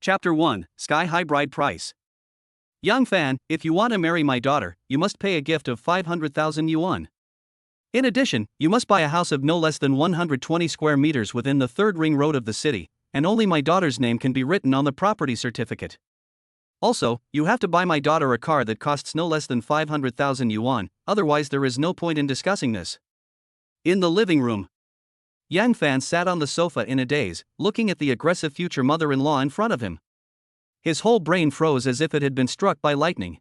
Chapter 1, Sky High Bride Price. Young fan, if you want to marry my daughter, you must pay a gift of 500,000 yuan. In addition, you must buy a house of no less than 120 square meters within the third ring road of the city, and only my daughter's name can be written on the property certificate. Also, you have to buy my daughter a car that costs no less than 500,000 yuan, otherwise there is no point in discussing this. In the living room, Yang Fan sat on the sofa in a daze, looking at the aggressive future mother-in-law in front of him. His whole brain froze as if it had been struck by lightning.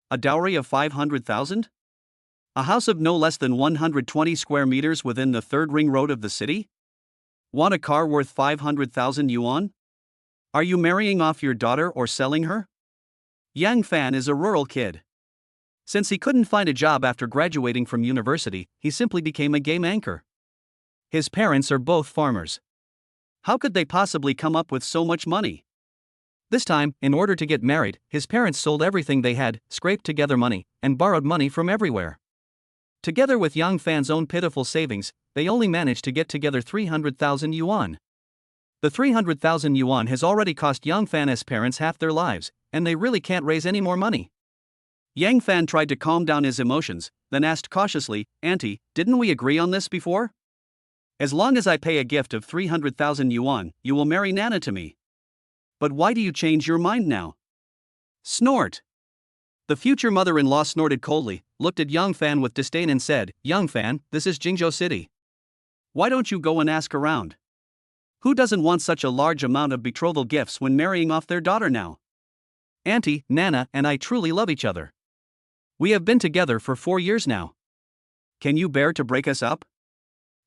A dowry of 500,000? A house of no less than 120 square meters within the third ring road of the city? Want a car worth 500,000 yuan? Are you marrying off your daughter or selling her? Yang Fan is a rural kid. Since he couldn't find a job after graduating from university, he simply became a game anchor. His parents are both farmers. How could they possibly come up with so much money? This time, in order to get married, his parents sold everything they had, scraped together money, and borrowed money from everywhere. Together with Yang Fan's own pitiful savings, they only managed to get together 300,000 yuan. The 300,000 yuan has already cost Yang Fan's parents half their lives, and they really can't raise any more money. Yang Fan tried to calm down his emotions, then asked cautiously, "Auntie, didn't we agree on this before? As long as I pay a gift of 300,000 yuan, you will marry Nana to me. But why do you change your mind now?" Snort. The future mother-in-law snorted coldly, looked at Yang Fan with disdain and said, "Yang Fan, this is Jingzhou City. Why don't you go and ask around? Who doesn't want such a large amount of betrothal gifts when marrying off their daughter now? Auntie, Nana, and I truly love each other. We have been together for 4 years now. Can you bear to break us up?"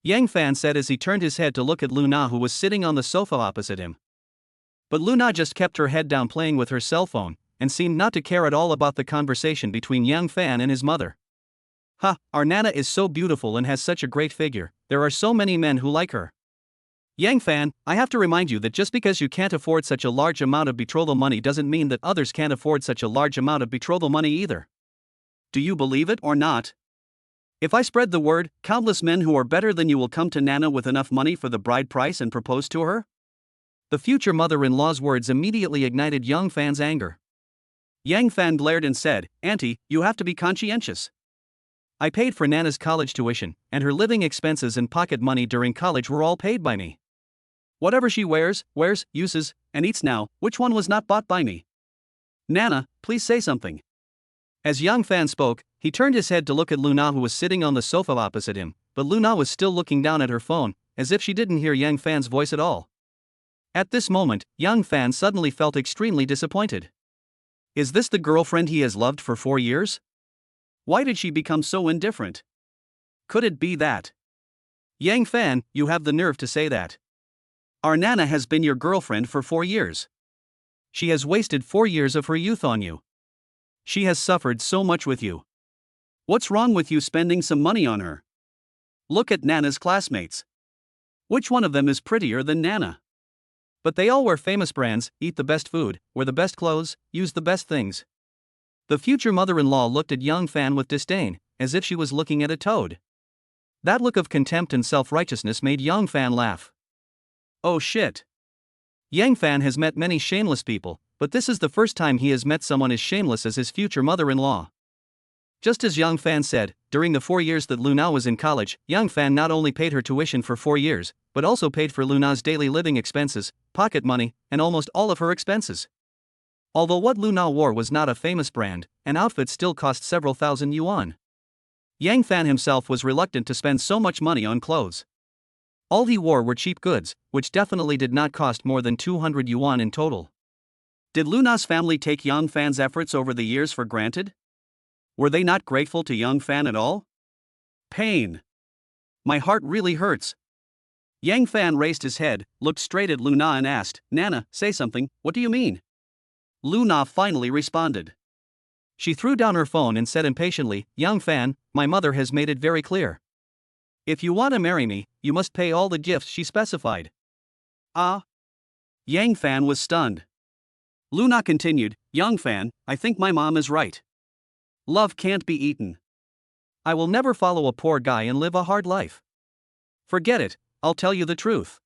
Yang Fan said as he turned his head to look at Luna, who was sitting on the sofa opposite him. But Luna just kept her head down playing with her cell phone, and seemed not to care at all about the conversation between Yang Fan and his mother. "Ha, our Nana is so beautiful and has such a great figure, there are so many men who like her. Yang Fan, I have to remind you that just because you can't afford such a large amount of betrothal money doesn't mean that others can't afford such a large amount of betrothal money either. Do you believe it or not? If I spread the word, countless men who are better than you will come to Nana with enough money for the bride price and propose to her?" The future mother-in-law's words immediately ignited Yang Fan's anger. Yang Fan glared and said, "Auntie, you have to be conscientious. I paid for Nana's college tuition, and her living expenses and pocket money during college were all paid by me. Whatever she wears, uses, and eats now, which one was not bought by me? Nana, please say something." As Yang Fan spoke, he turned his head to look at Luna, who was sitting on the sofa opposite him, but Luna was still looking down at her phone, as if she didn't hear Yang Fan's voice at all. At this moment, Yang Fan suddenly felt extremely disappointed. Is this the girlfriend he has loved for 4 years? Why did she become so indifferent? Could it be that? Yang Fan, you have the nerve to say that. Our Nana has been your girlfriend for 4 years. She has wasted 4 years of her youth on you. She has suffered so much with you. What's wrong with you spending some money on her? Look at Nana's classmates. Which one of them is prettier than Nana? But they all wear famous brands, eat the best food, wear the best clothes, use the best things." The future mother-in-law looked at Yang Fan with disdain, as if she was looking at a toad. That look of contempt and self-righteousness made Yang Fan laugh. Oh shit. Yang Fan has met many shameless people, but this is the first time he has met someone as shameless as his future mother-in-law. Just as Yang Fan said, during the 4 years that Luna was in college, Yang Fan not only paid her tuition for 4 years, but also paid for Luna's daily living expenses, pocket money, and almost all of her expenses. Although what Luna wore was not a famous brand, an outfit still cost several thousand yuan. Yang Fan himself was reluctant to spend so much money on clothes. All he wore were cheap goods, which definitely did not cost more than 200 yuan in total. Did Luna's family take Yang Fan's efforts over the years for granted? Were they not grateful to Yang Fan at all? Pain. My heart really hurts. Yang Fan raised his head, looked straight at Luna and asked, "Nana, say something, what do you mean?" Luna finally responded. She threw down her phone and said impatiently, "Yang Fan, my mother has made it very clear. If you want to marry me, you must pay all the gifts she specified." Ah? Yang Fan was stunned. Luna continued, "Yang Fan, I think my mom is right. Love can't be eaten. I will never follow a poor guy and live a hard life. Forget it, I'll tell you the truth.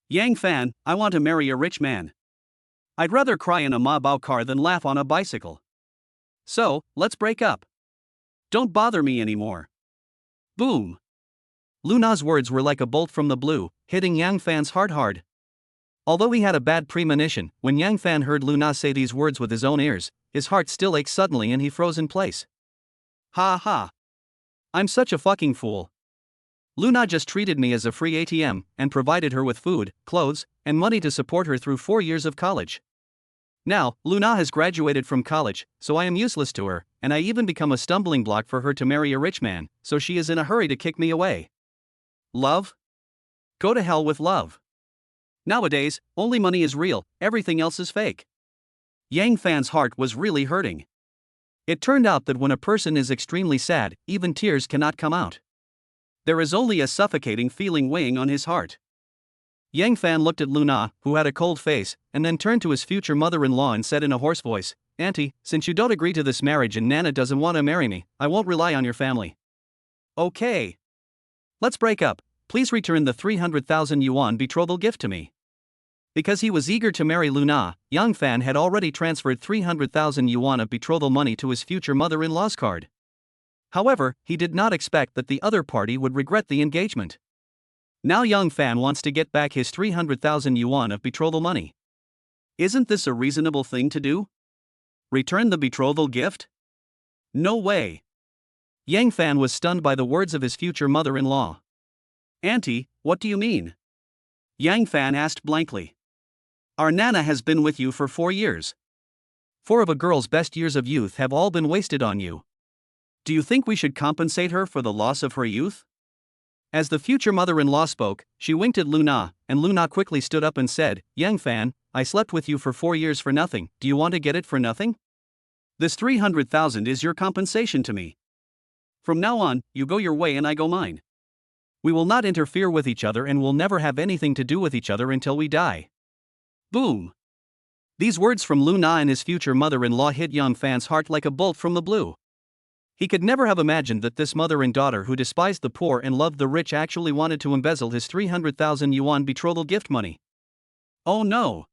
Yang Fan, I want to marry a rich man. I'd rather cry in a Mabao car than laugh on a bicycle. So, let's break up. Don't bother me anymore. Boom. Luna's words were like a bolt from the blue, hitting Yang Fan's heart hard. Although he had a bad premonition, when Yang Fan heard Luna say these words with his own ears, his heart still ached suddenly and he froze in place. Ha ha. I'm such a fucking fool. Luna just treated me as a free ATM and provided her with food, clothes, and money to support her through 4 years of college. Now, Luna has graduated from college, so I am useless to her, and I even become a stumbling block for her to marry a rich man, so she is in a hurry to kick me away. Love? Go to hell with love. Nowadays, only money is real, everything else is fake. Yang Fan's heart was really hurting. It turned out that when a person is extremely sad, even tears cannot come out. There is only a suffocating feeling weighing on his heart. Yang Fan looked at Luna, who had a cold face, and then turned to his future mother-in-law and said in a hoarse voice, "Auntie, since you don't agree to this marriage and Nana doesn't want to marry me, I won't rely on your family." Okay. Let's break up. Please return the 300,000 yuan betrothal gift to me. Because he was eager to marry Luna, Yang Fan had already transferred 300,000 yuan of betrothal money to his future mother-in-law's card. However, he did not expect that the other party would regret the engagement. Now Yang Fan wants to get back his 300,000 yuan of betrothal money. Isn't this a reasonable thing to do? Return the betrothal gift? No way. Yang Fan was stunned by the words of his future mother-in-law. Auntie, what do you mean? Yang Fan asked blankly. Our Nana has been with you for 4 years. 4 of a girl's best years of youth have all been wasted on you. Do you think we should compensate her for the loss of her youth? As the future mother-in-law spoke, she winked at Luna, and Luna quickly stood up and said, Yang Fan, I slept with you for 4 years for nothing, do you want to get it for nothing? This 300,000 is your compensation to me. From now on, you go your way and I go mine. We will not interfere with each other and will never have anything to do with each other until we die. Boom. These words from Luna and his future mother-in-law hit Yang Fan's heart like a bolt from the blue. He could never have imagined that this mother and daughter who despised the poor and loved the rich actually wanted to embezzle his 300,000 yuan betrothal gift money. Oh no.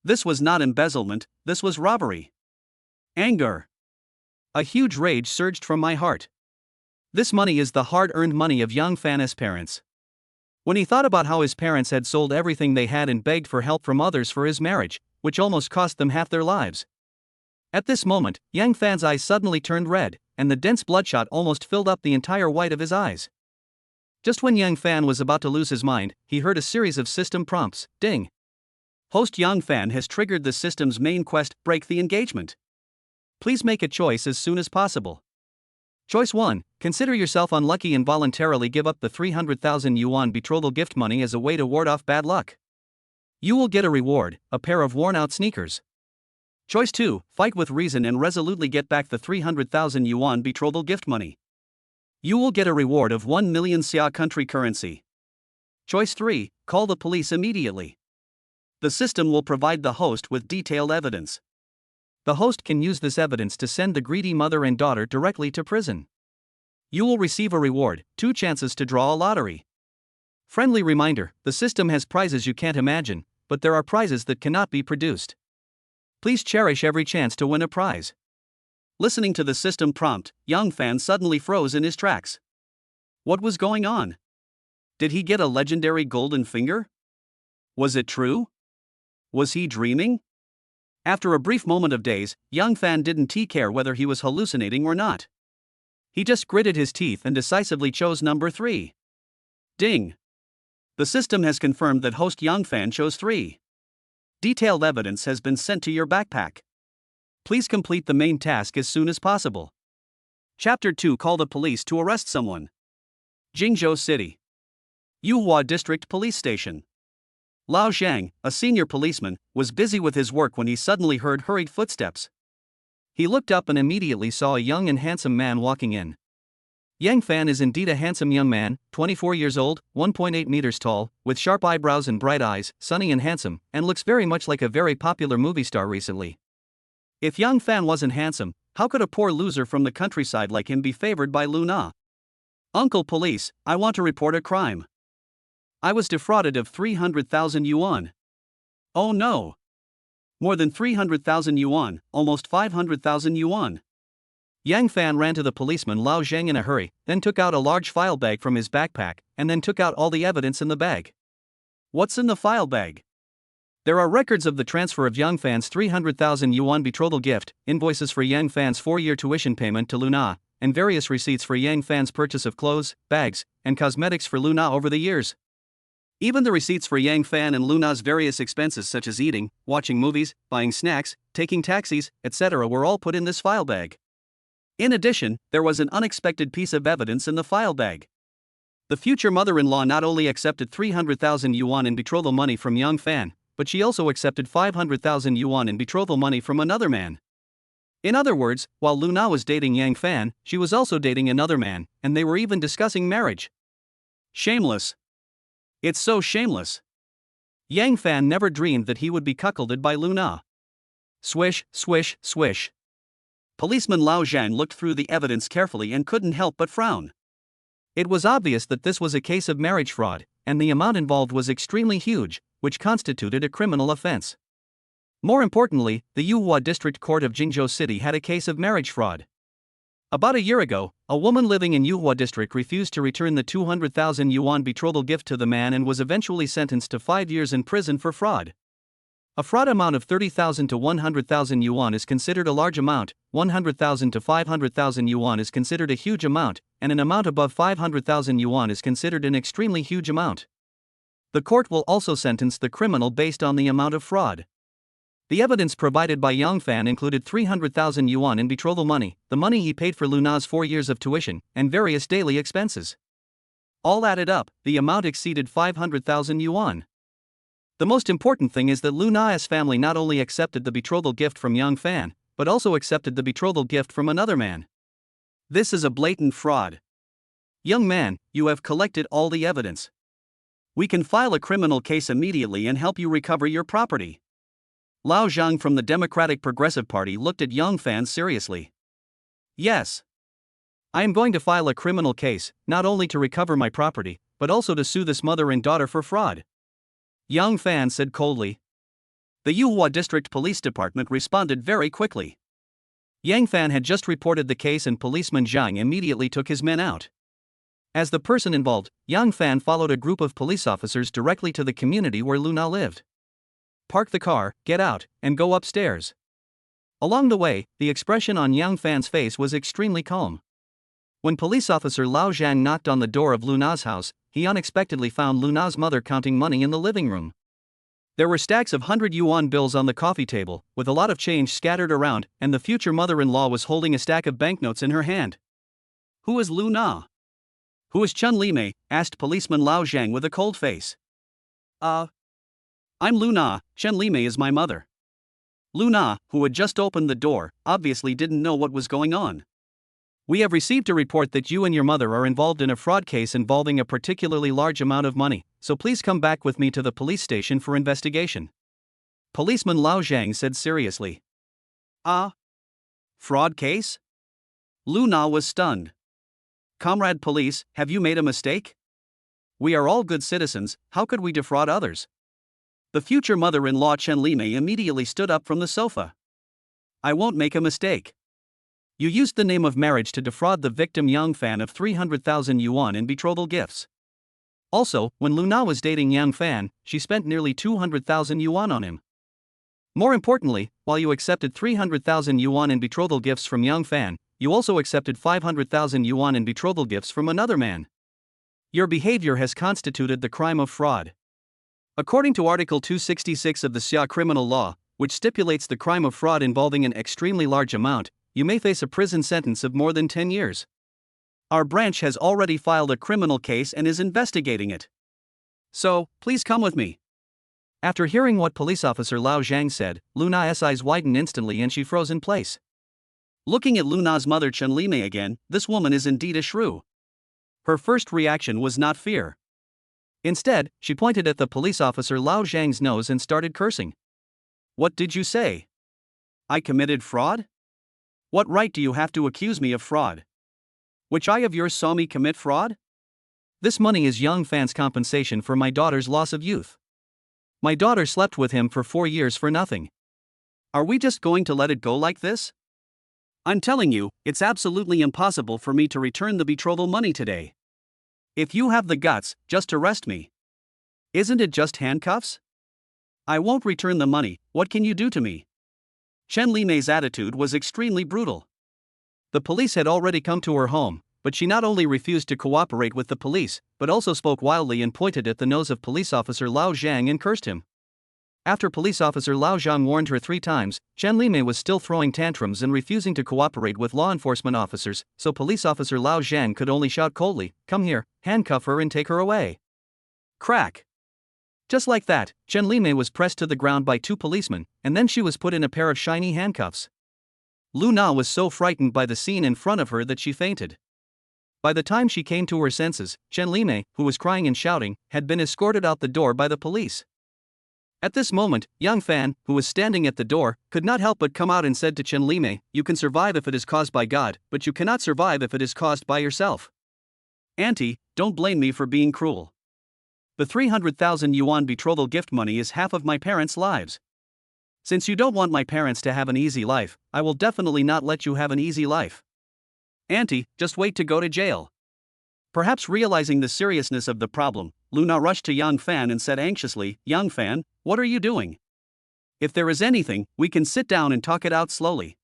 This was not embezzlement, this was robbery. Anger. A huge rage surged from my heart. This money is the hard-earned money of Yang Fan's parents. When he thought about how his parents had sold everything they had and begged for help from others for his marriage, which almost cost them half their lives. At this moment, Yang Fan's eyes suddenly turned red, and the dense bloodshot almost filled up the entire white of his eyes. Just when Yang Fan was about to lose his mind, he heard a series of system prompts. Ding. Host Yang Fan has triggered the system's main quest, break the engagement. Please make a choice as soon as possible. Choice 1. Consider yourself unlucky and voluntarily give up the 300,000 yuan betrothal gift money as a way to ward off bad luck. You will get a reward, a pair of worn-out sneakers. Choice 2. Fight with reason and resolutely get back the 300,000 yuan betrothal gift money. You will get a reward of 1 million xia country currency. Choice 3. Call the police immediately. The system will provide the host with detailed evidence. The host can use this evidence to send the greedy mother and daughter directly to prison. You will receive a reward, 2 chances to draw a lottery. Friendly reminder, the system has prizes you can't imagine, but there are prizes that cannot be produced. Please cherish every chance to win a prize. Listening to the system prompt, Yang Fan suddenly froze in his tracks. What was going on? Did he get a legendary golden finger? Was it true? Was he dreaming? After a brief moment of daze, Yang Fan didn't care whether he was hallucinating or not. He just gritted his teeth and decisively chose number 3. Ding. The system has confirmed that host Yang Fan chose 3. Detailed evidence has been sent to your backpack. Please complete the main task as soon as possible. Chapter 2. Call the police to arrest someone. Jingzhou City. Yuhua District Police Station. Lao Zhang, a senior policeman, was busy with his work when he suddenly heard hurried footsteps. He looked up and immediately saw a young and handsome man walking in. Yang Fan is indeed a handsome young man, 24 years old, 1.8 meters tall, with sharp eyebrows and bright eyes, sunny and handsome, and looks very much like a very popular movie star recently. If Yang Fan wasn't handsome, how could a poor loser from the countryside like him be favored by Luna? Uncle Police, I want to report a crime. I was defrauded of 300,000 yuan. Oh no. More than 300,000 yuan, almost 500,000 yuan. Yang Fan ran to the policeman Lao Zhang in a hurry, then took out a large file bag from his backpack, and then took out all the evidence in the bag. What's in the file bag? There are records of the transfer of Yang Fan's 300,000 yuan betrothal gift, invoices for Yang Fan's 4-year tuition payment to Luna, and various receipts for Yang Fan's purchase of clothes, bags, and cosmetics for Luna over the years. Even the receipts for Yang Fan and Luna's various expenses such as eating, watching movies, buying snacks, taking taxis, etc. were all put in this file bag. In addition, there was an unexpected piece of evidence in the file bag. The future mother-in-law not only accepted 300,000 yuan in betrothal money from Yang Fan, but she also accepted 500,000 yuan in betrothal money from another man. In other words, while Luna was dating Yang Fan, she was also dating another man, and they were even discussing marriage. Shameless. It's so shameless. Yang Fan never dreamed that he would be cuckolded by Luna. Swish, swish, swish. Policeman Lao Zhang looked through the evidence carefully and couldn't help but frown. It was obvious that this was a case of marriage fraud, and the amount involved was extremely huge, which constituted a criminal offense. More importantly, the Yuhua District Court of Jingzhou City had a case of marriage fraud. About a year ago, a woman living in Yuhua District refused to return the 200,000 yuan betrothal gift to the man and was eventually sentenced to 5 years in prison for fraud. A fraud amount of 30,000 to 100,000 yuan is considered a large amount, 100,000 to 500,000 yuan is considered a huge amount, and an amount above 500,000 yuan is considered an extremely huge amount. The court will also sentence the criminal based on the amount of fraud. The evidence provided by Yang Fan included 300,000 yuan in betrothal money, the money he paid for Luna's 4 years of tuition, and various daily expenses. All added up, the amount exceeded 500,000 yuan. The most important thing is that Luna's family not only accepted the betrothal gift from Yang Fan, but also accepted the betrothal gift from another man. This is a blatant fraud. Young man, you have collected all the evidence. We can file a criminal case immediately and help you recover your property. Lao Zhang from the Democratic Progressive Party looked at Yang Fan seriously. Yes. I am going to file a criminal case, not only to recover my property, but also to sue this mother and daughter for fraud. Yang Fan said coldly. The Yuhua District Police Department responded very quickly. Yang Fan had just reported the case and policeman Zhang immediately took his men out. As the person involved, Yang Fan followed a group of police officers directly to the community where Luna lived. Park the car, get out, and go upstairs. Along the way, the expression on Yang Fan's face was extremely calm. When police officer Lao Zhang knocked on the door of Luna's house, he unexpectedly found Luna's mother counting money in the living room. There were stacks of 100 yuan bills on the coffee table, with a lot of change scattered around, and the future mother-in-law was holding a stack of banknotes in her hand. Who is Luna? Who is Chun Li-mei? Asked policeman Lao Zhang with a cold face. I'm Luna, Chun Li-mei is my mother. Luna, who had just opened the door, obviously didn't know what was going on. We have received a report that you and your mother are involved in a fraud case involving a particularly large amount of money, so please come back with me to the police station for investigation. Policeman Lao Zhang said seriously. Fraud case? Luna was stunned. Comrade police, have you made a mistake? We are all good citizens, how could we defraud others? The future mother-in-law Chun Li-mei immediately stood up from the sofa. I won't make a mistake. You used the name of marriage to defraud the victim Yang Fan of 300,000 yuan in betrothal gifts. Also, when Luna was dating Yang Fan, she spent nearly 200,000 yuan on him. More importantly, while you accepted 300,000 yuan in betrothal gifts from Yang Fan, you also accepted 500,000 yuan in betrothal gifts from another man. Your behavior has constituted the crime of fraud. According to Article 266 of the Xia Criminal Law, which stipulates the crime of fraud involving an extremely large amount, you may face a prison sentence of more than 10 years. Our branch has already filed a criminal case and is investigating it. So, please come with me. After hearing what police officer Lao Zhang said, Luna's eyes widened instantly and she froze in place. Looking at Luna's mother Chun Li-mei again, this woman is indeed a shrew. Her first reaction was not fear. Instead, she pointed at the police officer Lao Zhang's nose and started cursing. What did you say? I committed fraud? What right do you have to accuse me of fraud? Which eye of yours saw me commit fraud? This money is Yang Fan's compensation for my daughter's loss of youth. My daughter slept with him for 4 years for nothing. Are we just going to let it go like this? I'm telling you, it's absolutely impossible for me to return the betrothal money today. If you have the guts, just arrest me. Isn't it just handcuffs? I won't return the money, what can you do to me? Chen Limei's attitude was extremely brutal. The police had already come to her home, but she not only refused to cooperate with the police, but also spoke wildly and pointed at the nose of police officer Lao Zhang and cursed him. After police officer Lao Zhang warned her 3 times, Chen Limei was still throwing tantrums and refusing to cooperate with law enforcement officers, so police officer Lao Zhang could only shout coldly, "Come here, handcuff her and take her away." Crack! Just like that, Chen Limei was pressed to the ground by 2 policemen, and then she was put in a pair of shiny handcuffs. Lu Na was so frightened by the scene in front of her that she fainted. By the time she came to her senses, Chen Limei, who was crying and shouting, had been escorted out the door by the police. At this moment, Yang Fan, who was standing at the door, could not help but come out and said to Chen Limei, "You can survive if it is caused by God, but you cannot survive if it is caused by yourself. Auntie, don't blame me for being cruel. The 300,000 yuan betrothal gift money is half of my parents' lives. Since you don't want my parents to have an easy life, I will definitely not let you have an easy life. Auntie, just wait to go to jail." Perhaps realizing the seriousness of the problem, Luna rushed to Yang Fan and said anxiously, "Yang Fan, what are you doing? If there is anything, we can sit down and talk it out slowly.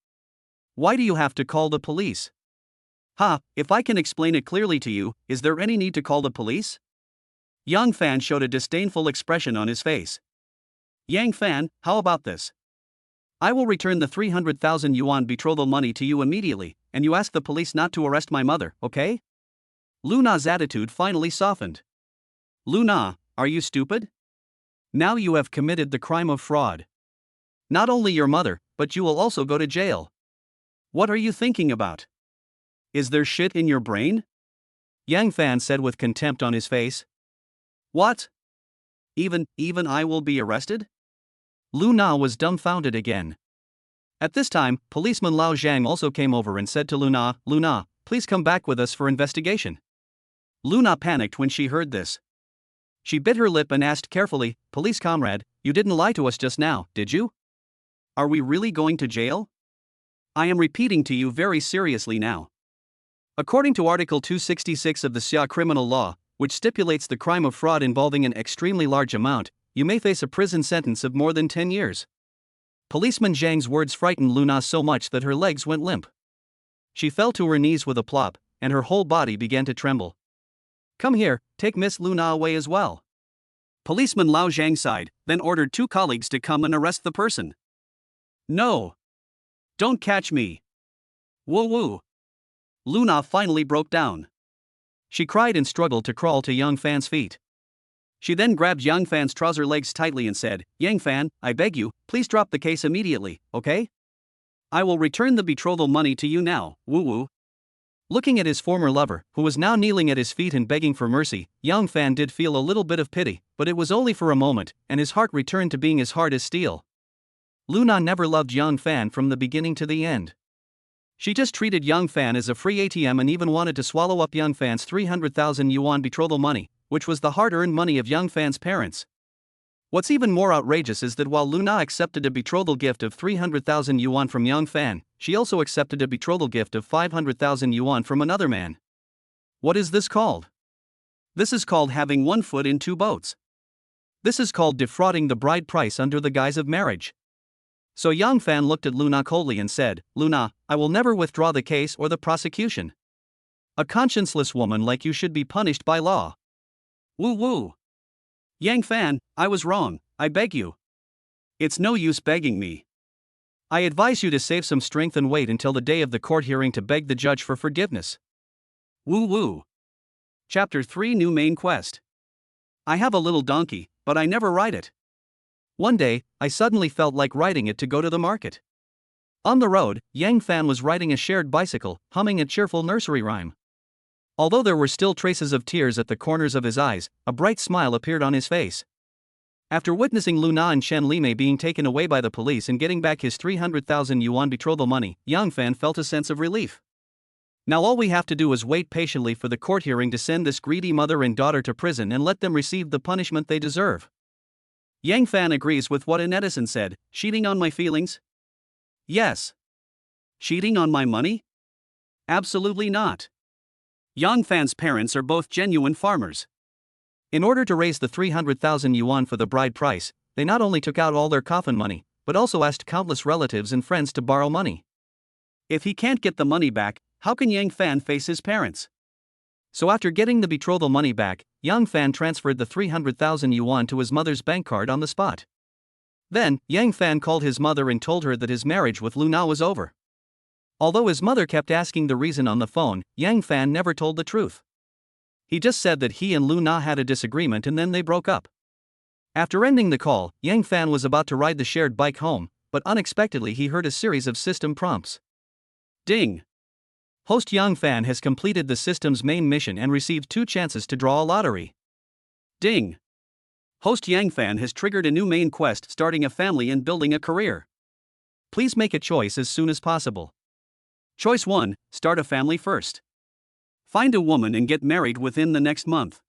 Why do you have to call the police?" "Ha, if I can explain it clearly to you, is there any need to call the police?" Yang Fan showed a disdainful expression on his face. "Yang Fan, how about this? I will return the 300,000 yuan betrothal money to you immediately, and you ask the police not to arrest my mother, okay?" Luna's attitude finally softened. "Luna, are you stupid? Now you have committed the crime of fraud. Not only your mother, but you will also go to jail. What are you thinking about? Is there shit in your brain?" Yang Fan said with contempt on his face. "What? Even I will be arrested?" Luna was dumbfounded again. At this time, policeman Lao Zhang also came over and said to Luna, "Luna, please come back with us for investigation." Luna panicked when she heard this. She bit her lip and asked carefully, "Police comrade, you didn't lie to us just now, did you? Are we really going to jail? I am repeating to you very seriously now. According to Article 266 of the Xia criminal law, which stipulates the crime of fraud involving an extremely large amount, you may face a prison sentence of more than 10 years. Policeman Zhang's words frightened Luna so much that her legs went limp. She fell to her knees with a plop, and her whole body began to tremble. "Come here, take Miss Luna away as well." Policeman Lao Zhang sighed, then ordered 2 colleagues to come and arrest the person. "No! Don't catch me! Woo woo!" Luna finally broke down. She cried and struggled to crawl to Yang Fan's feet. She then grabbed Yang Fan's trouser legs tightly and said, "Yang Fan, I beg you, please drop the case immediately, okay? I will return the betrothal money to you now, woo woo." Looking at his former lover, who was now kneeling at his feet and begging for mercy, Yang Fan did feel a little bit of pity, but it was only for a moment, and his heart returned to being as hard as steel. Luna never loved Yang Fan from the beginning to the end. She just treated Yang Fan as a free ATM and even wanted to swallow up Yang Fan's 300,000 yuan betrothal money, which was the hard-earned money of Yang Fan's parents. What's even more outrageous is that while Luna accepted a betrothal gift of 300,000 yuan from Yang Fan, she also accepted a betrothal gift of 500,000 yuan from another man. What is this called? This is called having one foot in 2 boats. This is called defrauding the bride price under the guise of marriage. So Yang Fan looked at Luna coldly and said, "Luna, I will never withdraw the case or the prosecution. A conscienceless woman like you should be punished by law." Woo woo! Yang Fan, I was wrong, I beg you. It's no use begging me. I advise you to save some strength and wait until the day of the court hearing to beg the judge for forgiveness. Woo woo! Chapter 3 New Main Quest. I have a little donkey, but I never ride it. One day, I suddenly felt like riding it to go to the market. On the road, Yang Fan was riding a shared bicycle, humming a cheerful nursery rhyme. Although there were still traces of tears at the corners of his eyes, a bright smile appeared on his face. After witnessing Luna and Chen Limei being taken away by the police and getting back his 300,000 yuan betrothal money, Yang Fan felt a sense of relief. Now all we have to do is wait patiently for the court hearing to send this greedy mother and daughter to prison and let them receive the punishment they deserve. Yang Fan agrees with what an Edison said, cheating on my feelings? Yes. Cheating on my money? Absolutely not. Yang Fan's parents are both genuine farmers. In order to raise the 300,000 yuan for the bride price, they not only took out all their coffin money, but also asked countless relatives and friends to borrow money. If he can't get the money back, how can Yang Fan face his parents? So after getting the betrothal money back, Yang Fan transferred the 300,000 yuan to his mother's bank card on the spot. Then, Yang Fan called his mother and told her that his marriage with Luna was over. Although his mother kept asking the reason on the phone, Yang Fan never told the truth. He just said that he and Luna had a disagreement and then they broke up. After ending the call, Yang Fan was about to ride the shared bike home, but unexpectedly he heard a series of system prompts. Ding! Host Yang Fan has completed the system's main mission and received 2 chances to draw a lottery. Ding! Host Yang Fan has triggered a new main quest, starting a family and building a career. Please make a choice as soon as possible. Choice 1, start a family first. Find a woman and get married within the next month.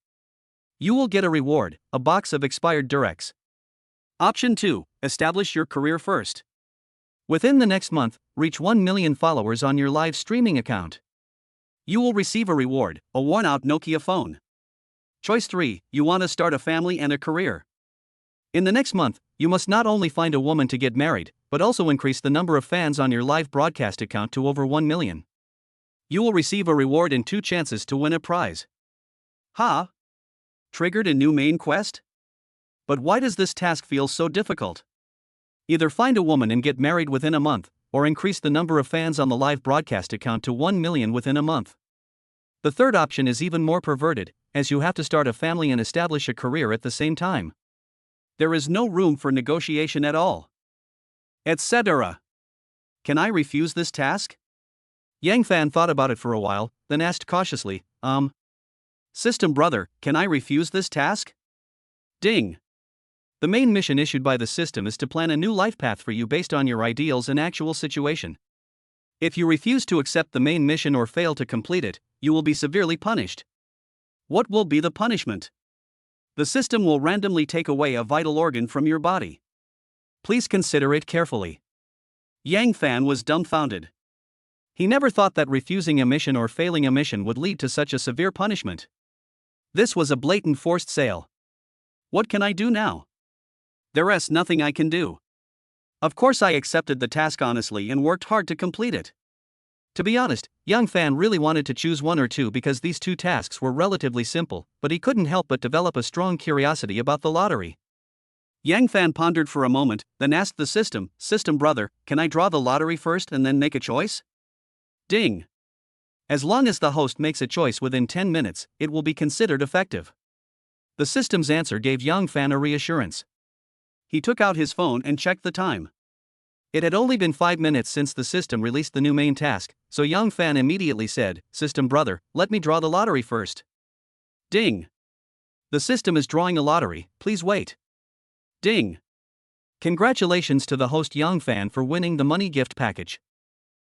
You will get a reward, a box of expired Durex. Option 2, establish your career first. Within the next month, reach 1 million followers on your live streaming account. You will receive a reward, a worn-out Nokia phone. Choice 3, you want to start a family and a career. In the next month, you must not only find a woman to get married, but also increase the number of fans on your live broadcast account to over 1 million. You will receive a reward and 2 chances to win a prize. Ha! Triggered a new main quest? But why does this task feel so difficult? Either find a woman and get married within a month, or increase the number of fans on the live broadcast account to 1 million within a month. The third option is even more perverted, as you have to start a family and establish a career at the same time. There is no room for negotiation at all. Etc. Can I refuse this task? Yang Fan thought about it for a while, then asked cautiously, System brother, can I refuse this task? Ding! The main mission issued by the system is to plan a new life path for you based on your ideals and actual situation. If you refuse to accept the main mission or fail to complete it, you will be severely punished. What will be the punishment? The system will randomly take away a vital organ from your body. Please consider it carefully. Yang Fan was dumbfounded. He never thought that refusing a mission or failing a mission would lead to such a severe punishment. This was a blatant forced sale. What can I do now? There's nothing I can do. Of course I accepted the task honestly and worked hard to complete it. To be honest, Yang Fan really wanted to choose one or two because these 2 tasks were relatively simple, but he couldn't help but develop a strong curiosity about the lottery. Yang Fan pondered for a moment, then asked the system, System brother, can I draw the lottery first and then make a choice? Ding! As long as the host makes a choice within 10 minutes, it will be considered effective. The system's answer gave Yang Fan a reassurance. He took out his phone and checked the time. It had only been 5 minutes since the system released the new main task, so Yang Fan immediately said, System brother, let me draw the lottery first. Ding! The system is drawing a lottery, please wait. Ding! Congratulations to the host Yang Fan for winning the money gift package.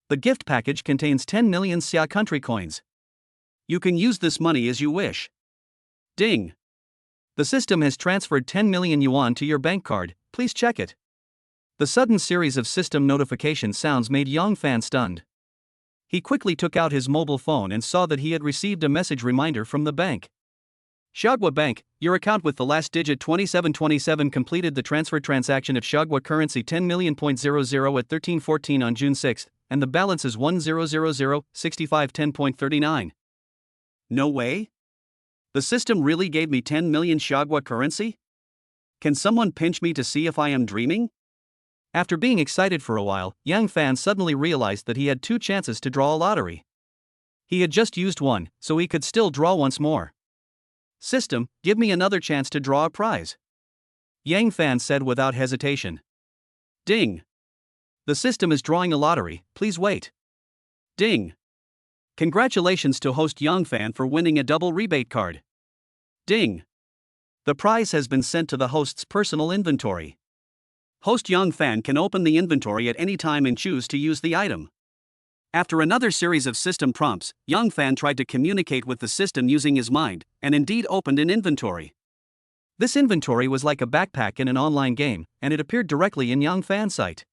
The gift package contains 10 million Xia country coins. You can use this money as you wish. Ding! The system has transferred 10 million yuan to your bank card, please check it. The sudden series of system notification sounds made Yang Fan stunned. He quickly took out his mobile phone and saw that he had received a message reminder from the bank. Xiaoguo Bank, your account with the last digit 2727 completed the transfer transaction of Xiaoguo currency 10 million.00 at 1314 on June 6, and the balance is 10006510.39. No way? The system really gave me 10 million Xiaoguo currency? Can someone pinch me to see if I am dreaming? After being excited for a while, Yang Fan suddenly realized that he had 2 chances to draw a lottery. He had just used one, so he could still draw once more. System, give me another chance to draw a prize. Yang Fan said without hesitation. Ding! The system is drawing a lottery, please wait. Ding! Congratulations to host Yang Fan for winning a double rebate card. Ding! The prize has been sent to the host's personal inventory. Host Yang Fan can open the inventory at any time and choose to use the item. After another series of system prompts, Yang Fan tried to communicate with the system using his mind, and indeed opened an inventory. This inventory was like a backpack in an online game, and it appeared directly in Yang Fan's sight.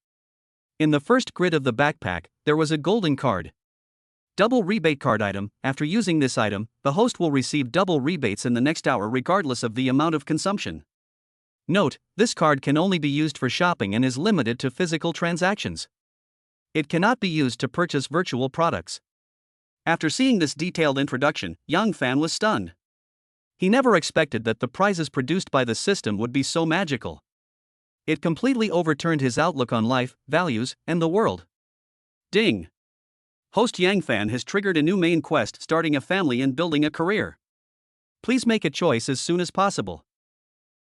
In the first grid of the backpack, there was a golden card. Double rebate card item. After using this item, the host will receive double rebates in the next hour regardless of the amount of consumption. Note, this card can only be used for shopping and is limited to physical transactions. It cannot be used to purchase virtual products. After seeing this detailed introduction, Yang Fan was stunned. He never expected that the prizes produced by the system would be so magical. It completely overturned his outlook on life, values, and the world. Ding! Host Yang Fan has triggered a new main quest, starting a family and building a career. Please make a choice as soon as possible.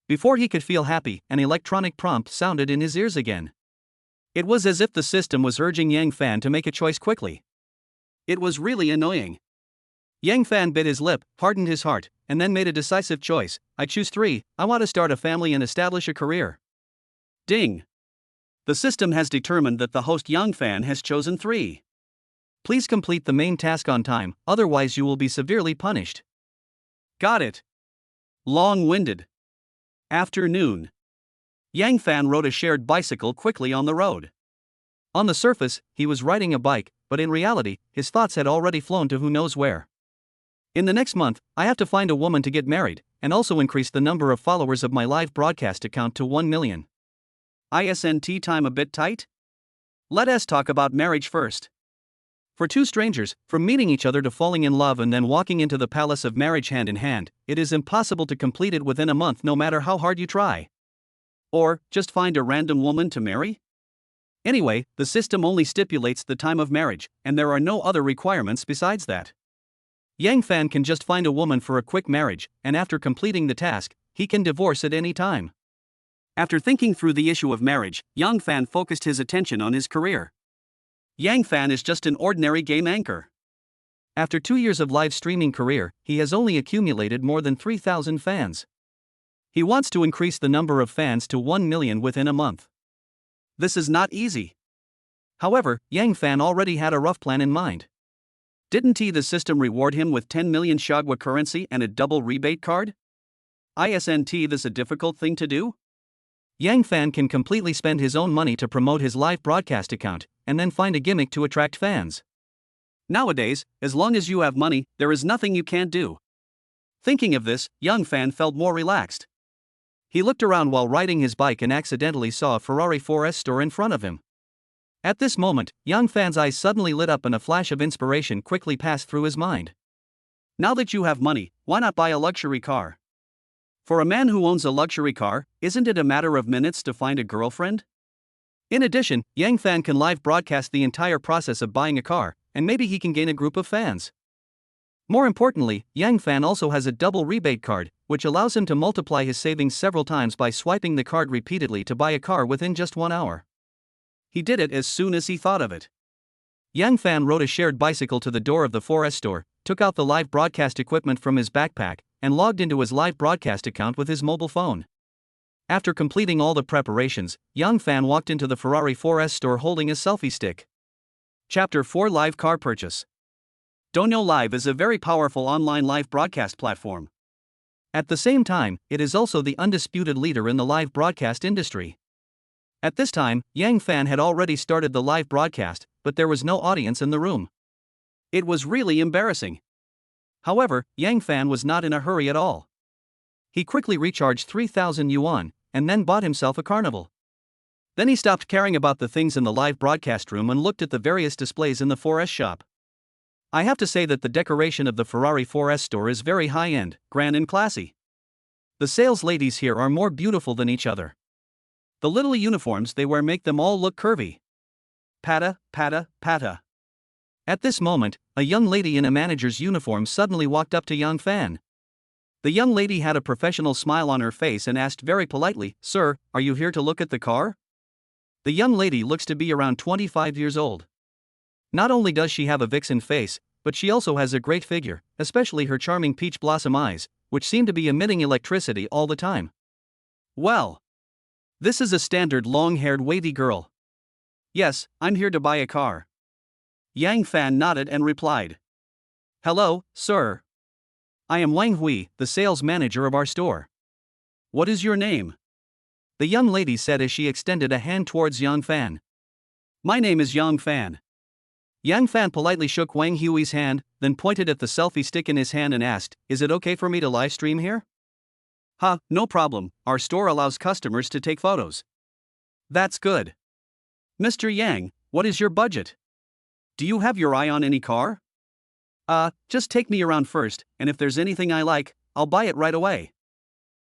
Before he could feel happy, an electronic prompt sounded in his ears again. It was as if the system was urging Yang Fan to make a choice quickly. It was really annoying. Yang Fan bit his lip, hardened his heart, and then made a decisive choice. I choose 3, I want to start a family and establish a career. Ding! The system has determined that the host Yang Fan has chosen 3. Please complete the main task on time, otherwise you will be severely punished. Got it. Long-winded. Afternoon. Yang Fan rode a shared bicycle quickly on the road. On the surface, he was riding a bike, but in reality, his thoughts had already flown to who knows where. In the next month, I have to find a woman to get married, and also increase the number of followers of my live broadcast account to 1 million. Isn't time a bit tight? Let us talk about marriage first. For two strangers, from meeting each other to falling in love and then walking into the palace of marriage hand in hand, it is impossible to complete it within a month no matter how hard you try. Or, just find a random woman to marry? Anyway, the system only stipulates the time of marriage, and there are no other requirements besides that. Yang Fan can just find a woman for a quick marriage, and after completing the task, he can divorce at any time. After thinking through the issue of marriage, Yang Fan focused his attention on his career. Yang Fan is just an ordinary game anchor. After 2 years of live streaming career, he has only accumulated more than 3,000 fans. He wants to increase the number of fans to 1 million within a month. This is not easy. However, Yang Fan already had a rough plan in mind. Didn't the system reward him with 10 million Shagwa currency and a double rebate card? Isn't this a difficult thing to do? Yang Fan can completely spend his own money to promote his live broadcast account, and then find a gimmick to attract fans. Nowadays, as long as you have money, there is nothing you can't do. Thinking of this, Yang Fan felt more relaxed. He looked around while riding his bike and accidentally saw a Ferrari 4S store in front of him. At this moment, Yang Fan's eyes suddenly lit up and a flash of inspiration quickly passed through his mind. Now that you have money, why not buy a luxury car? For a man who owns a luxury car, isn't it a matter of minutes to find a girlfriend? In addition, Yang Fan can live broadcast the entire process of buying a car, and maybe he can gain a group of fans. More importantly, Yang Fan also has a double rebate card, which allows him to multiply his savings several times by swiping the card repeatedly to buy a car within just 1 hour. He did it as soon as he thought of it. Yang Fan rode a shared bicycle to the door of the 4S store, took out the live broadcast equipment from his backpack, and logged into his live broadcast account with his mobile phone. After completing all the preparations, Yang Fan walked into the Ferrari 4S store holding a selfie stick. Chapter 4 Live Car Purchase. Donyo Live is a very powerful online live broadcast platform. At the same time, it is also the undisputed leader in the live broadcast industry. At this time, Yang Fan had already started the live broadcast, but there was no audience in the room. It was really embarrassing. However, Yang Fan was not in a hurry at all. He quickly recharged 3,000 yuan, and then bought himself a carnival. Then he stopped caring about the things in the live broadcast room and looked at the various displays in the 4S shop. I have to say that the decoration of the Ferrari 4S store is very high-end, grand and classy. The sales ladies here are more beautiful than each other. The little uniforms they wear make them all look curvy. Pata, pata, pata. At this moment, a young lady in a manager's uniform suddenly walked up to Yang Fan. The young lady had a professional smile on her face and asked very politely, "Sir, are you here to look at the car?" The young lady looks to be around 25 years old. Not only does she have a vixen face, but she also has a great figure, especially her charming peach blossom eyes, which seem to be emitting electricity all the time. Well, this is a standard long-haired wavy girl. Yes, I'm here to buy a car. Yang Fan nodded and replied. Hello, sir. I am Wang Hui, the sales manager of our store. What is your name? The young lady said as she extended a hand towards Yang Fan. My name is Yang Fan. Yang Fan politely shook Wang Hui's hand, then pointed at the selfie stick in his hand and asked, "Is it okay for me to live stream here?" No problem, our store allows customers to take photos. That's good. Mr. Yang, what is your budget? Do you have your eye on any car? Just take me around first, and if there's anything I like, I'll buy it right away.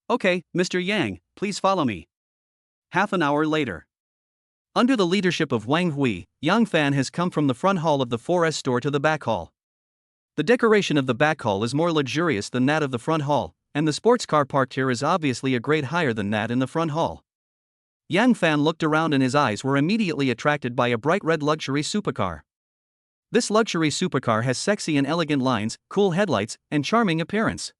Okay, Mr. Yang, please follow me. Half an hour later. Under the leadership of Wang Hui, Yang Fan has come from the front hall of the 4S store to the back hall. The decoration of the back hall is more luxurious than that of the front hall, and the sports car parked here is obviously a grade higher than that in the front hall. Yang Fan looked around and his eyes were immediately attracted by a bright red luxury supercar. This luxury supercar has sexy and elegant lines, cool headlights, and charming appearance.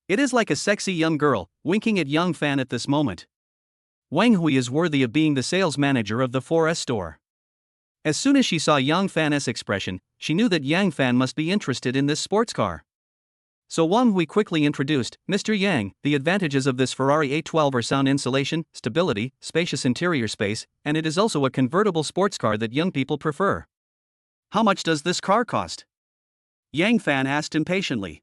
It is like a sexy young girl, winking at Yang Fan at this moment. Wang Hui is worthy of being the sales manager of the 4S store. As soon as she saw Yang Fan's expression, she knew that Yang Fan must be interested in this sports car. So Wang Hui quickly introduced, "Mr. Yang, the advantages of this Ferrari 812 are sound insulation, stability, spacious interior space, and it is also a convertible sports car that young people prefer." "How much does this car cost?" Yang Fan asked impatiently.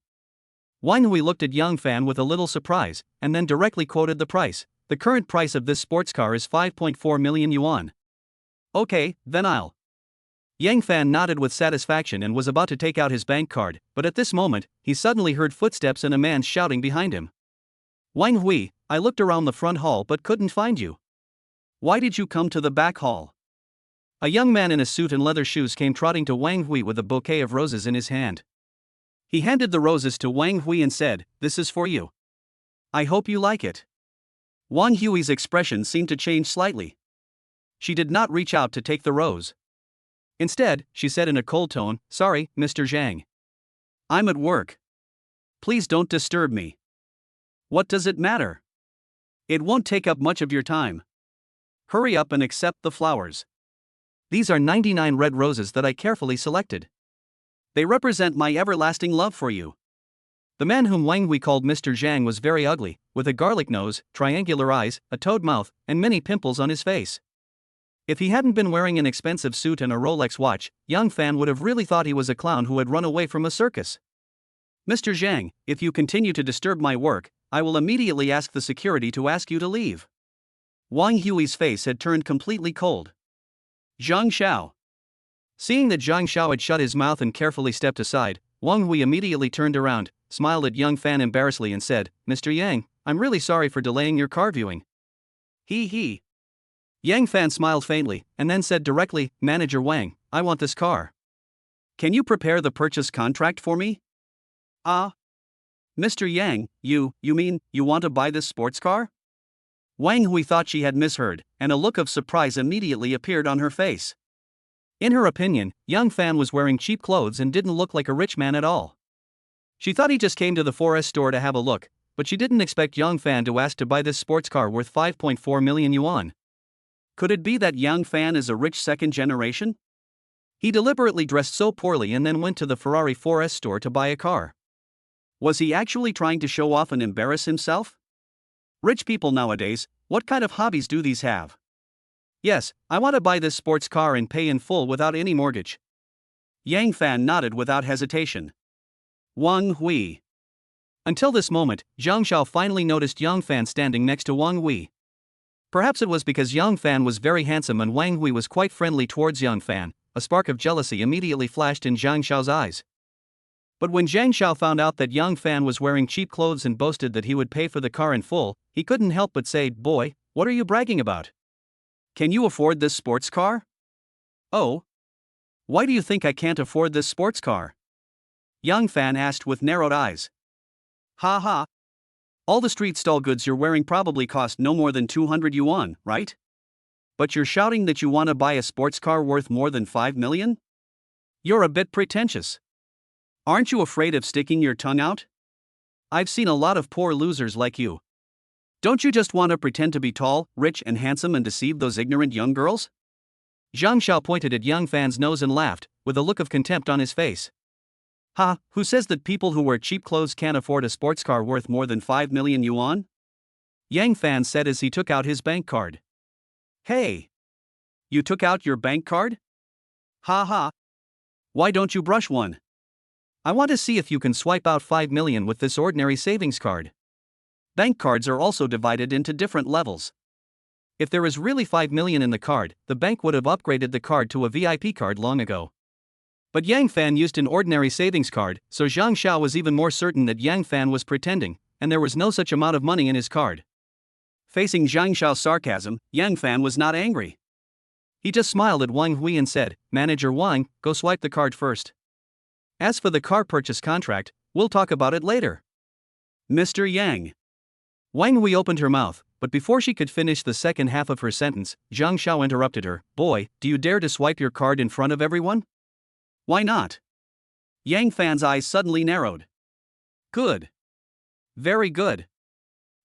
Wang Hui looked at Yang Fan with a little surprise, and then directly quoted the price. "The current price of this sports car is 5.4 million yuan. Okay, then I'll." Yang Fan nodded with satisfaction and was about to take out his bank card, but at this moment, he suddenly heard footsteps and a man shouting behind him. "Wang Hui, I looked around the front hall but couldn't find you. Why did you come to the back hall?" A young man in a suit and leather shoes came trotting to Wang Hui with a bouquet of roses in his hand. He handed the roses to Wang Hui and said, "This is for you. I hope you like it." Wang Hui's expression seemed to change slightly. She did not reach out to take the rose. Instead, she said in a cold tone, "Sorry, Mr. Zhang. I'm at work. Please don't disturb me." "What does it matter? It won't take up much of your time. Hurry up and accept the flowers. These are 99 red roses that I carefully selected. They represent my everlasting love for you." The man whom Wang Hui called Mr. Zhang was very ugly, with a garlic nose, triangular eyes, a toad mouth, and many pimples on his face. If he hadn't been wearing an expensive suit and a Rolex watch, Yang Fan would have really thought he was a clown who had run away from a circus. "Mr. Zhang, if you continue to disturb my work, I will immediately ask the security to ask you to leave." Wang Hui's face had turned completely cold. "Zhang Xiao." Seeing that Zhang Xiao had shut his mouth and carefully stepped aside, Wang Hui immediately turned around, smiled at Yang Fan embarrassedly and said, "Mr. Yang, I'm really sorry for delaying your car viewing." He. Yang Fan smiled faintly, and then said directly, "Manager Wang, I want this car. Can you prepare the purchase contract for me?" Mr. Yang, you mean, you want to buy this sports car?" Wang Hui thought she had misheard, and a look of surprise immediately appeared on her face. In her opinion, Yang Fan was wearing cheap clothes and didn't look like a rich man at all. She thought he just came to the 4S store to have a look, but she didn't expect Yang Fan to ask to buy this sports car worth 5.4 million yuan. Could it be that Yang Fan is a rich second generation? He deliberately dressed so poorly and then went to the Ferrari 4S store to buy a car. Was he actually trying to show off and embarrass himself? Rich people nowadays, what kind of hobbies do these have? "Yes, I want to buy this sports car and pay in full without any mortgage." Yang Fan nodded without hesitation. Wang Hui. Until this moment, Zhang Xiao finally noticed Yang Fan standing next to Wang Hui. Perhaps it was because Yang Fan was very handsome and Wang Hui was quite friendly towards Yang Fan, a spark of jealousy immediately flashed in Zhang Xiao's eyes. But when Zhang Xiao found out that Yang Fan was wearing cheap clothes and boasted that he would pay for the car in full, he couldn't help but say, "Boy, what are you bragging about? Can you afford this sports car?" "Oh? Why do you think I can't afford this sports car?" Yang Fan asked with narrowed eyes. "Ha. All the street stall goods you're wearing probably cost no more than 200 yuan, right? But you're shouting that you want to buy a sports car worth more than 5 million? You're a bit pretentious. Aren't you afraid of sticking your tongue out? I've seen a lot of poor losers like you. Don't you just want to pretend to be tall, rich and handsome and deceive those ignorant young girls?" Zhang Xiao pointed at Yang Fan's nose and laughed, with a look of contempt on his face. Who says that people who wear cheap clothes can't afford a sports car worth more than 5 million yuan? Yang Fan said as he took out his bank card. "Hey! You took out your bank card? Ha ha. Why don't you brush one? I want to see if you can swipe out 5 million with this ordinary savings card. Bank cards are also divided into different levels. If there is really 5 million in the card, the bank would have upgraded the card to a VIP card long ago. But Yang Fan used an ordinary savings card, so Zhang Xiao was even more certain that Yang Fan was pretending, and there was no such amount of money in his card. Facing Zhang Xiao's sarcasm, Yang Fan was not angry. He just smiled at Wang Hui and said, "Manager Wang, go swipe the card first. As for the car purchase contract, we'll talk about it later." Mr. Yang. Wang Hui opened her mouth, but before she could finish the second half of her sentence, Zhang Xiao interrupted her. "Boy, do you dare to swipe your card in front of everyone? Why not?" Yang Fan's eyes suddenly narrowed. "Good. Very good.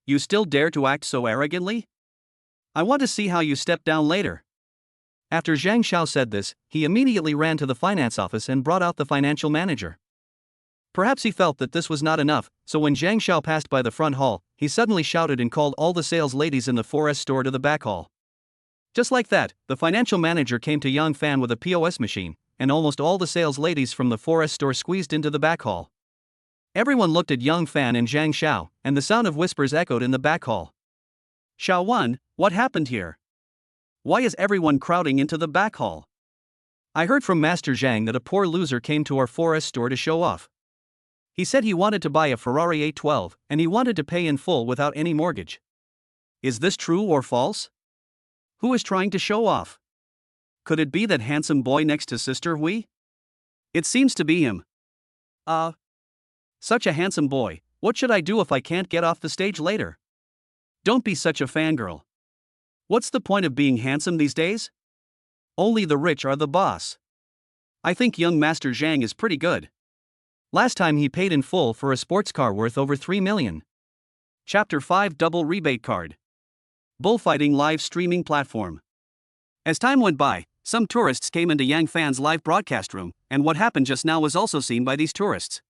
You still dare to act so arrogantly? I want to see how you step down later." After Zhang Xiao said this, he immediately ran to the finance office and brought out the financial manager. Perhaps he felt that this was not enough, so when Zhang Xiao passed by the front hall, he suddenly shouted and called all the sales ladies in the 4S store to the back hall. Just like that, the financial manager came to Yang Fan with a POS machine, and almost all the sales ladies from the 4S store squeezed into the back hall. Everyone looked at Yang Fan and Zhang Xiao, and the sound of whispers echoed in the back hall. "Xiao Wan, what happened here? Why is everyone crowding into the back hall? I heard from Master Zhang that a poor loser came to our 4S store to show off. He said he wanted to buy a Ferrari 812, and he wanted to pay in full without any mortgage. Is this true or false? Who is trying to show off? Could it be that handsome boy next to Sister Hui? It seems to be him. Such a handsome boy, what should I do if I can't get off the stage later? Don't be such a fangirl. What's the point of being handsome these days? Only the rich are the boss. I think young Master Zhang is pretty good. Last time he paid in full for a sports car worth over 3 million. Chapter 5 Double Rebate Card. Bullfighting Live Streaming Platform. As time went by, some tourists came into Yang Fan's live broadcast room, and what happened just now was also seen by these tourists.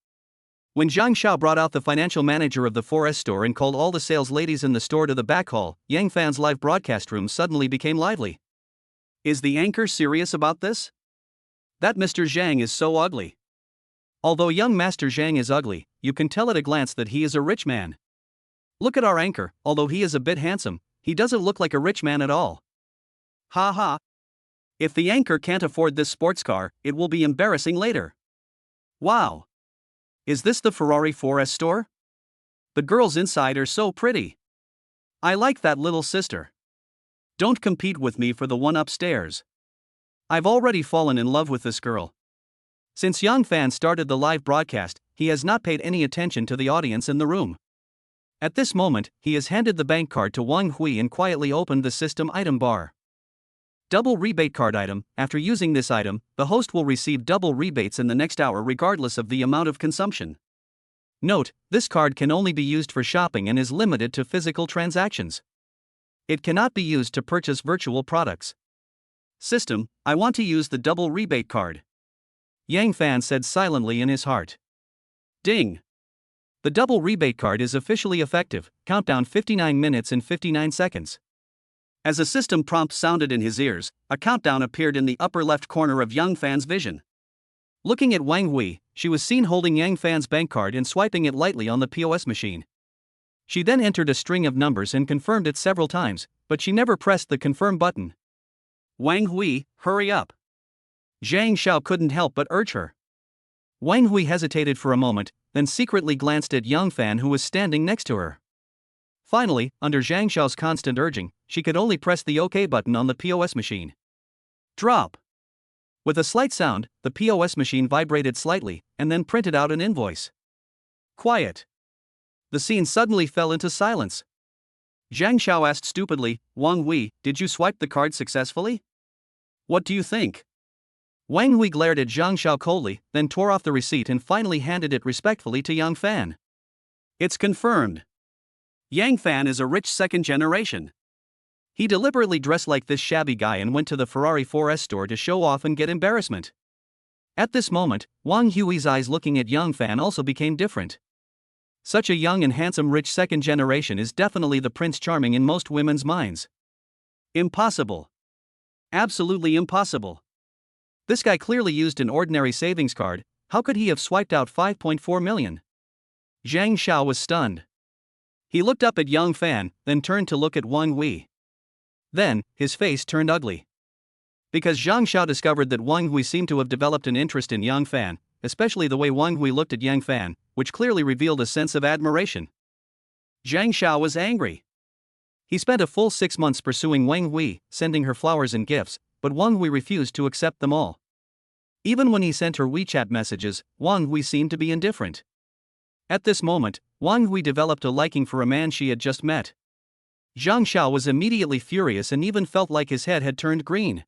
When Zhang Xiao brought out the financial manager of the 4S store and called all the sales ladies in the store to the back hall, Yang Fan's live broadcast room suddenly became lively. Is the anchor serious about this? That Mr. Zhang is so ugly. Although young Master Zhang is ugly, you can tell at a glance that he is a rich man. Look at our anchor, although he is a bit handsome, he doesn't look like a rich man at all. Ha ha. If the anchor can't afford this sports car, it will be embarrassing later. Wow. Is this the Ferrari 4S store? The girls inside are so pretty. I like that little sister. Don't compete with me for the one upstairs. I've already fallen in love with this girl. Since Yang Fan started the live broadcast, he has not paid any attention to the audience in the room. At this moment, he has handed the bank card to Wang Hui and quietly opened the system item bar. Double rebate card item. After using this item, the host will receive double rebates in the next hour regardless of the amount of consumption. Note, this card can only be used for shopping and is limited to physical transactions. It cannot be used to purchase virtual products. System, I want to use the double rebate card. Yang Fan said silently in his heart. Ding! The double rebate card is officially effective. Countdown 59 minutes and 59 seconds. As a system prompt sounded in his ears, a countdown appeared in the upper left corner of Yang Fan's vision. Looking at Wang Hui, she was seen holding Yang Fan's bank card and swiping it lightly on the POS machine. She then entered a string of numbers and confirmed it several times, but she never pressed the confirm button. Wang Hui, hurry up. Zhang Xiao couldn't help but urge her. Wang Hui hesitated for a moment, then secretly glanced at Yang Fan who was standing next to her. Finally, under Zhang Xiao's constant urging, she could only press the OK button on the POS machine. Drop. With a slight sound, the POS machine vibrated slightly, and then printed out an invoice. Quiet. The scene suddenly fell into silence. Zhang Xiao asked stupidly, Wang Hui, did you swipe the card successfully? What do you think? Wang Hui glared at Zhang Xiao coldly, then tore off the receipt and finally handed it respectfully to Yang Fan. It's confirmed. Yang Fan is a rich second generation. He deliberately dressed like this shabby guy and went to the Ferrari 4S store to show off and get embarrassment. At this moment, Wang Hui's eyes looking at Yang Fan also became different. Such a young and handsome rich second generation is definitely the Prince Charming in most women's minds. Impossible. Absolutely impossible. This guy clearly used an ordinary savings card. How could he have swiped out 5.4 million? Zhang Xiao was stunned. He looked up at Yang Fan, then turned to look at Wang Hui. Then, his face turned ugly. Because Zhang Xiao discovered that Wang Hui seemed to have developed an interest in Yang Fan, especially the way Wang Hui looked at Yang Fan, which clearly revealed a sense of admiration. Zhang Xiao was angry. He spent a full 6 months pursuing Wang Hui, sending her flowers and gifts, but Wang Hui refused to accept them all. Even when he sent her WeChat messages, Wang Hui seemed to be indifferent. At this moment, Wang Hui developed a liking for a man she had just met. Zhang Xiao was immediately furious and even felt like his head had turned green.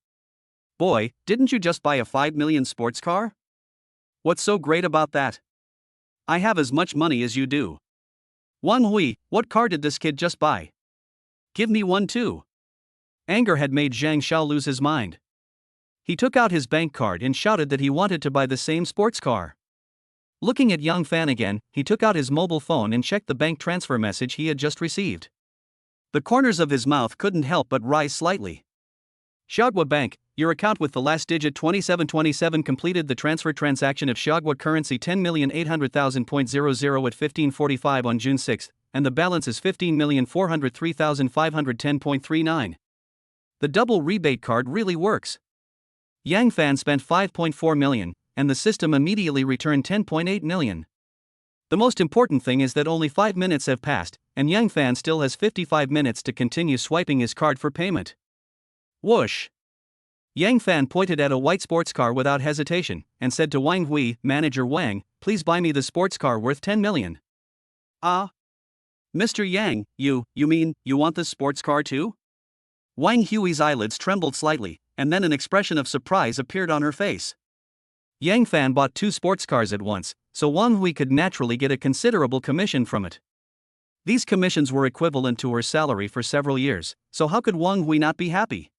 Boy, didn't you just buy a 5 million sports car? What's so great about that? I have as much money as you do. Wang Hui, what car did this kid just buy? Give me one too. Anger had made Zhang Xiao lose his mind. He took out his bank card and shouted that he wanted to buy the same sports car. Looking at Yang Fan again, he took out his mobile phone and checked the bank transfer message he had just received. The corners of his mouth couldn't help but rise slightly. Xiaogua Bank, your account with the last digit 2727 completed the transfer transaction of Xiaogua currency 10,800,000.00 at 15:45 on June 6, and the balance is 15,403,510.39. The double rebate card really works. Yang Fan spent 5.4 million, and the system immediately returned 10.8 million. The most important thing is that only 5 minutes have passed, and Yang Fan still has 55 minutes to continue swiping his card for payment. Whoosh! Yang Fan pointed at a white sports car without hesitation, and said to Wang Hui, Manager Wang, please buy me the sports car worth 10 million. Ah? Mr. Yang, you mean, you want this sports car too? Wang Hui's eyelids trembled slightly, and then an expression of surprise appeared on her face. Yang Fan bought 2 sports cars at once, so Wang Hui could naturally get a considerable commission from it. These commissions were equivalent to her salary for several years, so how could Wang Hui not be happy?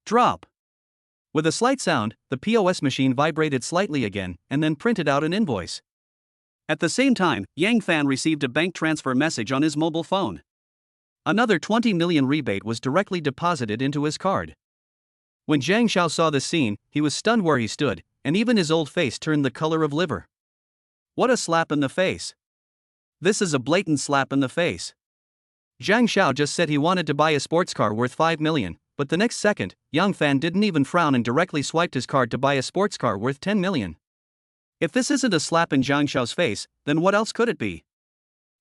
Drop. With a slight sound, the POS machine vibrated slightly again, and then printed out an invoice. At the same time, Yang Fan received a bank transfer message on his mobile phone. Another 20 million rebate was directly deposited into his card. When Zhang Xiao saw this scene, he was stunned where he stood, and even his old face turned the color of liver. What a slap in the face. This is a blatant slap in the face. Zhang Xiao just said he wanted to buy a sports car worth 5 million, but the next second, Yang Fan didn't even frown and directly swiped his card to buy a sports car worth 10 million. If this isn't a slap in Zhang Xiao's face, then what else could it be?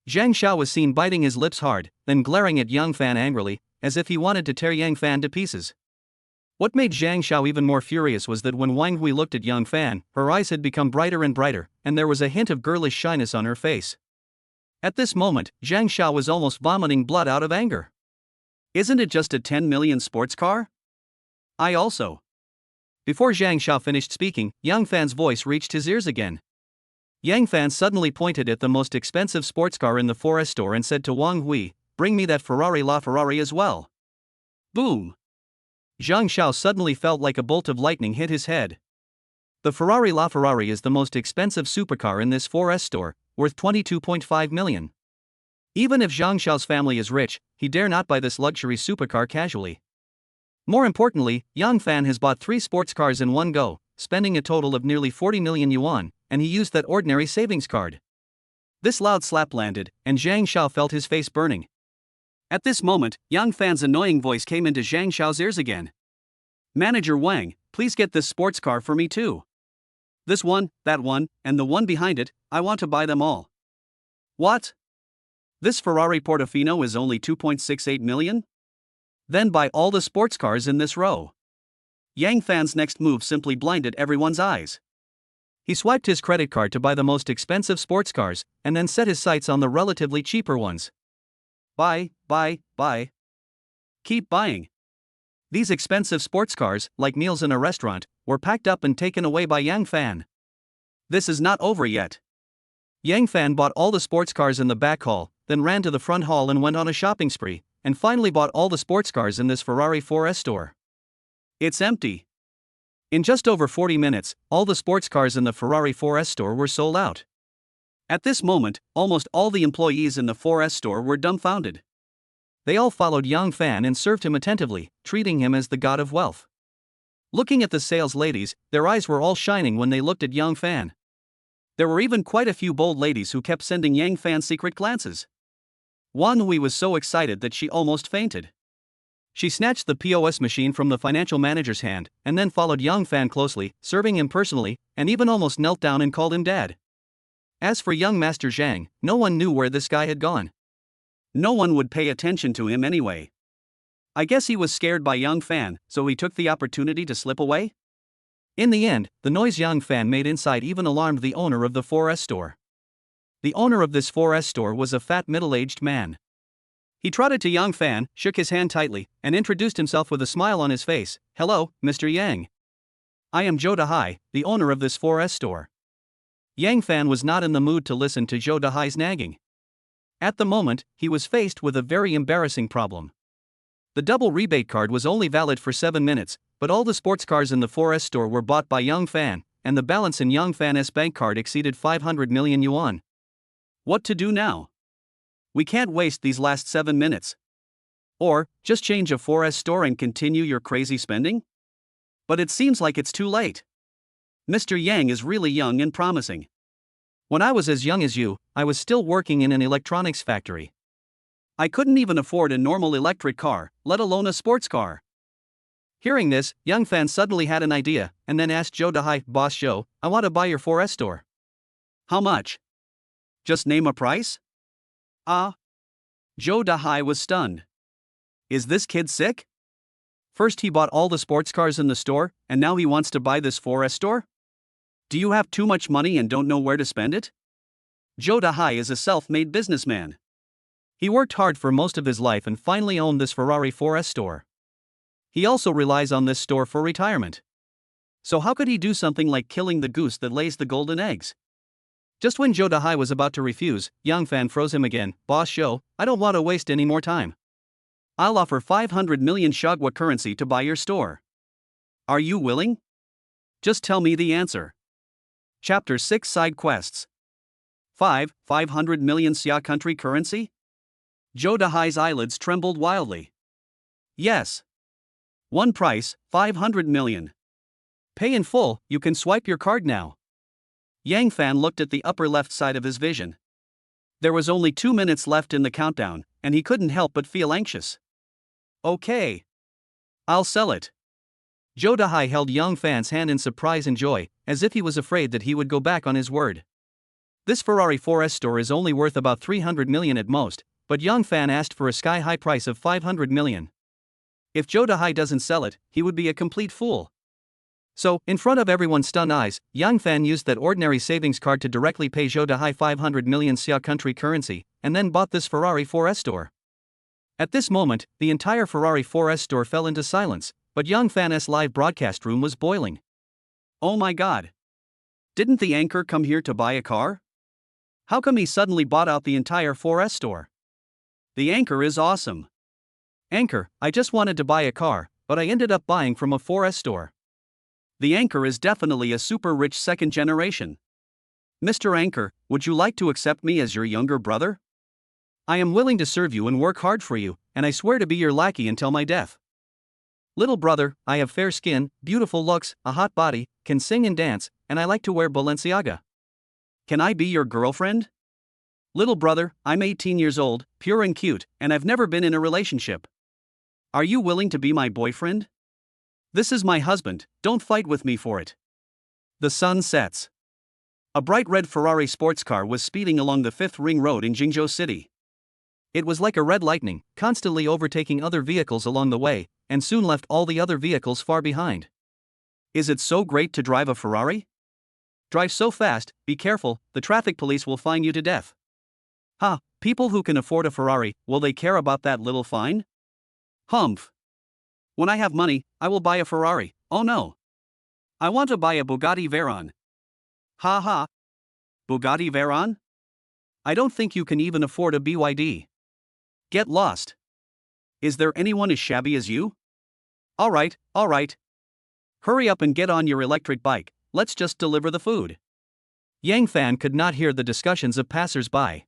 Zhang Xiao was seen biting his lips hard, then glaring at Yang Fan angrily, as if he wanted to tear Yang Fan to pieces. What made Zhang Xiao even more furious was that when Wang Hui looked at Yang Fan, her eyes had become brighter and brighter, and there was a hint of girlish shyness on her face. At this moment, Zhang Xiao was almost vomiting blood out of anger. Isn't it just a 10 million sports car? I also. Before Zhang Xiao finished speaking, Yang Fan's voice reached his ears again. Yang Fan suddenly pointed at the most expensive sports car in the forest store and said to Wang Hui, bring me that Ferrari LaFerrari as well. Boom! Zhang Xiao suddenly felt like a bolt of lightning hit his head. The Ferrari LaFerrari is the most expensive supercar in this forest store, worth 22.5 million. Even if Zhang Xiao's family is rich, he dare not buy this luxury supercar casually. More importantly, Yang Fan has bought 3 sports cars in one go, spending a total of nearly 40 million yuan, and he used that ordinary savings card. This loud slap landed, and Zhang Xiao felt his face burning. At this moment, Yang Fan's annoying voice came into Zhang Xiao's ears again. Manager Wang, please get this sports car for me too. This one, that one, and the one behind it, I want to buy them all. What? This Ferrari Portofino is only 2.68 million? Then buy all the sports cars in this row. Yang Fan's next move simply blinded everyone's eyes. He swiped his credit card to buy the most expensive sports cars, and then set his sights on the relatively cheaper ones. Buy. Keep buying. These expensive sports cars, like meals in a restaurant, were packed up and taken away by Yang Fan. This is not over yet. Yang Fan bought all the sports cars in the back hall, then ran to the front hall and went on a shopping spree, and finally bought all the sports cars in this Ferrari 4S store. It's empty. In just over 40 minutes, all the sports cars in the Ferrari 4S store were sold out. At this moment, almost all the employees in the 4S store were dumbfounded. They all followed Yang Fan and served him attentively, treating him as the god of wealth. Looking at the sales ladies, their eyes were all shining when they looked at Young Fan. There were even quite a few bold ladies who kept sending Yang Fan secret glances. Wan Hui was so excited that she almost fainted. She snatched the POS machine from the financial manager's hand, and then followed Young Fan closely, serving him personally, and even almost knelt down and called him dad. As for young Master Zhang, no one knew where this guy had gone. No one would pay attention to him anyway. I guess he was scared by Young Fan, so he took the opportunity to slip away? In the end, the noise Young Fan made inside even alarmed the owner of the 4S store. The owner of this 4S store was a fat middle-aged man. He trotted to Young Fan, shook his hand tightly, and introduced himself with a smile on his face. "Hello, Mr. Yang. I am Zhou Dahai, the owner of this 4S store." Yang Fan was not in the mood to listen to Zhou Dahai's nagging. At the moment, he was faced with a very embarrassing problem. The double rebate card was only valid for 7 minutes, but all the sports cars in the 4S store were bought by Young Fan, and the balance in Young Fan's bank card exceeded 500 million yuan. What to do now? We can't waste these last 7 minutes. Or, just change a 4S store and continue your crazy spending? But it seems like it's too late. Mr. Yang is really young and promising. When I was as young as you, I was still working in an electronics factory. I couldn't even afford a normal electric car, let alone a sports car. Hearing this, Young Fan suddenly had an idea, and then asked Zhou Dahai, "Boss Zhou, I want to buy your 4S store." "How much? Just name a price?" Zhou Dahai was stunned. Is this kid sick? First he bought all the sports cars in the store, and now he wants to buy this 4S store? Do you have too much money and don't know where to spend it? Zhou Dahai is a self-made businessman. He worked hard for most of his life and finally owned this Ferrari 4S store. He also relies on this store for retirement. So how could he do something like killing the goose that lays the golden eggs? Just when Zhou Dahai was about to refuse, Young Fan froze him again. "Boss Zhou, I don't want to waste any more time. I'll offer 500 million Shagwa currency to buy your store. Are you willing? Just tell me the answer." Chapter 6 Side Quests. 500 million Xia country currency? Zhou Dahai's eyelids trembled wildly. Yes. One price, 500 million. Pay in full, you can swipe your card now. Yang Fan looked at the upper left side of his vision. There was only 2 minutes left in the countdown, and he couldn't help but feel anxious. Okay. I'll sell it. Zhou Dahai held Young Fan's hand in surprise and joy, as if he was afraid that he would go back on his word. This Ferrari 4S store is only worth about 300 million at most, but Young Fan asked for a sky-high price of 500 million. If Zhou Dahai doesn't sell it, he would be a complete fool. So, in front of everyone's stunned eyes, Young Fan used that ordinary savings card to directly pay Zhou Dahai 500 million Xia country currency, and then bought this Ferrari 4S store. At this moment, the entire Ferrari 4S store fell into silence, but Young Fan's live broadcast room was boiling. Oh my god. Didn't the anchor come here to buy a car? How come he suddenly bought out the entire 4S store? The anchor is awesome. Anchor, I just wanted to buy a car, but I ended up buying from a 4S store. The anchor is definitely a super rich second generation. Mr. Anchor, would you like to accept me as your younger brother? I am willing to serve you and work hard for you, and I swear to be your lackey until my death. Little brother, I have fair skin, beautiful looks, a hot body, can sing and dance, and I like to wear Balenciaga. Can I be your girlfriend? Little brother, I'm 18 years old, pure and cute, and I've never been in a relationship. Are you willing to be my boyfriend? This is my husband, don't fight with me for it. The sun sets. A bright red Ferrari sports car was speeding along the 5th Ring Road in Jingzhou City. It was like a red lightning, constantly overtaking other vehicles along the way, and soon left all the other vehicles far behind. Is it so great to drive a Ferrari? Drive so fast, be careful, the traffic police will fine you to death. Ha, people who can afford a Ferrari, will they care about that little fine? Humph. When I have money, I will buy a Ferrari. Oh no. I want to buy a Bugatti Veyron. Ha ha. Bugatti Veyron? I don't think you can even afford a BYD. Get lost. Is there anyone as shabby as you? Alright. Hurry up and get on your electric bike, let's just deliver the food. Yang Fan could not hear the discussions of passers-by.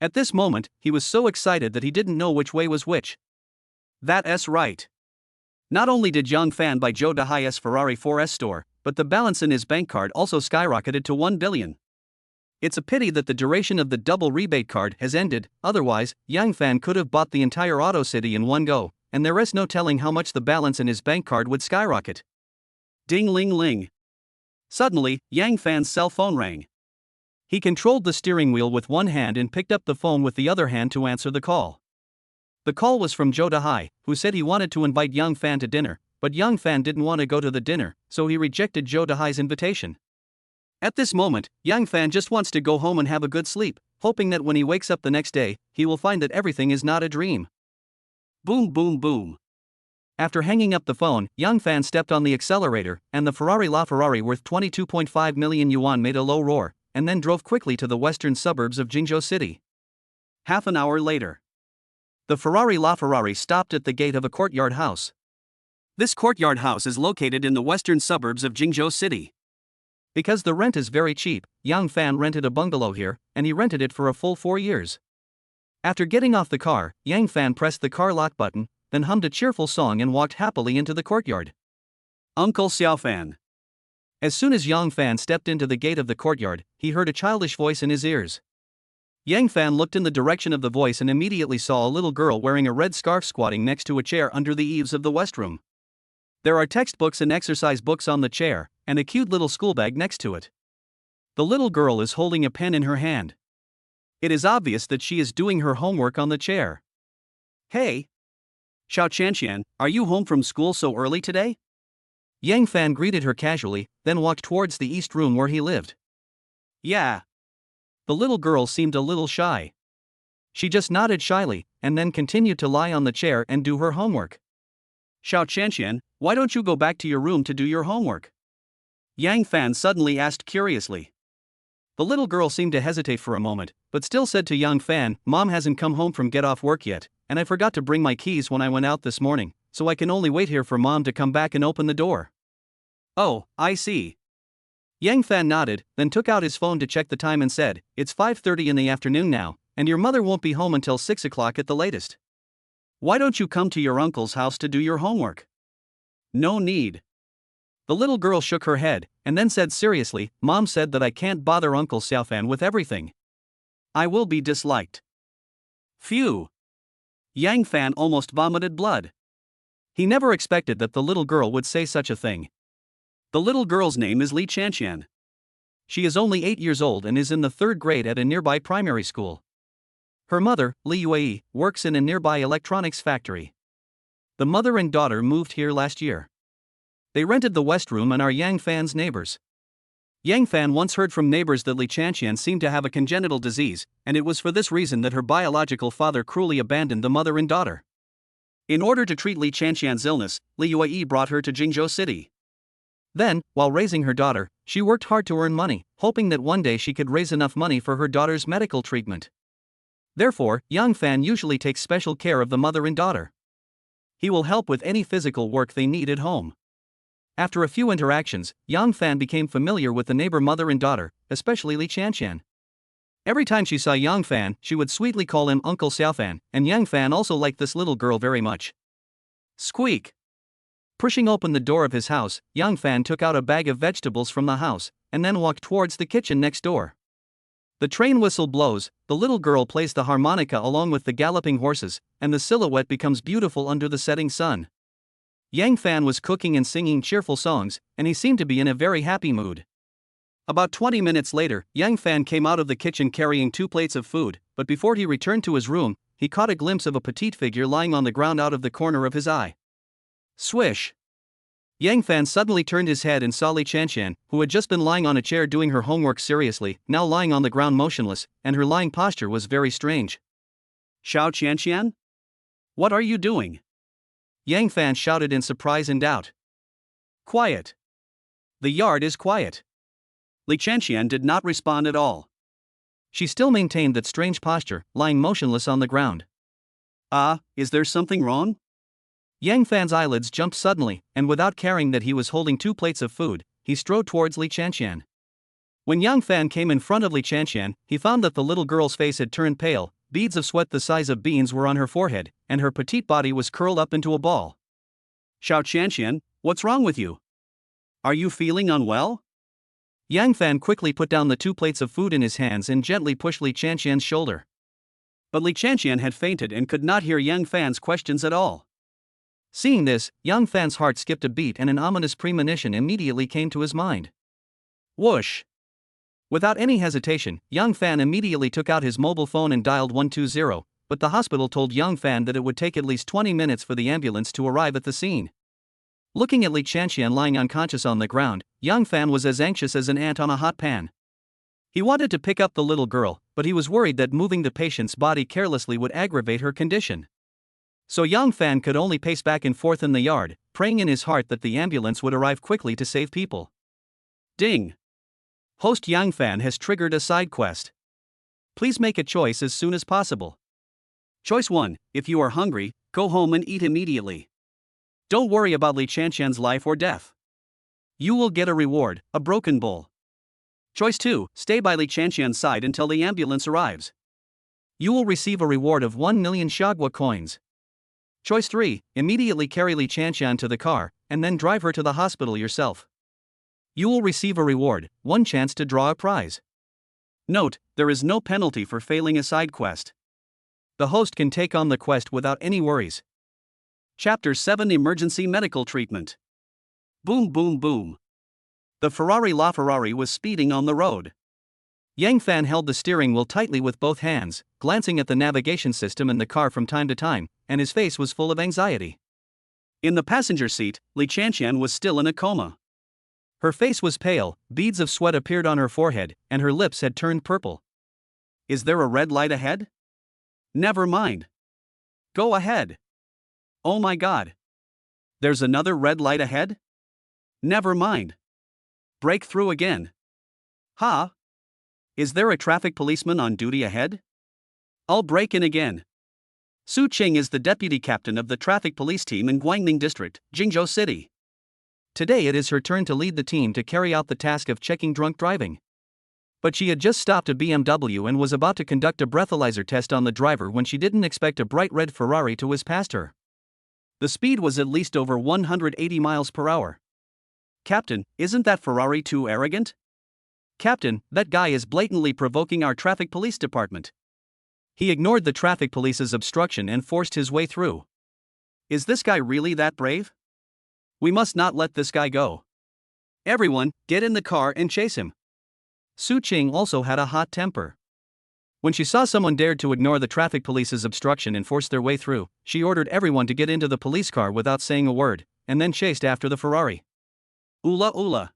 At this moment, he was so excited that he didn't know which way was which. That's right. Not only did Yang Fan buy Joe Dahai's Ferrari 4S store, but the balance in his bank card also skyrocketed to 1 billion. It's a pity that the duration of the double rebate card has ended, otherwise, Yang Fan could have bought the entire Auto City in one go, and there is no telling how much the balance in his bank card would skyrocket. Ding ling ling. Suddenly, Yang Fan's cell phone rang. He controlled the steering wheel with one hand and picked up the phone with the other hand to answer the call. The call was from Joe Dahai, who said he wanted to invite Yang Fan to dinner, but Yang Fan didn't want to go to the dinner, so he rejected Joe Dahai's invitation. At this moment, Yang Fan just wants to go home and have a good sleep, hoping that when he wakes up the next day, he will find that everything is not a dream. Boom boom boom. After hanging up the phone, Yang Fan stepped on the accelerator, and the Ferrari worth 22.5 million yuan made a low roar, and then drove quickly to the western suburbs of Jingzhou City. Half an hour later, the Ferrari stopped at the gate of a courtyard house. This courtyard house is located in the western suburbs of Jingzhou City. Because the rent is very cheap, Yang Fan rented a bungalow here, and he rented it for a full 4 years. After getting off the car, Yang Fan pressed the car lock button, then hummed a cheerful song and walked happily into the courtyard. Uncle Xiao Fan. As soon as Yang Fan stepped into the gate of the courtyard, he heard a childish voice in his ears. Yang Fan looked in the direction of the voice and immediately saw a little girl wearing a red scarf squatting next to a chair under the eaves of the West Room. There are textbooks and exercise books on the chair, and a cute little school bag next to it. The little girl is holding a pen in her hand. It is obvious that she is doing her homework on the chair. Hey! Xiao Qianqian, are you home from school so early today? Yang Fan greeted her casually, then walked towards the east room where he lived. Yeah. The little girl seemed a little shy. She just nodded shyly, and then continued to lie on the chair and do her homework. Xiao Qianqian, why don't you go back to your room to do your homework? Yang Fan suddenly asked curiously. The little girl seemed to hesitate for a moment, but still said to Yang Fan, Mom hasn't come home from get off work yet, and I forgot to bring my keys when I went out this morning, so I can only wait here for Mom to come back and open the door. Oh, I see. Yang Fan nodded, then took out his phone to check the time and said, It's 5:30 in the afternoon now, and your mother won't be home until 6 o'clock at the latest. Why don't you come to your uncle's house to do your homework? No need. The little girl shook her head, and then said seriously, Mom said that I can't bother Uncle Xiaofan with everything. I will be disliked. Phew. Yang Fan almost vomited blood. He never expected that the little girl would say such a thing. The little girl's name is Li Chanqian. She is only 8 years old and is in the 3rd grade at a nearby primary school. Her mother, Li Yue, works in a nearby electronics factory. The mother and daughter moved here last year. They rented the West Room and are Yang Fan's neighbors. Yang Fan once heard from neighbors that Li Chanqian seemed to have a congenital disease, and it was for this reason that her biological father cruelly abandoned the mother and daughter. In order to treat Li Chanqian's illness, Li Yue brought her to Jingzhou City. Then, while raising her daughter, she worked hard to earn money, hoping that one day she could raise enough money for her daughter's medical treatment. Therefore, Yang Fan usually takes special care of the mother and daughter. He will help with any physical work they need at home. After a few interactions, Yang Fan became familiar with the neighbor mother and daughter, especially Li Chanqian. Every time she saw Yang Fan, she would sweetly call him Uncle Xiaofan, and Yang Fan also liked this little girl very much. Squeak! Pushing open the door of his house, Yang Fan took out a bag of vegetables from the house, and then walked towards the kitchen next door. The train whistle blows, the little girl plays the harmonica along with the galloping horses, and the silhouette becomes beautiful under the setting sun. Yang Fan was cooking and singing cheerful songs, and he seemed to be in a very happy mood. About 20 minutes later, Yang Fan came out of the kitchen carrying 2 plates of food, but before he returned to his room, he caught a glimpse of a petite figure lying on the ground out of the corner of his eye. Swish! Yang Fan suddenly turned his head and saw Li Chanqian, who had just been lying on a chair doing her homework seriously, now lying on the ground motionless, and her lying posture was very strange. Xiao Qianqian? What are you doing? Yang Fan shouted in surprise and doubt. Quiet. The yard is quiet. Li Chanqian did not respond at all. She still maintained that strange posture, lying motionless on the ground. Is there something wrong? Yang Fan's eyelids jumped suddenly, and without caring that he was holding 2 plates of food, he strode towards Li Chanqian. When Yang Fan came in front of Li Chanqian, he found that the little girl's face had turned pale, beads of sweat the size of beans were on her forehead, and her petite body was curled up into a ball. Xiao Qianqian, what's wrong with you? Are you feeling unwell? Yang Fan quickly put down the 2 plates of food in his hands and gently pushed Li Qianqian's shoulder. But Li Qianqian had fainted and could not hear Yang Fan's questions at all. Seeing this, Yang Fan's heart skipped a beat and an ominous premonition immediately came to his mind. Whoosh! Without any hesitation, Yang Fan immediately took out his mobile phone and dialed 120, but the hospital told Yang Fan that it would take at least 20 minutes for the ambulance to arrive at the scene. Looking at Li Qianqian lying unconscious on the ground, Yang Fan was as anxious as an ant on a hot pan. He wanted to pick up the little girl, but he was worried that moving the patient's body carelessly would aggravate her condition. So Yang Fan could only pace back and forth in the yard, praying in his heart that the ambulance would arrive quickly to save people. Ding! Host Yang Fan has triggered a side quest. Please make a choice as soon as possible. Choice 1, if you are hungry, go home and eat immediately. Don't worry about Li Qianqian's life or death. You will get a reward, a broken bowl. Choice 2, stay by Li Qianqian's side until the ambulance arrives. You will receive a reward of 1 million Xiagua coins. Choice 3, immediately carry Li Qianqian to the car, and then drive her to the hospital yourself. You will receive a reward, 1 chance to draw a prize. Note, there is no penalty for failing a side quest. The host can take on the quest without any worries. Chapter 7 Emergency Medical Treatment. Boom boom boom. The LaFerrari was speeding on the road. Yang Fan held the steering wheel tightly with both hands, glancing at the navigation system in the car from time to time, and his face was full of anxiety. In the passenger seat, Li Qianqian was still in a coma. Her face was pale, beads of sweat appeared on her forehead, and her lips had turned purple. Is there a red light ahead? Never mind. Go ahead. Oh my God. There's another red light ahead? Never mind. Break through again. Ha? Is there a traffic policeman on duty ahead? I'll break in again. Su Qing is the deputy captain of the traffic police team in Guangning District, Jingzhou City. Today it is her turn to lead the team to carry out the task of checking drunk driving. But she had just stopped a BMW and was about to conduct a breathalyzer test on the driver when she didn't expect a bright red Ferrari to whiz past her. The speed was at least over 180 miles per hour. Captain, isn't that Ferrari too arrogant? Captain, that guy is blatantly provoking our traffic police department. He ignored the traffic police's obstruction and forced his way through. Is this guy really that brave? We must not let this guy go. Everyone, get in the car and chase him. Su Qing also had a hot temper. When she saw someone dared to ignore the traffic police's obstruction and force their way through, she ordered everyone to get into the police car without saying a word, and then chased after the Ferrari. Oola oola.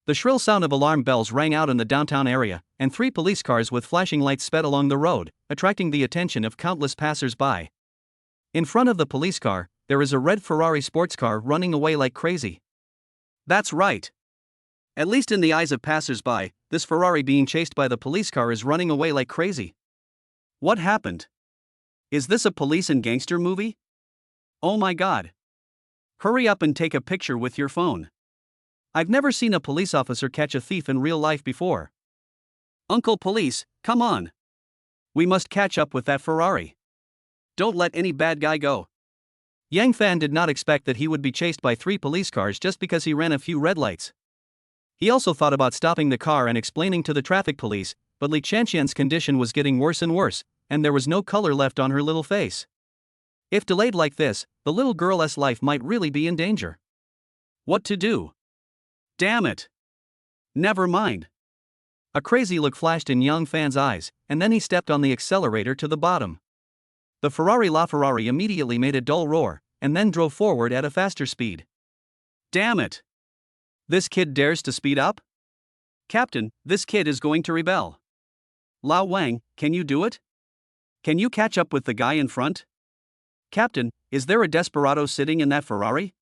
The shrill sound of alarm bells rang out in the downtown area, and 3 police cars with flashing lights sped along the road, attracting the attention of countless passers-by. In front of the police car, there is a red Ferrari sports car running away like crazy. That's right. At least in the eyes of passers-by, this Ferrari being chased by the police car is running away like crazy. What happened? Is this a police and gangster movie? Oh my God. Hurry up and take a picture with your phone. I've never seen a police officer catch a thief in real life before. Uncle Police, come on. We must catch up with that Ferrari. Don't let any bad guy go. Yang Fan did not expect that he would be chased by 3 police cars just because he ran a few red lights. He also thought about stopping the car and explaining to the traffic police, but Li Qianqian's condition was getting worse and worse, and there was no color left on her little face. If delayed like this, the little girl's life might really be in danger. What to do? Damn it! Never mind. A crazy look flashed in Yang Fan's eyes, and then he stepped on the accelerator to the bottom. The LaFerrari immediately made a dull roar, and then drove forward at a faster speed. Damn it! This kid dares to speed up? Captain, this kid is going to rebel. Lao Wang, can you do it? Can you catch up with the guy in front? Captain, is there a desperado sitting in that Ferrari?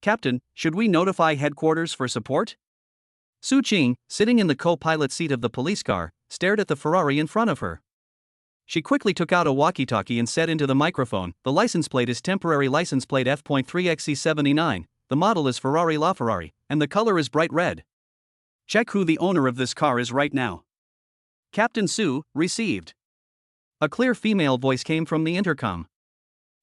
Captain, should we notify headquarters for support? Su Qing, sitting in the co-pilot seat of the police car, stared at the Ferrari in front of her. She quickly took out a walkie-talkie and said into the microphone, "The license plate is temporary license plate F.3XC79, the model is LaFerrari, and the color is bright red. Check who the owner of this car is right now." Captain Su, received. A clear female voice came from the intercom.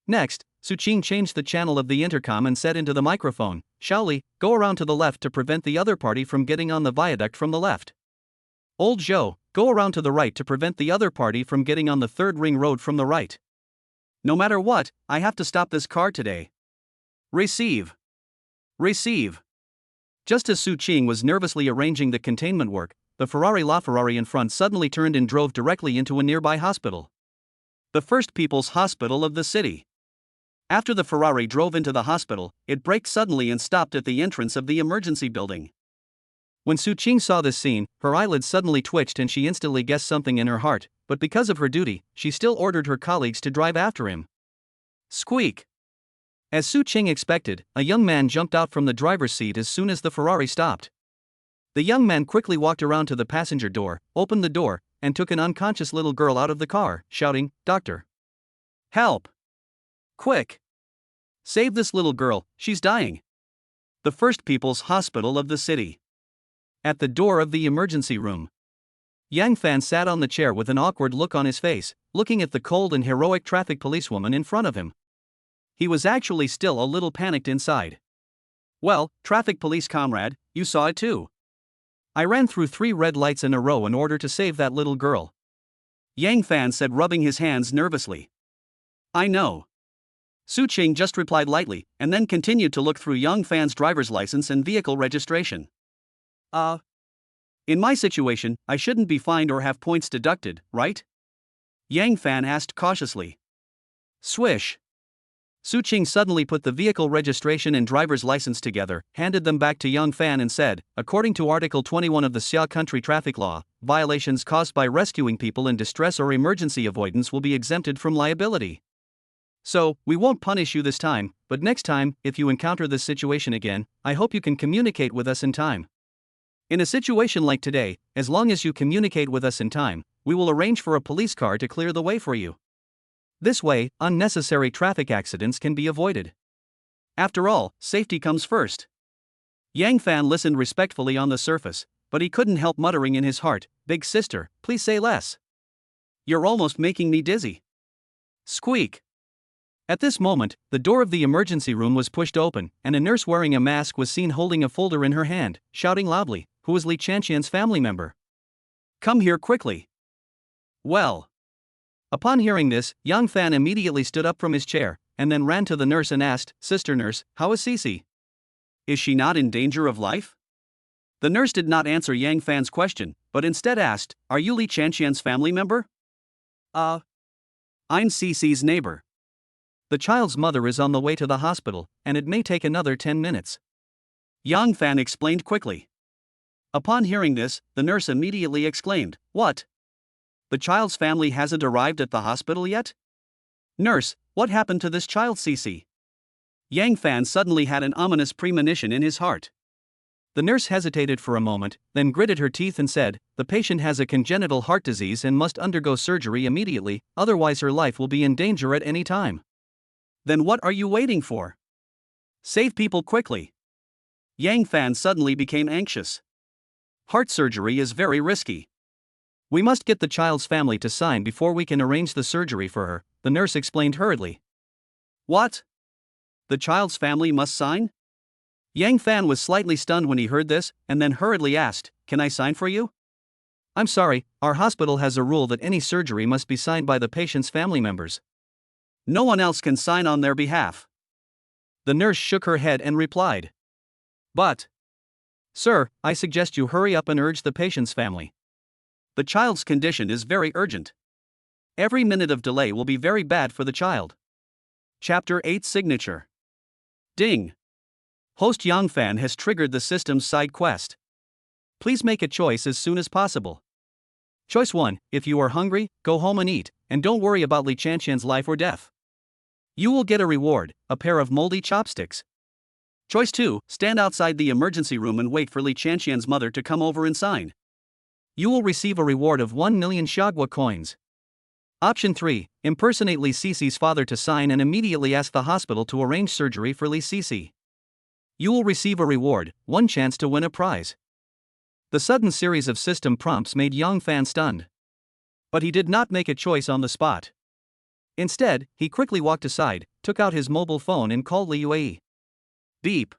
Next, Su Qing changed the channel of the intercom and said into the microphone, "Shaoli, go around to the left to prevent the other party from getting on the viaduct from the left. Old Zhou, go around to the right to prevent the other party from getting on the third ring road from the right. No matter what, I have to stop this car today. Receive. Receive." Just as Su Qing was nervously arranging the containment work, the LaFerrari in front suddenly turned and drove directly into a nearby hospital. The First People's Hospital of the city. After the Ferrari drove into the hospital, it braked suddenly and stopped at the entrance of the emergency building. When Su Qing saw this scene, her eyelids suddenly twitched and she instantly guessed something in her heart, but because of her duty, she still ordered her colleagues to drive after him. Squeak! As Su Qing expected, a young man jumped out from the driver's seat as soon as the Ferrari stopped. The young man quickly walked around to the passenger door, opened the door, and took an unconscious little girl out of the car, shouting, "Doctor! Help! Quick! Save this little girl, she's dying." The First People's Hospital of the city. At the door of the emergency room, Yang Fan sat on the chair with an awkward look on his face, looking at the cold and heroic traffic policewoman in front of him. He was actually still a little panicked inside. "Well, traffic police comrade, you saw it too. I ran through 3 red lights in a row in order to save that little girl," Yang Fan said, rubbing his hands nervously. "I know." Su Qing just replied lightly, and then continued to look through Yang Fan's driver's license and vehicle registration. In my situation, I shouldn't be fined or have points deducted, right?" Yang Fan asked cautiously. Swish! Su Qing suddenly put the vehicle registration and driver's license together, handed them back to Yang Fan and said, "According to Article 21 of the Xia Country Traffic Law, violations caused by rescuing people in distress or emergency avoidance will be exempted from liability. So, we won't punish you this time, but next time, if you encounter this situation again, I hope you can communicate with us in time. In a situation like today, as long as you communicate with us in time, we will arrange for a police car to clear the way for you. This way, unnecessary traffic accidents can be avoided. After all, safety comes first." Yang Fan listened respectfully on the surface, but he couldn't help muttering in his heart, "Big sister, please say less. You're almost making me dizzy." Squeak! At this moment, the door of the emergency room was pushed open, and a nurse wearing a mask was seen holding a folder in her hand, shouting loudly, "Who is Li Chanqian's family member? Come here quickly." Well. Upon hearing this, Yang Fan immediately stood up from his chair, and then ran to the nurse and asked, "Sister nurse, how is Cici? Is she not in danger of life?" The nurse did not answer Yang Fan's question, but instead asked, "Are you Li Chanqian's family member?" I'm Cici's neighbor. The child's mother is on the way to the hospital, and it may take another 10 minutes. Yang Fan explained quickly. Upon hearing this, the nurse immediately exclaimed, "What? The child's family hasn't arrived at the hospital yet? Nurse, what happened to this child Cici?" Yang Fan suddenly had an ominous premonition in his heart. The nurse hesitated for a moment, then gritted her teeth and said, "The patient has a congenital heart disease and must undergo surgery immediately, otherwise her life will be in danger at any time." "Then what are you waiting for? Save people quickly." Yang Fan suddenly became anxious. "Heart surgery is very risky. We must get the child's family to sign before we can arrange the surgery for her," the nurse explained hurriedly. "What? The child's family must sign?" Yang Fan was slightly stunned when he heard this, and then hurriedly asked, "Can I sign for you?" "I'm sorry, our hospital has a rule that any surgery must be signed by the patient's family members. No one else can sign on their behalf." The nurse shook her head and replied, "But, sir, I suggest you hurry up and urge the patient's family. The child's condition is very urgent. Every minute of delay will be very bad for the child." Chapter 8 Signature. Ding! Host Yang Fan has triggered the system's side quest. Please make a choice as soon as possible. Choice 1, if you are hungry, go home and eat, and don't worry about Li Chanqian's life or death. You will get a reward, a pair of moldy chopsticks. Choice 2, stand outside the emergency room and wait for Li Chanqian's mother to come over and sign. You will receive a reward of 1 million Xiagua coins. Option 3, impersonate Li Cici's father to sign and immediately ask the hospital to arrange surgery for Li Cici. You will receive a reward, 1 chance to win a prize. The sudden series of system prompts made Yang Fan stunned. But he did not make a choice on the spot. Instead, he quickly walked aside, took out his mobile phone and called Li Yue. Beep.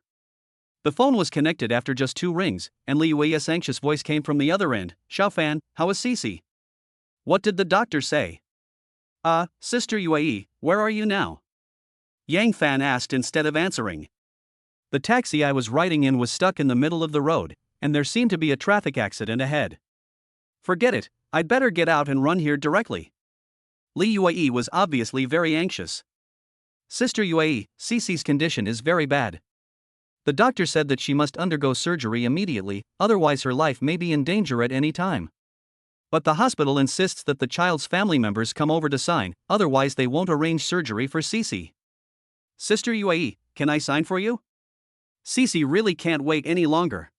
The phone was connected after just 2 rings, and Li Yue's anxious voice came from the other end. Xiaofan, how is Cici? What did the doctor say? Sister Yue, where are you now? Yang Fan asked instead of answering. The taxi I was riding in was stuck in the middle of the road, and there seemed to be a traffic accident ahead. Forget it, I'd better get out and run here directly. Li Yue was obviously very anxious. Sister Yue, Cici's condition is very bad. The doctor said that she must undergo surgery immediately, otherwise her life may be in danger at any time. But the hospital insists that the child's family members come over to sign, otherwise they won't arrange surgery for Cici. Sister Yue, can I sign for you? Cici really can't wait any longer.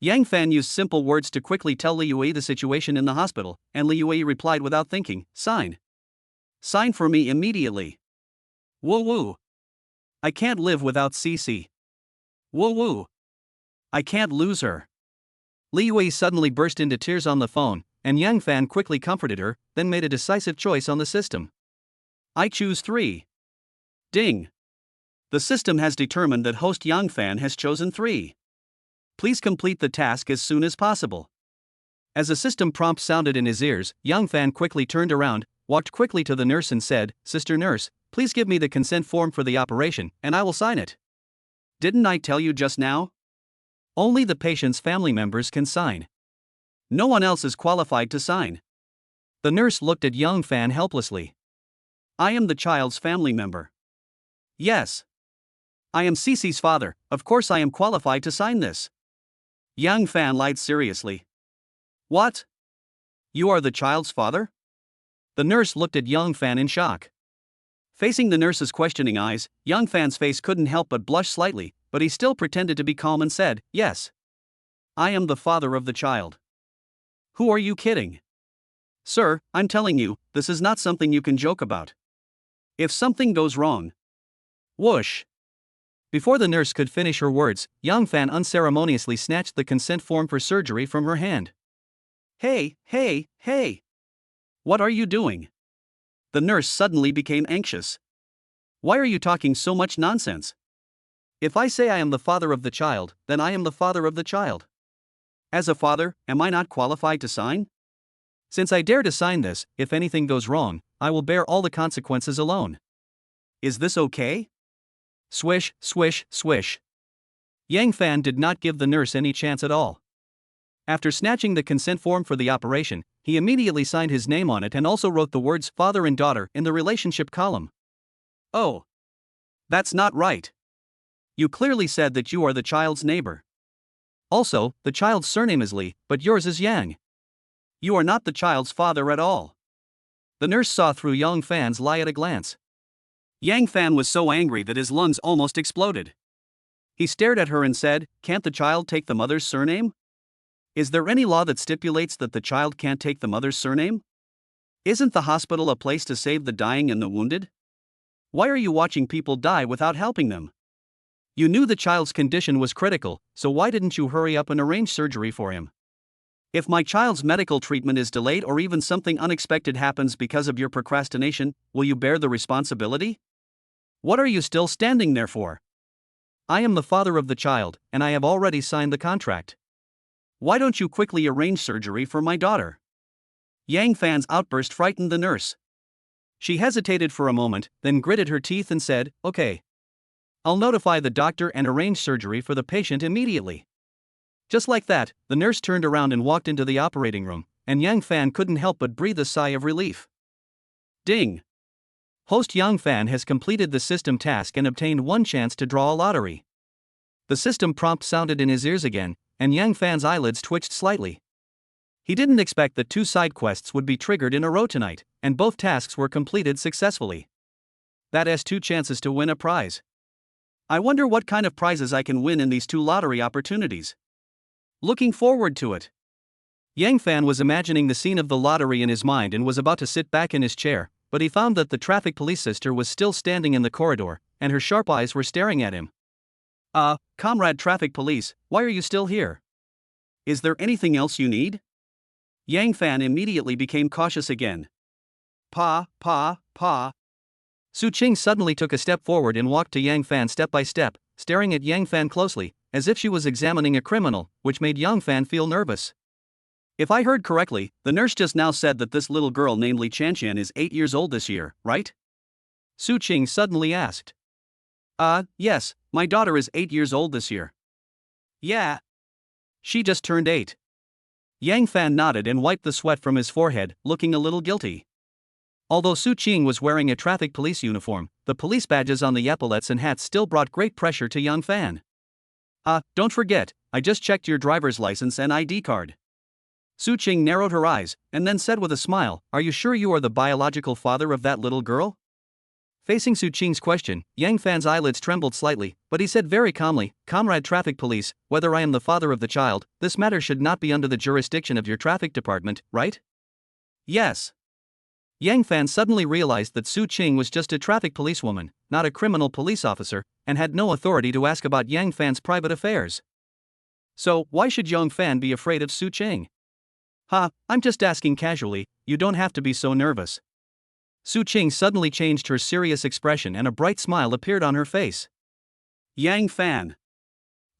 Yang Fan used simple words to quickly tell Li Yue the situation in the hospital, and Li Yue replied without thinking, sign. Sign for me immediately. Woo woo. I can't live without Cici. Woo woo. I can't lose her. Li Yue suddenly burst into tears on the phone, and Yang Fan quickly comforted her, then made a decisive choice on the system. I choose 3. Ding. The system has determined that host Yang Fan has chosen 3. Please complete the task as soon as possible. As a system prompt sounded in his ears, Yang Fan quickly turned around, walked quickly to the nurse and said, Sister Nurse, please give me the consent form for the operation, and I will sign it. Didn't I tell you just now? Only the patient's family members can sign. No one else is qualified to sign. The nurse looked at Yang Fan helplessly. I am the child's family member. Yes. I am Cici's father, of course I am qualified to sign this. Yang Fan lied seriously. What? You are the child's father? The nurse looked at Yang Fan in shock. Facing the nurse's questioning eyes, Yang Fan's face couldn't help but blush slightly, but he still pretended to be calm and said, Yes. I am the father of the child. Who are you kidding? Sir, I'm telling you, this is not something you can joke about. If something goes wrong. Whoosh. Before the nurse could finish her words, Yang Fan unceremoniously snatched the consent form for surgery from her hand. Hey! What are you doing? The nurse suddenly became anxious. Why are you talking so much nonsense? If I say I am the father of the child, then I am the father of the child. As a father, am I not qualified to sign? Since I dare to sign this, if anything goes wrong, I will bear all the consequences alone. Is this okay? Swish, swish, swish. Yang Fan did not give the nurse any chance at all. After snatching the consent form for the operation, he immediately signed his name on it and also wrote the words father and daughter in the relationship column. Oh. That's not right. You clearly said that you are the child's neighbor. Also, the child's surname is Li, but yours is Yang. You are not the child's father at all. The nurse saw through Yang Fan's lie at a glance. Yang Fan was so angry that his lungs almost exploded. He stared at her and said, Can't the child take the mother's surname? Is there any law that stipulates that the child can't take the mother's surname? Isn't the hospital a place to save the dying and the wounded? Why are you watching people die without helping them? You knew the child's condition was critical, so why didn't you hurry up and arrange surgery for him? If my child's medical treatment is delayed or even something unexpected happens because of your procrastination, will you bear the responsibility? What are you still standing there for? I am the father of the child, and I have already signed the contract. Why don't you quickly arrange surgery for my daughter? Yang Fan's outburst frightened the nurse. She hesitated for a moment, then gritted her teeth and said, Okay. I'll notify the doctor and arrange surgery for the patient immediately. Just like that, the nurse turned around and walked into the operating room, and Yang Fan couldn't help but breathe a sigh of relief. Ding! Host Yang Fan has completed the system task and obtained 1 chance to draw a lottery. The system prompt sounded in his ears again, and Yang Fan's eyelids twitched slightly. He didn't expect that 2 side quests would be triggered in a row tonight, and both tasks were completed successfully. That has 2 chances to win a prize. I wonder what kind of prizes I can win in these 2 lottery opportunities. Looking forward to it. Yang Fan was imagining the scene of the lottery in his mind and was about to sit back in his chair, but he found that the traffic police sister was still standing in the corridor, and her sharp eyes were staring at him. Comrade traffic police, why are you still here? Is there anything else you need? Yang Fan immediately became cautious again. Pa. Su Qing suddenly took a step forward and walked to Yang Fan step by step, staring at Yang Fan closely, as if she was examining a criminal, which made Yang Fan feel nervous. If I heard correctly, the nurse just now said that this little girl named Li Chanqian is 8 years old this year, right? Su Qing suddenly asked. Yes, my daughter is 8 years old this year. Yeah. She just turned 8. Yang Fan nodded and wiped the sweat from his forehead, looking a little guilty. Although Su Qing was wearing a traffic police uniform, the police badges on the epaulettes and hats still brought great pressure to Yang Fan. Don't forget, I just checked your driver's license and ID card. Su Qing narrowed her eyes, and then said with a smile, "Are you sure you are the biological father of that little girl?" Facing Su Qing's question, Yang Fan's eyelids trembled slightly, but he said very calmly, "Comrade Traffic Police, whether I am the father of the child, this matter should not be under the jurisdiction of your traffic department, right?" Yes. Yang Fan suddenly realized that Su Qing was just a traffic policewoman, not a criminal police officer, and had no authority to ask about Yang Fan's private affairs. So, why should Yang Fan be afraid of Su Qing? I'm just asking casually, you don't have to be so nervous. Su Qing suddenly changed her serious expression and a bright smile appeared on her face. Yang Fan.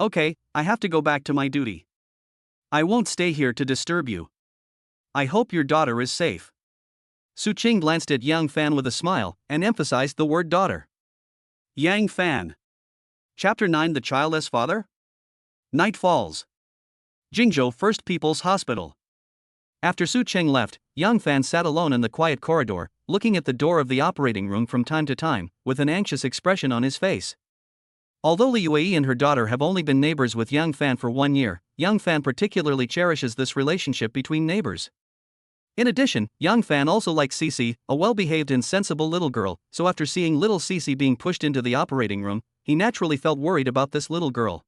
Okay, I have to go back to my duty. I won't stay here to disturb you. I hope your daughter is safe. Su Qing glanced at Yang Fan with a smile and emphasized the word daughter. Yang Fan. Chapter 9: The Childless Father? Night falls. Jingzhou First People's Hospital. After Su Qing left, Yang Fan sat alone in the quiet corridor, looking at the door of the operating room from time to time, with an anxious expression on his face. Although Li Yue and her daughter have only been neighbors with Yang Fan for 1 year, Yang Fan particularly cherishes this relationship between neighbors. In addition, Yang Fan also likes Cici, a well-behaved and sensible little girl, so after seeing little Cici being pushed into the operating room, he naturally felt worried about this little girl.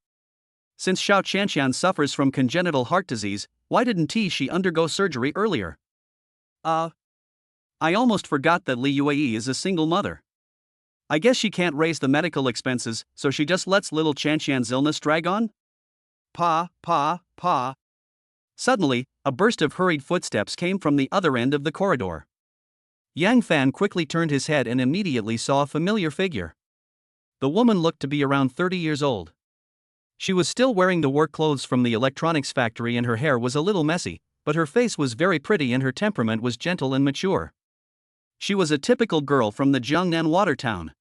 Since Xiao Chanqian suffers from congenital heart disease, why didn't she undergo surgery earlier? I almost forgot that Li Yue is a single mother. I guess she can't raise the medical expenses, so she just lets little Chanqian's illness drag on? Pa. Suddenly, a burst of hurried footsteps came from the other end of the corridor. Yang Fan quickly turned his head and immediately saw a familiar figure. The woman looked to be around 30 years old. She was still wearing the work clothes from the electronics factory and her hair was a little messy, but her face was very pretty and her temperament was gentle and mature. She was a typical girl from the Jiangnan water town.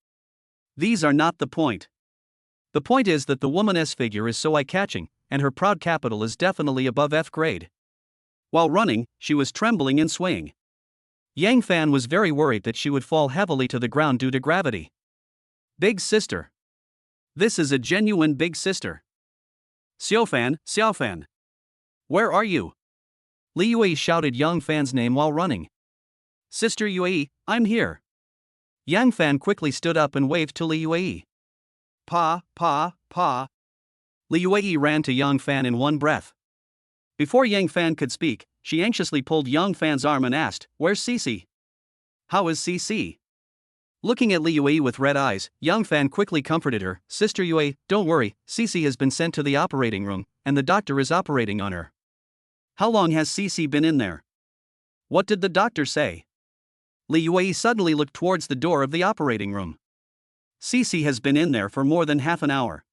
These are not the point. The point is that the woman's figure is so eye-catching, and her proud capital is definitely above F grade. While running, she was trembling and swaying. Yang Fan was very worried that she would fall heavily to the ground due to gravity. Big sister. This is a genuine big sister. Xiaofan. Where are you? Li Yue shouted Yang Fan's name while running. Sister Yue, I'm here. Yang Fan quickly stood up and waved to Li Yue. Pa. Li Yue ran to Yang Fan in one breath. Before Yang Fan could speak, she anxiously pulled Yang Fan's arm and asked, "Where's Cici? How is Cici?" Looking at Li Yue with red eyes, Yang Fan quickly comforted her, "Sister Yue, don't worry, Cici has been sent to the operating room, and the doctor is operating on her." How long has Cici been in there? What did the doctor say? Li Yue suddenly looked towards the door of the operating room. Cici has been in there for more than half an hour.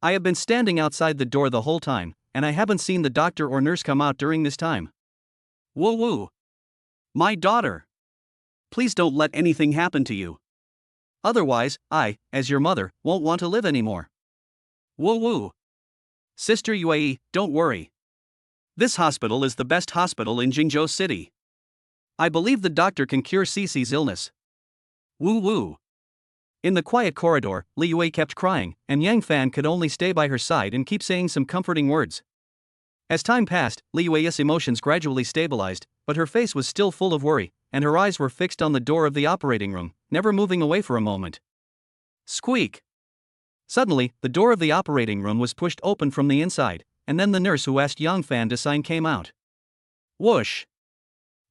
I have been standing outside the door the whole time, and I haven't seen the doctor or nurse come out during this time. Woo. My daughter. Please don't let anything happen to you. Otherwise, I, as your mother, won't want to live anymore. Woo. Sister Yue, don't worry. This hospital is the best hospital in Jingzhou City. I believe the doctor can cure Cici's illness. Woo. In the quiet corridor, Li Yue kept crying, and Yang Fan could only stay by her side and keep saying some comforting words. As time passed, Li Yue's emotions gradually stabilized, but her face was still full of worry, and her eyes were fixed on the door of the operating room, never moving away for a moment. Squeak! Suddenly, the door of the operating room was pushed open from the inside, and then the nurse who asked Yang Fan to sign came out. Whoosh!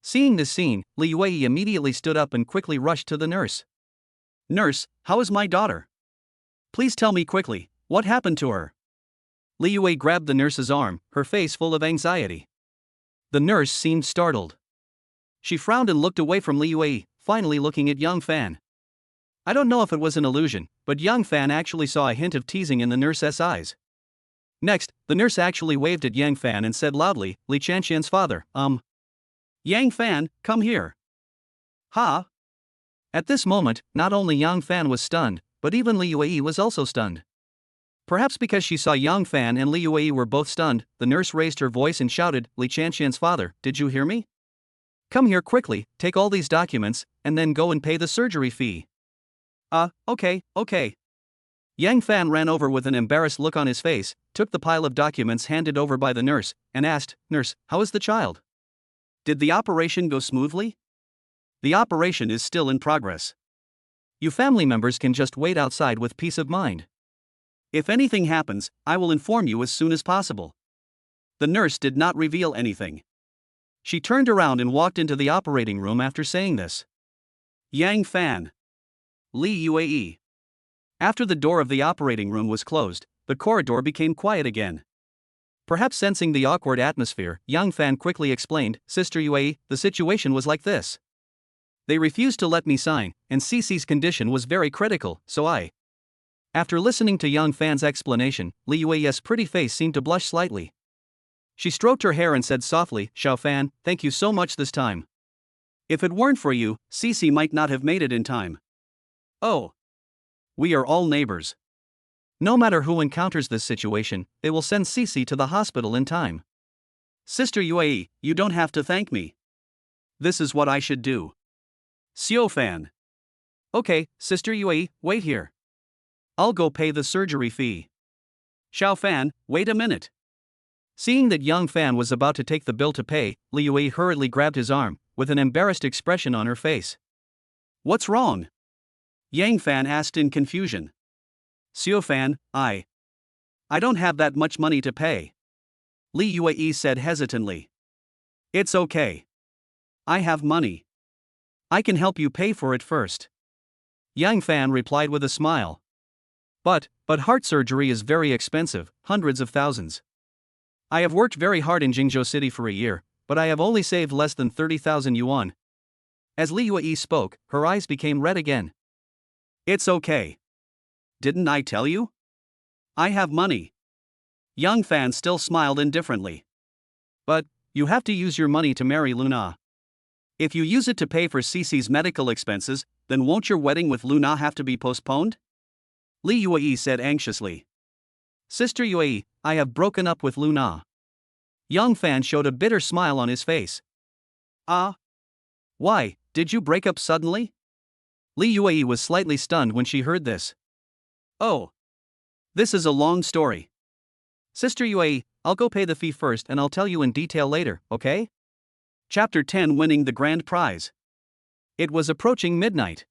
Seeing this scene, Li Yue immediately stood up and quickly rushed to the nurse. "Nurse, how is my daughter? Please tell me quickly, what happened to her?" Li Yue grabbed the nurse's arm, her face full of anxiety. The nurse seemed startled. She frowned and looked away from Li Yue, finally looking at young Fan. I don't know if it was an illusion, but young Fan actually saw a hint of teasing in the nurse's eyes. Next, the nurse actually waved at Yang Fan and said loudly, Li Chanxian's father, Yang Fan, come here. Ha! At this moment, not only Yang Fan was stunned, but even Li Yue was also stunned. Perhaps because she saw Yang Fan and Li Yue were both stunned, the nurse raised her voice and shouted, Li Chanxian's father, did you hear me? Come here quickly, take all these documents, and then go and pay the surgery fee. Okay. Yang Fan ran over with an embarrassed look on his face, took the pile of documents handed over by the nurse, and asked, Nurse, how is the child? Did the operation go smoothly? The operation is still in progress. You family members can just wait outside with peace of mind. If anything happens, I will inform you as soon as possible. The nurse did not reveal anything. She turned around and walked into the operating room after saying this. Yang Fan. Li Yue. After the door of the operating room was closed, the corridor became quiet again. Perhaps sensing the awkward atmosphere, Yang Fan quickly explained, Sister Yue, the situation was like this. They refused to let me sign, and Cece's condition was very critical, so I. After listening to Yang Fan's explanation, Li Yue's pretty face seemed to blush slightly. She stroked her hair and said softly, Xiao Fan, thank you so much this time. If it weren't for you, Cece might not have made it in time. Oh. We are all neighbors. No matter who encounters this situation, they will send Cece to the hospital in time. Sister Yue, you don't have to thank me. This is what I should do. Xiao Fan. Okay, Sister Yue, wait here. I'll go pay the surgery fee. Xiao Fan, wait a minute. Seeing that Yang Fan was about to take the bill to pay, Li Yue hurriedly grabbed his arm, with an embarrassed expression on her face. What's wrong? Yang Fan asked in confusion. Xiao Fan, I don't have that much money to pay. Li Yue said hesitantly. It's okay. I have money. I can help you pay for it first. Yang Fan replied with a smile. But heart surgery is very expensive, hundreds of thousands. I have worked very hard in Jingzhou City for a year, but I have only saved less than 30,000 yuan. As Li Yue spoke, her eyes became red again. It's okay. Didn't I tell you? I have money. Yang Fan still smiled indifferently. But you have to use your money to marry Luna. If you use it to pay for Cece's medical expenses, then won't your wedding with Luna have to be postponed? Li Yue said anxiously. Sister Yue, I have broken up with Luna. Yang Fan showed a bitter smile on his face. Why, did you break up suddenly? Li Yue was slightly stunned when she heard this. Oh. This is a long story. Sister Yue, I'll go pay the fee first and I'll tell you in detail later, okay? Chapter 10 Winning the Grand Prize. It was approaching midnight.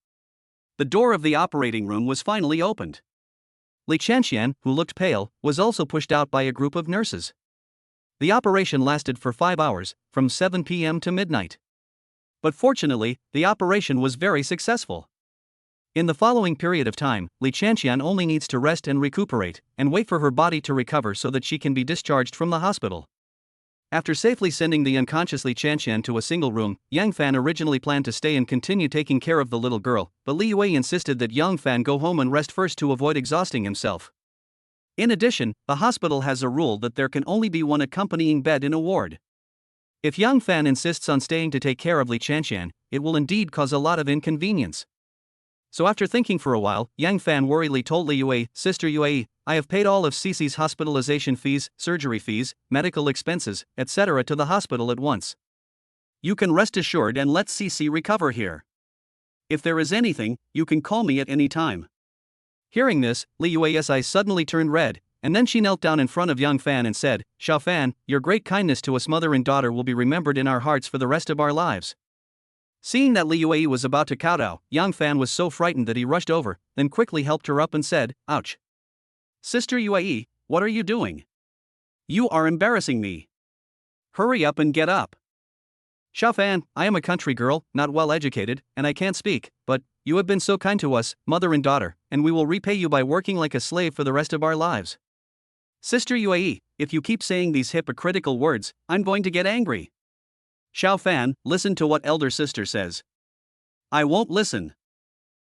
The door of the operating room was finally opened. Li Chanxian, who looked pale, was also pushed out by a group of nurses. The operation lasted for 5 hours, from 7 p.m. to midnight. But fortunately, the operation was very successful. In the following period of time, Li Chanxian only needs to rest and recuperate, and wait for her body to recover so that she can be discharged from the hospital. After safely sending the unconscious Li Chanxian to a single room, Yang Fan originally planned to stay and continue taking care of the little girl, but Li Yue insisted that Yang Fan go home and rest first to avoid exhausting himself. In addition, the hospital has a rule that there can only be one accompanying bed in a ward. If Yang Fan insists on staying to take care of Li Chanxian, it will indeed cause a lot of inconvenience. So after thinking for a while, Yang Fan worriedly told Li Yue, Sister Yue, I have paid all of Cece's hospitalization fees, surgery fees, medical expenses, etc. to the hospital at once. You can rest assured and let Cece recover here. If there is anything, you can call me at any time. Hearing this, Li Yue's eyes suddenly turned red, and then she knelt down in front of Yang Fan and said, Xiao Fan, your great kindness to us mother and daughter will be remembered in our hearts for the rest of our lives. Seeing that Li Yue was about to kowtow, Yang Fan was so frightened that he rushed over, then quickly helped her up and said, Ouch. Sister Yue, what are you doing? You are embarrassing me. Hurry up and get up. Xiao Fan, I am a country girl, not well educated, and I can't speak, but you have been so kind to us, mother and daughter, and we will repay you by working like a slave for the rest of our lives. Sister Yue, if you keep saying these hypocritical words, I'm going to get angry. Xiao Fan, listen to what elder sister says. I won't listen.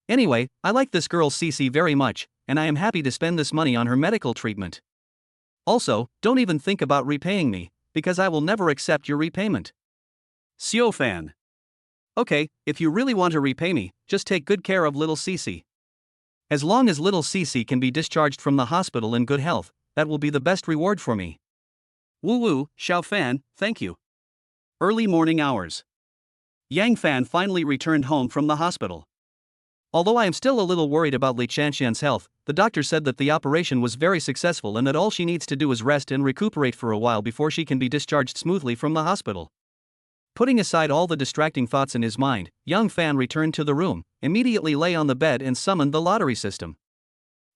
Anyway, I like this girl Cece very much, and I am happy to spend this money on her medical treatment. Also, don't even think about repaying me, because I will never accept your repayment. Xiao Fan. Okay, if you really want to repay me, just take good care of little Cece. As long as little Cece can be discharged from the hospital in good health, that will be the best reward for me. Woo woo, Xiao Fan, thank you. Early morning hours. Yang Fan finally returned home from the hospital. Although I am still a little worried about Li Chanshan's health, the doctor said that the operation was very successful and that all she needs to do is rest and recuperate for a while before she can be discharged smoothly from the hospital. Putting aside all the distracting thoughts in his mind, Yang Fan returned to the room, immediately lay on the bed and summoned the lottery system.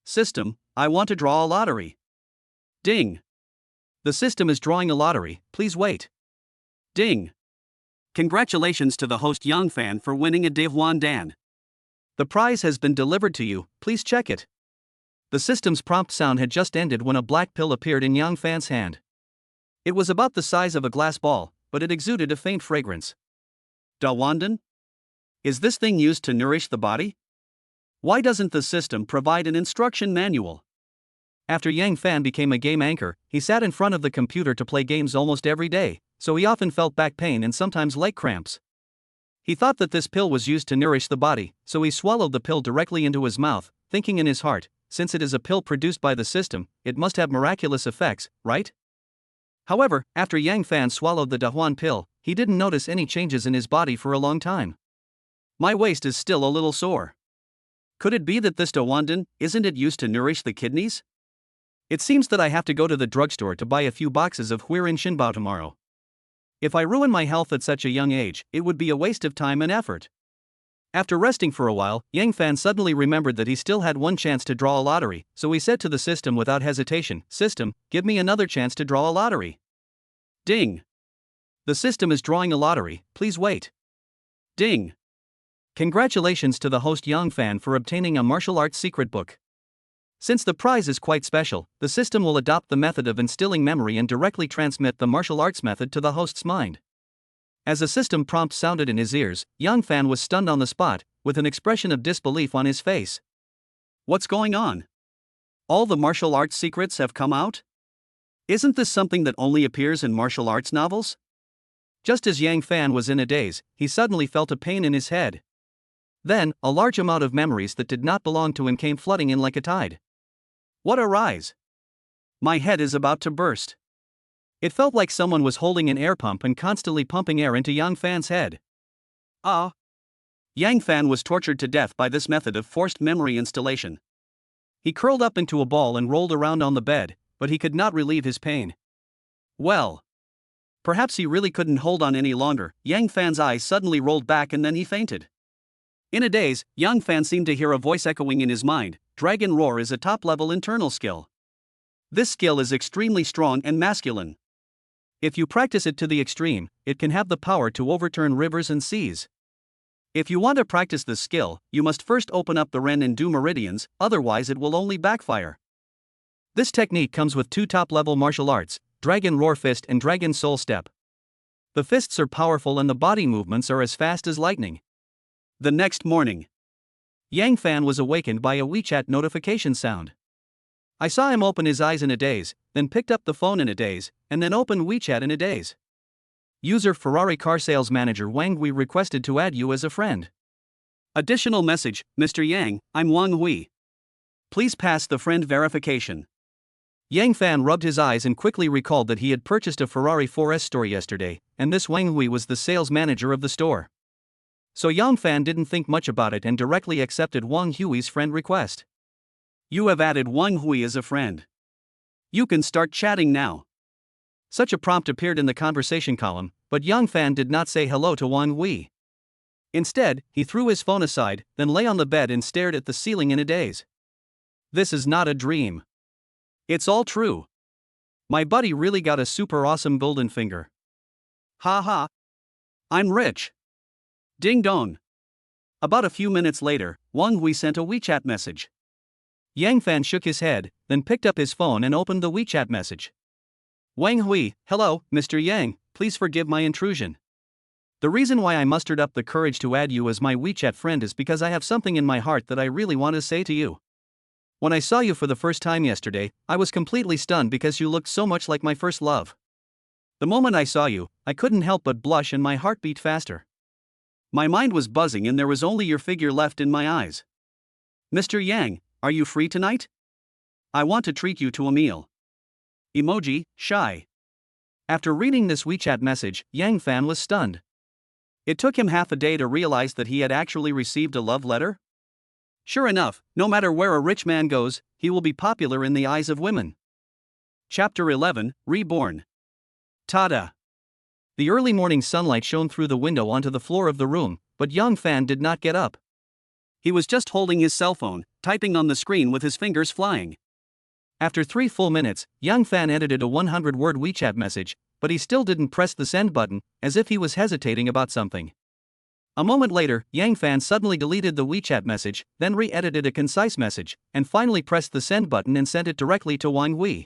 System, I want to draw a lottery. Ding. The system is drawing a lottery, please wait. Ding. Congratulations to the host Yang Fan for winning a Devuan Dan. The prize has been delivered to you, please check it. The system's prompt sound had just ended when a black pill appeared in Yang Fan's hand. It was about the size of a glass ball, but it exuded a faint fragrance. Dawandan? Is this thing used to nourish the body? Why doesn't the system provide an instruction manual? After Yang Fan became a game anchor, he sat in front of the computer to play games almost every day, so he often felt back pain and sometimes leg cramps. He thought that this pill was used to nourish the body, so he swallowed the pill directly into his mouth, thinking in his heart, since it is a pill produced by the system, it must have miraculous effects, right? However, after Yang Fan swallowed the Dahuan pill, he didn't notice any changes in his body for a long time. My waist is still a little sore. Could it be that this Dawandan, isn't it used to nourish the kidneys? It seems that I have to go to the drugstore to buy a few boxes of Huirin Shinbao tomorrow. If I ruin my health at such a young age, it would be a waste of time and effort. After resting for a while, Yang Fan suddenly remembered that he still had one chance to draw a lottery, so he said to the system without hesitation, "System, give me another chance to draw a lottery." Ding. The system is drawing a lottery, please wait. Ding. Congratulations to the host Yang Fan for obtaining a martial arts secret book. Since the prize is quite special, the system will adopt the method of instilling memory and directly transmit the martial arts method to the host's mind. As a system prompt sounded in his ears, Yang Fan was stunned on the spot, with an expression of disbelief on his face. What's going on? All the martial arts secrets have come out? Isn't this something that only appears in martial arts novels? Just as Yang Fan was in a daze, he suddenly felt a pain in his head. Then, a large amount of memories that did not belong to him came flooding in like a tide. What a rise! My head is about to burst. It felt like someone was holding an air pump and constantly pumping air into Yang Fan's head. Ah! Yang Fan was tortured to death by this method of forced memory installation. He curled up into a ball and rolled around on the bed, but he could not relieve his pain. Well, perhaps he really couldn't hold on any longer. Yang Fan's eyes suddenly rolled back and then he fainted. In a daze, Yang Fan seemed to hear a voice echoing in his mind. Dragon Roar is a top-level internal skill. This skill is extremely strong and masculine. If you practice it to the extreme, it can have the power to overturn rivers and seas. If you want to practice this skill, you must first open up the Ren and Du meridians, otherwise it will only backfire. This technique comes with two top-level martial arts, Dragon Roar Fist and Dragon Soul Step. The fists are powerful and the body movements are as fast as lightning. The next morning, Yang Fan was awakened by a WeChat notification sound. I saw him open his eyes in a daze, then picked up the phone in a daze, and then opened WeChat in a daze. User Ferrari car sales manager Wang Hui requested to add you as a friend. Additional message, Mr. Yang, I'm Wang Hui. Please pass the friend verification. Yang Fan rubbed his eyes and quickly recalled that he had purchased a Ferrari 4S store yesterday, and this Wang Hui was the sales manager of the store. So Yang Fan didn't think much about it and directly accepted Wang Hui's friend request. You have added Wang Hui as a friend. You can start chatting now. Such a prompt appeared in the conversation column, but Yang Fan did not say hello to Wang Hui. Instead, he threw his phone aside, then lay on the bed and stared at the ceiling in a daze. This is not a dream. It's all true. My buddy really got a super awesome golden finger. Ha ha. I'm rich. Ding dong. About a few minutes later, Wang Hui sent a WeChat message. Yang Fan shook his head, then picked up his phone and opened the WeChat message. Wang Hui, hello, Mr. Yang, please forgive my intrusion. The reason why I mustered up the courage to add you as my WeChat friend is because I have something in my heart that I really want to say to you. When I saw you for the first time yesterday, I was completely stunned because you looked so much like my first love. The moment I saw you, I couldn't help but blush and my heart beat faster. My mind was buzzing and there was only your figure left in my eyes. Mr. Yang, are you free tonight? I want to treat you to a meal. Emoji, shy. After reading this WeChat message, Yang Fan was stunned. It took him half a day to realize that he had actually received a love letter. Sure enough, no matter where a rich man goes, he will be popular in the eyes of women. Chapter 11, Reborn. Tada! The early morning sunlight shone through the window onto the floor of the room, but Yang Fan did not get up. He was just holding his cell phone, typing on the screen with his fingers flying. After 3 full minutes, Yang Fan edited a 100-word WeChat message, but he still didn't press the send button, as if he was hesitating about something. A moment later, Yang Fan suddenly deleted the WeChat message, then re-edited a concise message, and finally pressed the send button and sent it directly to Wang Hui.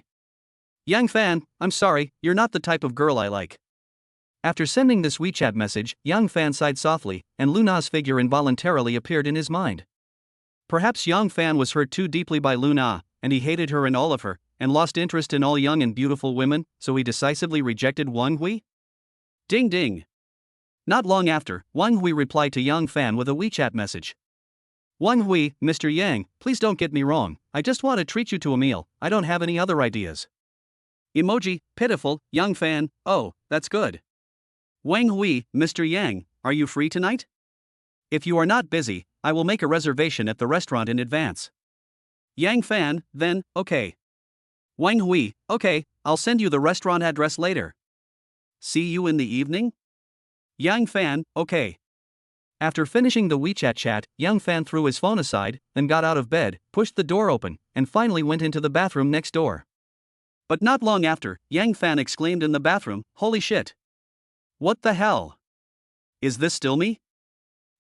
Yang Fan, I'm sorry, you're not the type of girl I like. After sending this WeChat message, Yang Fan sighed softly, and Luna's figure involuntarily appeared in his mind. Perhaps Yang Fan was hurt too deeply by Luna, and he hated her and all of her, and lost interest in all young and beautiful women, so he decisively rejected Wang Hui? Ding ding. Not long after, Wang Hui replied to Yang Fan with a WeChat message. Wang Hui, Mr. Yang, please don't get me wrong, I just want to treat you to a meal, I don't have any other ideas. Emoji, pitiful, Yang Fan, oh, that's good. Wang Hui, Mr. Yang, are you free tonight? If you are not busy, I will make a reservation at the restaurant in advance. Yang Fan, then, okay. Wang Hui, okay, I'll send you the restaurant address later. See you in the evening? Yang Fan, okay. After finishing the WeChat chat, Yang Fan threw his phone aside, then got out of bed, pushed the door open, and finally went into the bathroom next door. But not long after, Yang Fan exclaimed in the bathroom, holy shit. What the hell? Is this still me?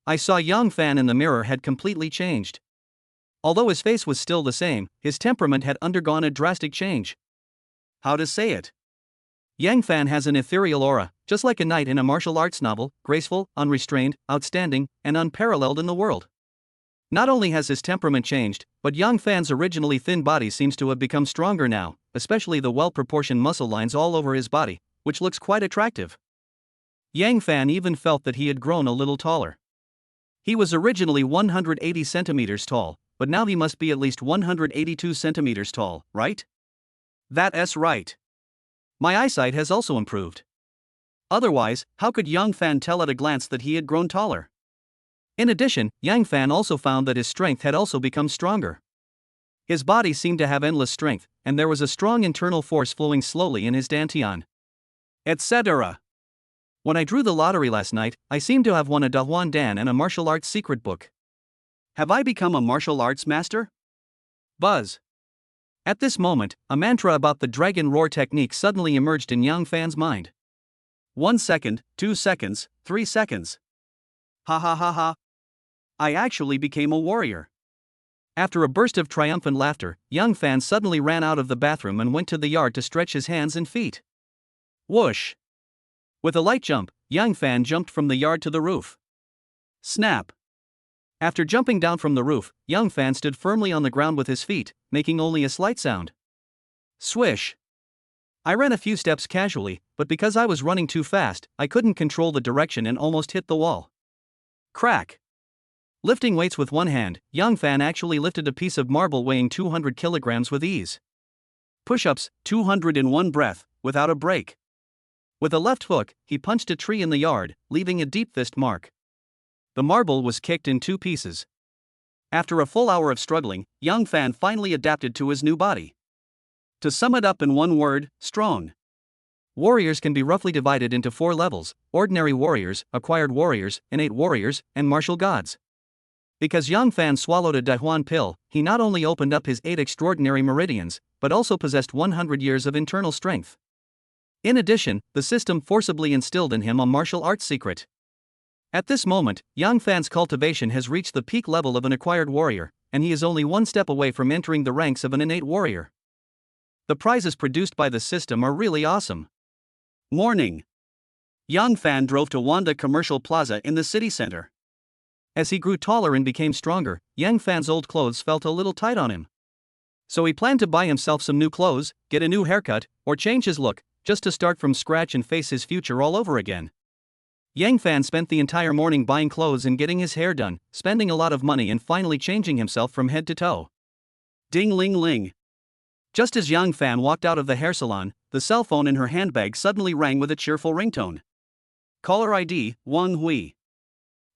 I saw Yang Fan in the mirror had completely changed. Although his face was still the same, his temperament had undergone a drastic change. How to say it? Yang Fan has an ethereal aura, just like a knight in a martial arts novel, graceful, unrestrained, outstanding, and unparalleled in the world. Not only has his temperament changed, but Yang Fan's originally thin body seems to have become stronger now, especially the well-proportioned muscle lines all over his body, which looks quite attractive. Yang Fan even felt that he had grown a little taller. He was originally 180 centimeters tall, but now he must be at least 182 centimeters tall, right? That's right. My eyesight has also improved. Otherwise, how could Yang Fan tell at a glance that he had grown taller? In addition, Yang Fan also found that his strength had also become stronger. His body seemed to have endless strength, and there was a strong internal force flowing slowly in his dantian. Etc. When I drew the lottery last night, I seemed to have won a Dahuan Dan and a martial arts secret book. Have I become a martial arts master? Buzz. At this moment, a mantra about the dragon roar technique suddenly emerged in Yang Fan's mind. 1 second, 2 seconds, 3 seconds. Ha ha ha ha. I actually became a warrior. After a burst of triumphant laughter, Yang Fan suddenly ran out of the bathroom and went to the yard to stretch his hands and feet. Whoosh! With a light jump, Yang Fan jumped from the yard to the roof. Snap! After jumping down from the roof, Yang Fan stood firmly on the ground with his feet, making only a slight sound. Swish! I ran a few steps casually, but because I was running too fast, I couldn't control the direction and almost hit the wall. Crack! Lifting weights with one hand, Yang Fan actually lifted a piece of marble weighing 200 kilograms with ease. Push-ups, 200 in one breath, without a break. With a left hook, he punched a tree in the yard, leaving a deep fist mark. The marble was kicked in 2 pieces. After a full hour of struggling, Yang Fan finally adapted to his new body. To sum it up in one word, strong. Warriors can be roughly divided into 4 levels: ordinary warriors, acquired warriors, innate warriors, and martial gods. Because Yang Fan swallowed a Dahuan pill, he not only opened up his 8 extraordinary meridians, but also possessed 100 years of internal strength. In addition, the system forcibly instilled in him a martial arts secret. At this moment, Yang Fan's cultivation has reached the peak level of an acquired warrior, and he is only 1 step away from entering the ranks of an innate warrior. The prizes produced by the system are really awesome. Morning. Yang Fan drove to Wanda Commercial Plaza in the city center. As he grew taller and became stronger, Yang Fan's old clothes felt a little tight on him. So he planned to buy himself some new clothes, get a new haircut, or change his look, just to start from scratch and face his future all over again. Yang Fan spent the entire morning buying clothes and getting his hair done, spending a lot of money and finally changing himself from head to toe. Ding ling ling. Just as Yang Fan walked out of the hair salon, the cell phone in her handbag suddenly rang with a cheerful ringtone. Caller ID, Wang Hui.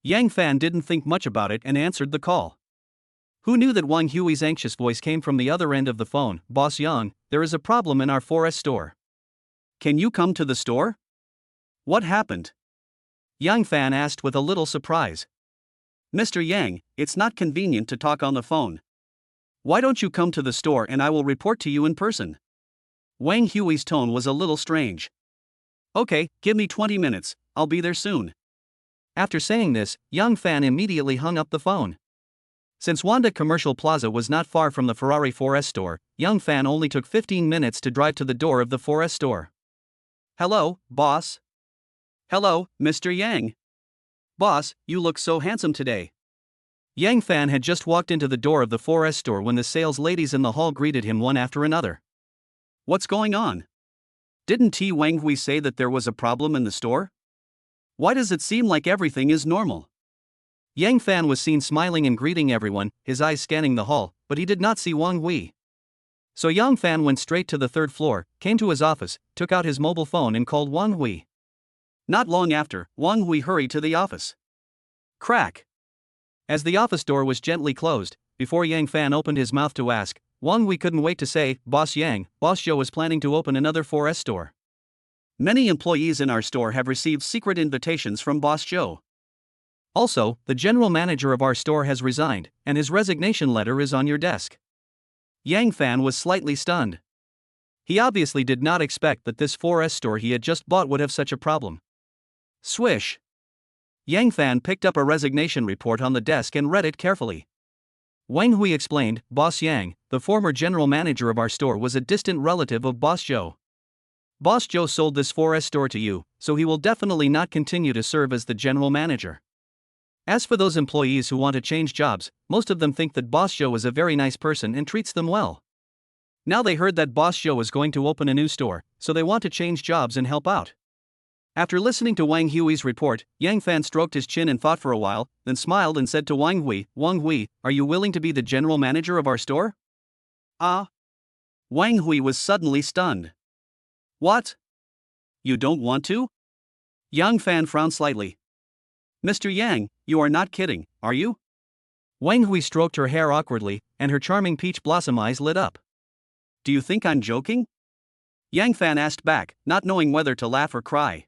Yang Fan didn't think much about it and answered the call. Who knew that Wang Hui's anxious voice came from the other end of the phone? Boss Yang, there is a problem in our 4S store. Can you come to the store? What happened? Yang Fan asked with a little surprise. Mr. Yang, it's not convenient to talk on the phone. Why don't you come to the store and I will report to you in person? Wang Hui's tone was a little strange. Okay, give me 20 minutes, I'll be there soon. After saying this, Yang Fan immediately hung up the phone. Since Wanda Commercial Plaza was not far from the Ferrari 4S store, Yang Fan only took 15 minutes to drive to the door of the 4S store. Hello, boss. Hello, Mr. Yang. Boss, you look so handsome today. Yang Fan had just walked into the door of the 4S store when the sales ladies in the hall greeted him one after another. What's going on? Didn't T. Wang Hui say that there was a problem in the store? Why does it seem like everything is normal? Yang Fan was seen smiling and greeting everyone, his eyes scanning the hall, but he did not see Wang Hui. So Yang Fan went straight to the third floor, came to his office, took out his mobile phone and called Wang Hui. Not long after, Wang Hui hurried to the office. Crack! As the office door was gently closed, before Yang Fan opened his mouth to ask, Wang Hui couldn't wait to say, Boss Yang, Boss Joe is planning to open another 4S store. Many employees in our store have received secret invitations from Boss Joe. Also, the general manager of our store has resigned, and his resignation letter is on your desk. Yang Fan was slightly stunned. He obviously did not expect that this 4S store he had just bought would have such a problem. Swish! Yang Fan picked up a resignation report on the desk and read it carefully. Wang Hui explained, Boss Yang, the former general manager of our store was a distant relative of Boss Joe. Boss Joe sold this 4S store to you, so he will definitely not continue to serve as the general manager. As for those employees who want to change jobs, most of them think that Boss Joe is a very nice person and treats them well. Now they heard that Boss Joe is going to open a new store, so they want to change jobs and help out. After listening to Wang Hui's report, Yang Fan stroked his chin and thought for a while, then smiled and said to Wang Hui, are you willing to be the general manager of our store? Ah? Wang Hui was suddenly stunned. What? You don't want to? Yang Fan frowned slightly. Mr. Yang, you are not kidding, are you? Wang Hui stroked her hair awkwardly, and her charming peach blossom eyes lit up. Do you think I'm joking? Yang Fan asked back, not knowing whether to laugh or cry.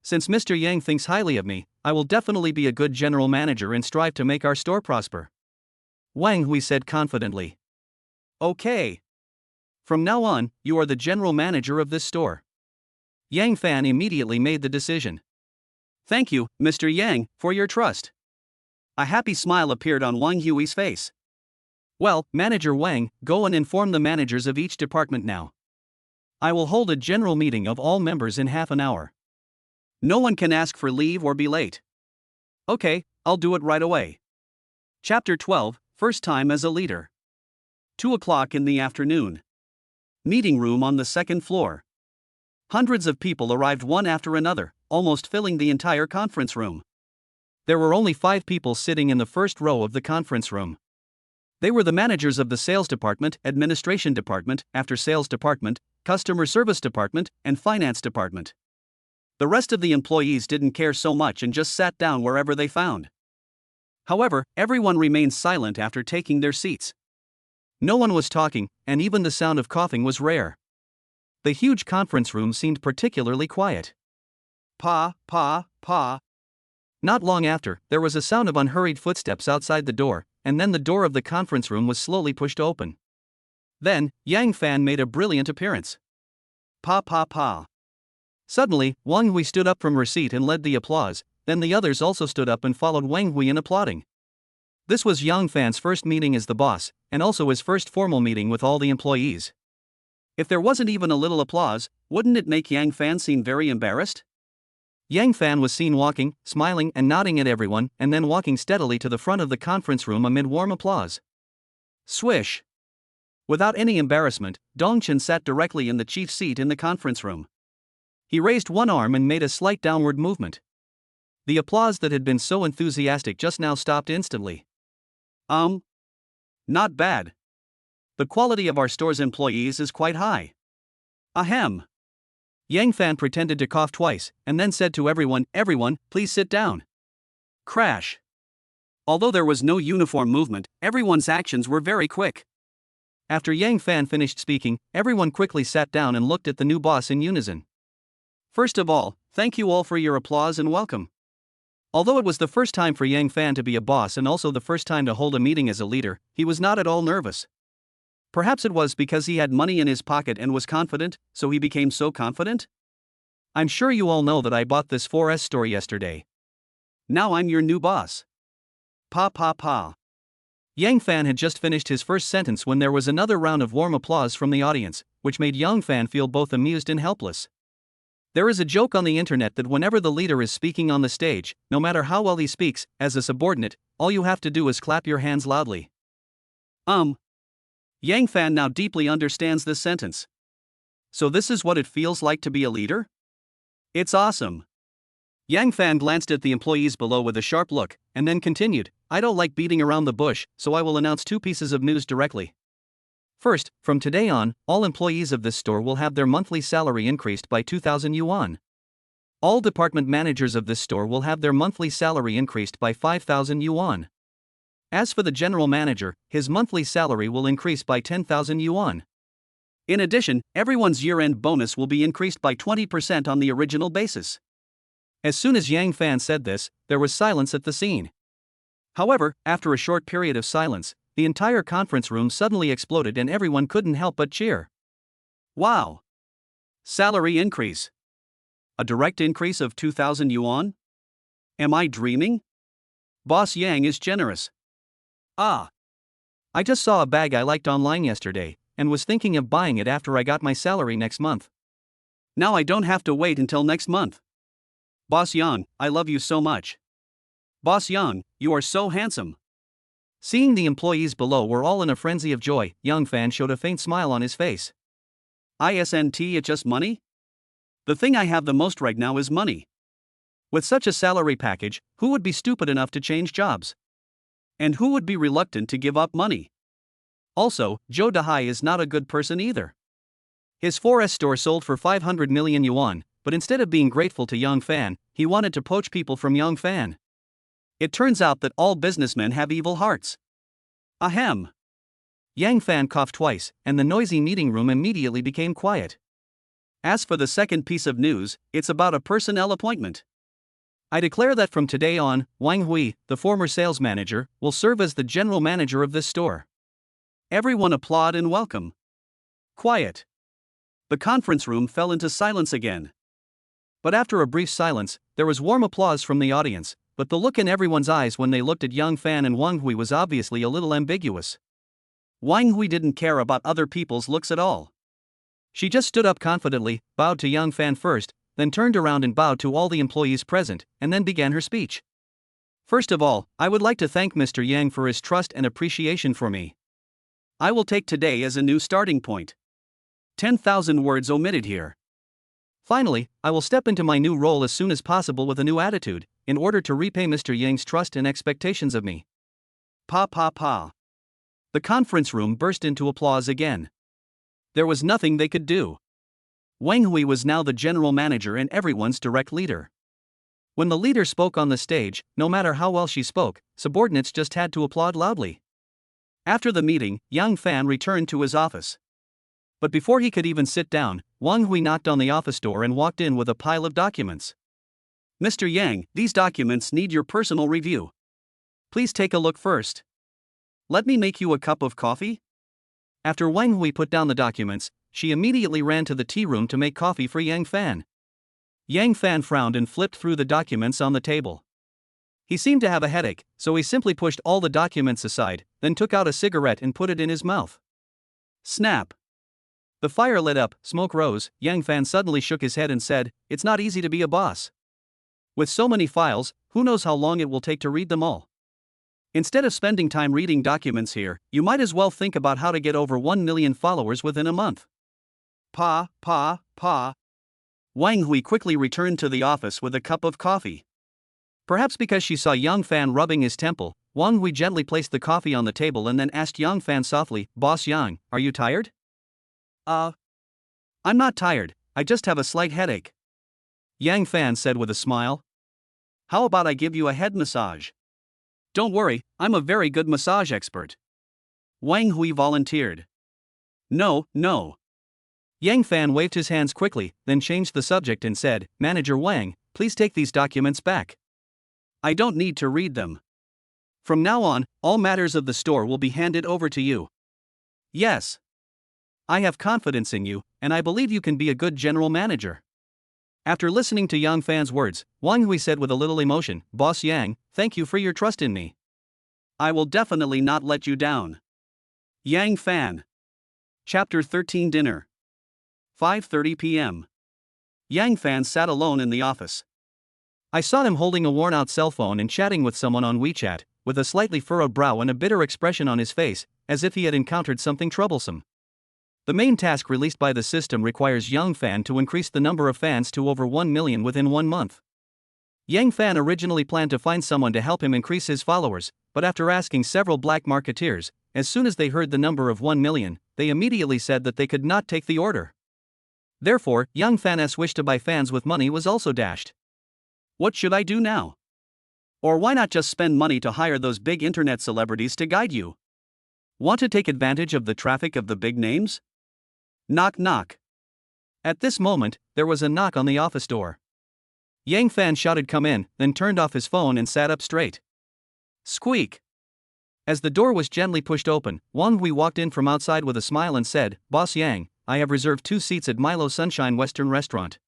Since Mr. Yang thinks highly of me, I will definitely be a good general manager and strive to make our store prosper. Wang Hui said confidently. Okay. From now on, you are the general manager of this store. Yang Fan immediately made the decision. Thank you, Mr. Yang, for your trust. A happy smile appeared on Wang Hui's face. Well, Manager Wang, go and inform the managers of each department now. I will hold a general meeting of all members in half an hour. No one can ask for leave or be late. Okay, I'll do it right away. Chapter 12, First Time as a Leader. 2 o'clock in the afternoon. Meeting room on the second floor. Hundreds of people arrived one after another, almost filling the entire conference room. There were only 5 people sitting in the first row of the conference room. They were the managers of the sales department, administration department, after sales department, customer service department, and finance department. The rest of the employees didn't care so much and just sat down wherever they found. However, everyone remained silent after taking their seats. No one was talking, and even the sound of coughing was rare. The huge conference room seemed particularly quiet. Pa. Not long after, there was a sound of unhurried footsteps outside the door, and then the door of the conference room was slowly pushed open. Then, Yang Fan made a brilliant appearance. Pa. Suddenly, Wang Hui stood up from her seat and led the applause, then the others also stood up and followed Wang Hui in applauding. This was Yang Fan's first meeting as the boss, and also his first formal meeting with all the employees. If there wasn't even a little applause, wouldn't it make Yang Fan seem very embarrassed? Yang Fan was seen walking, smiling and nodding at everyone, and then walking steadily to the front of the conference room amid warm applause. Swish! Without any embarrassment, Dongchen sat directly in the chief seat in the conference room. He raised one arm and made a slight downward movement. The applause that had been so enthusiastic just now stopped instantly. Not bad. The quality of our store's employees is quite high. Ahem. Yang Fan pretended to cough twice, and then said to everyone, "Everyone, please sit down." Crash. Although there was no uniform movement, everyone's actions were very quick. After Yang Fan finished speaking, everyone quickly sat down and looked at the new boss in unison. First of all, thank you all for your applause and welcome. Although it was the first time for Yang Fan to be a boss and also the first time to hold a meeting as a leader, he was not at all nervous. Perhaps it was because he had money in his pocket and was confident, so he became so confident? I'm sure you all know that I bought this 4S store yesterday. Now I'm your new boss. Pa pa pa. Yang Fan had just finished his first sentence when there was another round of warm applause from the audience, which made Yang Fan feel both amused and helpless. There is a joke on the internet that whenever the leader is speaking on the stage, no matter how well he speaks, as a subordinate, all you have to do is clap your hands loudly. Yang Fan now deeply understands this sentence. So this is what it feels like to be a leader? It's awesome. Yang Fan glanced at the employees below with a sharp look, and then continued, I don't like beating around the bush, so I will announce two pieces of news directly. First, from today on, all employees of this store will have their monthly salary increased by 2,000 yuan. All department managers of this store will have their monthly salary increased by 5,000 yuan. As for the general manager, his monthly salary will increase by 10,000 yuan. In addition, everyone's year-end bonus will be increased by 20% on the original basis. As soon as Yang Fan said this, there was silence at the scene. However, after a short period of silence, the entire conference room suddenly exploded and everyone couldn't help but cheer. Wow! Salary increase. A direct increase of 2,000 yuan? Am I dreaming? Boss Yang is generous. I just saw a bag I liked online yesterday, and was thinking of buying it after I got my salary next month. Now I don't have to wait until next month. Boss Yang, I love you so much. Boss Yang, you are so handsome. Seeing the employees below were all in a frenzy of joy, Yang Fan showed a faint smile on his face. Isn't it just money? The thing I have the most right now is money. With such a salary package, who would be stupid enough to change jobs? And who would be reluctant to give up money? Also, Zhou Dahai is not a good person either. His 4S store sold for 500 million yuan, but instead of being grateful to Yang Fan, he wanted to poach people from Yang Fan. It turns out that all businessmen have evil hearts. Ahem. Yang Fan coughed twice, and the noisy meeting room immediately became quiet. As for the second piece of news, it's about a personnel appointment. I declare that from today on, Wang Hui, the former sales manager, will serve as the general manager of this store. Everyone applaud and welcome. Quiet. The conference room fell into silence again. But after a brief silence, there was warm applause from the audience, but the look in everyone's eyes when they looked at Yang Fan and Wang Hui was obviously a little ambiguous. Wang Hui didn't care about other people's looks at all. She just stood up confidently, bowed to Yang Fan first, then turned around and bowed to all the employees present, and then began her speech. First of all, I would like to thank Mr. Yang for his trust and appreciation for me. I will take today as a new starting point. 10,000 words omitted here. Finally, I will step into my new role as soon as possible with a new attitude, in order to repay Mr. Yang's trust and expectations of me. Pa pa pa. The conference room burst into applause again. There was nothing they could do. Wang Hui was now the general manager and everyone's direct leader. When the leader spoke on the stage, no matter how well she spoke, subordinates just had to applaud loudly. After the meeting, Yang Fan returned to his office. But before he could even sit down, Wang Hui knocked on the office door and walked in with a pile of documents. Mr. Yang, these documents need your personal review. Please take a look first. Let me make you a cup of coffee? After Wang Hui put down the documents, she immediately ran to the tea room to make coffee for Yang Fan. Yang Fan frowned and flipped through the documents on the table. He seemed to have a headache, so he simply pushed all the documents aside, then took out a cigarette and put it in his mouth. Snap! The fire lit up, smoke rose. Yang Fan suddenly shook his head and said, "It's not easy to be a boss. With so many files, who knows how long it will take to read them all? Instead of spending time reading documents here, you might as well think about how to get over 1 million followers within a month. Pa. Wang Hui quickly returned to the office with a cup of coffee. Perhaps because she saw Yang Fan rubbing his temple, Wang Hui gently placed the coffee on the table and then asked Yang Fan softly, "Boss Yang, are you tired?" I'm not tired, I just have a slight headache," Yang Fan said with a smile. "How about I give you a head massage?" "Don't worry, I'm a very good massage expert," Wang Hui volunteered. No. Yang Fan waved his hands quickly, then changed the subject and said, "Manager Wang, please take these documents back. I don't need to read them. From now on, all matters of the store will be handed over to you." "Yes. I have confidence in you, and I believe you can be a good general manager." After listening to Yang Fan's words, Wang Hui said with a little emotion, "Boss Yang, thank you for your trust in me. I will definitely not let you down." Yang Fan. Chapter 13 Dinner. 5:30 p.m. Yang Fan sat alone in the office. I saw him holding a worn-out cell phone and chatting with someone on WeChat, with a slightly furrowed brow and a bitter expression on his face, as if he had encountered something troublesome. The main task released by the system requires Yang Fan to increase the number of fans to over 1 million within 1 month. Yang Fan originally planned to find someone to help him increase his followers, but after asking several black marketeers, as soon as they heard the number of 1 million, they immediately said that they could not take the order. Therefore, Yang Fan's wish to buy fans with money was also dashed. What should I do now? Or why not just spend money to hire those big internet celebrities to guide you? Want to take advantage of the traffic of the big names? Knock knock. At this moment, there was a knock on the office door. Yang Fan shouted "Come in," then turned off his phone and sat up straight. Squeak. As the door was gently pushed open, Wang Hui walked in from outside with a smile and said, "Boss Yang, I have reserved 2 seats at Milo Sunshine Western Restaurant.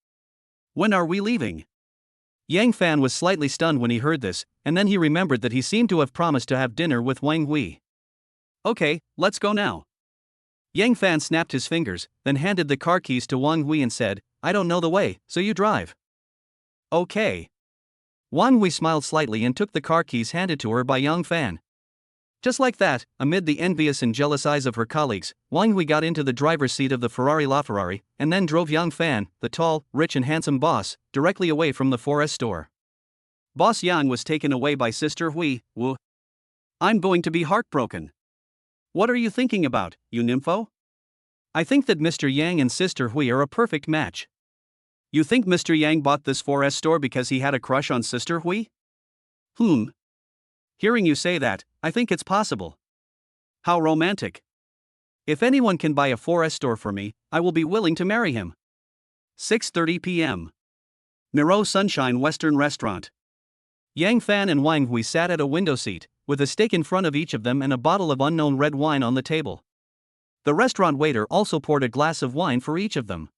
When are we leaving?" Yang Fan was slightly stunned when he heard this, and then he remembered that he seemed to have promised to have dinner with Wang Hui. "Okay, let's go now." Yang Fan snapped his fingers, then handed the car keys to Wang Hui and said, "I don't know the way, so you drive." "Okay." Wang Hui smiled slightly and took the car keys handed to her by Yang Fan. Just like that, amid the envious and jealous eyes of her colleagues, Wang Hui got into the driver's seat of the Ferrari LaFerrari, and then drove Yang Fan, the tall, rich and handsome boss, directly away from the 4S store. Boss Yang was taken away by Sister Hui. Woo. I'm going to be heartbroken. What are you thinking about, you nympho? I think that Mr. Yang and Sister Hui are a perfect match. You think Mr. Yang bought this 4S store because he had a crush on Sister Hui? Hearing you say that, I think it's possible. How romantic. If anyone can buy a 4S store for me, I will be willing to marry him. 6:30 p.m. Miro Sunshine Western Restaurant. Yang Fan and Wang Hui sat at a window seat, with a steak in front of each of them and a bottle of unknown red wine on the table. The restaurant waiter also poured a glass of wine for each of them.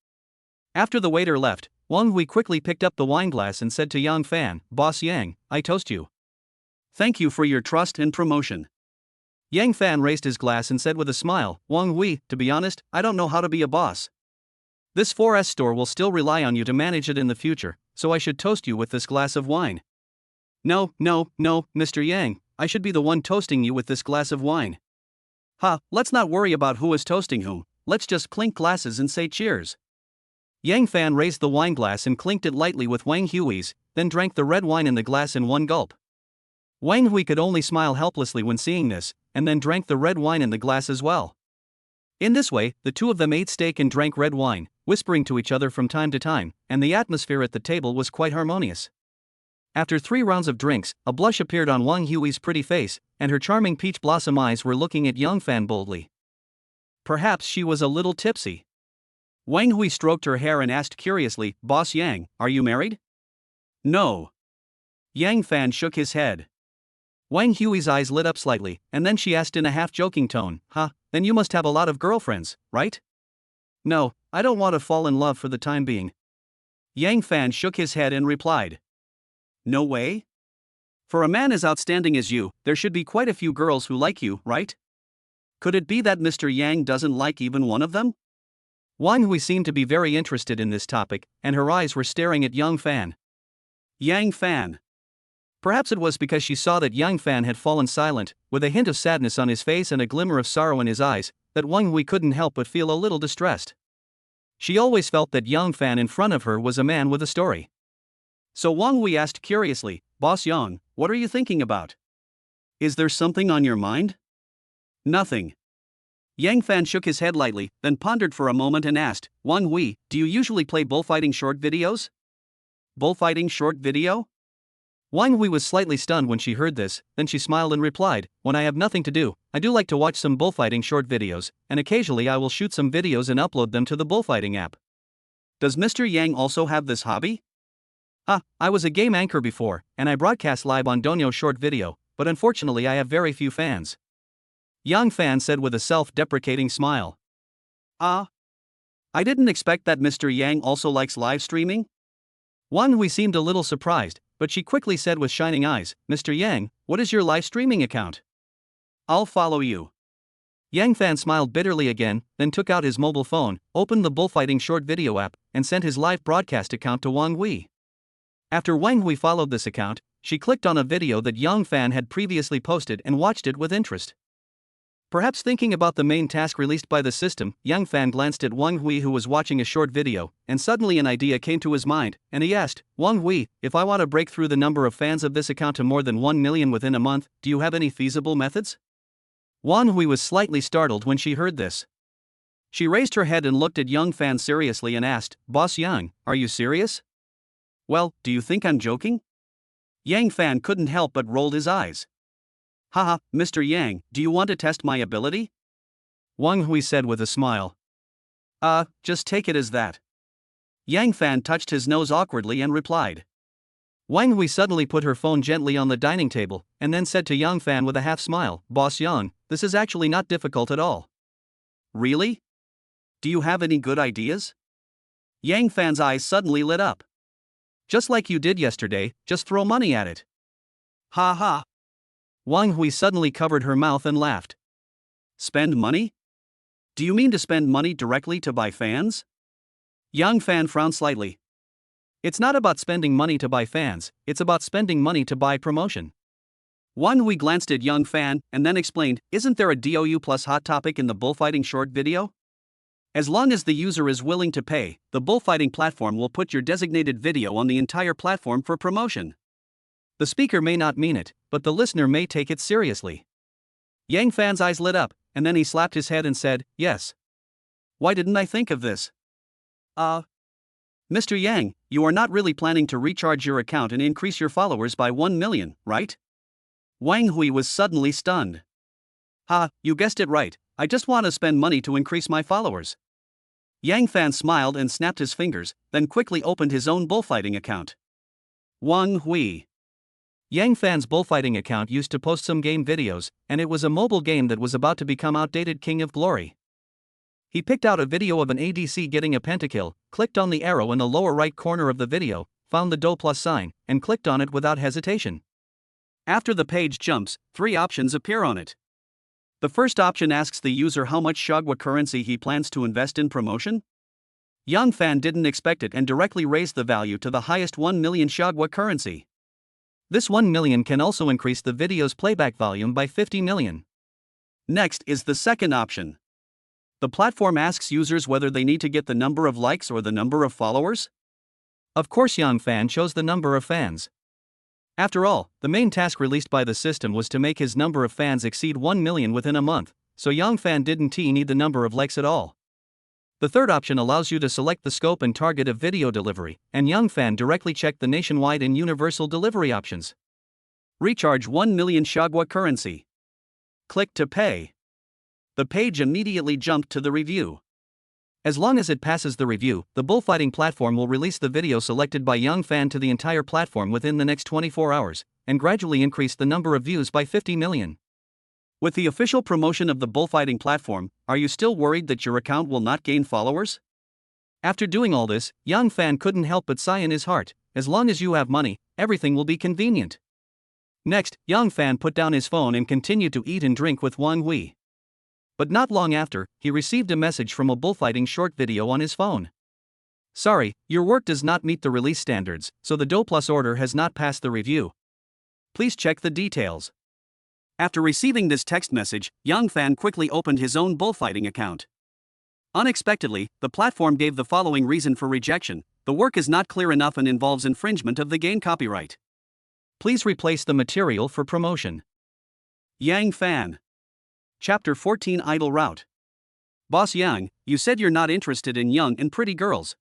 After the waiter left, Wang Hui quickly picked up the wine glass and said to Yang Fan, "Boss Yang, I toast you. Thank you for your trust and promotion." Yang Fan raised his glass and said with a smile, "Wang Hui, to be honest, I don't know how to be a boss. This 4S store will still rely on you to manage it in the future, so I should toast you with this glass of wine." No, Mr. Yang, I should be the one toasting you with this glass of wine." Let's not worry about who is toasting whom, let's just clink glasses and say cheers." Yang Fan raised the wine glass and clinked it lightly with Wang Hui's, then drank the red wine in the glass in one gulp. Wang Hui could only smile helplessly when seeing this, and then drank the red wine in the glass as well. In this way, the two of them ate steak and drank red wine, whispering to each other from time to time, and the atmosphere at the table was quite harmonious. After 3 rounds of drinks, a blush appeared on Wang Hui's pretty face, and her charming peach blossom eyes were looking at Yang Fan boldly. Perhaps she was a little tipsy. Wang Hui stroked her hair and asked curiously, "Boss Yang, are you married?" "No." Yang Fan shook his head. Wang Hui's eyes lit up slightly, and then she asked in a half-joking tone, Then you must have a lot of girlfriends, right?" "No, I don't want to fall in love for the time being." Yang Fan shook his head and replied, "No way? For a man as outstanding as you, there should be quite a few girls who like you, right? Could it be that Mr. Yang doesn't like even one of them?" Wang Hui seemed to be very interested in this topic, and her eyes were staring at Yang Fan. Yang Fan. Perhaps it was because she saw that Yang Fan had fallen silent, with a hint of sadness on his face and a glimmer of sorrow in his eyes, that Wang Hui couldn't help but feel a little distressed. She always felt that Yang Fan in front of her was a man with a story. So Wang Hui asked curiously, "Boss Yang, what are you thinking about? Is there something on your mind?" "Nothing." Yang Fan shook his head lightly, then pondered for a moment and asked, "Wang Hui, do you usually play bullfighting short videos?" "Bullfighting short video?" Wang Hui was slightly stunned when she heard this, then she smiled and replied, "When I have nothing to do, I do like to watch some bullfighting short videos, and occasionally I will shoot some videos and upload them to the bullfighting app." "Does Mr. Yang also have this hobby?" I was a game anchor before, and I broadcast live on Donyo short video, but unfortunately I have very few fans." Yang Fan said with a self-deprecating smile. I didn't expect that Mr. Yang also likes live streaming." Wang Hui seemed a little surprised, but she quickly said with shining eyes, "Mr. Yang, what is your live streaming account?" "I'll follow you." Yang Fan smiled bitterly again, then took out his mobile phone, opened the bullfighting short video app, and sent his live broadcast account to Wang Hui. After Wang Hui followed this account, she clicked on a video that Yang Fan had previously posted and watched it with interest. Perhaps thinking about the main task released by the system, Yang Fan glanced at Wang Hui, who was watching a short video, and suddenly an idea came to his mind, and he asked, "Wang Hui, if I want to break through the number of fans of this account to more than 1 million within a month, do you have any feasible methods?" Wang Hui was slightly startled when she heard this. She raised her head and looked at Yang Fan seriously and asked, "Boss Yang, are you serious?" "Well, do you think I'm joking?" Yang Fan couldn't help but rolled his eyes. "Haha, Mr. Yang, do you want to test my ability?" Wang Hui said with a smile. Just take it as that." Yang Fan touched his nose awkwardly and replied. Wang Hui suddenly put her phone gently on the dining table, and then said to Yang Fan with a half smile, "Boss Yang, this is actually not difficult at all." "Really? Do you have any good ideas?" Yang Fan's eyes suddenly lit up. "Just like you did yesterday, just throw money at it." "Ha ha." Wang Hui suddenly covered her mouth and laughed. "Spend money? Do you mean to spend money directly to buy fans?" Yang Fan frowned slightly. "It's not about spending money to buy fans, it's about spending money to buy promotion." Wang Hui glanced at Yang Fan and then explained, "Isn't there a DOU plus hot topic in the bullfighting short video? As long as the user is willing to pay, the bullfighting platform will put your designated video on the entire platform for promotion." The speaker may not mean it, but the listener may take it seriously. Yang Fan's eyes lit up, and then he slapped his head and said, "Yes. Why didn't I think of this?" Mr. Yang, you are not really planning to recharge your account and increase your followers by 1 million, right?" Wang Hui was suddenly stunned. You guessed it right, I just want to spend money to increase my followers." Yang Fan smiled and snapped his fingers, then quickly opened his own bullfighting account. Wang Hui. Yang Fan's bullfighting account used to post some game videos, and it was a mobile game that was about to become outdated. King of Glory. He picked out a video of an ADC getting a pentakill, clicked on the arrow in the lower right corner of the video, found the DO plus sign, and clicked on it without hesitation. After the page jumps, 3 options appear on it. The first option asks the user how much Shagwa currency he plans to invest in promotion. Yang Fan didn't expect it and directly raised the value to the highest 1 million Shagwa currency. This 1 million can also increase the video's playback volume by 50 million. Next is the second option. The platform asks users whether they need to get the number of likes or the number of followers. Of course, Yang Fan chose the number of fans. After all, the main task released by the system was to make his number of fans exceed 1 million within a month, so Yang Fan didn't need the number of likes at all. The third option allows you to select the scope and target of video delivery, and Yang Fan directly checked the nationwide and universal delivery options. Recharge 1 million Shagwa currency. Click to pay. The page immediately jumped to the review. As long as it passes the review, the bullfighting platform will release the video selected by Yang Fan to the entire platform within the next 24 hours, and gradually increase the number of views by 50 million. With the official promotion of the bullfighting platform, are you still worried that your account will not gain followers? After doing all this, Yang Fan couldn't help but sigh in his heart. As long as you have money, everything will be convenient. Next, Yang Fan put down his phone and continued to eat and drink with Wang Hui. But not long after, he received a message from a bullfighting short video on his phone. Sorry, your work does not meet the release standards, so the Do Plus order has not passed the review. Please check the details. After receiving this text message, Young Fan quickly opened his own bullfighting account. Unexpectedly, the platform gave the following reason for rejection: the work is not clear enough and involves infringement of the game copyright. Please replace the material for promotion. Yang Fan. Chapter 14 Idle Route. Boss Yang, you said you're not interested in young and pretty girls.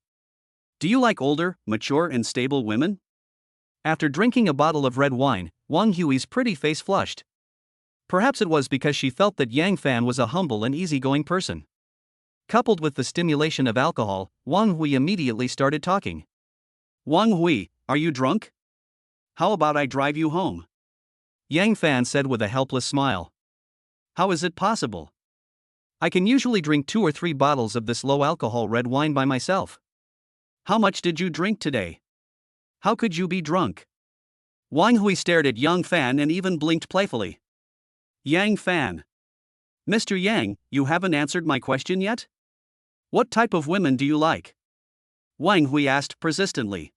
Do you like older, mature and stable women? After drinking a bottle of red wine, Wang Hui's pretty face flushed. Perhaps it was because she felt that Yang Fan was a humble and easygoing person. Coupled with the stimulation of alcohol, Wang Hui immediately started talking. Wang Hui, are you drunk? How about I drive you home? Yang Fan said with a helpless smile. How is it possible? I can usually drink 2 or 3 bottles of this low-alcohol red wine by myself. How much did you drink today? How could you be drunk? Wang Hui stared at Yang Fan and even blinked playfully. Yang Fan. Mr. Yang, you haven't answered my question yet? What type of women do you like? Wang Hui asked persistently.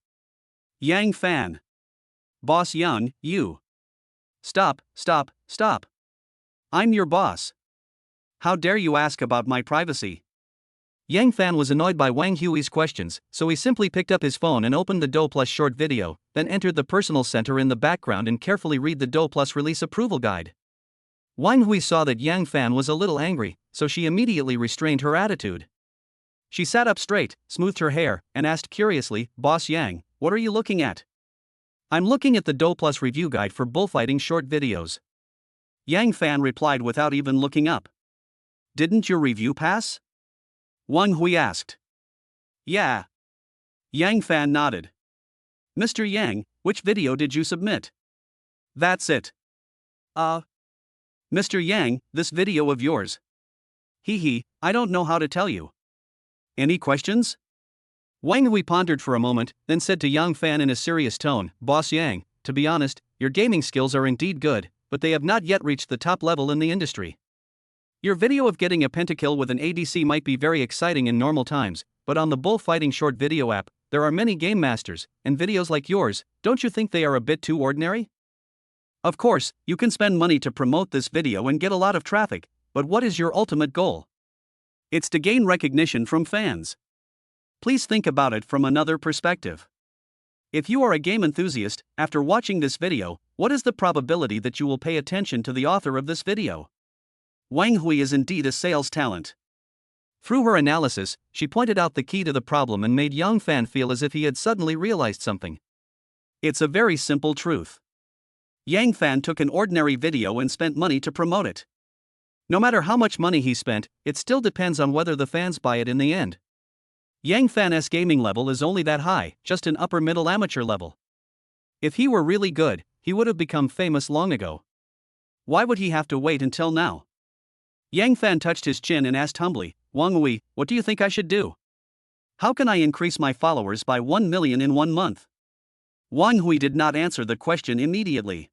Yang Fan. Boss Yang, you. Stop. I'm your boss. How dare you ask about my privacy? Yang Fan was annoyed by Wang Hui's questions, so he simply picked up his phone and opened the Do Plus short video, then entered the personal center in the background and carefully read the Do Plus release approval guide. Wang Hui saw that Yang Fan was a little angry, so she immediately restrained her attitude. She sat up straight, smoothed her hair, and asked curiously, Boss Yang, what are you looking at? I'm looking at the Do Plus review guide for bullfighting short videos. Yang Fan replied without even looking up. Didn't your review pass? Wang Hui asked. Yeah. Yang Fan nodded. Mr. Yang, which video did you submit? That's it. Mr. Yang, this video of yours. I don't know how to tell you. Any questions? Wang Hui pondered for a moment, then said to Yang Fan in a serious tone, Boss Yang, to be honest, your gaming skills are indeed good, but they have not yet reached the top level in the industry. Your video of getting a pentakill with an ADC might be very exciting in normal times, but on the bullfighting short video app, there are many game masters, and videos like yours, don't you think they are a bit too ordinary? Of course, you can spend money to promote this video and get a lot of traffic, but what is your ultimate goal? It's to gain recognition from fans. Please think about it from another perspective. If you are a game enthusiast, after watching this video, what is the probability that you will pay attention to the author of this video? Wang Hui is indeed a sales talent. Through her analysis, she pointed out the key to the problem and made Yang Fan feel as if he had suddenly realized something. It's a very simple truth. Yang Fan took an ordinary video and spent money to promote it. No matter how much money he spent, it still depends on whether the fans buy it in the end. Yang Fan's gaming level is only that high, just an upper middle amateur level. If he were really good, he would have become famous long ago. Why would he have to wait until now? Yang Fan touched his chin and asked humbly, Wang Hui, what do you think I should do? How can I increase my followers by 1 million in 1 month? Wang Hui did not answer the question immediately.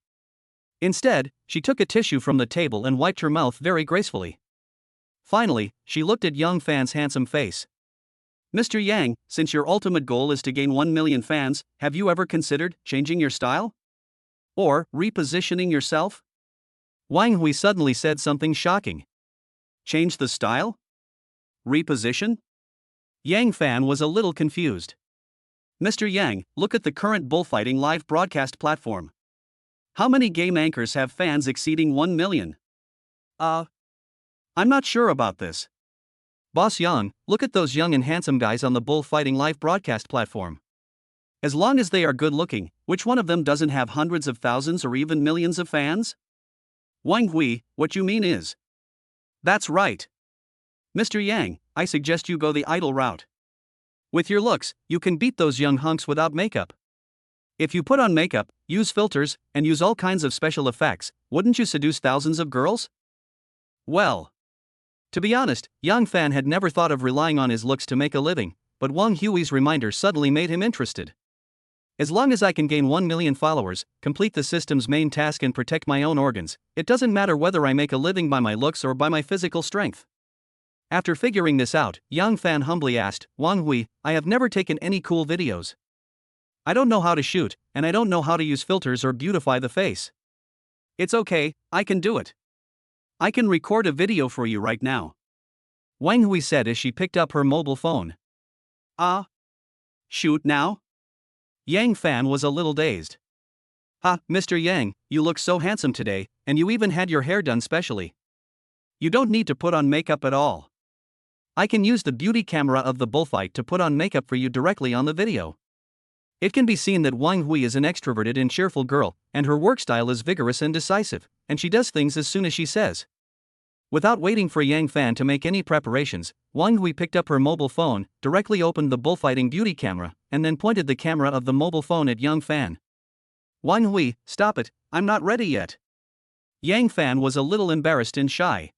Instead, she took a tissue from the table and wiped her mouth very gracefully. Finally, she looked at Yang Fan's handsome face. Mr. Yang, since your ultimate goal is to gain 1 million fans, have you ever considered changing your style? Or repositioning yourself? Wang Hui suddenly said something shocking. Change the style? Reposition? Yang Fan was a little confused. Mr. Yang, look at the current bullfighting live broadcast platform. How many game anchors have fans exceeding 1 million? I'm not sure about this. Boss Yang, look at those young and handsome guys on the bullfighting live broadcast platform. As long as they are good looking, which one of them doesn't have hundreds of thousands or even millions of fans? Wang Hui, what you mean is. That's right. Mr. Yang, I suggest you go the idle route. With your looks, you can beat those young hunks without makeup. If you put on makeup, use filters, and use all kinds of special effects, wouldn't you seduce thousands of girls? Well. To be honest, Yang Fan had never thought of relying on his looks to make a living, but Wang Hui's reminder suddenly made him interested. As long as I can gain 1 million followers, complete the system's main task and protect my own organs, it doesn't matter whether I make a living by my looks or by my physical strength. After figuring this out, Yang Fan humbly asked, Wang Hui, I have never taken any cool videos. I don't know how to shoot, and I don't know how to use filters or beautify the face. It's okay, I can do it. I can record a video for you right now. Wang Hui said as she picked up her mobile phone. Ah? Shoot now? Yang Fan was a little dazed. Ha, Mr. Yang, you look so handsome today, and you even had your hair done specially. You don't need to put on makeup at all. I can use the beauty camera of the bullfight to put on makeup for you directly on the video. It can be seen that Wang Hui is an extroverted and cheerful girl, and her work style is vigorous and decisive, and she does things as soon as she says. Without waiting for Yang Fan to make any preparations, Wang Hui picked up her mobile phone, directly opened the bullfighting beauty camera, and then pointed the camera of the mobile phone at Yang Fan. Wang Hui, stop it, I'm not ready yet. Yang Fan was a little embarrassed and shy.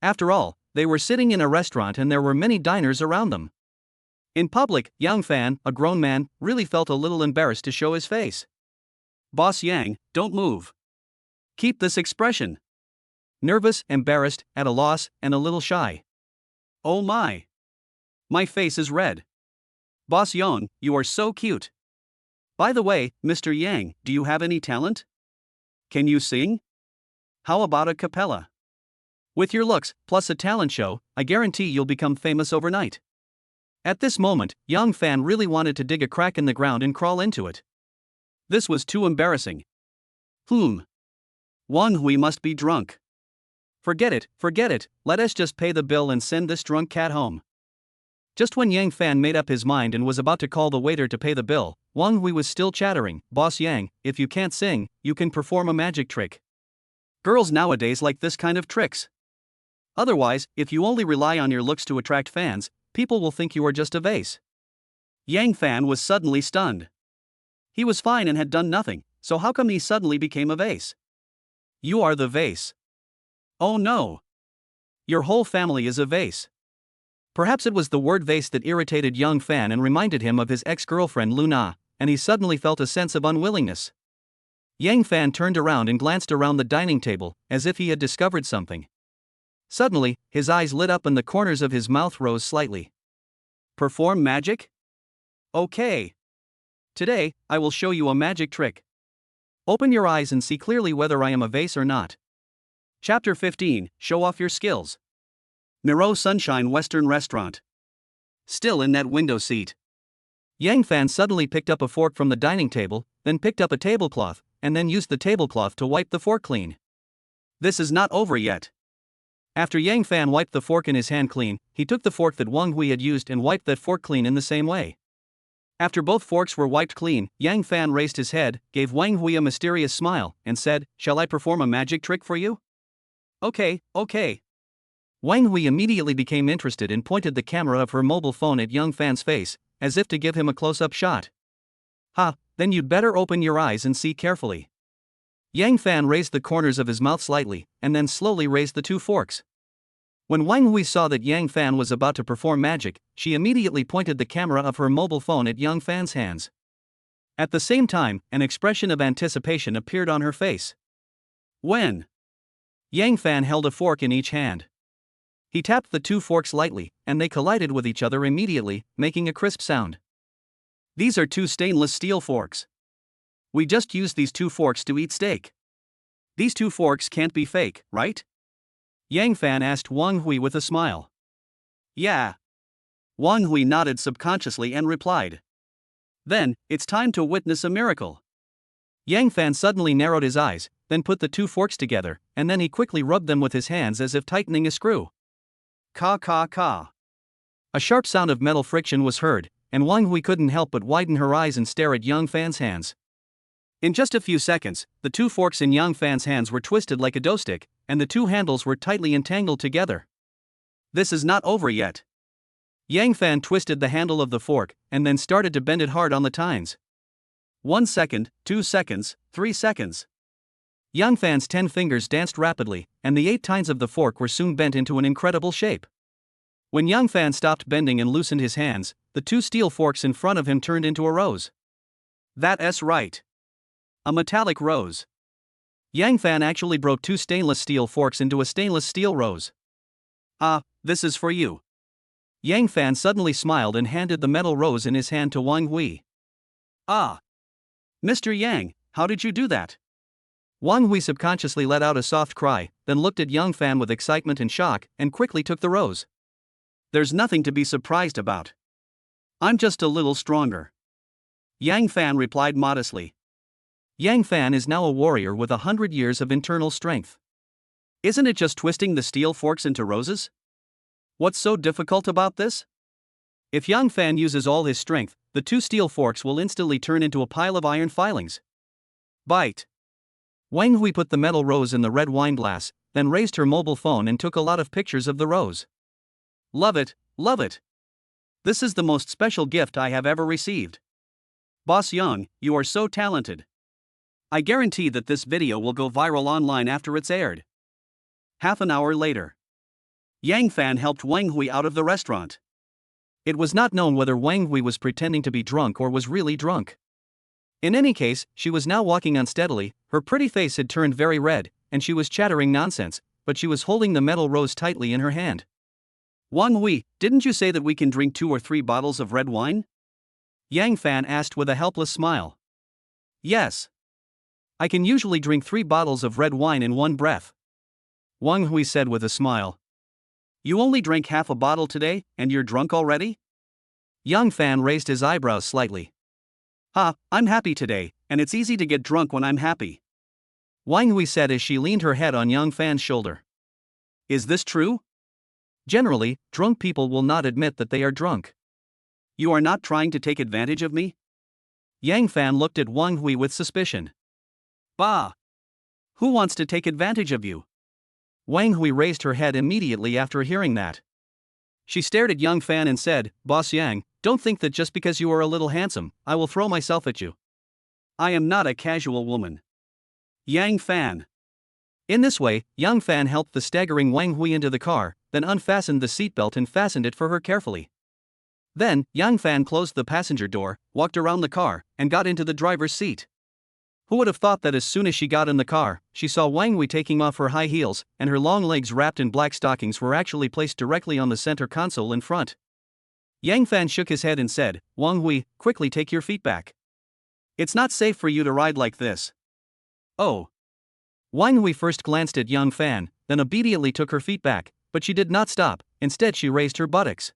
After all, they were sitting in a restaurant and there were many diners around them. In public, Yang Fan, a grown man, really felt a little embarrassed to show his face. Boss Yang, don't move. Keep this expression. Nervous, embarrassed, at a loss, and a little shy. Oh my. My face is red. Boss Yang, you are so cute. By the way, Mr. Yang, do you have any talent? Can you sing? How about a cappella? With your looks, plus a talent show, I guarantee you'll become famous overnight. At this moment, Yang Fan really wanted to dig a crack in the ground and crawl into it. This was too embarrassing. Wang Hui must be drunk. Forget it, let us just pay the bill and send this drunk cat home. Just when Yang Fan made up his mind and was about to call the waiter to pay the bill, Wang Hui was still chattering, Boss Yang, if you can't sing, you can perform a magic trick. Girls nowadays like this kind of tricks. Otherwise, if you only rely on your looks to attract fans, people will think you are just a vase. Yang Fan was suddenly stunned. He was fine and had done nothing, so how come he suddenly became a vase? You are the vase. Oh no. Your whole family is a vase. Perhaps it was the word vase that irritated Yang Fan and reminded him of his ex-girlfriend Luna, and he suddenly felt a sense of unwillingness. Yang Fan turned around and glanced around the dining table, as if he had discovered something. Suddenly, his eyes lit up and the corners of his mouth rose slightly. Perform magic? Okay. Today, I will show you a magic trick. Open your eyes and see clearly whether I am a vase or not. Chapter 15, Show Off Your Skills. Miro Sunshine Western Restaurant. Still in that window seat. Yang Fan suddenly picked up a fork from the dining table, then picked up a tablecloth, and then used the tablecloth to wipe the fork clean. This is not over yet. After Yang Fan wiped the fork in his hand clean, he took the fork that Wang Hui had used and wiped that fork clean in the same way. After both forks were wiped clean, Yang Fan raised his head, gave Wang Hui a mysterious smile, and said, Shall I perform a magic trick for you? Okay. Wang Hui immediately became interested and pointed the camera of her mobile phone at Yang Fan's face, as if to give him a close-up shot. Then you'd better open your eyes and see carefully. Yang Fan raised the corners of his mouth slightly, and then slowly raised the two forks. When Wang Hui saw that Yang Fan was about to perform magic, she immediately pointed the camera of her mobile phone at Yang Fan's hands. At the same time, an expression of anticipation appeared on her face. When Yang Fan held a fork in each hand. He tapped the two forks lightly, and they collided with each other immediately, making a crisp sound. These are two stainless steel forks. We just used these two forks to eat steak. These two forks can't be fake, right? Yang Fan asked Wang Hui with a smile. Yeah. Wang Hui nodded subconsciously and replied. Then, it's time to witness a miracle. Yang Fan suddenly narrowed his eyes, then put the two forks together, and then he quickly rubbed them with his hands as if tightening a screw. Ka. A sharp sound of metal friction was heard, and Wang Hui couldn't help but widen her eyes and stare at Yang Fan's hands. In just a few seconds, the two forks in Yang Fan's hands were twisted like a dough stick, and the two handles were tightly entangled together. This is not over yet. Yang Fan twisted the handle of the fork, and then started to bend it hard on the tines. 1 second, 2 seconds, 3 seconds. Yang Fan's 10 fingers danced rapidly, and the 8 tines of the fork were soon bent into an incredible shape. When Yang Fan stopped bending and loosened his hands, the two steel forks in front of him turned into a rose. That's right. A metallic rose. Yang Fan actually broke two stainless steel forks into a stainless steel rose. Ah, this is for you. Yang Fan suddenly smiled and handed the metal rose in his hand to Wang Hui. Ah! Mr. Yang, how did you do that? Wang Hui subconsciously let out a soft cry, then looked at Yang Fan with excitement and shock, and quickly took the rose. There's nothing to be surprised about. I'm just a little stronger. Yang Fan replied modestly. Yang Fan is now a warrior with 100 years of internal strength. Isn't it just twisting the steel forks into roses? What's so difficult about this? If Yang Fan uses all his strength, the two steel forks will instantly turn into a pile of iron filings. Bite. Wang Hui put the metal rose in the red wine glass, then raised her mobile phone and took a lot of pictures of the rose. Love it, love it. This is the most special gift I have ever received. Boss Yang, you are so talented. I guarantee that this video will go viral online after it's aired. Half an hour later. Yang Fan helped Wang Hui out of the restaurant. It was not known whether Wang Hui was pretending to be drunk or was really drunk. In any case, she was now walking unsteadily, her pretty face had turned very red, and she was chattering nonsense, but she was holding the metal rose tightly in her hand. Wang Hui, didn't you say that we can drink 2 or 3 bottles of red wine? Yang Fan asked with a helpless smile. Yes. I can usually drink 3 bottles of red wine in one breath. Wang Hui said with a smile. You only drank half a bottle today, and you're drunk already? Yang Fan raised his eyebrows slightly. I'm happy today, and it's easy to get drunk when I'm happy. Wang Hui said as she leaned her head on Yang Fan's shoulder. Is this true? Generally, drunk people will not admit that they are drunk. You are not trying to take advantage of me? Yang Fan looked at Wang Hui with suspicion. Bah! Who wants to take advantage of you? Wang Hui raised her head immediately after hearing that. She stared at Yang Fan and said, Boss Yang, don't think that just because you are a little handsome, I will throw myself at you. I am not a casual woman. Yang Fan. In this way, Yang Fan helped the staggering Wang Hui into the car, then unfastened the seatbelt and fastened it for her carefully. Then, Yang Fan closed the passenger door, walked around the car, and got into the driver's seat. Who would have thought that as soon as she got in the car, she saw Wang Hui taking off her high heels, and her long legs wrapped in black stockings were actually placed directly on the center console in front. Yang Fan shook his head and said, Wang Hui, quickly take your feet back. It's not safe for you to ride like this. Oh. Wang Hui first glanced at Yang Fan, then obediently took her feet back, but she did not stop, instead she raised her buttocks.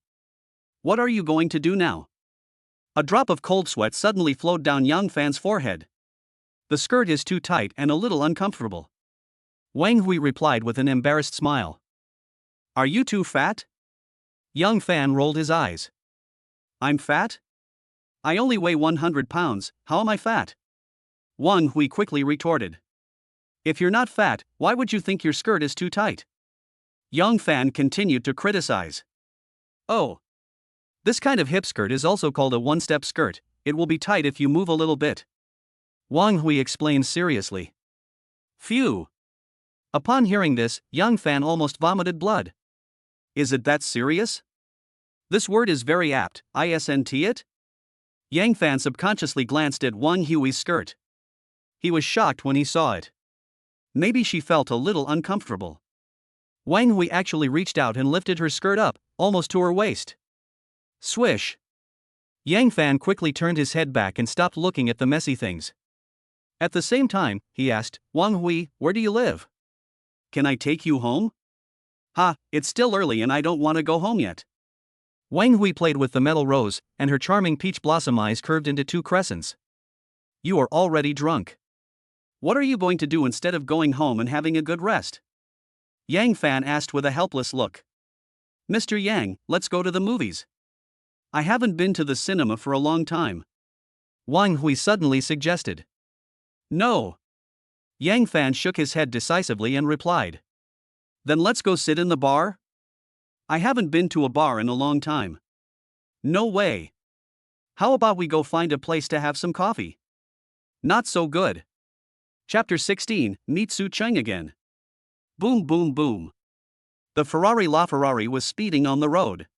What are you going to do now? A drop of cold sweat suddenly flowed down Yang Fan's forehead. The skirt is too tight and a little uncomfortable. Wang Hui replied with an embarrassed smile. Are you too fat? Yang Fan rolled his eyes. I'm fat? I only weigh 100 pounds, how am I fat? Wang Hui quickly retorted. If you're not fat, why would you think your skirt is too tight? Yang Fan continued to criticize. Oh. This kind of hip skirt is also called a one-step skirt, it will be tight if you move a little bit. Wang Hui explained seriously. Phew. Upon hearing this, Yang Fan almost vomited blood. Is it that serious? This word is very apt, isn't it? Yang Fan subconsciously glanced at Wang Hui's skirt. He was shocked when he saw it. Maybe she felt a little uncomfortable. Wang Hui actually reached out and lifted her skirt up, almost to her waist. Swish. Yang Fan quickly turned his head back and stopped looking at the messy things. At the same time, he asked, Wang Hui, where do you live? Can I take you home? It's still early and I don't want to go home yet. Wang Hui played with the metal rose, and her charming peach blossom eyes curved into 2 crescents. You are already drunk. What are you going to do instead of going home and having a good rest? Yang Fan asked with a helpless look. Mr. Yang, let's go to the movies. I haven't been to the cinema for a long time. Wang Hui suddenly suggested. No. Yang Fan shook his head decisively and replied. Then let's go sit in the bar? I haven't been to a bar in a long time. No way. How about we go find a place to have some coffee? Not so good. Chapter 16, Meet Su Cheng again. Boom boom boom. The Ferrari LaFerrari was speeding on the road.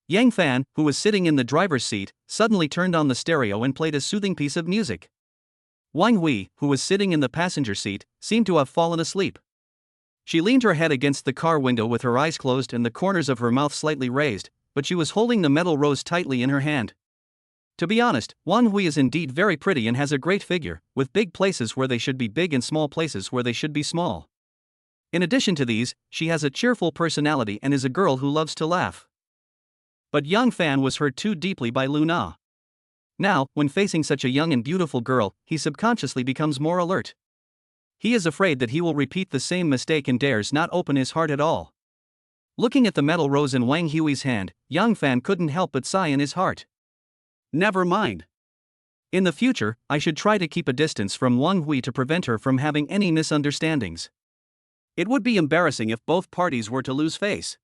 Yang Fan, who was sitting in the driver's seat, suddenly turned on the stereo and played a soothing piece of music. Wang Hui, who was sitting in the passenger seat, seemed to have fallen asleep. She leaned her head against the car window with her eyes closed and the corners of her mouth slightly raised, but she was holding the metal rose tightly in her hand. To be honest, Wang Hui is indeed very pretty and has a great figure, with big places where they should be big and small places where they should be small. In addition to these, she has a cheerful personality and is a girl who loves to laugh. But Yang Fan was hurt too deeply by Lu Na. Now, when facing such a young and beautiful girl, he subconsciously becomes more alert. He is afraid that he will repeat the same mistake and dares not open his heart at all. Looking at the metal rose in Wang Hui's hand, Yang Fan couldn't help but sigh in his heart. Never mind. In the future, I should try to keep a distance from Wang Hui to prevent her from having any misunderstandings. It would be embarrassing if both parties were to lose face.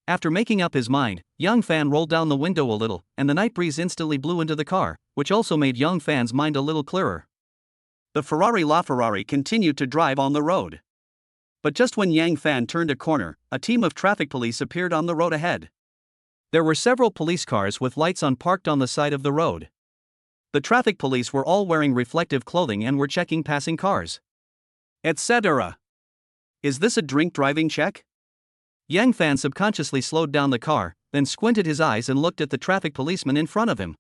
After making up his mind, Yang Fan rolled down the window a little, and the night breeze instantly blew into the car, which also made Yang Fan's mind a little clearer. The Ferrari LaFerrari continued to drive on the road. But just when Yang Fan turned a corner, a team of traffic police appeared on the road ahead. There were several police cars with lights on parked on the side of the road. The traffic police were all wearing reflective clothing and were checking passing cars, etc. Is this a drink driving check? Yang Fan subconsciously slowed down the car, then squinted his eyes and looked at the traffic policeman in front of him.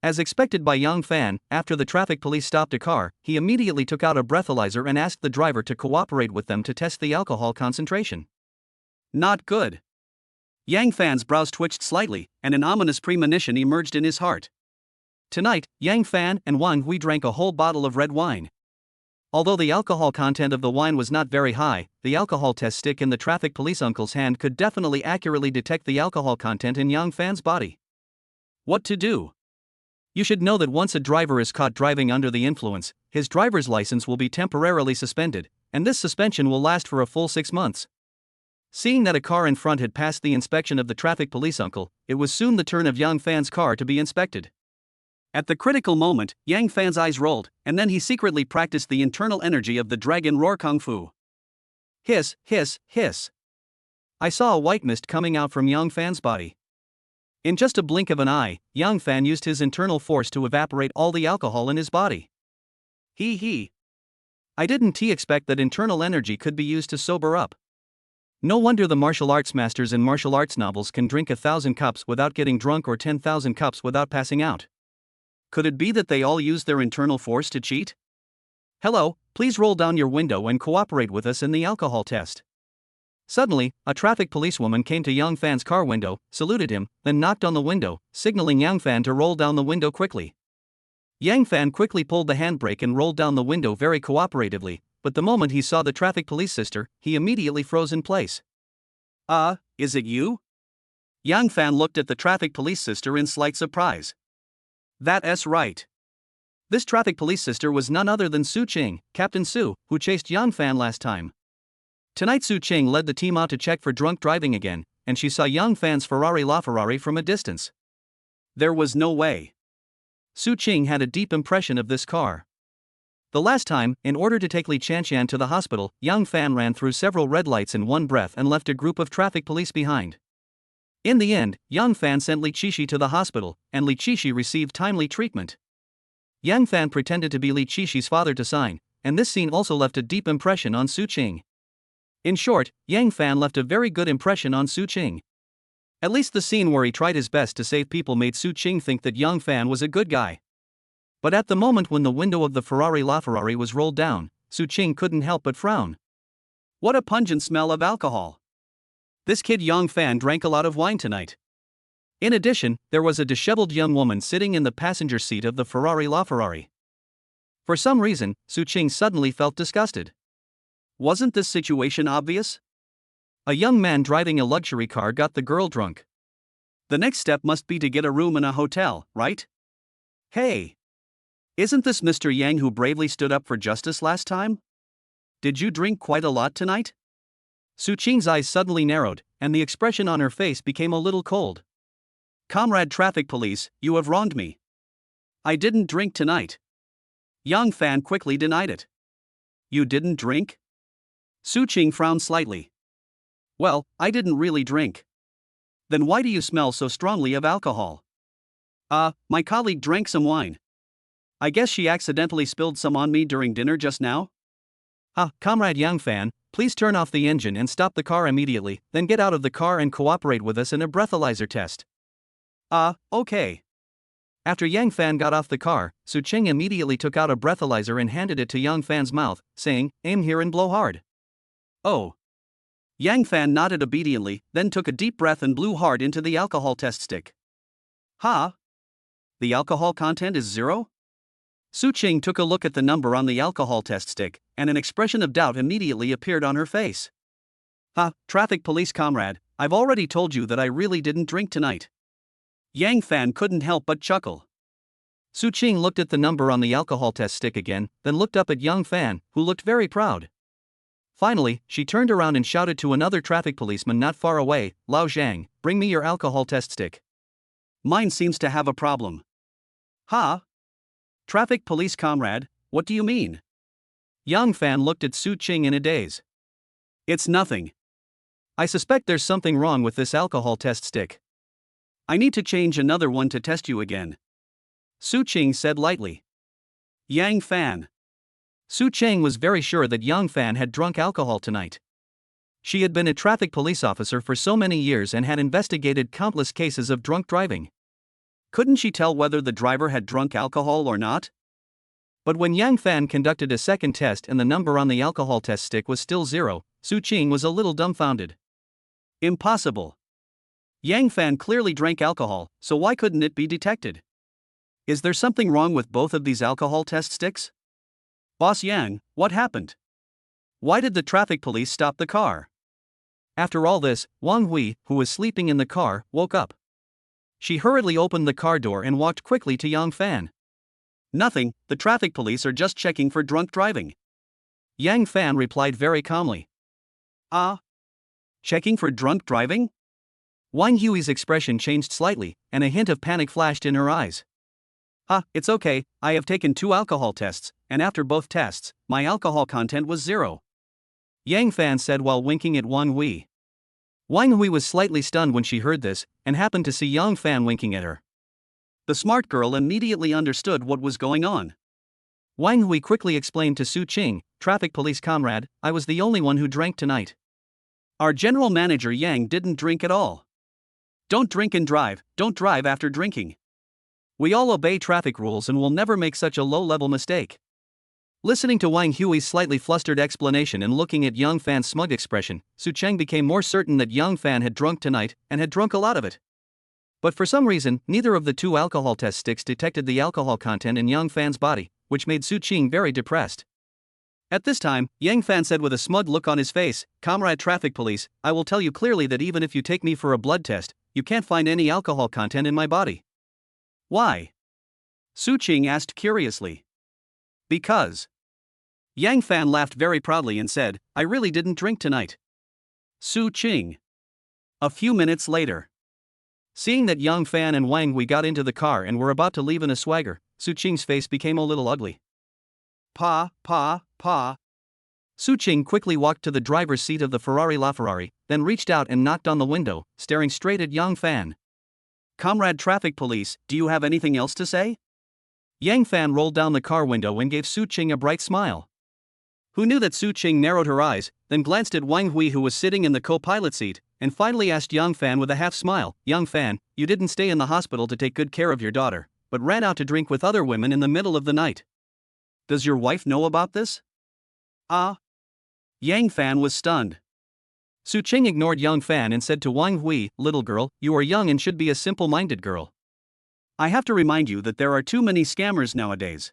As expected by Yang Fan, after the traffic police stopped a car, he immediately took out a breathalyzer and asked the driver to cooperate with them to test the alcohol concentration. Not good. Yang Fan's brows twitched slightly, and an ominous premonition emerged in his heart. Tonight, Yang Fan and Wang Hui drank a whole bottle of red wine. Although the alcohol content of the wine was not very high, the alcohol test stick in the traffic police uncle's hand could definitely accurately detect the alcohol content in Yang Fan's body. What to do? You should know that once a driver is caught driving under the influence, his driver's license will be temporarily suspended, and this suspension will last for a full 6 months. Seeing that a car in front had passed the inspection of the traffic police uncle, it was soon the turn of Yang Fan's car to be inspected. At the critical moment, Yang Fan's eyes rolled, and then he secretly practiced the internal energy of the dragon roar kung fu. Hiss, hiss, hiss. I saw a white mist coming out from Yang Fan's body. In just a blink of an eye, Yang Fan used his internal force to evaporate all the alcohol in his body. He. I didn't expect that internal energy could be used to sober up. No wonder the martial arts masters in martial arts novels can drink 1,000 cups without getting drunk or 10,000 cups without passing out. Could it be that they all use their internal force to cheat? Hello, please roll down your window and cooperate with us in the alcohol test. Suddenly, a traffic policewoman came to Yang Fan's car window, saluted him, then knocked on the window, signaling Yang Fan to roll down the window quickly. Yang Fan quickly pulled the handbrake and rolled down the window very cooperatively, but the moment he saw the traffic police sister, he immediately froze in place. Is it you? Yang Fan looked at the traffic police sister in slight surprise. That's right. This traffic police sister was none other than Su Qing, Captain Su, who chased Yang Fan last time. Tonight Su Qing led the team out to check for drunk driving again, and she saw Yang Fan's Ferrari LaFerrari from a distance. There was no way. Su Qing had a deep impression of this car. The last time, in order to take Li Chanshan to the hospital, Yang Fan ran through several red lights in one breath and left a group of traffic police behind. In the end, Yang Fan sent Li Qishi to the hospital, and Li Qishi received timely treatment. Yang Fan pretended to be Li Qishi's father to sign, and this scene also left a deep impression on Su Qing. In short, Yang Fan left a very good impression on Su Qing. At least the scene where he tried his best to save people made Su Qing think that Yang Fan was a good guy. But at the moment when the window of the Ferrari LaFerrari was rolled down, Su Qing couldn't help but frown. What a pungent smell of alcohol. This kid Yang Fan drank a lot of wine tonight. In addition, there was a disheveled young woman sitting in the passenger seat of the Ferrari LaFerrari. For some reason, Su Qing suddenly felt disgusted. Wasn't this situation obvious? A young man driving a luxury car got the girl drunk. The next step must be to get a room in a hotel, right? Hey! Isn't this Mr. Yang who bravely stood up for justice last time? Did you drink quite a lot tonight? Su Qing's eyes suddenly narrowed, and the expression on her face became a little cold. Comrade traffic police, you have wronged me. I didn't drink tonight. Yang Fan quickly denied it. You didn't drink? Su Qing frowned slightly. Well, I didn't really drink. Then why do you smell so strongly of alcohol? My colleague drank some wine. I guess she accidentally spilled some on me during dinner just now? Comrade Yang Fan, Please turn off the engine and stop the car immediately, then get out of the car and cooperate with us in a breathalyzer test. Okay. After Yang Fan got off the car, Su Ching immediately took out a breathalyzer and handed it to Yang Fan's mouth, saying, "Aim here and blow hard." Oh. Yang Fan nodded obediently, then took a deep breath and blew hard into the alcohol test stick. Huh? The alcohol content is 0? Su Ching took a look at the number on the alcohol test stick, and an expression of doubt immediately appeared on her face. Traffic police comrade, I've already told you that I really didn't drink tonight. Yang Fan couldn't help but chuckle. Su Ching looked at the number on the alcohol test stick again, then looked up at Yang Fan, who looked very proud. Finally, she turned around and shouted to another traffic policeman not far away, "Lao Zhang, bring me your alcohol test stick. Mine seems to have a problem." Traffic police comrade, what do you mean? Yang Fan looked at Su Ching in a daze. It's nothing. I suspect there's something wrong with this alcohol test stick. I need to change another one to test you again. Su Ching said lightly. Yang Fan. Su Ching was very sure that Yang Fan had drunk alcohol tonight. She had been a traffic police officer for so many years and had investigated countless cases of drunk driving. Couldn't she tell whether the driver had drunk alcohol or not? But when Yang Fan conducted a second test and the number on the alcohol test stick was still 0, Su Ching was a little dumbfounded. Impossible. Yang Fan clearly drank alcohol, so why couldn't it be detected? Is there something wrong with both of these alcohol test sticks? Boss Yang, what happened? Why did the traffic police stop the car? After all this, Wang Hui, who was sleeping in the car, woke up. She hurriedly opened the car door and walked quickly to Yang Fan. Nothing, the traffic police are just checking for drunk driving. Yang Fan replied very calmly. Checking for drunk driving? Wang Hui's expression changed slightly, and a hint of panic flashed in her eyes. It's okay, I have taken 2 alcohol tests, and after both tests, my alcohol content was 0. Yang Fan said while winking at Wang Hui. Wang Hui was slightly stunned when she heard this, and happened to see Yang Fan winking at her. The smart girl immediately understood what was going on. Wang Hui quickly explained to Su Ching, "Traffic police comrade, I was the only one who drank tonight. Our general manager Yang didn't drink at all. Don't drink and drive, don't drive after drinking. We all obey traffic rules and will never make such a low-level mistake." Listening to Wang Hui's slightly flustered explanation and looking at Yang Fan's smug expression, Su Cheng became more certain that Yang Fan had drunk tonight, and had drunk a lot of it. But for some reason, neither of the 2 alcohol test sticks detected the alcohol content in Yang Fan's body, which made Su Ching very depressed. At this time, Yang Fan said with a smug look on his face, "Comrade traffic police, I will tell you clearly that even if you take me for a blood test, you can't find any alcohol content in my body." "Why?" Su Ching asked curiously. "Because." Yang Fan laughed very proudly and said, "I really didn't drink tonight." Su Ching. A few minutes later. Seeing that Yang Fan and Wang Hui got into the car and were about to leave in a swagger, Su Ching's face became a little ugly. Pa. Su Ching quickly walked to the driver's seat of the Ferrari LaFerrari, then reached out and knocked on the window, staring straight at Yang Fan. "Comrade traffic police, do you have anything else to say?" Yang Fan rolled down the car window and gave Su Ching a bright smile. Who knew that Su Ching narrowed her eyes, then glanced at Wang Hui who was sitting in the co-pilot seat, and finally asked Yang Fan with a half smile, "Yang Fan, you didn't stay in the hospital to take good care of your daughter, but ran out to drink with other women in the middle of the night. Does your wife know about this?" Yang Fan was stunned. Su Ching ignored Yang Fan and said to Wang Hui, "Little girl, you are young and should be a simple-minded girl. I have to remind you that there are too many scammers nowadays.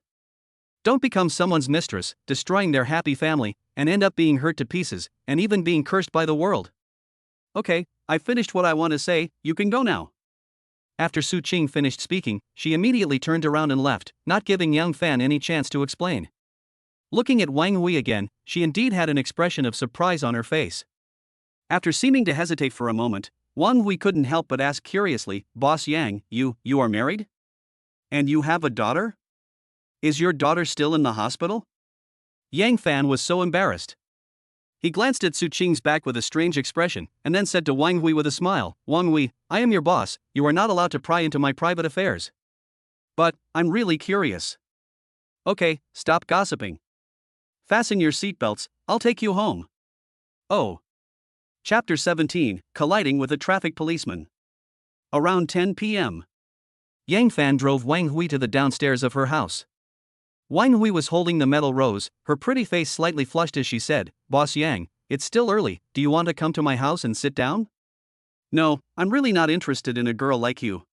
Don't become someone's mistress, destroying their happy family, and end up being hurt to pieces, and even being cursed by the world. Okay, I've finished what I want to say, you can go now." After Su Ching finished speaking, she immediately turned around and left, not giving Yang Fan any chance to explain. Looking at Wang Hui again, she indeed had an expression of surprise on her face. After seeming to hesitate for a moment, Wang Hui couldn't help but ask curiously, "Boss Yang, you are married? And you have a daughter? Is your daughter still in the hospital?" Yang Fan was so embarrassed. He glanced at Su Ching's back with a strange expression, and then said to Wang Hui with a smile, "Wang Hui, I am your boss, you are not allowed to pry into my private affairs. But, I'm really curious. Okay, stop gossiping. Fasten your seatbelts, I'll take you home." Oh. Chapter 17, Colliding with a Traffic Policeman. Around 10 p.m. Yang Fan drove Wang Hui to the downstairs of her house. Wang Hui was holding the metal rose, her pretty face slightly flushed as she said, "Boss Yang, it's still early, do you want to come to my house and sit down?" "No, I'm really not interested in a girl like you."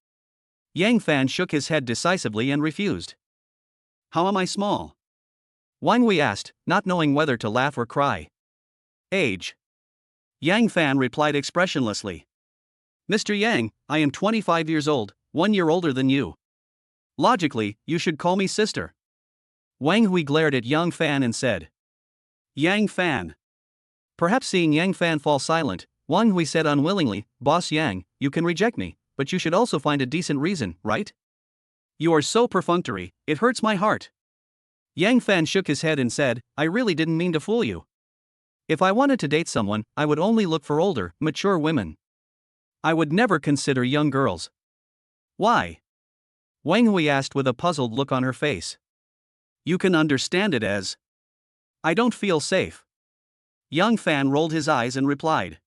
Yang Fan shook his head decisively and refused. "How am I small?" Wang Hui asked, not knowing whether to laugh or cry. "Age?" Yang Fan replied expressionlessly. "Mr. Yang, I am 25 years old, 1 year older than you. Logically, you should call me sister." Wang Hui glared at Yang Fan and said, "Yang Fan." Perhaps seeing Yang Fan fall silent, Wang Hui said unwillingly, "Boss Yang, you can reject me, but you should also find a decent reason, right? You are so perfunctory, it hurts my heart." Yang Fan shook his head and said, "I really didn't mean to fool you. If I wanted to date someone, I would only look for older, mature women. I would never consider young girls." "Why?" Wang Hui asked with a puzzled look on her face. "You can understand it as, I don't feel safe." Yang Fan rolled his eyes and replied,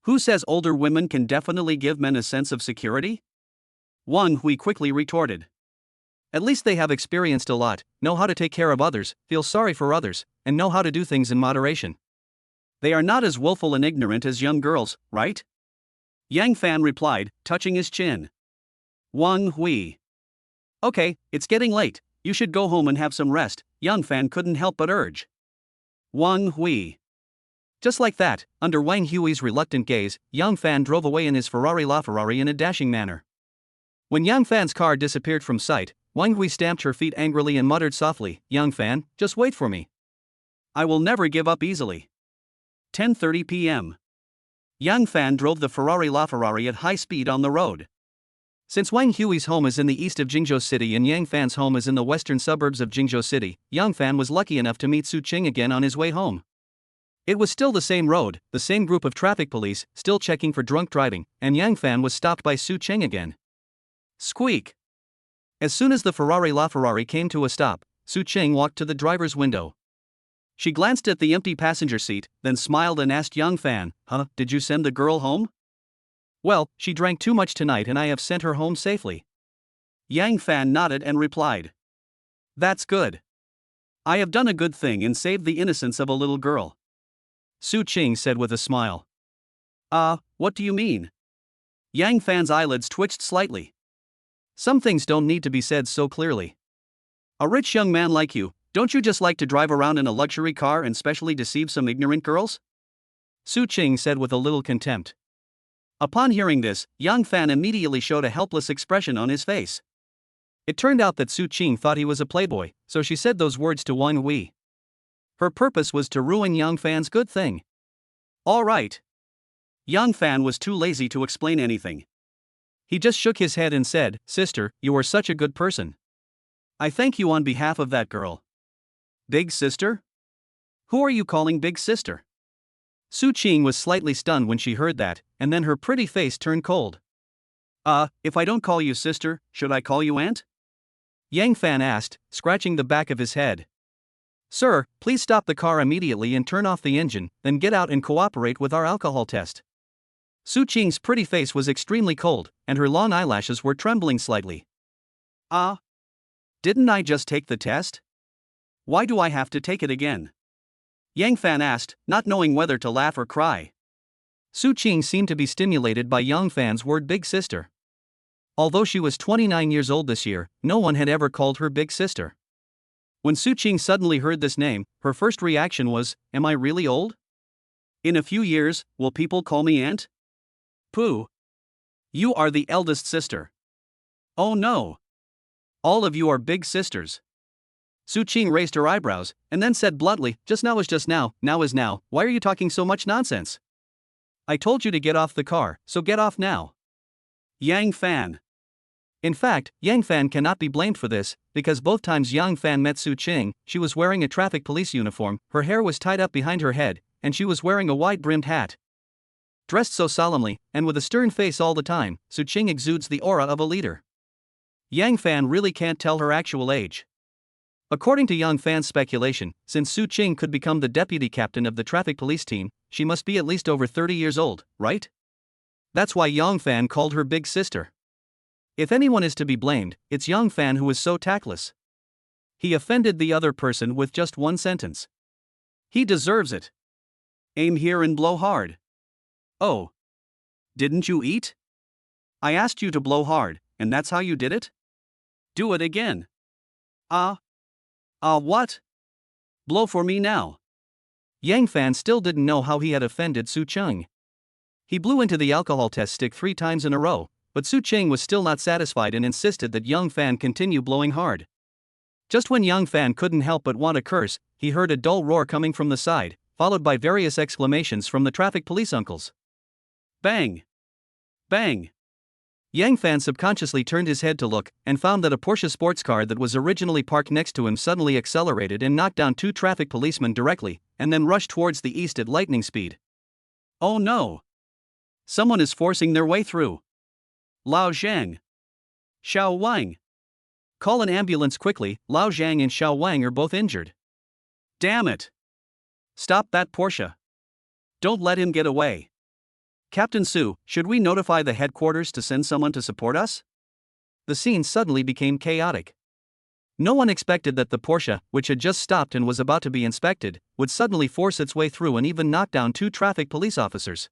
"Who says older women can definitely give men a sense of security?" Wang Hui quickly retorted, "At least they have experienced a lot, know how to take care of others, feel sorry for others, and know how to do things in moderation. They are not as willful and ignorant as young girls, right?" Yang Fan replied, touching his chin. Wang Hui. "Okay, it's getting late, you should go home and have some rest," Yang Fan couldn't help but urge. Wang Hui. Just like that, under Wang Hui's reluctant gaze, Yang Fan drove away in his Ferrari LaFerrari in a dashing manner. When Yang Fan's car disappeared from sight, Wang Hui stamped her feet angrily and muttered softly, "Yang Fan, just wait for me. I will never give up easily." 10:30 p.m. Yang Fan drove the Ferrari LaFerrari at high speed on the road. Since Wang Hui's home is in the east of Jingzhou City and Yang Fan's home is in the western suburbs of Jingzhou City, Yang Fan was lucky enough to meet Su Qing again on his way home. It was still the same road, the same group of traffic police, still checking for drunk driving, and Yang Fan was stopped by Su Qing again. Squeak! As soon as the Ferrari LaFerrari came to a stop, Su Qing walked to the driver's window. She glanced at the empty passenger seat, then smiled and asked Yang Fan, "Did you send the girl home?" "Well, she drank too much tonight and I have sent her home safely." Yang Fan nodded and replied, "That's good. I have done a good thing and saved the innocence of a little girl." Su Qing said with a smile. What do you mean?" Yang Fan's eyelids twitched slightly. "Some things don't need to be said so clearly. A rich young man like you, don't you just like to drive around in a luxury car and specially deceive some ignorant girls?" Su Qing said with a little contempt. Upon hearing this, Yang Fan immediately showed a helpless expression on his face. It turned out that Su Qing thought he was a playboy, so she said those words to Wang Hui. Her purpose was to ruin Yang Fan's good thing. "All right." Yang Fan was too lazy to explain anything. He just shook his head and said, "Sister, you are such a good person. I thank you on behalf of that girl." "Big sister? Who are you calling big sister?" Su Qing was slightly stunned when she heard that, and then her pretty face turned cold. If I don't call you sister, should I call you aunt?" Yang Fan asked, scratching the back of his head. "Sir, please stop the car immediately and turn off the engine, then get out and cooperate with our alcohol test." Su Qing's pretty face was extremely cold, and her long eyelashes were trembling slightly. Didn't I just take the test? Why do I have to take it again?" Yang Fan asked, not knowing whether to laugh or cry. Su Qing seemed to be stimulated by Yang Fan's word big sister. Although she was 29 years old this year, no one had ever called her big sister. When Su Qing suddenly heard this name, her first reaction was, "Am I really old? In a few years, will people call me aunt? Pooh. You are the eldest sister. Oh no. All of you are big sisters." Su Qing raised her eyebrows, and then said bluntly, "Just now is just now is now, why are you talking so much nonsense? I told you to get off the car, so get off now." Yang Fan. In fact, Yang Fan cannot be blamed for this, because both times Yang Fan met Su Qing, she was wearing a traffic police uniform, her hair was tied up behind her head, and she was wearing a wide-brimmed hat. Dressed so solemnly, and with a stern face all the time, Su Qing exudes the aura of a leader. Yang Fan really can't tell her actual age. According to Yang Fan's speculation, since Su Qing could become the deputy captain of the traffic police team, she must be at least over 30 years old, right? That's why Yang Fan called her big sister. If anyone is to be blamed, it's Yang Fan, who is so tactless. He offended the other person with just one sentence. He deserves it. Aim here and blow hard. Oh. Didn't you eat? I asked you to blow hard, and that's how you did it? Do it again. What? Blow for me now. Yang Fan still didn't know how he had offended Su Qing. He blew into the alcohol test stick 3 times in a row, but Su Qing was still not satisfied and insisted that Yang Fan continue blowing hard. Just when Yang Fan couldn't help but want to curse, he heard a dull roar coming from the side, followed by various exclamations from the traffic police uncles. Bang! Bang! Yang Fan subconsciously turned his head to look, and found that a Porsche sports car that was originally parked next to him suddenly accelerated and knocked down 2 traffic policemen directly, and then rushed towards the east at lightning speed. Oh no! Someone is forcing their way through. Lao Zhang. Xiao Wang. Call an ambulance quickly, Lao Zhang and Xiao Wang are both injured. Damn it! Stop that Porsche. Don't let him get away. Captain Su, should we notify the headquarters to send someone to support us? The scene suddenly became chaotic. No one expected that the Porsche, which had just stopped and was about to be inspected, would suddenly force its way through and even knock down 2 traffic police officers.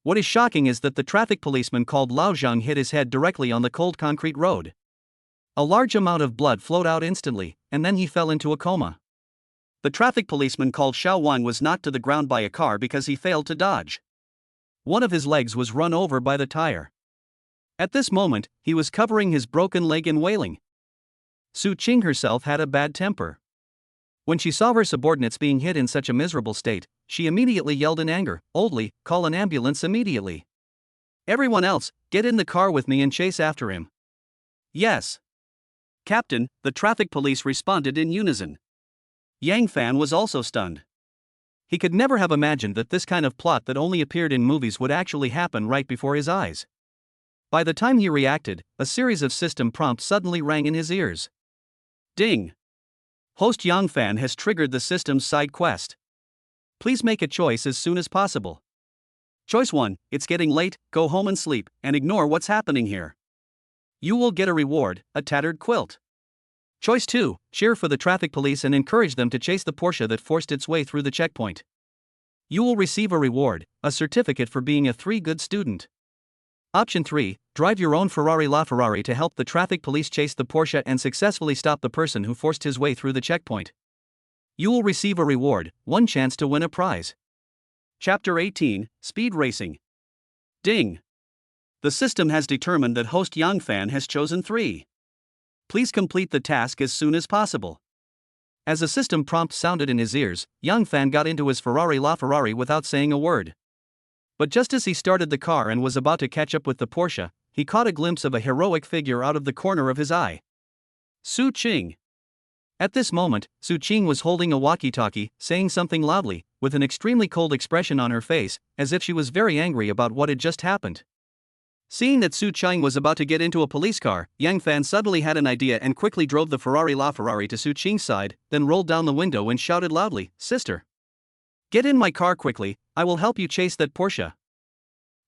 What is shocking is that the traffic policeman called Lao Zhang hit his head directly on the cold concrete road. A large amount of blood flowed out instantly, and then he fell into a coma. The traffic policeman called Xiao Wang was knocked to the ground by a car because he failed to dodge. One of his legs was run over by the tire. At this moment, he was covering his broken leg and wailing. Su Qing herself had a bad temper. When she saw her subordinates being hit in such a miserable state, she immediately yelled in anger, "Oldly, call an ambulance immediately. Everyone else, get in the car with me and chase after him." Yes. Captain, the traffic police responded in unison. Yang Fan was also stunned. He could never have imagined that this kind of plot that only appeared in movies would actually happen right before his eyes. By the time he reacted, a series of system prompts suddenly rang in his ears. Ding! Host Yang Fan has triggered the system's side quest. Please make a choice as soon as possible. Choice 1, it's getting late, go home and sleep, and ignore what's happening here. You will get a reward, a tattered quilt. Choice 2, cheer for the traffic police and encourage them to chase the Porsche that forced its way through the checkpoint. You will receive a reward, a certificate for being a 3 good student. Option 3, drive your own Ferrari LaFerrari to help the traffic police chase the Porsche and successfully stop the person who forced his way through the checkpoint. You will receive a reward, 1 chance to win a prize. Chapter 18, Speed Racing. Ding! The system has determined that host Yang Fan has chosen 3. Please complete the task as soon as possible. As a system prompt sounded in his ears, Yang Fan got into his Ferrari LaFerrari without saying a word. But just as he started the car and was about to catch up with the Porsche, he caught a glimpse of a heroic figure out of the corner of his eye. Su Qing. At this moment, Su Qing was holding a walkie-talkie, saying something loudly, with an extremely cold expression on her face, as if she was very angry about what had just happened. Seeing that Su Qing was about to get into a police car, Yang Fan suddenly had an idea and quickly drove the Ferrari LaFerrari to Su Qing's side, then rolled down the window and shouted loudly, "Sister! Get in my car quickly, I will help you chase that Porsche."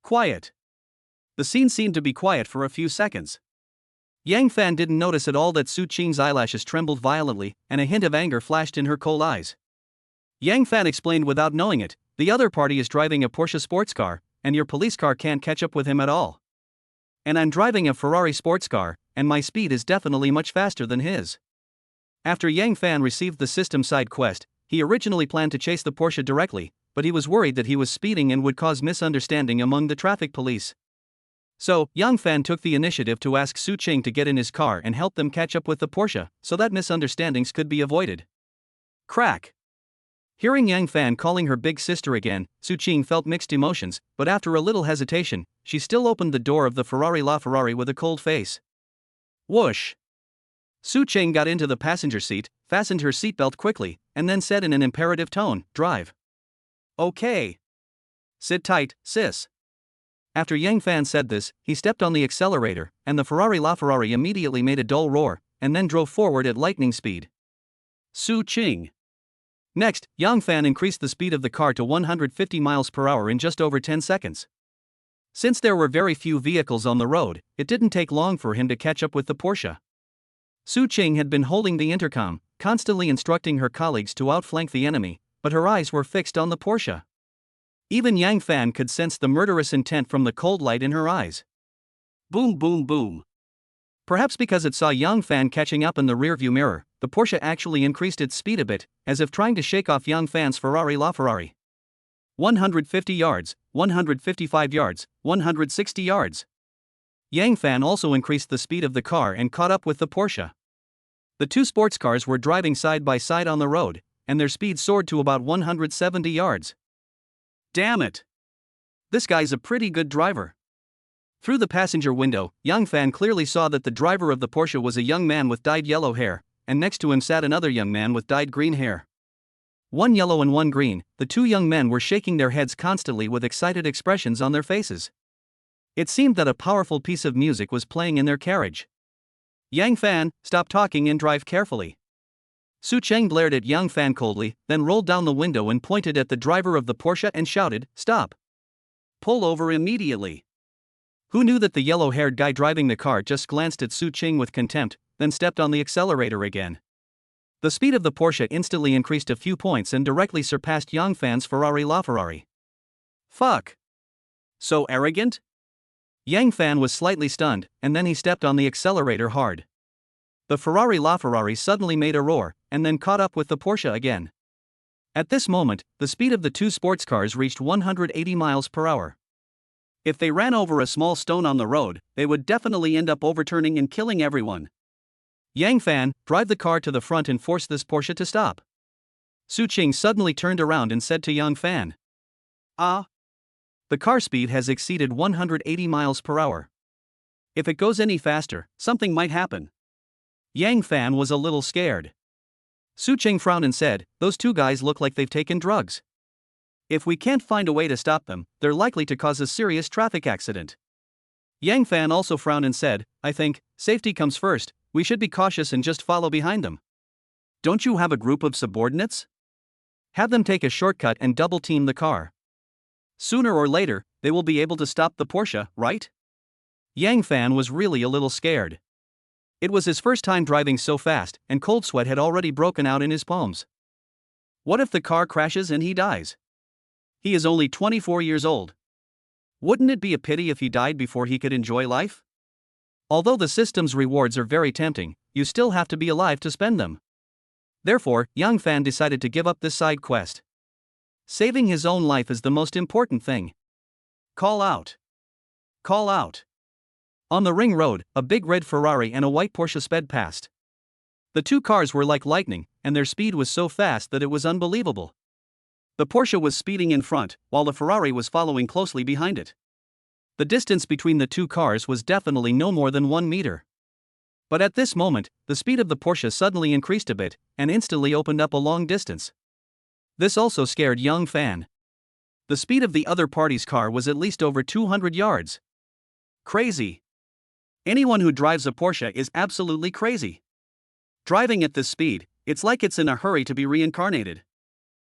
Quiet. The scene seemed to be quiet for a few seconds. Yang Fan didn't notice at all that Su Qing's eyelashes trembled violently, and a hint of anger flashed in her cold eyes. Yang Fan explained without knowing it, "The other party is driving a Porsche sports car, and your police car can't catch up with him at all. And I'm driving a Ferrari sports car, and my speed is definitely much faster than his." After Yang Fan received the system side quest, he originally planned to chase the Porsche directly, but he was worried that he was speeding and would cause misunderstanding among the traffic police. So, Yang Fan took the initiative to ask Su Qing to get in his car and help them catch up with the Porsche, so that misunderstandings could be avoided. Crack! Hearing Yang Fan calling her big sister again, Su Qing felt mixed emotions, but after a little hesitation, she still opened the door of the Ferrari LaFerrari with a cold face. Whoosh! Su Qing got into the passenger seat, fastened her seatbelt quickly, and then said in an imperative tone, "Drive." "Okay. Sit tight, sis." After Yang Fan said this, he stepped on the accelerator, and the Ferrari LaFerrari immediately made a dull roar, and then drove forward at lightning speed. Su Qing. Next, Yang Fan increased the speed of the car to 150 miles per hour in just over 10 seconds. Since there were very few vehicles on the road, it didn't take long for him to catch up with the Porsche. Su Qing had been holding the intercom, constantly instructing her colleagues to outflank the enemy, but her eyes were fixed on the Porsche. Even Yang Fan could sense the murderous intent from the cold light in her eyes. Boom boom boom. Perhaps because it saw Yang Fan catching up in the rearview mirror, the Porsche actually increased its speed a bit, as if trying to shake off Yang Fan's Ferrari LaFerrari. 150 yards, 155 yards, 160 yards. Yang Fan also increased the speed of the car and caught up with the Porsche. The two sports cars were driving side by side on the road, and their speed soared to about 170 yards. Damn it! This guy's a pretty good driver. Through the passenger window, Yang Fan clearly saw that the driver of the Porsche was a young man with dyed yellow hair, and next to him sat another young man with dyed green hair. One yellow and one green, the two young men were shaking their heads constantly with excited expressions on their faces. It seemed that a powerful piece of music was playing in their carriage. Yang Fan, stop talking and drive carefully. Su Cheng glared at Yang Fan coldly, then rolled down the window and pointed at the driver of the Porsche and shouted, "Stop! Pull over immediately!" Who knew that the yellow-haired guy driving the car just glanced at Su Cheng with contempt, then stepped on the accelerator again. The speed of the Porsche instantly increased a few points and directly surpassed Yang Fan's Ferrari LaFerrari. Fuck! So arrogant? Yang Fan was slightly stunned, and then he stepped on the accelerator hard. The Ferrari LaFerrari suddenly made a roar, and then caught up with the Porsche again. At this moment, the speed of the two sports cars reached 180 miles per hour. If they ran over a small stone on the road, they would definitely end up overturning and killing everyone. Yang Fan, drive the car to the front and force this Porsche to stop. Su Qing suddenly turned around and said to Yang Fan. The car speed has exceeded 180 miles per hour. If it goes any faster, something might happen. Yang Fan was a little scared. Su Qing frowned and said, those two guys look like they've taken drugs. If we can't find a way to stop them, they're likely to cause a serious traffic accident. Yang Fan also frowned and said, I think, safety comes first, we should be cautious and just follow behind them. Don't you have a group of subordinates? Have them take a shortcut and double-team the car. Sooner or later, they will be able to stop the Porsche, right? Yang Fan was really a little scared. It was his first time driving so fast, and cold sweat had already broken out in his palms. What if the car crashes and he dies? He is only 24 years old. Wouldn't it be a pity if he died before he could enjoy life? Although the system's rewards are very tempting, you still have to be alive to spend them. Therefore, Yang Fan decided to give up this side quest. Saving his own life is the most important thing. Call out. Call out. On the ring road, a big red Ferrari and a white Porsche sped past. The two cars were like lightning, and their speed was so fast that it was unbelievable. The Porsche was speeding in front, while the Ferrari was following closely behind it. The distance between the two cars was definitely no more than 1 meter. But at this moment, the speed of the Porsche suddenly increased a bit, and instantly opened up a long distance. This also scared Yang Fan. The speed of the other party's car was at least over 200 yards. Crazy. Anyone who drives a Porsche is absolutely crazy. Driving at this speed, it's like it's in a hurry to be reincarnated.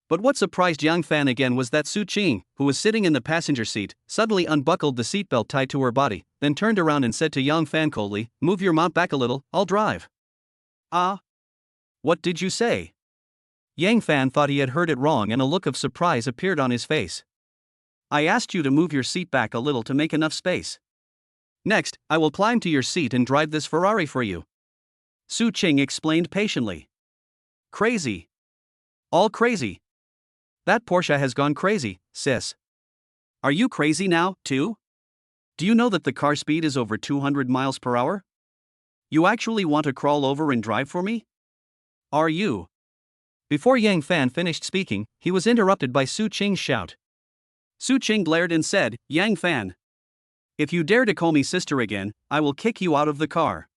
But what surprised Yang Fan again was that Su Qing, who was sitting in the passenger seat, suddenly unbuckled the seatbelt tied to her body, then turned around and said to Yang Fan coldly, "Move your mount back a little, I'll drive." What did you say? Yang Fan thought he had heard it wrong and a look of surprise appeared on his face. I asked you to move your seat back a little to make enough space. Next, I will climb to your seat and drive this Ferrari for you. Su Qing explained patiently. Crazy. All crazy. That Porsche has gone crazy, sis. Are you crazy now, too? Do you know that the car speed is over 200 miles per hour? You actually want to crawl over and drive for me? Are you? Before Yang Fan finished speaking, he was interrupted by Su Qing's shout. Su Qing glared and said, Yang Fan. If you dare to call me sister again, I will kick you out of the car.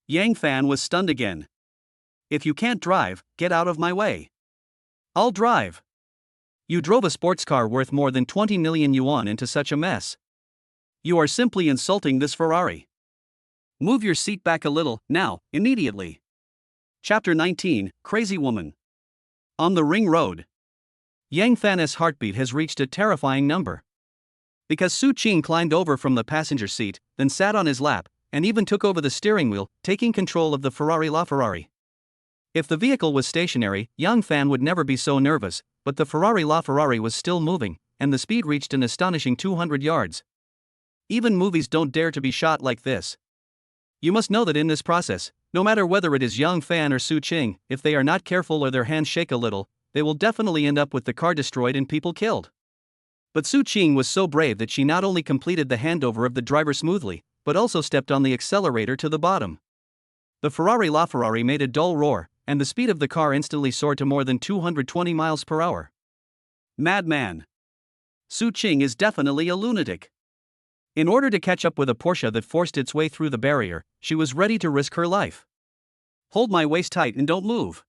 Yang Fan was stunned again. If you can't drive, get out of my way. I'll drive. You drove a sports car worth more than 20 million yuan into such a mess. You are simply insulting this Ferrari. Move your seat back a little, now, immediately. Chapter 19, Crazy Woman. On the ring road. Yang Fan's heartbeat has reached a terrifying number. Because Su Qing climbed over from the passenger seat, then sat on his lap, and even took over the steering wheel, taking control of the Ferrari LaFerrari. If the vehicle was stationary, Yang Fan would never be so nervous, but the Ferrari LaFerrari was still moving, and the speed reached an astonishing 200 yards. Even movies don't dare to be shot like this. You must know that in this process, no matter whether it is Yang Fan or Su Qing, if they are not careful or their hands shake a little, they will definitely end up with the car destroyed and people killed. But Su Qing was so brave that she not only completed the handover of the driver smoothly, but also stepped on the accelerator to the bottom. The Ferrari LaFerrari made a dull roar, and the speed of the car instantly soared to more than 220 miles per hour. Madman. Su Qing is definitely a lunatic. In order to catch up with a Porsche that forced its way through the barrier, she was ready to risk her life. Hold my waist tight and don't move.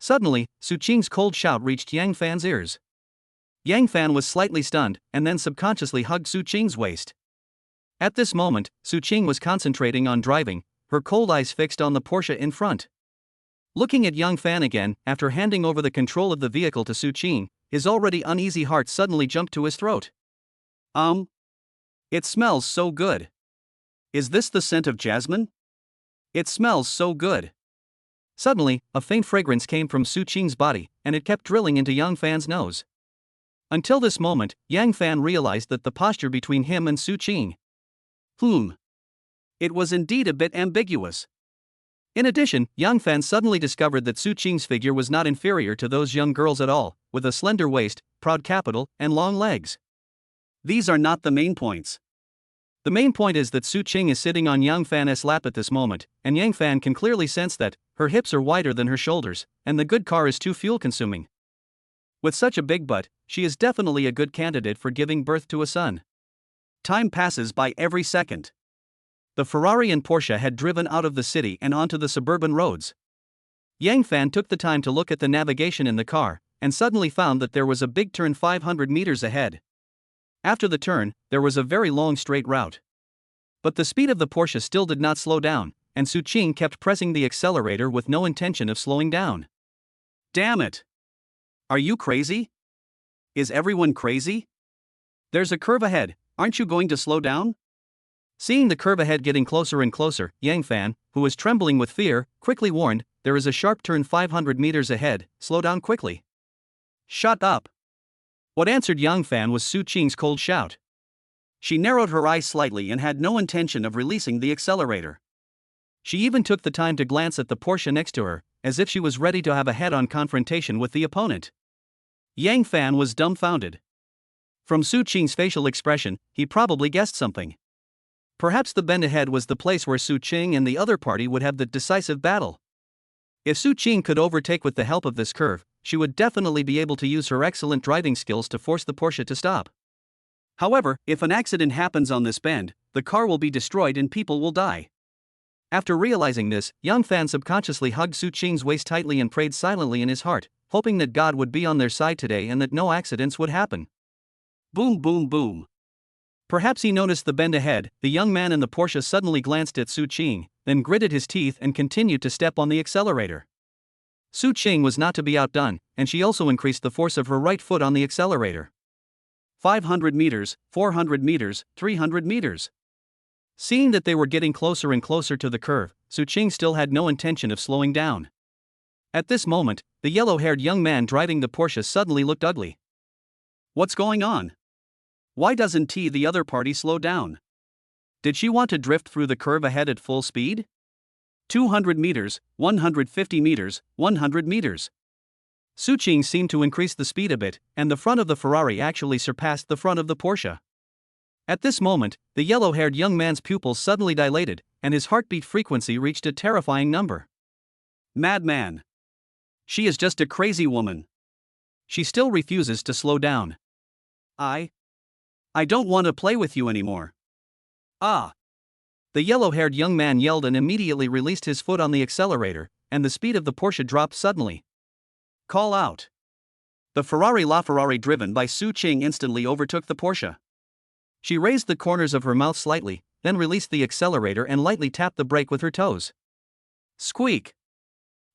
Suddenly, Su Qing's cold shout reached Yang Fan's ears. Yang Fan was slightly stunned, and then subconsciously hugged Su Qing's waist. At this moment, Su Qing was concentrating on driving, her cold eyes fixed on the Porsche in front. Looking at Yang Fan again, after handing over the control of the vehicle to Su Qing, his already uneasy heart suddenly jumped to his throat. It smells so good. Is this the scent of jasmine? It smells so good. Suddenly, a faint fragrance came from Su Qing's body, and it kept drilling into Yang Fan's nose. Until this moment, Yang Fan realized that the posture between him and Su Qing. It was indeed a bit ambiguous. In addition, Yang Fan suddenly discovered that Su Qing's figure was not inferior to those young girls at all, with a slender waist, proud capital, and long legs. These are not the main points. The main point is that Su Qing is sitting on Yang Fan's lap at this moment, and Yang Fan can clearly sense that her hips are wider than her shoulders, and the good car is too fuel-consuming. With such a big butt, she is definitely a good candidate for giving birth to a son. Time passes by every second. The Ferrari and Porsche had driven out of the city and onto the suburban roads. Yang Fan took the time to look at the navigation in the car, and suddenly found that there was a big turn 500 meters ahead. After the turn, there was a very long straight route. But the speed of the Porsche still did not slow down, and Su Qing kept pressing the accelerator with no intention of slowing down. Damn it! Are you crazy? Is everyone crazy? There's a curve ahead, aren't you going to slow down? Seeing the curve ahead getting closer and closer, Yang Fan, who was trembling with fear, quickly warned, there is a sharp turn 500 meters ahead, slow down quickly. Shut up! What answered Yang Fan was Su Qing's cold shout. She narrowed her eyes slightly and had no intention of releasing the accelerator. She even took the time to glance at the Porsche next to her, as if she was ready to have a head-on confrontation with the opponent. Yang Fan was dumbfounded. From Su Qing's facial expression, he probably guessed something. Perhaps the bend ahead was the place where Su Qing and the other party would have the decisive battle. If Su Qing could overtake with the help of this curve, she would definitely be able to use her excellent driving skills to force the Porsche to stop. However, if an accident happens on this bend, the car will be destroyed and people will die. After realizing this, Yang Fan subconsciously hugged Su Qing's waist tightly and prayed silently in his heart, hoping that God would be on their side today and that no accidents would happen. Boom boom boom. Perhaps he noticed the bend ahead. The young man in the Porsche suddenly glanced at Su Qing, then gritted his teeth and continued to step on the accelerator. Su Qing was not to be outdone, and she also increased the force of her right foot on the accelerator. 500 meters, 400 meters, 300 meters. Seeing that they were getting closer and closer to the curve, Su Qing still had no intention of slowing down. At this moment, the yellow-haired young man driving the Porsche suddenly looked ugly. What's going on? Why doesn't the other party slow down? Did she want to drift through the curve ahead at full speed? 200 meters, 150 meters, 100 meters. Su Qing seemed to increase the speed a bit, and the front of the Ferrari actually surpassed the front of the Porsche. At this moment, the yellow-haired young man's pupils suddenly dilated, and his heartbeat frequency reached a terrifying number. Madman. She is just a crazy woman. She still refuses to slow down. I don't want to play with you anymore. Ah! The yellow-haired young man yelled and immediately released his foot on the accelerator, and the speed of the Porsche dropped suddenly. Call out. The Ferrari LaFerrari driven by Su Qing instantly overtook the Porsche. She raised the corners of her mouth slightly, then released the accelerator and lightly tapped the brake with her toes. Squeak!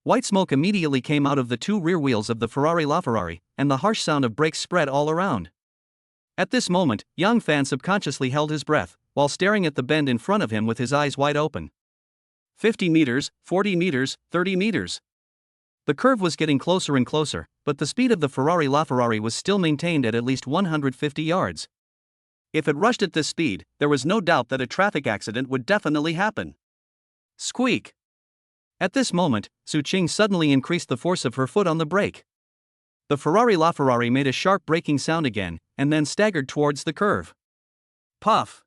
White smoke immediately came out of the two rear wheels of the Ferrari LaFerrari, and the harsh sound of brakes spread all around. At this moment, Yang Fan subconsciously held his breath, while staring at the bend in front of him with his eyes wide open. 50 meters, 40 meters, 30 meters. The curve was getting closer and closer, but the speed of the Ferrari LaFerrari was still maintained at least 150 yards. If it rushed at this speed, there was no doubt that a traffic accident would definitely happen. Squeak! At this moment, Su Qing suddenly increased the force of her foot on the brake. The Ferrari LaFerrari made a sharp braking sound again, and then staggered towards the curve. Puff!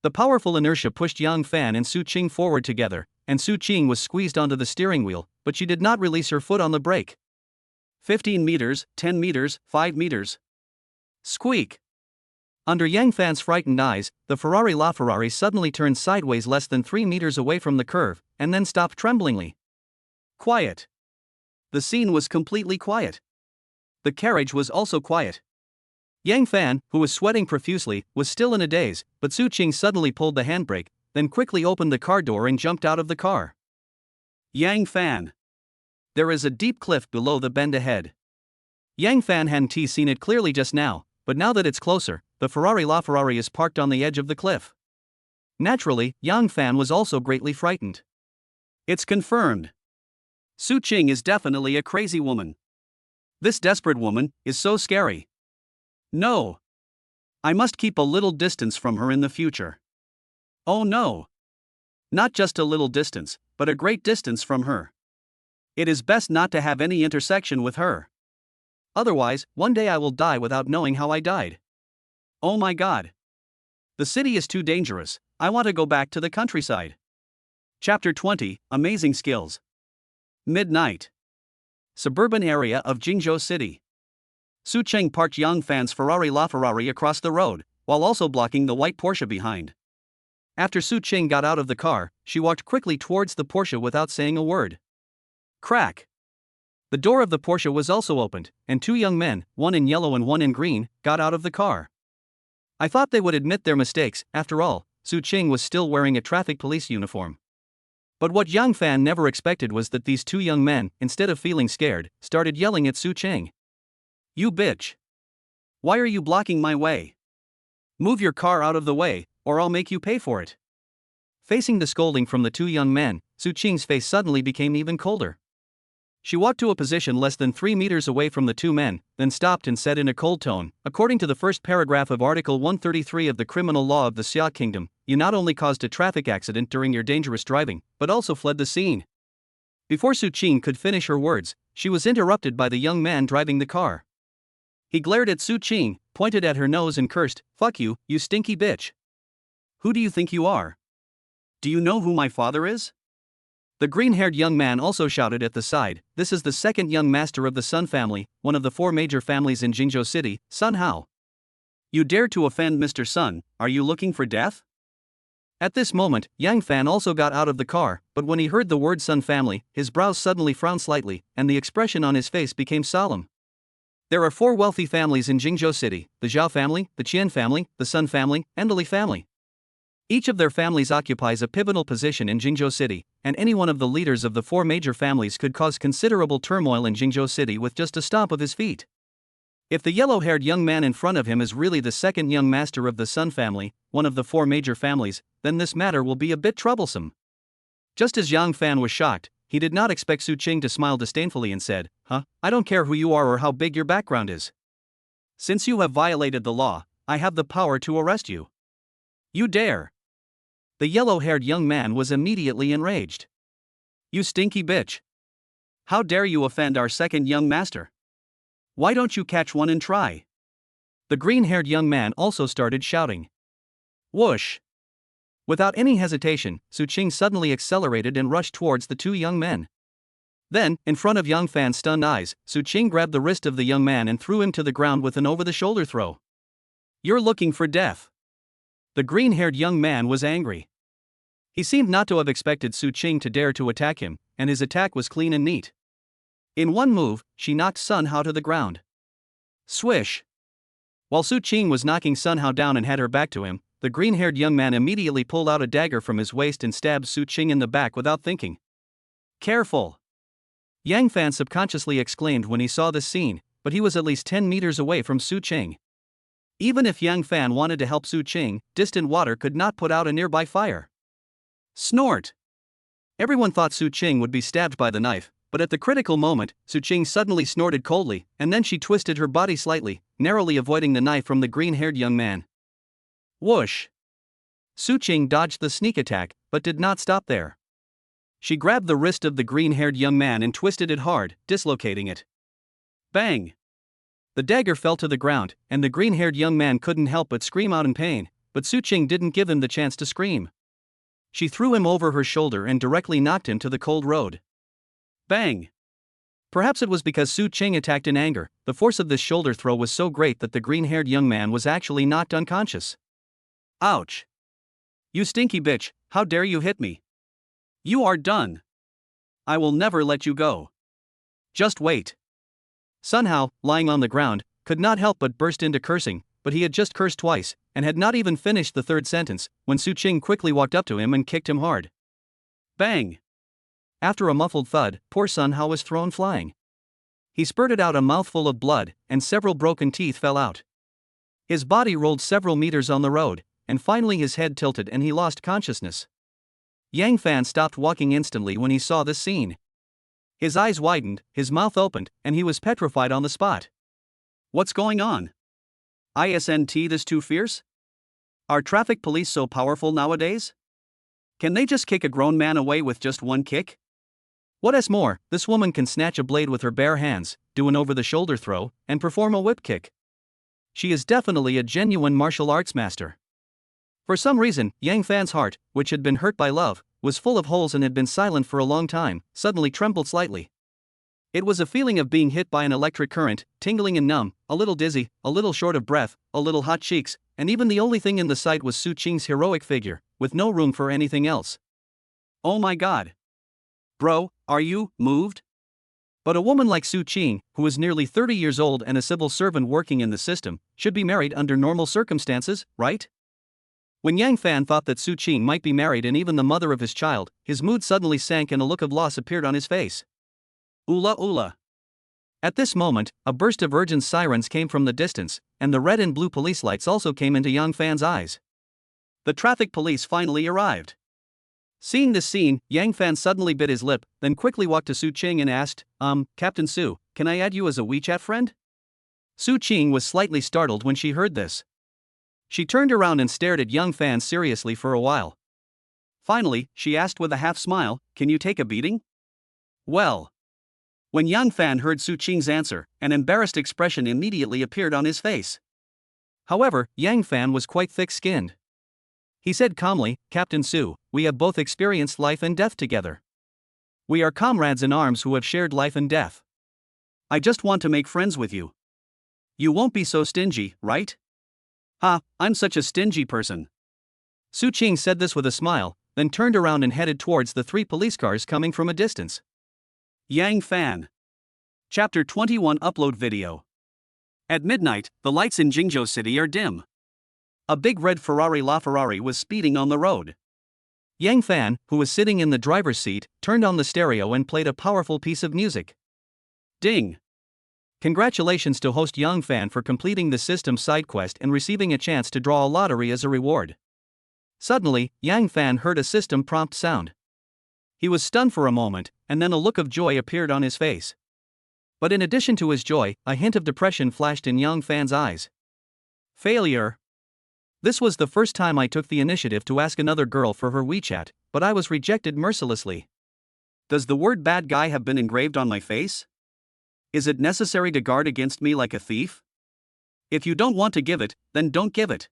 The powerful inertia pushed Yang Fan and Su Qing forward together, and Su Qing was squeezed onto the steering wheel, but she did not release her foot on the brake. 15 meters, 10 meters, 5 meters. Squeak! Under Yang Fan's frightened eyes, the Ferrari LaFerrari suddenly turned sideways less than 3 meters away from the curve, and then stopped tremblingly. Quiet. The scene was completely quiet. The carriage was also quiet. Yang Fan, who was sweating profusely, was still in a daze, but Su Qing suddenly pulled the handbrake, then quickly opened the car door and jumped out of the car. Yang Fan. There is a deep cliff below the bend ahead. Yang Fan hadn't seen it clearly just now, but now that it's closer, the Ferrari LaFerrari is parked on the edge of the cliff. Naturally, Yang Fan was also greatly frightened. It's confirmed. Su Qing is definitely a crazy woman. This desperate woman is so scary. No. I must keep a little distance from her in the future. Oh no. Not just a little distance, but a great distance from her. It is best not to have any intersection with her. Otherwise, one day I will die without knowing how I died. Oh my God. The city is too dangerous, I want to go back to the countryside. Chapter 20, Amazing Skills. Midnight. Suburban area of Jingzhou City. Su Qing parked Yang Fan's Ferrari LaFerrari across the road, while also blocking the white Porsche behind. After Su Qing got out of the car, she walked quickly towards the Porsche without saying a word. Crack! The door of the Porsche was also opened, and two young men, one in yellow and one in green, got out of the car. I thought they would admit their mistakes. After all, Su Qing was still wearing a traffic police uniform. But what Yang Fan never expected was that these two young men, instead of feeling scared, started yelling at Su Qing. You bitch! Why are you blocking my way? Move your car out of the way, or I'll make you pay for it. Facing the scolding from the two young men, Su Qing's face suddenly became even colder. She walked to a position less than 3 meters away from the two men, then stopped and said in a cold tone, according to the first paragraph of Article 133 of the Criminal Law of the Xia Kingdom, you not only caused a traffic accident during your dangerous driving, but also fled the scene. Before Su Qing could finish her words, she was interrupted by the young man driving the car. He glared at Su Qing, pointed at her nose and cursed, "Fuck you, you stinky bitch. Who do you think you are? Do you know who my father is?" The green-haired young man also shouted at the side, "This is the second young master of the Sun family, one of the 4 major families in Jingzhou City, Sun Hao. You dare to offend Mr. Sun, are you looking for death?" At this moment, Yang Fan also got out of the car, but when he heard the word Sun family, his brows suddenly frowned slightly, and the expression on his face became solemn. There are 4 wealthy families in Jingzhou City, the Zhao family, the Qian family, the Sun family, and the Li family. Each of their families occupies a pivotal position in Jingzhou City, and any one of the leaders of the 4 major families could cause considerable turmoil in Jingzhou City with just a stomp of his feet. If the yellow-haired young man in front of him is really the second young master of the Sun family, one of the 4 major families, then this matter will be a bit troublesome. Just as Yang Fan was shocked, he did not expect Su Qing to smile disdainfully and said, I don't care who you are or how big your background is. Since you have violated the law, I have the power to arrest you. You dare!" The yellow-haired young man was immediately enraged. "You stinky bitch! How dare you offend our second young master? Why don't you catch one and try?" The green-haired young man also started shouting. Whoosh! Without any hesitation, Su Qing suddenly accelerated and rushed towards the two young men. Then, in front of Yang Fan's stunned eyes, Su Qing grabbed the wrist of the young man and threw him to the ground with an over-the-shoulder throw. "You're looking for death." The green-haired young man was angry. He seemed not to have expected Su Qing to dare to attack him, and his attack was clean and neat. In one move, she knocked Sun Hao to the ground. Swish! While Su Qing was knocking Sun Hao down and had her back to him, the green-haired young man immediately pulled out a dagger from his waist and stabbed Su Qing in the back without thinking. Careful! Yang Fan subconsciously exclaimed when he saw this scene, but he was at least 10 meters away from Su Qing. Even if Yang Fan wanted to help Su Qing, distant water could not put out a nearby fire. Snort! Everyone thought Su Qing would be stabbed by the knife, but at the critical moment, Su Qing suddenly snorted coldly, and then she twisted her body slightly, narrowly avoiding the knife from the green-haired young man. Whoosh! Su Qing dodged the sneak attack, but did not stop there. She grabbed the wrist of the green-haired young man and twisted it hard, dislocating it. Bang! The dagger fell to the ground, and the green-haired young man couldn't help but scream out in pain, but Su Qing didn't give him the chance to scream. She threw him over her shoulder and directly knocked him to the cold road. Bang! Perhaps it was because Su Qing attacked in anger, the force of this shoulder throw was so great that the green-haired young man was actually knocked unconscious. Ouch! You stinky bitch, how dare you hit me? You are done. I will never let you go. Just wait. Sun Hao, lying on the ground, could not help but burst into cursing, but he had just cursed twice, and had not even finished the third sentence, when Su Qing quickly walked up to him and kicked him hard. Bang! After a muffled thud, poor Sun Hao was thrown flying. He spurted out a mouthful of blood, and several broken teeth fell out. His body rolled several meters on the road, and finally his head tilted and he lost consciousness. Yang Fan stopped walking instantly when he saw this scene. His eyes widened, his mouth opened, and he was petrified on the spot. What's going on? Isn't this too fierce? Are traffic police so powerful nowadays? Can they just kick a grown man away with just one kick? What is more, this woman can snatch a blade with her bare hands, do an over-the-shoulder throw, and perform a whip kick. She is definitely a genuine martial arts master. For some reason, Yang Fan's heart, which had been hurt by love, was full of holes and had been silent for a long time, suddenly trembled slightly. It was a feeling of being hit by an electric current, tingling and numb, a little dizzy, a little short of breath, a little hot cheeks, and even the only thing in the sight was Su Qing's heroic figure, with no room for anything else. Oh my god. Bro, are you moved? But a woman like Su Qing, who is nearly 30 years old and a civil servant working in the system, should be married under normal circumstances, right? When Yang Fan thought that Su Qing might be married and even the mother of his child, his mood suddenly sank and a look of loss appeared on his face. Oola oola. At this moment, a burst of urgent sirens came from the distance, and the red and blue police lights also came into Yang Fan's eyes. The traffic police finally arrived. Seeing this scene, Yang Fan suddenly bit his lip, then quickly walked to Su Qing and asked, Captain Su, can I add you as a WeChat friend? Su Qing was slightly startled when she heard this. She turned around and stared at Yang Fan seriously for a while. Finally, she asked with a half smile, can you take a beating? Well. When Yang Fan heard Su Qing's answer, an embarrassed expression immediately appeared on his face. However, Yang Fan was quite thick-skinned. He said calmly, Captain Su, we have both experienced life and death together. We are comrades in arms who have shared life and death. I just want to make friends with you. You won't be so stingy, right? Ha, I'm such a stingy person. Su Qing said this with a smile, then turned around and headed towards the 3 police cars coming from a distance. Yang Fan. Chapter 21 Upload Video. At midnight, the lights in Jingzhou City are dim. A big red Ferrari LaFerrari was speeding on the road. Yang Fan, who was sitting in the driver's seat, turned on the stereo and played a powerful piece of music. Ding! Congratulations to host Yang Fan for completing the system side quest and receiving a chance to draw a lottery as a reward. Suddenly, Yang Fan heard a system prompt sound. He was stunned for a moment, and then a look of joy appeared on his face. But in addition to his joy, a hint of depression flashed in Yang Fan's eyes. Failure. This was the first time I took the initiative to ask another girl for her WeChat, but I was rejected mercilessly. Does the word bad guy have been engraved on my face? Is it necessary to guard against me like a thief? If you don't want to give it, then don't give it.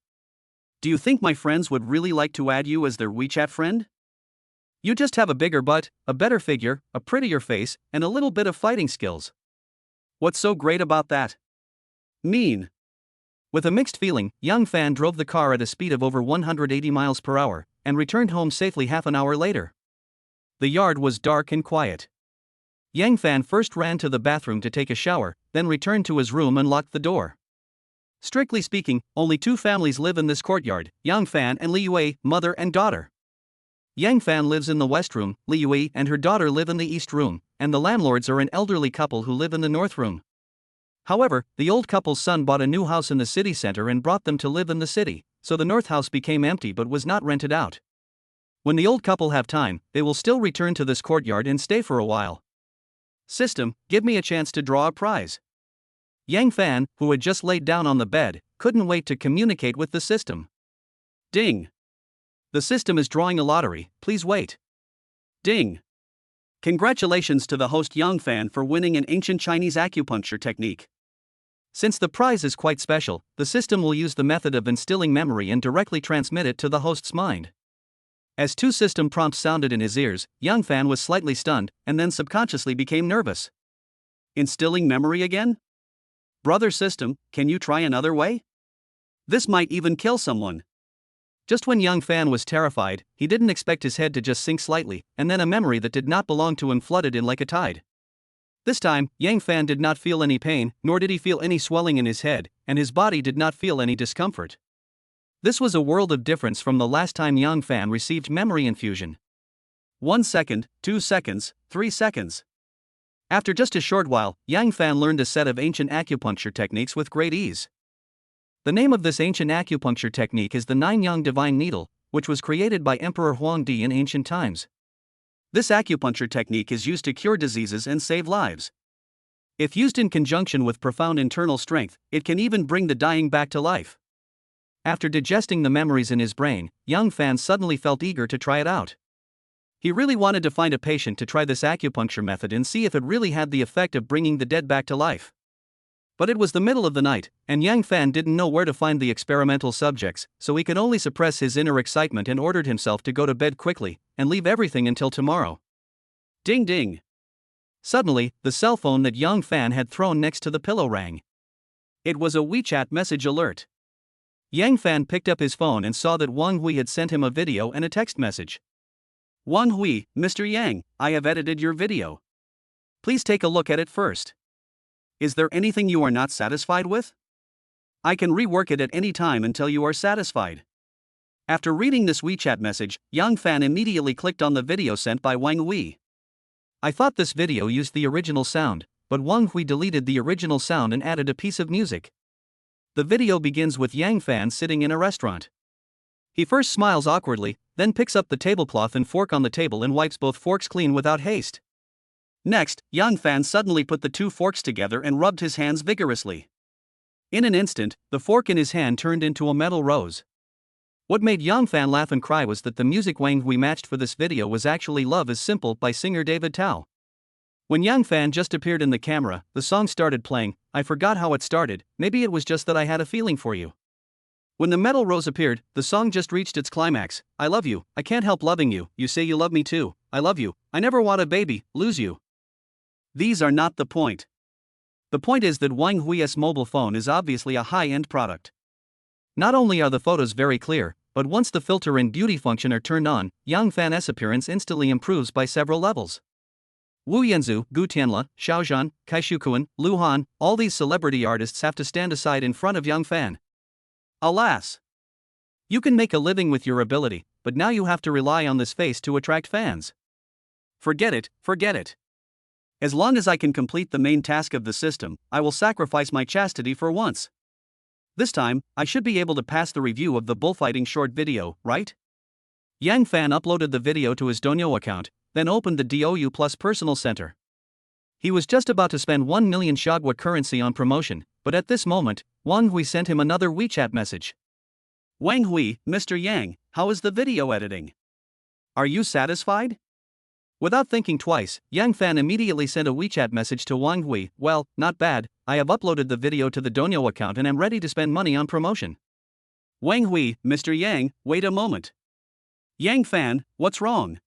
Do you think my friends would really like to add you as their WeChat friend? You just have a bigger butt, a better figure, a prettier face, and a little bit of fighting skills. What's so great about that? Mean. With a mixed feeling, Yang Fan drove the car at a speed of over 180 miles per hour, and returned home safely half an hour later. The yard was dark and quiet. Yang Fan first ran to the bathroom to take a shower, then returned to his room and locked the door. Strictly speaking, only 2 families live in this courtyard, Yang Fan and Li Yue, mother and daughter. Yang Fan lives in the west room, Li Yue and her daughter live in the east room, and the landlords are an elderly couple who live in the north room. However, the old couple's son bought a new house in the city center and brought them to live in the city, so the north house became empty but was not rented out. When the old couple have time, they will still return to this courtyard and stay for a while. System, give me a chance to draw a prize. Yang Fan, who had just laid down on the bed, couldn't wait to communicate with the system. Ding. The system is drawing a lottery, please wait. Ding. Congratulations to the host Yang Fan for winning an ancient Chinese acupuncture technique. Since the prize is quite special, the system will use the method of instilling memory and directly transmit it to the host's mind. As two system prompts sounded in his ears, Yang Fan was slightly stunned, and then subconsciously became nervous. Instilling memory again? Brother system, can you try another way? This might even kill someone. Just when Yang Fan was terrified, he didn't expect his head to just sink slightly, and then a memory that did not belong to him flooded in like a tide. This time, Yang Fan did not feel any pain, nor did he feel any swelling in his head, and his body did not feel any discomfort. This was a world of difference from the last time Yang Fan received memory infusion. 1 second, 2 seconds, 3 seconds. After just a short while, Yang Fan learned a set of ancient acupuncture techniques with great ease. The name of this ancient acupuncture technique is the Nine-Yang Divine Needle, which was created by Emperor Huangdi in ancient times. This acupuncture technique is used to cure diseases and save lives. If used in conjunction with profound internal strength, it can even bring the dying back to life. After digesting the memories in his brain, Yang Fan suddenly felt eager to try it out. He really wanted to find a patient to try this acupuncture method and see if it really had the effect of bringing the dead back to life. But it was the middle of the night, and Yang Fan didn't know where to find the experimental subjects, so he could only suppress his inner excitement and ordered himself to go to bed quickly and leave everything until tomorrow. Ding ding. Suddenly, the cell phone that Yang Fan had thrown next to the pillow rang. It was a WeChat message alert. Yang Fan picked up his phone and saw that Wang Hui had sent him a video and a text message. Wang Hui, Mr. Yang, I have edited your video. Please take a look at it first. Is there anything you are not satisfied with? I can rework it at any time until you are satisfied. After reading this WeChat message, Yang Fan immediately clicked on the video sent by Wang Hui. I thought this video used the original sound, but Wang Hui deleted the original sound and added a piece of music. The video begins with Yang Fan sitting in a restaurant. He first smiles awkwardly, then picks up the tablecloth and fork on the table and wipes both forks clean without haste. Next, Yang Fan suddenly put the two forks together and rubbed his hands vigorously. In an instant, the fork in his hand turned into a metal rose. What made Yang Fan laugh and cry was that the music Wang Hui matched for this video was actually Love is Simple by singer David Tao. When Yang Fan just appeared in the camera, the song started playing. I forgot how it started, maybe it was just that I had a feeling for you. When the metal rose appeared, the song just reached its climax. I love you, I can't help loving you, you say you love me too, I love you, I never want a baby, lose you. These are not the point. The point is that Wang Hui's mobile phone is obviously a high-end product. Not only are the photos very clear, but once the filter and beauty function are turned on, Yang Fan's appearance instantly improves by several levels. Wu Yanzu, Gu Tianle, Xiaozhan, Kaishukuan, Lu Han, all these celebrity artists have to stand aside in front of Yang Fan. Alas! You can make a living with your ability, but now you have to rely on this face to attract fans. Forget it, forget it. As long as I can complete the main task of the system, I will sacrifice my chastity for once. This time, I should be able to pass the review of the bullfighting short video, right? Yang Fan uploaded the video to his Douyin account, then opened the DOU Plus Personal Center. He was just about to spend 1 million Shagwa currency on promotion, but at this moment, Wang Hui sent him another WeChat message. Wang Hui, Mr. Yang, how is the video editing? Are you satisfied? Without thinking twice, Yang Fan immediately sent a WeChat message to Wang Hui. Well, not bad, I have uploaded the video to the Douyin account and am ready to spend money on promotion. Wang Hui, Mr. Yang, wait a moment. Yang Fan, what's wrong?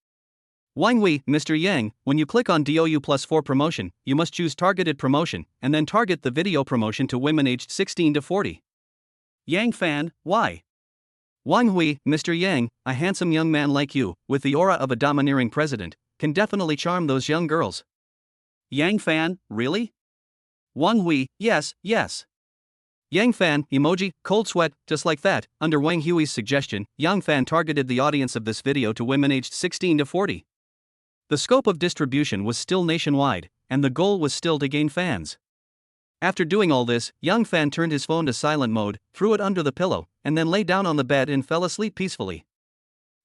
Wang Hui, Mr. Yang, when you click on DOU Plus 4 promotion, you must choose targeted promotion, and then target the video promotion to women aged 16 to 40. Yang Fan, why? Wang Hui, Mr. Yang, a handsome young man like you, with the aura of a domineering president, can definitely charm those young girls. Yang Fan, really? Wang Hui, yes, yes. Yang Fan, emoji, cold sweat, just like that. Under Wang Hui's suggestion, Yang Fan targeted the audience of this video to women aged 16 to 40. The scope of distribution was still nationwide, and the goal was still to gain fans. After doing all this, Young Fan turned his phone to silent mode, threw it under the pillow, and then lay down on the bed and fell asleep peacefully.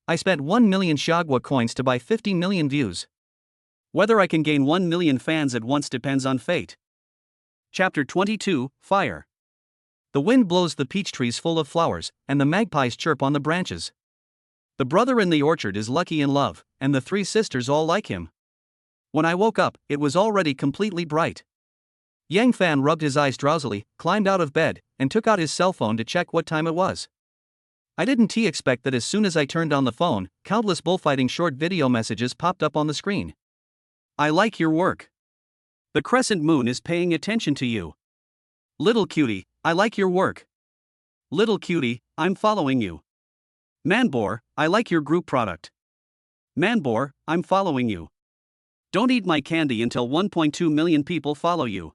I spent 1 million Shagwa coins to buy 50 million views. Whether I can gain 1 million fans at once depends on fate. Chapter 22, Fire. The wind blows the peach trees full of flowers, and the magpies chirp on the branches. The brother in the orchard is lucky in love, and the 3 sisters all like him. When I woke up, it was already completely bright. Yang Fan rubbed his eyes drowsily, climbed out of bed, and took out his cell phone to check what time it was. I didn't expect that as soon as I turned on the phone, countless bullfighting short video messages popped up on the screen. I like your work. The crescent moon is paying attention to you. Little cutie, I like your work. Little cutie, I'm following you. Manbor, I like your group product. Manbor, I'm following you. Don't eat my candy until 1.2 million people follow you.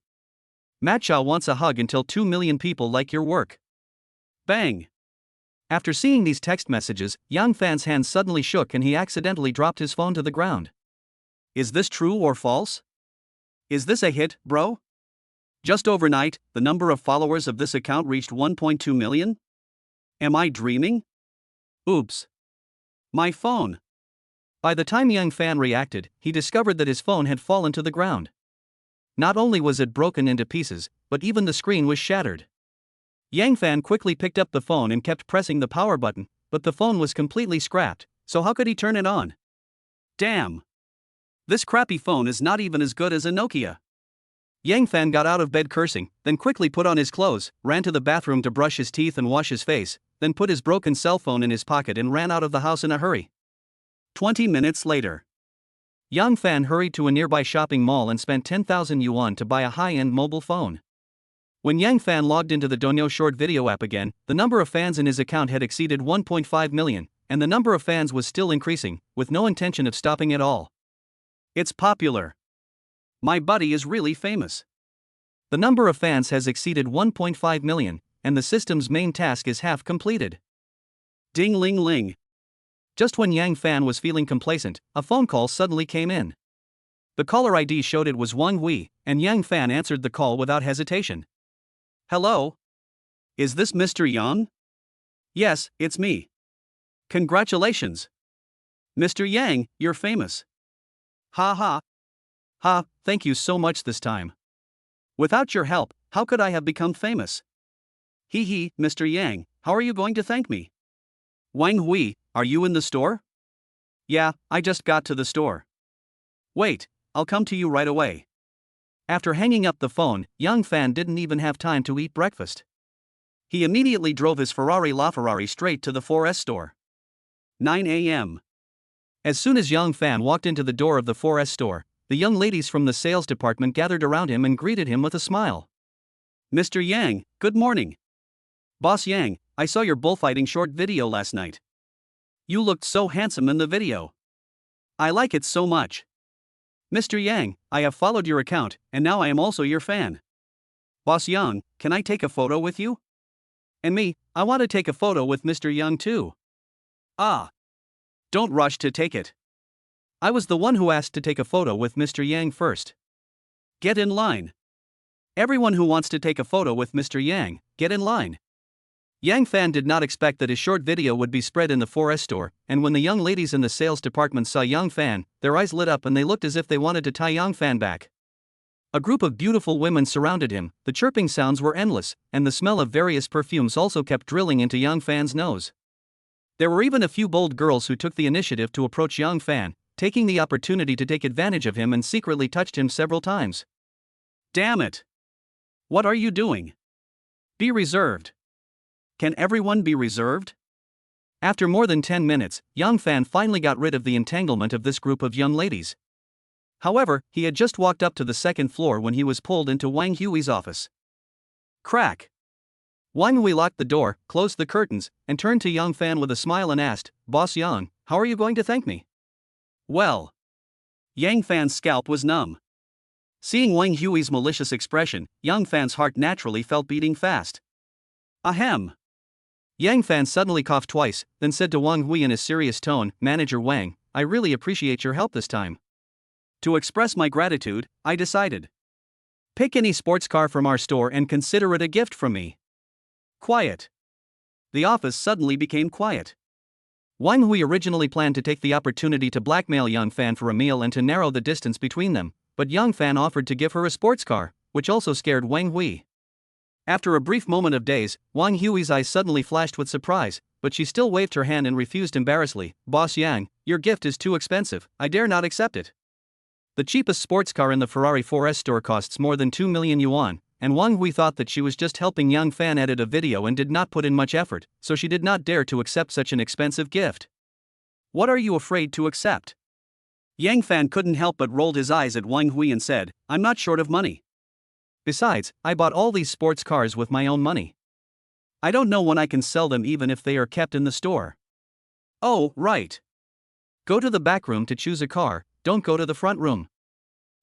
Matcha wants a hug until 2 million people like your work. Bang! After seeing these text messages, Yang Fan's hand suddenly shook and he accidentally dropped his phone to the ground. Is this true or false? Is this a hit, bro? Just overnight, the number of followers of this account reached 1.2 million? Am I dreaming? Oops. My phone. By the time Young Fan reacted, he discovered that his phone had fallen to the ground. Not only was it broken into pieces, but even the screen was shattered. Yang Fan quickly picked up the phone and kept pressing the power button, but the phone was completely scrapped, so how could he turn it on? Damn! This crappy phone is not even as good as a Nokia. Yang Fan got out of bed cursing, then quickly put on his clothes, ran to the bathroom to brush his teeth and wash his face, then put his broken cell phone in his pocket and ran out of the house in a hurry. 20 minutes later. Yang Fan hurried to a nearby shopping mall and spent 10,000 yuan to buy a high-end mobile phone. When Yang Fan logged into the Donyo short video app again, the number of fans in his account had exceeded 1.5 million, and the number of fans was still increasing, with no intention of stopping at all. It's popular. My buddy is really famous. The number of fans has exceeded 1.5 million, and the system's main task is half completed. Ding ling ling. Just when Yang Fan was feeling complacent, a phone call suddenly came in. The caller ID showed it was Wang Hui, and Yang Fan answered the call without hesitation. Hello? Is this Mr. Yang? Yes, it's me. Congratulations. Mr. Yang, you're famous. Ha ha. Ha, thank you so much this time. Without your help, how could I have become famous? Hee hee, Mr. Yang, how are you going to thank me? Wang Hui, are you in the store? Yeah, I just got to the store. Wait, I'll come to you right away. After hanging up the phone, Yang Fan didn't even have time to eat breakfast. He immediately drove his Ferrari LaFerrari straight to the 4S store. 9 a.m. As soon as Yang Fan walked into the door of the 4S store, the young ladies from the sales department gathered around him and greeted him with a smile. Mr. Yang, good morning. Boss Yang, I saw your bullfighting short video last night. You looked so handsome in the video. I like it so much. Mr. Yang, I have followed your account, and now I am also your fan. Boss Yang, can I take a photo with you? And me, I want to take a photo with Mr. Yang too. Ah. Don't rush to take it. I was the one who asked to take a photo with Mr. Yang first. Get in line. Everyone who wants to take a photo with Mr. Yang, get in line. Yang Fan did not expect that his short video would be spread in the 4S store, and when the young ladies in the sales department saw Yang Fan, their eyes lit up and they looked as if they wanted to tie Yang Fan back. A group of beautiful women surrounded him, the chirping sounds were endless, and the smell of various perfumes also kept drilling into Yang Fan's nose. There were even a few bold girls who took the initiative to approach Yang Fan, taking the opportunity to take advantage of him and secretly touched him several times. Damn it! What are you doing? Be reserved. Can everyone be reserved? After more than 10 minutes, Yang Fan finally got rid of the entanglement of this group of young ladies. However, he had just walked up to the second floor when he was pulled into Wang Hui's office. Crack! Wang Hui locked the door, closed the curtains, and turned to Yang Fan with a smile and asked, Boss Yang, how are you going to thank me? Well. Yang Fan's scalp was numb. Seeing Wang Hui's malicious expression, Yang Fan's heart naturally felt beating fast. Ahem. Yang Fan suddenly coughed twice, then said to Wang Hui in a serious tone, Manager Wang, I really appreciate your help this time. To express my gratitude, I decided. Pick any sports car from our store and consider it a gift from me. Quiet. The office suddenly became quiet. Wang Hui originally planned to take the opportunity to blackmail Young Fan for a meal and to narrow the distance between them, but Young Fan offered to give her a sports car, which also scared Wang Hui. After a brief moment of daze, Wang Hui's eyes suddenly flashed with surprise, but she still waved her hand and refused embarrassedly. Boss Yang, your gift is too expensive, I dare not accept it. The cheapest sports car in the Ferrari 4S store costs more than 2 million yuan, and Wang Hui thought that she was just helping Young Fan edit a video and did not put in much effort, so she did not dare to accept such an expensive gift. What are you afraid to accept? Yang Fan couldn't help but rolled his eyes at Wang Hui and said, I'm not short of money. Besides, I bought all these sports cars with my own money. I don't know when I can sell them even if they are kept in the store. Oh, right. Go to the back room to choose a car, don't go to the front room.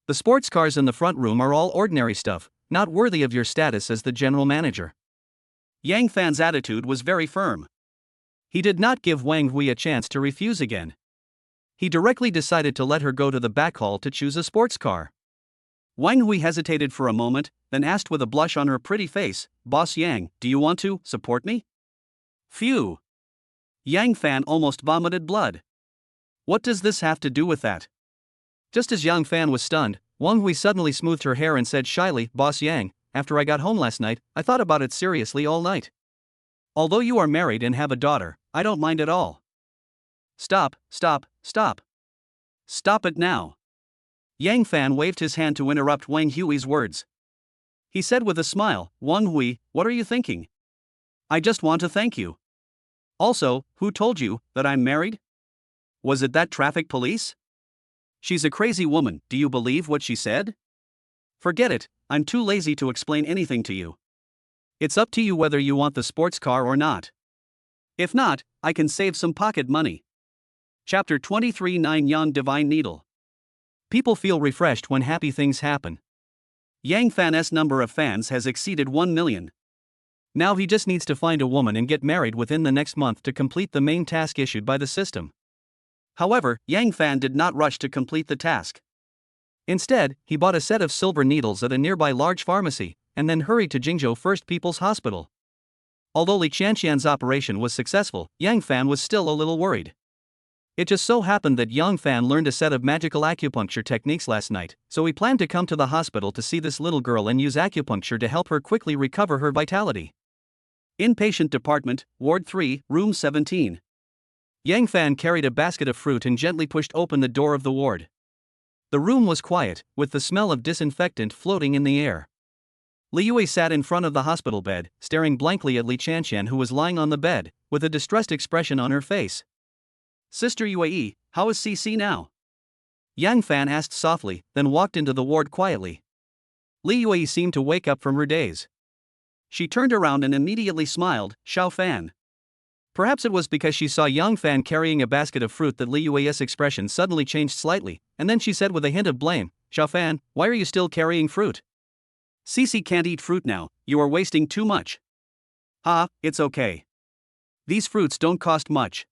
The sports cars in the front room are all ordinary stuff, not worthy of your status as the general manager. Yang Fan's attitude was very firm. He did not give Wang Hui a chance to refuse again. He directly decided to let her go to the back hall to choose a sports car. Wang Hui hesitated for a moment, then asked with a blush on her pretty face, Boss Yang, do you want to support me? Phew! Yang Fan almost vomited blood. What does this have to do with that? Just as Yang Fan was stunned, Wang Hui suddenly smoothed her hair and said shyly, Boss Yang, after I got home last night, I thought about it seriously all night. Although you are married and have a daughter, I don't mind at all. Stop, stop, stop. Stop it now. Yang Fan waved his hand to interrupt Wang Hui's words. He said with a smile, Wang Hui, what are you thinking? I just want to thank you. Also, who told you that I'm married? Was it that traffic police? She's a crazy woman, do you believe what she said? Forget it, I'm too lazy to explain anything to you. It's up to you whether you want the sports car or not. If not, I can save some pocket money. Chapter 23 Nine Young Divine Needle. People feel refreshed when happy things happen. Yang Fan's number of fans has exceeded 1 million. Now he just needs to find a woman and get married within the next month to complete the main task issued by the system. However, Yang Fan did not rush to complete the task. Instead, he bought a set of silver needles at a nearby large pharmacy, and then hurried to Jingzhou First People's Hospital. Although Li Qianqian's operation was successful, Yang Fan was still a little worried. It just so happened that Yang Fan learned a set of magical acupuncture techniques last night, so he planned to come to the hospital to see this little girl and use acupuncture to help her quickly recover her vitality. Inpatient Department, Ward 3, Room 17. Yang Fan carried a basket of fruit and gently pushed open the door of the ward. The room was quiet, with the smell of disinfectant floating in the air. Li Yue sat in front of the hospital bed, staring blankly at Li Qianqian, who was lying on the bed, with a distressed expression on her face. Sister Yue, how is CC now? Yang Fan asked softly, then walked into the ward quietly. Li Yue seemed to wake up from her daze. She turned around and immediately smiled, Xiao Fan. Perhaps it was because she saw Yang Fan carrying a basket of fruit that Li Yue's expression suddenly changed slightly, and then she said with a hint of blame, Xiao Fan, why are you still carrying fruit? Cici can't eat fruit now, you are wasting too much. It's okay. These fruits don't cost much.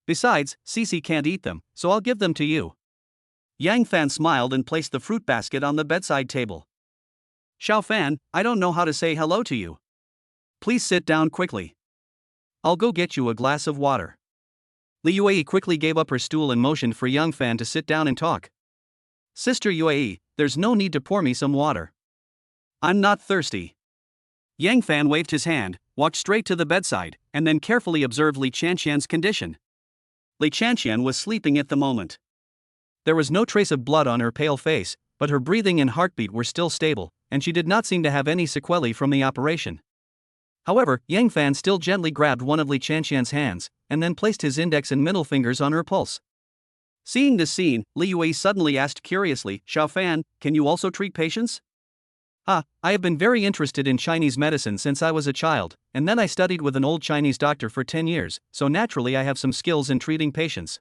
Besides, Cici can't eat them, so I'll give them to you. Yang Fan smiled and placed the fruit basket on the bedside table. Xiao Fan, I don't know how to say hello to you. Please sit down quickly. I'll go get you a glass of water. Li Yue quickly gave up her stool and motioned for Yang Fan to sit down and talk. Sister Yue, there's no need to pour me some water. I'm not thirsty. Yang Fan waved his hand, walked straight to the bedside, and then carefully observed Li Qianqian's condition. Li Qianqian was sleeping at the moment. There was no trace of blood on her pale face, but her breathing and heartbeat were still stable, and she did not seem to have any sequelae from the operation. However, Yang Fan still gently grabbed one of Li Qianqian's hands, and then placed his index and middle fingers on her pulse. Seeing this scene, Li Yue suddenly asked curiously, Xiao Fan, can you also treat patients? I have been very interested in Chinese medicine since I was a child, and then I studied with an old Chinese doctor for 10 years, so naturally I have some skills in treating patients.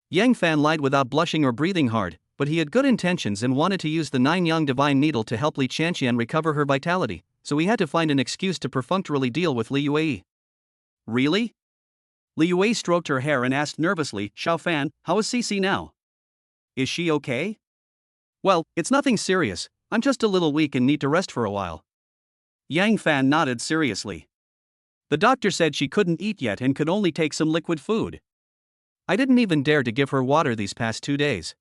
Yang Fan lied without blushing or breathing hard, but he had good intentions and wanted to use the Nine Young Divine Needle to help Li Qianqian recover her vitality, so he had to find an excuse to perfunctorily deal with Li Yue. Really? Li Yue stroked her hair and asked nervously, Xiao Fan, how is Cici now? Is she okay? Well, it's nothing serious, I'm just a little weak and need to rest for a while. Yang Fan nodded seriously. The doctor said she couldn't eat yet and could only take some liquid food. I didn't even dare to give her water these past 2 days.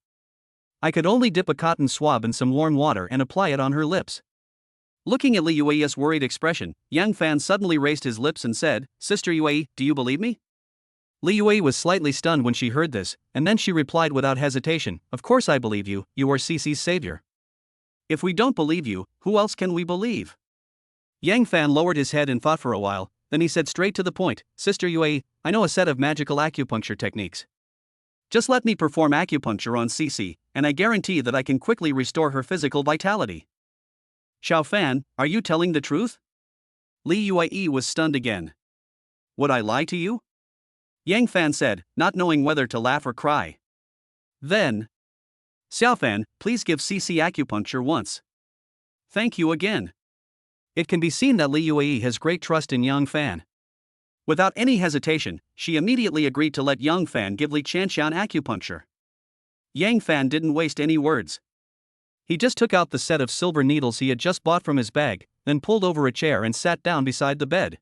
I could only dip a cotton swab in some warm water and apply it on her lips. Looking at Li Yue's worried expression, Yang Fan suddenly raised his lips and said, Sister Yue, do you believe me? Li Yue was slightly stunned when she heard this, and then she replied without hesitation, Of course I believe you, you are Cece's savior. If we don't believe you, who else can we believe? Yang Fan lowered his head and thought for a while, then he said straight to the point, Sister Yue, I know a set of magical acupuncture techniques. Just let me perform acupuncture on Cece, and I guarantee that I can quickly restore her physical vitality. Xiao Fan, are you telling the truth? Li Yue was stunned again. Would I lie to you? Yang Fan said, not knowing whether to laugh or cry. Then, Xiao Fan, please give Cece acupuncture once. Thank you again. It can be seen that Li Yue has great trust in Yang Fan. Without any hesitation, she immediately agreed to let Yang Fan give Li Qianxian acupuncture. Yang Fan didn't waste any words. He just took out the set of silver needles he had just bought from his bag, then pulled over a chair and sat down beside the bed.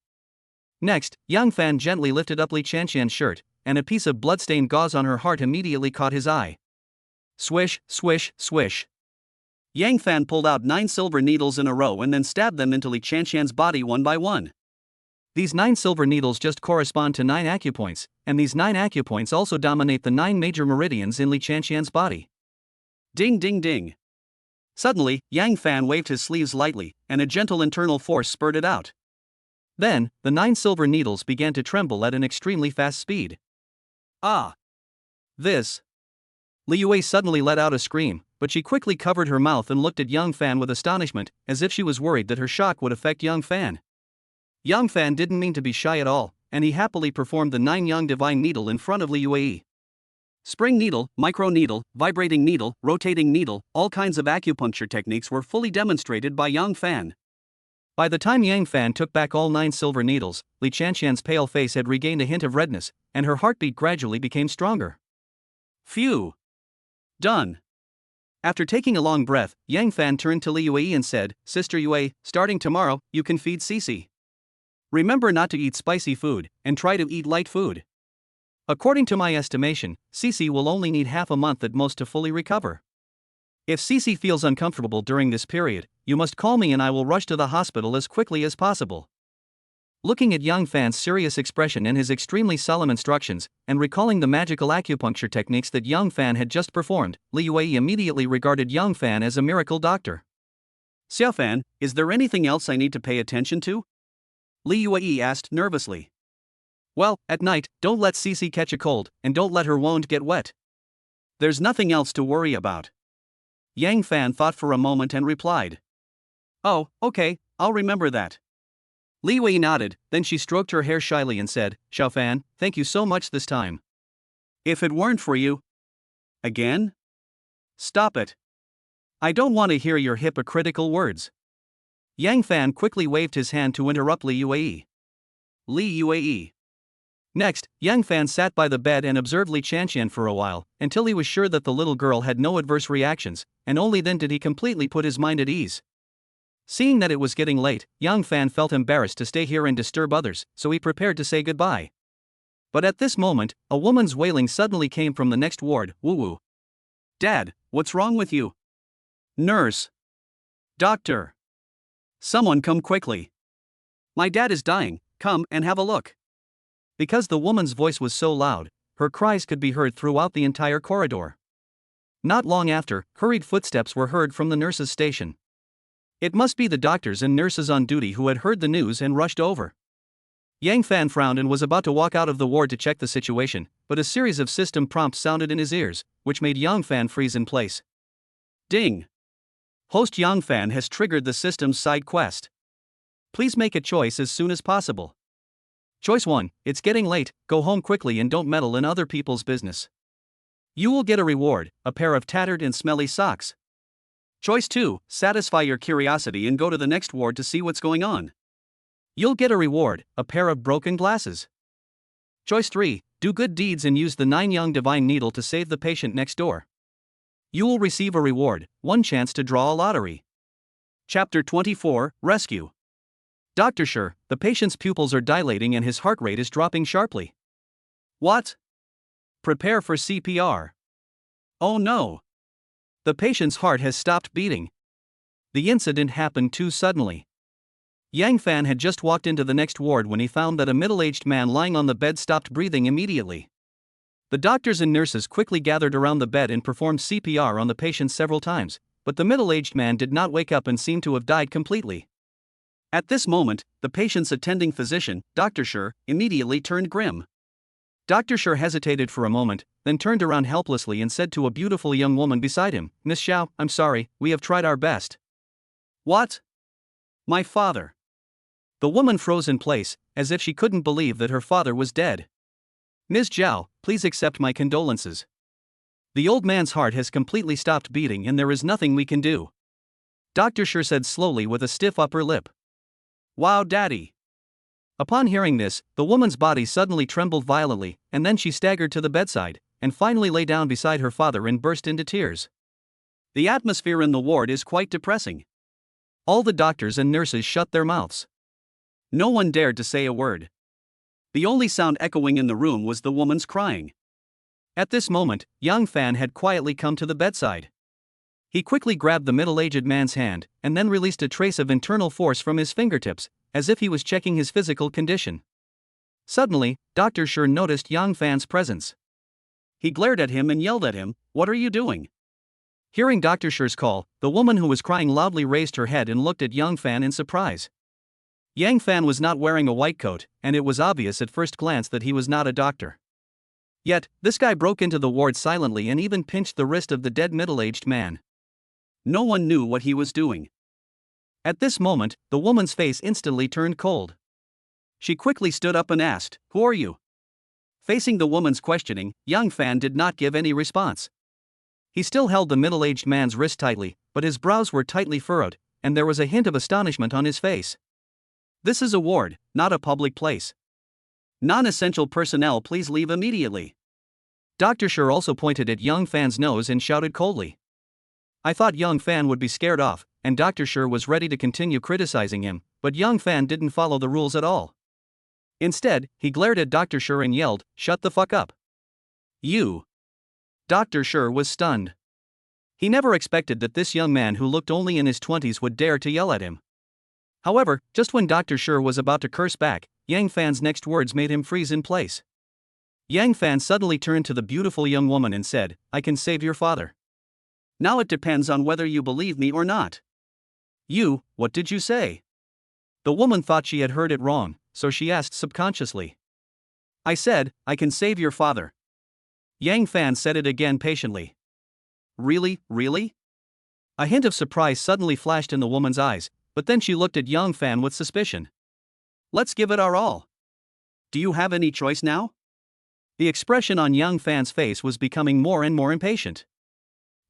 Next, Yang Fan gently lifted up Li Qianxian's shirt, and a piece of blood-stained gauze on her heart immediately caught his eye. Swish, swish, swish. Yang Fan pulled out 9 silver needles in a row and then stabbed them into Li Qianxian's body one by one. These 9 silver needles just correspond to 9 acupoints, and these 9 acupoints also dominate the 9 major meridians in Li Qianxian's body. Ding ding ding. Suddenly, Yang Fan waved his sleeves lightly, and a gentle internal force spurted out. Then, the 9 silver needles began to tremble at an extremely fast speed. Ah! This! Li Yue suddenly let out a scream, but she quickly covered her mouth and looked at Yang Fan with astonishment, as if she was worried that her shock would affect Yang Fan. Yang Fan didn't mean to be shy at all, and he happily performed the 9 Yang Divine Needle in front of Li Yue. Spring needle, micro needle, vibrating needle, rotating needle, all kinds of acupuncture techniques were fully demonstrated by Yang Fan. By the time Yang Fan took back all 9 silver needles, Li Qianxian's pale face had regained a hint of redness, and her heartbeat gradually became stronger. Phew! Done. After taking a long breath, Yang Fan turned to Li Yue and said, Sister Yue, starting tomorrow, you can feed Cece. Remember not to eat spicy food, and try to eat light food. According to my estimation, Cece will only need half a month at most to fully recover. If Cece feels uncomfortable during this period, you must call me and I will rush to the hospital as quickly as possible. Looking at Yang Fan's serious expression and his extremely solemn instructions, and recalling the magical acupuncture techniques that Yang Fan had just performed, Li Yue immediately regarded Yang Fan as a miracle doctor. Xiao Fan, is there anything else I need to pay attention to? Li Yue asked nervously. Well, at night, don't let Cece catch a cold, and don't let her wound get wet. There's nothing else to worry about. Yang Fan thought for a moment and replied. Oh, okay, I'll remember that. Li Yue nodded, then she stroked her hair shyly and said, Xiao Fan, thank you so much this time. If it weren't for you. Again? Stop it. I don't want to hear your hypocritical words. Yang Fan quickly waved his hand to interrupt Li Yue. Li Yue. Next, Yang Fan sat by the bed and observed Li Qianxian for a while, until he was sure that the little girl had no adverse reactions, and only then did he completely put his mind at ease. Seeing that it was getting late, Yang Fan felt embarrassed to stay here and disturb others, so he prepared to say goodbye. But at this moment, a woman's wailing suddenly came from the next ward, woo-woo. Dad, what's wrong with you? Nurse. Doctor. Someone come quickly. My dad is dying, come and have a look. Because the woman's voice was so loud, her cries could be heard throughout the entire corridor. Not long after, hurried footsteps were heard from the nurse's station. It must be the doctors and nurses on duty who had heard the news and rushed over. Yang Fan frowned and was about to walk out of the ward to check the situation, but a series of system prompts sounded in his ears, which made Yang Fan freeze in place. Ding! Host Yang Fan has triggered the system's side quest. Please make a choice as soon as possible. Choice 1, it's getting late, go home quickly and don't meddle in other people's business. You will get a reward, a pair of tattered and smelly socks. Choice 2, satisfy your curiosity and go to the next ward to see what's going on. You'll get a reward, a pair of broken glasses. Choice 3, do good deeds and use the 9 Yang Divine Needle to save the patient next door. You will receive a reward, one chance to draw a lottery. Chapter 24, Rescue. Dr. Sure, the patient's pupils are dilating and his heart rate is dropping sharply. What? Prepare for CPR. Oh no. The patient's heart has stopped beating. The incident happened too suddenly. Yang Fan had just walked into the next ward when he found that a middle-aged man lying on the bed stopped breathing immediately. The doctors and nurses quickly gathered around the bed and performed CPR on the patient several times, but the middle-aged man did not wake up and seemed to have died completely. At this moment, the patient's attending physician, Dr. Sure, immediately turned grim. Dr. Sure hesitated for a moment, then turned around helplessly and said to a beautiful young woman beside him, "Miss Xiao, I'm sorry, we have tried our best." What? My father. The woman froze in place, as if she couldn't believe that her father was dead. Ms. Zhao, please accept my condolences. The old man's heart has completely stopped beating and there is nothing we can do. Dr. Sure said slowly with a stiff upper lip. Wow, Daddy. Upon hearing this, the woman's body suddenly trembled violently, and then she staggered to the bedside, and finally lay down beside her father and burst into tears. The atmosphere in the ward is quite depressing. All the doctors and nurses shut their mouths. No one dared to say a word. The only sound echoing in the room was the woman's crying. At this moment, Yang Fan had quietly come to the bedside. He quickly grabbed the middle-aged man's hand, and then released a trace of internal force from his fingertips, as if he was checking his physical condition. Suddenly, Dr. Sure noticed Yang Fan's presence. He glared at him and yelled at him, "What are you doing?" Hearing Dr. Sure's call, the woman who was crying loudly raised her head and looked at Yang Fan in surprise. Yang Fan was not wearing a white coat, and it was obvious at first glance that he was not a doctor. Yet, this guy broke into the ward silently and even pinched the wrist of the dead middle-aged man. No one knew what he was doing. At this moment, the woman's face instantly turned cold. She quickly stood up and asked, "Who are you?" Facing the woman's questioning, Yang Fan did not give any response. He still held the middle-aged man's wrist tightly, but his brows were tightly furrowed, and there was a hint of astonishment on his face. This is a ward, not a public place. Non-essential personnel, please leave immediately. Dr. Sure also pointed at Yang Fan's nose and shouted coldly. I thought Yang Fan would be scared off, and Dr. Sure was ready to continue criticizing him, but Yang Fan didn't follow the rules at all. Instead, he glared at Dr. Sure and yelled, "Shut the fuck up. You." Dr. Sure was stunned. He never expected that this young man who looked only in his 20s would dare to yell at him. However, just when Dr. Sure was about to curse back, Yang Fan's next words made him freeze in place. Yang Fan suddenly turned to the beautiful young woman and said, "I can save your father. Now it depends on whether you believe me or not." You, what did you say? The woman thought she had heard it wrong, so she asked subconsciously. I said, I can save your father. Yang Fan said it again patiently. Really, really? A hint of surprise suddenly flashed in the woman's eyes, but then she looked at Yang Fan with suspicion. Let's give it our all. Do you have any choice now? The expression on Yang Fan's face was becoming more and more impatient.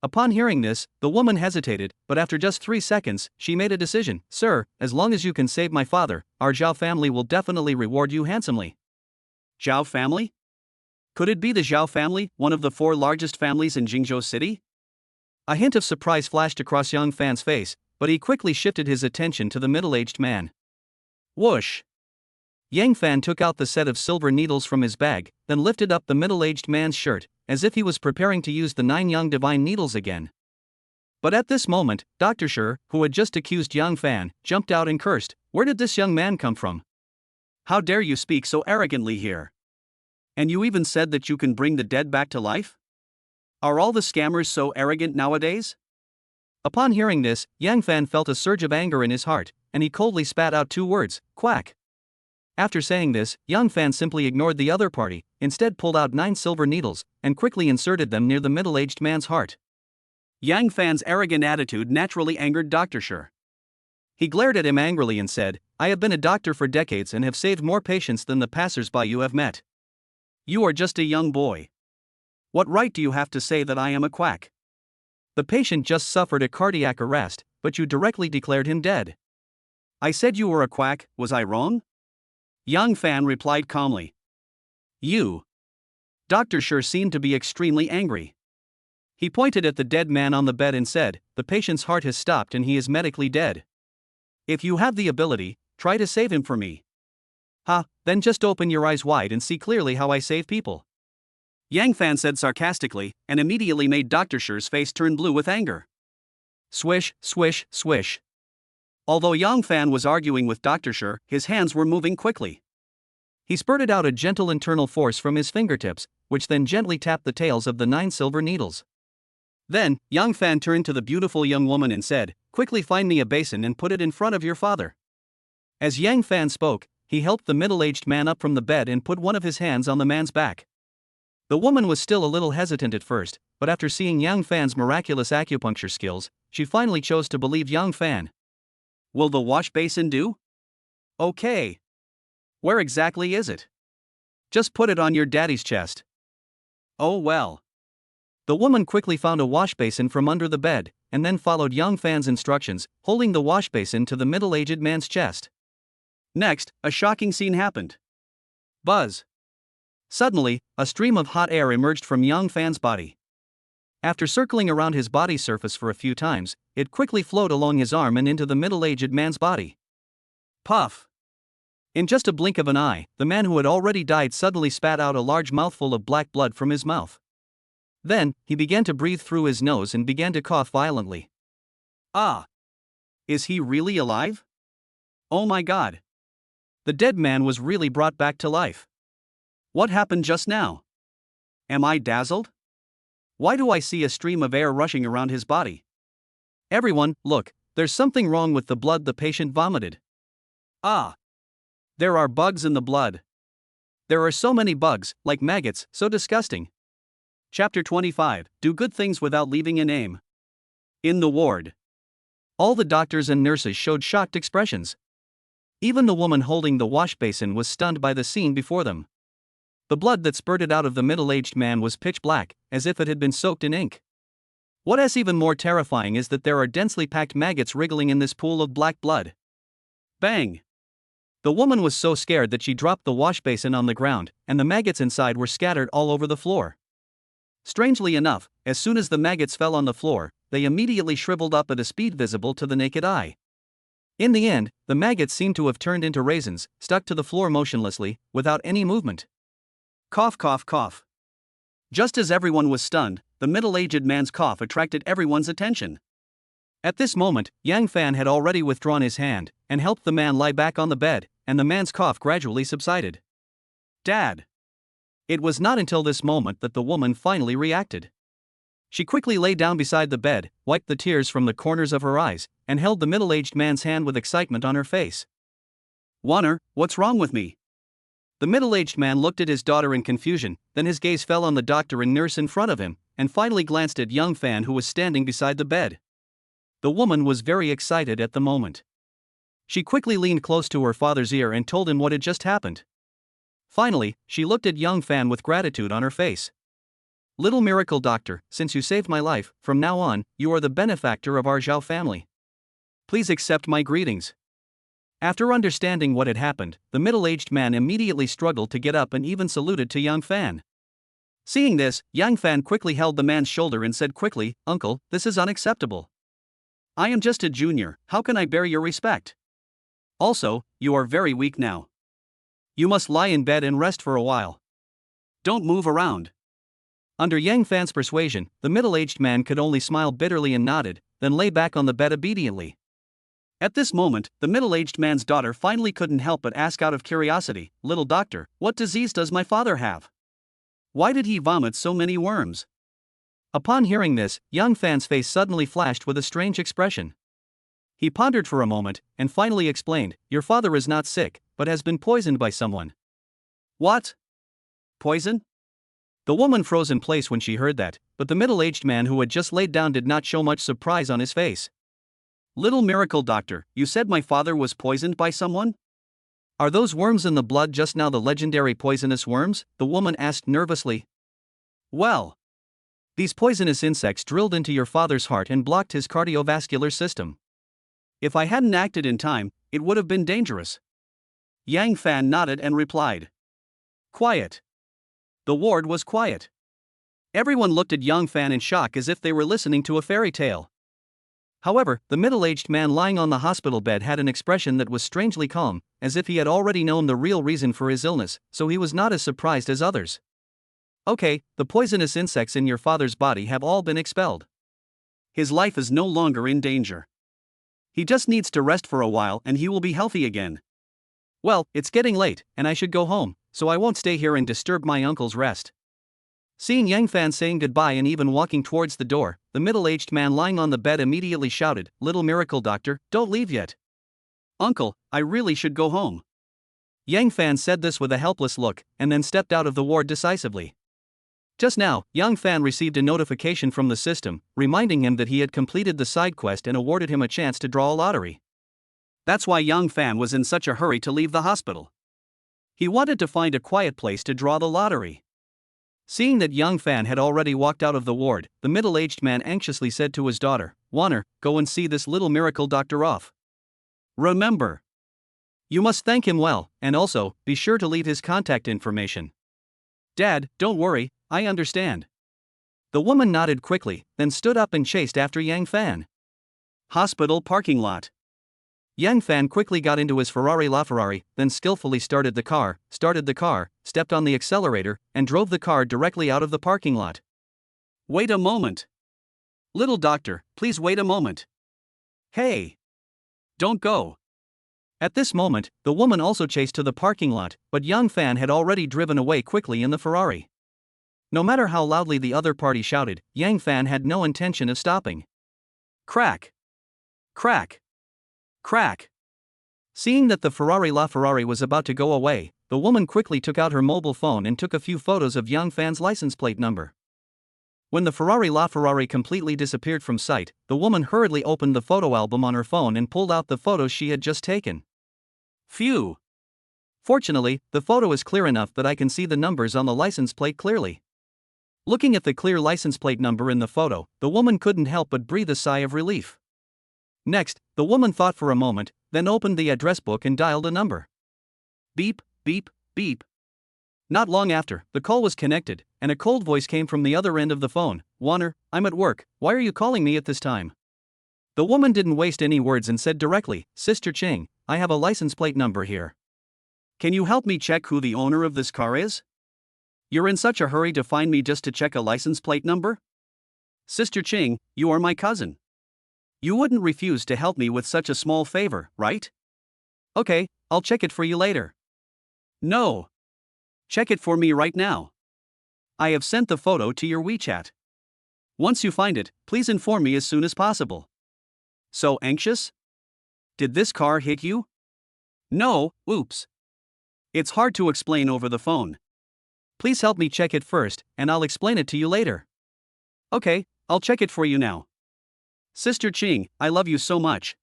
Upon hearing this, the woman hesitated, but after just 3 seconds, she made a decision. Sir, as long as you can save my father, our Zhao family will definitely reward you handsomely. Zhao family? Could it be the Zhao family, one of the 4 largest families in Jingzhou City? A hint of surprise flashed across Yang Fan's face, but he quickly shifted his attention to the middle-aged man. Whoosh! Yang Fan took out the set of silver needles from his bag, then lifted up the middle-aged man's shirt, as if he was preparing to use the 9 young divine needles again. But at this moment, Dr. Sure, who had just accused Yang Fan, jumped out and cursed, "Where did this young man come from? How dare you speak so arrogantly here? And you even said that you can bring the dead back to life? Are all the scammers so arrogant nowadays?" Upon hearing this, Yang Fan felt a surge of anger in his heart, and he coldly spat out 2 words, "Quack." After saying this, Yang Fan simply ignored the other party, instead pulled out 9 silver needles, and quickly inserted them near the middle-aged man's heart. Yang Fan's arrogant attitude naturally angered Dr. Sure. He glared at him angrily and said, "I have been a doctor for decades and have saved more patients than the passers-by you have met. You are just a young boy. What right do you have to say that I am a quack? The patient just suffered a cardiac arrest, but you directly declared him dead. I said you were a quack, was I wrong?" Yang Fan replied calmly. You. Dr. Sure seemed to be extremely angry. He pointed at the dead man on the bed and said, "The patient's heart has stopped and he is medically dead. If you have the ability, try to save him for me." "Ha, then just open your eyes wide and see clearly how I save people," Yang Fan said sarcastically, and immediately made Dr. Shi's face turn blue with anger. Swish, swish, swish. Although Yang Fan was arguing with Dr. Shi, his hands were moving quickly. He spurted out a gentle internal force from his fingertips, which then gently tapped the tails of the 9 silver needles. Then, Yang Fan turned to the beautiful young woman and said, "Quickly find me a basin and put it in front of your father." As Yang Fan spoke, he helped the middle-aged man up from the bed and put one of his hands on the man's back. The woman was still a little hesitant at first, but after seeing Yang Fan's miraculous acupuncture skills, she finally chose to believe Yang Fan. "Will the wash basin do?" "Okay. Where exactly is it?" "Just put it on your daddy's chest." "Oh well." The woman quickly found a wash basin from under the bed, and then followed Yang Fan's instructions, holding the wash basin to the middle-aged man's chest. Next, a shocking scene happened. Buzz. Suddenly, a stream of hot air emerged from Yang Fan's body. After circling around his body surface for a few times, it quickly flowed along his arm and into the middle-aged man's body. Puff! In just a blink of an eye, the man who had already died suddenly spat out a large mouthful of black blood from his mouth. Then, he began to breathe through his nose and began to cough violently. Ah! Is he really alive? Oh my god! The dead man was really brought back to life. What happened just now? Am I dazzled? Why do I see a stream of air rushing around his body? Everyone, look, there's something wrong with the blood the patient vomited. Ah! There are bugs in the blood. There are so many bugs, like maggots, so disgusting. Chapter 25, Do Good Things Without Leaving a Name. In the ward. All the doctors and nurses showed shocked expressions. Even the woman holding the wash basin was stunned by the scene before them. The blood that spurted out of the middle-aged man was pitch black, as if it had been soaked in ink. What is even more terrifying is that there are densely packed maggots wriggling in this pool of black blood. Bang! The woman was so scared that she dropped the wash basin on the ground, and the maggots inside were scattered all over the floor. Strangely enough, as soon as the maggots fell on the floor, they immediately shriveled up at a speed visible to the naked eye. In the end, the maggots seemed to have turned into raisins, stuck to the floor motionlessly, without any movement. Cough, cough, cough. Just as everyone was stunned, the middle-aged man's cough attracted everyone's attention. At this moment, Yang Fan had already withdrawn his hand, and helped the man lie back on the bed, and the man's cough gradually subsided. Dad! It was not until this moment that the woman finally reacted. She quickly lay down beside the bed, wiped the tears from the corners of her eyes, and held the middle-aged man's hand with excitement on her face. "Warner, what's wrong with me?" The middle-aged man looked at his daughter in confusion, then his gaze fell on the doctor and nurse in front of him, and finally glanced at Yang Fan who was standing beside the bed. The woman was very excited at the moment. She quickly leaned close to her father's ear and told him what had just happened. Finally, she looked at Yang Fan with gratitude on her face. "Little miracle doctor, since you saved my life, from now on, you are the benefactor of our Zhao family. Please accept my greetings." After understanding what had happened, the middle-aged man immediately struggled to get up and even saluted to Yang Fan. Seeing this, Yang Fan quickly held the man's shoulder and said quickly, "Uncle, this is unacceptable. I am just a junior, how can I bear your respect? Also, you are very weak now. You must lie in bed and rest for a while. Don't move around." Under Yang Fan's persuasion, the middle-aged man could only smile bitterly and nodded, then lay back on the bed obediently. At this moment, the middle-aged man's daughter finally couldn't help but ask out of curiosity, "Little doctor, what disease does my father have? Why did he vomit so many worms?" Upon hearing this, Yang Fan's face suddenly flashed with a strange expression. He pondered for a moment, and finally explained, "Your father is not sick, but has been poisoned by someone." "What? Poison?" The woman froze in place when she heard that, but the middle-aged man who had just laid down did not show much surprise on his face. "Little miracle doctor, you said my father was poisoned by someone? Are those worms in the blood just now the legendary poisonous worms?" the woman asked nervously. "Well, these poisonous insects drilled into your father's heart and blocked his cardiovascular system. If I hadn't acted in time, it would have been dangerous." Yang Fan nodded and replied. Quiet. The ward was quiet. Everyone looked at Young Fan in shock as if they were listening to a fairy tale. However, the middle-aged man lying on the hospital bed had an expression that was strangely calm, as if he had already known the real reason for his illness, so he was not as surprised as others. Okay, the poisonous insects in your father's body have all been expelled. His life is no longer in danger. He just needs to rest for a while and he will be healthy again. Well, it's getting late, and I should go home, so I won't stay here and disturb my uncle's rest. Seeing Yang Fan saying goodbye and even walking towards the door, the middle-aged man lying on the bed immediately shouted, "Little miracle doctor, don't leave yet. Uncle, I really should go home." Yang Fan said this with a helpless look, and then stepped out of the ward decisively. Just now, Yang Fan received a notification from the system, reminding him that he had completed the side quest and awarded him a chance to draw a lottery. That's why Yang Fan was in such a hurry to leave the hospital. He wanted to find a quiet place to draw the lottery. Seeing that Young Fan had already walked out of the ward, the middle-aged man anxiously said to his daughter, "Warner, go and see this little miracle doctor off. Remember, you must thank him well, and also, be sure to leave his contact information." "Dad, don't worry, I understand." The woman nodded quickly, then stood up and chased after Yang Fan. Hospital parking lot. Yang Fan quickly got into his LaFerrari, then skillfully started the car, stepped on the accelerator, and drove the car directly out of the parking lot. "Wait a moment. Little doctor, please wait a moment. Hey! Don't go." At this moment, the woman also chased to the parking lot, but Yang Fan had already driven away quickly in the Ferrari. No matter how loudly the other party shouted, Yang Fan had no intention of stopping. Crack! Crack! Crack! Seeing that the LaFerrari was about to go away, the woman quickly took out her mobile phone and took a few photos of Young Fan's license plate number. When the LaFerrari completely disappeared from sight, the woman hurriedly opened the photo album on her phone and pulled out the photos she had just taken. Phew! Fortunately, the photo is clear enough that I can see the numbers on the license plate clearly. Looking at the clear license plate number in the photo, the woman couldn't help but breathe a sigh of relief. Next, the woman thought for a moment, then opened the address book and dialed a number. Beep, beep, beep. Not long after, the call was connected, and a cold voice came from the other end of the phone. "Warner, I'm at work, why are you calling me at this time?" The woman didn't waste any words and said directly, "Sister Ching, I have a license plate number here. Can you help me check who the owner of this car is? You're in such a hurry to find me just to check a license plate number? Sister Ching, you are my cousin. You wouldn't refuse to help me with such a small favor, right? Okay, I'll check it for you later." "No. Check it for me right now. I have sent the photo to your WeChat. Once you find it, please inform me as soon as possible." "So anxious? Did this car hit you?" "No, oops. It's hard to explain over the phone. Please help me check it first, and I'll explain it to you later." "Okay, I'll check it for you now. Sister Ching, I love you so much.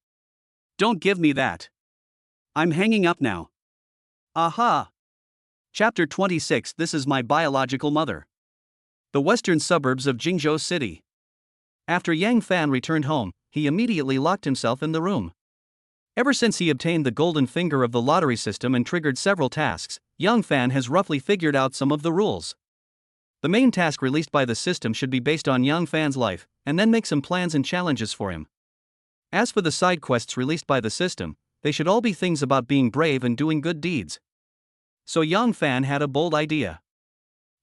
Don't give me that. I'm hanging up now." Aha! Chapter 26. This is my biological mother. The western suburbs of Jingzhou City. After Yang Fan returned home, he immediately locked himself in the room. Ever since he obtained the golden finger of the lottery system and triggered several tasks, Yang Fan has roughly figured out some of the rules. The main task released by the system should be based on Yang Fan's life, and then make some plans and challenges for him. As for the side quests released by the system, they should all be things about being brave and doing good deeds. So Yang Fan had a bold idea.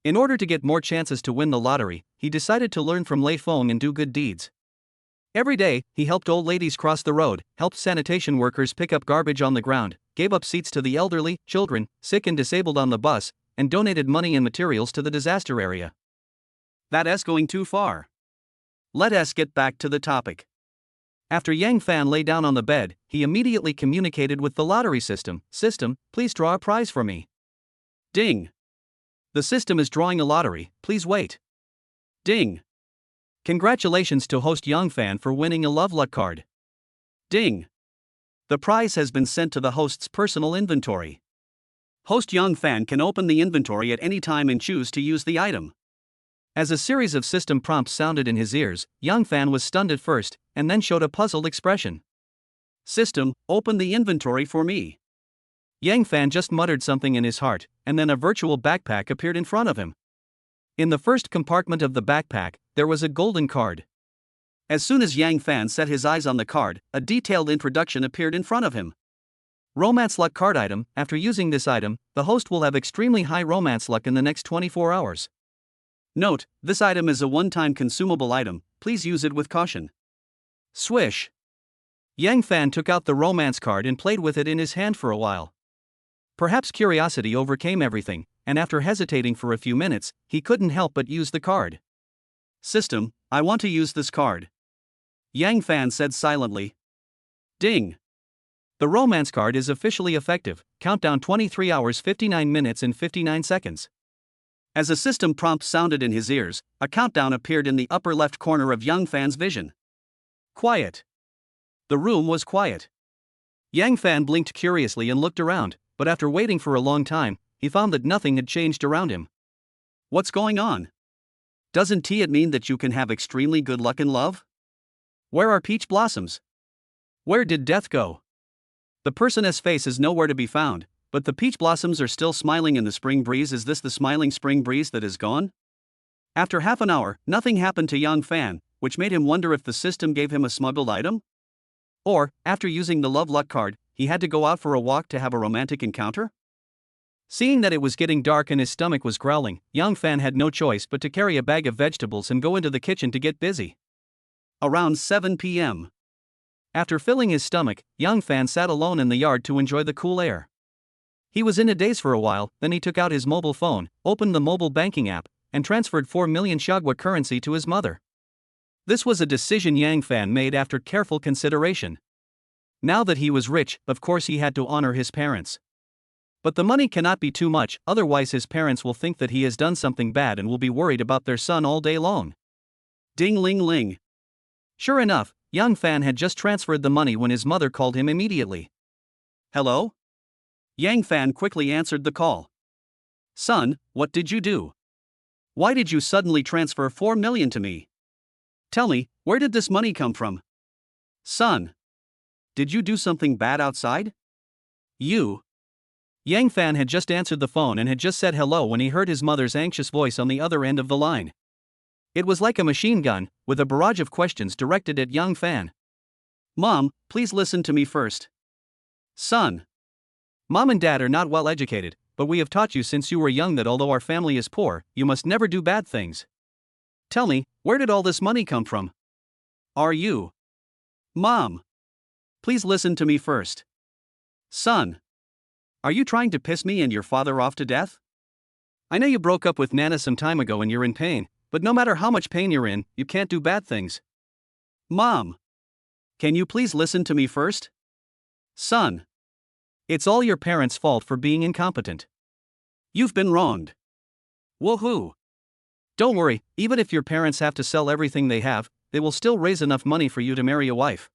In order to get more chances to win the lottery, he decided to learn from Lei Feng and do good deeds. Every day, he helped old ladies cross the road, helped sanitation workers pick up garbage on the ground, gave up seats to the elderly, children, sick and disabled on the bus, and donated money and materials to the disaster area. That's going too far. Let us get back to the topic. After Yang Fan lay down on the bed, he immediately communicated with the lottery system. "System, please draw a prize for me." Ding. "The system is drawing a lottery, please wait." Ding. "Congratulations to host Yang Fan for winning a Love Luck card." Ding. "The prize has been sent to the host's personal inventory. Host Yang Fan can open the inventory at any time and choose to use the item." As a series of system prompts sounded in his ears, Yang Fan was stunned at first, and then showed a puzzled expression. "System, open the inventory for me." Yang Fan just muttered something in his heart, and then a virtual backpack appeared in front of him. In the first compartment of the backpack, there was a golden card. As soon as Yang Fan set his eyes on the card, a detailed introduction appeared in front of him. Romance luck card item. After using this item, the host will have extremely high romance luck in the next 24 hours. Note, this item is a one-time consumable item, please use it with caution. Swish. Yang Fan took out the romance card and played with it in his hand for a while. Perhaps curiosity overcame everything, and after hesitating for a few minutes, he couldn't help but use the card. System, I want to use this card. Yang Fan said silently. Ding. The romance card is officially effective, countdown 23 hours 59 minutes and 59 seconds. As a system prompt sounded in his ears, a countdown appeared in the upper left corner of Yang Fan's vision. Quiet. The room was quiet. Yang Fan blinked curiously and looked around, but after waiting for a long time, he found that nothing had changed around him. What's going on? Doesn't it mean that you can have extremely good luck in love? Where are peach blossoms? Where did death go? The person's face is nowhere to be found, but the peach blossoms are still smiling in the spring breeze. Is this the smiling spring breeze that is gone? After half an hour, nothing happened to Yang Fan, which made him wonder if the system gave him a smuggled item? Or, after using the love luck card, he had to go out for a walk to have a romantic encounter? Seeing that it was getting dark and his stomach was growling, Yang Fan had no choice but to carry a bag of vegetables and go into the kitchen to get busy. Around 7 p.m. After filling his stomach, Yang Fan sat alone in the yard to enjoy the cool air. He was in a daze for a while, then he took out his mobile phone, opened the mobile banking app, and transferred 4 million Shagwa currency to his mother. This was a decision Yang Fan made after careful consideration. Now that he was rich, of course he had to honor his parents. But the money cannot be too much, otherwise his parents will think that he has done something bad and will be worried about their son all day long. Ding ling ling. Sure enough, Yang Fan had just transferred the money when his mother called him immediately. Hello? Yang Fan quickly answered the call. Son, what did you do? Why did you suddenly transfer 4 million to me? Tell me, where did this money come from? Son. Did you do something bad outside? You. Yang Fan had just answered the phone and had just said hello when he heard his mother's anxious voice on the other end of the line. It was like a machine gun, with a barrage of questions directed at Yang Fan. Mom, please listen to me first. Son. Mom and Dad are not well educated, but we have taught you since you were young that although our family is poor, you must never do bad things. Tell me, where did all this money come from? Are you? Mom. Please listen to me first. Son. Are you trying to piss me and your father off to death? I know you broke up with Nana some time ago and you're in pain, but no matter how much pain you're in, you can't do bad things. Mom. Can you please listen to me first? Son. It's all your parents' fault for being incompetent. You've been wronged. Woohoo! Don't worry, even if your parents have to sell everything they have, they will still raise enough money for you to marry a wife.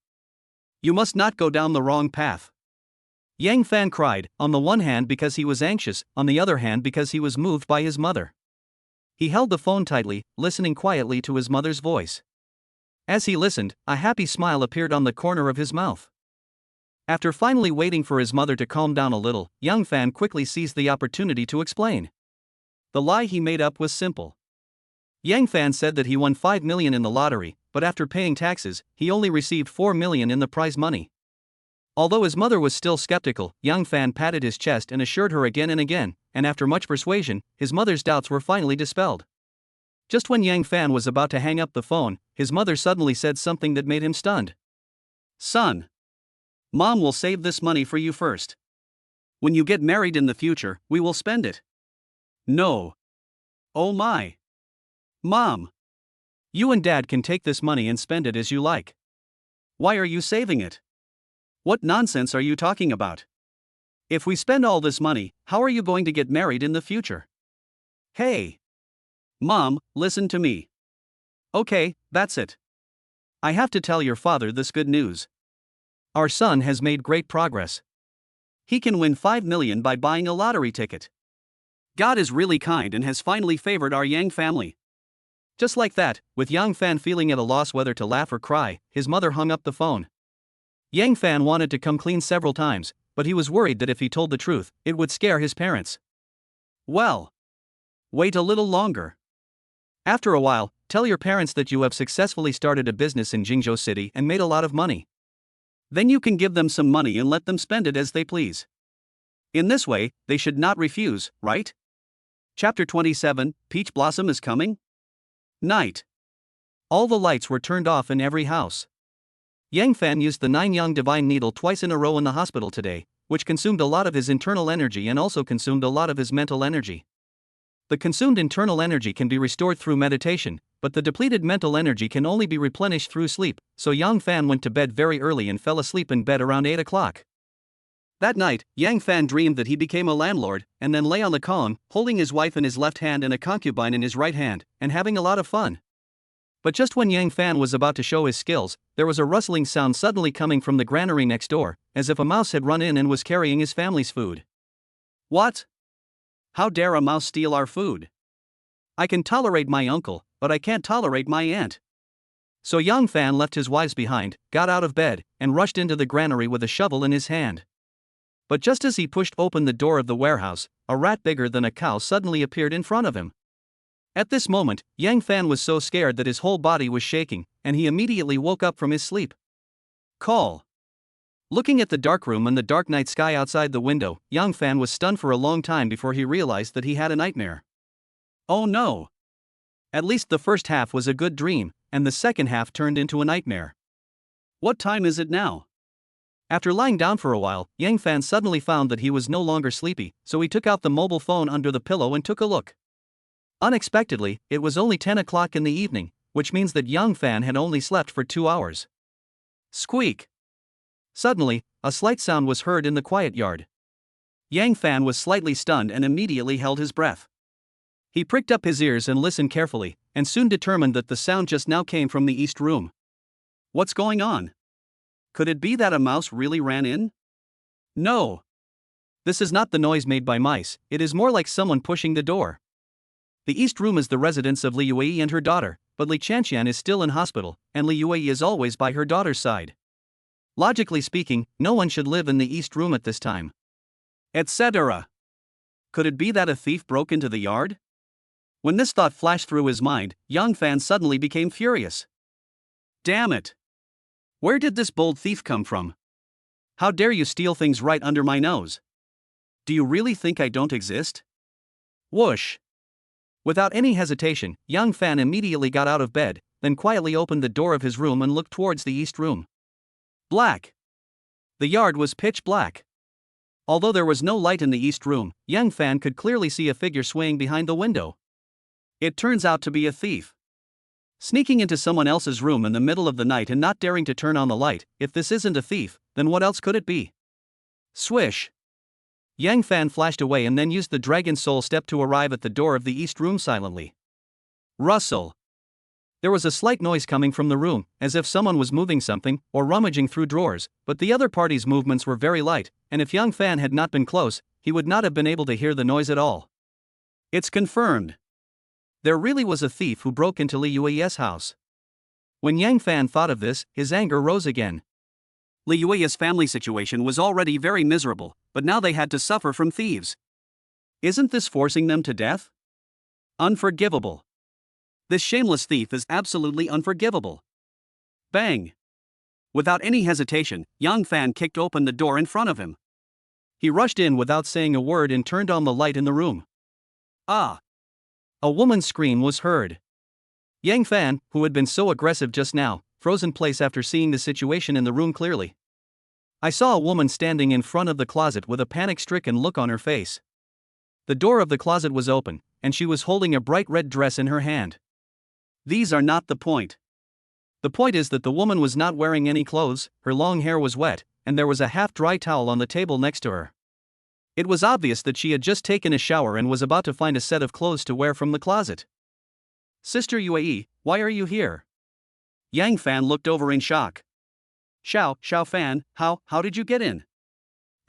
You must not go down the wrong path. Yang Fan cried, on the one hand because he was anxious, on the other hand because he was moved by his mother. He held the phone tightly, listening quietly to his mother's voice. As he listened, a happy smile appeared on the corner of his mouth. After finally waiting for his mother to calm down a little, Yang Fan quickly seized the opportunity to explain. The lie he made up was simple. Yang Fan said that he won 5 million in the lottery, but after paying taxes, he only received 4 million in the prize money. Although his mother was still skeptical, Yang Fan patted his chest and assured her again and again, and after much persuasion, his mother's doubts were finally dispelled. Just when Yang Fan was about to hang up the phone, his mother suddenly said something that made him stunned. Son. Mom will save this money for you first. When you get married in the future, we will spend it. No. Oh my. Mom. You and Dad can take this money and spend it as you like. Why are you saving it? What nonsense are you talking about? If we spend all this money, how are you going to get married in the future? Hey. Mom, listen to me. Okay, that's it. I have to tell your father this good news. Our son has made great progress. He can win 5 million by buying a lottery ticket. God is really kind and has finally favored our Yang family. Just like that, with Yang Fan feeling at a loss whether to laugh or cry, his mother hung up the phone. Yang Fan wanted to come clean several times, but he was worried that if he told the truth, it would scare his parents. Well, wait a little longer. After a while, tell your parents that you have successfully started a business in Jingzhou City and made a lot of money. Then you can give them some money and let them spend it as they please. In this way, they should not refuse, right? Chapter 27, Peach Blossom is coming? Night. All the lights were turned off in every house. Yang Fan used the 9-yang divine needle twice in a row in the hospital today, which consumed a lot of his internal energy and also consumed a lot of his mental energy. The consumed internal energy can be restored through meditation, but the depleted mental energy can only be replenished through sleep, so Yang Fan went to bed very early and fell asleep in bed around 8 o'clock. That night, Yang Fan dreamed that he became a landlord, and then lay on the column, holding his wife in his left hand and a concubine in his right hand, and having a lot of fun. But just when Yang Fan was about to show his skills, there was a rustling sound suddenly coming from the granary next door, as if a mouse had run in and was carrying his family's food. What? How dare a mouse steal our food? I can tolerate my uncle, but I can't tolerate my aunt. So Yang Fan left his wives behind, got out of bed, and rushed into the granary with a shovel in his hand. But just as he pushed open the door of the warehouse, a rat bigger than a cow suddenly appeared in front of him. At this moment, Yang Fan was so scared that his whole body was shaking, and he immediately woke up from his sleep. Call. Looking at the dark room and the dark night sky outside the window, Yang Fan was stunned for a long time before he realized that he had a nightmare. Oh no! At least the first half was a good dream, and the second half turned into a nightmare. What time is it now? After lying down for a while, Yang Fan suddenly found that he was no longer sleepy, so he took out the mobile phone under the pillow and took a look. Unexpectedly, it was only 10 o'clock in the evening, which means that Yang Fan had only slept for 2 hours. Squeak! Suddenly, a slight sound was heard in the quiet yard. Yang Fan was slightly stunned and immediately held his breath. He pricked up his ears and listened carefully, and soon determined that the sound just now came from the east room. What's going on? Could it be that a mouse really ran in? No. This is not the noise made by mice, it is more like someone pushing the door. The east room is the residence of Li Yuei and her daughter, but Li Chanxian is still in hospital, and Li Yuei is always by her daughter's side. Logically speaking, no one should live in the east room at this time. Etc. Could it be that a thief broke into the yard? When this thought flashed through his mind, Yang Fan suddenly became furious. Damn it! Where did this bold thief come from? How dare you steal things right under my nose? Do you really think I don't exist? Whoosh! Without any hesitation, Yang Fan immediately got out of bed, then quietly opened the door of his room and looked towards the east room. Black. The yard was pitch black. Although there was no light in the east room, Yang Fan could clearly see a figure swaying behind the window. It turns out to be a thief. Sneaking into someone else's room in the middle of the night and not daring to turn on the light, if this isn't a thief, then what else could it be? Swish! Yang Fan flashed away and then used the dragon soul step to arrive at the door of the east room silently. Rustle! There was a slight noise coming from the room, as if someone was moving something, or rummaging through drawers, but the other party's movements were very light, and if Yang Fan had not been close, he would not have been able to hear the noise at all. It's confirmed. There really was a thief who broke into Li Yuei's house. When Yang Fan thought of this, his anger rose again. Li Yuei's family situation was already very miserable, but now they had to suffer from thieves. Isn't this forcing them to death? Unforgivable. This shameless thief is absolutely unforgivable. Bang! Without any hesitation, Yang Fan kicked open the door in front of him. He rushed in without saying a word and turned on the light in the room. Ah! A woman's scream was heard. Yang Fan, who had been so aggressive just now, froze in place after seeing the situation in the room clearly. I saw a woman standing in front of the closet with a panic-stricken look on her face. The door of the closet was open, and she was holding a bright red dress in her hand. These are not the point. The point is that the woman was not wearing any clothes, her long hair was wet, and there was a half-dry towel on the table next to her. It was obvious that she had just taken a shower and was about to find a set of clothes to wear from the closet. Sister Yuei, why are you here? Yang Fan looked over in shock. Xiao Fan, how did you get in?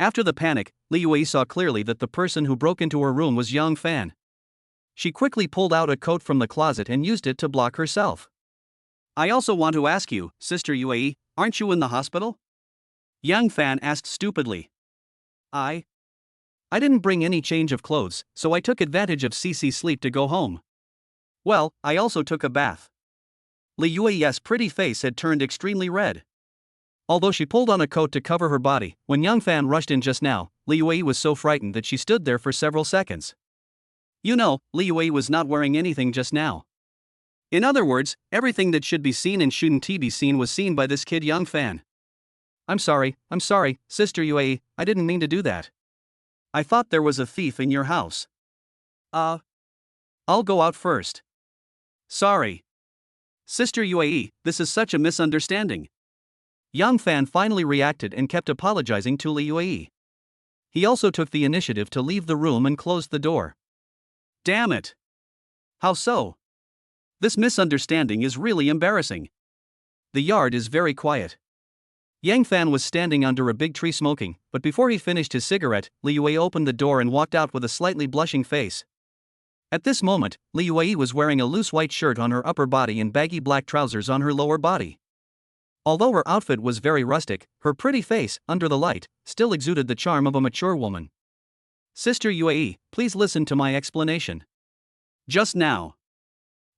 After the panic, Li Yuei saw clearly that the person who broke into her room was Yang Fan. She quickly pulled out a coat from the closet and used it to block herself. I also want to ask you, Sister Yuei, aren't you in the hospital? Yang Fan asked stupidly. I didn't bring any change of clothes, so I took advantage of CC's sleep to go home. Well, I also took a bath. Li Yui's pretty face had turned extremely red. Although she pulled on a coat to cover her body, when Young Fan rushed in just now, Li Yui was so frightened that she stood there for several seconds. You know, Li Yui was not wearing anything just now. In other words, everything that should be seen and shouldn't be seen was seen by this kid Young Fan. I'm sorry, Sister Yui, I didn't mean to do that. I thought there was a thief in your house. I'll go out first. Sorry. Sister Yui, this is such a misunderstanding. Yang Fan finally reacted and kept apologizing to Li Yui. He also took the initiative to leave the room and closed the door. Damn it! How so? This misunderstanding is really embarrassing. The yard is very quiet. Yang Fan was standing under a big tree smoking, but before he finished his cigarette, Li Yui opened the door and walked out with a slightly blushing face. At this moment, Li Yui was wearing a loose white shirt on her upper body and baggy black trousers on her lower body. Although her outfit was very rustic, her pretty face, under the light, still exuded the charm of a mature woman. Sister Yui, please listen to my explanation. Just now.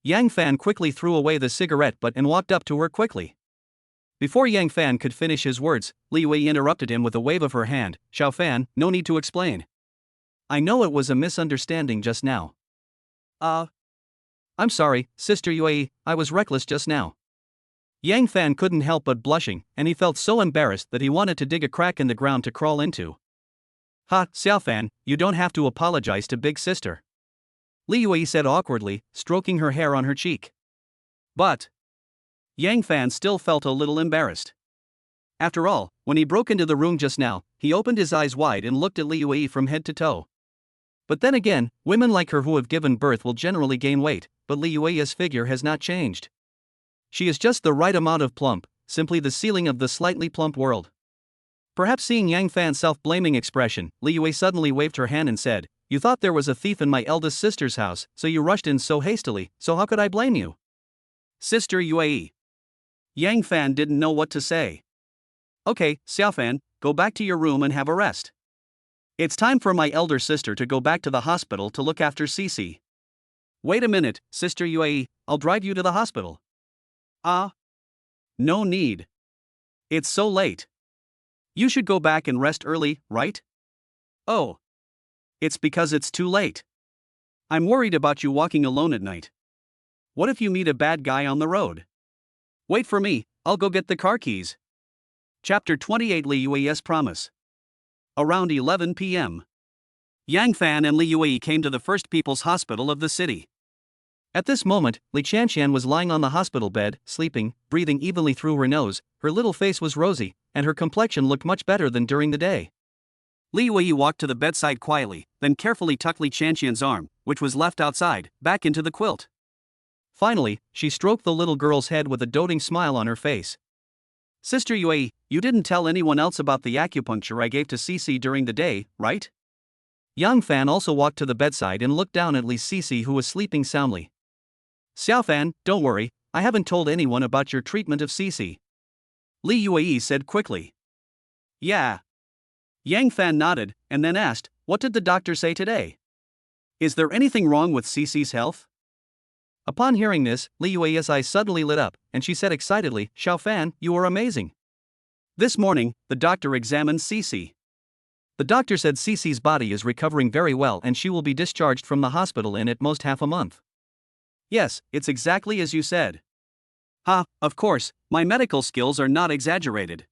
Yang Fan quickly threw away the cigarette butt and walked up to her quickly. Before Yang Fan could finish his words, Li Yui interrupted him with a wave of her hand. Xiao Fan, no need to explain. I know it was a misunderstanding just now. I'm sorry, Sister Yui, I was reckless just now. Yang Fan couldn't help but blushing, and he felt so embarrassed that he wanted to dig a crack in the ground to crawl into. Ha, Xiao Fan, you don't have to apologize to Big Sister. Li Yui said awkwardly, stroking her hair on her cheek. But Yang Fan still felt a little embarrassed. After all, when he broke into the room just now, he opened his eyes wide and looked at Li Yui from head to toe. But then again, women like her who have given birth will generally gain weight, but Li Yui's figure has not changed. She is just the right amount of plump, simply the ceiling of the slightly plump world. Perhaps seeing Yang Fan's self-blaming expression, Li Yui suddenly waved her hand and said, You thought there was a thief in my eldest sister's house, so you rushed in so hastily, so how could I blame you? Sister Yui. Yang Fan didn't know what to say. Okay, Xiao Fan, go back to your room and have a rest. It's time for my elder sister to go back to the hospital to look after Cici. Wait a minute, Sister Yui, I'll drive you to the hospital. No need. It's so late. You should go back and rest early, right? Oh. It's because it's too late. I'm worried about you walking alone at night. What if you meet a bad guy on the road? Wait for me, I'll go get the car keys. Chapter 28 Li Yui's Promise. Around 11 p.m. Yang Fan and Li Yui came to the First People's Hospital of the city. At this moment, Li Qianqian was lying on the hospital bed, sleeping, breathing evenly through her nose. Her little face was rosy, and her complexion looked much better than during the day. Li Yui walked to the bedside quietly, then carefully tucked Li Qianqian's arm, which was left outside, back into the quilt. Finally, she stroked the little girl's head with a doting smile on her face. Sister Yui, you didn't tell anyone else about the acupuncture I gave to Cici during the day, right? Yang Fan also walked to the bedside and looked down at Li Cici, who was sleeping soundly. Xiao Fan, don't worry, I haven't told anyone about your treatment of Cici. Li Yui said quickly. Yeah. Yang Fan nodded, and then asked, What did the doctor say today? Is there anything wrong with Cici's health? Upon hearing this, Li Yui's eyes suddenly lit up, and she said excitedly, Xiao Fan, you are amazing. This morning, the doctor examined Cici. The doctor said Cici's body is recovering very well and she will be discharged from the hospital in at most half a month. Yes, it's exactly as you said. Of course, my medical skills are not exaggerated.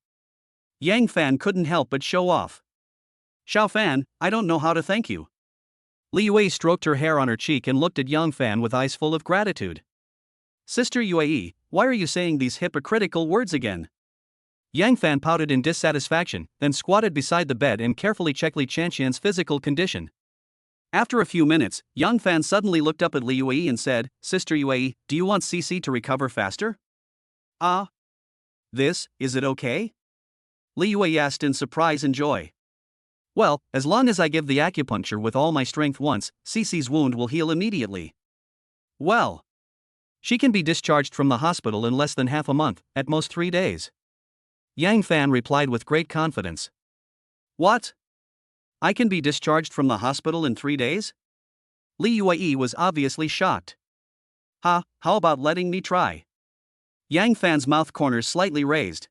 Yang Fan couldn't help but show off. Xiao Fan, I don't know how to thank you. Li Yui stroked her hair on her cheek and looked at Yang Fan with eyes full of gratitude. Sister Yui, why are you saying these hypocritical words again? Yang Fan pouted in dissatisfaction, then squatted beside the bed and carefully checked Li Qianqian's physical condition. After a few minutes, Yang Fan suddenly looked up at Li Yui and said, Sister Yui, do you want Cici to recover faster? Is it okay? Li Yui asked in surprise and joy. Well, as long as I give the acupuncture with all my strength once, Cici's wound will heal immediately. Well, she can be discharged from the hospital in less than half a month, at most 3 days. Yang Fan replied with great confidence. What? I can be discharged from the hospital in 3 days? Li Yui was obviously shocked. How about letting me try? Yang Fan's mouth corners slightly raised.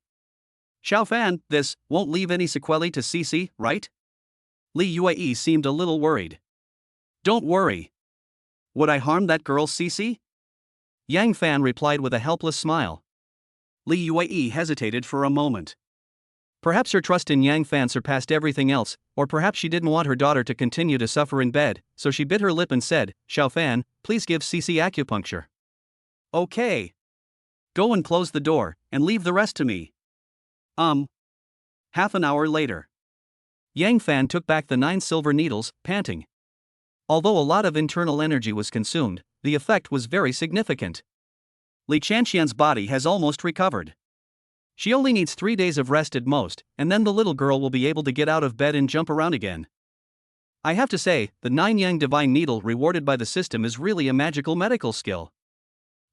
Xiao Fan, this won't leave any sequelae to Cici, right? Li Yue seemed a little worried. Don't worry. Would I harm that girl Cici? Yang Fan replied with a helpless smile. Li Yue hesitated for a moment. Perhaps her trust in Yang Fan surpassed everything else, or perhaps she didn't want her daughter to continue to suffer in bed, so she bit her lip and said, Xiao Fan, please give Cici acupuncture. Okay. Go and close the door, and leave the rest to me. Half an hour later. Yang Fan took back the 9 silver needles, panting. Although a lot of internal energy was consumed, the effect was very significant. Li Chanxian's body has almost recovered. She only needs 3 days of rest at most, and then the little girl will be able to get out of bed and jump around again. I have to say, the 9 Yang Divine Needle rewarded by the system is really a magical medical skill.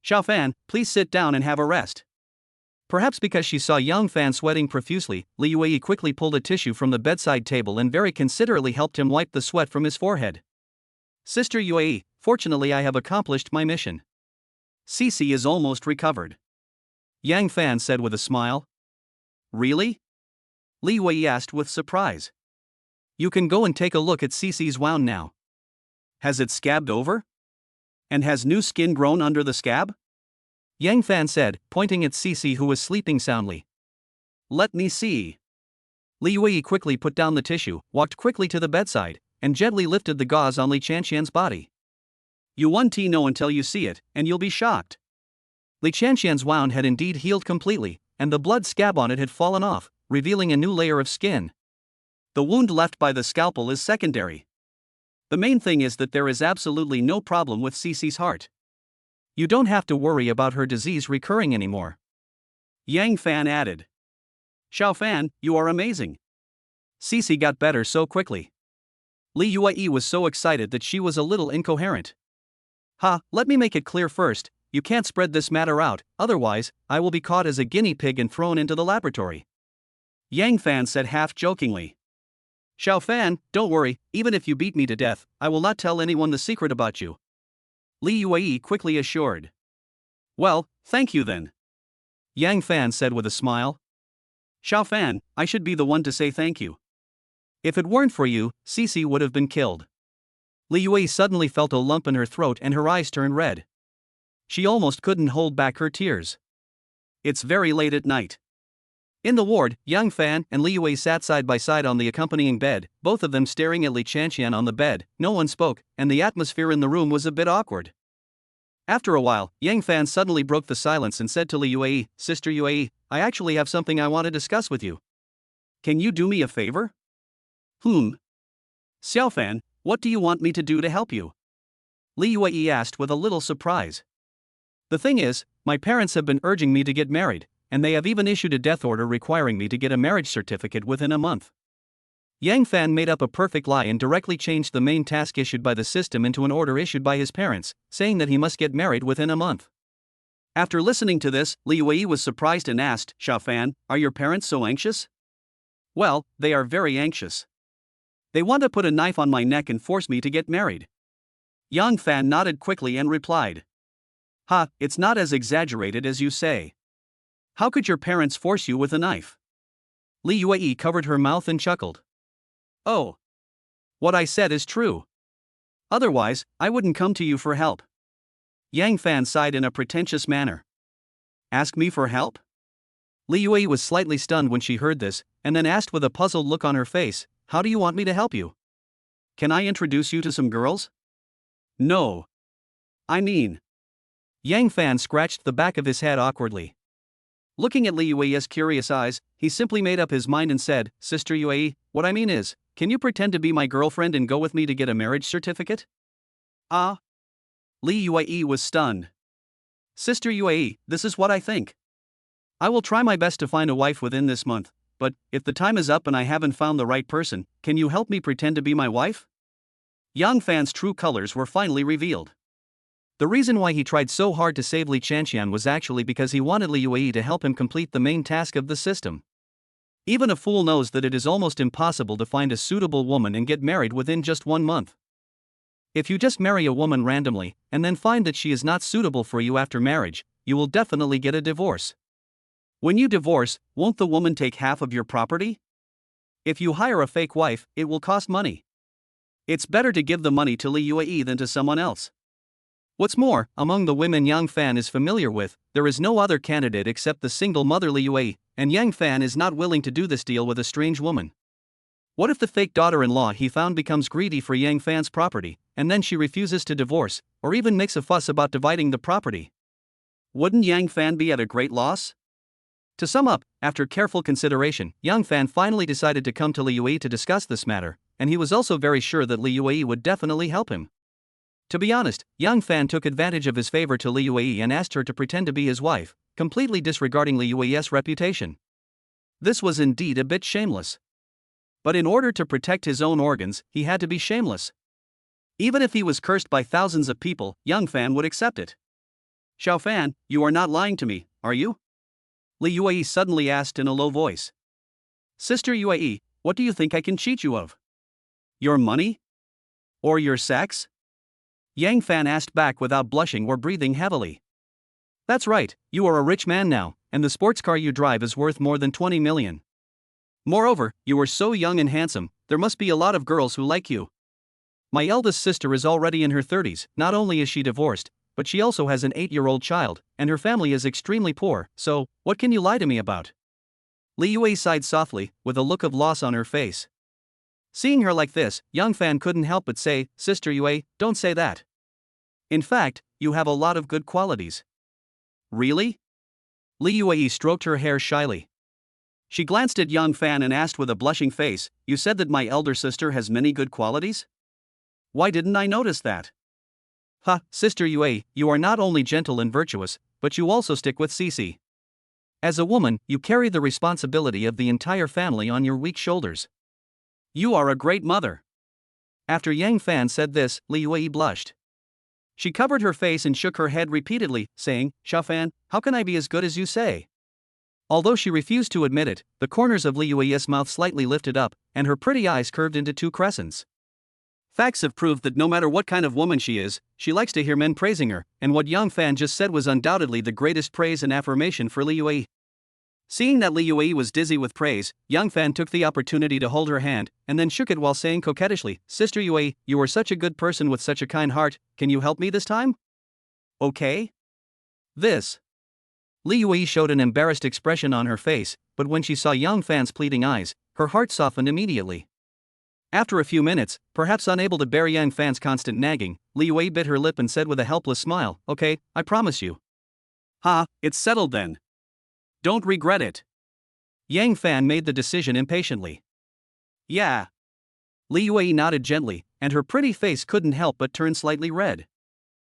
Xiao Fan, please sit down and have a rest. Perhaps because she saw Yang Fan sweating profusely, Li Yue quickly pulled a tissue from the bedside table and very considerately helped him wipe the sweat from his forehead. Sister Yue, fortunately I have accomplished my mission. Cici is almost recovered. Yang Fan said with a smile. Really? Li Yue asked with surprise. You can go and take a look at Cici's wound now. Has it scabbed over? And has new skin grown under the scab? Yang Fan said, pointing at Cici who was sleeping soundly. Let me see. Li Yue quickly put down the tissue, walked quickly to the bedside, and gently lifted the gauze on Li Chanxian's body. You won't know until you see it, and you'll be shocked. Li Chanxian's wound had indeed healed completely, and the blood scab on it had fallen off, revealing a new layer of skin. The wound left by the scalpel is secondary. The main thing is that there is absolutely no problem with Cici's heart. You don't have to worry about her disease recurring anymore. Yang Fan added. Xiao Fan, you are amazing. Cici got better so quickly. Li Yue was so excited that she was a little incoherent. Let me make it clear first, you can't spread this matter out, otherwise, I will be caught as a guinea pig and thrown into the laboratory. Yang Fan said half-jokingly. Xiao Fan, don't worry, even if you beat me to death, I will not tell anyone the secret about you. Li Yue quickly assured. Well, thank you then. Yang Fan said with a smile. Xiao Fan, I should be the one to say thank you. If it weren't for you, Cici would have been killed. Li Yue suddenly felt a lump in her throat and her eyes turned red. She almost couldn't hold back her tears. It's very late at night. In the ward, Yang Fan and Li Yue sat side by side on the accompanying bed, both of them staring at Li Chanxian on the bed. No one spoke, and the atmosphere in the room was a bit awkward. After a while, Yang Fan suddenly broke the silence and said to Li Yue, Sister Yue, I actually have something I want to discuss with you. Can you do me a favor? Xiao Fan, what do you want me to do to help you? Li Yue asked with a little surprise. The thing is, my parents have been urging me to get married, and they have even issued a death order requiring me to get a marriage certificate within a month. Yang Fan made up a perfect lie and directly changed the main task issued by the system into an order issued by his parents, saying that he must get married within a month. After listening to this, Li Yue was surprised and asked, Xiao Fan, are your parents so anxious? Well, they are very anxious. They want to put a knife on my neck and force me to get married. Yang Fan nodded quickly and replied. It's not as exaggerated as you say. How could your parents force you with a knife? Li Yue covered her mouth and chuckled. Oh. What I said is true. Otherwise, I wouldn't come to you for help. Yang Fan sighed in a pretentious manner. Ask me for help? Li Yue was slightly stunned when she heard this, and then asked with a puzzled look on her face, how do you want me to help you? Can I introduce you to some girls? No. I mean. Yang Fan scratched the back of his head awkwardly. Looking at Li Yue's curious eyes, he simply made up his mind and said, Sister Yue, what I mean is, can you pretend to be my girlfriend and go with me to get a marriage certificate? Li Yue was stunned. Sister Yue, this is what I think. I will try my best to find a wife within this month, but if the time is up and I haven't found the right person, can you help me pretend to be my wife? Yang Fan's true colors were finally revealed. The reason why he tried so hard to save Li Chanxian was actually because he wanted Li Yue to help him complete the main task of the system. Even a fool knows that it is almost impossible to find a suitable woman and get married within just 1 month. If you just marry a woman randomly, and then find that she is not suitable for you after marriage, you will definitely get a divorce. When you divorce, won't the woman take half of your property? If you hire a fake wife, it will cost money. It's better to give the money to Lee Yue than to someone else. What's more, among the women Yang Fan is familiar with, there is no other candidate except the single mother Lee Yue, and Yang Fan is not willing to do this deal with a strange woman. What if the fake daughter-in-law he found becomes greedy for Yang Fan's property, and then she refuses to divorce, or even makes a fuss about dividing the property? Wouldn't Yang Fan be at a great loss? To sum up, after careful consideration, Yang Fan finally decided to come to Li Yue to discuss this matter, and he was also very sure that Li Yue would definitely help him. To be honest, Yang Fan took advantage of his favor to Li Yue and asked her to pretend to be his wife, completely disregarding Li Yue's reputation. This was indeed a bit shameless. But in order to protect his own organs, he had to be shameless. Even if he was cursed by thousands of people, Yang Fan would accept it. Xiao Fan, you are not lying to me, are you? Li Yue suddenly asked in a low voice. Sister Yue, what do you think I can cheat you of? Your money? Or your sex? Yang Fan asked back without blushing or breathing heavily. That's right, you are a rich man now, and the sports car you drive is worth more than 20 million. Moreover, you are so young and handsome, there must be a lot of girls who like you. My eldest sister is already in her 30s, not only is she divorced, but she also has an 8-year-old child, and her family is extremely poor, so, what can you lie to me about? Li Yue sighed softly, with a look of loss on her face. Seeing her like this, Yang Fan couldn't help but say, Sister Yue, don't say that. In fact, you have a lot of good qualities. Really? Li Yue stroked her hair shyly. She glanced at Yang Fan and asked with a blushing face, You said that my elder sister has many good qualities? Why didn't I notice that? Ha, Sister Yue, you are not only gentle and virtuous, but you also stick with Cici. As a woman, you carry the responsibility of the entire family on your weak shoulders. You are a great mother. After Yang Fan said this, Li Yue blushed. She covered her face and shook her head repeatedly, saying, Xiao Fan, how can I be as good as you say? Although she refused to admit it, the corners of Li Yue's mouth slightly lifted up, and her pretty eyes curved into two crescents. Facts have proved that no matter what kind of woman she is, she likes to hear men praising her, and what Yang Fan just said was undoubtedly the greatest praise and affirmation for Li Yue. Seeing that Li Yue was dizzy with praise, Yang Fan took the opportunity to hold her hand, and then shook it while saying coquettishly, Sister Yue, you are such a good person with such a kind heart, can you help me this time? Okay? This. Li Yue showed an embarrassed expression on her face, but when she saw Yang Fan's pleading eyes, her heart softened immediately. After a few minutes, perhaps unable to bear Yang Fan's constant nagging, Li Yue bit her lip and said with a helpless smile, Okay, I promise you. Ha, it's settled then. Don't regret it. Yang Fan made the decision impatiently. Yeah. Li Yue nodded gently, and her pretty face couldn't help but turn slightly red.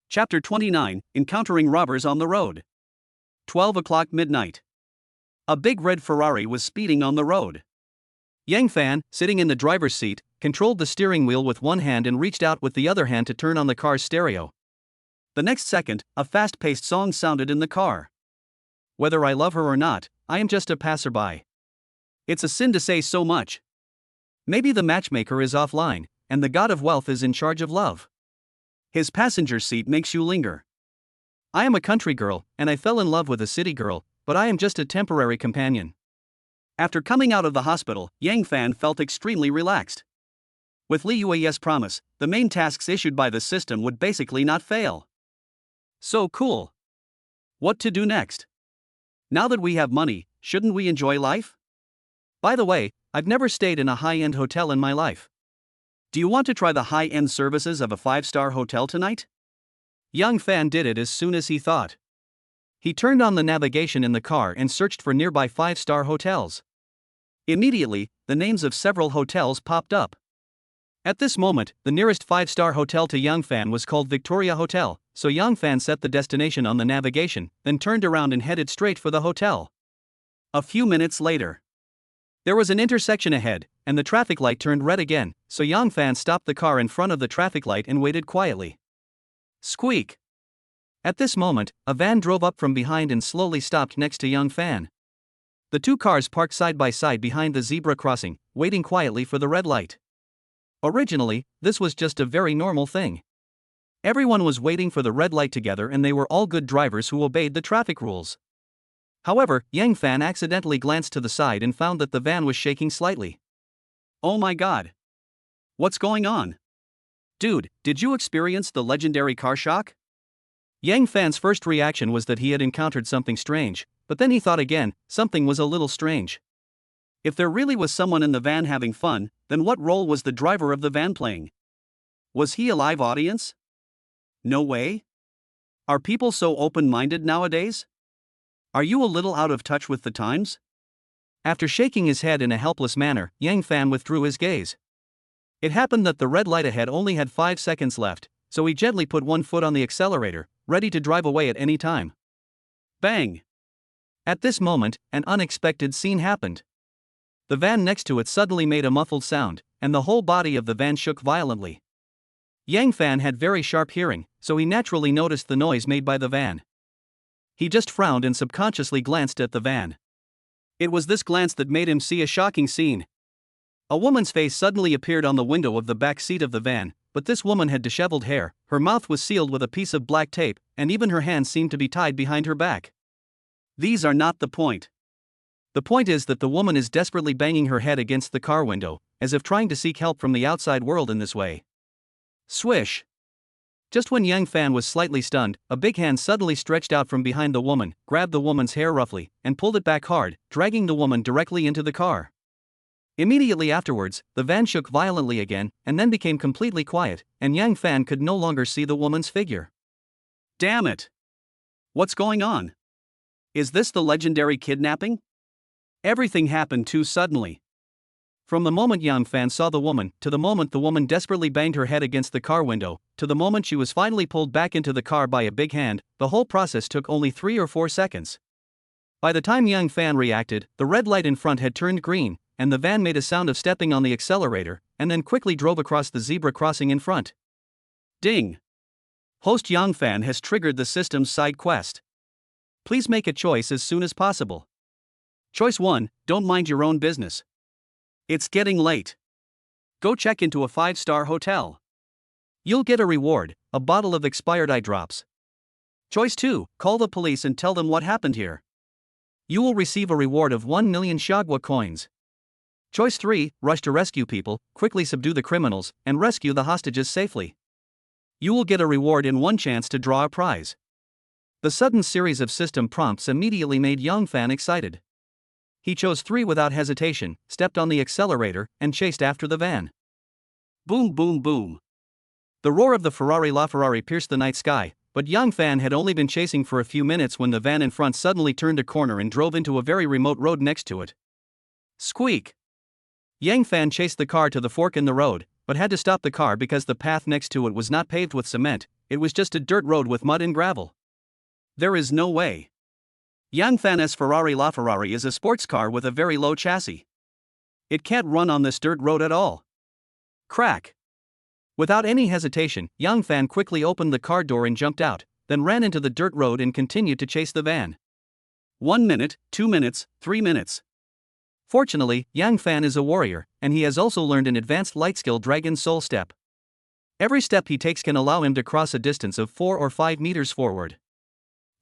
Chapter 29, Encountering Robbers on the Road. 12 o'clock midnight. A big red Ferrari was speeding on the road. Yang Fan, sitting in the driver's seat, controlled the steering wheel with one hand and reached out with the other hand to turn on the car's stereo. The next second, a fast-paced song sounded in the car. Whether I love her or not, I am just a passerby. It's a sin to say so much. Maybe the matchmaker is offline, and the god of wealth is in charge of love. His passenger seat makes you linger. I am a country girl, and I fell in love with a city girl, but I am just a temporary companion. After coming out of the hospital, Yang Fan felt extremely relaxed. With Li Yue's promise, the main tasks issued by the system would basically not fail. So cool. What to do next? Now that we have money, shouldn't we enjoy life? By the way, I've never stayed in a high-end hotel in my life. Do you want to try the high-end services of a 5-star hotel tonight? Yang Fan did it as soon as he thought. He turned on the navigation in the car and searched for nearby 5-star hotels. Immediately, the names of several hotels popped up. At this moment, the nearest 5-star hotel to Yang Fan was called Victoria Hotel, so Yang Fan set the destination on the navigation, then turned around and headed straight for the hotel. A few minutes later, there was an intersection ahead, and the traffic light turned red again, so Yang Fan stopped the car in front of the traffic light and waited quietly. Squeak! At this moment, a van drove up from behind and slowly stopped next to Yang Fan. The two cars parked side by side behind the zebra crossing, waiting quietly for the red light. Originally, this was just a very normal thing. Everyone was waiting for the red light together and they were all good drivers who obeyed the traffic rules. However, Yang Fan accidentally glanced to the side and found that the van was shaking slightly. Oh my god. What's going on? Dude, did you experience the legendary car shock? Yang Fan's first reaction was that he had encountered something strange, but then he thought again, something was a little strange. If there really was someone in the van having fun, then what role was the driver of the van playing? Was he a live audience? No way? Are people so open-minded nowadays? Are you a little out of touch with the times? After shaking his head in a helpless manner, Yang Fan withdrew his gaze. It happened that the red light ahead only had 5 seconds left, so he gently put one foot on the accelerator, ready to drive away at any time. Bang! At this moment, an unexpected scene happened. The van next to it suddenly made a muffled sound, and the whole body of the van shook violently. Yang Fan had very sharp hearing, so he naturally noticed the noise made by the van. He just frowned and subconsciously glanced at the van. It was this glance that made him see a shocking scene. A woman's face suddenly appeared on the window of the back seat of the van, but this woman had disheveled hair, her mouth was sealed with a piece of black tape, and even her hands seemed to be tied behind her back. These are not the point. The point is that the woman is desperately banging her head against the car window, as if trying to seek help from the outside world in this way. Swish! Just when Yang Fan was slightly stunned, a big hand suddenly stretched out from behind the woman, grabbed the woman's hair roughly, and pulled it back hard, dragging the woman directly into the car. Immediately afterwards, the van shook violently again, and then became completely quiet, and Yang Fan could no longer see the woman's figure. Damn it! What's going on? Is this the legendary kidnapping? Everything happened too suddenly. From the moment Yang Fan saw the woman, to the moment the woman desperately banged her head against the car window, to the moment she was finally pulled back into the car by a big hand, the whole process took only 3 or 4 seconds. By the time Yang Fan reacted, the red light in front had turned green, and the van made a sound of stepping on the accelerator, and then quickly drove across the zebra crossing in front. Ding! Host Yang Fan has triggered the system's side quest. Please make a choice as soon as possible. Choice 1, don't mind your own business. It's getting late. Go check into a 5-star hotel. You'll get a reward, a bottle of expired eye drops. Choice 2, call the police and tell them what happened here. You will receive a reward of 1 million Shagwa coins. Choice 3, rush to rescue people, quickly subdue the criminals, and rescue the hostages safely. You will get a reward and 1 chance to draw a prize. The sudden series of system prompts immediately made Yang Fan excited. He chose 3 without hesitation, stepped on the accelerator, and chased after the van. Boom boom boom. The roar of the Ferrari LaFerrari pierced the night sky, but Yang Fan had only been chasing for a few minutes when the van in front suddenly turned a corner and drove into a very remote road next to it. Squeak! Yang Fan chased the car to the fork in the road, but had to stop the car because the path next to it was not paved with cement, it was just a dirt road with mud and gravel. There is no way. Yang Fan's Ferrari LaFerrari is a sports car with a very low chassis. It can't run on this dirt road at all. Crack! Without any hesitation, Yang Fan quickly opened the car door and jumped out, then ran into the dirt road and continued to chase the van. 1 minute, 2 minutes, 3 minutes. Fortunately, Yang Fan is a warrior, and he has also learned an advanced light skill Dragon Soul Step. Every step he takes can allow him to cross a distance of 4 or 5 meters forward.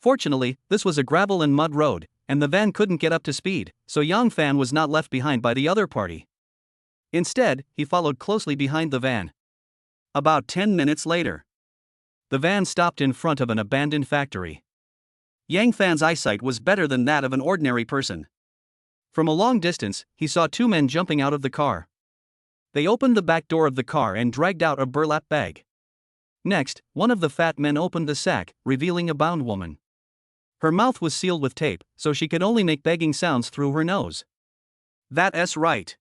Fortunately, this was a gravel and mud road, and the van couldn't get up to speed, so Yang Fan was not left behind by the other party. Instead, he followed closely behind the van. About 10 minutes later, the van stopped in front of an abandoned factory. Yang Fan's eyesight was better than that of an ordinary person. From a long distance, he saw 2 men jumping out of the car. They opened the back door of the car and dragged out a burlap bag. Next, one of the fat men opened the sack, revealing a bound woman. Her mouth was sealed with tape, so she could only make begging sounds through her nose. That's right.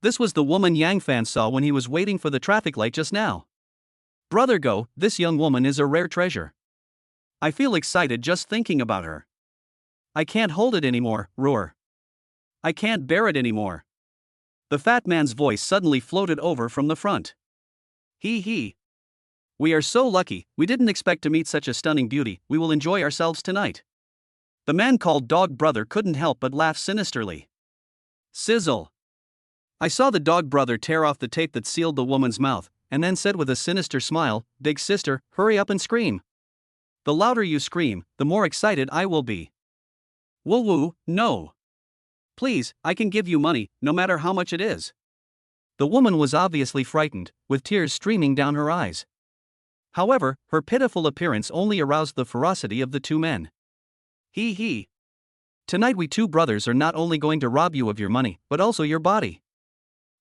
This was the woman Yang Fan saw when he was waiting for the traffic light just now. Brother Go, this young woman is a rare treasure. I feel excited just thinking about her. I can't hold it anymore, roar. I can't bear it anymore. The fat man's voice suddenly floated over from the front. Hee. We are so lucky, we didn't expect to meet such a stunning beauty, we will enjoy ourselves tonight. The man called Dog Brother couldn't help but laugh sinisterly. Sizzle. I saw the Dog Brother tear off the tape that sealed the woman's mouth, and then said with a sinister smile, "Big sister, hurry up and scream. The louder you scream, the more excited I will be." "Woo woo, no. Please, I can give you money, no matter how much it is." The woman was obviously frightened, with tears streaming down her eyes. However, her pitiful appearance only aroused the ferocity of the two men. "Hee hee. Tonight we two brothers are not only going to rob you of your money, but also your body.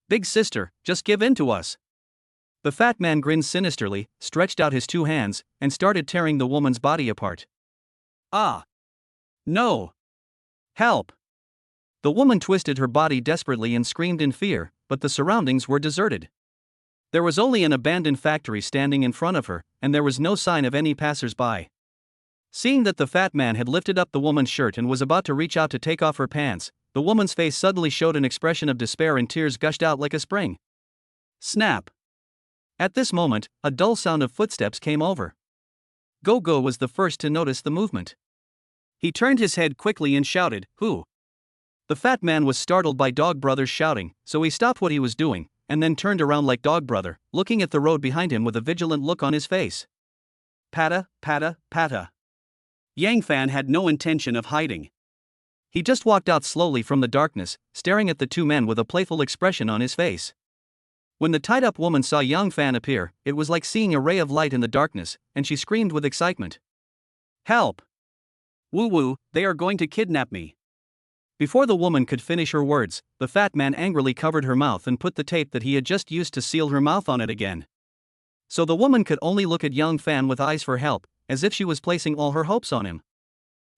Big sister, just give in to us." The fat man grinned sinisterly, stretched out his two hands, and started tearing the woman's body apart. "Ah! No! Help!" The woman twisted her body desperately and screamed in fear, but the surroundings were deserted. There was only an abandoned factory standing in front of her, and there was no sign of any passers-by. Seeing that the fat man had lifted up the woman's shirt and was about to reach out to take off her pants, the woman's face suddenly showed an expression of despair and tears gushed out like a spring. Snap! At this moment, a dull sound of footsteps came over. Go-Go was the first to notice the movement. He turned his head quickly and shouted, "Who?" The fat man was startled by Dog Brother's shouting, so he stopped what he was doing, and then turned around like Dog Brother, looking at the road behind him with a vigilant look on his face. Pata, pata, pata. Yang Fan had no intention of hiding. He just walked out slowly from the darkness, staring at the two men with a playful expression on his face. When the tied-up woman saw Yang Fan appear, it was like seeing a ray of light in the darkness, and she screamed with excitement. "Help! Woo-woo, they are going to kidnap me." Before the woman could finish her words, the fat man angrily covered her mouth and put the tape that he had just used to seal her mouth on it again. So the woman could only look at Yang Fan with eyes for help, as if she was placing all her hopes on him.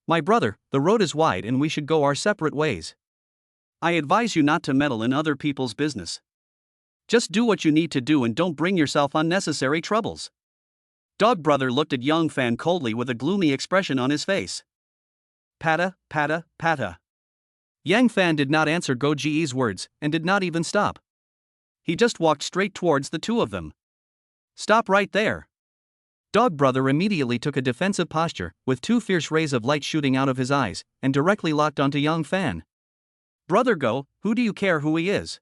"My brother, the road is wide and we should go our separate ways. I advise you not to meddle in other people's business. Just do what you need to do and don't bring yourself unnecessary troubles." Dog Brother looked at Yang Fan coldly with a gloomy expression on his face. Pata, pata, pata. Yang Fan did not answer Go Ji's words, and did not even stop. He just walked straight towards the two of them. "Stop right there." Dog Brother immediately took a defensive posture, with two fierce rays of light shooting out of his eyes, and directly locked onto Yang Fan. "Brother Go, who do you care who he is?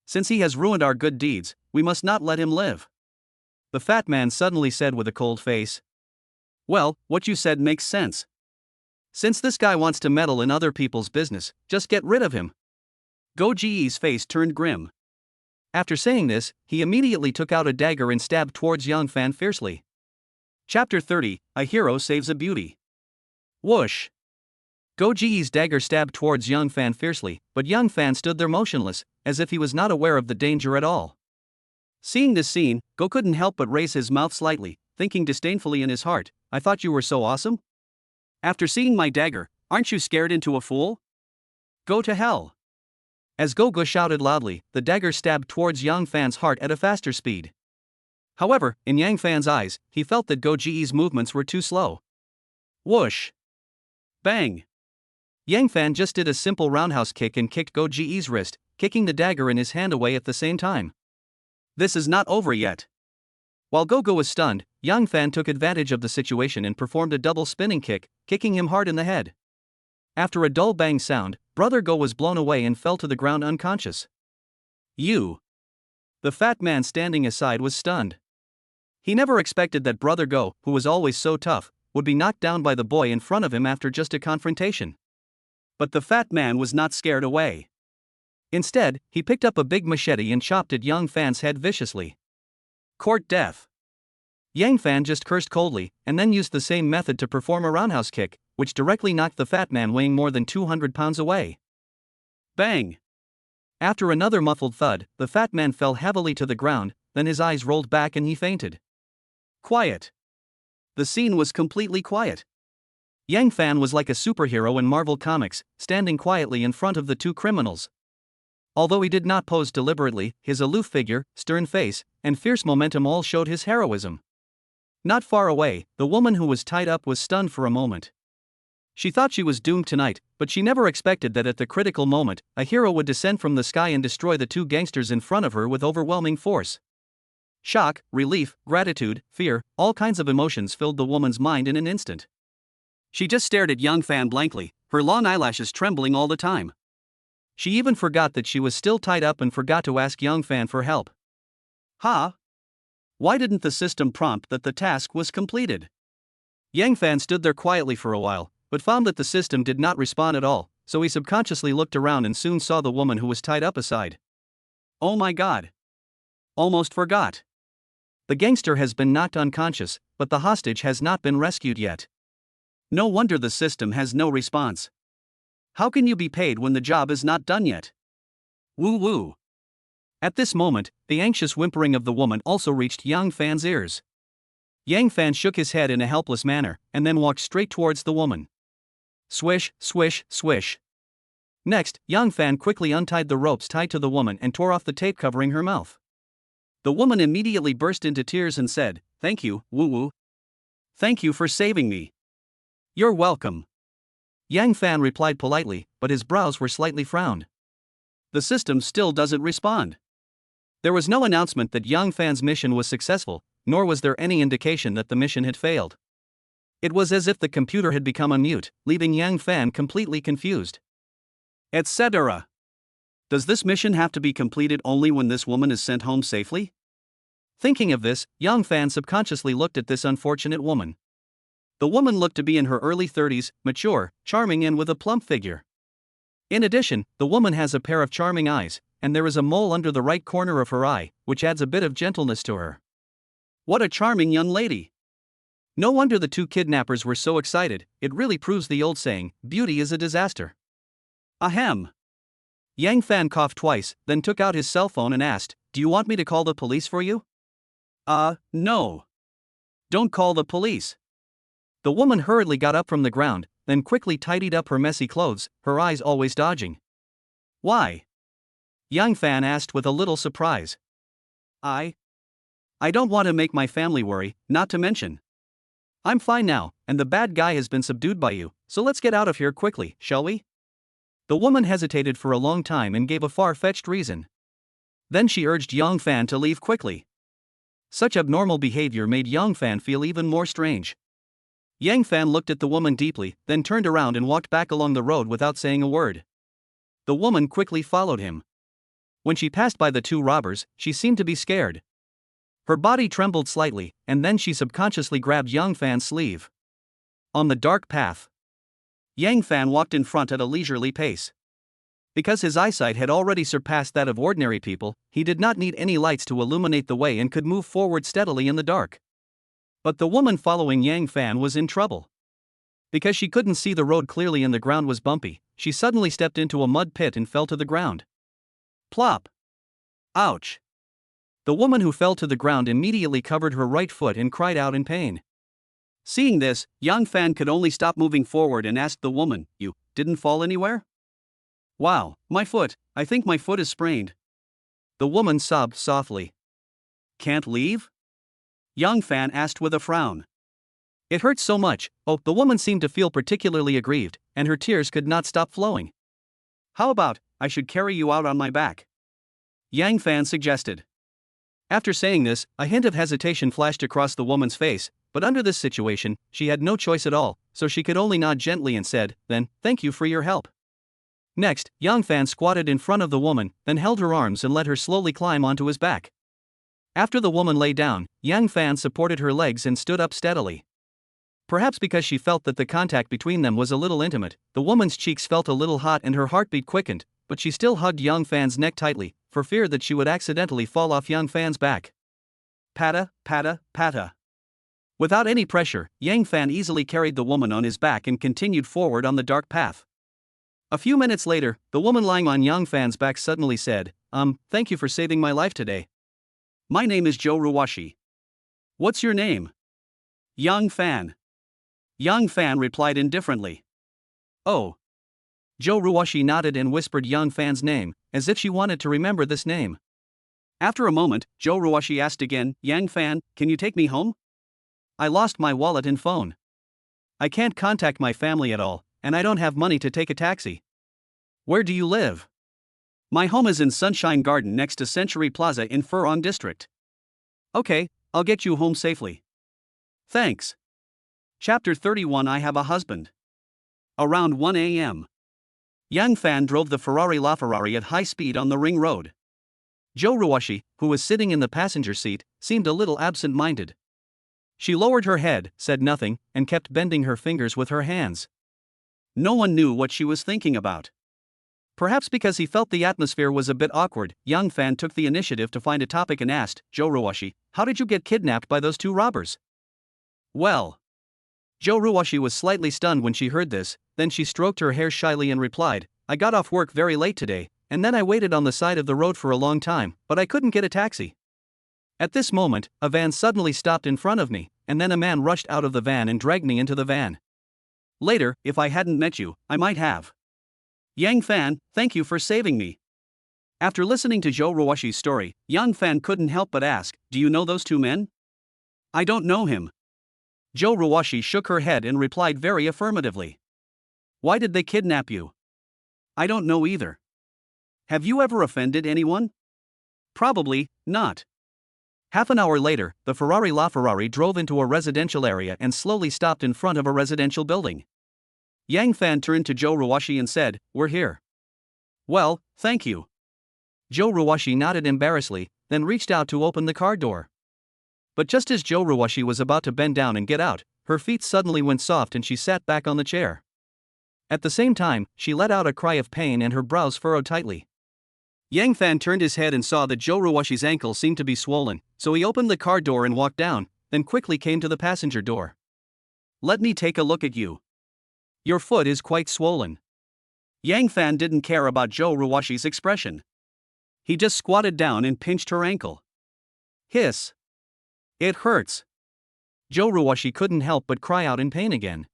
Since he has ruined our good deeds, we must not let him live." The fat man suddenly said with a cold face. "Well, what you said makes sense. Since this guy wants to meddle in other people's business, just get rid of him." Go Ji's face turned grim. After saying this, he immediately took out a dagger and stabbed towards Yang Fan fiercely. Chapter 30, A Hero Saves a Beauty. Whoosh! Go Ji's dagger stabbed towards Yang Fan fiercely, but Yang Fan stood there motionless, as if he was not aware of the danger at all. Seeing this scene, Go couldn't help but raise his mouth slightly, thinking disdainfully in his heart, "I thought you were so awesome? After seeing my dagger, aren't you scared into a fool? Go to hell." As Go-Go shouted loudly, the dagger stabbed towards Yang Fan's heart at a faster speed. However, in Yang Fan's eyes, he felt that Go Ji's movements were too slow. Whoosh! Bang! Yang Fan just did a simple roundhouse kick and kicked Go Ji's wrist, kicking the dagger in his hand away at the same time. This is not over yet. While Go-Go was stunned, Yang Fan took advantage of the situation and performed a double spinning kick, kicking him hard in the head. After a dull bang sound, Brother Go was blown away and fell to the ground unconscious. "You!" The fat man standing aside was stunned. He never expected that Brother Go, who was always so tough, would be knocked down by the boy in front of him after just a confrontation. But the fat man was not scared away. Instead, he picked up a big machete and chopped at Yang Fan's head viciously. Court death. Yang Fan just cursed coldly, and then used the same method to perform a roundhouse kick, which directly knocked the fat man weighing more than 200 pounds away. Bang! After another muffled thud, the fat man fell heavily to the ground, then his eyes rolled back and he fainted. Quiet. The scene was completely quiet. Yang Fan was like a superhero in Marvel Comics, standing quietly in front of the two criminals. Although he did not pose deliberately, his aloof figure, stern face, and fierce momentum all showed his heroism. Not far away, the woman who was tied up was stunned for a moment. She thought she was doomed tonight, but she never expected that at the critical moment, a hero would descend from the sky and destroy the two gangsters in front of her with overwhelming force. Shock, relief, gratitude, fear, all kinds of emotions filled the woman's mind in an instant. She just stared at Yang Fan blankly, her long eyelashes trembling all the time. She even forgot that she was still tied up and forgot to ask Yang Fan for help. Ha! Why didn't the system prompt that the task was completed? Yang Fan stood there quietly for a while, but found that the system did not respond at all, so he subconsciously looked around and soon saw the woman who was tied up aside. Oh my god! Almost forgot. The gangster has been knocked unconscious, but the hostage has not been rescued yet. No wonder the system has no response. How can you be paid when the job is not done yet? Woo woo. At this moment, the anxious whimpering of the woman also reached Yang Fan's ears. Yang Fan shook his head in a helpless manner, and then walked straight towards the woman. Swish, swish, swish. Next, Yang Fan quickly untied the ropes tied to the woman and tore off the tape covering her mouth. The woman immediately burst into tears and said, "Thank you, Woo Woo. Thank you for saving me." "You're welcome." Yang Fan replied politely, but his brows were slightly frowned. The system still doesn't respond. There was no announcement that Yang Fan's mission was successful, nor was there any indication that the mission had failed. It was as if the computer had become unmute, leaving Yang Fan completely confused. Etc. Does this mission have to be completed only when this woman is sent home safely? Thinking of this, Yang Fan subconsciously looked at this unfortunate woman. The woman looked to be in her early 30s, mature, charming and with a plump figure. In addition, the woman has a pair of charming eyes, and there is a mole under the right corner of her eye, which adds a bit of gentleness to her. What a charming young lady! No wonder the two kidnappers were so excited. It really proves the old saying, beauty is a disaster. Ahem. Yang Fan coughed twice, then took out his cell phone and asked, "Do you want me to call the police for you?" No. Don't call the police. The woman hurriedly got up from the ground, then quickly tidied up her messy clothes, her eyes always dodging. Why? Yang Fan asked with a little surprise. I don't want to make my family worry, not to mention. I'm fine now, and the bad guy has been subdued by you, so let's get out of here quickly, shall we? The woman hesitated for a long time and gave a far-fetched reason. Then she urged Yang Fan to leave quickly. Such abnormal behavior made Yang Fan feel even more strange. Yang Fan looked at the woman deeply, then turned around and walked back along the road without saying a word. The woman quickly followed him. When she passed by the two robbers, she seemed to be scared. Her body trembled slightly, and then she subconsciously grabbed Yang Fan's sleeve. On the dark path, Yang Fan walked in front at a leisurely pace. Because his eyesight had already surpassed that of ordinary people, he did not need any lights to illuminate the way and could move forward steadily in the dark. But the woman following Yang Fan was in trouble. Because she couldn't see the road clearly and the ground was bumpy, she suddenly stepped into a mud pit and fell to the ground. Plop! Ouch! The woman who fell to the ground immediately covered her right foot and cried out in pain. Seeing this, Yang Fan could only stop moving forward and asked the woman, "You didn't fall anywhere?" "Wow, my foot, I think my foot is sprained." The woman sobbed softly. "Can't leave?" Yang Fan asked with a frown. It hurt so much. Oh, the woman seemed to feel particularly aggrieved, and her tears could not stop flowing. "How about, I should carry you out on my back?" Yang Fan suggested. After saying this, a hint of hesitation flashed across the woman's face, but under this situation, she had no choice at all, so she could only nod gently and said, "Then, thank you for your help." Next, Yang Fan squatted in front of the woman, then held her arms and let her slowly climb onto his back. After the woman lay down, Yang Fan supported her legs and stood up steadily. Perhaps because she felt that the contact between them was a little intimate, the woman's cheeks felt a little hot and her heartbeat quickened, but she still hugged Yang Fan's neck tightly, for fear that she would accidentally fall off Yang Fan's back. Pata, pata, pata. Without any pressure, Yang Fan easily carried the woman on his back and continued forward on the dark path. A few minutes later, the woman lying on Yang Fan's back suddenly said, "Thank you for saving my life today. My name is Joe Ruwashi." "What's your name?" "Yang Fan." Yang Fan replied indifferently. "Oh." Joe Ruwashi nodded and whispered Yang Fan's name, as if she wanted to remember this name. After a moment, Joe Ruwashi asked again, "Yang Fan, can you take me home? I lost my wallet and phone. I can't contact my family at all, and I don't have money to take a taxi." "Where do you live?" "My home is in Sunshine Garden next to Century Plaza in Furon District." "Okay, I'll get you home safely." "Thanks." Chapter 31 I Have a Husband. Around 1 a.m. Yang Fan drove the Ferrari LaFerrari at high speed on the ring road. Joe Ruwashi, who was sitting in the passenger seat, seemed a little absent-minded. She lowered her head, said nothing, and kept bending her fingers with her hands. No one knew what she was thinking about. Perhaps because he felt the atmosphere was a bit awkward, Young Fan took the initiative to find a topic and asked, Joe Ruwashi, how did you get kidnapped by those two robbers? Well. Joe Ruwashi was slightly stunned when she heard this, then she stroked her hair shyly and replied, I got off work very late today, and then I waited on the side of the road for a long time, but I couldn't get a taxi. At this moment, a van suddenly stopped in front of me, and then a man rushed out of the van and dragged me into the van. Later, if I hadn't met you, I might have. Yang Fan, thank you for saving me. After listening to Joe Ruwashi's story, Yang Fan couldn't help but ask, do you know those two men? I don't know him. Joe Ruwashi shook her head and replied very affirmatively. Why did they kidnap you? I don't know either. Have you ever offended anyone? Probably not. Half an hour later, the Ferrari LaFerrari drove into a residential area and slowly stopped in front of a residential building. Yang Fan turned to Joe Ruwashi and said, we're here. Well, thank you. Joe Ruwashi nodded embarrassedly, then reached out to open the car door. But just as Joe Ruwashi was about to bend down and get out, her feet suddenly went soft and she sat back on the chair. At the same time, she let out a cry of pain and her brows furrowed tightly. Yang Fan turned his head and saw that Joe Ruwashi's ankle seemed to be swollen, so he opened the car door and walked down, then quickly came to the passenger door. Let me take a look at you. Your foot is quite swollen. Yang Fan didn't care about Joe Ruwashi's expression. He just squatted down and pinched her ankle. Hiss. It hurts. Joe Ruwashi couldn't help but cry out in pain again.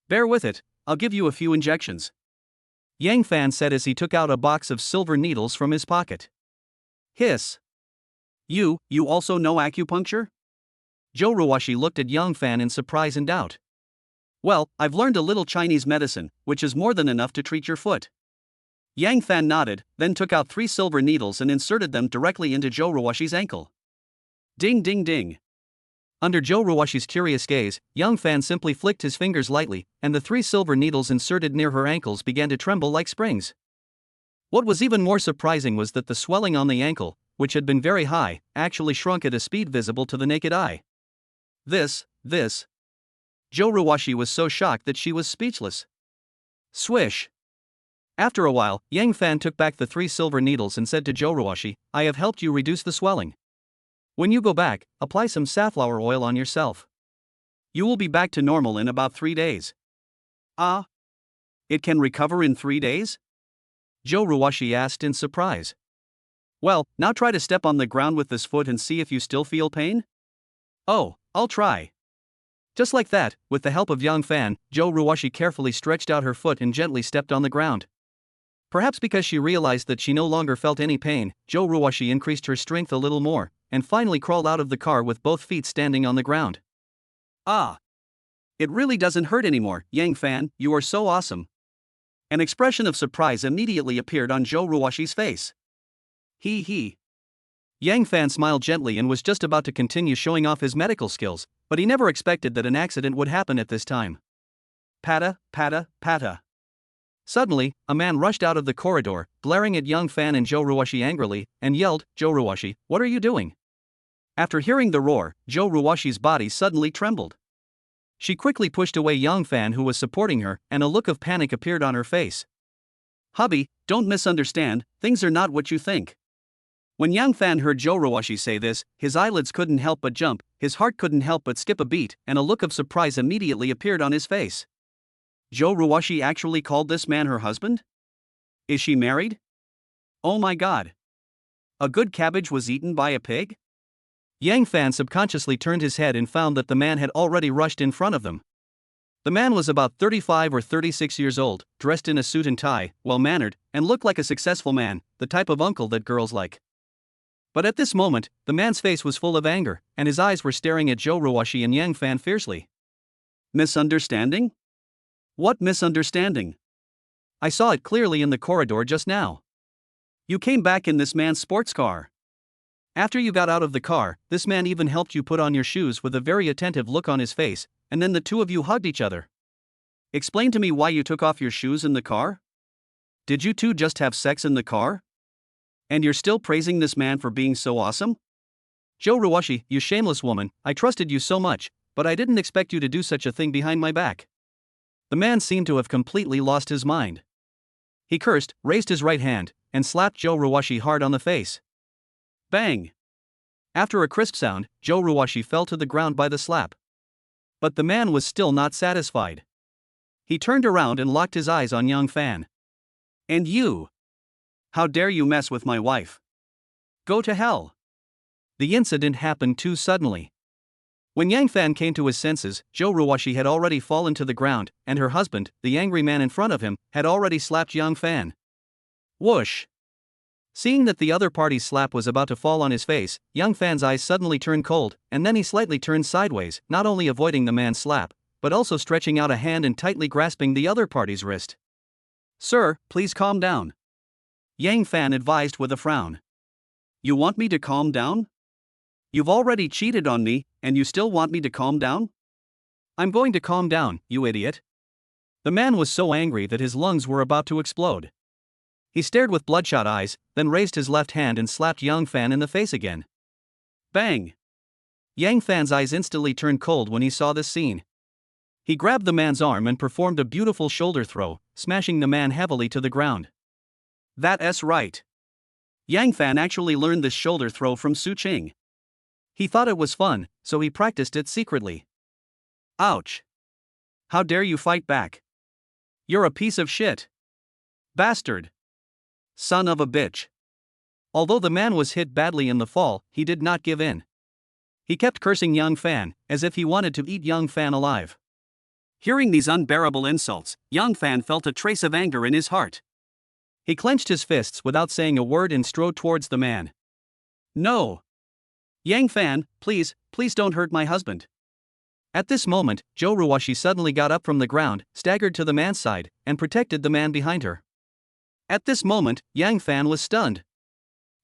Bear with it, I'll give you a few injections. Yang Fan said as he took out a box of silver needles from his pocket. Hiss. You also know acupuncture? Joe Ruwashi looked at Yang Fan in surprise and doubt. Well, I've learned a little Chinese medicine, which is more than enough to treat your foot. Yang Fan nodded, then took out 3 silver needles and inserted them directly into Joe Ruwashi's ankle. Ding ding ding. Under Joe Ruwashi's curious gaze, Yang Fan simply flicked his fingers lightly, and the 3 silver needles inserted near her ankles began to tremble like springs. What was even more surprising was that the swelling on the ankle, which had been very high, actually shrunk at a speed visible to the naked eye. This. Joe Ruwashi was so shocked that she was speechless. Swish. After a while, Yang Fan took back the 3 silver needles and said to Joe Ruwashi, I have helped you reduce the swelling. When you go back, apply some safflower oil on yourself. You will be back to normal in about 3 days. Ah? It can recover in 3 days? Joe Ruwashi asked in surprise. Well, now try to step on the ground with this foot and see if you still feel pain? Oh, I'll try. Just like that, with the help of Yang Fan, Joe Ruwashi carefully stretched out her foot and gently stepped on the ground. Perhaps because she realized that she no longer felt any pain, Joe Ruwashi increased her strength a little more, and finally crawled out of the car with both feet standing on the ground. Ah! It really doesn't hurt anymore, Yang Fan, you are so awesome. An expression of surprise immediately appeared on Joe Ruwashi's face. He. Yang Fan smiled gently and was just about to continue showing off his medical skills, but he never expected that an accident would happen at this time. Patta. Suddenly, a man rushed out of the corridor, glaring at Yang Fan and Joe Ruwashi angrily, and yelled, Joe Ruwashi, what are you doing? After hearing the roar, Joe Ruwashi's body suddenly trembled. She quickly pushed away Yang Fan who was supporting her, and a look of panic appeared on her face. Hubby, don't misunderstand, things are not what you think. When Yang Fan heard Joe Ruwashi say this, his eyelids couldn't help but jump, his heart couldn't help but skip a beat, and a look of surprise immediately appeared on his face. Joe Ruwashi actually called this man her husband? Is she married? Oh my god. A good cabbage was eaten by a pig? Yang Fan subconsciously turned his head and found that the man had already rushed in front of them. The man was about 35 or 36 years old, dressed in a suit and tie, well-mannered, and looked like a successful man, the type of uncle that girls like. But at this moment, the man's face was full of anger, and his eyes were staring at Joe Ruwashi and Yang Fan fiercely. Misunderstanding? What misunderstanding? I saw it clearly in the corridor just now. You came back in this man's sports car. After you got out of the car, this man even helped you put on your shoes with a very attentive look on his face, and then the two of you hugged each other. Explain to me why you took off your shoes in the car? Did you two just have sex in the car? And you're still praising this man for being so awesome? Joe Ruwashi, you shameless woman, I trusted you so much, but I didn't expect you to do such a thing behind my back. The man seemed to have completely lost his mind. He cursed, raised his right hand, and slapped Joe Ruwashi hard on the face. Bang! After a crisp sound, Joe Ruwashi fell to the ground by the slap. But the man was still not satisfied. He turned around and locked his eyes on Young Fan. And you? How dare you mess with my wife? Go to hell. The incident happened too suddenly. When Yang Fan came to his senses, Joe Ruwashi had already fallen to the ground, and her husband, the angry man in front of him, had already slapped Yang Fan. Whoosh! Seeing that the other party's slap was about to fall on his face, Young Fan's eyes suddenly turned cold, and then he slightly turned sideways, not only avoiding the man's slap, but also stretching out a hand and tightly grasping the other party's wrist. Sir, please calm down. Yang Fan advised with a frown. You want me to calm down? You've already cheated on me, and you still want me to calm down? I'm going to calm down, you idiot. The man was so angry that his lungs were about to explode. He stared with bloodshot eyes, then raised his left hand and slapped Yang Fan in the face again. Bang! Yang Fan's eyes instantly turned cold when he saw this scene. He grabbed the man's arm and performed a beautiful shoulder throw, smashing the man heavily to the ground. That's right. Yang Fan actually learned this shoulder throw from Su Qing. He thought it was fun, so he practiced it secretly. Ouch! How dare you fight back? You're a piece of shit. Bastard. Son of a bitch. Although the man was hit badly in the fall, he did not give in. He kept cursing Young Fan, as if he wanted to eat Young Fan alive. Hearing these unbearable insults, Young Fan felt a trace of anger in his heart. He clenched his fists without saying a word and strode towards the man. No! Yang Fan, please don't hurt my husband. At this moment, Joe Ruwashi suddenly got up from the ground, staggered to the man's side, and protected the man behind her. At this moment, Yang Fan was stunned.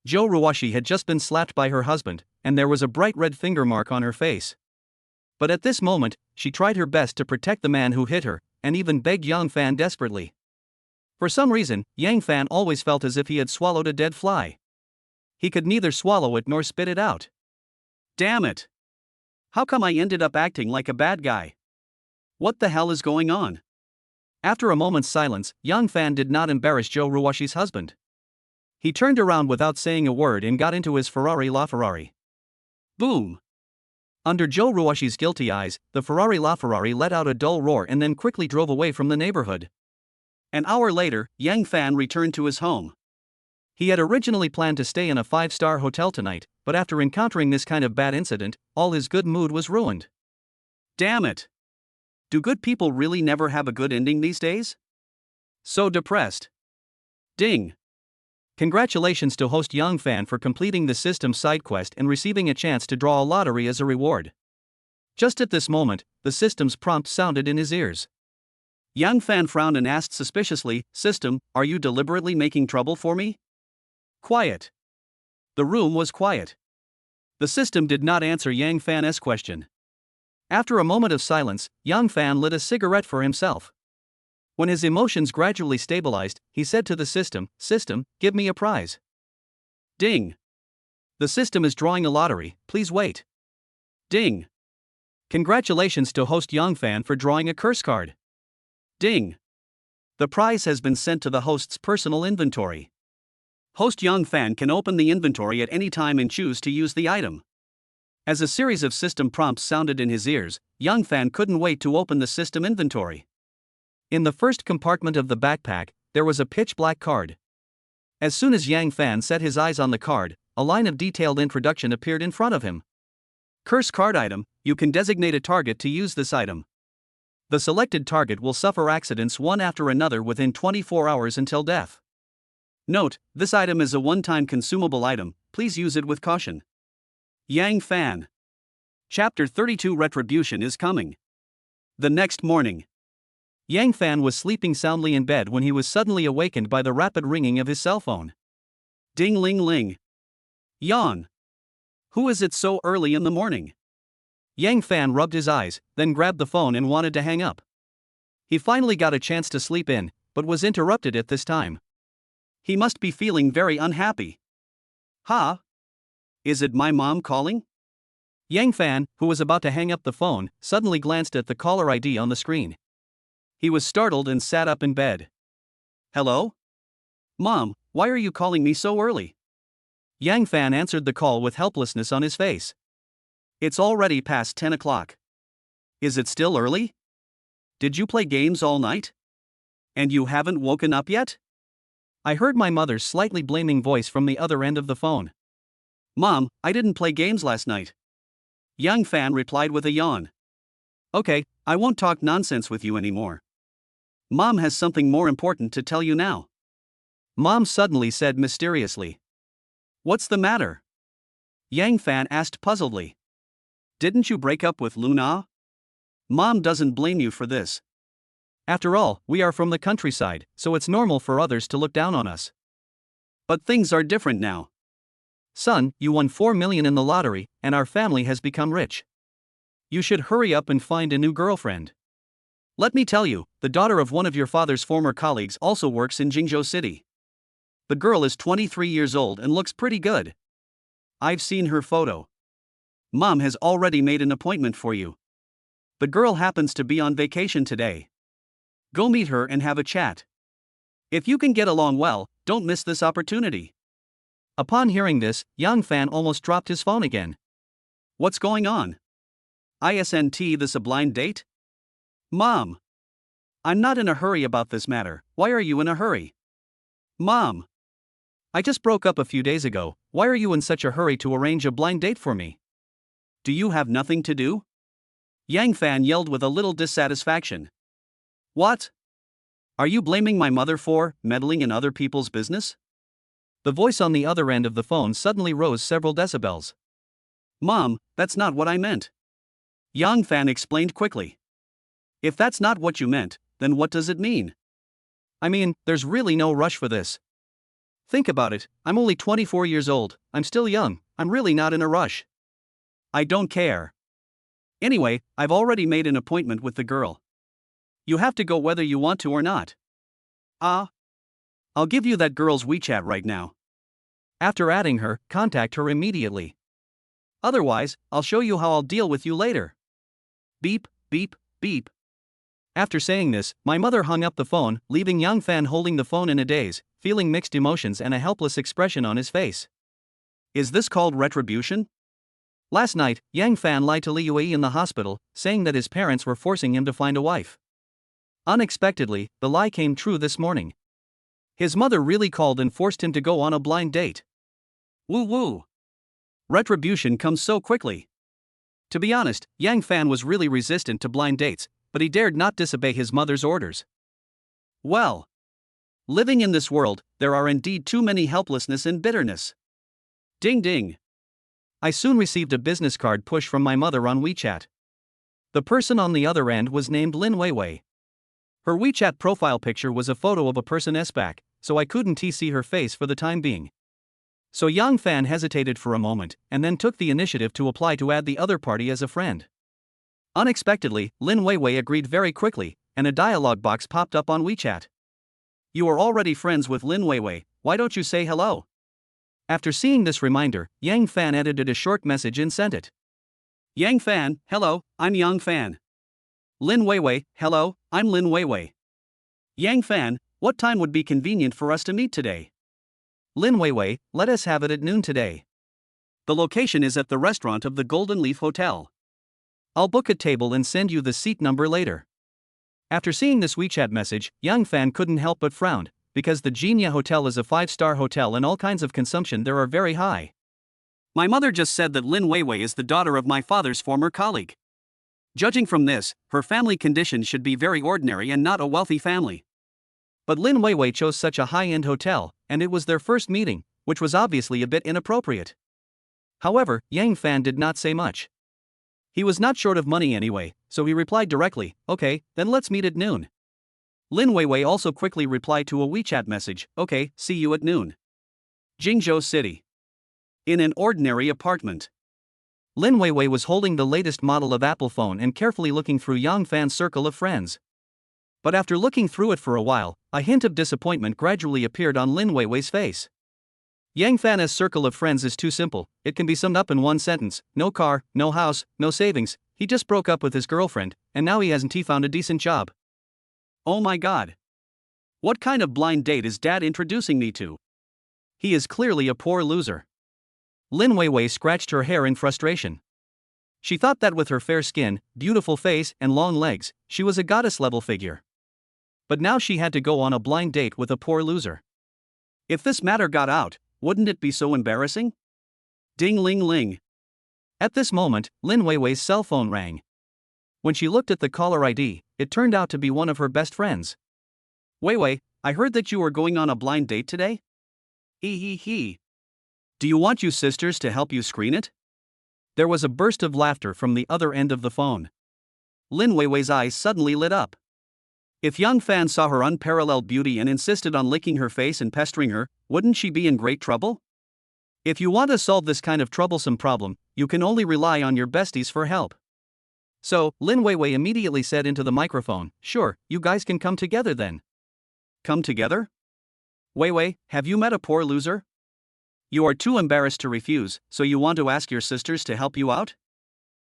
Joe Ruwashi had just been slapped by her husband, and there was a bright red finger mark on her face. But at this moment, she tried her best to protect the man who hit her, and even begged Yang Fan desperately. For some reason, Yang Fan always felt as if he had swallowed a dead fly. He could neither swallow it nor spit it out. Damn it! How come I ended up acting like a bad guy? What the hell is going on? After a moment's silence, Yang Fan did not embarrass Joe Ruwashi's husband. He turned around without saying a word and got into his Ferrari LaFerrari. Boom! Under Joe Ruwashi's guilty eyes, the Ferrari LaFerrari let out a dull roar and then quickly drove away from the neighborhood. An hour later, Yang Fan returned to his home. He had originally planned to stay in a 5-star hotel tonight, but after encountering this kind of bad incident, all his good mood was ruined. Damn it! Do good people really never have a good ending these days? So depressed. Ding! Congratulations to host Young Fan for completing the system side quest and receiving a chance to draw a lottery as a reward. Just at this moment, the system's prompt sounded in his ears. Young Fan frowned and asked suspiciously, "System, are you deliberately making trouble for me?" Quiet. The room was quiet. The system did not answer Yang Fan's question. After a moment of silence, Yang Fan lit a cigarette for himself. When his emotions gradually stabilized, he said to the system, "System, give me a prize." Ding! The system is drawing a lottery, please wait. Ding! Congratulations to host Young Fan for drawing a curse card. Ding! The prize has been sent to the host's personal inventory. Host Young Fan can open the inventory at any time and choose to use the item. As a series of system prompts sounded in his ears, Young Fan couldn't wait to open the system inventory. In the first compartment of the backpack, there was a pitch-black card. As soon as Yang Fan set his eyes on the card, a line of detailed introduction appeared in front of him. Curse card item, you can designate a target to use this item. The selected target will suffer accidents one after another within 24 hours until death. Note, this item is a one-time consumable item, please use it with caution. Yang Fan. Chapter 32 Retribution is coming. The next morning. Yang Fan was sleeping soundly in bed when he was suddenly awakened by the rapid ringing of his cell phone. Ding-ling-ling. Yawn. Who is it so early in the morning? Yang Fan rubbed his eyes, then grabbed the phone and wanted to hang up. He finally got a chance to sleep in, but was interrupted at this time. He must be feeling very unhappy. Ha? Is it my mom calling? Yang Fan, who was about to hang up the phone, suddenly glanced at the caller ID on the screen. He was startled and sat up in bed. Hello? Mom, why are you calling me so early? Yang Fan answered the call with helplessness on his face. It's already past 10 o'clock. Is it still early? Did you play games all night? And you haven't woken up yet? I heard my mother's slightly blaming voice from the other end of the phone. Mom, I didn't play games last night. Yang Fan replied with a yawn. Okay, I won't talk nonsense with you anymore. Mom has something more important to tell you now. Mom suddenly said mysteriously. What's the matter? Yang Fan asked puzzledly. Didn't you break up with Luna? Mom doesn't blame you for this. After all, we are from the countryside, so it's normal for others to look down on us. But things are different now. Son, you won 4 million in the lottery, and our family has become rich. You should hurry up and find a new girlfriend. Let me tell you, the daughter of one of your father's former colleagues also works in Jingzhou City. The girl is 23 years old and looks pretty good. I've seen her photo. Mom has already made an appointment for you. The girl happens to be on vacation today. Go meet her and have a chat. If you can get along well, don't miss this opportunity. Upon hearing this, Yang Fan almost dropped his phone again. What's going on? Isn't this a blind date? Mom. I'm not in a hurry about this matter. Why are you in a hurry? Mom. I just broke up a few days ago. Why are you in such a hurry to arrange a blind date for me? Do you have nothing to do? Yang Fan yelled with a little dissatisfaction. What? Are you blaming my mother for meddling in other people's business? The voice on the other end of the phone suddenly rose several decibels. Mom, that's not what I meant. Yang Fan explained quickly. If that's not what you meant, then what does it mean? I mean, there's really no rush for this. Think about it, I'm only 24 years old, I'm still young, I'm really not in a rush. I don't care. Anyway, I've already made an appointment with the girl. You have to go whether you want to or not. I'll give you that girl's WeChat right now. After adding her, contact her immediately. Otherwise, I'll show you how I'll deal with you later. Beep, beep, beep. After saying this, my mother hung up the phone, leaving Yang Fan holding the phone in a daze, feeling mixed emotions and a helpless expression on his face. Is this called retribution? Last night, Yang Fan lied to Li Yue in the hospital, saying that his parents were forcing him to find a wife. Unexpectedly, the lie came true this morning. His mother really called and forced him to go on a blind date. Woo woo. Retribution comes so quickly. To be honest, Yang Fan was really resistant to blind dates, but he dared not disobey his mother's orders. Well, living in this world, there are indeed too many helplessness and bitterness. Ding ding. I soon received a business card push from my mother on WeChat. The person on the other end was named Lin Weiwei. Her WeChat profile picture was a photo of a person's back, so I couldn't see her face for the time being. So Yang Fan hesitated for a moment, and then took the initiative to apply to add the other party as a friend. Unexpectedly, Lin Weiwei agreed very quickly, and a dialog box popped up on WeChat. You are already friends with Lin Weiwei, why don't you say hello? After seeing this reminder, Yang Fan edited a short message and sent it. Yang Fan, hello, I'm Yang Fan. Lin Weiwei, hello, I'm Lin Weiwei. Yang Fan, what time would be convenient for us to meet today? Lin Weiwei, let us have it at noon today. The location is at the restaurant of the Golden Leaf Hotel. I'll book a table and send you the seat number later. After seeing this WeChat message, Yang Fan couldn't help but frown, because the Jinya Hotel is a 5-star hotel and all kinds of consumption there are very high. My mother just said that Lin Weiwei is the daughter of my father's former colleague. Judging from this, her family condition should be very ordinary and not a wealthy family. But Lin Weiwei chose such a high-end hotel, and it was their first meeting, which was obviously a bit inappropriate. However, Yang Fan did not say much. He was not short of money anyway, so he replied directly, okay, then let's meet at noon. Lin Weiwei also quickly replied to a WeChat message, okay, see you at noon. Jingzhou City. In an ordinary apartment. Lin Weiwei was holding the latest model of Apple phone and carefully looking through Yang Fan's circle of friends. But after looking through it for a while, a hint of disappointment gradually appeared on Lin Weiwei's face. Yang Fan's circle of friends is too simple, it can be summed up in one sentence: no car, no house, no savings, he just broke up with his girlfriend, and now he hasn't found a decent job. Oh my god. What kind of blind date is dad introducing me to? He is clearly a poor loser. Lin Weiwei scratched her hair in frustration. She thought that with her fair skin, beautiful face, and long legs, she was a goddess-level figure. But now she had to go on a blind date with a poor loser. If this matter got out, wouldn't it be so embarrassing? Ding-ling-ling. At this moment, Lin Weiwei's cell phone rang. When she looked at the caller ID, it turned out to be one of her best friends. Weiwei, I heard that you were going on a blind date today? Hee. Do you want you sisters to help you screen it? There was a burst of laughter from the other end of the phone. Lin Weiwei's eyes suddenly lit up. If Yang Fan saw her unparalleled beauty and insisted on licking her face and pestering her, wouldn't she be in great trouble? If you want to solve this kind of troublesome problem, you can only rely on your besties for help. So, Lin Weiwei immediately said into the microphone, "Sure, you guys can come together then." Come together? Weiwei, have you met a poor loser? You are too embarrassed to refuse, so you want to ask your sisters to help you out?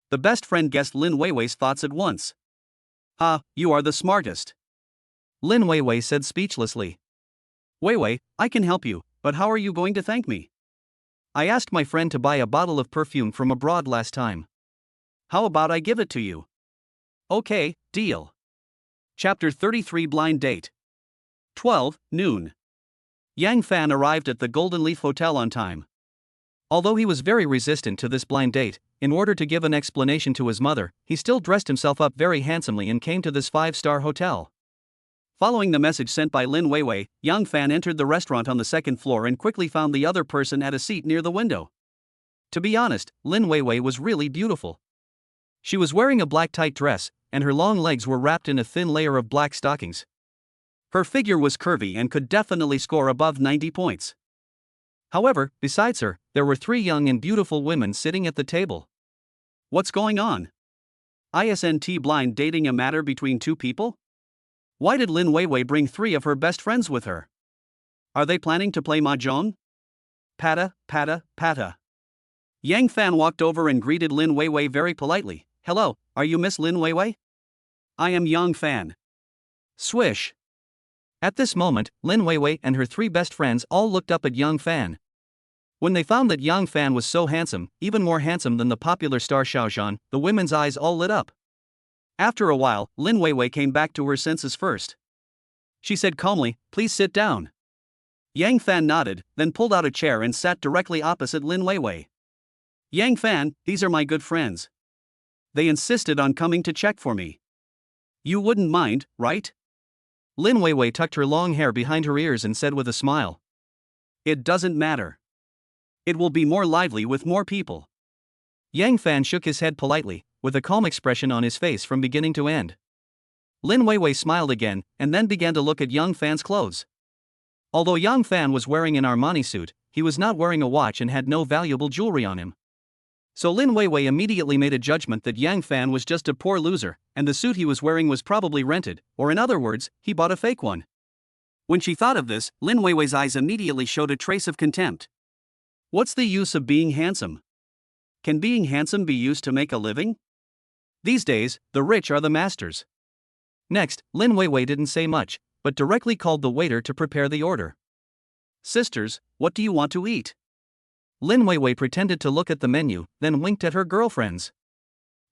The best friend guessed Lin Weiwei's thoughts at once. You are the smartest. Lin Weiwei said speechlessly. Weiwei, I can help you, but how are you going to thank me? I asked my friend to buy a bottle of perfume from abroad last time. How about I give it to you? Okay, deal. Chapter 33 Blind Date. 12 noon. Yang Fan arrived at the Golden Leaf Hotel on time. Although he was very resistant to this blind date, in order to give an explanation to his mother, he still dressed himself up very handsomely and came to this 5-star hotel. Following the message sent by Lin Weiwei, Yang Fan entered the restaurant on the second floor and quickly found the other person at a seat near the window. To be honest, Lin Weiwei was really beautiful. She was wearing a black tight dress, and her long legs were wrapped in a thin layer of black stockings. Her figure was curvy and could definitely score above 90 points. However, besides her, there were 3 young and beautiful women sitting at the table. What's going on? Isn't blind dating a matter between 2 people? Why did Lin Weiwei bring 3 of her best friends with her? Are they planning to play mahjong? Pata. Yang Fan walked over and greeted Lin Weiwei very politely. Hello, are you Miss Lin Weiwei? I am Yang Fan. Swish. At this moment, Lin Weiwei and her 3 best friends all looked up at Yang Fan. When they found that Yang Fan was so handsome, even more handsome than the popular star Xiaozhan, the women's eyes all lit up. After a while, Lin Weiwei came back to her senses first. She said calmly, "Please sit down." Yang Fan nodded, then pulled out a chair and sat directly opposite Lin Weiwei. Yang Fan, these are my good friends. They insisted on coming to check for me. You wouldn't mind, right? Lin Weiwei tucked her long hair behind her ears and said with a smile. It doesn't matter. It will be more lively with more people. Yang Fan shook his head politely, with a calm expression on his face from beginning to end. Lin Weiwei smiled again, and then began to look at Yang Fan's clothes. Although Yang Fan was wearing an Armani suit, he was not wearing a watch and had no valuable jewelry on him. So Lin Weiwei immediately made a judgment that Yang Fan was just a poor loser, and the suit he was wearing was probably rented, or in other words, he bought a fake one. When she thought of this, Lin Weiwei's eyes immediately showed a trace of contempt. What's the use of being handsome? Can being handsome be used to make a living? These days, the rich are the masters. Next, Lin Weiwei didn't say much, but directly called the waiter to prepare the order. Sisters, what do you want to eat? Lin Weiwei pretended to look at the menu, then winked at her girlfriends.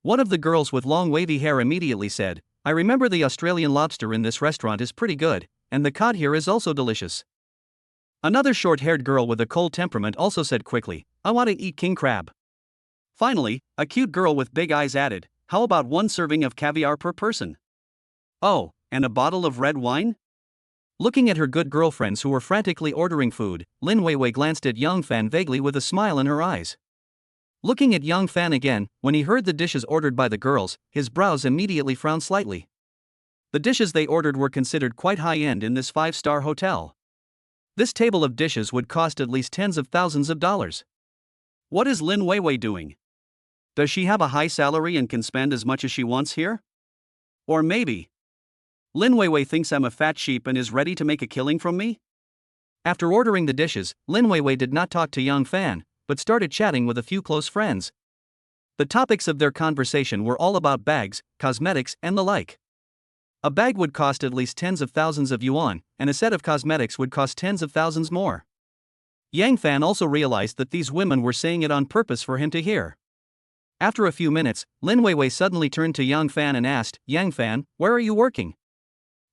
One of the girls with long wavy hair immediately said, I remember the Australian lobster in this restaurant is pretty good, and the cod here is also delicious. Another short-haired girl with a cold temperament also said quickly, I want to eat king crab. Finally, a cute girl with big eyes added, how about 1 serving of caviar per person? Oh, and a bottle of red wine? Looking at her good girlfriends who were frantically ordering food, Lin Weiwei glanced at Yang Fan vaguely with a smile in her eyes. Looking at Yang Fan again, when he heard the dishes ordered by the girls, his brows immediately frowned slightly. The dishes they ordered were considered quite high-end in this 5-star hotel. This table of dishes would cost at least tens of thousands of dollars. What is Lin Weiwei doing? Does she have a high salary and can spend as much as she wants here? Or maybe Lin Weiwei thinks I'm a fat sheep and is ready to make a killing from me? After ordering the dishes, Lin Weiwei did not talk to Yang Fan, but started chatting with a few close friends. The topics of their conversation were all about bags, cosmetics, and the like. A bag would cost at least tens of thousands of yuan, and a set of cosmetics would cost tens of thousands more. Yang Fan also realized that these women were saying it on purpose for him to hear. After a few minutes, Lin Weiwei suddenly turned to Yang Fan and asked, "Yang Fan, where are you working?"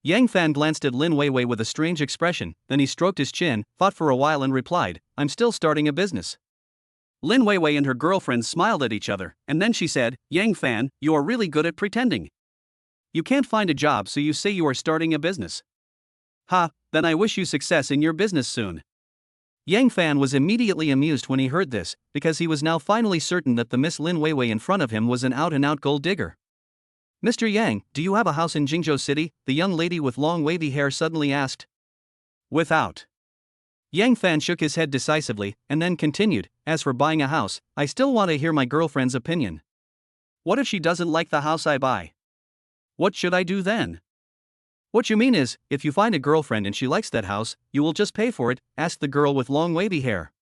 Yang Fan glanced at Lin Weiwei with a strange expression, then he stroked his chin, thought for a while and replied, "I'm still starting a business." Lin Weiwei and her girlfriend smiled at each other, and then she said, "Yang Fan, you are really good at pretending. You can't find a job, so you say you are starting a business. Ha, then I wish you success in your business soon." Yang Fan was immediately amused when he heard this, because he was now finally certain that the Miss Lin Weiwei in front of him was an out-and-out gold digger. "Mr. Yang, do you have a house in Jingzhou City?" the young lady with long wavy hair suddenly asked. "Without." Yang Fan shook his head decisively, and then continued, "As for buying a house, I still want to hear my girlfriend's opinion. What if she doesn't like the house I buy? What should I do then?" "What you mean is, if you find a girlfriend and she likes that house, you will just pay for it?" asked the girl with long wavy hair.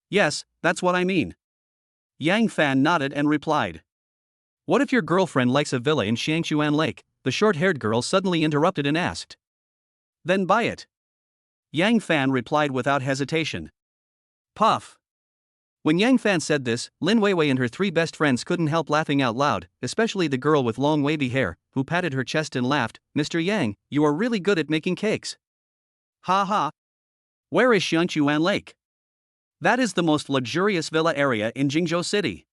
"Yes, that's what I mean." Yang Fan nodded and replied. "What if your girlfriend likes a villa in Xiangchuan Lake?" the short-haired girl suddenly interrupted and asked. "Then buy it." Yang Fan replied without hesitation. Puff. When Yang Fan said this, Lin Weiwei and her three best friends couldn't help laughing out loud, especially the girl with long wavy hair, who patted her chest and laughed, "Mr. Yang, you are really good at making cakes." "Ha ha. Where is Xiangchuan Lake?" "That is the most luxurious villa area in Jingzhou City.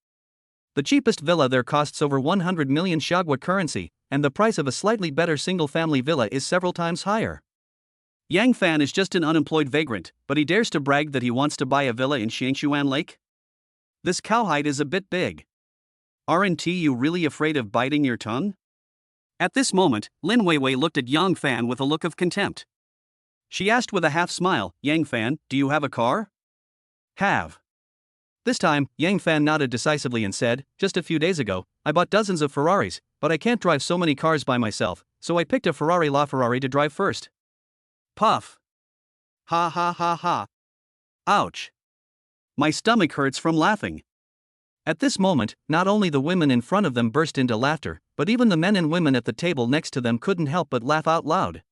The cheapest villa there costs over 100 million Xiagua currency, and the price of a slightly better single-family villa is several times higher." Yang Fan is just an unemployed vagrant, but he dares to brag that he wants to buy a villa in Xiangchuan Lake? This cowhide is a bit big. Aren't you really afraid of biting your tongue? At this moment, Lin Weiwei looked at Yang Fan with a look of contempt. She asked with a half-smile, "Yang Fan, do you have a car?" "Have." This time, Yang Fan nodded decisively and said, "Just a few days ago, I bought dozens of Ferraris, but I can't drive so many cars by myself, so I picked a Ferrari LaFerrari to drive first." Puff. Ha ha ha ha. Ouch. My stomach hurts from laughing. At this moment, not only the women in front of them burst into laughter, but even the men and women at the table next to them couldn't help but laugh out loud.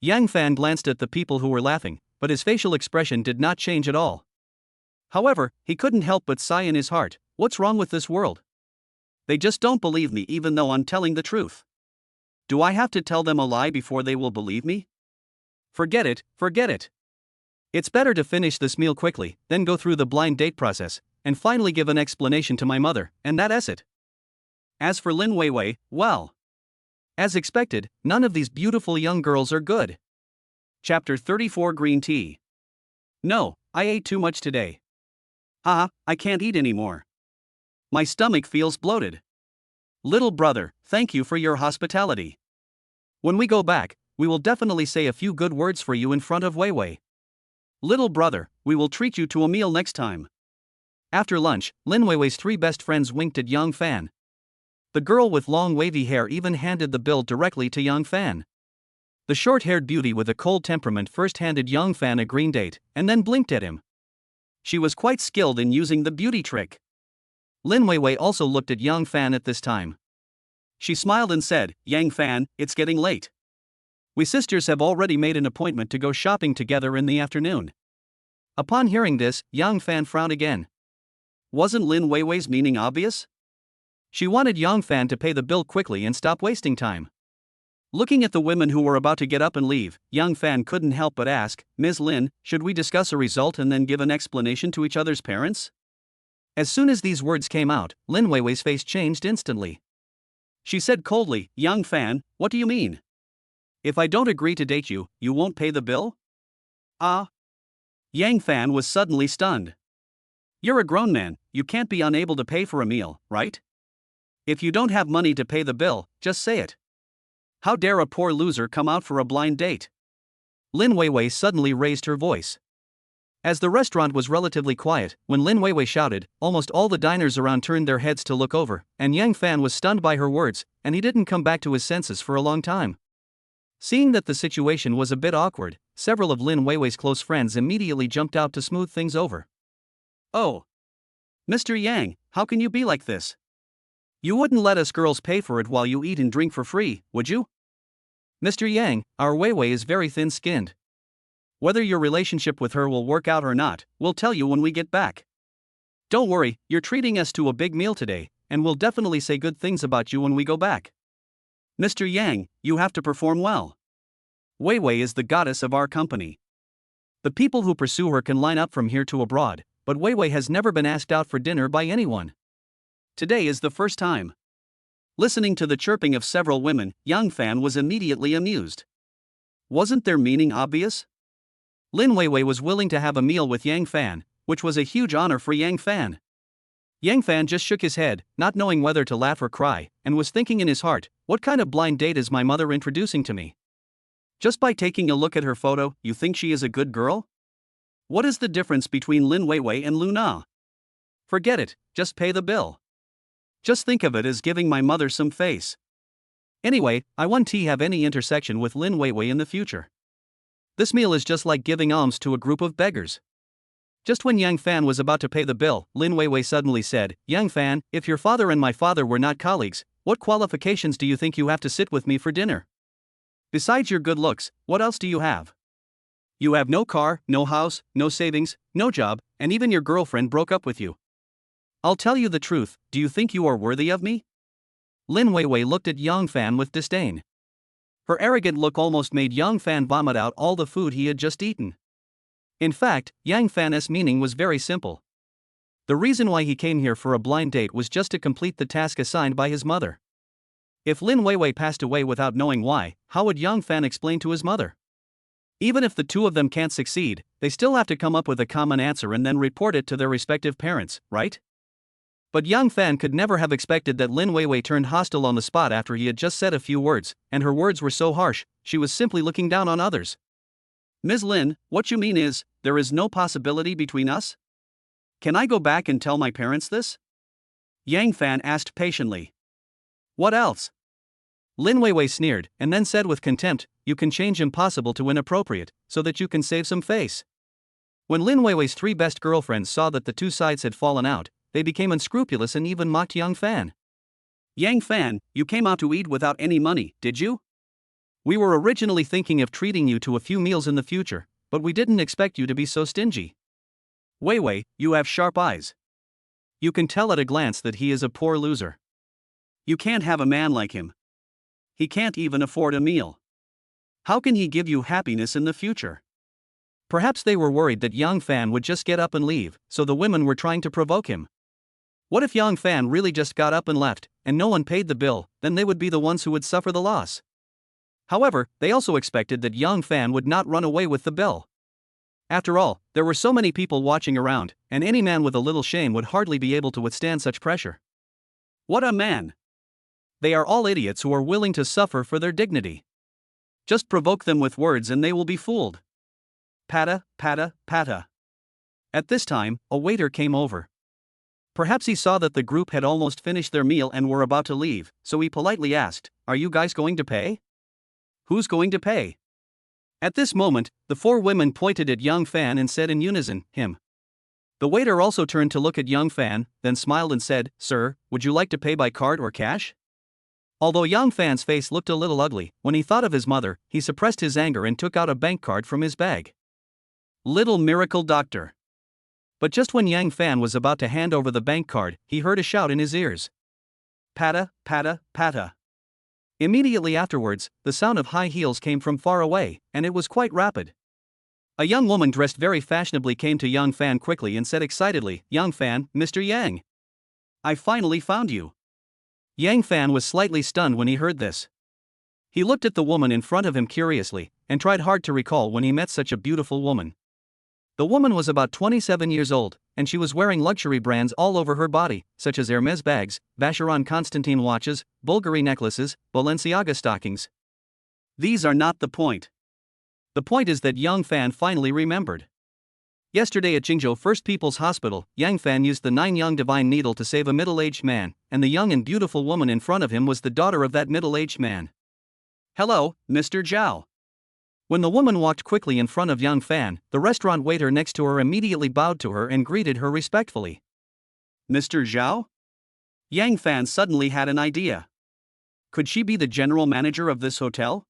Yang Fan glanced at the people who were laughing, but his facial expression did not change at all. However, he couldn't help but sigh in his heart, "What's wrong with this world? They just don't believe me even though I'm telling the truth. Do I have to tell them a lie before they will believe me? Forget it, forget it. It's better to finish this meal quickly, then go through the blind date process, and finally give an explanation to my mother, and that's it." As for Lin Weiwei, well, as expected, none of these beautiful young girls are good. Chapter 34 Green Tea. "No, I ate too much today. I can't eat anymore. My stomach feels bloated. Little brother, thank you for your hospitality. When we go back, we will definitely say a few good words for you in front of Weiwei. Little brother, we will treat you to a meal next time." After lunch, Lin Weiwei's three best friends winked at Yang Fan. The girl with long wavy hair even handed the bill directly to Yang Fan. The short-haired beauty with a cold temperament first handed Yang Fan a green date, and then blinked at him. She was quite skilled in using the beauty trick. Lin Weiwei also looked at Yang Fan at this time. She smiled and said, "Yang Fan, it's getting late. We sisters have already made an appointment to go shopping together in the afternoon." Upon hearing this, Yang Fan frowned again. Wasn't Lin Weiwei's meaning obvious? She wanted Yang Fan to pay the bill quickly and stop wasting time. Looking at the women who were about to get up and leave, Yang Fan couldn't help but ask, "Ms. Lin, should we discuss a result and then give an explanation to each other's parents?" As soon as these words came out, Lin Weiwei's face changed instantly. She said coldly, "Yang Fan, what do you mean? If I don't agree to date you, you won't pay the bill?" Yang Fan was suddenly stunned. "You're a grown man, you can't be unable to pay for a meal, right? If you don't have money to pay the bill, just say it. How dare a poor loser come out for a blind date?" Lin Weiwei suddenly raised her voice. As the restaurant was relatively quiet, when Lin Weiwei shouted, almost all the diners around turned their heads to look over, and Yang Fan was stunned by her words, and he didn't come back to his senses for a long time. Seeing that the situation was a bit awkward, several of Lin Weiwei's close friends immediately jumped out to smooth things over. "Oh, Mr. Yang, how can you be like this? You wouldn't let us girls pay for it while you eat and drink for free, would you? Mr. Yang, our Weiwei is very thin-skinned. Whether your relationship with her will work out or not, we'll tell you when we get back. Don't worry, you're treating us to a big meal today, and we'll definitely say good things about you when we go back. Mr. Yang, you have to perform well. Weiwei is the goddess of our company. The people who pursue her can line up from here to abroad, but Weiwei has never been asked out for dinner by anyone. Today is the first time." Listening to the chirping of several women, Yang Fan was immediately amused. Wasn't their meaning obvious? Lin Weiwei was willing to have a meal with Yang Fan, which was a huge honor for Yang Fan. Yang Fan just shook his head, not knowing whether to laugh or cry, and was thinking in his heart, what kind of blind date is my mother introducing to me? Just by taking a look at her photo, you think she is a good girl? What is the difference between Lin Weiwei and Luna? Forget it, just pay the bill. Just think of it as giving my mother some face. Anyway, I won't have any intersection with Lin Weiwei in the future. This meal is just like giving alms to a group of beggars. Just when Yang Fan was about to pay the bill, Lin Weiwei suddenly said, "Yang Fan, if your father and my father were not colleagues, what qualifications do you think you have to sit with me for dinner? Besides your good looks, what else do you have? You have no car, no house, no savings, no job, and even your girlfriend broke up with you. I'll tell you the truth, do you think you are worthy of me?" Lin Weiwei looked at Yang Fan with disdain. Her arrogant look almost made Yang Fan vomit out all the food he had just eaten. In fact, Yang Fan's meaning was very simple. The reason why he came here for a blind date was just to complete the task assigned by his mother. If Lin Weiwei passed away without knowing why, how would Yang Fan explain to his mother? Even if the two of them can't succeed, they still have to come up with a common answer and then report it to their respective parents, right? But Yang Fan could never have expected that Lin Weiwei turned hostile on the spot after he had just said a few words, and her words were so harsh, she was simply looking down on others. "Ms. Lin, what you mean is, there is no possibility between us? Can I go back and tell my parents this?" Yang Fan asked patiently. "What else?" Lin Weiwei sneered, and then said with contempt, "You can change impossible to inappropriate, so that you can save some face." When Lin Weiwei's three best girlfriends saw that the two sides had fallen out, they became unscrupulous and even mocked Yang Fan. "Yang Fan, you came out to eat without any money, did you? We were originally thinking of treating you to a few meals in the future, but we didn't expect you to be so stingy. Weiwei, you have sharp eyes. You can tell at a glance that he is a poor loser. You can't have a man like him. He can't even afford a meal. How can he give you happiness in the future?" Perhaps they were worried that Yang Fan would just get up and leave, so the women were trying to provoke him. What if Yang Fan really just got up and left, and no one paid the bill? Then they would be the ones who would suffer the loss. However, they also expected that Yang Fan would not run away with the bill. After all, there were so many people watching around, and any man with a little shame would hardly be able to withstand such pressure. What a man! They are all idiots who are willing to suffer for their dignity. Just provoke them with words and they will be fooled. Pata, pata, pata. At this time, a waiter came over. Perhaps he saw that the group had almost finished their meal and were about to leave, so he politely asked, "Are you guys going to pay? Who's going to pay?" At this moment, the four women pointed at Yang Fan and said in unison, "Him." The waiter also turned to look at Yang Fan, then smiled and said, "Sir, would you like to pay by card or cash?" Although Yang Fan's face looked a little ugly, when he thought of his mother, he suppressed his anger and took out a bank card from his bag. Little miracle doctor. But just when Yang Fan was about to hand over the bank card, he heard a shout in his ears. Pata, pata, pata. Immediately afterwards, the sound of high heels came from far away, and it was quite rapid. A young woman dressed very fashionably came to Yang Fan quickly and said excitedly, "Yang Fan, Mr. Yang. I finally found you." Yang Fan was slightly stunned when he heard this. He looked at the woman in front of him curiously, and tried hard to recall when he met such a beautiful woman. The woman was about 27 years old, and she was wearing luxury brands all over her body, such as Hermes bags, Vacheron Constantin watches, Bulgari necklaces, Balenciaga stockings. These are not the point. The point is that Yang Fan finally remembered. Yesterday at Jingzhou First People's Hospital, Yang Fan used the 9-yang divine needle to save a middle-aged man, and the young and beautiful woman in front of him was the daughter of that middle-aged man. "Hello, Mr. Zhao. When the woman walked quickly in front of Yang Fan, the restaurant waiter next to her immediately bowed to her and greeted her respectfully. Mr. Zhao? Yang Fan suddenly had an idea. Could she be the general manager of this hotel?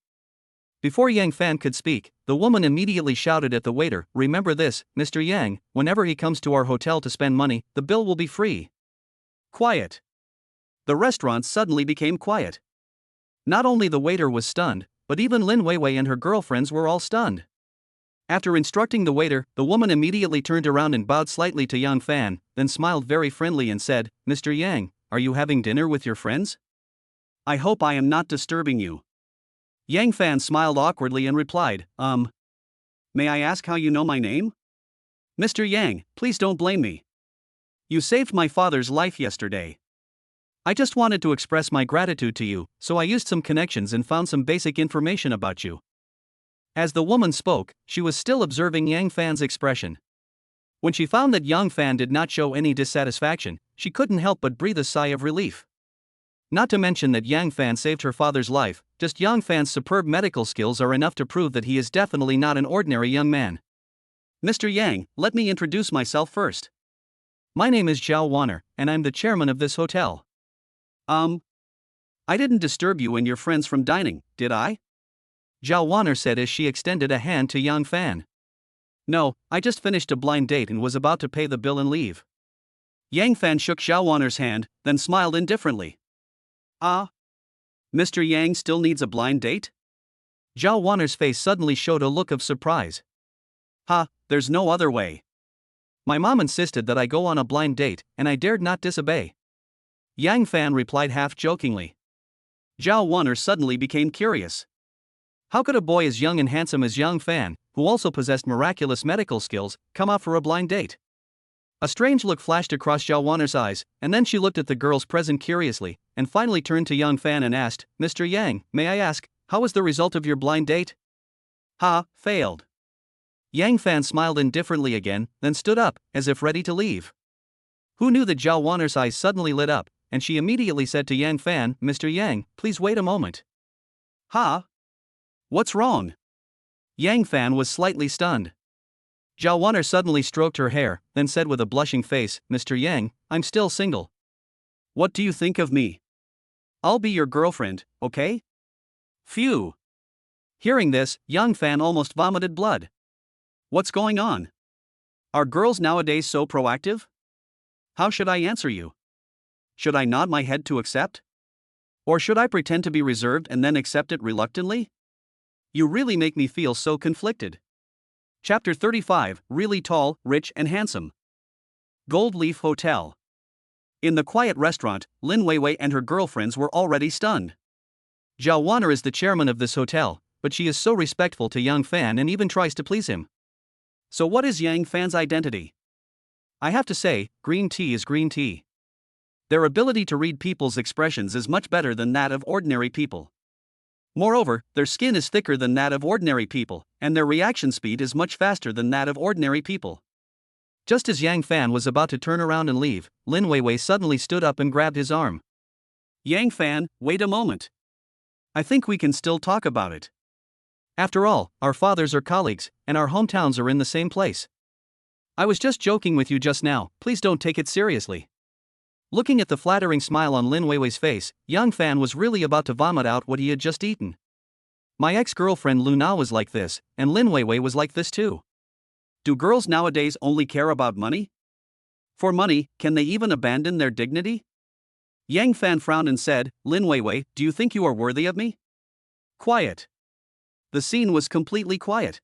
Before Yang Fan could speak, the woman immediately shouted at the waiter, "Remember this, Mr. Yang, whenever he comes to our hotel to spend money, the bill will be free." Quiet. The restaurant suddenly became quiet. Not only the waiter was stunned, but even Lin Weiwei and her girlfriends were all stunned. After instructing the waiter, the woman immediately turned around and bowed slightly to Yang Fan, then smiled very friendly and said, "Mr. Yang, are you having dinner with your friends? I hope I am not disturbing you." Yang Fan smiled awkwardly and replied, May I ask how you know my name? Mr. Yang, please don't blame me. You saved my father's life yesterday. I just wanted to express my gratitude to you, so I used some connections and found some basic information about you." As the woman spoke, she was still observing Yang Fan's expression. When she found that Yang Fan did not show any dissatisfaction, she couldn't help but breathe a sigh of relief. Not to mention that Yang Fan saved her father's life, just Yang Fan's superb medical skills are enough to prove that he is definitely not an ordinary young man. "Mr. Yang, let me introduce myself first. My name is Zhao Wanner, and I'm the chairman of this hotel." I didn't disturb you and your friends from dining, did I?" Zhao Wanner said as she extended a hand to Yang Fan. "No, I just finished a blind date and was about to pay the bill and leave." Yang Fan shook Zhao Wanner's hand, then smiled indifferently. Mr. Yang still needs a blind date?" Zhao Wanner's face suddenly showed a look of surprise. There's no other way. My mom insisted that I go on a blind date, and I dared not disobey." Yang Fan replied half-jokingly. Zhao Wanner suddenly became curious. How could a boy as young and handsome as Yang Fan, who also possessed miraculous medical skills, come out for a blind date? A strange look flashed across Zhao Wanner's eyes, and then she looked at the girls present curiously, and finally turned to Yang Fan and asked, "Mr. Yang, may I ask, how was the result of your blind date?" Failed." Yang Fan smiled indifferently again, then stood up, as if ready to leave. Who knew that Zhao Wanner's eyes suddenly lit up, and she immediately said to Yang Fan, "Mr. Yang, please wait a moment." What's wrong?" Yang Fan was slightly stunned. Zhao Wanner suddenly stroked her hair, then said with a blushing face, "Mr. Yang, I'm still single. What do you think of me? I'll be your girlfriend, okay?" Phew. Hearing this, Yang Fan almost vomited blood. What's going on? Are girls nowadays so proactive? How should I answer you? Should I nod my head to accept? Or should I pretend to be reserved and then accept it reluctantly? You really make me feel so conflicted. Chapter 35, Really Tall, Rich and Handsome. Gold Leaf Hotel. In the quiet restaurant, Lin Weiwei and her girlfriends were already stunned. Zhao Wanner is the chairman of this hotel, but she is so respectful to Yang Fan and even tries to please him. So what is Yang Fan's identity? I have to say, green tea is green tea. Their ability to read people's expressions is much better than that of ordinary people. Moreover, their skin is thicker than that of ordinary people, and their reaction speed is much faster than that of ordinary people. Just as Yang Fan was about to turn around and leave, Lin Weiwei suddenly stood up and grabbed his arm. "Yang Fan, wait a moment. I think we can still talk about it. After all, our fathers are colleagues, and our hometowns are in the same place. I was just joking with you just now, please don't take it seriously." Looking at the flattering smile on Lin Weiwei's face, Yang Fan was really about to vomit out what he had just eaten. My ex-girlfriend Luna was like this, and Lin Weiwei was like this too. Do girls nowadays only care about money? For money, can they even abandon their dignity? Yang Fan frowned and said, "Lin Weiwei, do you think you are worthy of me?" Quiet. The scene was completely quiet.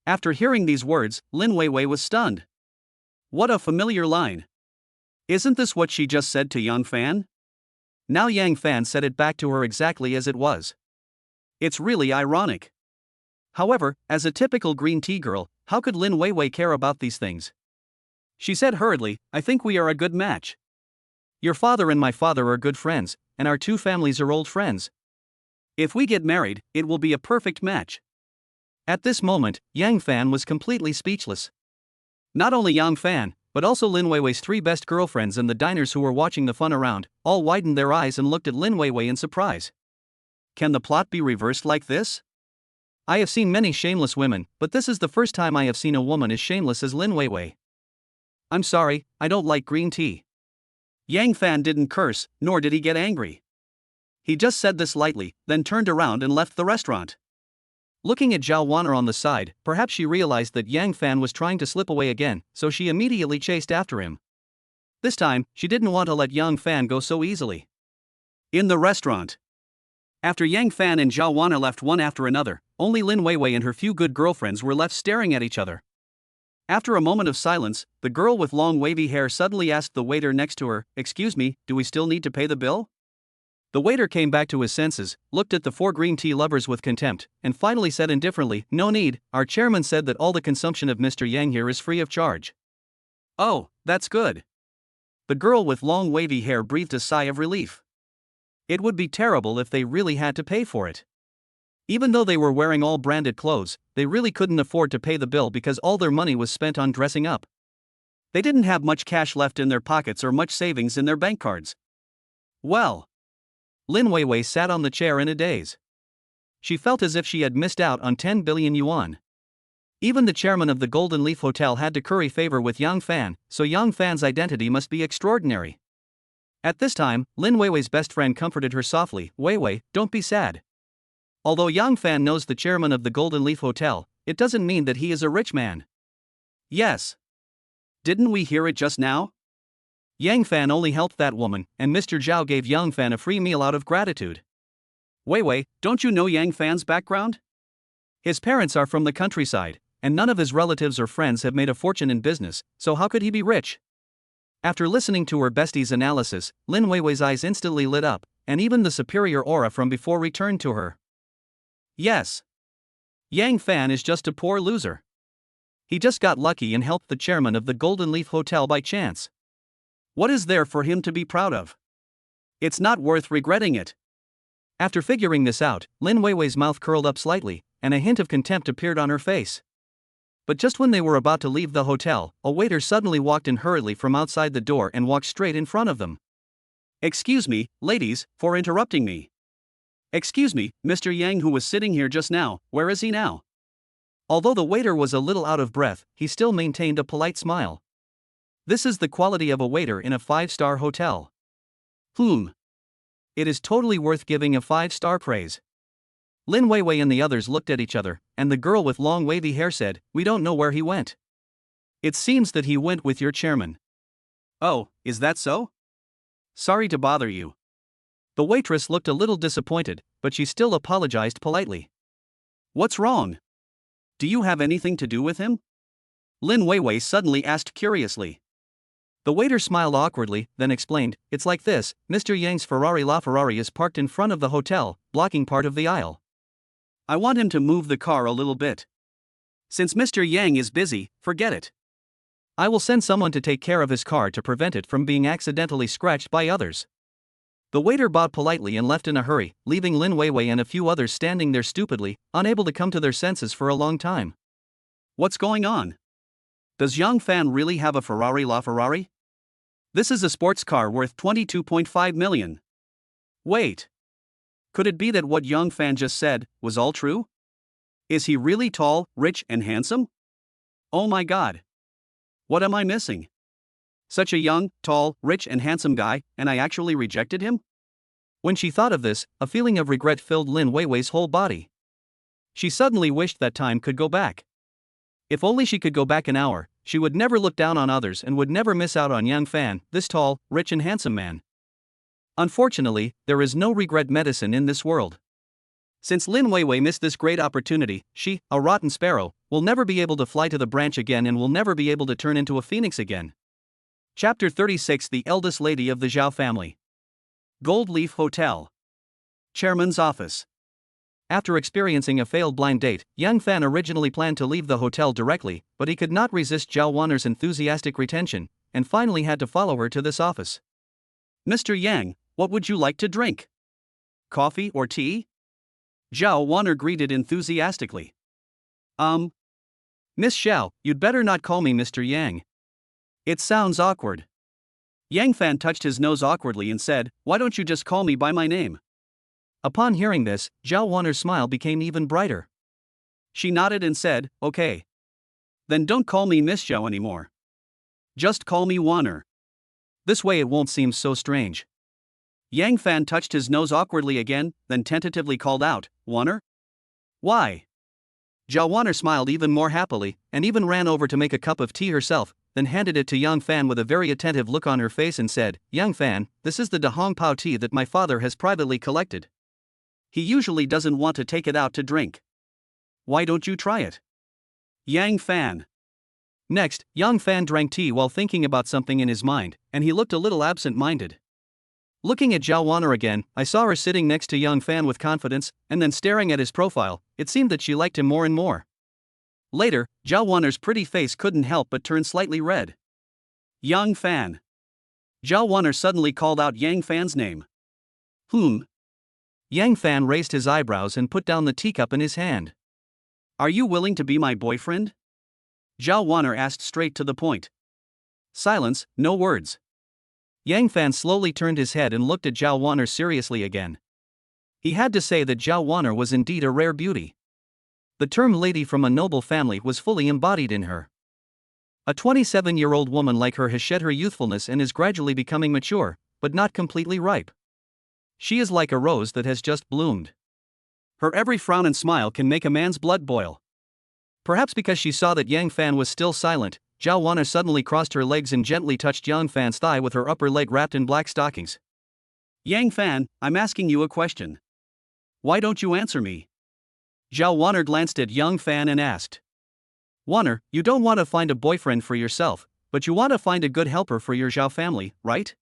After hearing these words, Lin Weiwei was stunned. What a familiar line. Isn't this what she just said to Yang Fan? Now Yang Fan said it back to her exactly as it was. It's really ironic. However, as a typical green tea girl, how could Lin Weiwei care about these things? She said hurriedly, "I think we are a good match. Your father and my father are good friends, and our two families are old friends. If we get married, it will be a perfect match." At this moment, Yang Fan was completely speechless. Not only Yang Fan, but also Lin Weiwei's three best girlfriends and the diners who were watching the fun around, all widened their eyes and looked at Lin Weiwei in surprise. Can the plot be reversed like this? I have seen many shameless women, but this is the first time I have seen a woman as shameless as Lin Weiwei. I'm sorry, I don't like green tea. Yang Fan didn't curse, nor did he get angry. He just said this lightly, then turned around and left the restaurant. Looking at Zhao Wan'er on the side, perhaps she realized that Yang Fan was trying to slip away again, so she immediately chased after him. This time, she didn't want to let Yang Fan go so easily. In the restaurant. After Yang Fan and Zhao Wan'er left one after another, only Lin Weiwei and her few good girlfriends were left staring at each other. After a moment of silence, the girl with long wavy hair suddenly asked the waiter next to her, "Excuse me, do we still need to pay the bill?" The waiter came back to his senses, looked at the four green tea lovers with contempt, and finally said indifferently, "No need, our chairman said that all the consumption of Mr. Yang here is free of charge." "Oh, that's good." The girl with long wavy hair breathed a sigh of relief. It would be terrible if they really had to pay for it. Even though they were wearing all branded clothes, they really couldn't afford to pay the bill because all their money was spent on dressing up. They didn't have much cash left in their pockets or much savings in their bank cards. Well. Lin Weiwei sat on the chair in a daze. She felt as if she had missed out on 10 billion yuan. Even the chairman of the Golden Leaf Hotel had to curry favor with Yang Fan, so Yang Fan's identity must be extraordinary. At this time, Lin Weiwei's best friend comforted her softly, "Weiwei, don't be sad. Although Yang Fan knows the chairman of the Golden Leaf Hotel, it doesn't mean that he is a rich man." "Yes. Didn't we hear it just now?" Yang Fan only helped that woman, and Mr. Zhao gave Yang Fan a free meal out of gratitude. "Weiwei, don't you know Yang Fan's background? His parents are from the countryside, and none of his relatives or friends have made a fortune in business, so how could he be rich?" After listening to her bestie's analysis, Lin Weiwei's eyes instantly lit up, and even the superior aura from before returned to her. Yes. Yang Fan is just a poor loser. He just got lucky and helped the chairman of the Golden Leaf Hotel by chance. What is there for him to be proud of? It's not worth regretting it. After figuring this out, Lin Weiwei's mouth curled up slightly, and a hint of contempt appeared on her face. But just when they were about to leave the hotel, a waiter suddenly walked in hurriedly from outside the door and walked straight in front of them. "Excuse me, ladies, for interrupting me. Excuse me, Mr. Yang who was sitting here just now, where is he now?" Although the waiter was a little out of breath, he still maintained a polite smile. This is the quality of a waiter in a 5-star hotel. It is totally worth giving a 5-star praise. Lin Weiwei and the others looked at each other, and the girl with long wavy hair said, "We don't know where he went." "It seems that he went with your chairman." "Oh, is that so? Sorry to bother you." The waitress looked a little disappointed, but she still apologized politely. "What's wrong? Do you have anything to do with him?" Lin Weiwei suddenly asked curiously. The waiter smiled awkwardly, then explained, "It's like this, Mr. Yang's LaFerrari is parked in front of the hotel, blocking part of the aisle. I want him to move the car a little bit. Since Mr. Yang is busy, forget it. I will send someone to take care of his car to prevent it from being accidentally scratched by others." The waiter bowed politely and left in a hurry, leaving Lin Weiwei and a few others standing there stupidly, unable to come to their senses for a long time. What's going on? Does Yang Fan really have a LaFerrari? This is a sports car worth 22.5 million. Wait. Could it be that what Yang Fan just said was all true? Is he really tall, rich, and handsome? Oh my god. What am I missing? Such a young, tall, rich, and handsome guy, and I actually rejected him? When she thought of this, a feeling of regret filled Lin Weiwei's whole body. She suddenly wished that time could go back. If only she could go back an hour, she would never look down on others and would never miss out on Yang Fan, this tall, rich, and handsome man. Unfortunately, there is no regret medicine in this world. Since Lin Weiwei missed this great opportunity, she, a rotten sparrow, will never be able to fly to the branch again and will never be able to turn into a phoenix again. Chapter 36: The eldest lady of the Zhao family. Gold Leaf Hotel. Chairman's office. After experiencing a failed blind date, Yang Fan originally planned to leave the hotel directly, but he could not resist Zhao Wan'er's enthusiastic retention, and finally had to follow her to this office. "Mr. Yang, what would you like to drink? Coffee or tea?" Zhao Wan'er greeted enthusiastically. Miss Xiao, you'd better not call me Mr. Yang. It sounds awkward." Yang Fan touched his nose awkwardly and said, "Why don't you just call me by my name?" Upon hearing this, Zhao Wan'er's smile became even brighter. She nodded and said, okay. Then don't call me Miss Zhao anymore. Just call me Wanner. This way it won't seem so strange. Yang Fan touched his nose awkwardly again, then tentatively called out, Wanner? Why? Zhao Wanner smiled even more happily, and even ran over to make a cup of tea herself, then handed it to Yang Fan with a very attentive look on her face and said, Yang Fan, this is the Da Hong Pao tea that my father has privately collected. He usually doesn't want to take it out to drink. Why don't you try it? Yang Fan. Next, Yang Fan drank tea while thinking about something in his mind, and he looked a little absent-minded. Looking at Zhao Wanner again, I saw her sitting next to Yang Fan with confidence, and then staring at his profile. It seemed that she liked him more and more. Later, Zhao Wanner's pretty face couldn't help but turn slightly red. Yang Fan. Zhao Wanner suddenly called out Yang Fan's name. Yang Fan raised his eyebrows and put down the teacup in his hand. Are you willing to be my boyfriend? Zhao Wanner asked straight to the point. Silence, no words. Yang Fan slowly turned his head and looked at Zhao Wanner seriously again. He had to say that Zhao Wanner was indeed a rare beauty. The term lady from a noble family was fully embodied in her. A 27-year-old woman like her has shed her youthfulness and is gradually becoming mature, but not completely ripe. She is like a rose that has just bloomed. Her every frown and smile can make a man's blood boil. Perhaps because she saw that Yang Fan was still silent, Zhao Wanner suddenly crossed her legs and gently touched Yang Fan's thigh with her upper leg wrapped in black stockings. Yang Fan, I'm asking you a question. Why don't you answer me? Zhao Wanner glanced at Yang Fan and asked. Wanner, you don't want to find a boyfriend for yourself, but you want to find a good helper for your Zhao family, right?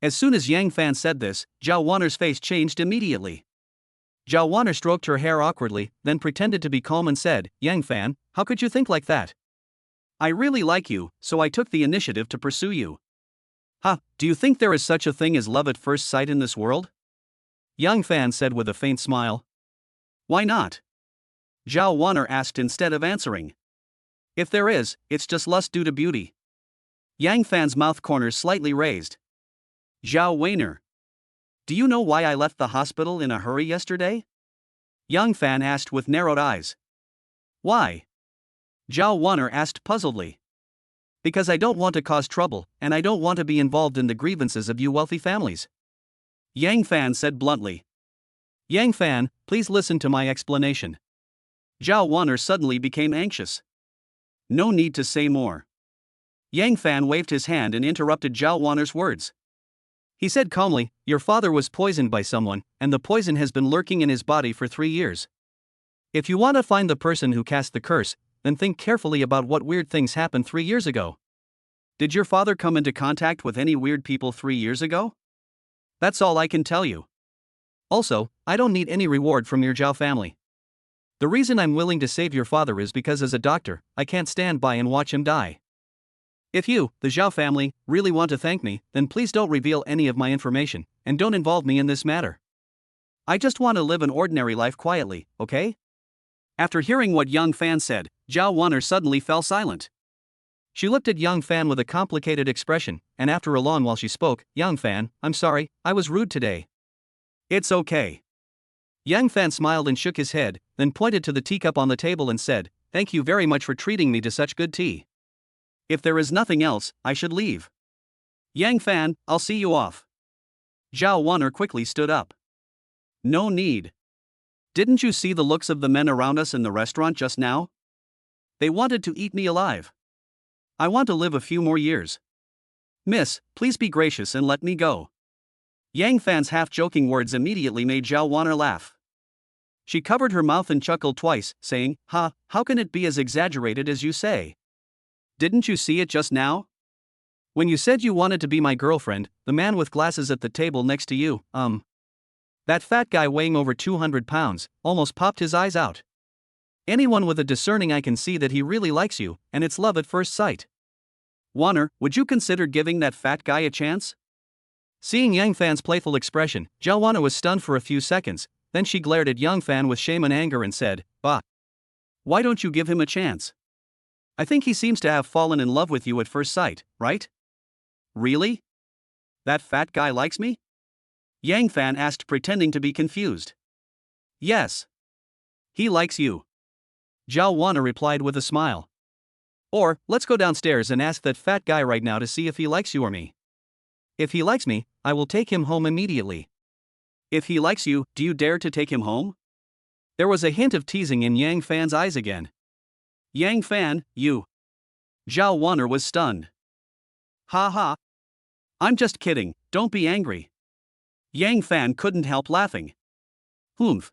As soon as Yang Fan said this, Zhao Wanner's face changed immediately. Zhao Wanner stroked her hair awkwardly, then pretended to be calm and said, Yang Fan, how could you think like that? I really like you, so I took the initiative to pursue you. Do you think there is such a thing as love at first sight in this world? Yang Fan said with a faint smile. Why not? Zhao Wanner asked instead of answering. If there is, it's just lust due to beauty. Yang Fan's mouth corners slightly raised. Zhao Wanner. Do you know why I left the hospital in a hurry yesterday? Yang Fan asked with narrowed eyes. Why? Zhao Wanner asked puzzledly. Because I don't want to cause trouble, and I don't want to be involved in the grievances of you wealthy families. Yang Fan said bluntly. Yang Fan, please listen to my explanation. Zhao Wanner suddenly became anxious. No need to say more. Yang Fan waved his hand and interrupted Zhao Wanner's words. He said calmly, your father was poisoned by someone, and the poison has been lurking in his body for 3 years. If you want to find the person who cast the curse, then think carefully about what weird things happened 3 years ago. Did your father come into contact with any weird people 3 years ago? That's all I can tell you. Also, I don't need any reward from your Zhao family. The reason I'm willing to save your father is because as a doctor, I can't stand by and watch him die. If you, the Zhao family, really want to thank me, then please don't reveal any of my information, and don't involve me in this matter. I just want to live an ordinary life quietly, okay? After hearing what Yang Fan said, Zhao Wanner suddenly fell silent. She looked at Yang Fan with a complicated expression, and after a long while she spoke, Yang Fan, I'm sorry, I was rude today. It's okay. Yang Fan smiled and shook his head, then pointed to the teacup on the table and said, thank you very much for treating me to such good tea. If there is nothing else, I should leave. Yang Fan, I'll see you off. Zhao Wanner quickly stood up. No need. Didn't you see the looks of the men around us in the restaurant just now? They wanted to eat me alive. I want to live a few more years. Miss, please be gracious and let me go. Yang Fan's half-joking words immediately made Zhao Wanner laugh. She covered her mouth and chuckled twice, saying, how can it be as exaggerated as you say? Didn't you see it just now? When you said you wanted to be my girlfriend, the man with glasses at the table next to you, that fat guy weighing over 200 pounds, almost popped his eyes out. Anyone with a discerning eye can see that he really likes you, and it's love at first sight. Wanner, would you consider giving that fat guy a chance? Seeing Yang Fan's playful expression, Zhao Wanner was stunned for a few seconds, then she glared at Yang Fan with shame and anger and said, Bah! Why don't you give him a chance? I think he seems to have fallen in love with you at first sight, right? Really? That fat guy likes me? Yang Fan asked, pretending to be confused. Yes. He likes you. Zhao Wana replied with a smile. Or, let's go downstairs and ask that fat guy right now to see if he likes you or me. If he likes me, I will take him home immediately. If he likes you, do you dare to take him home? There was a hint of teasing in Yang Fan's eyes again. Yang Fan, you. Zhao Wanner was stunned. Ha ha. I'm just kidding, don't be angry. Yang Fan couldn't help laughing. Humph.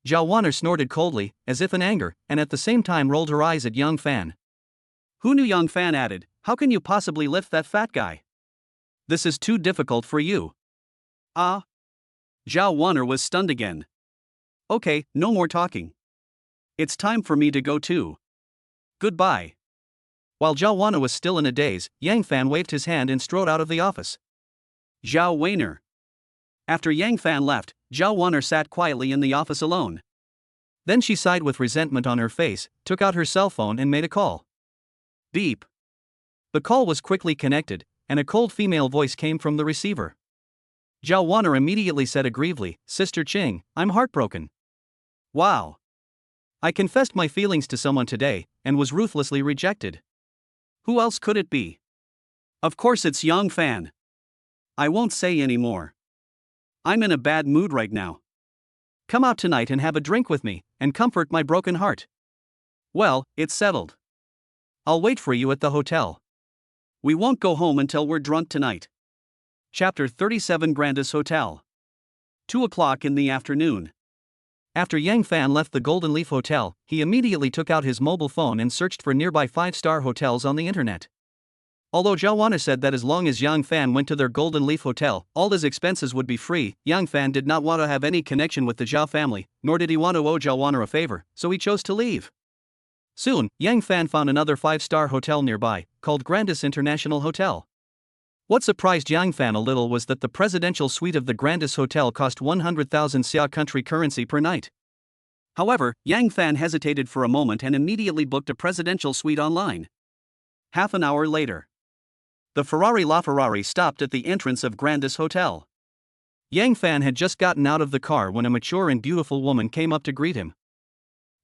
Zhao Wanner snorted coldly, as if in anger, and at the same time rolled her eyes at Yang Fan. Who knew? Yang Fan added, how can you possibly lift that fat guy? This is too difficult for you. Ah. Zhao Wanner was stunned again. Okay, no more talking. It's time for me to go too. Goodbye. While Zhao Wanner was still in a daze, Yang Fan waved his hand and strode out of the office. Zhao Weiner. After Yang Fan left, Zhao Wanner sat quietly in the office alone. Then she sighed with resentment on her face, took out her cell phone and made a call. Beep. The call was quickly connected, and a cold female voice came from the receiver. Zhao Wanner immediately said aggrievely, Sister Ching, I'm heartbroken. Wow. I confessed my feelings to someone today, and was ruthlessly rejected. Who else could it be? Of course it's Yang Fan. I won't say any more. I'm in a bad mood right now. Come out tonight and have a drink with me, and comfort my broken heart. Well, it's settled. I'll wait for you at the hotel. We won't go home until we're drunk tonight. Chapter 37 Grandis Hotel. 2 o'clock in the afternoon. After Yang Fan left the Golden Leaf Hotel, he immediately took out his mobile phone and searched for nearby 5-star hotels on the internet. Although Zhao Wanner said that as long as Yang Fan went to their Golden Leaf Hotel, all his expenses would be free, Yang Fan did not want to have any connection with the Zhao family, nor did he want to owe Zhao Wanner a favor, so he chose to leave. Soon, Yang Fan found another 5-star hotel nearby, called Grandis International Hotel. What surprised Yang Fan a little was that the presidential suite of the Grandis Hotel cost 100,000 Xia country currency per night. However, Yang Fan hesitated for a moment and immediately booked a presidential suite online. Half an hour later, the Ferrari LaFerrari stopped at the entrance of Grandis Hotel. Yang Fan had just gotten out of the car when a mature and beautiful woman came up to greet him.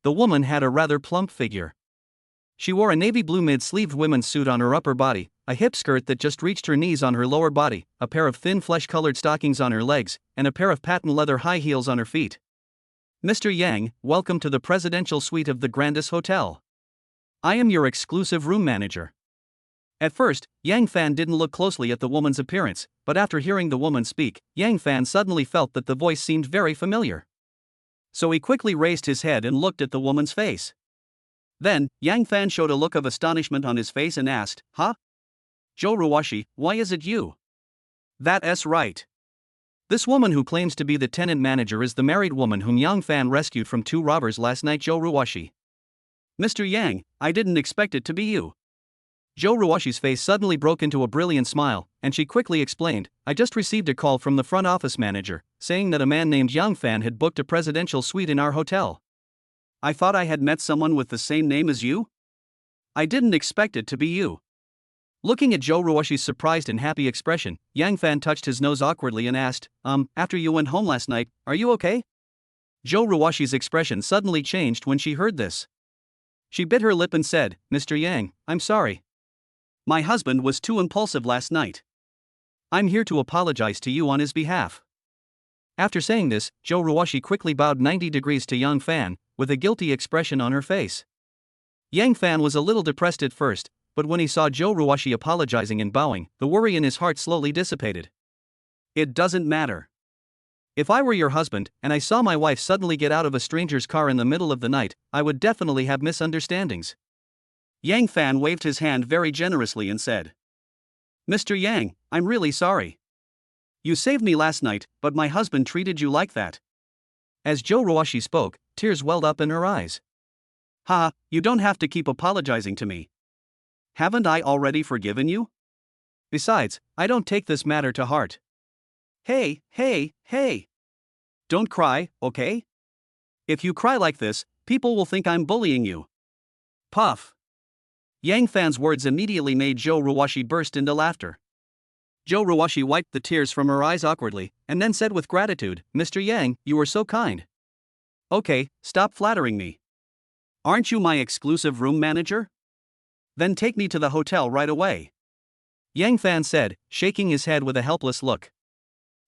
The woman had a rather plump figure. She wore a navy blue mid-sleeved women's suit on her upper body, a hip skirt that just reached her knees on her lower body, a pair of thin flesh-colored stockings on her legs, and a pair of patent leather high heels on her feet. Mr. Yang, welcome to the presidential suite of the Grandis Hotel. I am your exclusive room manager. At first, Yang Fan didn't look closely at the woman's appearance, but after hearing the woman speak, Yang Fan suddenly felt that the voice seemed very familiar. So he quickly raised his head and looked at the woman's face. Then, Yang Fan showed a look of astonishment on his face and asked, Huh? Zhou Ruoshi, why is it you? That's right. This woman who claims to be the tenant manager is the married woman whom Yang Fan rescued from 2 robbers last night. Zhou Ruoshi. Mr. Yang, I didn't expect it to be you. Zhou Ruoshi's face suddenly broke into a brilliant smile, and she quickly explained, I just received a call from the front office manager, saying that a man named Yang Fan had booked a presidential suite in our hotel. I thought I had met someone with the same name as you? I didn't expect it to be you. Looking at Zhou Ruoshi's surprised and happy expression, Yang Fan touched his nose awkwardly and asked, after you went home last night, are you okay? Zhou Ruoshi's expression suddenly changed when she heard this. She bit her lip and said, Mr. Yang, I'm sorry. My husband was too impulsive last night. I'm here to apologize to you on his behalf. After saying this, Zhou Ruoshi quickly bowed 90 degrees to Yang Fan, with a guilty expression on her face. Yang Fan was a little depressed at first, but when he saw Zhou Ruoshi apologizing and bowing, the worry in his heart slowly dissipated. It doesn't matter. If I were your husband, and I saw my wife suddenly get out of a stranger's car in the middle of the night, I would definitely have misunderstandings. Yang Fan waved his hand very generously and said, Mr. Yang, I'm really sorry. You saved me last night, but my husband treated you like that. As Zhou Ruoshi spoke, tears welled up in her eyes. Ha, you don't have to keep apologizing to me. Haven't I already forgiven you? Besides, I don't take this matter to heart. Hey. Don't cry, okay? If you cry like this, people will think I'm bullying you. Puff. Yang Fan's words immediately made Zhou Ruoshi burst into laughter. Zhou Ruoshi wiped the tears from her eyes awkwardly, and then said with gratitude, Mr. Yang, you were so kind. Okay, stop flattering me. Aren't you my exclusive room manager? Then take me to the hotel right away. Yang Fan said, shaking his head with a helpless look.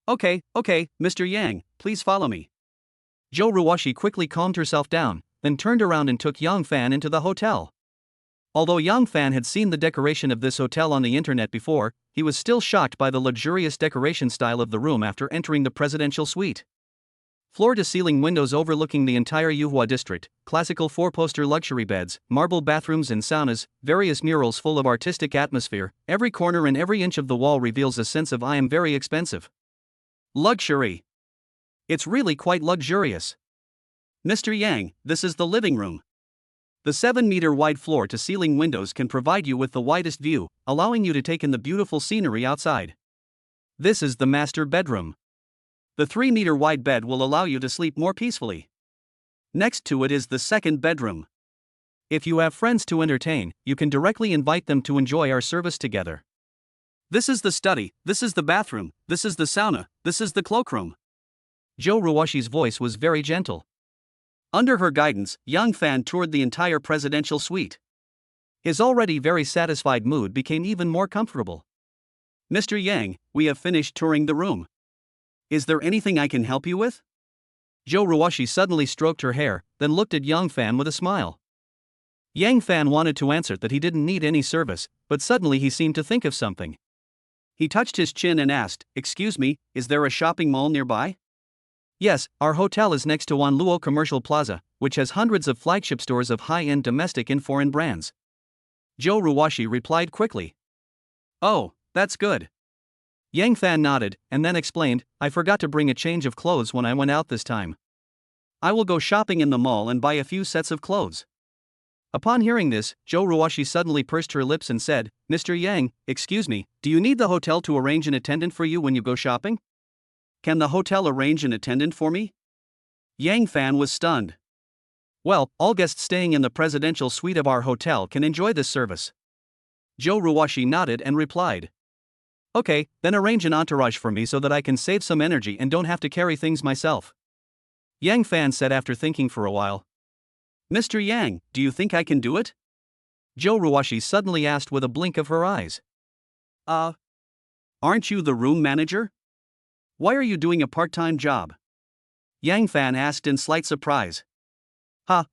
Okay, Mr. Yang, please follow me. Zhou Ruoshi quickly calmed herself down, then turned around and took Yang Fan into the hotel. Although Yang Fan had seen the decoration of this hotel on the internet before, he was still shocked by the luxurious decoration style of the room after entering the presidential suite. Floor-to-ceiling windows overlooking the entire Yuhua district, classical four-poster luxury beds, marble bathrooms and saunas, various murals full of artistic atmosphere, every corner and every inch of the wall reveals a sense of I am very expensive. Luxury. It's really quite luxurious. Mr. Yang, this is the living room. The 7-meter wide floor-to-ceiling windows can provide you with the widest view, allowing you to take in the beautiful scenery outside. This is the master bedroom. The 3-meter wide bed will allow you to sleep more peacefully. Next to it is the second bedroom. If you have friends to entertain, you can directly invite them to enjoy our service together. This is the study, this is the bathroom, this is the sauna, this is the cloakroom. Zhou Ruoshi's voice was very gentle. Under her guidance, Yang Fan toured the entire presidential suite. His already very satisfied mood became even more comfortable. Mr. Yang, we have finished touring the room. Is there anything I can help you with? Zhou Ruoshi suddenly stroked her hair, then looked at Yang Fan with a smile. Yang Fan wanted to answer that he didn't need any service, but suddenly he seemed to think of something. He touched his chin and asked, "Excuse me, is there a shopping mall nearby?" Yes, our hotel is next to Wanluo Commercial Plaza, which has hundreds of flagship stores of high-end domestic and foreign brands. Zhou Ruoshi replied quickly. Oh, that's good. Yang Fan nodded, and then explained, I forgot to bring a change of clothes when I went out this time. I will go shopping in the mall and buy a few sets of clothes. Upon hearing this, Zhou Ruoshi suddenly pursed her lips and said, Mr. Yang, excuse me, do you need the hotel to arrange an attendant for you when you go shopping? Can the hotel arrange an attendant for me? Yang Fan was stunned. Well, all guests staying in the presidential suite of our hotel can enjoy this service. Zhou Ruoshi nodded and replied. Okay, then arrange an entourage for me so that I can save some energy and don't have to carry things myself. Yang Fan said after thinking for a while. Mr. Yang, do you think I can do it? Zhou Ruoshi suddenly asked with a blink of her eyes. Aren't you the room manager? Why are you doing a part-time job? Yang Fan asked in slight surprise.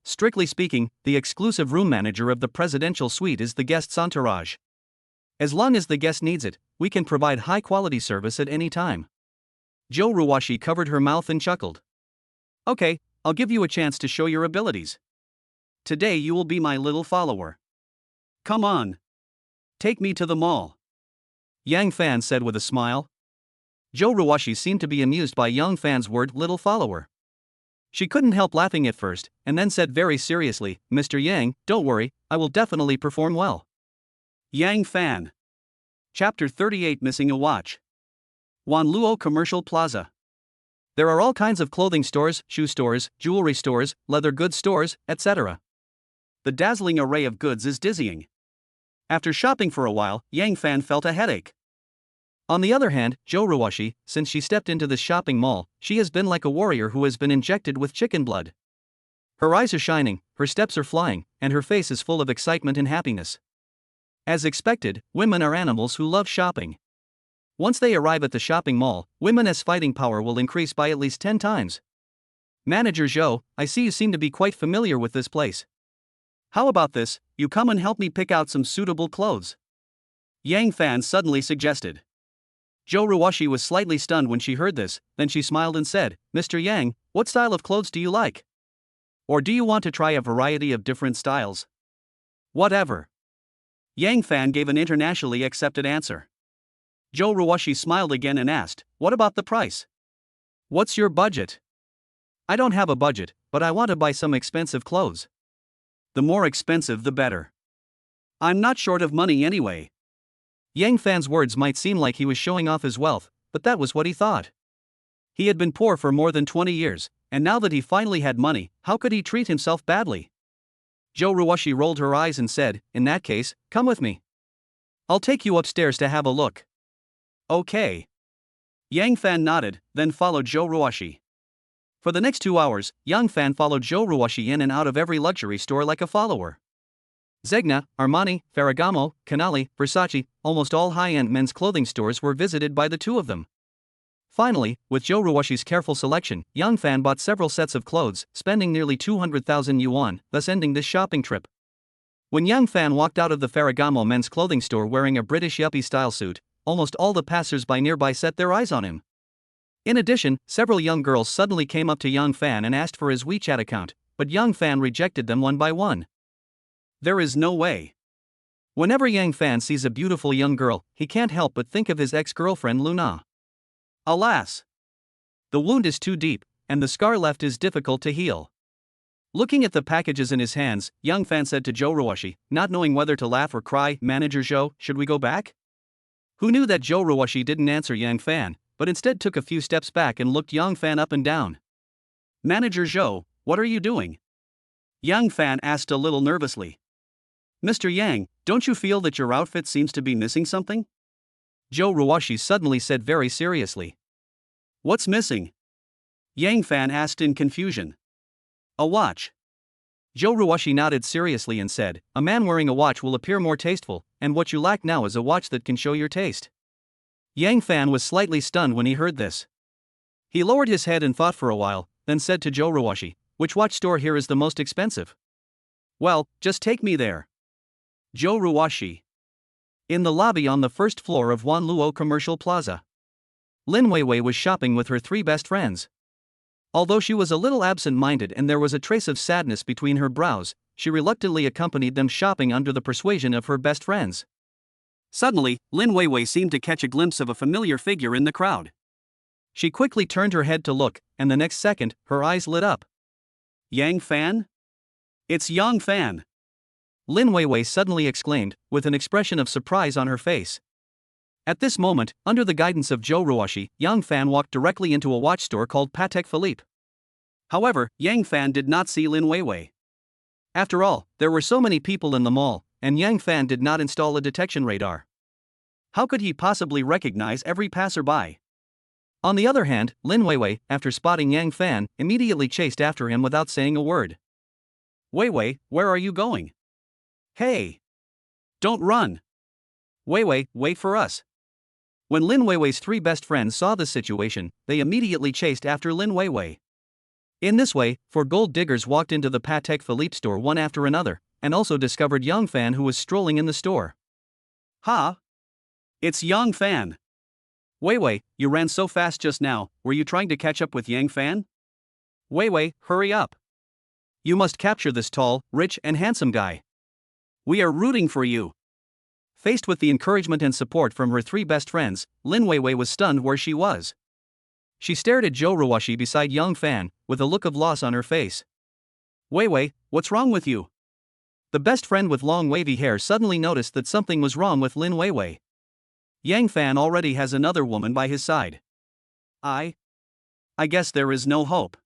Strictly speaking, the exclusive room manager of the presidential suite is the guest's entourage. As long as the guest needs it, we can provide high-quality service at any time. Zhou Ruoshi covered her mouth and chuckled. Okay, I'll give you a chance to show your abilities. Today you will be my little follower. Come on. Take me to the mall. Yang Fan said with a smile. Zhou Ruoshi seemed to be amused by Yang Fan's word little follower. She couldn't help laughing at first, and then said very seriously, Mr. Yang, don't worry, I will definitely perform well. Yang Fan. Chapter 38 Missing a Watch. Wanluo Commercial Plaza. There are all kinds of clothing stores, shoe stores, jewelry stores, leather goods stores, etc. The dazzling array of goods is dizzying. After shopping for a while, Yang Fan felt a headache. On the other hand, Zhou Ruoshi, since she stepped into this shopping mall, she has been like a warrior who has been injected with chicken blood. Her eyes are shining, her steps are flying, and her face is full of excitement and happiness. As expected, women are animals who love shopping. Once they arrive at the shopping mall, women's fighting power will increase by at least 10 times. Manager Zhou, I see you seem to be quite familiar with this place. How about this, you come and help me pick out some suitable clothes? Yang Fan suddenly suggested. Zhou Ruoshi was slightly stunned when she heard this, then she smiled and said, Mr. Yang, what style of clothes do you like? Or do you want to try a variety of different styles? Whatever. Yang Fan gave an internationally accepted answer. Zhou Ruoshi smiled again and asked, what about the price? What's your budget? I don't have a budget, but I want to buy some expensive clothes. The more expensive the better. I'm not short of money anyway. Yang Fan's words might seem like he was showing off his wealth, but that was what he thought. He had been poor for more than 20 years, and now that he finally had money, how could he treat himself badly? Zhou Ruoshi rolled her eyes and said, in that case, come with me. I'll take you upstairs to have a look. Okay. Yang Fan nodded, then followed Zhou Ruoshi. For the next 2 hours, Young Fan followed Joe Ruwashi in and out of every luxury store like a follower. Zegna, Armani, Ferragamo, Canali, Versace, almost all high-end men's clothing stores were visited by the two of them. Finally, with Joe Ruwashi's careful selection, Young Fan bought several sets of clothes, spending nearly 200,000 yuan, thus ending this shopping trip. When Young Fan walked out of the Ferragamo men's clothing store wearing a British yuppie-style suit, almost all the passers-by nearby set their eyes on him. In addition, several young girls suddenly came up to Young Fan and asked for his WeChat account, but Young Fan rejected them one by one. There is no way. Whenever Young Fan sees a beautiful young girl, he can't help but think of his ex-girlfriend Luna. Alas! The wound is too deep, and the scar left is difficult to heal. Looking at the packages in his hands, Young Fan said to Joe Ruwashi, not knowing whether to laugh or cry, "Manager Joe, should we go back?" Who knew that Joe Ruwashi didn't answer Young Fan, but instead took a few steps back and looked Young Fan up and down. "Manager Joe, what are you doing?" Young Fan asked a little nervously. "Mr. Yang, don't you feel that your outfit seems to be missing something?" Joe Ruwashi suddenly said very seriously. "What's missing?" Yang Fan asked in confusion. "A watch." Joe Ruwashi nodded seriously and said, "A man wearing a watch will appear more tasteful, and what you lack now is a watch that can show your taste." Yang Fan was slightly stunned when he heard this. He lowered his head and thought for a while, then said to Joe Ruwashi, "Which watch store here is the most expensive?" "Well, just take me there." Joe Ruwashi. In the lobby on the first floor of Wanluo Commercial Plaza, Lin Weiwei was shopping with her three best friends. Although she was a little absent-minded and there was a trace of sadness between her brows, she reluctantly accompanied them shopping under the persuasion of her best friends. Suddenly, Lin Weiwei seemed to catch a glimpse of a familiar figure in the crowd. She quickly turned her head to look, and the next second, her eyes lit up. "Yang Fan? It's Yang Fan!" Lin Weiwei suddenly exclaimed, with an expression of surprise on her face. At this moment, under the guidance of Joe Ruwashi, Yang Fan walked directly into a watch store called Patek Philippe. However, Yang Fan did not see Lin Weiwei. After all, there were so many people in the mall, and Yang Fan did not install a detection radar. How could he possibly recognize every passerby? On the other hand, Lin Weiwei, after spotting Yang Fan, immediately chased after him without saying a word. "Weiwei, where are you going?" "Hey! Don't run! Weiwei, wait for us!" When Lin Weiwei's three best friends saw the situation, they immediately chased after Lin Weiwei. In this way, four gold diggers walked into the Patek Philippe store one after another, and also discovered Young Fan who was strolling in the store. "Ha! It's Young Fan! Weiwei, you ran so fast just now, were you trying to catch up with Yang Fan? Weiwei, hurry up! You must capture this tall, rich and handsome guy. We are rooting for you." Faced with the encouragement and support from her three best friends, Lin Weiwei was stunned where she was. She stared at Joe Ruwashi beside Young Fan, with a look of loss on her face. "Weiwei, what's wrong with you?" The best friend with long wavy hair suddenly noticed that something was wrong with Lin Weiwei. Yang Fan already has another woman by his side. I guess there is no hope."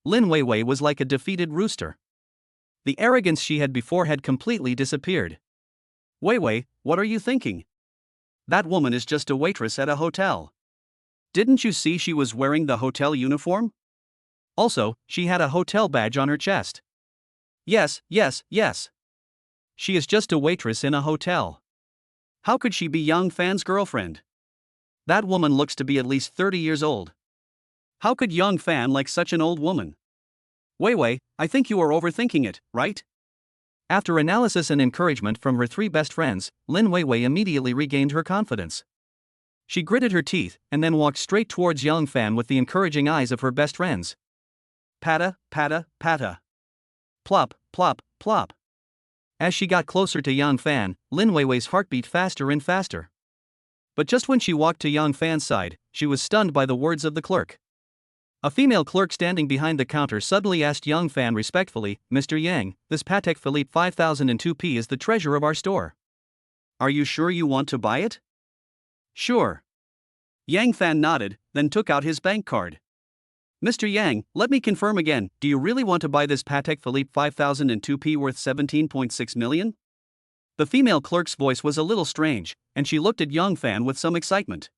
Lin Weiwei was like a defeated rooster. The arrogance she had before had completely disappeared. "Weiwei, what are you thinking? That woman is just a waitress at a hotel. Didn't you see she was wearing the hotel uniform? Also, she had a hotel badge on her chest. Yes. She is just a waitress in a hotel. How could she be Young Fan's girlfriend? That woman looks to be at least 30 years old. How could Young Fan like such an old woman? Weiwei, I think you are overthinking it, right?" After analysis and encouragement from her three best friends, Lin Weiwei immediately regained her confidence. She gritted her teeth and then walked straight towards Young Fan with the encouraging eyes of her best friends. Patta, patta, patta. Plop, plop, plop. As she got closer to Young Fan, Lin Weiwei's heart beat faster and faster. But just when she walked to Young Fan's side, she was stunned by the words of the clerk. A female clerk standing behind the counter suddenly asked Young Fan respectfully, "Mr. Yang, this Patek Philippe 5002P is the treasure of our store. Are you sure you want to buy it?" "Sure." Yang Fan nodded, then took out his bank card. "Mr. Yang, let me confirm again, do you really want to buy this Patek Philippe 5002P worth 17.6 million? The female clerk's voice was a little strange, and she looked at Young Fan with some excitement.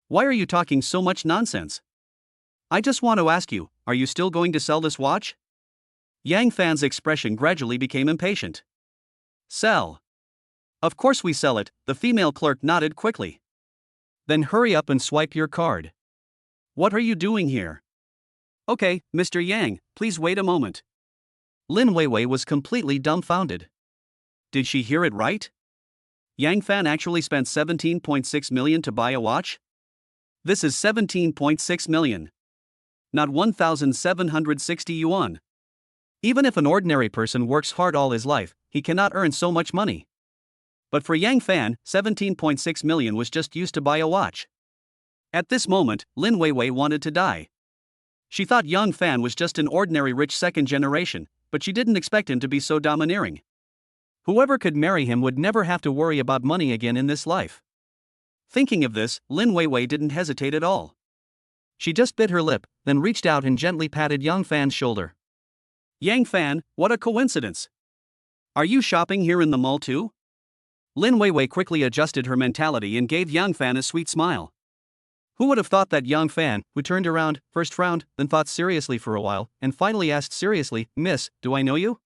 "Why are you talking so much nonsense? I just want to ask you, are you still going to sell this watch? Yang Fan's expression gradually became impatient. Sell. Of course we sell it, the female clerk nodded quickly. Then hurry up and swipe your card. What are you doing here? Okay, Mr. Yang, please wait a moment. Lin Weiwei was completely dumbfounded. Did she hear it right? Yang Fan actually spent 17.6 million to buy a watch? This is 17.6 million. Not 1,760 yuan. Even if an ordinary person works hard all his life, he cannot earn so much money. But for Yang Fan, 17.6 million was just used to buy a watch. At this moment, Lin Weiwei wanted to die. She thought Yang Fan was just an ordinary rich second generation, but she didn't expect him to be so domineering. Whoever could marry him would never have to worry about money again in this life. Thinking of this, Lin Weiwei didn't hesitate at all. She just bit her lip, then reached out and gently patted Yang Fan's shoulder. Yang Fan, what a coincidence! Are you shopping here in the mall too? Lin Weiwei quickly adjusted her mentality and gave Yang Fan a sweet smile. Who would have thought that Yang Fan, who turned around, first frowned, then thought seriously for a while, and finally asked seriously, Miss, do I know you?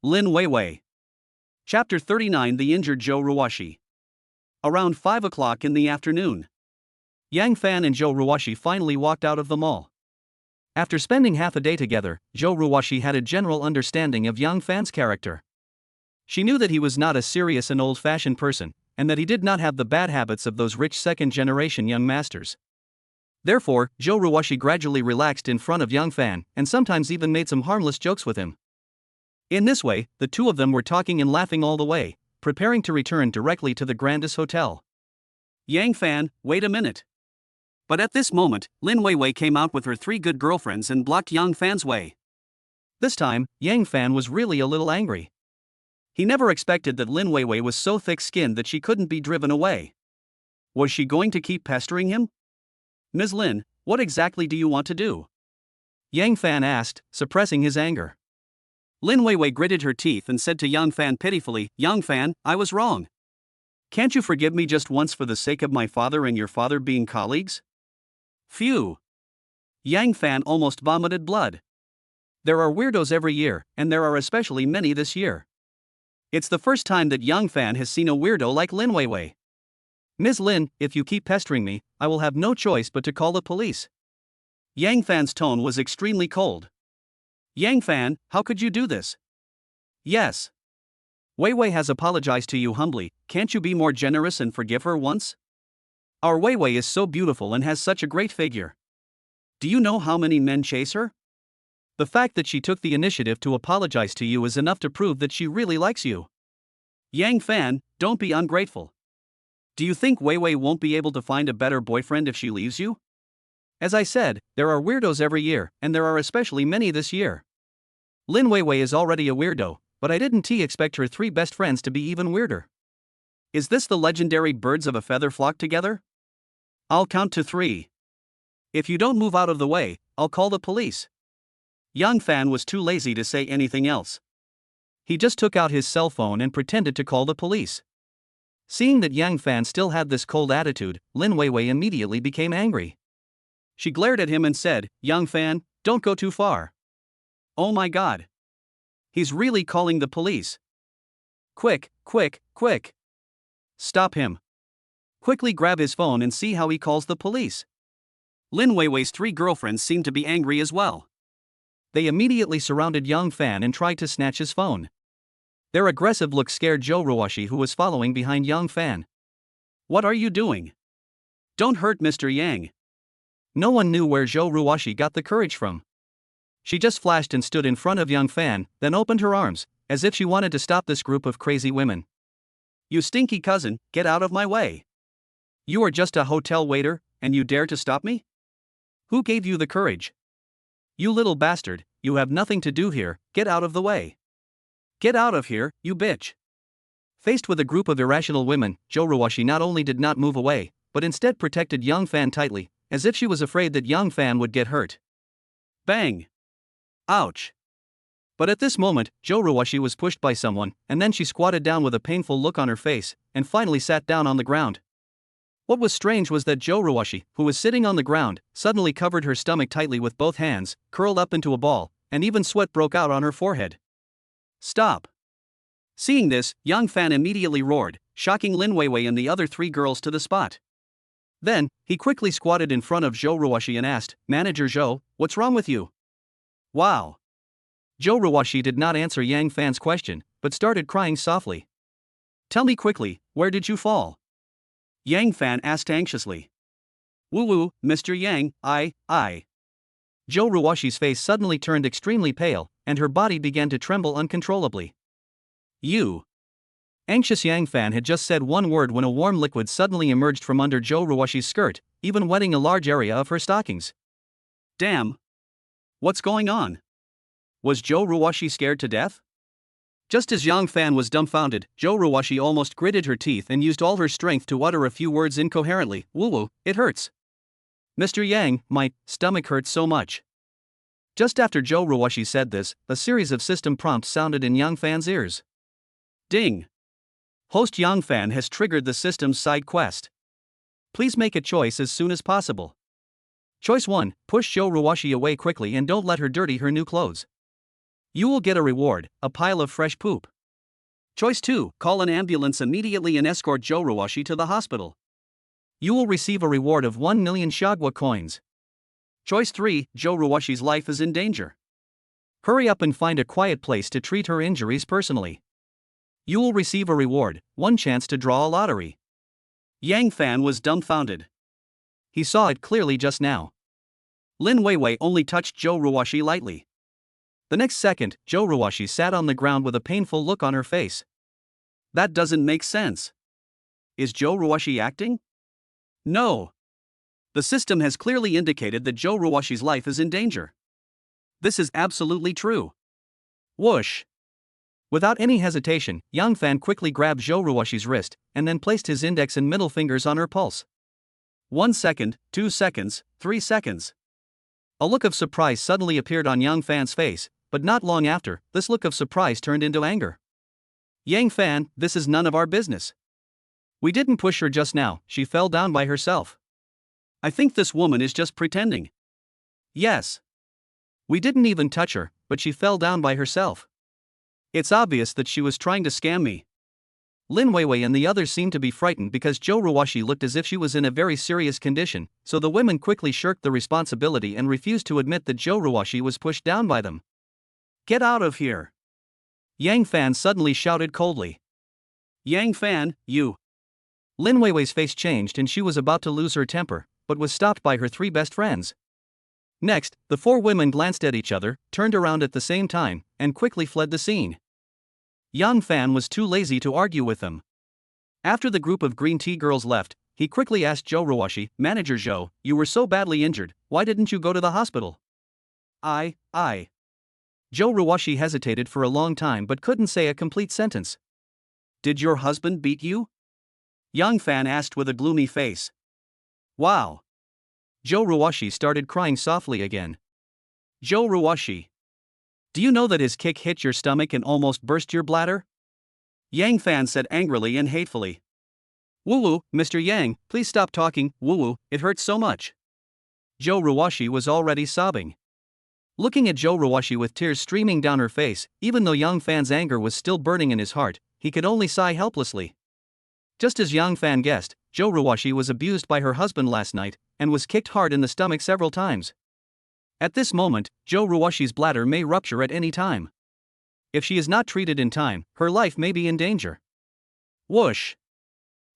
Lin Weiwei. Chapter 39 The Injured Zhou Ruoshi. Around 5 o'clock in the afternoon, Yang Fan and Zhou Ruoshi finally walked out of the mall. After spending half a day together, Zhou Ruoshi had a general understanding of Yang Fan's character. She knew that he was not a serious and old-fashioned person, and that he did not have the bad habits of those rich second-generation young masters. Therefore, Zhou Ruoshi gradually relaxed in front of Yang Fan, and sometimes even made some harmless jokes with him. In this way, the two of them were talking and laughing all the way, preparing to return directly to the Grandis Hotel. Yang Fan, wait a minute. But at this moment, Lin Weiwei came out with her 3 good girlfriends and blocked Yang Fan's way. This time, Yang Fan was really a little angry. He never expected that Lin Weiwei was so thick-skinned that she couldn't be driven away. Was she going to keep pestering him? Ms. Lin, what exactly do you want to do? Yang Fan asked, suppressing his anger. Lin Weiwei gritted her teeth and said to Yang Fan pitifully, Yang Fan, I was wrong. Can't you forgive me just once for the sake of my father and your father being colleagues? Phew. Yang Fan almost vomited blood. There are weirdos every year, and there are especially many this year. It's the first time that Yang Fan has seen a weirdo like Lin Weiwei. Ms. Lin, if you keep pestering me, I will have no choice but to call the police. Yang Fan's tone was extremely cold. Yang Fan, how could you do this? Yes. Weiwei has apologized to you humbly, can't you be more generous and forgive her once? Our Weiwei is so beautiful and has such a great figure. Do you know how many men chase her? The fact that she took the initiative to apologize to you is enough to prove that she really likes you. Yang Fan, don't be ungrateful. Do you think Weiwei won't be able to find a better boyfriend if she leaves you? As I said, there are weirdos every year, and there are especially many this year. Lin Weiwei is already a weirdo, but I didn't expect her 3 best friends to be even weirder. Is this the legendary birds of a feather flock together? I'll count to 3. If you don't move out of the way, I'll call the police. Yang Fan was too lazy to say anything else. He just took out his cell phone and pretended to call the police. Seeing that Yang Fan still had this cold attitude, Lin Weiwei immediately became angry. She glared at him and said, Yang Fan, don't go too far. Oh my god. He's really calling the police. Quick, quick, quick. Stop him. Quickly grab his phone and see how he calls the police. Lin Weiwei's 3 girlfriends seemed to be angry as well. They immediately surrounded Yang Fan and tried to snatch his phone. Their aggressive look scared Zhou Ruoshi, who was following behind Yang Fan. What are you doing? Don't hurt Mr. Yang. No one knew where Zhou Ruoshi got the courage from. She just flashed and stood in front of Yang Fan, then opened her arms, as if she wanted to stop this group of crazy women. You stinky cousin, get out of my way. You are just a hotel waiter, and you dare to stop me? Who gave you the courage? You little bastard, you have nothing to do here, get out of the way. Get out of here, you bitch. Faced with a group of irrational women, Zhou Ruoshi not only did not move away, but instead protected Yang Fan tightly, as if she was afraid that Yang Fan would get hurt. Bang! Ouch! But at this moment, Zhou Ruoshi was pushed by someone, and then she squatted down with a painful look on her face, and finally sat down on the ground. What was strange was that Joe Ruwashi, who was sitting on the ground, suddenly covered her stomach tightly with both hands, curled up into a ball, and even sweat broke out on her forehead. Stop! Seeing this, Yang Fan immediately roared, shocking Lin Weiwei and the other three girls to the spot. Then, he quickly squatted in front of Joe Ruwashi and asked, "Manager Zhou, what's wrong with you?" Wow! Joe Ruwashi did not answer Yang Fan's question, but started crying softly. "Tell me quickly, where did you fall?" Yang Fan asked anxiously. "Woo, Mr. Yang, I. Joe Ruwashi's face suddenly turned extremely pale, and her body began to tremble uncontrollably. "You." Anxious Yang Fan had just said one word when a warm liquid suddenly emerged from under Joe Ruwashi's skirt, even wetting a large area of her stockings. Damn! What's going on? Was Joe Ruwashi scared to death? Just as Yang Fan was dumbfounded, Joe Ruwashi almost gritted her teeth and used all her strength to utter a few words incoherently. "Woo, it hurts. Mr. Yang, my stomach hurts so much." Just after Joe Ruwashi said this, a series of system prompts sounded in Yang Fan's ears. Ding! Host Yang Fan has triggered the system's side quest. Please make a choice as soon as possible. Choice 1, push Joe Ruwashi away quickly and don't let her dirty her new clothes. You will get a reward, a pile of fresh poop. Choice 2, call an ambulance immediately and escort Joe Ruwashi to the hospital. You will receive a reward of 1 million Shagwa coins. Choice 3, Joe Ruwashi's life is in danger. Hurry up and find a quiet place to treat her injuries personally. You will receive a reward, 1 chance to draw a lottery. Yang Fan was dumbfounded. He saw it clearly just now. Lin Weiwei only touched Joe Ruwashi lightly. The next second, Joe Ruwashi sat on the ground with a painful look on her face. That doesn't make sense. Is Joe Ruwashi acting? No. The system has clearly indicated that Joe Ruwashi's life is in danger. This is absolutely true. Whoosh! Without any hesitation, Yang Fan quickly grabbed Joe Ruwashi's wrist, and then placed his index and middle fingers on her pulse. 1 second, 2 seconds, 3 seconds. A look of surprise suddenly appeared on Yang Fan's face, but not long after, this look of surprise turned into anger. Yang Fan, this is none of our business. We didn't push her just now, she fell down by herself. I think this woman is just pretending. Yes. We didn't even touch her, but she fell down by herself. It's obvious that she was trying to scam me. Lin Weiwei and the others seemed to be frightened because Joe Ruwashi looked as if she was in a very serious condition, so the women quickly shirked the responsibility and refused to admit that Joe Ruwashi was pushed down by them. Get out of here! Yang Fan suddenly shouted coldly. Yang Fan, you! Lin Weiwei's face changed and she was about to lose her temper, but was stopped by her 3 best friends. Next, the 4 women glanced at each other, turned around at the same time, and quickly fled the scene. Yang Fan was too lazy to argue with them. After the group of green tea girls left, he quickly asked Joe Ruwashi, "Manager Zhou, you were so badly injured, why didn't you go to the hospital?" I. Joe Ruwashi hesitated for a long time but couldn't say a complete sentence. Did your husband beat you? Yang Fan asked with a gloomy face. Wow. Joe Ruwashi started crying softly again. Joe Ruwashi. Do you know that his kick hit your stomach and almost burst your bladder? Yang Fan said angrily and hatefully. Woo, Mr. Yang, please stop talking, woo, it hurts so much. Joe Ruwashi was already sobbing. Looking at Joe Ruwashi with tears streaming down her face, even though Yang Fan's anger was still burning in his heart, he could only sigh helplessly. Just as Yang Fan guessed, Joe Ruwashi was abused by her husband last night, and was kicked hard in the stomach several times. At this moment, Joe Ruwashi's bladder may rupture at any time. If she is not treated in time, her life may be in danger. Whoosh!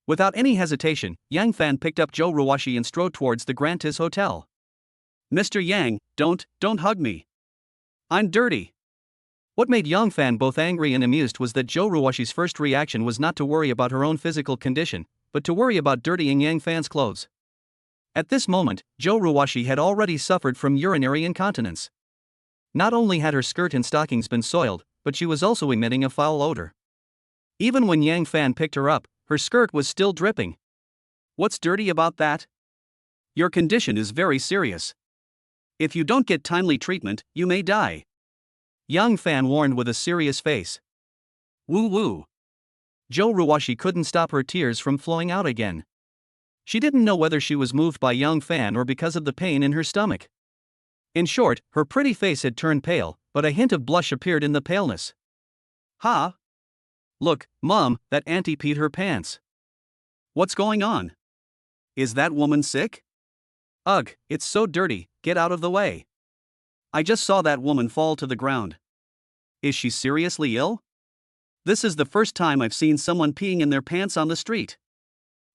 Without any hesitation, Yang Fan picked up Joe Ruwashi and strode towards the Grantis Hotel. Mr. Yang, don't hug me. I'm dirty. What made Yang Fan both angry and amused was that Joe Ruwashi's first reaction was not to worry about her own physical condition, but to worry about dirtying Yang Fan's clothes. At this moment, Joe Ruwashi had already suffered from urinary incontinence. Not only had her skirt and stockings been soiled, but she was also emitting a foul odor. Even when Yang Fan picked her up, her skirt was still dripping. What's dirty about that? Your condition is very serious. If you don't get timely treatment, you may die. Yang Fan warned with a serious face. Woo. Joe Ruwashi couldn't stop her tears from flowing out again. She didn't know whether she was moved by Young Fan or because of the pain in her stomach. In short, her pretty face had turned pale, but a hint of blush appeared in the paleness. Ha! Look, Mom, that auntie peed her pants. What's going on? Is that woman sick? Ugh, it's so dirty, get out of the way. I just saw that woman fall to the ground. Is she seriously ill? This is the first time I've seen someone peeing in their pants on the street.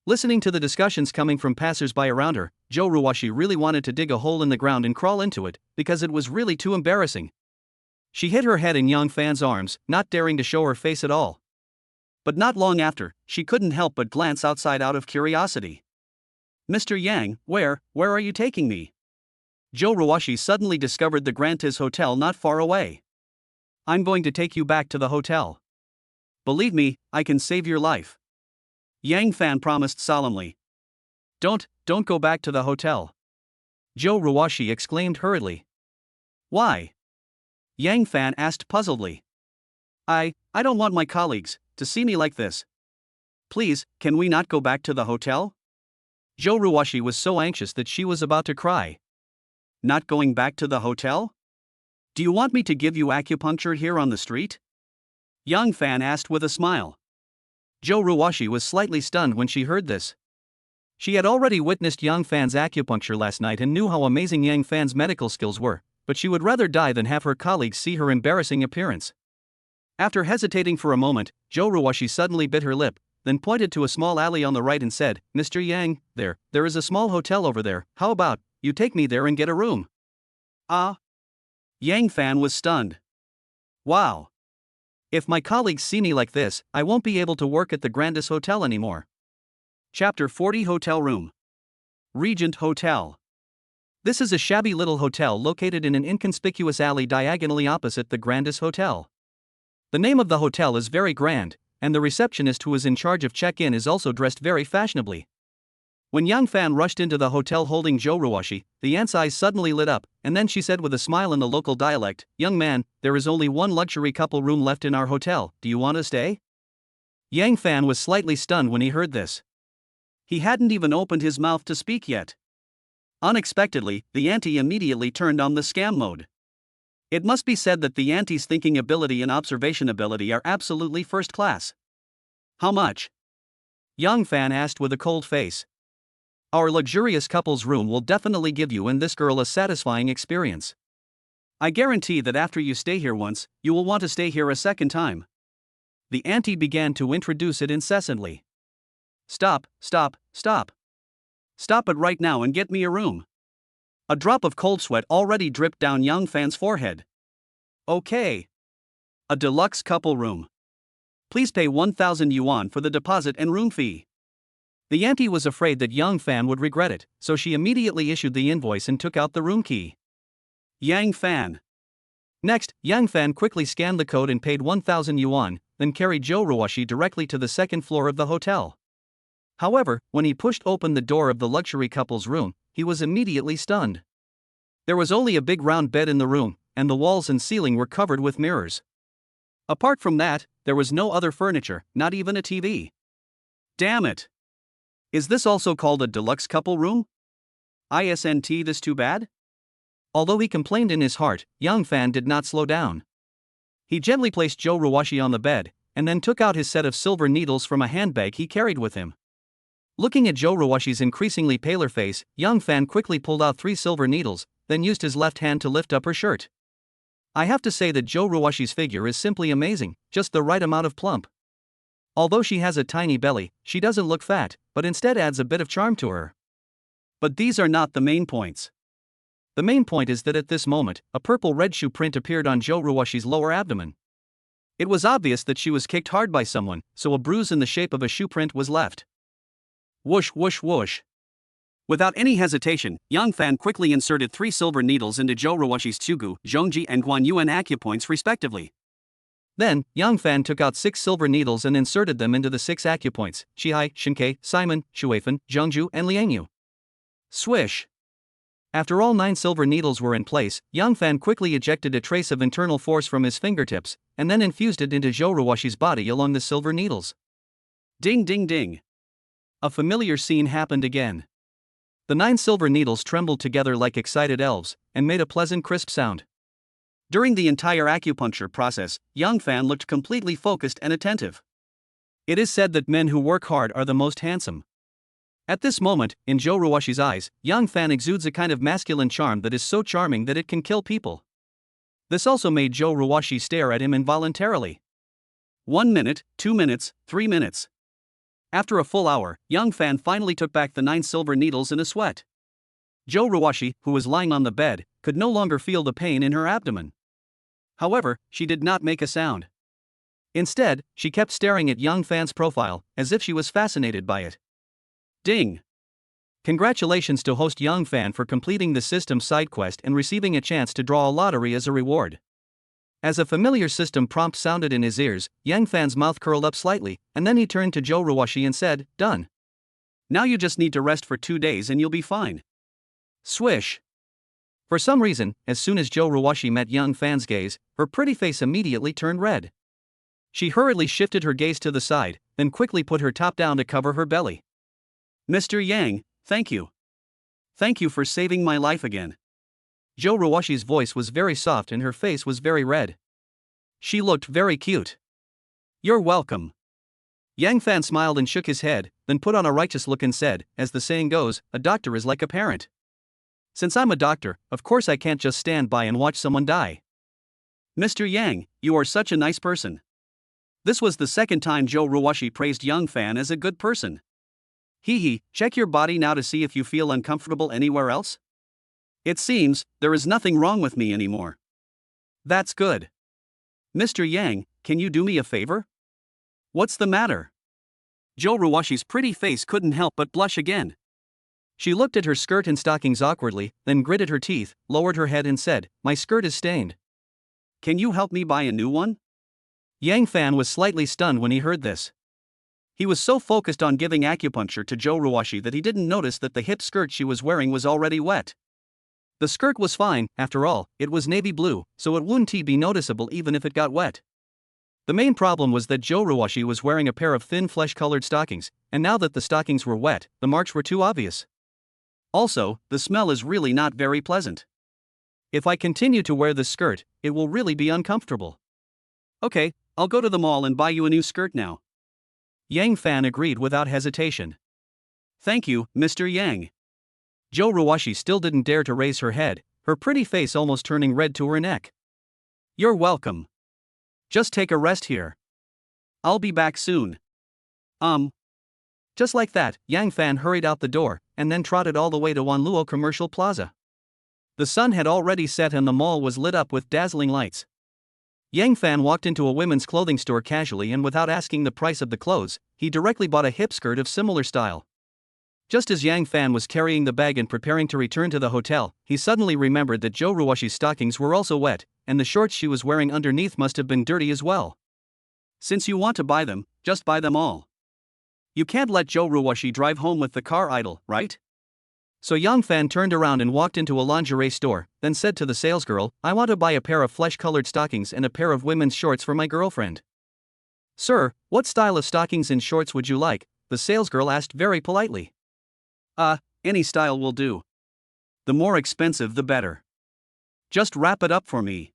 Listening to the discussions coming from passers-by around her, Jo Ruwashi really wanted to dig a hole in the ground and crawl into it, because it was really too embarrassing. She hid her head in Young Fan's arms, not daring to show her face at all. But not long after, she couldn't help but glance outside out of curiosity. Mr. Yang, where are you taking me? Jo Ruwashi suddenly discovered the Grantis Hotel not far away. I'm going to take you back to the hotel. Believe me, I can save your life. Yang Fan promised solemnly. Don't go back to the hotel. Jo Ruwashi exclaimed hurriedly. Why? Yang Fan asked puzzledly. I don't want my colleagues to see me like this. Please, can we not go back to the hotel? Jo Ruwashi was so anxious that she was about to cry. Not going back to the hotel? Do you want me to give you acupuncture here on the street? Young Fan asked with a smile. Jo Ruwashi was slightly stunned when she heard this. She had already witnessed Young Fan's acupuncture last night and knew how amazing Young Fan's medical skills were, but she would rather die than have her colleagues see her embarrassing appearance. After hesitating for a moment, Jo Ruwashi suddenly bit her lip, then pointed to a small alley on the right and said, Mr. Yang, there is a small hotel over there, how about you take me there and get a room? Ah? Yang Fan was stunned. Wow. If my colleagues see me like this, I won't be able to work at the Grandis Hotel anymore. Chapter 40 Hotel Room. Regent Hotel. This is a shabby little hotel located in an inconspicuous alley diagonally opposite the Grandis Hotel. The name of the hotel is very grand, and the receptionist who is in charge of check-in is also dressed very fashionably. When Young Fan rushed into the hotel holding Jo Ruwashi, the aunt's eyes suddenly lit up, and then she said with a smile in the local dialect, Young man, there is only one luxury couple room left in our hotel, do you want to stay? Yang Fan was slightly stunned when he heard this. He hadn't even opened his mouth to speak yet. Unexpectedly, the auntie immediately turned on the scam mode. It must be said that the auntie's thinking ability and observation ability are absolutely first class. How much? Young Fan asked with a cold face. Our luxurious couple's room will definitely give you and this girl a satisfying experience. I guarantee that after you stay here once, you will want to stay here a second time. The auntie began to introduce it incessantly. Stop. Stop it right now and get me a room. A drop of cold sweat already dripped down Young Fan's forehead. Okay. A deluxe couple room. Please pay 1,000 yuan for the deposit and room fee. The auntie was afraid that Young Fan would regret it, so she immediately issued the invoice and took out the room key. Yang Fan. Next, Young Fan quickly scanned the code and paid 1,000 yuan, then carried Jo Ruwashi directly to the second floor of the hotel. However, when he pushed open the door of the luxury couple's room, he was immediately stunned. There was only a big round bed in the room, and the walls and ceiling were covered with mirrors. Apart from that, there was no other furniture, not even a TV. Damn it! Is this also called a deluxe couple room? Isn't this too bad? Although he complained in his heart, Young Fan did not slow down. He gently placed Jo Ruwashi on the bed, and then took out his set of silver needles from a handbag he carried with him. Looking at Jo Ruwashi's increasingly paler face, Young Fan quickly pulled out 3 silver needles, then used his left hand to lift up her shirt. I have to say that Jo Ruwashi's figure is simply amazing, just the right amount of plump. Although she has a tiny belly, she doesn't look fat, but instead adds a bit of charm to her. But these are not the main points. The main point is that at this moment, a purple red shoe print appeared on Jo Ruwashi's lower abdomen. It was obvious that she was kicked hard by someone, so a bruise in the shape of a shoe print was left. Whoosh whoosh whoosh. Without any hesitation, Young Fan quickly inserted 3 silver needles into Jo Ruwashi's Tsugu, Zhongji and Guanyuan acupoints respectively. Then, Young Fan took out 6 silver needles and inserted them into the 6 acupoints, Shihai, Shinkei, Simon, Shueifan, Zhengzhu and Liangyu. Swish! After all 9 silver needles were in place, Young Fan quickly ejected a trace of internal force from his fingertips, and then infused it into Jo Ruwashi's body along the silver needles. Ding ding ding! a familiar scene happened again. The 9 silver needles trembled together like excited elves, and made a pleasant crisp sound. During the entire acupuncture process, Yang Fan looked completely focused and attentive. It is said that men who work hard are the most handsome. At this moment, in Zhou Ruoxi's eyes, Yang Fan exudes a kind of masculine charm that is so charming that it can kill people. This also made Zhou Ruoxi stare at him involuntarily. 1 minute, 2 minutes, 3 minutes. After a full hour, Yang Fan finally took back the 9 silver needles in a sweat. Zhou Ruoxi, who was lying on the bed, could no longer feel the pain in her abdomen. However, she did not make a sound. Instead, she kept staring at Yang Fan's profile, as if she was fascinated by it. Ding! Congratulations to host Yang Fan for completing the system side quest and receiving a chance to draw a lottery as a reward. As a familiar system prompt sounded in his ears, Yang Fan's mouth curled up slightly, and then he turned to Zhou Ruoxi and said, "Done. Now you just need to rest for 2 days and you'll be fine." Swish! For some reason, as soon as Zhou Ruoxi met Yang Fan's gaze, her pretty face immediately turned red. She hurriedly shifted her gaze to the side, then quickly put her top down to cover her belly. "Mr. Yang, thank you. Thank you for saving my life again." Zhou Ruoxi's voice was very soft and her face was very red. She looked very cute. "You're welcome." Yang Fan smiled and shook his head, then put on a righteous look and said, as the saying goes, a doctor is like a parent. Since I'm a doctor, of course I can't just stand by and watch someone die. "Mr. Yang, you are such a nice person." This was the second time Zhou Ruoxi praised Yang Fan as a good person. Hee, check your body now to see if you feel uncomfortable anywhere else? It seems, there is nothing wrong with me anymore. That's good. Mr. Yang, can you do me a favor? What's the matter? Zhou Ruoxi's pretty face couldn't help but blush again. She looked at her skirt and stockings awkwardly, then gritted her teeth, lowered her head and said, "My skirt is stained. Can you help me buy a new one?" Yang Fan was slightly stunned when he heard this. He was so focused on giving acupuncture to Zhou Ruoxi that he didn't notice that the hip skirt she was wearing was already wet. The skirt was fine, after all, it was navy blue, so it wouldn't be noticeable even if it got wet. The main problem was that Zhou Ruoxi was wearing a pair of thin flesh-colored stockings, and now that the stockings were wet, the marks were too obvious. Also, the smell is really not very pleasant. If I continue to wear this skirt, it will really be uncomfortable. Okay, I'll go to the mall and buy you a new skirt now. Yang Fan agreed without hesitation. Thank you, Mr. Yang. Zhou Ruoxi still didn't dare to raise her head, her pretty face almost turning red to her neck. You're welcome. Just take a rest here. I'll be back soon. Just like that, Yang Fan hurried out the door, and then trotted all the way to Wanluo Commercial Plaza. The sun had already set and the mall was lit up with dazzling lights. Yang Fan walked into a women's clothing store casually and without asking the price of the clothes, he directly bought a hip skirt of similar style. Just as Yang Fan was carrying the bag and preparing to return to the hotel, he suddenly remembered that Zhou Ruoxi's stockings were also wet, and the shorts she was wearing underneath must have been dirty as well. Since you want to buy them, just buy them all. You can't let Zhou Ruoxi drive home with the car idle, right? So Yang Fan turned around and walked into a lingerie store, then said to the salesgirl, I want to buy a pair of flesh-colored stockings and a pair of women's shorts for my girlfriend. Sir, what style of stockings and shorts would you like? The salesgirl asked very politely. Any style will do. The more expensive the better. Just wrap it up for me.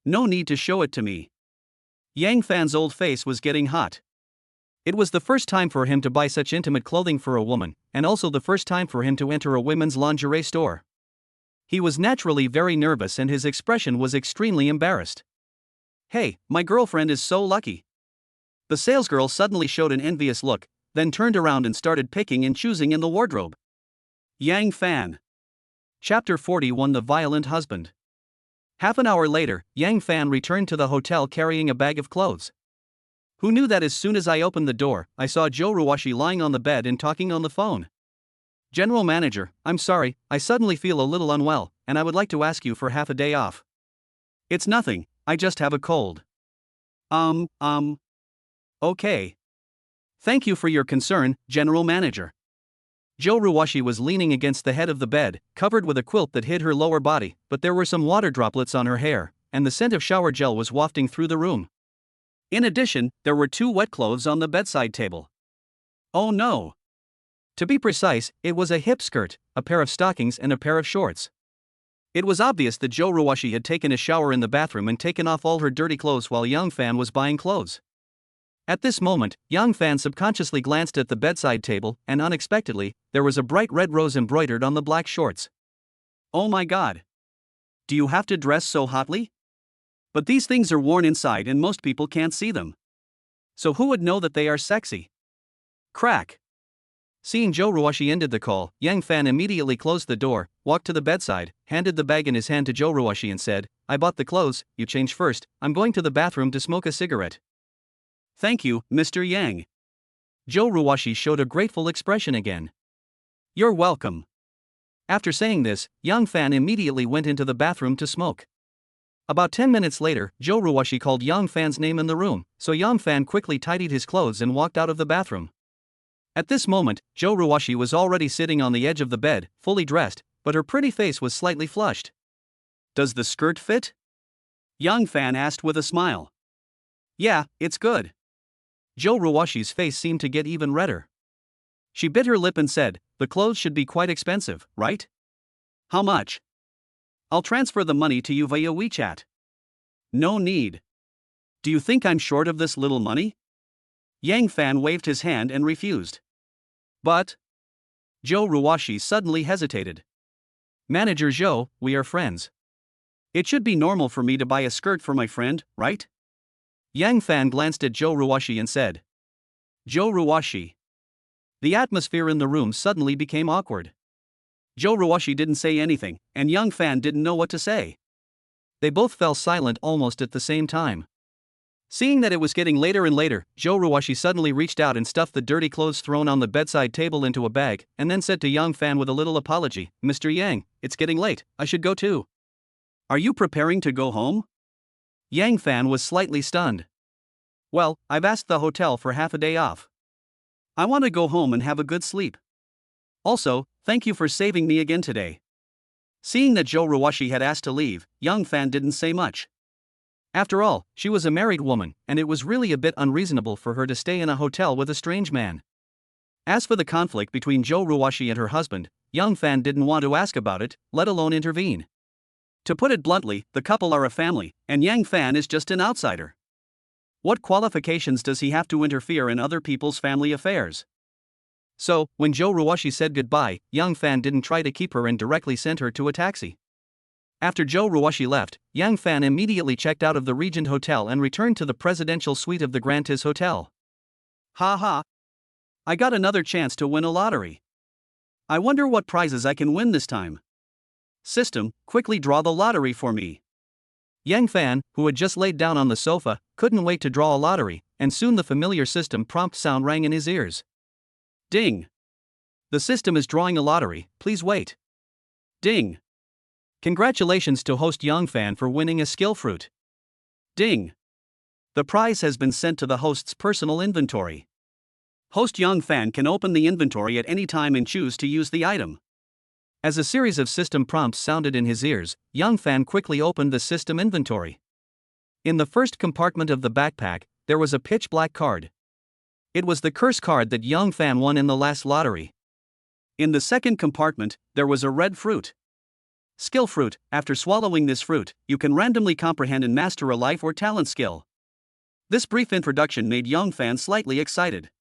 No need to show it to me. Yang Fan's old face was getting hot. It was the first time for him to buy such intimate clothing for a woman, and also the first time for him to enter a women's lingerie store. He was naturally very nervous and his expression was extremely embarrassed. Hey, my girlfriend is so lucky. The salesgirl suddenly showed an envious look, then turned around and started picking and choosing in the wardrobe. Yang Fan. Chapter 41 The Violent Husband. Half an hour later, Yang Fan returned to the hotel carrying a bag of clothes. Who knew that as soon as I opened the door, I saw Zhou Ruoxi lying on the bed and talking on the phone. General Manager, I'm sorry, I suddenly feel a little unwell, and I would like to ask you for half a day off. It's nothing, I just have a cold. Okay. Thank you for your concern, General Manager. Zhou Ruoxi was leaning against the head of the bed, covered with a quilt that hid her lower body, but there were some water droplets on her hair, and the scent of shower gel was wafting through the room. In addition, there were 2 wet clothes on the bedside table. Oh no! To be precise, it was a hip skirt, a pair of stockings, and a pair of shorts. It was obvious that Joe Ruwashi had taken a shower in the bathroom and taken off all her dirty clothes while Young Fan was buying clothes. At this moment, Young Fan subconsciously glanced at the bedside table, and unexpectedly, there was a bright red rose embroidered on the black shorts. Oh my god! Do you have to dress so hotly? But these things are worn inside and most people can't see them. So who would know that they are sexy? Crack! Seeing Joe Ruwashi ended the call, Yang Fan immediately closed the door, walked to the bedside, handed the bag in his hand to Joe Ruwashi and said, "I bought the clothes, you change first, I'm going to the bathroom to smoke a cigarette." "Thank you, Mr. Yang." Joe Ruwashi showed a grateful expression again. "You're welcome." After saying this, Yang Fan immediately went into the bathroom to smoke. About 10 minutes later, Joe Ruwashi called Yang Fan's name in the room, so Yang Fan quickly tidied his clothes and walked out of the bathroom. At this moment, Joe Ruwashi was already sitting on the edge of the bed, fully dressed, but her pretty face was slightly flushed. "Does the skirt fit?" Yang Fan asked with a smile. "Yeah, it's good." Joe Ruwashi's face seemed to get even redder. She bit her lip and said, "The clothes should be quite expensive, right?" "How much?" "I'll transfer the money to you via WeChat." "No need. Do you think I'm short of this little money?" Yang Fan waved his hand and refused. "But..." Joe Ruwashi suddenly hesitated. "Manager Joe, we are friends. It should be normal for me to buy a skirt for my friend, right?" Yang Fan glanced at Joe Ruwashi and said, "Joe Ruwashi." The atmosphere in the room suddenly became awkward. Joe Ruwashi didn't say anything, and Yang Fan didn't know what to say. They both fell silent almost at the same time. Seeing that it was getting later and later, Joe Ruwashi suddenly reached out and stuffed the dirty clothes thrown on the bedside table into a bag, and then said to Yang Fan with a little apology, "Mr. Yang, it's getting late, I should go too." "Are you preparing to go home?" Yang Fan was slightly stunned. "Well, I've asked the hotel for half a day off. I want to go home and have a good sleep. Also, thank you for saving me again today." Seeing that Joe Ruwashi had asked to leave, Yang Fan didn't say much. After all, she was a married woman, and it was really a bit unreasonable for her to stay in a hotel with a strange man. As for the conflict between Joe Ruwashi and her husband, Yang Fan didn't want to ask about it, let alone intervene. To put it bluntly, the couple are a family, and Yang Fan is just an outsider. What qualifications does he have to interfere in other people's family affairs? So, when Joe Ruwashi said goodbye, Yang Fan didn't try to keep her and directly sent her to a taxi. After Joe Ruwashi left, Yang Fan immediately checked out of the Regent Hotel and returned to the presidential suite of the Grand Tiz Hotel. "Ha ha! I got another chance to win a lottery. I wonder what prizes I can win this time. System, quickly draw the lottery for me." Yang Fan, who had just laid down on the sofa, couldn't wait to draw a lottery, and soon the familiar system prompt sound rang in his ears. Ding! "The system is drawing a lottery, please wait." Ding! "Congratulations to host Yang Fan for winning a skill fruit." Ding! "The prize has been sent to the host's personal inventory. Host Yang Fan can open the inventory at any time and choose to use the item." As a series of system prompts sounded in his ears, Yang Fan quickly opened the system inventory. In the first compartment of the backpack, there was a pitch-black card. It was the curse card that Yang Fan won in the last lottery. In the second compartment, there was a red fruit. Skill fruit. After swallowing this fruit, you can randomly comprehend and master a life or talent skill. This brief introduction made Yang Fan slightly excited.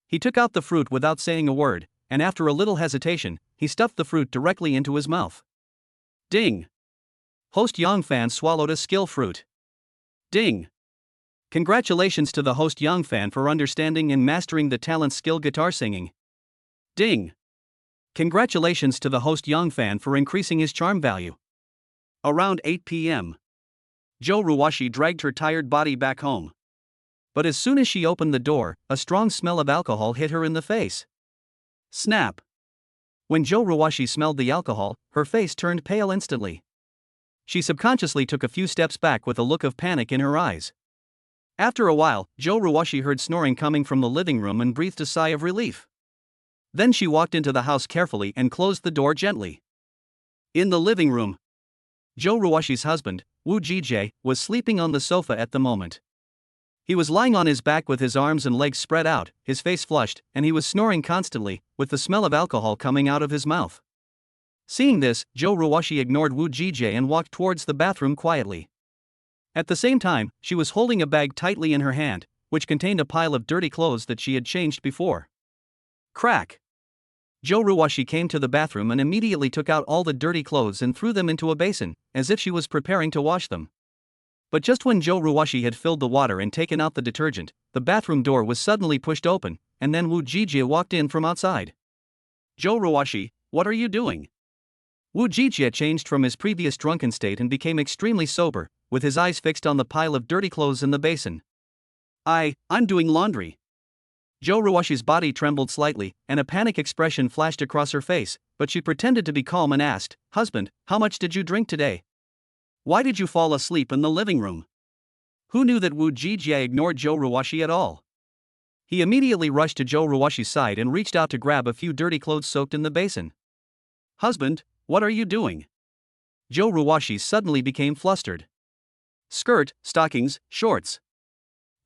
He took out the fruit without saying a word, and after a little hesitation, he stuffed the fruit directly into his mouth. Ding! Host Yang Fan swallowed a skill fruit. Ding! Congratulations to the host Yang Fan for understanding and mastering the talent skill guitar singing. Ding! Congratulations to the host Yang Fan for increasing his charm value. Around 8 p.m. Joe Ruwashi dragged her tired body back home. But as soon as she opened the door, a strong smell of alcohol hit her in the face. Snap! When Joe Ruwashi smelled the alcohol, her face turned pale instantly. She subconsciously took a few steps back with a look of panic in her eyes. After a while, Joe Ruwashi heard snoring coming from the living room and breathed a sigh of relief. Then she walked into the house carefully and closed the door gently. In the living room, Joe Ruwashi's husband, Woo Ji-jae, was sleeping on the sofa at the moment. He was lying on his back with his arms and legs spread out, his face flushed, and he was snoring constantly, with the smell of alcohol coming out of his mouth. Seeing this, Joe Ruwashi ignored Wu Jijie and walked towards the bathroom quietly. At the same time, she was holding a bag tightly in her hand, which contained a pile of dirty clothes that she had changed before. Crack! Joe Ruwashi came to the bathroom and immediately took out all the dirty clothes and threw them into a basin, as if she was preparing to wash them. But just when Joe Ruwashi had filled the water and taken out the detergent, the bathroom door was suddenly pushed open, and then Wu Jijie walked in from outside. Joe Ruwashi, what are you doing? Wu Jijie changed from his previous drunken state and became extremely sober, with his eyes fixed on the pile of dirty clothes in the basin. I'm doing laundry. Joe Ruwashi's body trembled slightly, and a panic expression flashed across her face, but she pretended to be calm and asked, "Husband, how much did you drink today? Why did you fall asleep in the living room?" Who knew that Wu Jijie ignored Joe Ruwashi at all? He immediately rushed to Joe Ruwashi's side and reached out to grab a few dirty clothes soaked in the basin. "Husband, what are you doing?" Joe Ruwashi suddenly became flustered. "Skirt, stockings, shorts."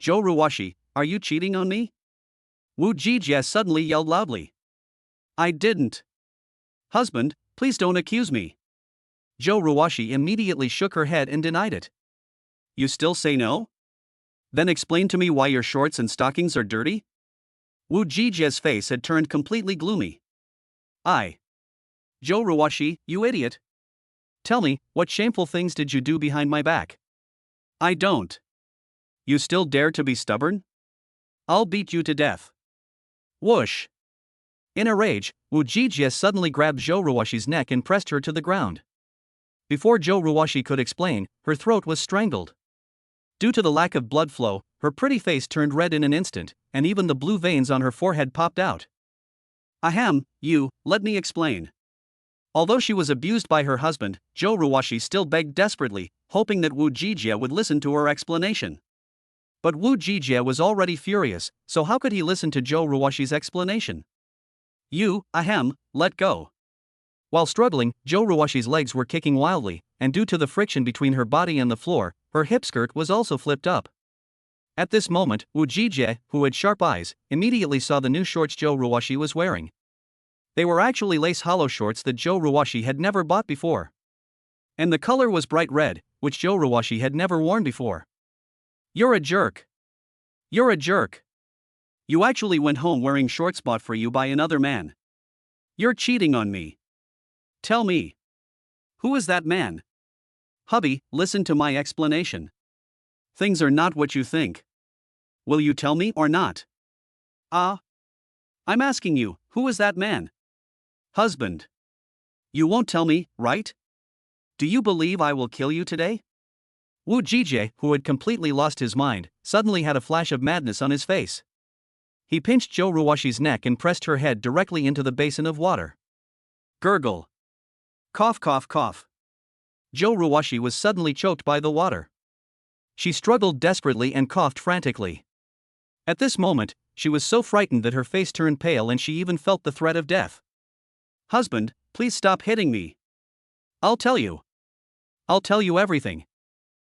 "Joe Ruwashi, are you cheating on me?" Wu Jijie suddenly yelled loudly. "I didn't." "Husband, please don't accuse me." Joe Ruwashi immediately shook her head and denied it. "You still say no? Then explain to me why your shorts and stockings are dirty?" Wu Jijie's face had turned completely gloomy. Joe Ruwashi, you idiot. Tell me, what shameful things did you do behind my back?" "I don't." "You still dare to be stubborn? I'll beat you to death." Whoosh! In a rage, Wu Jijie suddenly grabbed Joe Ruwashi's neck and pressed her to the ground. Before Joe Ruwashi could explain, her throat was strangled. Due to the lack of blood flow, her pretty face turned red in an instant, and even the blue veins on her forehead popped out. "Ahem, let me explain." Although she was abused by her husband, Joe Ruwashi still begged desperately, hoping that Wu Jijie would listen to her explanation. But Wu Jijie was already furious, so how could he listen to Joe Ruwashi's explanation? Let go." While struggling, Joe Ruwashi's legs were kicking wildly, and due to the friction between her body and the floor, her hip skirt was also flipped up. At this moment, Wu Jijie, who had sharp eyes, immediately saw the new shorts Joe Ruwashi was wearing. They were actually lace hollow shorts that Joe Ruwashi had never bought before. And the color was bright red, which Joe Ruwashi had never worn before. "You're a jerk. You're a jerk. You actually went home wearing shorts bought for you by another man. You're cheating on me. Tell me. Who is that man?" "Hubby, listen to my explanation. Things are not what you think. Will you tell me or not?" I'm asking you, who is that man?" "Husband. You won't tell me, right? Do you believe I will kill you today?" Wu Jijie, who had completely lost his mind, suddenly had a flash of madness on his face. He pinched Joe Ruwashi's neck and pressed her head directly into the basin of water. Gurgle. Cough, cough, cough. Joe Ruwashi was suddenly choked by the water. She struggled desperately and coughed frantically. At this moment, she was so frightened that her face turned pale and she even felt the threat of death. "Husband, please stop hitting me. I'll tell you. I'll tell you everything."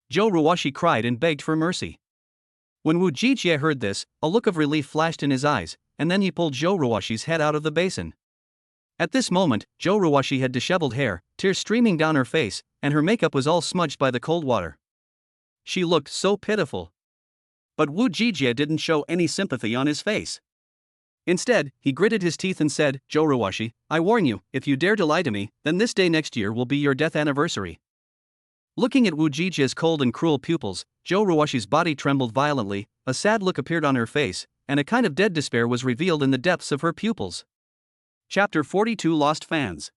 Joe Ruwashi cried and begged for mercy. When Wu Jijie heard this, a look of relief flashed in his eyes, and then he pulled Joe Ruwashi's head out of the basin. At this moment, Joe Ruwashi had disheveled hair, tears streaming down her face, and her makeup was all smudged by the cold water. She looked so pitiful. But Wu Jijie didn't show any sympathy on his face. Instead, he gritted his teeth and said, "Joe Ruwashi, I warn you, if you dare to lie to me, then this day next year will be your death anniversary." Looking at Wu Jijie's cold and cruel pupils, Joe Ruwashi's body trembled violently, a sad look appeared on her face, and a kind of dead despair was revealed in the depths of her pupils. Chapter 42 Lost Fans.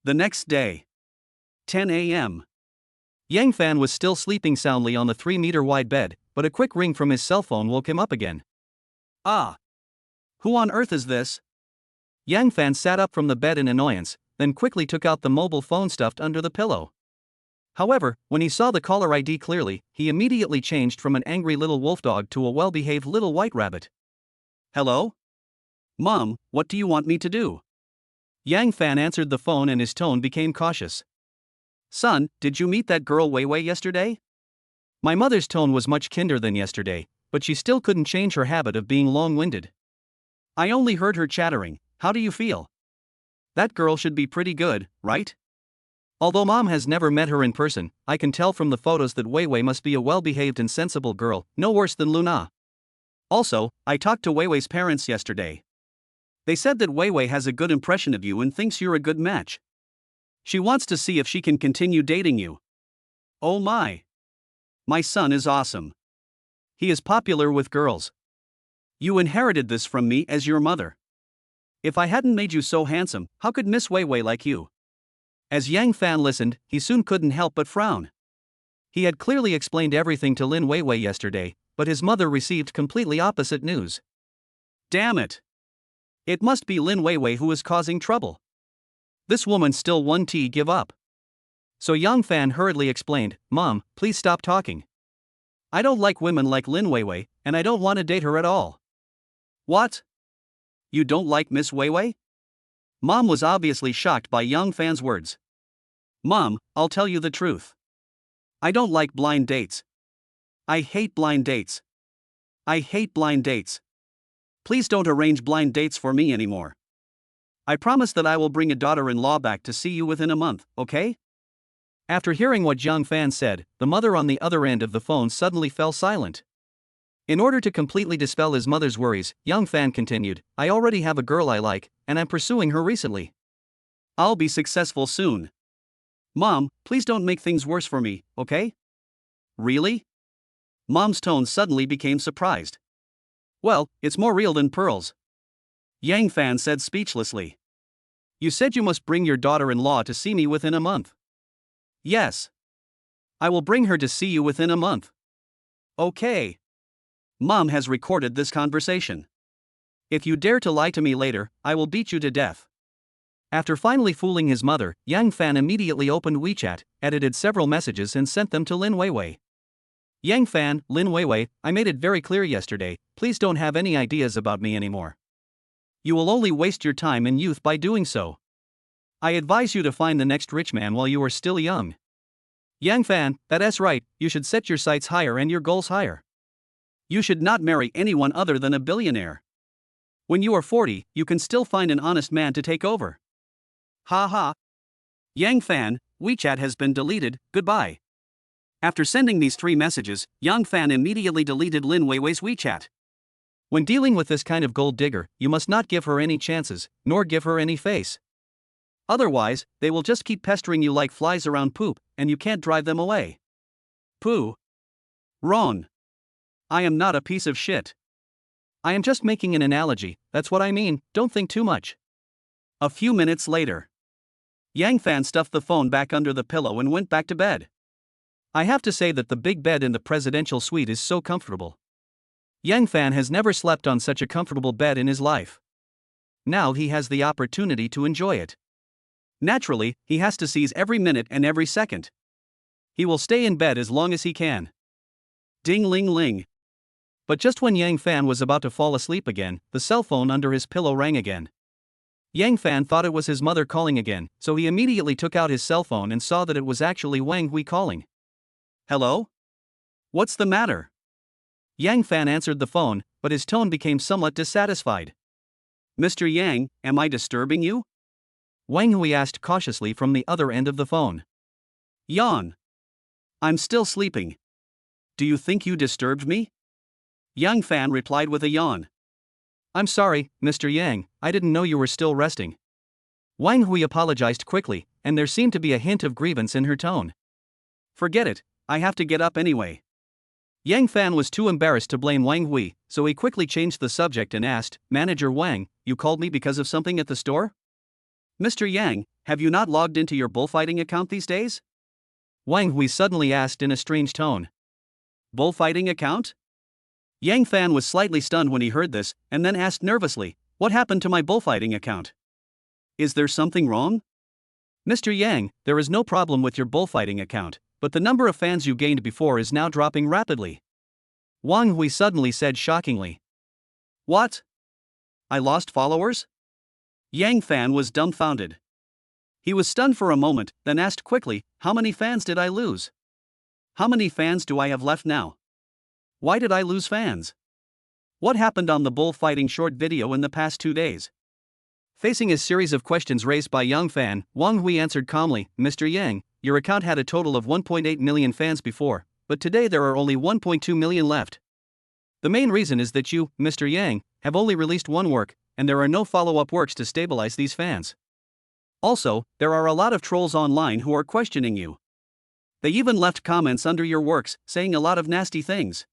The next day. 10 a.m. Yang Fan was still sleeping soundly on the 3-meter-wide bed, but a quick ring from his cell phone woke him up again. Who on earth is this? Yang Fan sat up from the bed in annoyance, then quickly took out the mobile phone stuffed under the pillow. However, when he saw the caller ID clearly, he immediately changed from an angry little wolf dog to a well-behaved little white rabbit. "Hello? Mom, what do you want me to do?" Yang Fan answered the phone and his tone became cautious. "Son, did you meet that girl Wei Wei yesterday?" My mother's tone was much kinder than yesterday, but she still couldn't change her habit of being long-winded. I only heard her chattering. How do you feel? That girl should be pretty good, right? Although mom has never met her in person, I can tell from the photos that Wei Wei must be a well-behaved and sensible girl, no worse than Luna. Also, I talked to Wei Wei's parents yesterday. They said that Wei Wei has a good impression of you and thinks you're a good match. She wants to see if she can continue dating you. Oh my! My son is awesome. He is popular with girls. You inherited this from me as your mother. If I hadn't made you so handsome, how could Miss Wei Wei like you? As Yang Fan listened, he soon couldn't help but frown. He had clearly explained everything to Lin Wei Wei yesterday, but his mother received completely opposite news. Damn it! It must be Lin Wei Wei who is causing trouble. This woman still won't give up. So Yang Fan hurriedly explained, Mom, please stop talking. I don't like women like Lin Wei Wei, and I don't want to date her at all. What? You don't like Miss Wei Wei? Mom was obviously shocked by Yang Fan's words. Mom, I'll tell you the truth. I don't like blind dates. I hate blind dates. I hate blind dates. Please don't arrange blind dates for me anymore. I promise that I will bring a daughter-in-law back to see you within a month, okay? After hearing what Yang Fan said, the mother on the other end of the phone suddenly fell silent. In order to completely dispel his mother's worries, Yang Fan continued, I already have a girl I like, and I'm pursuing her recently. I'll be successful soon. Mom, please don't make things worse for me, okay? Really? Mom's tone suddenly became surprised. Well, it's more real than pearls. Yang Fan said speechlessly. You said you must bring your daughter-in-law to see me within a month. Yes. I will bring her to see you within a month. Okay. Mom has recorded this conversation. If you dare to lie to me later, I will beat you to death. After finally fooling his mother, Yang Fan immediately opened WeChat, edited several messages and sent them to Lin Wei Wei. Yang Fan, Lin Wei Wei, I made it very clear yesterday, please don't have any ideas about me anymore. You will only waste your time and youth by doing so. I advise you to find the next rich man while you are still young. Yang Fan, that's right, you should set your sights higher and your goals higher. You should not marry anyone other than a billionaire. When you are 40, you can still find an honest man to take over. Ha ha. Yang Fan, WeChat has been deleted, goodbye. After sending these 3 messages, Yang Fan immediately deleted Lin Wei Wei's WeChat. When dealing with this kind of gold digger, you must not give her any chances, nor give her any face. Otherwise, they will just keep pestering you like flies around poop, and you can't drive them away. Pooh. Wrong. I am not a piece of shit. I am just making an analogy, that's what I mean, don't think too much. A few minutes later. Yang Fan stuffed the phone back under the pillow and went back to bed. I have to say that the big bed in the presidential suite is so comfortable. Yang Fan has never slept on such a comfortable bed in his life. Now he has the opportunity to enjoy it. Naturally, he has to seize every minute and every second. He will stay in bed as long as he can. Ding-ling-ling. But just when Yang Fan was about to fall asleep again, the cell phone under his pillow rang again. Yang Fan thought it was his mother calling again, so he immediately took out his cell phone and saw that it was actually Wang Hui calling. Hello? What's the matter? Yang Fan answered the phone, but his tone became somewhat dissatisfied. Mr. Yang, am I disturbing you? Wang Hui asked cautiously from the other end of the phone. Yawn. I'm still sleeping. Do you think you disturbed me? Yang Fan replied with a yawn. I'm sorry, Mr. Yang, I didn't know you were still resting. Wang Hui apologized quickly, and there seemed to be a hint of grievance in her tone. Forget it, I have to get up anyway. Yang Fan was too embarrassed to blame Wang Hui, so he quickly changed the subject and asked, Manager Wang, you called me because of something at the store? Mr. Yang, have you not logged into your bullfighting account these days? Wang Hui suddenly asked in a strange tone. Bullfighting account? Yang Fan was slightly stunned when he heard this, and then asked nervously, what happened to my bullfighting account? Is there something wrong? Mr. Yang, there is no problem with your bullfighting account, but the number of fans you gained before is now dropping rapidly. Wang Hui suddenly said shockingly. What? I lost followers? Yang Fan was dumbfounded. He was stunned for a moment, then asked quickly, how many fans did I lose? How many fans do I have left now? Why did I lose fans? What happened on the bullfighting short video in the past 2 days? Facing a series of questions raised by Young Fan, Wang Hui answered calmly, Mr. Yang, your account had a total of 1.8 million fans before, but today there are only 1.2 million left. The main reason is that you, Mr. Yang, have only released one work, and there are no follow-up works to stabilize these fans. Also, there are a lot of trolls online who are questioning you. They even left comments under your works, saying a lot of nasty things.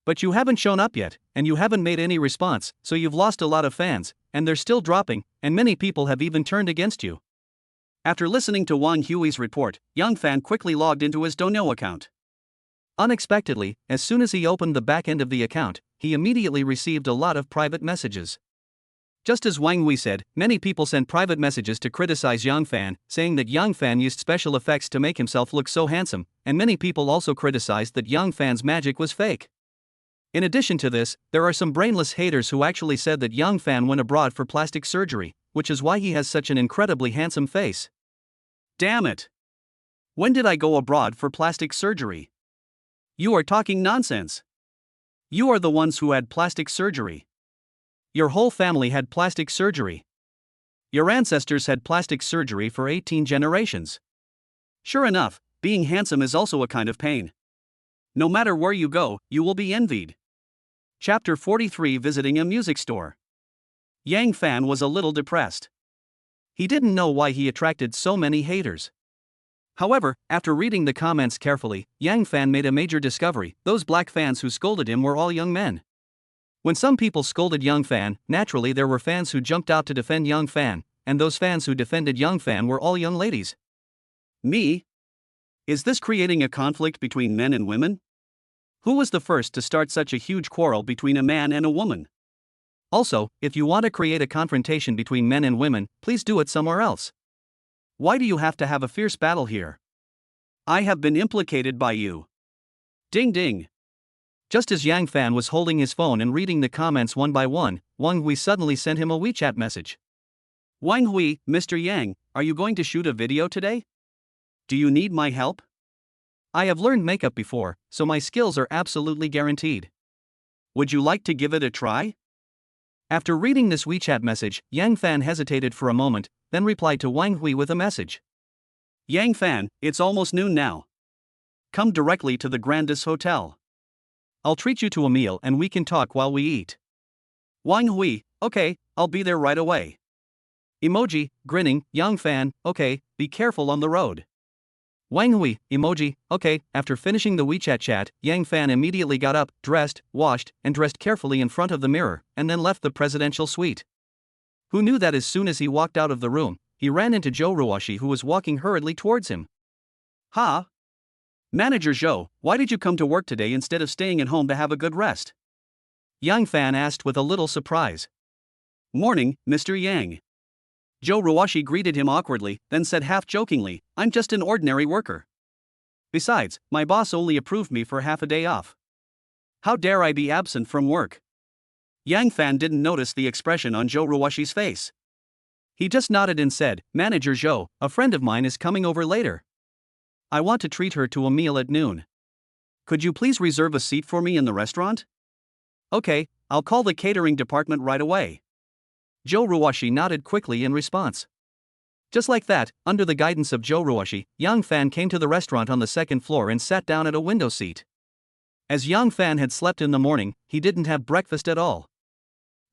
But you haven't shown up yet, and you haven't made any response, so you've lost a lot of fans, and they're still dropping, and many people have even turned against you. After listening to Wang Hui's report, Young Fan quickly logged into his Douyin account. Unexpectedly, as soon as he opened the back end of the account, he immediately received a lot of private messages. Just as Wang Hui said, many people sent private messages to criticize Young Fan, saying that Young Fan used special effects to make himself look so handsome, and many people also criticized that Young Fan's magic was fake. In addition to this, there are some brainless haters who actually said that Young Fan went abroad for plastic surgery, which is why he has such an incredibly handsome face. Damn it! When did I go abroad for plastic surgery? You are talking nonsense. You are the ones who had plastic surgery. Your whole family had plastic surgery. Your ancestors had plastic surgery for 18 generations. Sure enough, being handsome is also a kind of pain. No matter where you go, you will be envied. Chapter 43 Visiting a Music Store. Yang Fan was a little depressed. He didn't know why he attracted so many haters. However, after reading the comments carefully, Yang Fan made a major discovery: those black fans who scolded him were all young men. When some people scolded Young Fan, naturally there were fans who jumped out to defend Young Fan, and those fans who defended Young Fan were all young ladies. Me? Is this creating a conflict between men and women? Who was the first to start such a huge quarrel between a man and a woman? Also, if you want to create a confrontation between men and women, please do it somewhere else. Why do you have to have a fierce battle here? I have been implicated by you. Ding ding. Just as Yang Fan was holding his phone and reading the comments one by one, Wang Hui suddenly sent him a WeChat message. Wang Hui, Mr. Yang, are you going to shoot a video today? Do you need my help? I have learned makeup before, so my skills are absolutely guaranteed. Would you like to give it a try? After reading this WeChat message, Yang Fan hesitated for a moment, then replied to Wang Hui with a message. Yang Fan, it's almost noon now. Come directly to the Grandis Hotel. I'll treat you to a meal and we can talk while we eat. Wang Hui, okay, I'll be there right away. Emoji, grinning, Young Fan, okay, be careful on the road. Wang Hui, emoji, okay. After finishing the WeChat chat, Yang Fan immediately got up, dressed, washed, and dressed carefully in front of the mirror, and then left the presidential suite. Who knew that as soon as he walked out of the room, he ran into Zhou Ruoshi, who was walking hurriedly towards him. Ha! Manager Zhou, why did you come to work today instead of staying at home to have a good rest? Yang Fan asked with a little surprise. Morning, Mr. Yang. Zhou Ruoshi greeted him awkwardly, then said half-jokingly, I'm just an ordinary worker. Besides, my boss only approved me for half a day off. How dare I be absent from work? Yang Fan didn't notice the expression on Zhou Ruoshi's face. He just nodded and said, Manager Zhou, a friend of mine is coming over later. I want to treat her to a meal at noon. Could you please reserve a seat for me in the restaurant? Okay, I'll call the catering department right away. Zhou Ruoshi nodded quickly in response. Just like that, under the guidance of Zhou Ruoshi, Yang Fan came to the restaurant on the second floor and sat down at a window seat. As Yang Fan had slept in the morning, he didn't have breakfast at all.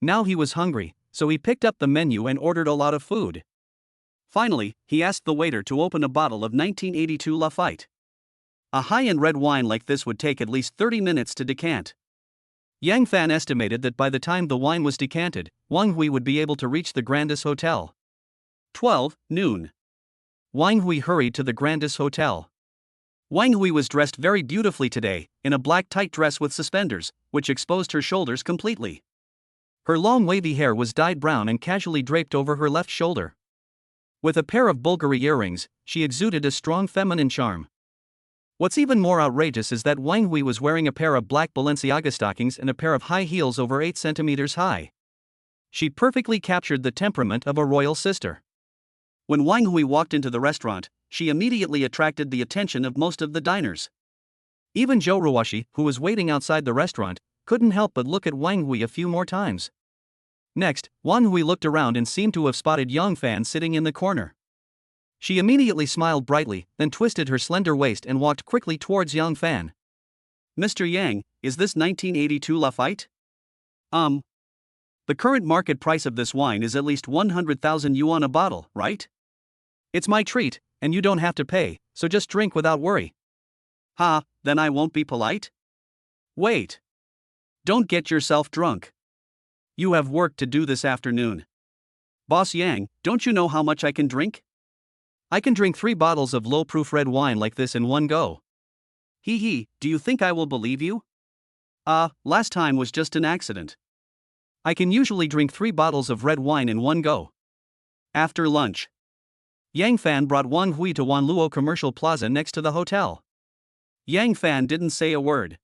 Now he was hungry, so he picked up the menu and ordered a lot of food. Finally, he asked the waiter to open a bottle of 1982 Lafite. A high-end red wine like this would take at least 30 minutes to decant. Yang Fan estimated that by the time the wine was decanted, Wang Hui would be able to reach the Grandis Hotel. 12 noon. Wang Hui hurried to the Grandis Hotel. Wang Hui was dressed very beautifully today, in a black tight dress with suspenders, which exposed her shoulders completely. Her long wavy hair was dyed brown and casually draped over her left shoulder. With a pair of Bulgari earrings, she exuded a strong feminine charm. What's even more outrageous is that Wang Hui was wearing a pair of black Balenciaga stockings and a pair of high heels over 8 centimeters high. She perfectly captured the temperament of a royal sister. When Wang Hui walked into the restaurant, she immediately attracted the attention of most of the diners. Even Zhou Ruoshi, who was waiting outside the restaurant, couldn't help but look at Wang Hui a few more times. Next, Wang Hui looked around and seemed to have spotted Yang Fan sitting in the corner. She immediately smiled brightly, then twisted her slender waist and walked quickly towards Yang Fan. "Mr. Yang, is this 1982 Lafite? The current market price of this wine is at least 100,000 yuan a bottle, right? It's my treat, and you don't have to pay, so just drink without worry." "Ha, then I won't be polite?" "Wait. Don't get yourself drunk. You have work to do this afternoon." "Boss Yang, don't you know how much I can drink? I can drink 3 bottles of low-proof red wine like this in one go." "Hee hee, do you think I will believe you?" Last time was just an accident. I can usually drink 3 bottles of red wine in one go." After lunch, Yang Fan brought Wang Hui to Wanluo Commercial Plaza next to the hotel. Yang Fan didn't say a word.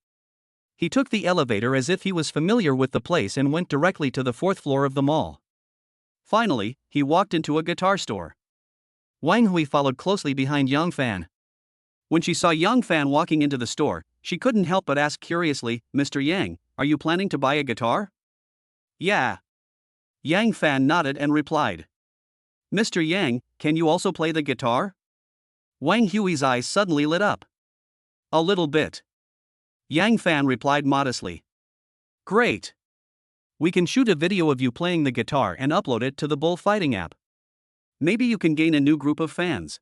He took the elevator as if he was familiar with the place and went directly to the 4th floor of the mall. Finally, he walked into a guitar store. Wang Hui followed closely behind Yang Fan. When she saw Yang Fan walking into the store, she couldn't help but ask curiously, "Mr. Yang, are you planning to buy a guitar?" "Yeah." Yang Fan nodded and replied. "Mr. Yang, can you also play the guitar?" Wang Hui's eyes suddenly lit up. "A little bit." Yang Fan replied modestly. "Great. We can shoot a video of you playing the guitar and upload it to the bullfighting app. Maybe you can gain a new group of fans."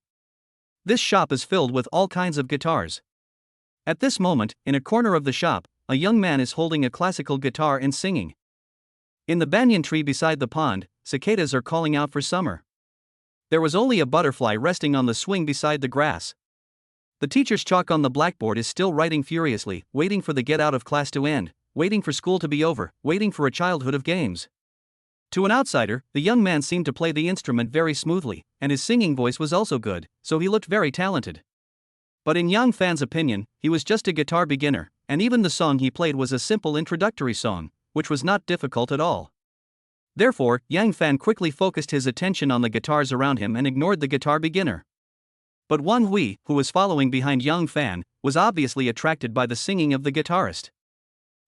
This shop is filled with all kinds of guitars. At this moment, in a corner of the shop, a young man is holding a classical guitar and singing. In the banyan tree beside the pond, cicadas are calling out for summer. There was only a butterfly resting on the swing beside the grass. The teacher's chalk on the blackboard is still writing furiously, waiting for the get out of class to end, waiting for school to be over, waiting for a childhood of games. To an outsider, the young man seemed to play the instrument very smoothly, and his singing voice was also good, so he looked very talented. But in Yang Fan's opinion, he was just a guitar beginner, and even the song he played was a simple introductory song, which was not difficult at all. Therefore, Yang Fan quickly focused his attention on the guitars around him and ignored the guitar beginner. But Wang Hui, who was following behind Yang Fan, was obviously attracted by the singing of the guitarist.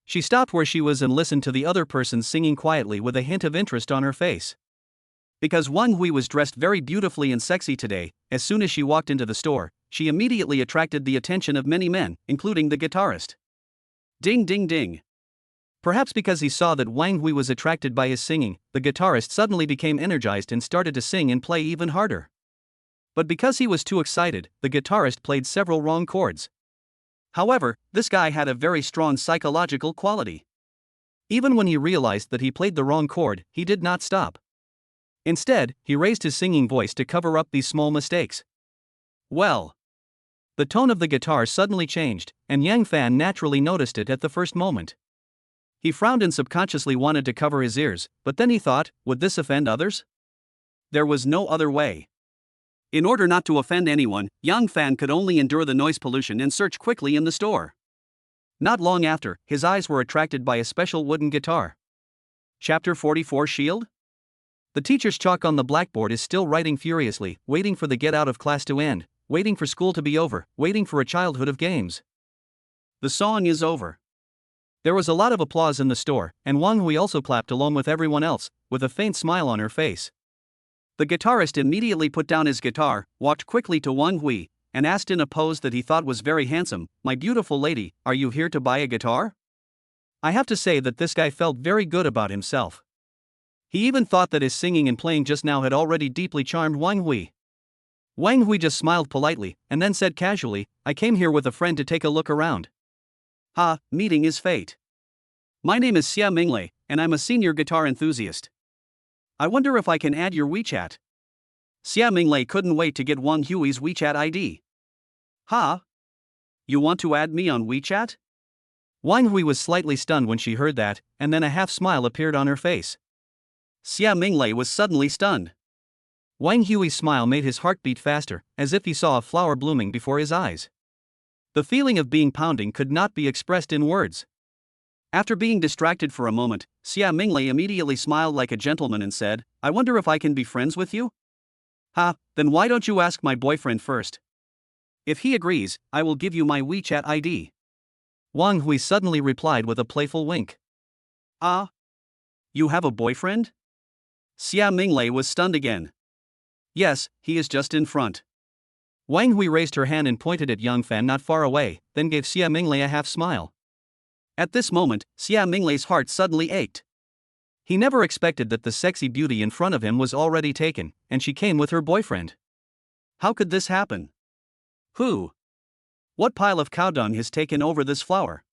She stopped where she was and listened to the other person singing quietly with a hint of interest on her face. Because Wang Hui was dressed very beautifully and sexy today, as soon as she walked into the store, she immediately attracted the attention of many men, including the guitarist. Ding ding ding. Perhaps because he saw that Wang Hui was attracted by his singing, the guitarist suddenly became energized and started to sing and play even harder. But because he was too excited, the guitarist played several wrong chords. However, this guy had a very strong psychological quality. Even when he realized that he played the wrong chord, he did not stop. Instead, he raised his singing voice to cover up these small mistakes. Well, the tone of the guitar suddenly changed, and Yang Fan naturally noticed it at the first moment. He frowned and subconsciously wanted to cover his ears, but then he thought, would this offend others? There was no other way. In order not to offend anyone, Yang Fan could only endure the noise pollution and search quickly in the store. Not long after, his eyes were attracted by a special wooden guitar. Chapter 44 Shield? The teacher's chalk on the blackboard is still writing furiously, waiting for the get out of class to end, waiting for school to be over, waiting for a childhood of games. The song is over. There was a lot of applause in the store, and Wang Hui also clapped along with everyone else, with a faint smile on her face. The guitarist immediately put down his guitar, walked quickly to Wang Hui, and asked in a pose that he thought was very handsome, "My beautiful lady, are you here to buy a guitar?" I have to say that this guy felt very good about himself. He even thought that his singing and playing just now had already deeply charmed Wang Hui. Wang Hui just smiled politely, and then said casually, "I came here with a friend to take a look around." "Ha, meeting is fate. My name is Xia Minglei, and I'm a senior guitar enthusiast. I wonder if I can add your WeChat." Xia Minglei couldn't wait to get Wang Hui's WeChat ID. "Ha? You want to add me on WeChat?" Wang Hui was slightly stunned when she heard that, and then a half smile appeared on her face. Xia Minglei was suddenly stunned. Wang Hui's smile made his heart beat faster, as if he saw a flower blooming before his eyes. The feeling of being pounding could not be expressed in words. After being distracted for a moment, Xia Minglei immediately smiled like a gentleman and said, "I wonder if I can be friends with you?" "Ha, then why don't you ask my boyfriend first? If he agrees, I will give you my WeChat ID." Wang Hui suddenly replied with a playful wink. Ah? You have a boyfriend? Xia Minglei was stunned again. Yes, he is just in front. Wang Hui raised her hand and pointed at Yang Fan not far away, then gave Xia Minglei a half smile. At this moment, Xia Minglei's heart suddenly ached. He never expected that the sexy beauty in front of him was already taken, and she came with her boyfriend. How could this happen? Who? What pile of cow dung has taken over this flower?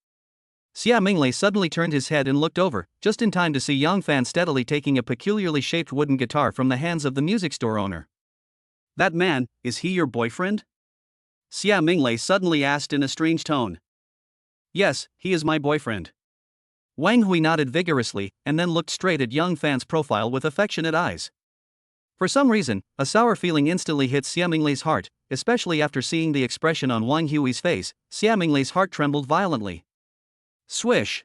Xia Minglei suddenly turned his head and looked over, just in time to see Yang Fan steadily taking a peculiarly shaped wooden guitar from the hands of the music store owner. That man, is he your boyfriend? Xia Minglei suddenly asked in a strange tone. Yes, he is my boyfriend. Wang Hui nodded vigorously and then looked straight at Yang Fan's profile with affectionate eyes. For some reason, a sour feeling instantly hit Xia Minglei's heart, especially after seeing the expression on Wang Hui's face. Xia Minglei's heart trembled violently. Swish!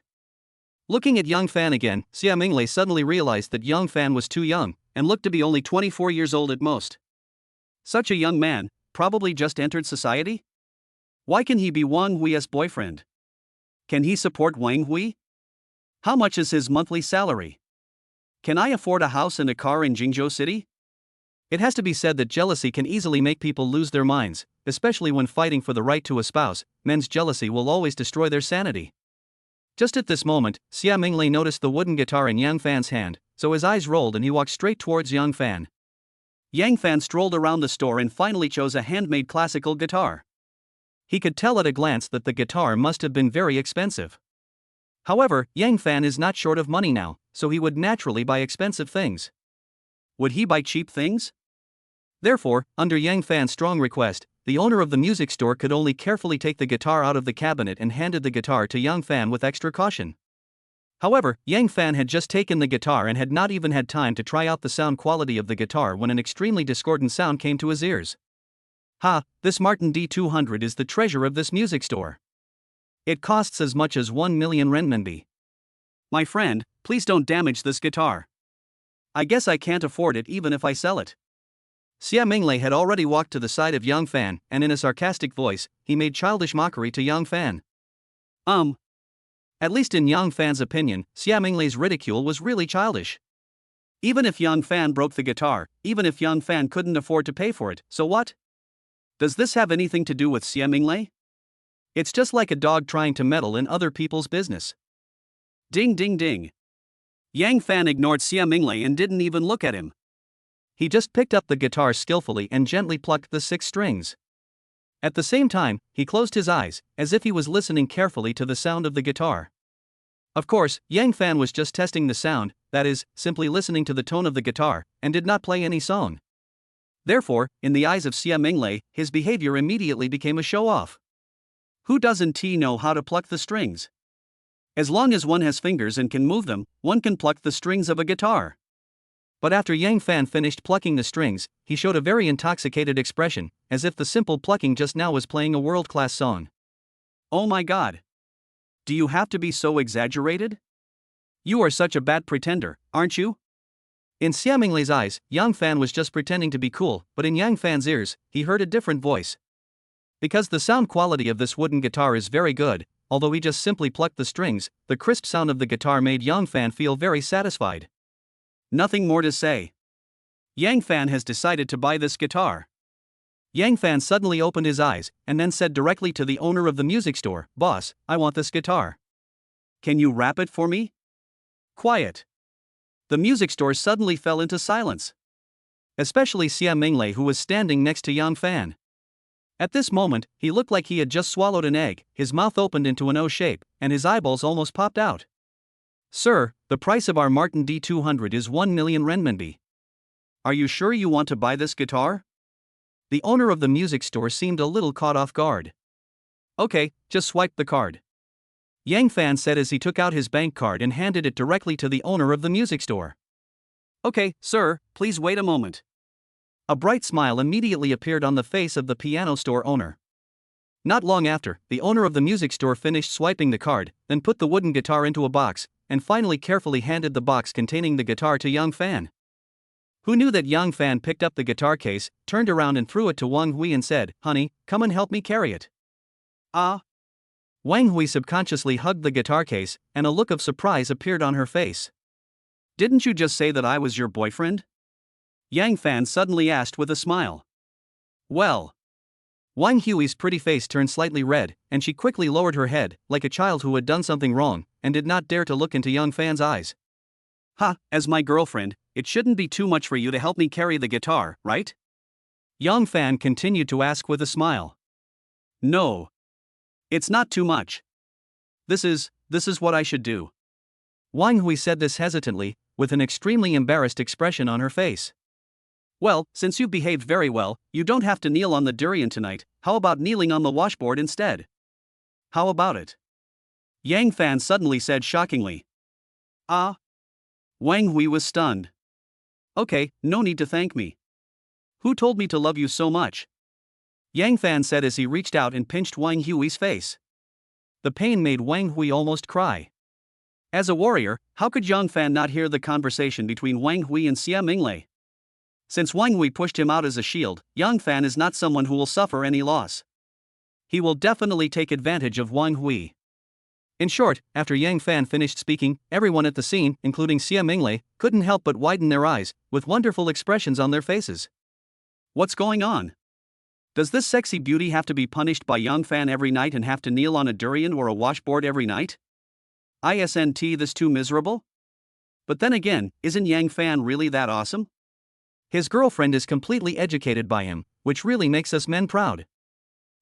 Looking at Yang Fan again, Xia Minglei suddenly realized that Yang Fan was too young, and looked to be only 24 years old at most. Such a young man, probably just entered society? Why can he be Wang Hui's boyfriend? Can he support Wang Hui? How much is his monthly salary? Can I afford a house and a car in Jingzhou City? It has to be said that jealousy can easily make people lose their minds, especially when fighting for the right to a spouse. Men's jealousy will always destroy their sanity. Just at this moment, Xia Minglei noticed the wooden guitar in Yang Fan's hand, so his eyes rolled and he walked straight towards Yang Fan. Yang Fan strolled around the store and finally chose a handmade classical guitar. He could tell at a glance that the guitar must have been very expensive. However, Yang Fan is not short of money now, so he would naturally buy expensive things. Would he buy cheap things? Therefore, under Yang Fan's strong request, the owner of the music store could only carefully take the guitar out of the cabinet and handed the guitar to Yang Fan with extra caution. However, Yang Fan had just taken the guitar and had not even had time to try out the sound quality of the guitar when an extremely discordant sound came to his ears. Ha, this Martin D200 is the treasure of this music store. It costs as much as 1 million renminbi. My friend, please don't damage this guitar. I guess I can't afford it even if I sell it. Xia Minglei had already walked to the side of Yang Fan, and in a sarcastic voice, he made childish mockery to Yang Fan. At least in Yang Fan's opinion, Xia Minglei's ridicule was really childish. Even if Yang Fan broke the guitar, even if Yang Fan couldn't afford to pay for it, so what? Does this have anything to do with Xia Minglei? It's just like a dog trying to meddle in other people's business. Ding ding ding. Yang Fan ignored Xia Minglei and didn't even look at him. He just picked up the guitar skillfully and gently plucked the 6 strings. At the same time, he closed his eyes, as if he was listening carefully to the sound of the guitar. Of course, Yang Fan was just testing the sound, that is, simply listening to the tone of the guitar, and did not play any song. Therefore, in the eyes of Xia Minglei, his behavior immediately became a show-off. Who doesn't know how to pluck the strings? As long as one has fingers and can move them, one can pluck the strings of a guitar. But after Yang Fan finished plucking the strings, he showed a very intoxicated expression, as if the simple plucking just now was playing a world-class song. Oh my god! Do you have to be so exaggerated? You are such a bad pretender, aren't you? In Xia Minglei's eyes, Yang Fan was just pretending to be cool, but in Yang Fan's ears, he heard a different voice. Because the sound quality of this wooden guitar is very good, although he just simply plucked the strings, the crisp sound of the guitar made Yang Fan feel very satisfied. Nothing more to say. Yang Fan has decided to buy this guitar. Yang Fan suddenly opened his eyes, and then said directly to the owner of the music store, "Boss, I want this guitar. Can you wrap it for me?" Quiet. The music store suddenly fell into silence. Especially Xia Minglei, who was standing next to Yang Fan. At this moment, he looked like he had just swallowed an egg, his mouth opened into an O shape, and his eyeballs almost popped out. Sir, the price of our Martin D200 is 1 million renminbi. Are you sure you want to buy this guitar? The owner of the music store seemed a little caught off guard. Okay, just swipe the card. Yang Fan said as he took out his bank card and handed it directly to the owner of the music store. Okay, sir, please wait a moment. A bright smile immediately appeared on the face of the piano store owner. Not long after, the owner of the music store finished swiping the card, then put the wooden guitar into a box, and finally carefully handed the box containing the guitar to Yang Fan. Who knew that Yang Fan picked up the guitar case, turned around and threw it to Wang Hui and said, "Honey, come and help me carry it." Ah? Wang Hui subconsciously hugged the guitar case, and a look of surprise appeared on her face. Didn't you just say that I was your boyfriend? Yang Fan suddenly asked with a smile. Well. Wang Hui's pretty face turned slightly red, and she quickly lowered her head, like a child who had done something wrong, and did not dare to look into Yang Fan's eyes. As my girlfriend, it shouldn't be too much for you to help me carry the guitar, right? Yang Fan continued to ask with a smile. No. It's not too much. This is what I should do. Wang Hui said this hesitantly, with an extremely embarrassed expression on her face. Well, since you've behaved very well, you don't have to kneel on the durian tonight. How about kneeling on the washboard instead? How about it? Yang Fan suddenly said shockingly. Wang Hui was stunned. Okay, no need to thank me. Who told me to love you so much? Yang Fan said as he reached out and pinched Wang Hui's face. The pain made Wang Hui almost cry. As a warrior, how could Yang Fan not hear the conversation between Wang Hui and Xia Minglei? Since Wang Hui pushed him out as a shield, Yang Fan is not someone who will suffer any loss. He will definitely take advantage of Wang Hui. In short, after Yang Fan finished speaking, everyone at the scene, including Xia Minglei, couldn't help but widen their eyes, with wonderful expressions on their faces. What's going on? Does this sexy beauty have to be punished by Yang Fan every night and have to kneel on a durian or a washboard every night? Isn't this too miserable? But then again, isn't Yang Fan really that awesome? His girlfriend is completely educated by him, which really makes us men proud.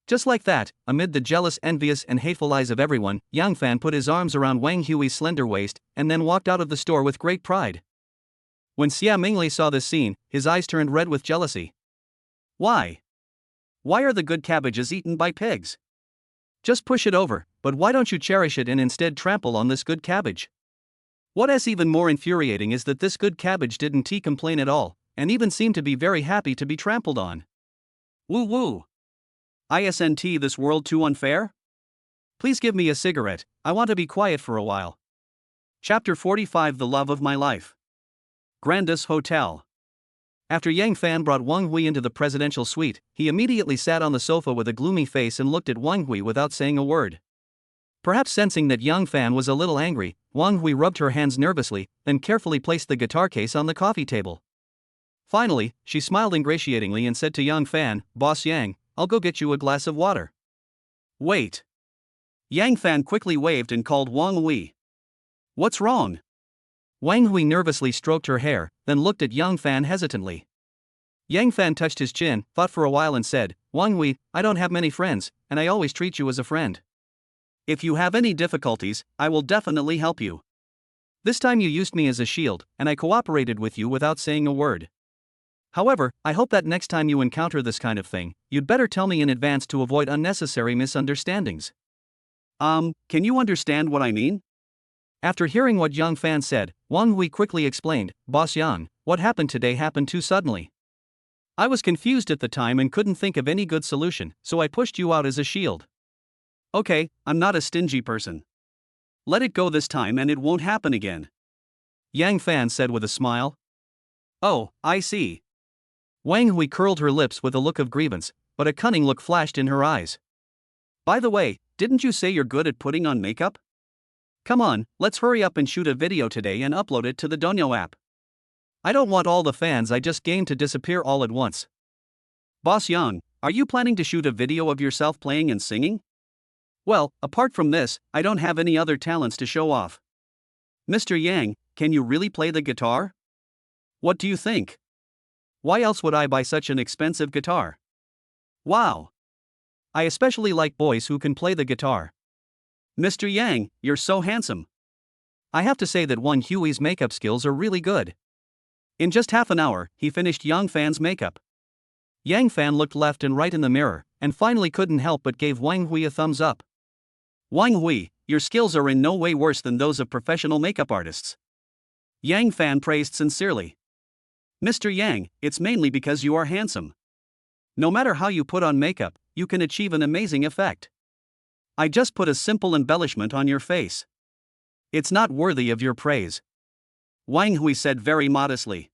Just like that, amid the jealous, envious, and hateful eyes of everyone, Yang Fan put his arms around Wang Hui's slender waist and then walked out of the store with great pride. When Xia Minglei saw this scene, his eyes turned red with jealousy. Why? Why are the good cabbages eaten by pigs? Just push it over, but why don't you cherish it and instead trample on this good cabbage? What is even more infuriating is that this good cabbage didn't complain at all, and even seemed to be very happy to be trampled on. Woo woo. Isn't this world too unfair? Please give me a cigarette, I want to be quiet for a while. Chapter 45 The Love of My Life. Grandis Hotel. After Yang Fan brought Wang Hui into the presidential suite, he immediately sat on the sofa with a gloomy face and looked at Wang Hui without saying a word. Perhaps sensing that Yang Fan was a little angry, Wang Hui rubbed her hands nervously, then carefully placed the guitar case on the coffee table. Finally, she smiled ingratiatingly and said to Yang Fan, Boss Yang, I'll go get you a glass of water. Wait. Yang Fan quickly waved and called Wang Hui. What's wrong? Wang Hui nervously stroked her hair, then looked at Yang Fan hesitantly. Yang Fan touched his chin, thought for a while and said, Wang Hui, I don't have many friends, and I always treat you as a friend. If you have any difficulties, I will definitely help you. This time you used me as a shield, and I cooperated with you without saying a word. However, I hope that next time you encounter this kind of thing, you'd better tell me in advance to avoid unnecessary misunderstandings. Can you understand what I mean? After hearing what Yang Fan said, Wang Hui quickly explained, Boss Yang, what happened today happened too suddenly. I was confused at the time and couldn't think of any good solution, so I pushed you out as a shield. Okay, I'm not a stingy person. Let it go this time and it won't happen again. Yang Fan said with a smile. Oh, I see. Wang Hui curled her lips with a look of grievance, but a cunning look flashed in her eyes. By the way, didn't you say you're good at putting on makeup? Come on, let's hurry up and shoot a video today and upload it to the Donyo app. I don't want all the fans I just gained to disappear all at once. Boss Yang, are you planning to shoot a video of yourself playing and singing? Well, apart from this, I don't have any other talents to show off. Mr. Yang, can you really play the guitar? What do you think? Why else would I buy such an expensive guitar? Wow! I especially like boys who can play the guitar. Mr. Yang, you're so handsome. I have to say that Wang Hui's makeup skills are really good. In just half an hour, he finished Yang Fan's makeup. Yang Fan looked left and right in the mirror, and finally couldn't help but gave Wang Hui a thumbs up. Wang Hui, your skills are in no way worse than those of professional makeup artists. Yang Fan praised sincerely. Mr. Yang, it's mainly because you are handsome. No matter how you put on makeup, you can achieve an amazing effect. I just put a simple embellishment on your face. It's not worthy of your praise. Wang Hui said very modestly.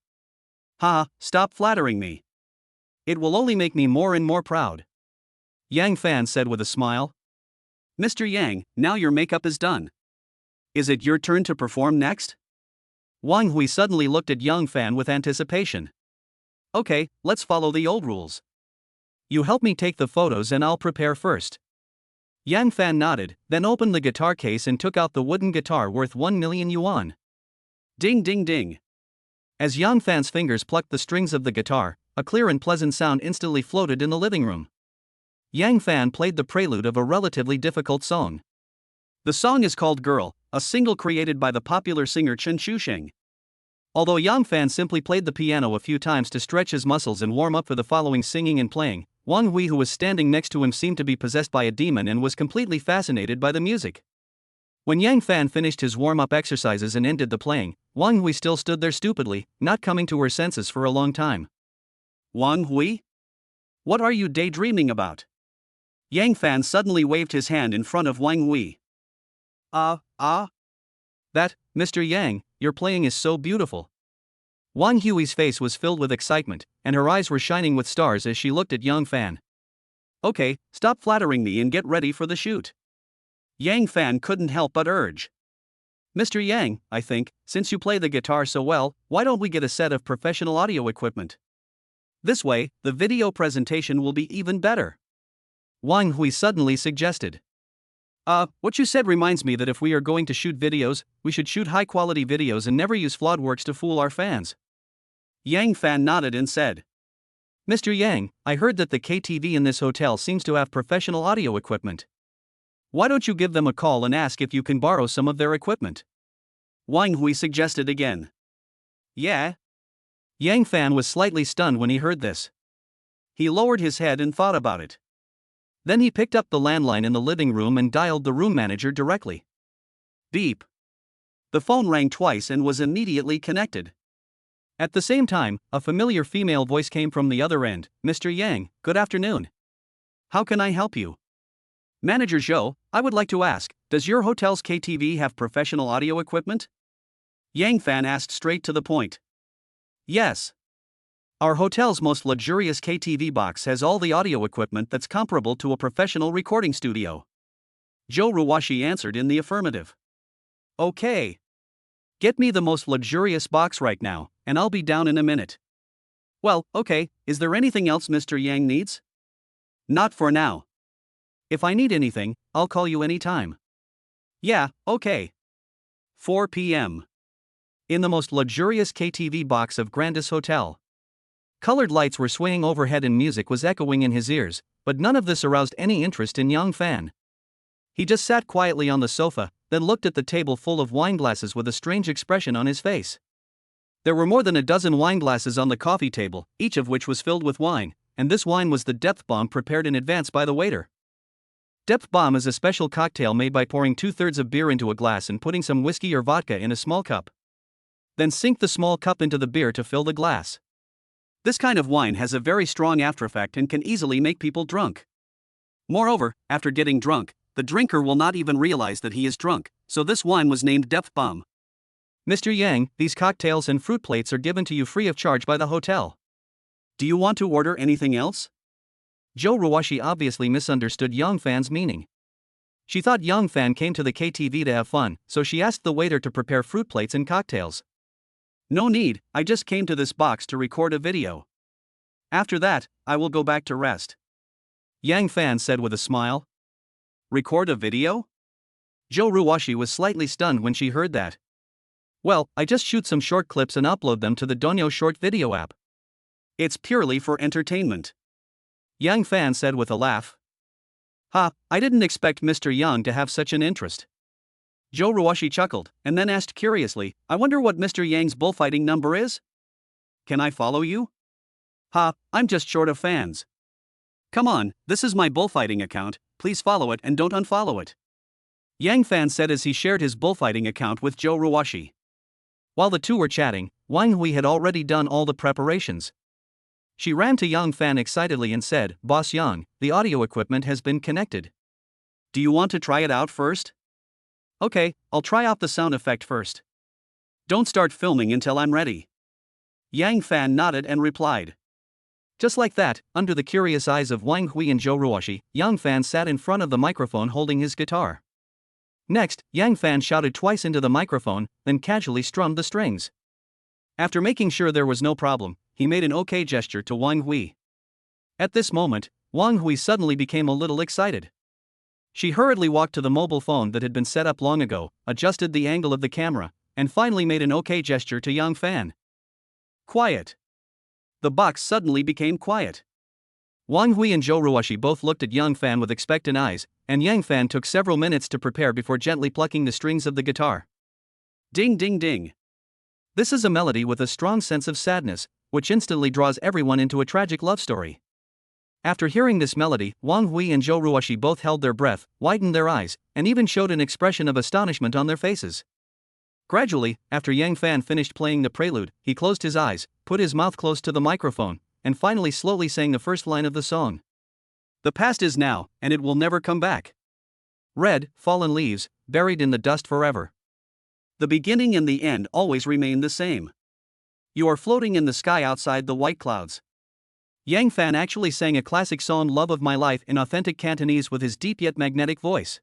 Stop flattering me. It will only make me more and more proud. Yang Fan said with a smile. Mr. Yang, now your makeup is done. Is it your turn to perform next? Wang Hui suddenly looked at Yang Fan with anticipation. Okay, let's follow the old rules. You help me take the photos and I'll prepare first. Yang Fan nodded, then opened the guitar case and took out the wooden guitar worth 1 million yuan. Ding ding ding. As Yang Fan's fingers plucked the strings of the guitar, a clear and pleasant sound instantly floated in the living room. Yang Fan played the prelude of a relatively difficult song. The song is called Girl, a single created by the popular singer Chen Shusheng. Although Yang Fan simply played the piano a few times to stretch his muscles and warm up for the following singing and playing, Wang Hui, who was standing next to him, seemed to be possessed by a demon and was completely fascinated by the music. When Yang Fan finished his warm-up exercises and ended the playing, Wang Hui still stood there stupidly, not coming to her senses for a long time. Wang Hui? What are you daydreaming about? Yang Fan suddenly waved his hand in front of Wang Hui. That, Mr. Yang, your playing is so beautiful. Wang Hui's face was filled with excitement, and her eyes were shining with stars as she looked at Yang Fan. Okay, stop flattering me and get ready for the shoot. Yang Fan couldn't help but urge. Mr. Yang, I think, since you play the guitar so well, why don't we get a set of professional audio equipment? This way, the video presentation will be even better. Wang Hui suddenly suggested. What you said reminds me that if we are going to shoot videos, we should shoot high-quality videos and never use flawed works to fool our fans. Yang Fan nodded and said. Mr. Yang, I heard that the KTV in this hotel seems to have professional audio equipment. Why don't you give them a call and ask if you can borrow some of their equipment? Wang Hui suggested again. Yeah? Yang Fan was slightly stunned when he heard this. He lowered his head and thought about it. Then he picked up the landline in the living room and dialed the room manager directly. Beep. The phone rang twice and was immediately connected. At the same time, a familiar female voice came from the other end. Mr. Yang, good afternoon. How can I help you? Manager Zhou, I would like to ask, does your hotel's KTV have professional audio equipment? Yang Fan asked straight to the point. Yes. Our hotel's most luxurious KTV box has all the audio equipment that's comparable to a professional recording studio. Zhou Ruwashi answered in the affirmative. Okay. Get me the most luxurious box right now, and I'll be down in a minute. Well, okay, is there anything else Mr. Yang needs? Not for now. If I need anything, I'll call you anytime. Yeah, okay. 4 p.m. In the most luxurious KTV box of Grandis Hotel. Colored lights were swaying overhead and music was echoing in his ears, but none of this aroused any interest in Yang Fan. He just sat quietly on the sofa, then looked at the table full of wine glasses with a strange expression on his face. There were more than a dozen wine glasses on the coffee table, each of which was filled with wine, and this wine was the depth bomb prepared in advance by the waiter. Depth bomb is a special cocktail made by pouring 2/3 of beer into a glass and putting some whiskey or vodka in a small cup. Then sink the small cup into the beer to fill the glass. This kind of wine has a very strong aftereffect and can easily make people drunk. Moreover, after getting drunk, the drinker will not even realize that he is drunk, so this wine was named Depth Bomb. Mr. Yang, these cocktails and fruit plates are given to you free of charge by the hotel. Do you want to order anything else? Zhou Ruwashi obviously misunderstood Yang Fan's meaning. She thought Yang Fan came to the KTV to have fun, so she asked the waiter to prepare fruit plates and cocktails. No need, I just came to this box to record a video. After that, I will go back to rest. Yang Fan said with a smile. Record a video? Zhou Ruwashi was slightly stunned when she heard that. Well, I just shoot some short clips and upload them to the Donyo short video app. It's purely for entertainment. Yang Fan said with a laugh. I didn't expect Mr. Yang to have such an interest. Zhou Ruwashi chuckled, and then asked curiously, I wonder what Mr. Yang's bullfighting number is? Can I follow you? I'm just short of fans. Come on, this is my bullfighting account, please follow it and don't unfollow it. Yang Fan said as he shared his bullfighting account with Zhou Ruwashi. While the two were chatting, Wang Hui had already done all the preparations. She ran to Yang Fan excitedly and said, Boss Yang, the audio equipment has been connected. Do you want to try it out first? Okay, I'll try out the sound effect first. Don't start filming until I'm ready. Yang Fan nodded and replied. Just like that, under the curious eyes of Wang Hui and Zhou Ruoxi, Yang Fan sat in front of the microphone holding his guitar. Next, Yang Fan shouted twice into the microphone, then casually strummed the strings. After making sure there was no problem, he made an OK gesture to Wang Hui. At this moment, Wang Hui suddenly became a little excited. She hurriedly walked to the mobile phone that had been set up long ago, adjusted the angle of the camera, and finally made an OK gesture to Yang Fan. Quiet. The box suddenly became quiet. Wang Hui and Zhou Ruoxi both looked at Yang Fan with expectant eyes, and Yang Fan took several minutes to prepare before gently plucking the strings of the guitar. Ding ding ding. This is a melody with a strong sense of sadness, which instantly draws everyone into a tragic love story. After hearing this melody, Wang Hui and Zhou Ruoxi both held their breath, widened their eyes, and even showed an expression of astonishment on their faces. Gradually, after Yang Fan finished playing the prelude, he closed his eyes, put his mouth close to the microphone, and finally slowly sang the first line of the song. The past is now, and it will never come back. Red, fallen leaves, buried in the dust forever. The beginning and the end always remain the same. You are floating in the sky outside the white clouds. Yang Fan actually sang a classic song Love of My Life in authentic Cantonese with his deep yet magnetic voice.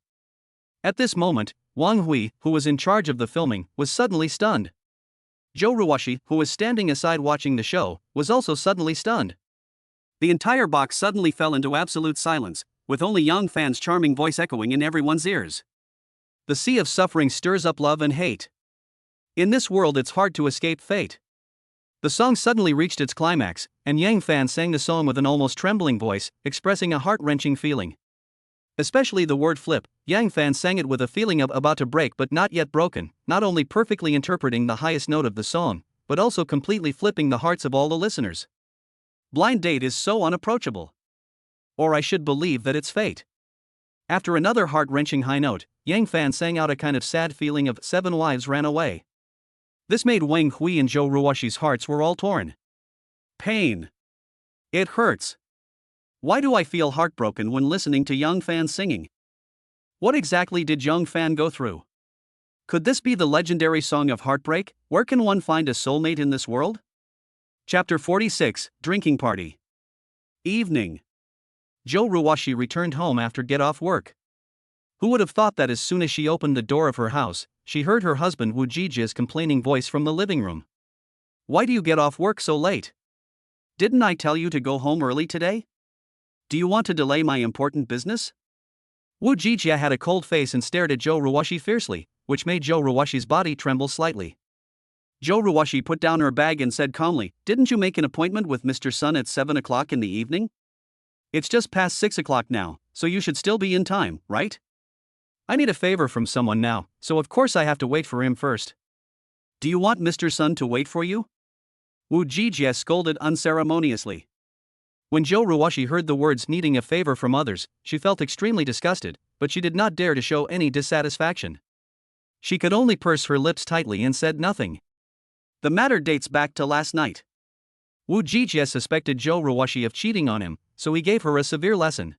At this moment, Wang Hui, who was in charge of the filming, was suddenly stunned. Zhou Ruoxi, who was standing aside watching the show, was also suddenly stunned. The entire box suddenly fell into absolute silence, with only Yang Fan's charming voice echoing in everyone's ears. The sea of suffering stirs up love and hate. In this world it's hard to escape fate. The song suddenly reached its climax, and Yang Fan sang the song with an almost trembling voice, expressing a heart-wrenching feeling. Especially the word flip, Yang Fan sang it with a feeling of about to break but not yet broken, not only perfectly interpreting the highest note of the song, but also completely flipping the hearts of all the listeners. Blind date is so unapproachable. Or I should believe that it's fate. After another heart-wrenching high note, Yang Fan sang out a kind of sad feeling of 7 wives ran away. This made Wang Hui and Zhou Ruoxi's hearts were all torn. Pain. It hurts. Why do I feel heartbroken when listening to Yang Fan singing? What exactly did Yang Fan go through? Could this be the legendary song of heartbreak? Where can one find a soulmate in this world? Chapter 46, Drinking Party. Evening. Zhou Ruoxi returned home after get off work. Who would have thought that as soon as she opened the door of her house, she heard her husband Wu Jijia's complaining voice from the living room. Why do you get off work so late? Didn't I tell you to go home early today? Do you want to delay my important business? Wu Jijia had a cold face and stared at Zhou Ruoxi fiercely, which made Zhou Ruoxi's body tremble slightly. Zhou Ruoxi put down her bag and said calmly, "Didn't you make an appointment with Mr. Sun at 7 o'clock in the evening? It's just past 6 o'clock now, so you should still be in time, right? I need a favor from someone now, so of course I have to wait for him first. Do you want Mr. Sun to wait for you?" Wu Jijia scolded unceremoniously. When Zhou Ruoxi heard the words needing a favor from others, she felt extremely disgusted, but she did not dare to show any dissatisfaction. She could only purse her lips tightly and said nothing. The matter dates back to last night. Wu Jijia suspected Zhou Ruoxi of cheating on him, so he gave her a severe lesson.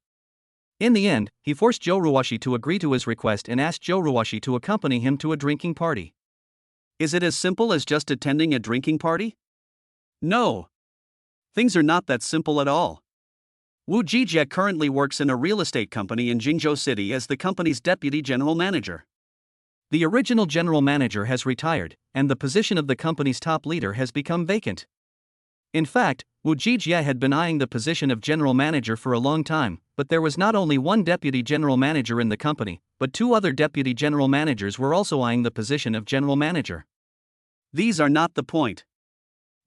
In the end, he forced Zhou Ruoxi to agree to his request and asked Zhou Ruoxi to accompany him to a drinking party. Is it as simple as just attending a drinking party? No. Things are not that simple at all. Wu Jijia currently works in a real estate company in Jingzhou City as the company's deputy general manager. The original general manager has retired, and the position of the company's top leader has become vacant. In fact, Wu Jijia had been eyeing the position of general manager for a long time, but there was not only one deputy general manager in the company, but 2 other deputy general managers were also eyeing the position of general manager. These are not the point.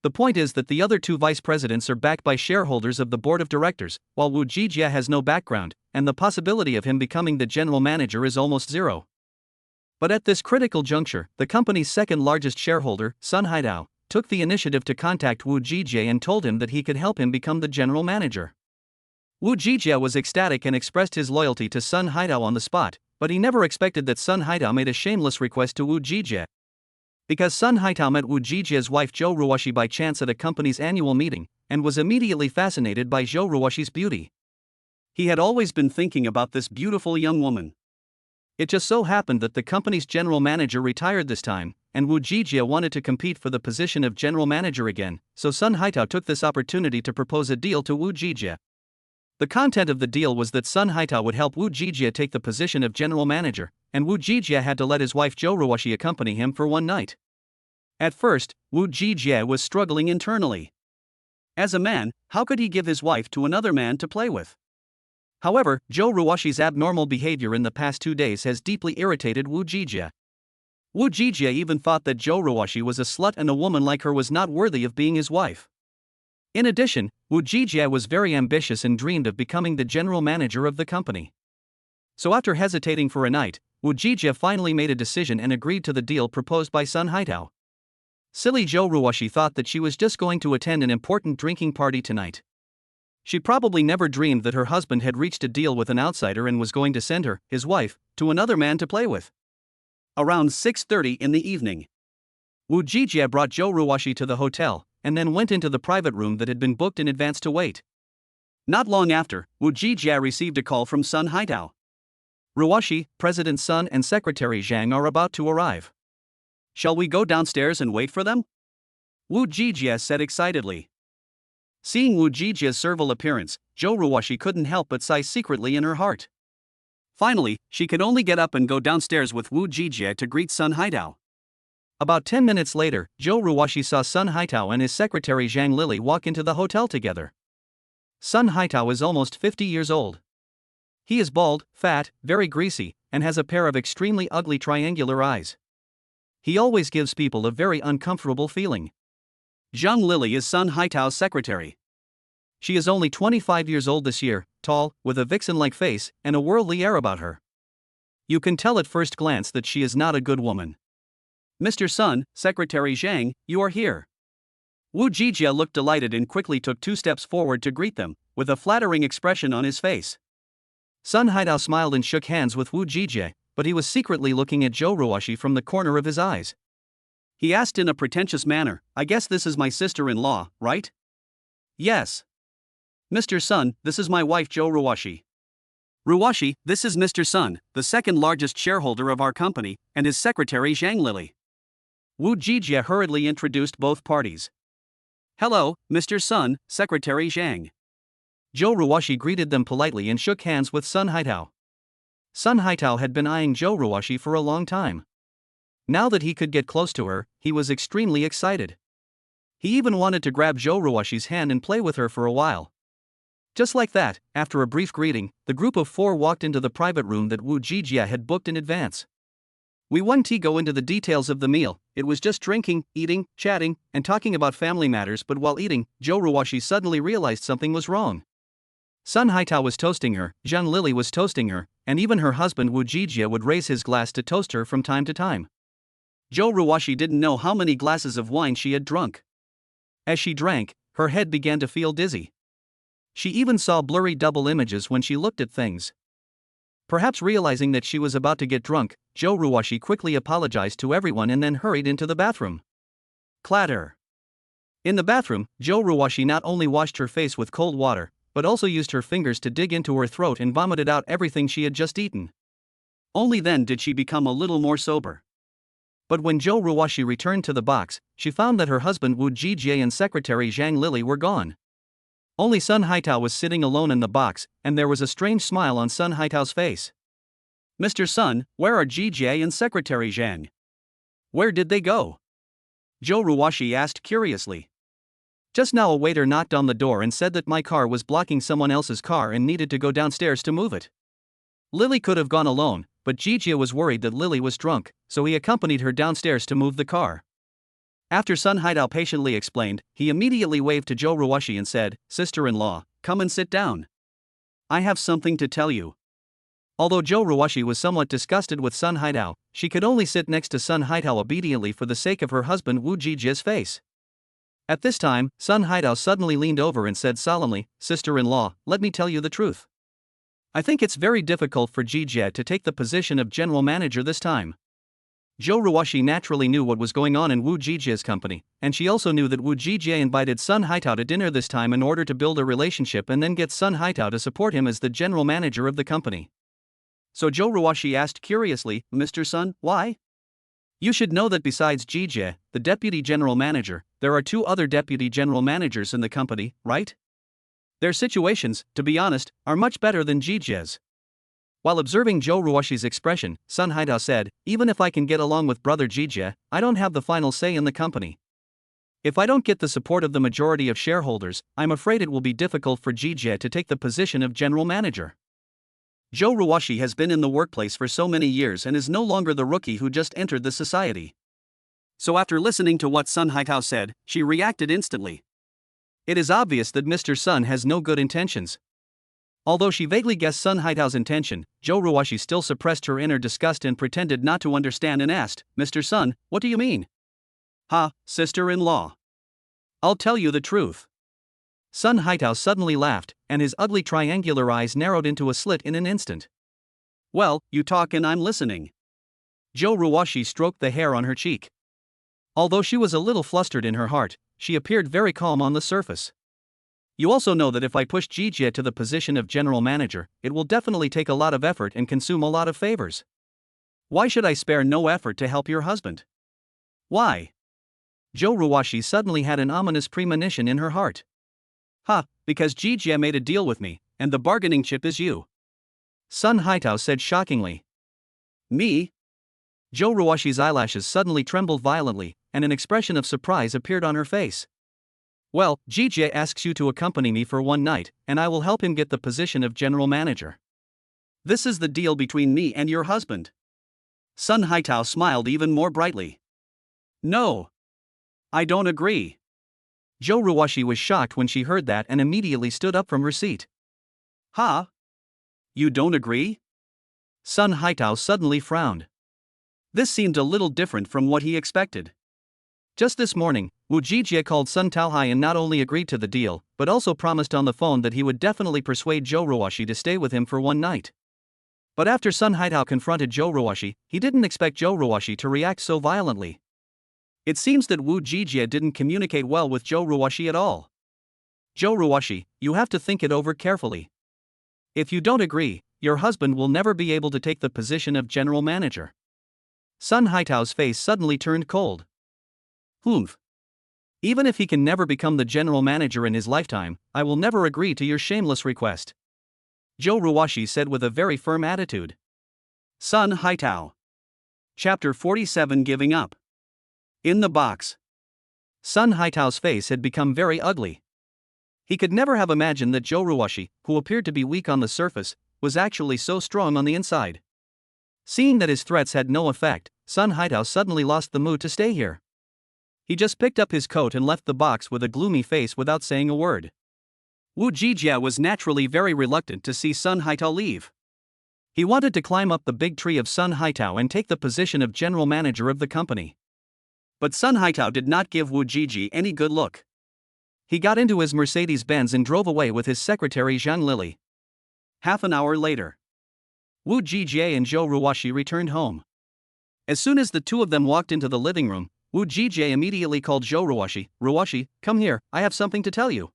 The point is that the other 2 vice presidents are backed by shareholders of the board of directors, while Wu Jijia has no background, and the possibility of him becoming the general manager is almost zero. But at this critical juncture, the company's second largest shareholder, Sun Haidao, took the initiative to contact Wu Jijia and told him that he could help him become the general manager. Wu Jijia was ecstatic and expressed his loyalty to Sun Haidao on the spot, but he never expected that Sun Haidao made a shameless request to Wu Jijia. Because Sun Haitao met Wu Jijia's wife Zhou Ruoxi by chance at a company's annual meeting, and was immediately fascinated by Zhou Ruoxi's beauty. He had always been thinking about this beautiful young woman. It just so happened that the company's general manager retired this time, and Wu Jijie wanted to compete for the position of general manager again, so Sun Haitao took this opportunity to propose a deal to Wu Jijie. The content of the deal was that Sun Haitao would help Wu Jijie take the position of general manager, and Wu Jijie had to let his wife Zhou Ruoshi accompany him for one night. At first, Wu Jijie was struggling internally. As a man, how could he give his wife to another man to play with? However, Zhou Ruoshi's abnormal behavior in the past 2 days has deeply irritated Wu Jijie. Wu Jijie even thought that Zhou Ruoshi was a slut and a woman like her was not worthy of being his wife. In addition, Wu Jijie was very ambitious and dreamed of becoming the general manager of the company. So after hesitating for a night, Wu Jijie finally made a decision and agreed to the deal proposed by Sun Haitao. Silly Zhou Ruoshi thought that she was just going to attend an important drinking party tonight. She probably never dreamed that her husband had reached a deal with an outsider and was going to send her, his wife, to another man to play with. Around 6:30 in the evening, Wu Jijie brought Zhou Ruoshi to the hotel, and then went into the private room that had been booked in advance to wait. Not long after, Wu Jijie received a call from Sun Haitao. Ruoshi, President Sun and Secretary Zhang are about to arrive. Shall we go downstairs and wait for them? Wu Jijie said excitedly. Seeing Wu Jijie's servile appearance, Zhou Ruoshi couldn't help but sigh secretly in her heart. Finally, she could only get up and go downstairs with Wu Jijie to greet Sun Haitao. About 10 minutes later, Zhou Ruoshi saw Sun Haitao and his secretary Zhang Lili walk into the hotel together. Sun Haitao is almost 50 years old. He is bald, fat, very greasy, and has a pair of extremely ugly triangular eyes. He always gives people a very uncomfortable feeling. Zhang Lili is Sun Haitao's secretary. She is only 25 years old this year, tall, with a vixen-like face, and a worldly air about her. You can tell at first glance that she is not a good woman. Mr. Sun, Secretary Zhang, you are here. Wu Jijie looked delighted and quickly took 2 steps forward to greet them, with a flattering expression on his face. Sun Haitao smiled and shook hands with Wu Jijie, but he was secretly looking at Zhou Ruoshi from the corner of his eyes. He asked in a pretentious manner, I guess this is my sister-in-law, right? Yes. Mr. Sun, this is my wife Zhou Ruoshi. Ruoshi, this is Mr. Sun, the second largest shareholder of our company, and his secretary Zhang Lili. Wu Jijie hurriedly introduced both parties. Hello, Mr. Sun, Secretary Zhang. Zhou Ruoshi greeted them politely and shook hands with Sun Haitao. Sun Haitao had been eyeing Zhou Ruoshi for a long time. Now that he could get close to her, he was extremely excited. He even wanted to grab Zhou Ruoshi's hand and play with her for a while. Just like that, after a brief greeting, the group of 4 walked into the private room that Wu Jijie had booked in advance. We won't go into the details of the meal. It was just drinking, eating, chatting, and talking about family matters, but while eating, Zhou Ruoshi suddenly realized something was wrong. Sun Haitao was toasting her, Zhang Lili was toasting her, and even her husband Wu Jijie would raise his glass to toast her from time to time. Zhou Ruoshi didn't know how many glasses of wine she had drunk. As she drank, her head began to feel dizzy. She even saw blurry double images when she looked at things. Perhaps realizing that she was about to get drunk, Zhou Ruoshi quickly apologized to everyone and then hurried into the bathroom. Clatter. In the bathroom, Zhou Ruoshi not only washed her face with cold water, but also used her fingers to dig into her throat and vomited out everything she had just eaten. Only then did she become a little more sober. But when Zhou Ruoshi returned to the box, she found that her husband Wu Jijie and secretary Zhang Lili were gone. Only Sun Haitao was sitting alone in the box, and there was a strange smile on Sun Haitao's face. Mr. Sun, where are Jijie and secretary Zhang? Where did they go? Zhou Ruoshi asked curiously. Just now a waiter knocked on the door and said that my car was blocking someone else's car and needed to go downstairs to move it. Lily could have gone alone, but Jijie was worried that Lily was drunk, so he accompanied her downstairs to move the car. After Sun Haitao patiently explained, he immediately waved to Zhou Ruoshi and said, Sister-in-law, come and sit down. I have something to tell you. Although Zhou Ruoshi was somewhat disgusted with Sun Haitao, she could only sit next to Sun Haitao obediently for the sake of her husband Wu Jijie's face. At this time, Sun Haitao suddenly leaned over and said solemnly, Sister-in-law, let me tell you the truth. I think it's very difficult for Jijie to take the position of general manager this time. Zhou Ruoshi naturally knew what was going on in Wu Jijie's company, and she also knew that Wu Jijie invited Sun Haitao to dinner this time in order to build a relationship and then get Sun Haitao to support him as the general manager of the company. So Joe Ruwashi asked curiously, Mr. Sun, why? You should know that besides Jijie, the deputy general manager, there are two other deputy general managers in the company, right? Their situations, to be honest, are much better than Jijie's. While observing Joe Ruwashi's expression, Sun Haitao said, even if I can get along with brother Jijie, I don't have the final say in the company. If I don't get the support of the majority of shareholders, I'm afraid it will be difficult for Jijie to take the position of general manager. Joe Ruwashi has been in the workplace for so many years and is no longer the rookie who just entered the society. So after listening to what Sun Haitao said, she reacted instantly. It is obvious that Mr. Sun has no good intentions. Although she vaguely guessed Sun Haitao's intention, Joe Ruwashi still suppressed her inner disgust and pretended not to understand and asked, Mr. Sun, what do you mean? Ha, sister-in-law. I'll tell you the truth. Sun Haitao suddenly laughed, and his ugly triangular eyes narrowed into a slit in an instant. Well, you talk and I'm listening. Joe Ruwashi stroked the hair on her cheek. Although she was a little flustered in her heart, she appeared very calm on the surface. You also know that if I push Jijie to the position of general manager, it will definitely take a lot of effort and consume a lot of favors. Why should I spare no effort to help your husband? Why? Joe Ruwashi suddenly had an ominous premonition in her heart. Because Jijie made a deal with me, and the bargaining chip is you. Sun Haitao said shockingly. Me? Joe Ruwashi's eyelashes suddenly trembled violently, and an expression of surprise appeared on her face. Well, Jijie asks you to accompany me for one night, and I will help him get the position of general manager. This is the deal between me and your husband. Sun Haitao smiled even more brightly. No. I don't agree. Joe Ruwashi was shocked when she heard that and immediately stood up from her seat. Ha? You don't agree? Sun Haitao suddenly frowned. This seemed a little different from what he expected. Just this morning, Wu Jijie called Sun Taohai and not only agreed to the deal, but also promised on the phone that he would definitely persuade Joe Ruwashi to stay with him for one night. But after Sun Haitao confronted Joe Ruwashi, he didn't expect Joe Ruwashi to react so violently. It seems that Wu Jijie didn't communicate well with Joe Ruwashi at all. Joe Ruwashi, you have to think it over carefully. If you don't agree, your husband will never be able to take the position of general manager. Sun Haitao's face suddenly turned cold. Humph. Even if he can never become the general manager in his lifetime, I will never agree to your shameless request. Joe Ruwashi said with a very firm attitude. Sun Haitao. Chapter 47 Giving Up. In the box. Sun Haitao's face had become very ugly. He could never have imagined that Joe Ruwashi, who appeared to be weak on the surface, was actually so strong on the inside. Seeing that his threats had no effect, Sun Haitao suddenly lost the mood to stay here. He just picked up his coat and left the box with a gloomy face without saying a word. Wu Jijie was naturally very reluctant to see Sun Haitao leave. He wanted to climb up the big tree of Sun Haitao and take the position of general manager of the company. But Sun Haitao did not give Wu Jijie any good look. He got into his Mercedes-Benz and drove away with his secretary Zhang Lili. Half an hour later, Wu Jijie and Joe Ruwashi returned home. As soon as the two of them walked into the living room, Wu Jijie immediately called Joe Ruwashi. Ruwashi, come here, I have something to tell you.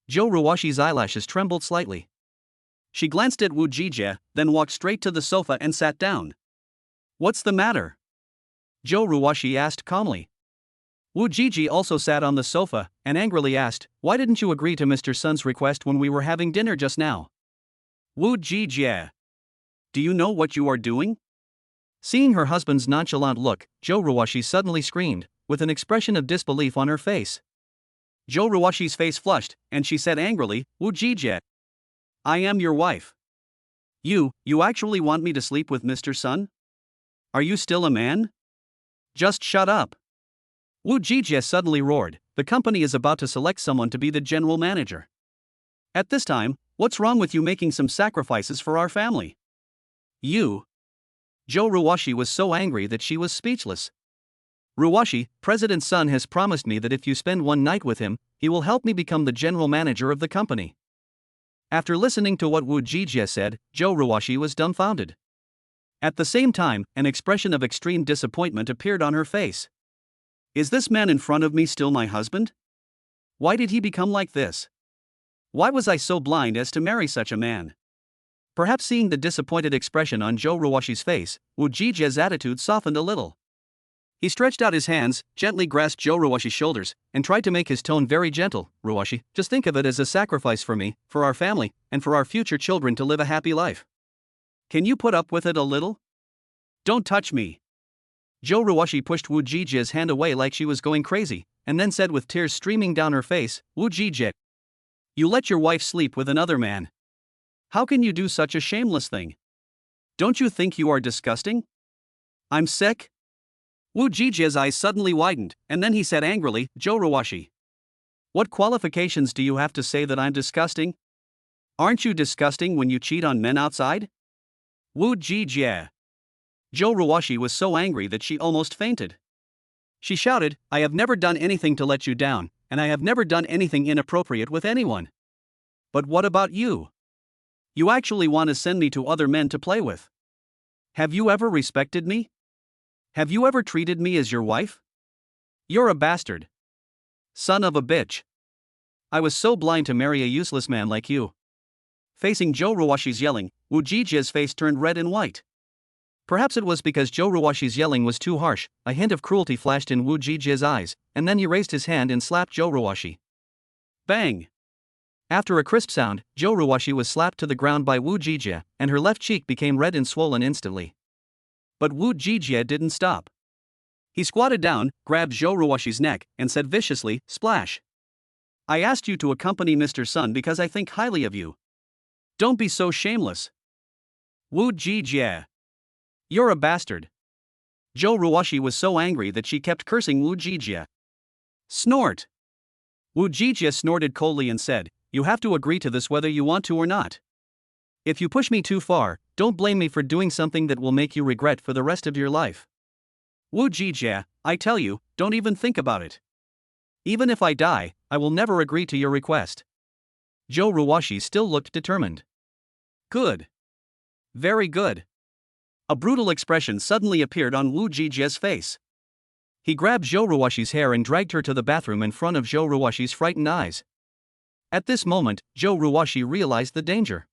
Joe Ruwashi's eyelashes trembled slightly. She glanced at Wu Jijie, then walked straight to the sofa and sat down. What's the matter? Joe Ruwashi asked calmly. Wu Jijie also sat on the sofa and angrily asked, why didn't you agree to Mr. Sun's request when we were having dinner just now? Wu Jijie. Do you know what you are doing? Seeing her husband's nonchalant look, Joe Ruwashi suddenly screamed, with an expression of disbelief on her face. Joe Ruwashi's face flushed, and she said angrily, Wu Jijie. I am your wife. You actually want me to sleep with Mr. Sun? Are you still a man? Just shut up. Wu Jijie suddenly roared, the company is about to select someone to be the general manager. At this time, what's wrong with you making some sacrifices for our family? You. Joe Ruwashi was so angry that she was speechless. Ruwashi, President Sun has promised me that if you spend one night with him, he will help me become the general manager of the company. After listening to what Wu Jijie said, Joe Ruwashi was dumbfounded. At the same time, an expression of extreme disappointment appeared on her face. Is this man in front of me still my husband? Why did he become like this? Why was I so blind as to marry such a man? Perhaps seeing the disappointed expression on Joe Ruwashi's face, Wu Jije's attitude softened a little. He stretched out his hands, gently grasped Joe Ruwashi's shoulders, and tried to make his tone very gentle. Ruwashi, just think of it as a sacrifice for me, for our family, and for our future children to live a happy life. Can you put up with it a little? Don't touch me. Joe Ruwashi pushed Wu Jije's hand away like she was going crazy, and then said with tears streaming down her face, Wu Jije, you let your wife sleep with another man. How can you do such a shameless thing? Don't you think you are disgusting? I'm sick? Wu Jije's eyes suddenly widened, and then he said angrily, Joe Ruwashi, what qualifications do you have to say that I'm disgusting? Aren't you disgusting when you cheat on men outside? Wu Jije. Joe Ruwashi was so angry that she almost fainted. She shouted, I have never done anything to let you down, and I have never done anything inappropriate with anyone. But what about you? You actually want to send me to other men to play with. Have you ever respected me? Have you ever treated me as your wife? You're a bastard. Son of a bitch. I was so blind to marry a useless man like you. Facing Joe Ruwashi's yelling, Wu Jije's face turned red and white. Perhaps it was because Joe Ruwashi's yelling was too harsh, a hint of cruelty flashed in Wu Jije's eyes, and then he raised his hand and slapped Joe Ruwashi. Bang! After a crisp sound, Joe Ruwashi was slapped to the ground by Wu Jije, and her left cheek became red and swollen instantly. But Wu Jije didn't stop. He squatted down, grabbed Joe Ruwashi's neck, and said viciously, Splash! I asked you to accompany Mr. Sun because I think highly of you. Don't be so shameless. Wu Jije. You're a bastard. Joe Ruwashi was so angry that she kept cursing Wu Jije. Snort! Wu Jije snorted coldly and said, You have to agree to this whether you want to or not. If you push me too far, don't blame me for doing something that will make you regret for the rest of your life. Wu Jije, I tell you, don't even think about it. Even if I die, I will never agree to your request. Joe Ruwashi still looked determined. Good. Very good. A brutal expression suddenly appeared on Wu Jije's face. He grabbed Joe Ruwashi's hair and dragged her to the bathroom in front of Joe Ruwashi's frightened eyes. At this moment, Joe Ruwashi realized the danger.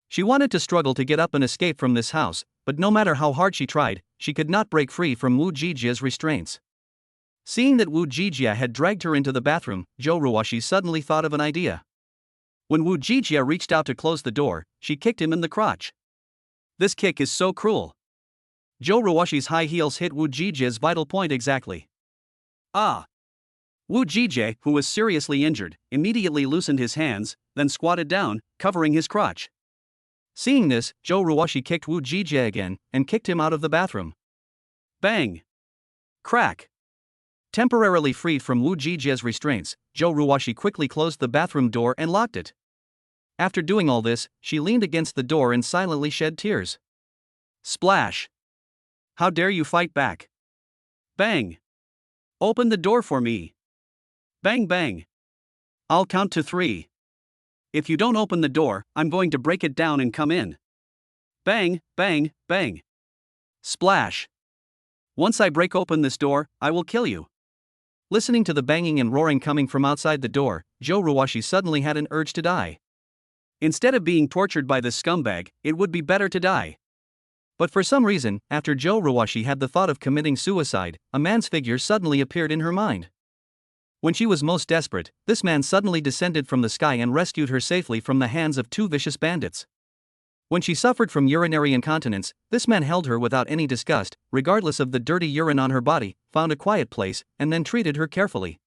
She wanted to struggle to get up and escape from this house, but no matter how hard she tried, she could not break free from Wu Jije's restraints. Seeing that Wu Jije had dragged her into the bathroom, Joe Ruwashi suddenly thought of an idea. When Wu Jije reached out to close the door, she kicked him in the crotch. This kick is so cruel. Joe Ruwashi's high heels hit Wu Jije's vital point exactly. Ah! Wu Jije, who was seriously injured, immediately loosened his hands, then squatted down, covering his crotch. Seeing this, Joe Ruwashi kicked Wu Jije again, and kicked him out of the bathroom. Bang! Crack! Temporarily freed from Wu Jije's restraints, Joe Ruwashi quickly closed the bathroom door and locked it. After doing all this, she leaned against the door and silently shed tears. Splash! How dare you fight back? Bang! Open the door for me! Bang bang! I'll count to 3. If you don't open the door, I'm going to break it down and come in. Bang, bang, bang! Splash! Once I break open this door, I will kill you. Listening to the banging and roaring coming from outside the door, Joe Ruwashi suddenly had an urge to die. Instead of being tortured by this scumbag, it would be better to die. But for some reason, after Joe Ruwashi had the thought of committing suicide, a man's figure suddenly appeared in her mind. When she was most desperate, this man suddenly descended from the sky and rescued her safely from the hands of 2 vicious bandits. When she suffered from urinary incontinence, this man held her without any disgust, regardless of the dirty urine on her body, found a quiet place, and then treated her carefully.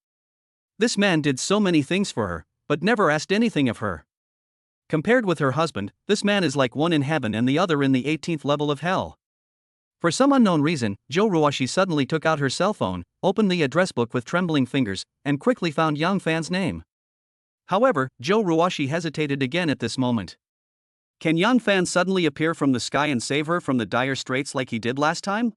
This man did so many things for her, but never asked anything of her. Compared with her husband, this man is like one in heaven and the other in the 18th level of hell. For some unknown reason, Joe Ruwashi suddenly took out her cell phone, opened the address book with trembling fingers, and quickly found Yang Fan's name. However, Joe Ruwashi hesitated again at this moment. Can Yang Fan suddenly appear from the sky and save her from the dire straits like he did last time?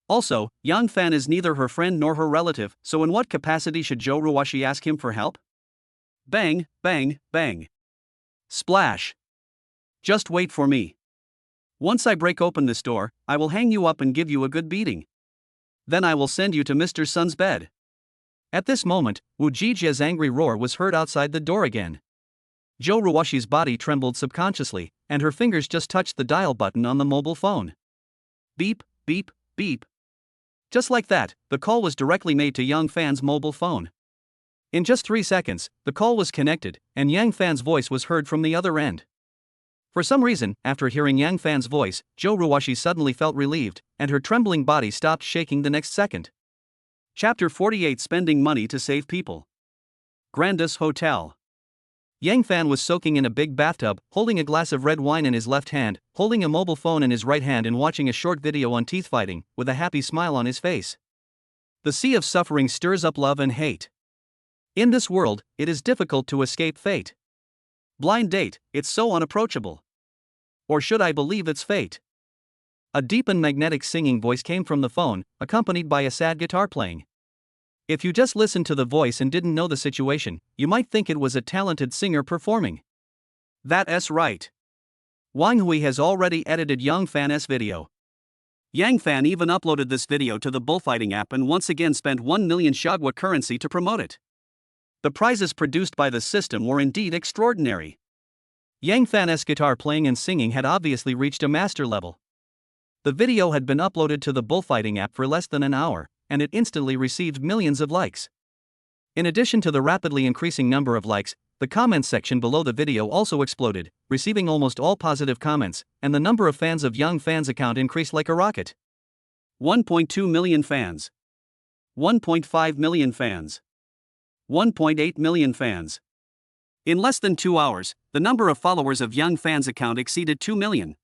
Also, Yang Fan is neither her friend nor her relative, so in what capacity should Joe Ruwashi ask him for help? Bang, bang, bang. Splash! Just wait for me. Once I break open this door, I will hang you up and give you a good beating. Then I will send you to Mr. Sun's bed. At this moment, Wu Jije's angry roar was heard outside the door again. Joe Ruwashi's body trembled subconsciously, and her fingers just touched the dial button on the mobile phone. Beep, beep, beep. Just like that, the call was directly made to Yang Fan's mobile phone. In just 3 seconds, the call was connected, and Yang Fan's voice was heard from the other end. For some reason, after hearing Yang Fan's voice, Zhou Ruoxi suddenly felt relieved, and her trembling body stopped shaking the next second. Chapter 48: Spending Money to Save People. Grandis Hotel. Yang Fan was soaking in a big bathtub, holding a glass of red wine in his left hand, holding a mobile phone in his right hand and watching a short video on teeth fighting, with a happy smile on his face. The sea of suffering stirs up love and hate. In this world, it is difficult to escape fate. Blind date, it's so unapproachable. Or should I believe it's fate? A deep and magnetic singing voice came from the phone, accompanied by a sad guitar playing. If you just listened to the voice and didn't know the situation, you might think it was a talented singer performing. That's right. Wang Hui has already edited Yang Fan's video. Yang Fan even uploaded this video to the bullfighting app and once again spent 1 million Shagwa currency to promote it. The prizes produced by the system were indeed extraordinary. Yang Fan's guitar playing and singing had obviously reached a master level. The video had been uploaded to the bullfighting app for less than an hour, and it instantly received millions of likes. In addition to the rapidly increasing number of likes, the comments section below the video also exploded, receiving almost all positive comments, and the number of fans of Yang Fan's account increased like a rocket. 1.2 million fans. 1.5 million fans. 1.8 million fans. In less than 2 hours, the number of followers of Yang Fan's account exceeded 2 million.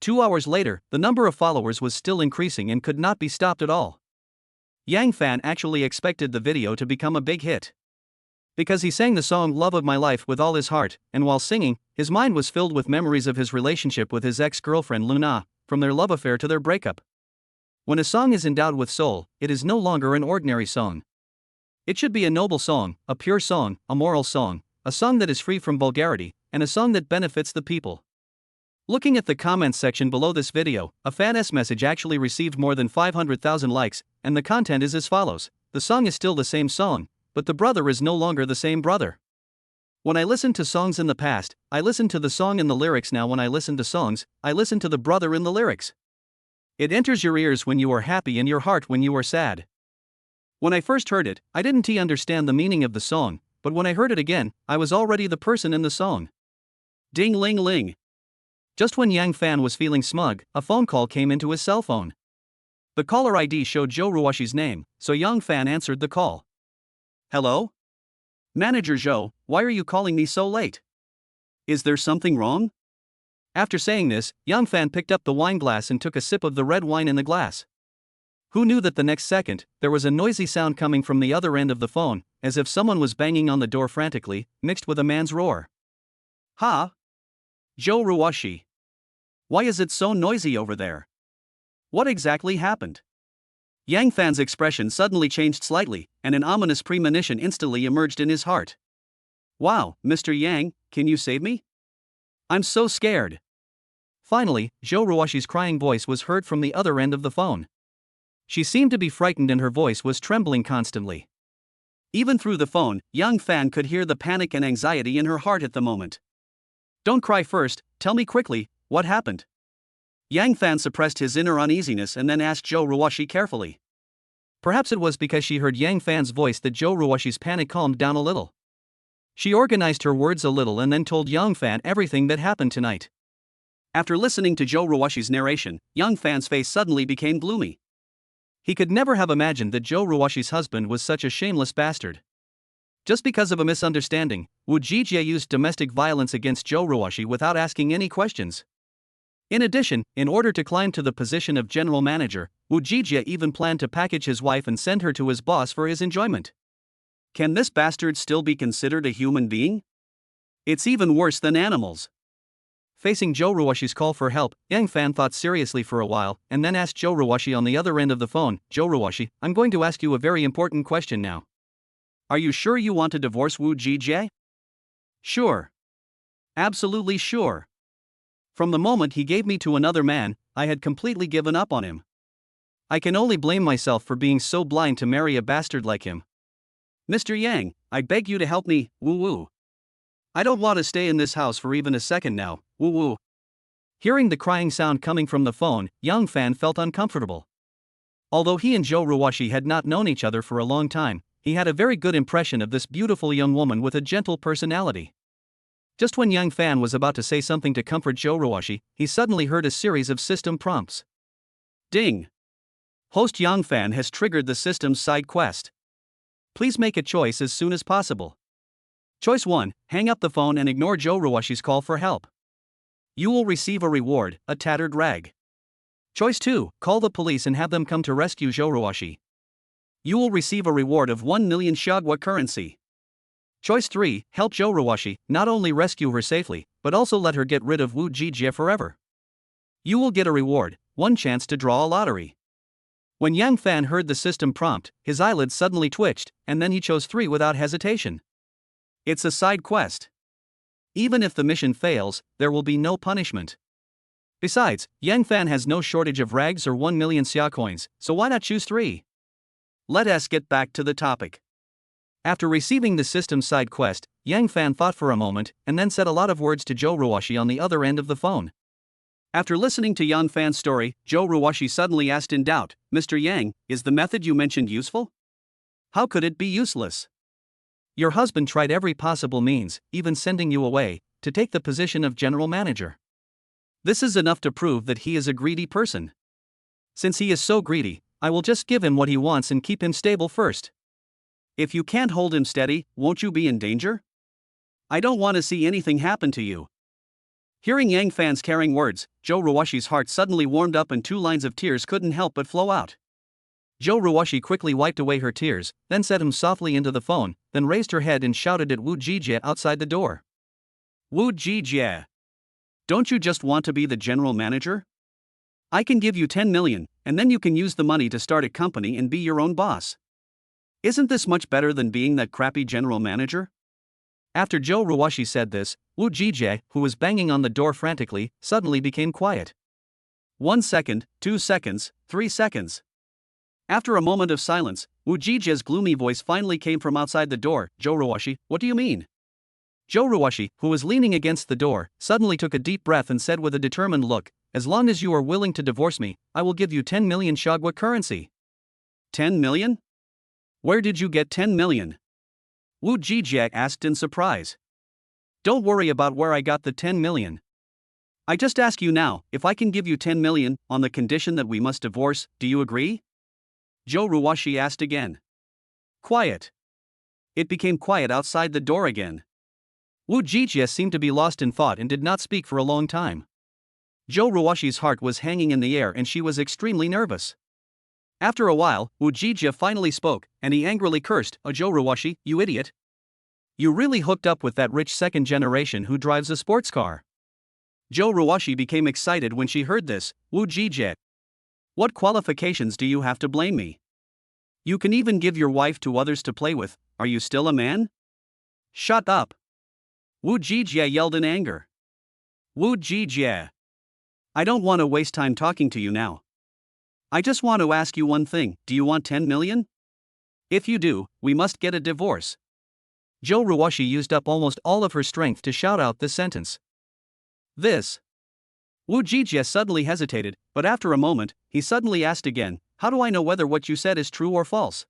2 hours later, the number of followers was still increasing and could not be stopped at all. Yang Fan actually expected the video to become a big hit. Because he sang the song Love of My Life with all his heart, and while singing, his mind was filled with memories of his relationship with his ex-girlfriend Luna, from their love affair to their breakup. When a song is endowed with soul, it is no longer an ordinary song. It should be a noble song, a pure song, a moral song, a song that is free from vulgarity, and a song that benefits the people. Looking at the comments section below this video, a fan's message actually received more than 500,000 likes, and the content is as follows: the song is still the same song, but the brother is no longer the same brother. When I listened to songs in the past, I listened to the song in the lyrics. Now when I listen to songs, I listen to the brother in the lyrics. It enters your ears when you are happy and your heart when you are sad. When I first heard it, I didn't understand the meaning of the song, but when I heard it again, I was already the person in the song. Ding ling ling. Just when Yang Fan was feeling smug, a phone call came into his cell phone. The caller ID showed Zhou Ruoxi's name, so Yang Fan answered the call. Hello? Manager Zhou, why are you calling me so late? Is there something wrong? After saying this, Yang Fan picked up the wine glass and took a sip of the red wine in the glass. Who knew that the next second, there was a noisy sound coming from the other end of the phone, as if someone was banging on the door frantically, mixed with a man's roar. Ha! Zhou Ruoxi. Why is it so noisy over there? What exactly happened? Yang Fan's expression suddenly changed slightly, and an ominous premonition instantly emerged in his heart. Wow, Mr. Yang, can you save me? I'm so scared. Finally, Zhou Ruoxi's crying voice was heard from the other end of the phone. She seemed to be frightened and her voice was trembling constantly. Even through the phone, Yang Fan could hear the panic and anxiety in her heart at the moment. Don't cry first, tell me quickly, what happened? Yang Fan suppressed his inner uneasiness and then asked Zhou Ruoxi carefully. Perhaps it was because she heard Yang Fan's voice that Zhou Ruoxi's panic calmed down a little. She organized her words a little and then told Yang Fan everything that happened tonight. After listening to Zhou Ruoxi's narration, Yang Fan's face suddenly became gloomy. He could never have imagined that Zhou Ruoxi's husband was such a shameless bastard. Just because of a misunderstanding, Wu Jijie used domestic violence against Zhou Ruoxi without asking any questions. In addition, in order to climb to the position of general manager, Wu Jijie even planned to package his wife and send her to his boss for his enjoyment. Can this bastard still be considered a human being? It's even worse than animals. Facing Zhou Ruoxi's call for help, Yang Fan thought seriously for a while, and then asked Zhou Ruoxi on the other end of the phone, Zhou Ruoxi, I'm going to ask you a very important question now. Are you sure you want to divorce Wu Jijie? Sure. Absolutely sure. From the moment he gave me to another man, I had completely given up on him. I can only blame myself for being so blind to marry a bastard like him. Mr. Yang, I beg you to help me, Wu Wu. I don't want to stay in this house for even a second now, woo woo. Hearing the crying sound coming from the phone, Young Fan felt uncomfortable. Although he and Joe Ruwashi had not known each other for a long time, he had a very good impression of this beautiful young woman with a gentle personality. Just when Young Fan was about to say something to comfort Joe Ruwashi, he suddenly heard a series of system prompts. Ding! Host Young Fan has triggered the system's side quest. Please make a choice as soon as possible. Choice 1, hang up the phone and ignore Joe Ruwashi's call for help. You will receive a reward, a tattered rag. Choice 2, call the police and have them come to rescue Joe Ruwashi. You will receive a reward of 1 million Shagwa currency. Choice 3, help Joe Ruwashi, not only rescue her safely, but also let her get rid of Wu Jijie forever. You will get a reward, 1 chance to draw a lottery. When Yang Fan heard the system prompt, his eyelids suddenly twitched, and then he chose 3 without hesitation. It's a side quest. Even if the mission fails, there will be no punishment. Besides, Yang Fan has no shortage of rags or 1 million xia coins, so why not choose 3? Let us get back to the topic. After receiving the system side quest, Yang Fan thought for a moment and then said a lot of words to Joe Ruwashi on the other end of the phone. After listening to Yang Fan's story, Joe Ruwashi suddenly asked in doubt, Mr. Yang, is the method you mentioned useful? How could it be useless? Your husband tried every possible means, even sending you away, to take the position of general manager. This is enough to prove that he is a greedy person. Since he is so greedy, I will just give him what he wants and keep him stable first. If you can't hold him steady, won't you be in danger? I don't want to see anything happen to you. Hearing Yang Fan's caring words, Joe Ruwashi's heart suddenly warmed up and 2 lines of tears couldn't help but flow out. Joe Ruwashi quickly wiped away her tears, then said him softly into the phone, then raised her head and shouted at Wu Jijie outside the door. Wu Jijie! Don't you just want to be the general manager? I can give you 10 million, and then you can use the money to start a company and be your own boss. Isn't this much better than being that crappy general manager? After Joe Ruwashi said this, Wu Jijie, who was banging on the door frantically, suddenly became quiet. 1 second, 2 seconds, 3 seconds. After a moment of silence, Wu Jijie's gloomy voice finally came from outside the door. Joe Ruwashi, what do you mean? Joe Ruwashi, who was leaning against the door, suddenly took a deep breath and said with a determined look, as long as you are willing to divorce me, I will give you 10 million Shagwa currency. 10 million? Where did you get 10 million? Wu Jijie asked in surprise. Don't worry about where I got the 10 million. I just ask you now, if I can give you 10 million, on the condition that we must divorce, do you agree? Joe Ruwashi asked again. Quiet. It became quiet outside the door again. Wu Jijie seemed to be lost in thought and did not speak for a long time. Joe Ruwashi's heart was hanging in the air and she was extremely nervous. After a while, Wu Jijie finally spoke, and he angrily cursed, Oh Joe Ruwashi, you idiot. You really hooked up with that rich second generation who drives a sports car. Joe Ruwashi became excited when she heard this. Wu Jijie. What qualifications do you have to blame me? You can even give your wife to others to play with, are you still a man? Shut up. Wu Jijie yelled in anger. Wu Jijie. I don't want to waste time talking to you now. I just want to ask you one thing, do you want 10 million? If you do, we must get a divorce. Joe Ruwashi used up almost all of her strength to shout out this sentence. This. Wu Jijie suddenly hesitated, but after a moment, he suddenly asked again, how do I know whether what you said is true or false?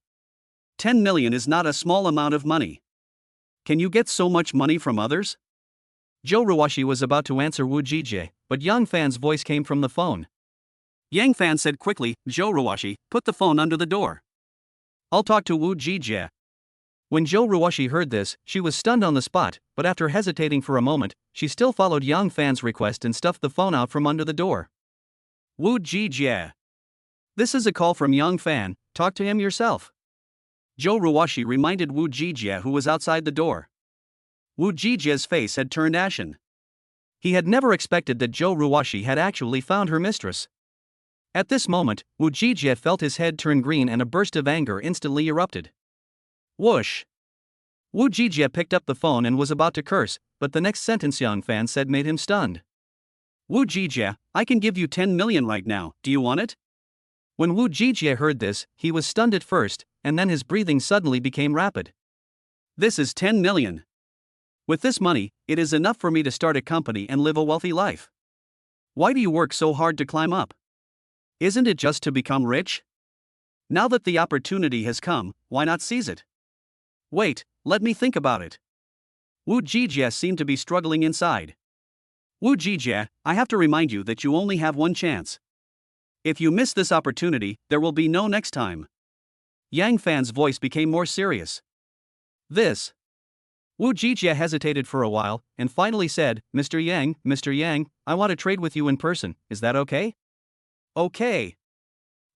10 million is not a small amount of money. Can you get so much money from others? Joe Ruwashi was about to answer Wu Jijie, but Yang Fan's voice came from the phone. Yang Fan said quickly, Joe Ruwashi, put the phone under the door. I'll talk to Wu Jijie. When Joe Ruwashi heard this, she was stunned on the spot, but after hesitating for a moment, she still followed Yang Fan's request and stuffed the phone out from under the door. Wu Jijie. This is a call from Yang Fan, talk to him yourself. Joe Ruwashi reminded Wu Jijie who was outside the door. Wu Jijie's face had turned ashen. He had never expected that Joe Ruwashi had actually found her mistress. At this moment, Wu Jijie felt his head turn green and a burst of anger instantly erupted. Whoosh! Wu Jijie picked up the phone and was about to curse, but the next sentence Yang Fan said made him stunned. Wu Jijie, I can give you 10 million right now, do you want it? When Wu Jijie heard this, he was stunned at first, and then his breathing suddenly became rapid. This is 10 million. With this money, it is enough for me to start a company and live a wealthy life. Why do you work so hard to climb up? Isn't it just to become rich? Now that the opportunity has come, why not seize it? Wait, let me think about it. Wu Jijie seemed to be struggling inside. Wu Jijie, I have to remind you that you only have one chance. If you miss this opportunity, there will be no next time. Yang Fan's voice became more serious. This. Wu Jijie hesitated for a while, and finally said, Mr. Yang, I want to trade with you in person, is that okay? Okay.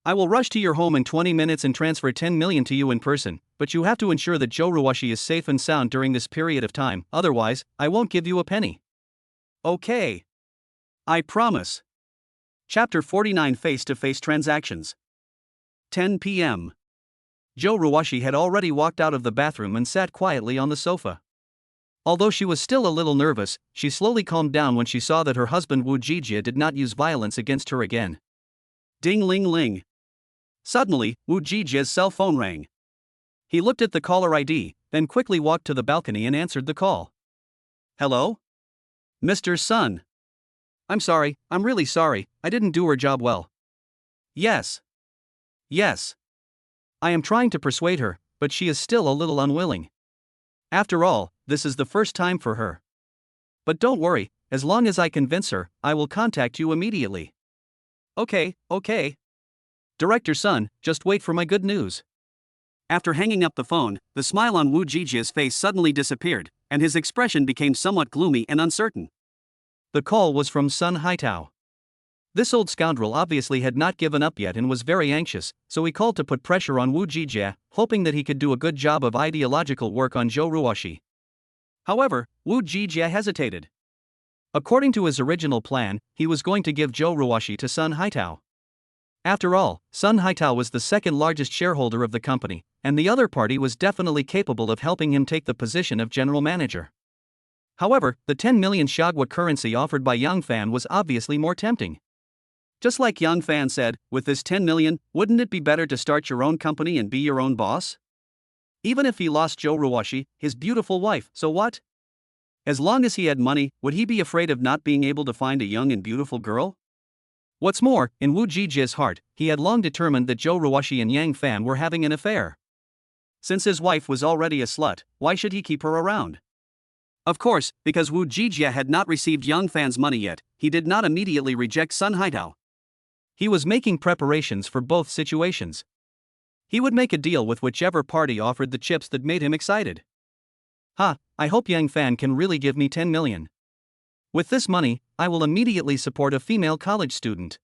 I will rush to your home in 20 minutes and transfer 10 million to you in person, but you have to ensure that Joe Ruwashi is safe and sound during this period of time, otherwise, I won't give you a penny. Okay. I promise. Chapter 49 Face-to-Face Transactions. 10 p.m. Joe Ruwashi had already walked out of the bathroom and sat quietly on the sofa. Although she was still a little nervous, she slowly calmed down when she saw that her husband Wu Jijie did not use violence against her again. Ding-ling-ling. Suddenly, Wu Jijie's cell phone rang. He looked at the caller ID, then quickly walked to the balcony and answered the call. Hello? Mr. Sun. I'm sorry, I'm really sorry, I didn't do her job well. Yes. Yes. I am trying to persuade her, but she is still a little unwilling. After all, this is the first time for her. But don't worry, as long as I convince her, I will contact you immediately. Okay. Director Sun, just wait for my good news. After hanging up the phone, the smile on Wu Jijie's face suddenly disappeared, and his expression became somewhat gloomy and uncertain. The call was from Sun Haitao. This old scoundrel obviously had not given up yet and was very anxious, so he called to put pressure on Wu Jijie, hoping that he could do a good job of ideological work on Zhou Ruoshi. However, Wu Jijie hesitated. According to his original plan, he was going to give Zhou Ruoshi to Sun Haitao. After all, Sun Haitao was the second largest shareholder of the company, and the other party was definitely capable of helping him take the position of general manager. However, the 10 million Shagwa currency offered by Yang Fan was obviously more tempting. Just like Yang Fan said, with this 10 million, wouldn't it be better to start your own company and be your own boss? Even if he lost Zhou Ruoshi, his beautiful wife, so what? As long as he had money, would he be afraid of not being able to find a young and beautiful girl? What's more, in Wu Jijie's heart, he had long determined that Zhou Ruoshi and Yang Fan were having an affair. Since his wife was already a slut, why should he keep her around? Of course, because Wu Jijie had not received Yang Fan's money yet, he did not immediately reject Sun Haitao. He was making preparations for both situations. He would make a deal with whichever party offered the chips that made him excited. I hope Yang Fan can really give me 10 million. With this money, I will immediately support a female college student.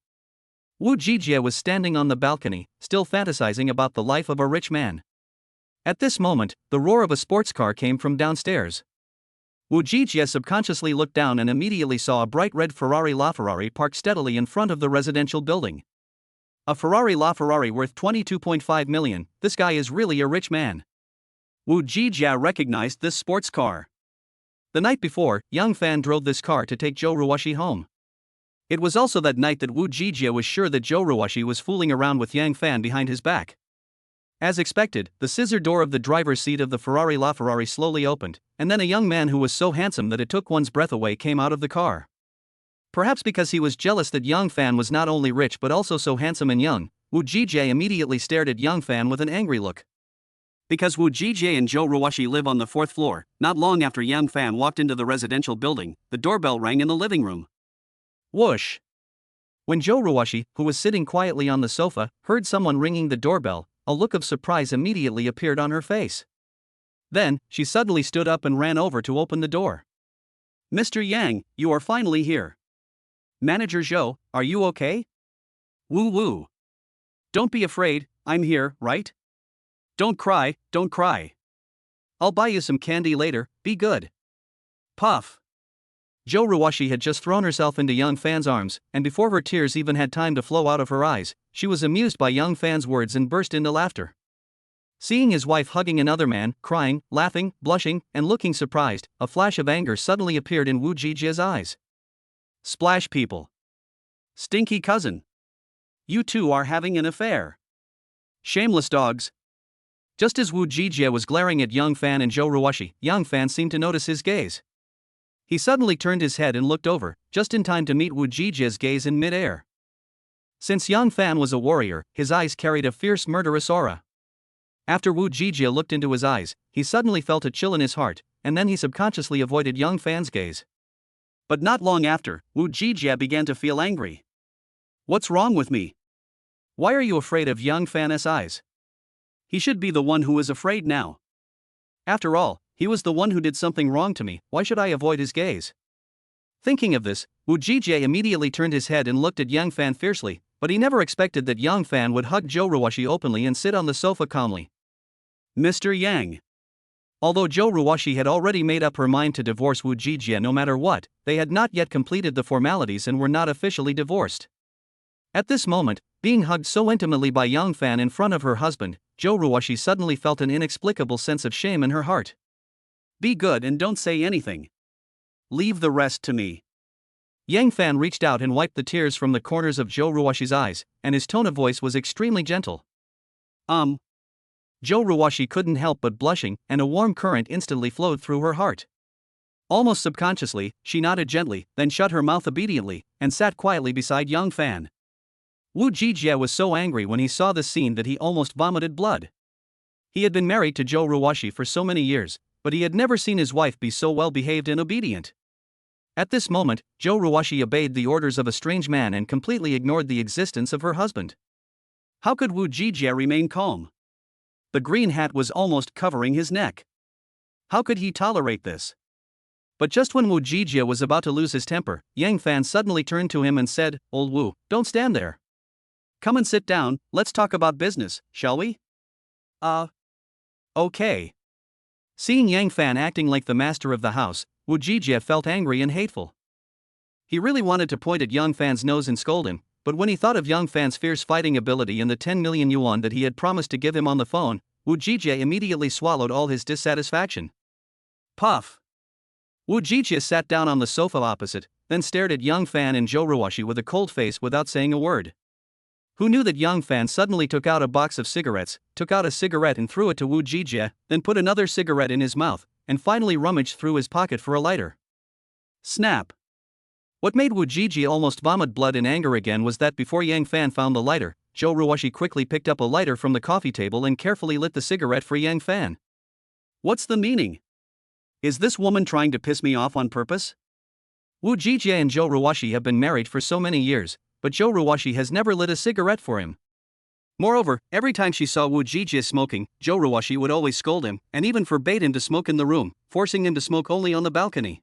Wu Jijie was standing on the balcony, still fantasizing about the life of a rich man. At this moment, the roar of a sports car came from downstairs. Wu Jijie subconsciously looked down and immediately saw a bright red Ferrari LaFerrari parked steadily in front of the residential building. A Ferrari LaFerrari worth 22.5 million, this guy is really a rich man. Wu Jijie recognized this sports car. The night before, Yang Fan drove this car to take Zhou Ruoshi home. It was also that night that Wu Jijie was sure that Zhou Ruoshi was fooling around with Yang Fan behind his back. As expected, the scissor door of the driver's seat of the Ferrari LaFerrari slowly opened, and then a young man who was so handsome that it took one's breath away came out of the car. Perhaps because he was jealous that Yang Fan was not only rich but also so handsome and young, Wu Jijie immediately stared at Yang Fan with an angry look. Because Wu Jijie and Zhou Ruoshi live on the 4th floor, not long after Yang Fan walked into the residential building, the doorbell rang in the living room. Whoosh! When Zhou Ruoshi, who was sitting quietly on the sofa, heard someone ringing the doorbell, a look of surprise immediately appeared on her face. Then, she suddenly stood up and ran over to open the door. Mr. Yang, you are finally here. Manager Zhou, are you okay? Woo. Don't be afraid, I'm here, right? Don't cry. I'll buy you some candy later, be good. Puff. Zhou Ruoshi had just thrown herself into Yang Fan's arms, and before her tears even had time to flow out of her eyes, she was amused by Yang Fan's words and burst into laughter. Seeing his wife hugging another man, crying, laughing, blushing, and looking surprised, a flash of anger suddenly appeared in Wu Jijie's eyes. Splash people. Stinky cousin. You two are having an affair. Shameless dogs. Just as Wu Jijie was glaring at Young Fan and Zhou Ruoshi, Young Fan seemed to notice his gaze. He suddenly turned his head and looked over, just in time to meet Wu Jijie's gaze in mid-air. Since Young Fan was a warrior, his eyes carried a fierce murderous aura. After Wu Jijie looked into his eyes, he suddenly felt a chill in his heart, and then he subconsciously avoided Young Fan's gaze. But not long after, Wu Jijie began to feel angry. What's wrong with me? Why are you afraid of Young Fan's eyes? He should be the one who is afraid now. After all, he was the one who did something wrong to me, why should I avoid his gaze? Thinking of this, Wu Jijie immediately turned his head and looked at Young Fan fiercely, but he never expected that Young Fan would hug Zhou Ruoshi openly and sit on the sofa calmly. Mr. Yang. Although Zhou Ruoshi had already made up her mind to divorce Wu Jijie no matter what, they had not yet completed the formalities and were not officially divorced. At this moment, being hugged so intimately by Young Fan in front of her husband, Zhou Ruoshi suddenly felt an inexplicable sense of shame in her heart. Be good and don't say anything. Leave the rest to me. Yang Fan reached out and wiped the tears from the corners of Zhou Ruoshi's eyes, and his tone of voice was extremely gentle. Zhou Ruoshi couldn't help but blushing, and a warm current instantly flowed through her heart. Almost subconsciously, she nodded gently, then shut her mouth obediently, and sat quietly beside Young Fan. Wu Jijie was so angry when he saw this scene that he almost vomited blood. He had been married to Zhou Ruoshi for so many years, but he had never seen his wife be so well behaved and obedient. At this moment, Zhou Ruoshi obeyed the orders of a strange man and completely ignored the existence of her husband. How could Wu Jijie remain calm? The green hat was almost covering his neck. How could he tolerate this? But just when Wu Jijie was about to lose his temper, Yang Fan suddenly turned to him and said, "Old Wu, don't stand there. Come and sit down, let's talk about business, shall we?" Okay. Seeing Yang Fan acting like the master of the house, Wu Jijie felt angry and hateful. He really wanted to point at Young Fan's nose and scold him, but when he thought of Young Fan's fierce fighting ability and the 10 million yuan that he had promised to give him on the phone, Wu Jijie immediately swallowed all his dissatisfaction. Puff! Wu Jijie sat down on the sofa opposite, then stared at Young Fan and Zhou Ruoshi with a cold face without saying a word. Who knew that Young Fan suddenly took out a box of cigarettes, took out a cigarette and threw it to Wu Jijie, then put another cigarette in his mouth, and finally rummaged through his pocket for a lighter. Snap! What made Wu Jijie almost vomit blood in anger again was that before Yang Fan found the lighter, Zhou Ruoshi quickly picked up a lighter from the coffee table and carefully lit the cigarette for Yang Fan. What's the meaning? Is this woman trying to piss me off on purpose? Wu Jijie and Zhou Ruoshi have been married for so many years, but Zhou Ruoshi has never lit a cigarette for him. Moreover, every time she saw Wu Jijie smoking, Zhou Ruoshi would always scold him, and even forbade him to smoke in the room, forcing him to smoke only on the balcony.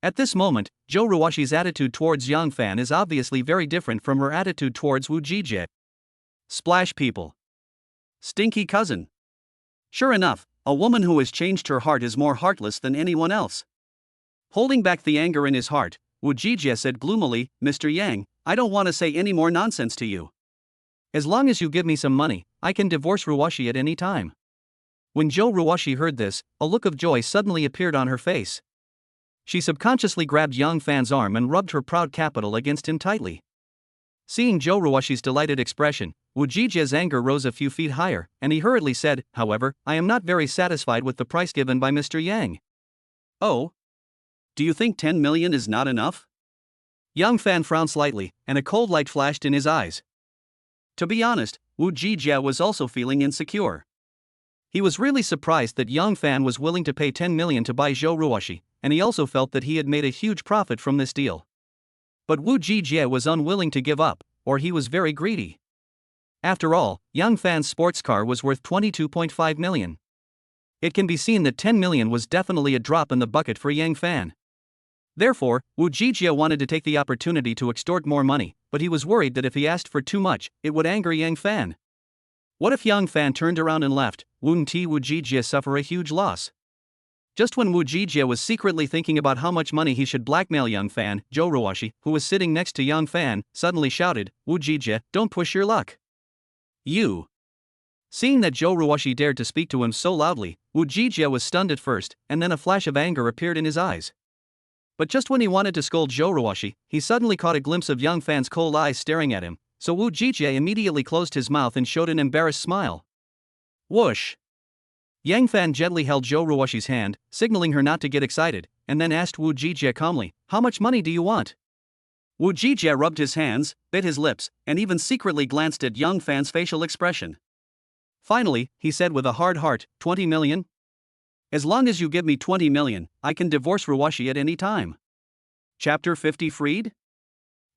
At this moment, Zhou Ruoshi's attitude towards Yang Fan is obviously very different from her attitude towards Wu Jijie. Splash people. Stinky cousin. Sure enough, a woman who has changed her heart is more heartless than anyone else. Holding back the anger in his heart, Wu Jijie said gloomily, "Mr. Yang, I don't want to say any more nonsense to you. As long as you give me some money, I can divorce Ruoshi at any time." When Zhou Ruoshi heard this, a look of joy suddenly appeared on her face. She subconsciously grabbed Young Fan's arm and rubbed her proud capital against him tightly. Seeing Zhou Ruoshi's delighted expression, Wu Jijie's anger rose a few feet higher, and he hurriedly said, "However, I am not very satisfied with the price given by Mr. Yang." "Oh? Do you think 10 million is not enough?" Young Fan frowned slightly, and a cold light flashed in his eyes. To be honest, Wu Jijie was also feeling insecure. He was really surprised that Young Fan was willing to pay 10 million to buy Zhou Ruoshi, and he also felt that he had made a huge profit from this deal. But Wu Jijie was unwilling to give up, or he was very greedy. After all, Young Fan's sports car was worth 22.5 million. It can be seen that 10 million was definitely a drop in the bucket for Yang Fan. Therefore, Wu Jijie wanted to take the opportunity to extort more money, but he was worried that if he asked for too much, it would anger Yang Fan. What if Young Fan turned around and left? Wouldn't Wu Jijie suffer a huge loss? Just when Wu Jijie was secretly thinking about how much money he should blackmail Young Fan, Zhou Ruoshi, who was sitting next to Young Fan, suddenly shouted, "Wu Jijie, don't push your luck. You." Seeing that Zhou Ruoshi dared to speak to him so loudly, Wu Jijie was stunned at first, and then a flash of anger appeared in his eyes. But just when he wanted to scold Zhou Ruoshi, he suddenly caught a glimpse of Young Fan's cold eyes staring at him, so Wu Jijie immediately closed his mouth and showed an embarrassed smile. Whoosh! Yang Fan gently held Zhou Ruoshi's hand, signaling her not to get excited, and then asked Wu Jijie calmly, "How much money do you want?" Wu Jijie rubbed his hands, bit his lips, and even secretly glanced at Yang Fan's facial expression. Finally, he said with a hard heart, 20 million? As long as you give me 20 million, I can divorce Ruoshi at any time. Chapter 50 Freed?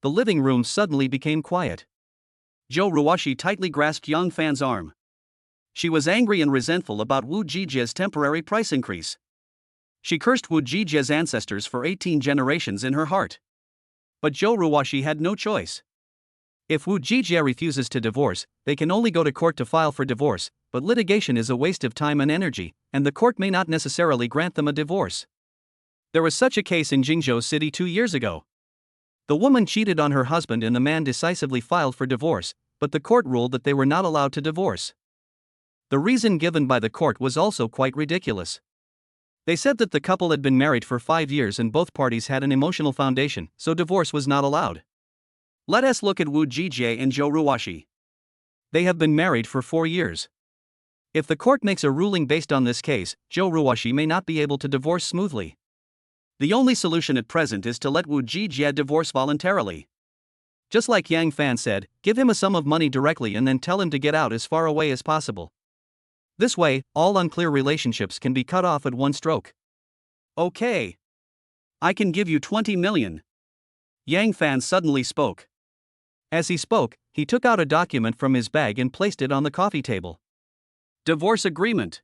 The living room suddenly became quiet. Zhou Ruoshi tightly grasped Yang Fan's arm. She was angry and resentful about Wu Jijie's temporary price increase. She cursed Wu Jijie's ancestors for 18 generations in her heart. But Zhou Ruoshi had no choice. If Wu Jijie refuses to divorce, they can only go to court to file for divorce, but litigation is a waste of time and energy, and the court may not necessarily grant them a divorce. There was such a case in Jingzhou City 2 years ago. The woman cheated on her husband and the man decisively filed for divorce, but the court ruled that they were not allowed to divorce. The reason given by the court was also quite ridiculous. They said that the couple had been married for 5 years and both parties had an emotional foundation, so divorce was not allowed. Let us look at Wu Jijie and Zhou Ruoshi. They have been married for 4 years. If the court makes a ruling based on this case, Zhou Ruoshi may not be able to divorce smoothly. The only solution at present is to let Wu Jijie divorce voluntarily. Just like Yang Fan said, give him a sum of money directly and then tell him to get out as far away as possible. This way, all unclear relationships can be cut off at one stroke. Okay. I can give you 20 million. Yang Fan suddenly spoke. As he spoke, he took out a document from his bag and placed it on the coffee table. Divorce agreement.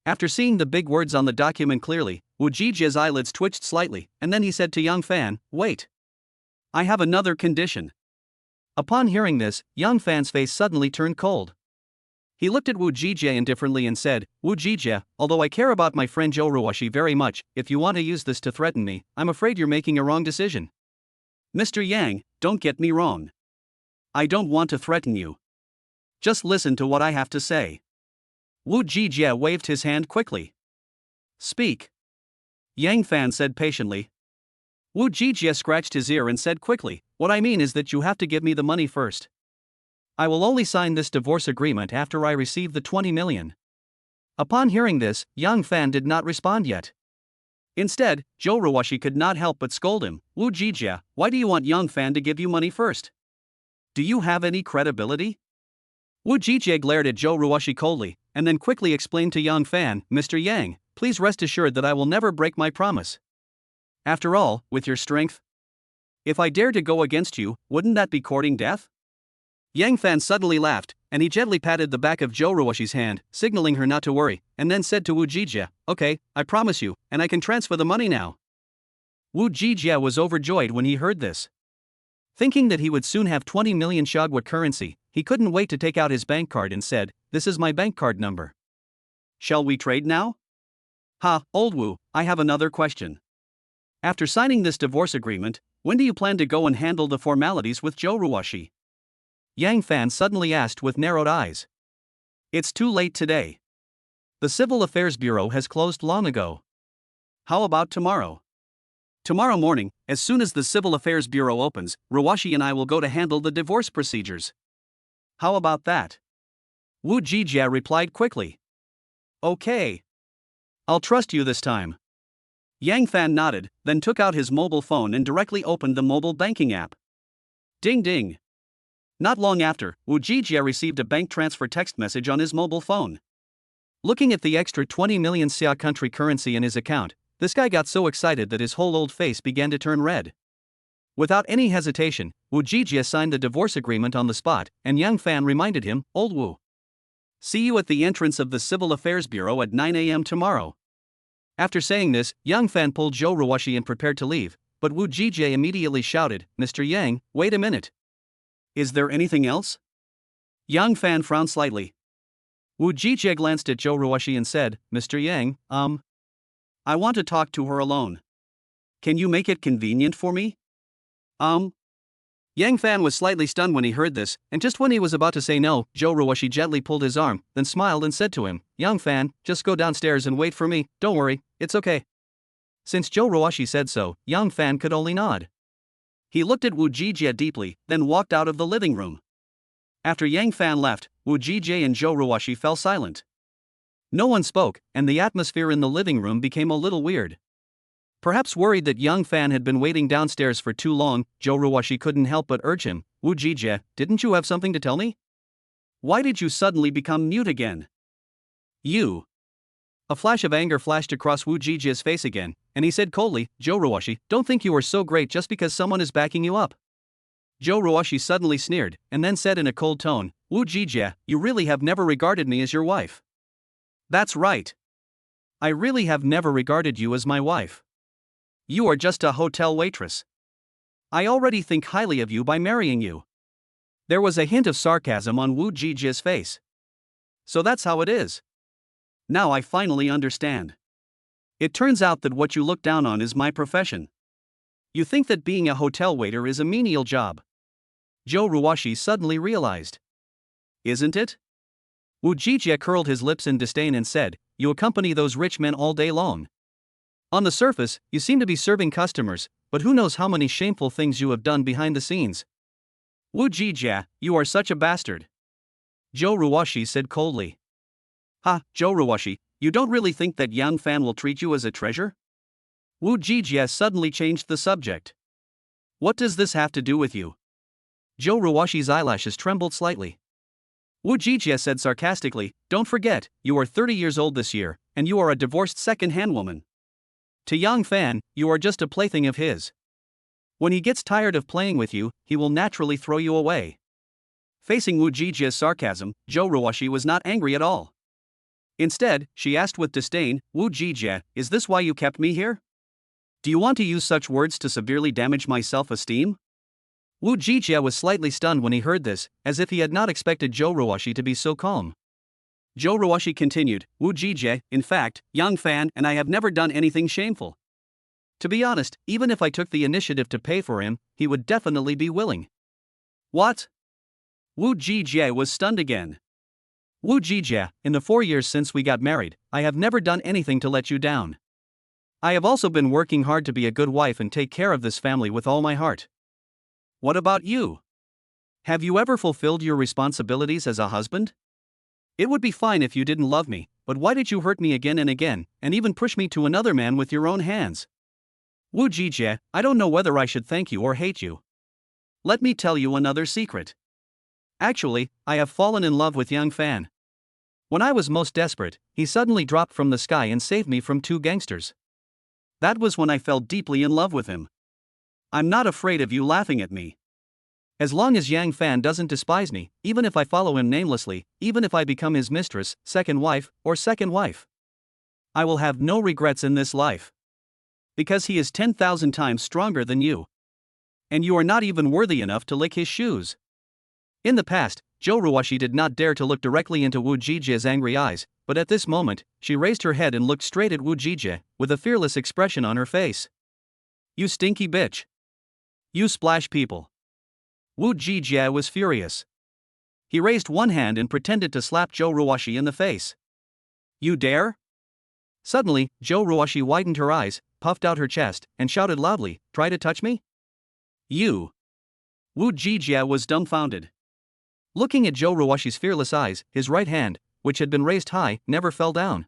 After seeing the big words on the document clearly, Wu Jijie's eyelids twitched slightly, and then he said to Yang Fan, "Wait. I have another condition." Upon hearing this, Yang Fan's face suddenly turned cold. He looked at Wu Jijie indifferently and said, "Wu Jijie, although I care about my friend Zhou Ruoshi very much, if you want to use this to threaten me, I'm afraid you're making a wrong decision." "Mr. Yang, don't get me wrong. I don't want to threaten you. Just listen to what I have to say." Wu Jijie waved his hand quickly. "Speak." Yang Fan said patiently. Wu Jijie scratched his ear and said quickly, "What I mean is that you have to give me the money first. I will only sign this divorce agreement after I receive the 20 million. Upon hearing this, Yang Fan did not respond yet. Instead, Zhou Ruoshi could not help but scold him, "Wu Jijie, why do you want Yang Fan to give you money first? Do you have any credibility?" Wu Jijie glared at Zhou Ruoshi coldly, and then quickly explained to Yang Fan, "Mr. Yang, please rest assured that I will never break my promise. After all, with your strength, if I dare to go against you, wouldn't that be courting death?" Yang Fan suddenly laughed, and he gently patted the back of Zhou Ruoshi's hand, signaling her not to worry, and then said to Wu Jijie, "Okay, I promise you, and I can transfer the money now." Wu Jijie was overjoyed when he heard this. Thinking that he would soon have 20 million Shagwa currency, he couldn't wait to take out his bank card and said, "This is my bank card number. Shall we trade now?" "Ha, old Wu, I have another question. After signing this divorce agreement, when do you plan to go and handle the formalities with Zhou Ruoshi?" Yang Fan suddenly asked with narrowed eyes. "It's too late today. The Civil Affairs Bureau has closed long ago. How about tomorrow? Tomorrow morning, as soon as the Civil Affairs Bureau opens, Ruoshi and I will go to handle the divorce procedures. How about that?" Wu Jijie replied quickly. "Okay. I'll trust you this time." Yang Fan nodded, then took out his mobile phone and directly opened the mobile banking app. Ding ding. Not long after, Wu Jijie received a bank transfer text message on his mobile phone. Looking at the extra 20 million Xia country currency in his account, this guy got so excited that his whole old face began to turn red. Without any hesitation, Wu Jijie signed the divorce agreement on the spot, and Yang Fan reminded him, "Old Wu. See you at the entrance of the Civil Affairs Bureau at 9 a.m. tomorrow." After saying this, Yang Fan pulled Zhou Ruoshi and prepared to leave, but Wu Jijie immediately shouted, "Mr. Yang, wait a minute. Is there anything else?" Yang Fan frowned slightly. Wu Jijie glanced at Zhou Ruoshi and said, "Mr. Yang, I want to talk to her alone. Can you make it convenient for me?" Yang Fan was slightly stunned when he heard this, and just when he was about to say no, Zhou Ruoshi gently pulled his arm, then smiled and said to him, "Yang Fan, just go downstairs and wait for me, don't worry, it's okay." Since Zhou Ruoshi said so, Yang Fan could only nod. He looked at Wu Jijie deeply, then walked out of the living room. After Yang Fan left, Wu Jijie and Zhou Ruoshi fell silent. No one spoke, and the atmosphere in the living room became a little weird. Perhaps worried that young Fan had been waiting downstairs for too long, Joe Ruwashi couldn't help but urge him, Woo Jije, didn't you have something to tell me? Why did you suddenly become mute again? You. A flash of anger flashed across Woo Jije's face again, and he said coldly, Joe Ruwashi, don't think you are so great just because someone is backing you up. Joe Ruwashi suddenly sneered, and then said in a cold tone, Woo Jije, you really have never regarded me as your wife. That's right. I really have never regarded you as my wife. You are just a hotel waitress. I already think highly of you by marrying you. There was a hint of sarcasm on Woo Jije's face. So that's how it is. Now I finally understand. It turns out that what you look down on is my profession. You think that being a hotel waiter is a menial job. Joe Ruwashi suddenly realized. Isn't it? Woo Jije curled his lips in disdain and said, you accompany those rich men all day long. On the surface, you seem to be serving customers, but who knows how many shameful things you have done behind the scenes. Woo Jije, you are such a bastard. Joe Ruwashi said coldly. Ha, Joe Ruwashi, you don't really think that young Fan will treat you as a treasure? Woo Jije suddenly changed the subject. What does this have to do with you? Joe Ruwashi's eyelashes trembled slightly. Woo Jije said sarcastically, don't forget, you are 30 years old this year, and you are a divorced second-hand woman. To young Fan, you are just a plaything of his. When he gets tired of playing with you, he will naturally throw you away. Facing Woo Jije's sarcasm, Joe Ruwashi was not angry at all. Instead, she asked with disdain, Woo Jije, is this why you kept me here? Do you want to use such words to severely damage my self-esteem? Woo Jije was slightly stunned when he heard this, as if he had not expected Joe Ruwashi to be so calm. Joe Ruwashi continued, Woo Jije, in fact, young Fan and I have never done anything shameful. To be honest, even if I took the initiative to pay for him, he would definitely be willing. What? Woo Jije was stunned again. Woo Jije, in the 4 years since we got married, I have never done anything to let you down. I have also been working hard to be a good wife and take care of this family with all my heart. What about you? Have you ever fulfilled your responsibilities as a husband? It would be fine if you didn't love me, but why did you hurt me again and again, and even push me to another man with your own hands? Woo Jije, I don't know whether I should thank you or hate you. Let me tell you another secret. Actually, I have fallen in love with young Fan. When I was most desperate, he suddenly dropped from the sky and saved me from 2 gangsters. That was when I fell deeply in love with him. I'm not afraid of you laughing at me. As long as Yang Fan doesn't despise me, even if I follow him namelessly, even if I become his mistress, second wife, I will have no regrets in this life. Because he is 10,000 times stronger than you. And you are not even worthy enough to lick his shoes. In the past, Joe Ruwashi did not dare to look directly into Woo Jije's angry eyes, but at this moment, she raised her head and looked straight at Woo Jije, with a fearless expression on her face. You stinky bitch. You splash people. Woo Jije was furious. He raised one hand and pretended to slap Joe Ruwashi in the face. You dare? Suddenly, Joe Ruwashi widened her eyes, puffed out her chest, and shouted loudly, try to touch me? You. Woo Jije was dumbfounded. Looking at Joe Ruwashi's fearless eyes, his right hand, which had been raised high, never fell down.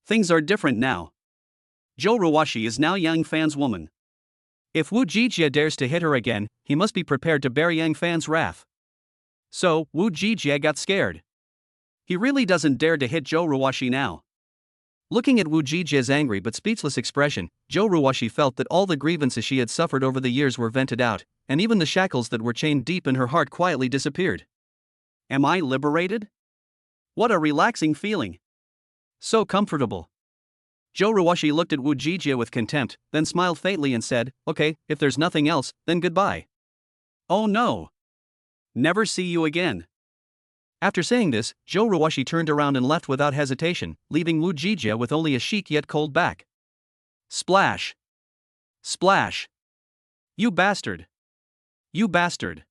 Things are different now. Joe Ruwashi is now Yang Fan's woman. If Woo Jije dares to hit her again, he must be prepared to bear Yang Fan's wrath. So, Woo Jije got scared. He really doesn't dare to hit Joe Ruwashi now. Looking at Woo Jije's angry but speechless expression, Joe Ruwashi felt that all the grievances she had suffered over the years were vented out, and even the shackles that were chained deep in her heart quietly disappeared. Am I liberated? What a relaxing feeling. So comfortable. Joe Ruwashi looked at Woo Jije with contempt, then smiled faintly and said, okay, if there's nothing else, then goodbye. Oh no. Never see you again. After saying this, Joe Ruwashi turned around and left without hesitation, leaving Woo Jije with only a chic yet cold back. Splash. Splash. You bastard. You bastard.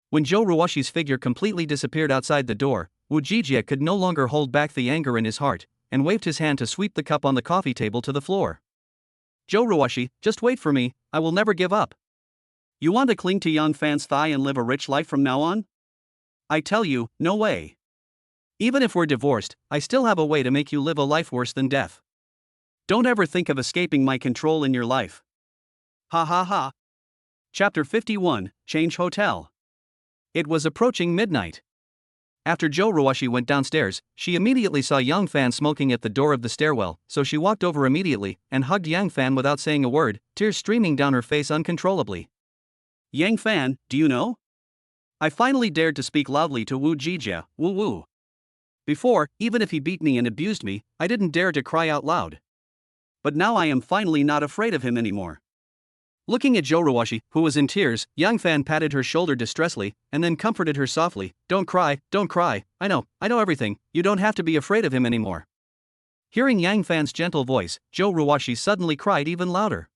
When Joe Ruwashi's figure completely disappeared outside the door, Woo Jije could no longer hold back the anger in his heart, and waved his hand to sweep the cup on the coffee table to the floor. Joe Ruwashi, just wait for me, I will never give up. You want to cling to young Fan's thigh and live a rich life from now on? I tell you, no way. Even if we're divorced, I still have a way to make you live a life worse than death. Don't ever think of escaping my control in your life. Ha ha ha. Chapter 51, Change Hotel. It was approaching midnight. After Joe Ruwashi went downstairs, she immediately saw Yang Fan smoking at the door of the stairwell, so she walked over immediately and hugged Yang Fan without saying a word, tears streaming down her face uncontrollably. Yang Fan, do you know? I finally dared to speak loudly to Wu Jijia, woo woo. Before, even if he beat me and abused me, I didn't dare to cry out loud. But now I am finally not afraid of him anymore. Looking at Joe Ruwashi, who was in tears, Yang Fan patted her shoulder distressfully, and then comforted her softly. Don't cry, I know everything, you don't have to be afraid of him anymore. Hearing Yang Fan's gentle voice, Joe Ruwashi suddenly cried even louder.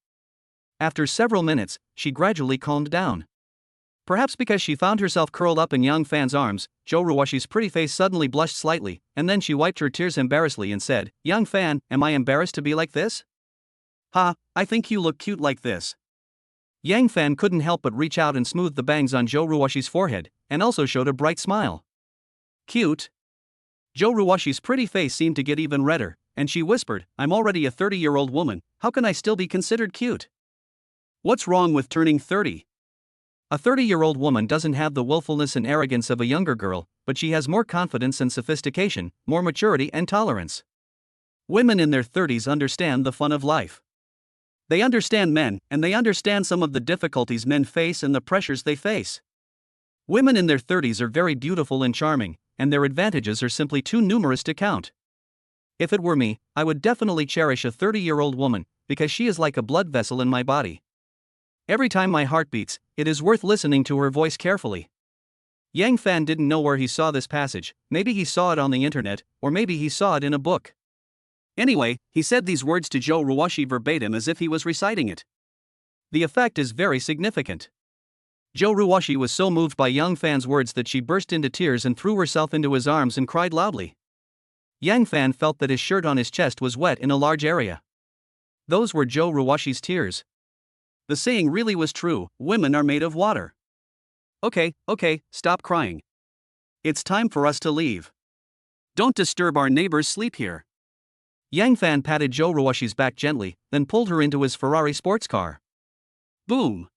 After several minutes, she gradually calmed down. Perhaps because she found herself curled up in Yang Fan's arms, Joe Ruwashi's pretty face suddenly blushed slightly, and then she wiped her tears embarrassedly and said, Yang Fan, am I embarrassed to be like this? Ha, I think you look cute like this. Yang Fan couldn't help but reach out and smooth the bangs on Joe Ruwashi's forehead, and also showed a bright smile. Cute? Joe Ruwashi's pretty face seemed to get even redder, and she whispered, I'm already a 30-year-old woman, how can I still be considered cute? What's wrong with turning 30? A 30-year-old woman doesn't have the willfulness and arrogance of a younger girl, but she has more confidence and sophistication, more maturity and tolerance. Women in their 30s understand the fun of life. They understand men, and they understand some of the difficulties men face and the pressures they face. Women in their 30s are very beautiful and charming, and their advantages are simply too numerous to count. If it were me, I would definitely cherish a 30-year-old woman, because she is like a blood vessel in my body. Every time my heart beats, it is worth listening to her voice carefully. Yang Fan didn't know where he saw this passage, maybe he saw it on the internet, or maybe he saw it in a book. Anyway, he said these words to Joe Ruwashi verbatim as if he was reciting it. The effect is very significant. Joe Ruwashi was so moved by Yang Fan's words that she burst into tears and threw herself into his arms and cried loudly. Yang Fan felt that his shirt on his chest was wet in a large area. Those were Joe Ruwashi's tears. The saying really was true, women are made of water. Okay, stop crying. It's time for us to leave. Don't disturb our neighbor's sleep here. Yang Fan patted Joe Ruwashi's back gently, then pulled her into his Ferrari sports car. Boom!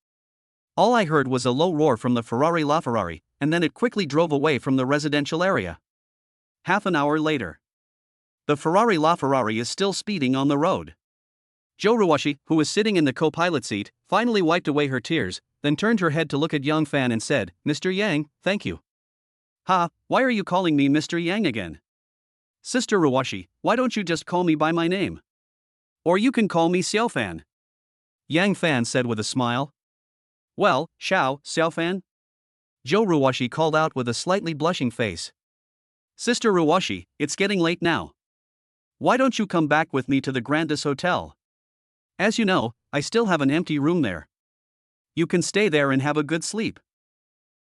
All I heard was a low roar from the Ferrari LaFerrari, and then it quickly drove away from the residential area. Half an hour later. The Ferrari LaFerrari is still speeding on the road. Joe Ruwashi, who was sitting in the co-pilot seat, finally wiped away her tears, then turned her head to look at Yang Fan and said, Mr. Yang, thank you. Ha, why are you calling me Mr. Yang again? Sister Ruwashi, why don't you just call me by my name? Or you can call me Xiao Fan. Yang Fan said with a smile. Well, Xiao Fan? Joe Ruwashi called out with a slightly blushing face. Sister Ruwashi, it's getting late now. Why don't you come back with me to the Grandis Hotel? As you know, I still have an empty room there. You can stay there and have a good sleep.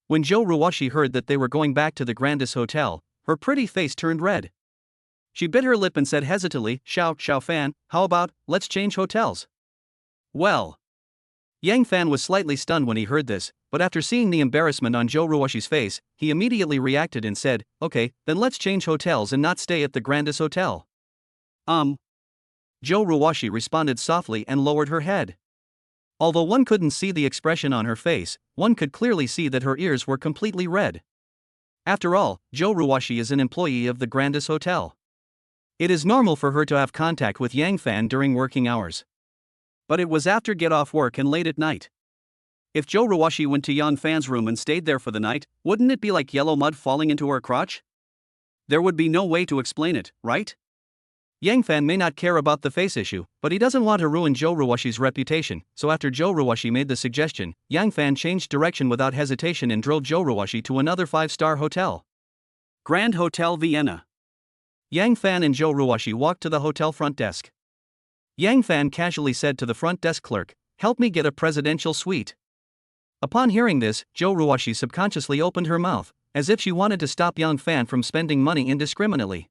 When Joe Ruwashi heard that they were going back to the Grandis Hotel, her pretty face turned red. She bit her lip and said hesitantly, Xiao Fan, how about, let's change hotels? Well. Yang Fan was slightly stunned when he heard this, but after seeing the embarrassment on Joe Ruwashi's face, he immediately reacted and said, okay, then let's change hotels and not stay at the Grandis Hotel. Joe Ruwashi responded softly and lowered her head. Although one couldn't see the expression on her face, one could clearly see that her ears were completely red. After all, Joe Ruwashi is an employee of the Grandis Hotel. It is normal for her to have contact with Yang Fan during working hours. But it was after get off work and late at night. If Joe Ruwashi went to Yang Fan's room and stayed there for the night, wouldn't it be like yellow mud falling into her crotch? There would be no way to explain it, right? Yang Fan may not care about the face issue, but he doesn't want to ruin Joe Ruwashi's reputation, so after Joe Ruwashi made the suggestion, Yang Fan changed direction without hesitation and drove Joe Ruwashi to another 5-star hotel. Grand Hotel Vienna. Yang Fan and Joe Ruwashi walked to the hotel front desk. Yang Fan casually said to the front desk clerk, help me get a presidential suite. Upon hearing this, Joe Ruwashi subconsciously opened her mouth, as if she wanted to stop Yang Fan from spending money indiscriminately.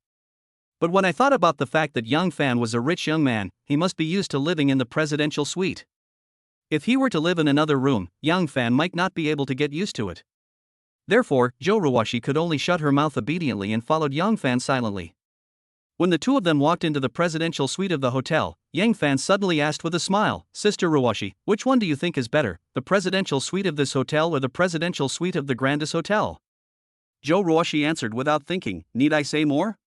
But when I thought about the fact that Yang Fan was a rich young man, he must be used to living in the presidential suite. If he were to live in another room, Yang Fan might not be able to get used to it. Therefore, Zhou Ruoxi could only shut her mouth obediently and followed Yang Fan silently. When the two of them walked into the presidential suite of the hotel, Yang Fan suddenly asked with a smile, "Sister Ruoxi, which one do you think is better, the presidential suite of this hotel or the presidential suite of the grandest hotel?" Zhou Ruoxi answered without thinking, "Need I say more?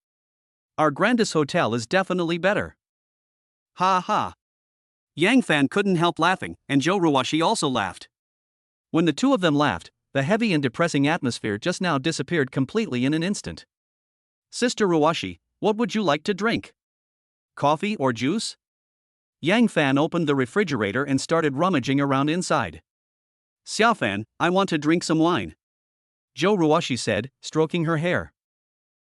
Our grandest hotel is definitely better." Ha ha. Yang Fan couldn't help laughing, and Zhou Ruoxi also laughed. When the two of them laughed, the heavy and depressing atmosphere just now disappeared completely in an instant. "Sister Ruoxi, what would you like to drink? Coffee or juice?" Yang Fan opened the refrigerator and started rummaging around inside. "Xiao Fan, I want to drink some wine," Zhou Ruoxi said, stroking her hair.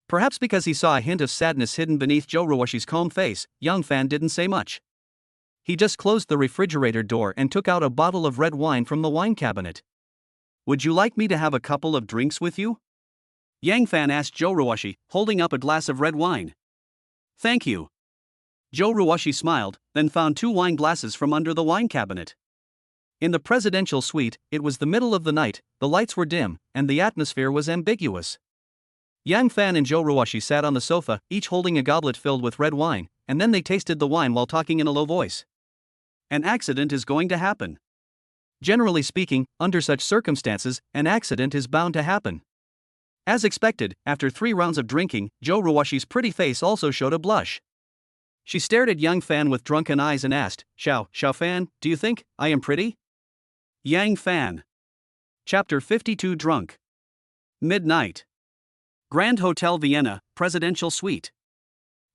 Perhaps because he saw a hint of sadness hidden beneath Zhou Ruoxi's calm face, Yang Fan didn't say much. He just closed the refrigerator door and took out a bottle of red wine from the wine cabinet. "Would you like me to have a couple of drinks with you?" Yang Fan asked Zhou Ruoxi, holding up a glass of red wine. "Thank you." Zhou Ruoxi smiled, then found two wine glasses from under the wine cabinet. In the presidential suite, it was the middle of the night, the lights were dim, and the atmosphere was ambiguous. Yang Fan and Zhou Ruoxi sat on the sofa, each holding a goblet filled with red wine, and then they tasted the wine while talking in a low voice. "An accident is going to happen. Generally speaking, under such circumstances, an accident is bound to happen." As expected, after 3 rounds of drinking, Zhou Ruoxi's pretty face also showed a blush. She stared at Yang Fan with drunken eyes and asked, Xiao Fan, do you think I am pretty?" Yang Fan. Chapter 52 Drunk. Midnight. Grand Hotel Vienna, Presidential Suite.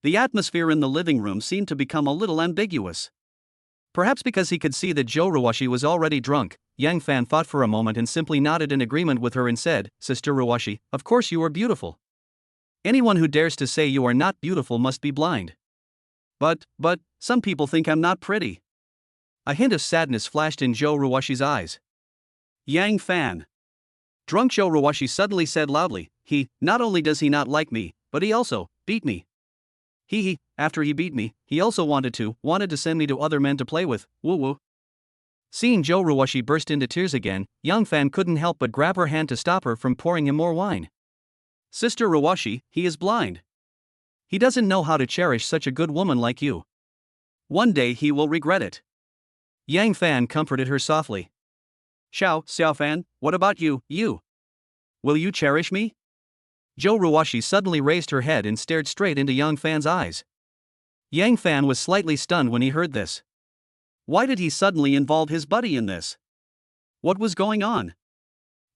The atmosphere in the living room seemed to become a little ambiguous. Perhaps because he could see that Zhou Ruoxi was already drunk, Yang Fan thought for a moment and simply nodded in agreement with her and said, "Sister Ruoxi, of course you are beautiful. Anyone who dares to say you are not beautiful must be blind. But, some people think I'm not pretty." A hint of sadness flashed in Zhou Ruoxi's eyes. Yang Fan. Drunk Zhou Ruoxi suddenly said loudly, not only does he not like me, but he also beat me. After he beat me, he also wanted to send me to other men to play with, woo. Seeing Zhou Ruoxi burst into tears again, Yang Fan couldn't help but grab her hand to stop her from pouring him more wine. "Sister Ruoxi, he is blind. He doesn't know how to cherish such a good woman like you. One day he will regret it." Yang Fan comforted her softly. Xiao Fan, what about you? Will you cherish me?" Zhou Ruoxi suddenly raised her head and stared straight into Yang Fan's eyes. Yang Fan was slightly stunned when he heard this. Why did he suddenly involve his buddy in this? What was going on?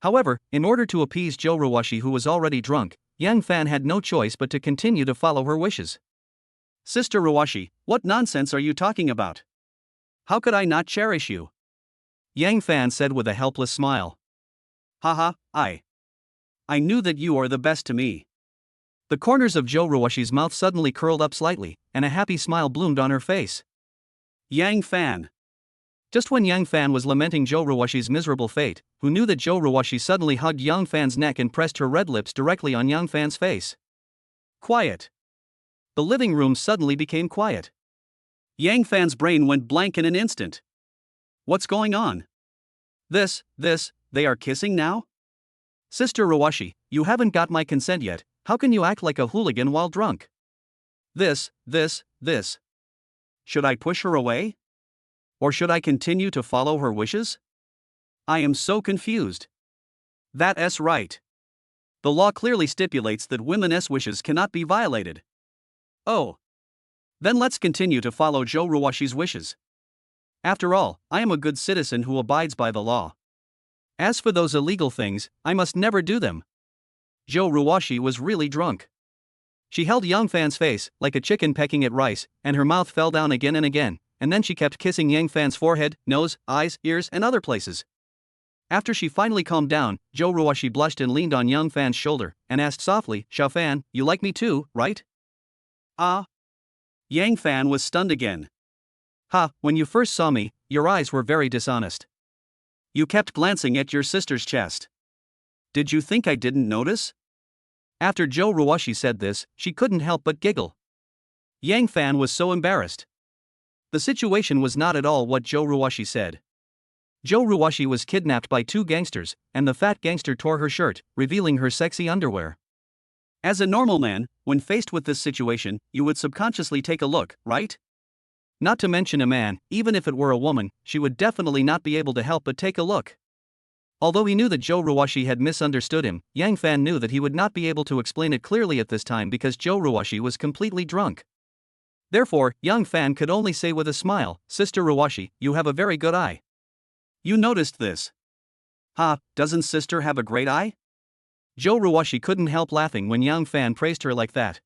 However, in order to appease Zhou Ruoxi, who was already drunk, Yang Fan had no choice but to continue to follow her wishes. "Sister Ruoxi, what nonsense are you talking about? How could I not cherish you?" Yang Fan said with a helpless smile. "Haha, I knew that you are the best to me." The corners of Zhou Ruoxi's mouth suddenly curled up slightly, and a happy smile bloomed on her face. Yang Fan. Just when Yang Fan was lamenting Zhou Ruoxi's miserable fate, who knew that Zhou Ruoxi suddenly hugged Yang Fan's neck and pressed her red lips directly on Yang Fan's face. Quiet. The living room suddenly became quiet. Yang Fan's brain went blank in an instant. What's going on? They are kissing now? Sister Ruoxi, you haven't got my consent yet, how can you act like a hooligan while drunk? This. Should I push her away? Or should I continue to follow her wishes? I am so confused. That's right. The law clearly stipulates that women's wishes cannot be violated. Oh. Then let's continue to follow Zhou Ruoxi's wishes. After all, I am a good citizen who abides by the law. As for those illegal things, I must never do them. Zhou Ruoxi was really drunk. She held Yang Fan's face, like a chicken pecking at rice, and her mouth fell down again and again, and then she kept kissing Yang Fan's forehead, nose, eyes, ears, and other places. After she finally calmed down, Zhou Ruoxi blushed and leaned on Yang Fan's shoulder, and asked softly, Xiao Fan, you like me too, right? Ah. Yang Fan was stunned again. When you first saw me, your eyes were very dishonest. You kept glancing at your sister's chest. Did you think I didn't notice? After Zhou Ruoxi said this, she couldn't help but giggle. Yang Fan was so embarrassed. The situation was not at all what Zhou Ruoxi said. Joe Ruwashi was kidnapped by two gangsters, and the fat gangster tore her shirt, revealing her sexy underwear. As a normal man, when faced with this situation, you would subconsciously take a look, right? Not to mention a man, even if it were a woman, she would definitely not be able to help but take a look. Although he knew that Joe Ruwashi had misunderstood him, Yang Fan knew that he would not be able to explain it clearly at this time because Joe Ruwashi was completely drunk. Therefore, Yang Fan could only say with a smile, "Sister Ruwashi, you have a very good eye." You noticed this? Ha, doesn't sister have a great eye? Joe Ruwashi couldn't help laughing when Yang Fan praised her like that.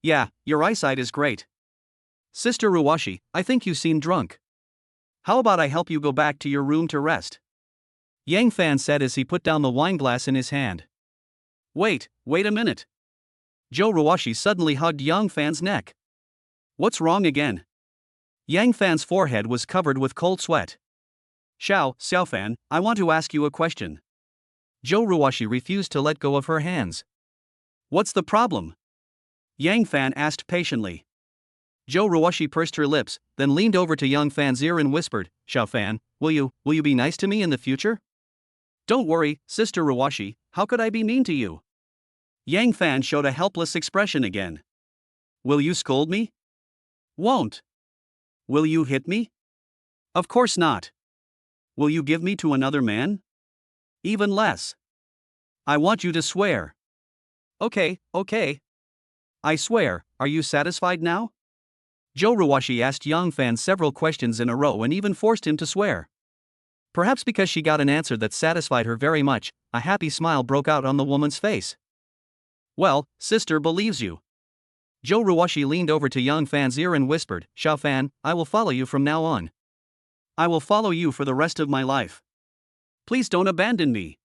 Yeah, your eyesight is great. Sister Ruwashi, I think you seem drunk. How about I help you go back to your room to rest? Yang Fan said as he put down the wine glass in his hand. Wait a minute. Joe Ruwashi suddenly hugged Yang Fan's neck. What's wrong again? Yang Fan's forehead was covered with cold sweat. Xiao Fan, I want to ask you a question. Joe Ruwashi refused to let go of her hands. What's the problem? Yang Fan asked patiently. Joe Ruwashi pursed her lips, then leaned over to Yang Fan's ear and whispered, Xiao Fan, will you be nice to me in the future? Don't worry, Sister Ruwashi, how could I be mean to you? Yang Fan showed a helpless expression again. Will you scold me? Won't. Will you hit me? Of course not. Will you give me to another man? Even less. I want you to swear. Okay. I swear, are you satisfied now? Joe Ruwashi asked Yang Fan several questions in a row and even forced him to swear. Perhaps because she got an answer that satisfied her very much, a happy smile broke out on the woman's face. Well, sister believes you. Joe Ruwashi leaned over to Yang Fan's ear and whispered, Xiao Fan, I will follow you from now on. I will follow you for the rest of my life. Please don't abandon me.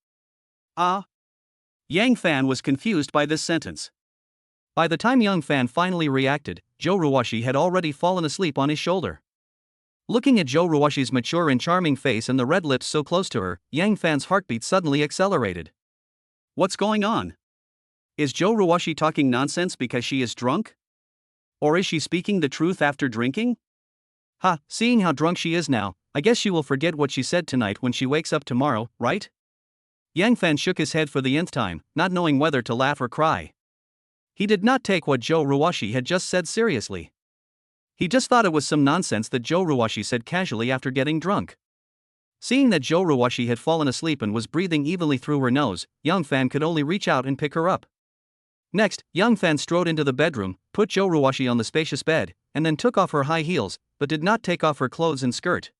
Ah. Yang Fan was confused by this sentence. By the time Yang Fan finally reacted, Joe Ruwashi had already fallen asleep on his shoulder. Looking at Joe Ruwashi's mature and charming face and the red lips so close to her, Yang Fan's heartbeat suddenly accelerated. What's going on? Is Joe Ruwashi talking nonsense because she is drunk? Or is she speaking the truth after drinking? Ha, seeing how drunk she is now, I guess she will forget what she said tonight when she wakes up tomorrow, right? Yang Fan shook his head for the nth time, not knowing whether to laugh or cry. He did not take what Joe Ruwashi had just said seriously. He just thought it was some nonsense that Joe Ruwashi said casually after getting drunk. Seeing that Joe Ruwashi had fallen asleep and was breathing evenly through her nose, Yang Fan could only reach out and pick her up. Next, Yang Fan strode into the bedroom, put Joe Ruwashi on the spacious bed, and then took off her high heels, but did not take off her clothes and skirt.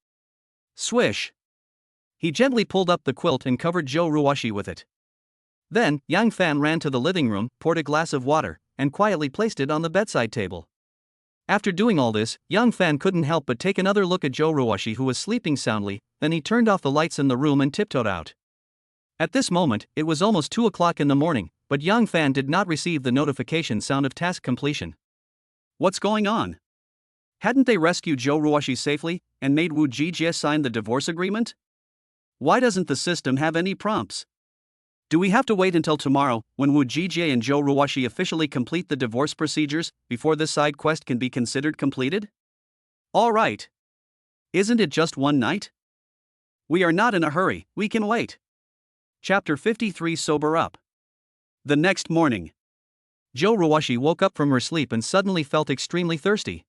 Swish! He gently pulled up the quilt and covered Joe Ruwashi with it. Then, Yang Fan ran to the living room, poured a glass of water, and quietly placed it on the bedside table. After doing all this, Yang Fan couldn't help but take another look at Joe Ruwashi, who was sleeping soundly. Then he turned off the lights in the room and tiptoed out. At this moment, it was almost 2 o'clock in the morning, but Yang Fan did not receive the notification sound of task completion. What's going on? Hadn't they rescued Joe Ruwashi safely and made Wu Jijie sign the divorce agreement? Why doesn't the system have any prompts? Do we have to wait until tomorrow, when Wu Jijie and Joe Ruwashi officially complete the divorce procedures, before this side quest can be considered completed? Alright. Isn't it just one night? We are not in a hurry, we can wait. Chapter 53 Sober Up. The next morning, Joe Ruwashi woke up from her sleep and suddenly felt extremely thirsty.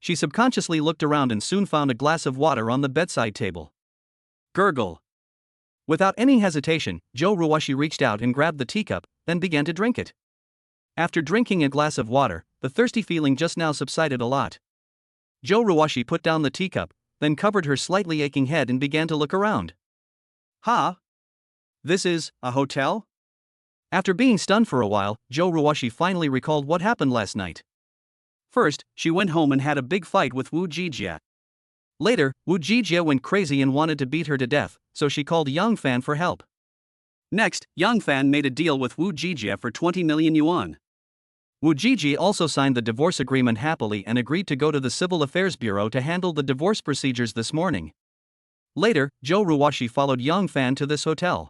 She subconsciously looked around and soon found a glass of water on the bedside table. Gurgle. Without any hesitation, Joe Ruwashi reached out and grabbed the teacup, then began to drink it. After drinking a glass of water, the thirsty feeling just now subsided a lot. Joe Ruwashi put down the teacup, then covered her slightly aching head and began to look around. Ha! This is a hotel? After being stunned for a while, Joe Ruwashi finally recalled what happened last night. First, she went home and had a big fight with Wu Jijie. Later, Wu Jijie went crazy and wanted to beat her to death, so she called Yang Fan for help. Next, Yang Fan made a deal with Wu Jijie for 20 million yuan. Wu Jijie also signed the divorce agreement happily and agreed to go to the Civil Affairs Bureau to handle the divorce procedures this morning. Later, Joe Ruwashi followed Yang Fan to this hotel.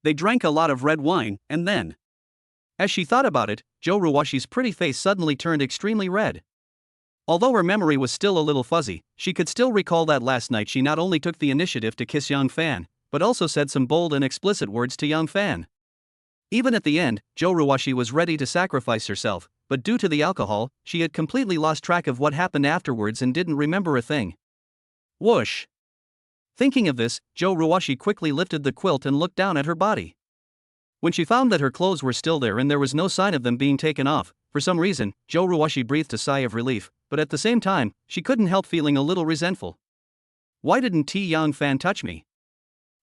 They drank a lot of red wine, and then, as she thought about it, Joe Ruwashi's pretty face suddenly turned extremely red. Although her memory was still a little fuzzy, she could still recall that last night she not only took the initiative to kiss Young Fan, but also said some bold and explicit words to Young Fan. Even at the end, Jo Ruwashi was ready to sacrifice herself, but due to the alcohol, she had completely lost track of what happened afterwards and didn't remember a thing. Whoosh! Thinking of this, Jo Ruwashi quickly lifted the quilt and looked down at her body. When she found that her clothes were still there and there was no sign of them being taken off, for some reason, Jo Ruwashi breathed a sigh of relief, but at the same time, she couldn't help feeling a little resentful. Why didn't T. Young Fan touch me?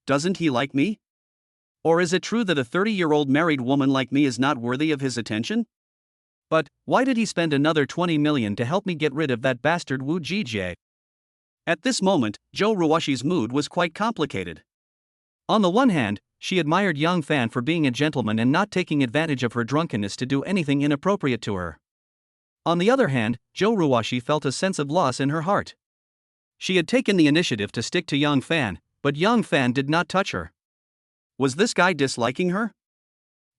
Doesn't he like me? Or is it true that a 30-year-old married woman like me is not worthy of his attention? But why did he spend another 20 million to help me get rid of that bastard Wu Jie? At this moment, Jo Ruwashi's mood was quite complicated. On the one hand, she admired Young Fan for being a gentleman and not taking advantage of her drunkenness to do anything inappropriate to her. On the other hand, Jo Ruwashi felt a sense of loss in her heart. She had taken the initiative to stick to Young Fan, but Young Fan did not touch her. Was this guy disliking her?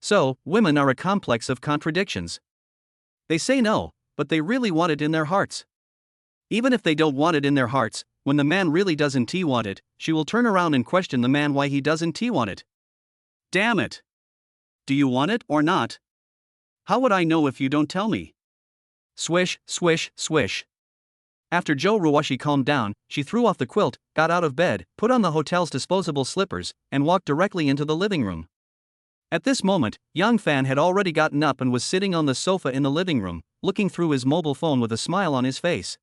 So, women are a complex of contradictions. They say no, but they really want it in their hearts. Even if they don't want it in their hearts, when the man really doesn't want it, she will turn around and question the man why he doesn't want it. Damn it! Do you want it or not? How would I know if you don't tell me? Swish, swish, swish. After Jo Ruwashi calmed down, she threw off the quilt, got out of bed, put on the hotel's disposable slippers, and walked directly into the living room. At this moment, Young Fan had already gotten up and was sitting on the sofa in the living room, looking through his mobile phone with a smile on his face.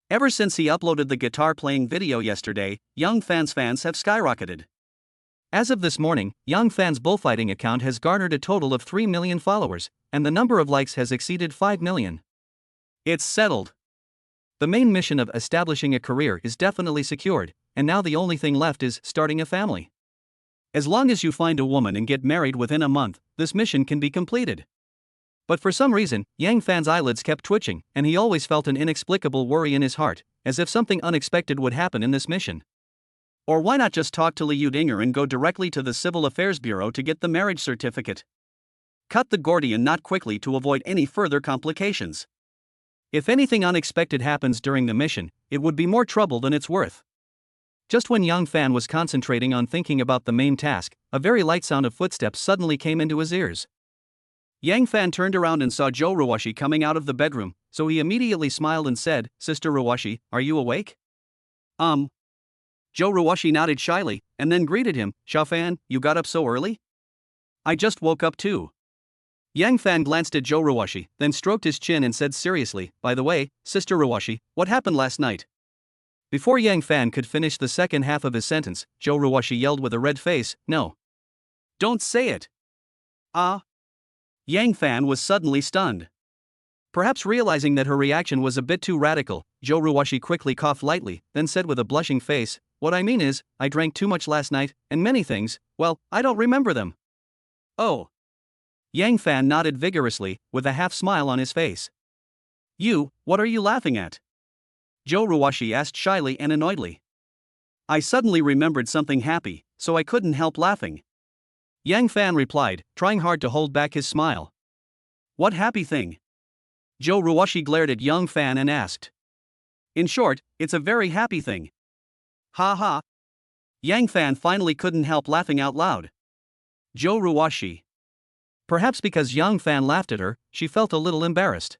Ever since he uploaded the guitar playing video yesterday, Young Fan's fans have skyrocketed. As of this morning, Young Fan's bullfighting account has garnered a total of 3 million followers, and the number of likes has exceeded 5 million. It's settled. The main mission of establishing a career is definitely secured, and now the only thing left is starting a family. As long as you find a woman and get married within a month, this mission can be completed. But for some reason, Yang Fan's eyelids kept twitching, and he always felt an inexplicable worry in his heart, as if something unexpected would happen in this mission. Or why not just talk to Liu Dinger and go directly to the Civil Affairs Bureau to get the marriage certificate? Cut the Gordian knot quickly to avoid any further complications. If anything unexpected happens during the mission, it would be more trouble than it's worth. Just when Young Fan was concentrating on thinking about the main task, a very light sound of footsteps suddenly came into his ears. Yang Fan turned around and saw Jo Ruwashi coming out of the bedroom, so he immediately smiled and said, "Sister Ruwashi, are you awake?" Jo Ruwashi nodded shyly, and then greeted him, "Xiao Fan, you got up so early?" "I just woke up too." Yang Fan glanced at Jo Ruwashi, then stroked his chin and said seriously, "By the way, Sister Ruwashi, what happened last night?" Before Yang Fan could finish the second half of his sentence, Jo Ruwashi yelled with a red face, "No. Don't say it." Yang Fan was suddenly stunned. Perhaps realizing that her reaction was a bit too radical, Jo Ruwashi quickly coughed lightly, then said with a blushing face, "What I mean is, I drank too much last night, and many things, well, I don't remember them." "Oh." Yang Fan nodded vigorously, with a half smile on his face. What are you laughing at?" Jo Ruwashi asked shyly and annoyedly. "I suddenly remembered something happy, so I couldn't help laughing." Yang Fan replied, trying hard to hold back his smile. "What happy thing?" Jo Ruwashi glared at Young Fan and asked. "In short, it's a very happy thing." "Ha ha." Yang Fan finally couldn't help laughing out loud. Jo Ruwashi. Perhaps because Young Fan laughed at her, she felt a little embarrassed.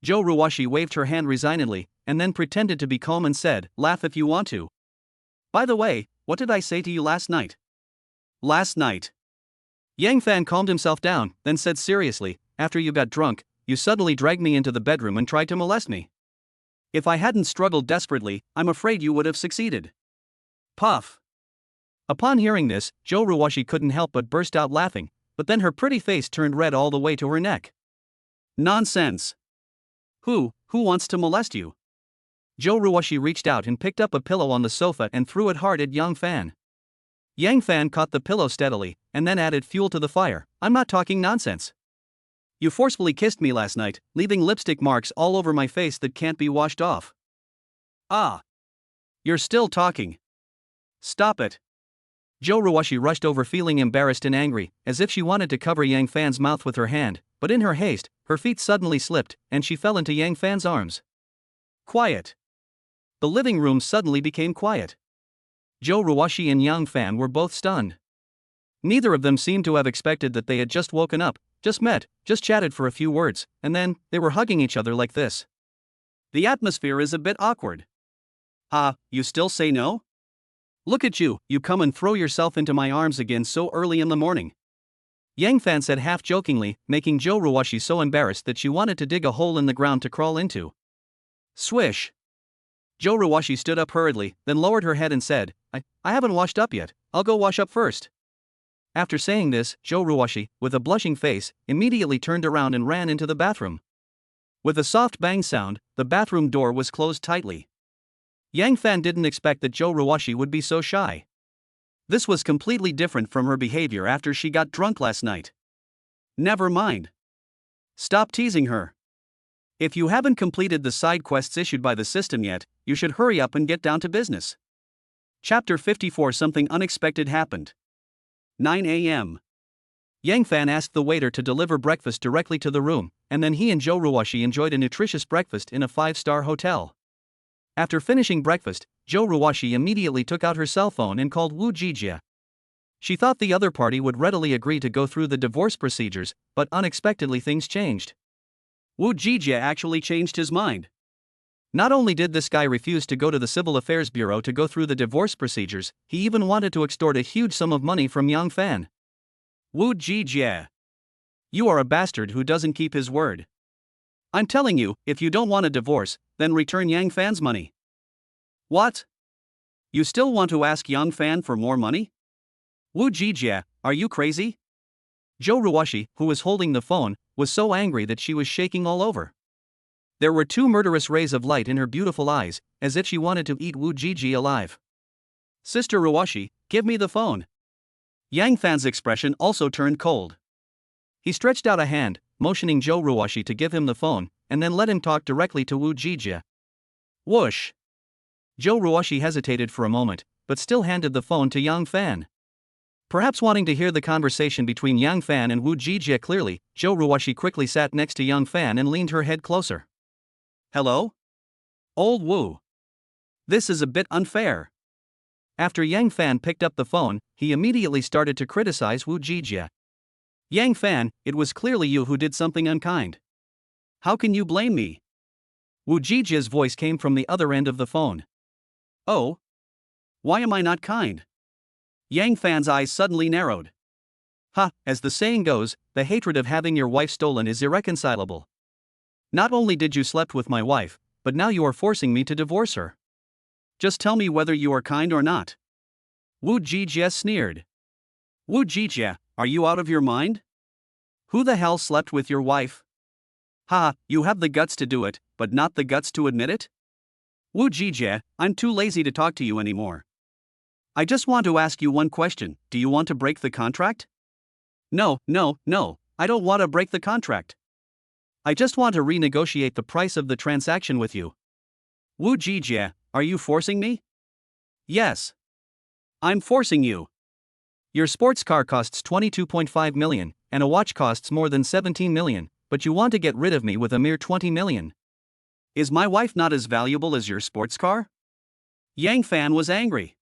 Jo Ruwashi waved her hand resignedly, and then pretended to be calm and said, "Laugh if you want to. By the way, what did I say to you last night?" "Last night." Yang Fan calmed himself down, then said seriously, "After you got drunk, you suddenly dragged me into the bedroom and tried to molest me. If I hadn't struggled desperately, I'm afraid you would have succeeded." Puff. Upon hearing this, Jo Ruwashi couldn't help but burst out laughing, but then her pretty face turned red all the way to her neck. "Nonsense. Who wants to molest you?" Jo Ruwashi reached out and picked up a pillow on the sofa and threw it hard at Young Fan. Yang Fan caught the pillow steadily, and then added fuel to the fire. "I'm not talking nonsense. You forcefully kissed me last night, leaving lipstick marks all over my face that can't be washed off." You're still talking. Stop it." Jo Ruwashi rushed over feeling embarrassed and angry, as if she wanted to cover Yang Fan's mouth with her hand, but in her haste, her feet suddenly slipped, and she fell into Yang Fan's arms. Quiet. The living room suddenly became quiet. Joe Ruwashi and Yang Fan were both stunned. Neither of them seemed to have expected that they had just woken up, just met, just chatted for a few words, and then, they were hugging each other like this. The atmosphere is a bit awkward. You still say no? Look at you, you come and throw yourself into my arms again so early in the morning. Yang Fan said half jokingly, making Joe Ruwashi so embarrassed that she wanted to dig a hole in the ground to crawl into. Swish. Joe Ruwashi stood up hurriedly, then lowered her head and said, I haven't washed up yet, I'll go wash up first. After saying this, Joe Ruwashi, with a blushing face, immediately turned around and ran into the bathroom. With a soft bang sound, the bathroom door was closed tightly. Yang Fan didn't expect that Joe Ruwashi would be so shy. This was completely different from her behavior after she got drunk last night. Never mind. Stop teasing her. If you haven't completed the side quests issued by the system yet, you should hurry up and get down to business. Chapter 54. Something unexpected happened. 9 a.m. Yang Fan asked the waiter to deliver breakfast directly to the room, and then he and Joe Ruwashi enjoyed a nutritious breakfast in a 5-star hotel. After finishing breakfast, Joe Ruwashi immediately took out her cell phone and called Wu Jijia. She thought the other party would readily agree to go through the divorce procedures, but unexpectedly things changed. Wu Jijia actually changed his mind. Not only did this guy refuse to go to the Civil Affairs Bureau to go through the divorce procedures, he even wanted to extort a huge sum of money from Yang Fan. Wu Jijia. You are a bastard who doesn't keep his word. I'm telling you, if you don't want a divorce, then return Yang Fan's money. What? You still want to ask Yang Fan for more money? Wu Jijia, are you crazy? Joe Ruwashi, who was holding the phone, was so angry that she was shaking all over. There were two murderous rays of light in her beautiful eyes, as if she wanted to eat Wu Jijia alive. Sister Ruwashi, give me the phone. Yang Fan's expression also turned cold. He stretched out a hand, motioning Joe Ruwashi to give him the phone, and then let him talk directly to Wu Jijia. Whoosh! Joe Ruwashi hesitated for a moment, but still handed the phone to Yang Fan. Perhaps wanting to hear the conversation between Yang Fan and Wu Jijia clearly, Joe Ruwashi quickly sat next to Yang Fan and leaned her head closer. Hello? Old Wu. This is a bit unfair. After Yang Fan picked up the phone, he immediately started to criticize Wu Jijia. Yang Fan, it was clearly you who did something unkind. How can you blame me? Wu Jijia's voice came from the other end of the phone. Oh? Why am I not kind? Yang Fan's eyes suddenly narrowed. As the saying goes, the hatred of having your wife stolen is irreconcilable. Not only did you slept with my wife, but now you are forcing me to divorce her. Just tell me whether you are kind or not. Wu Jijia sneered. Wu Jijia, are you out of your mind? Who the hell slept with your wife? You have the guts to do it, but not the guts to admit it? Wu Jijia, I'm too lazy to talk to you anymore. I just want to ask you one question, do you want to break the contract? No, I don't want to break the contract. I just want to renegotiate the price of the transaction with you. Wu Jijia, are you forcing me? Yes. I'm forcing you. Your sports car costs 22.5 million, and a watch costs more than 17 million, but you want to get rid of me with a mere 20 million. Is my wife not as valuable as your sports car? Yang Fan was angry.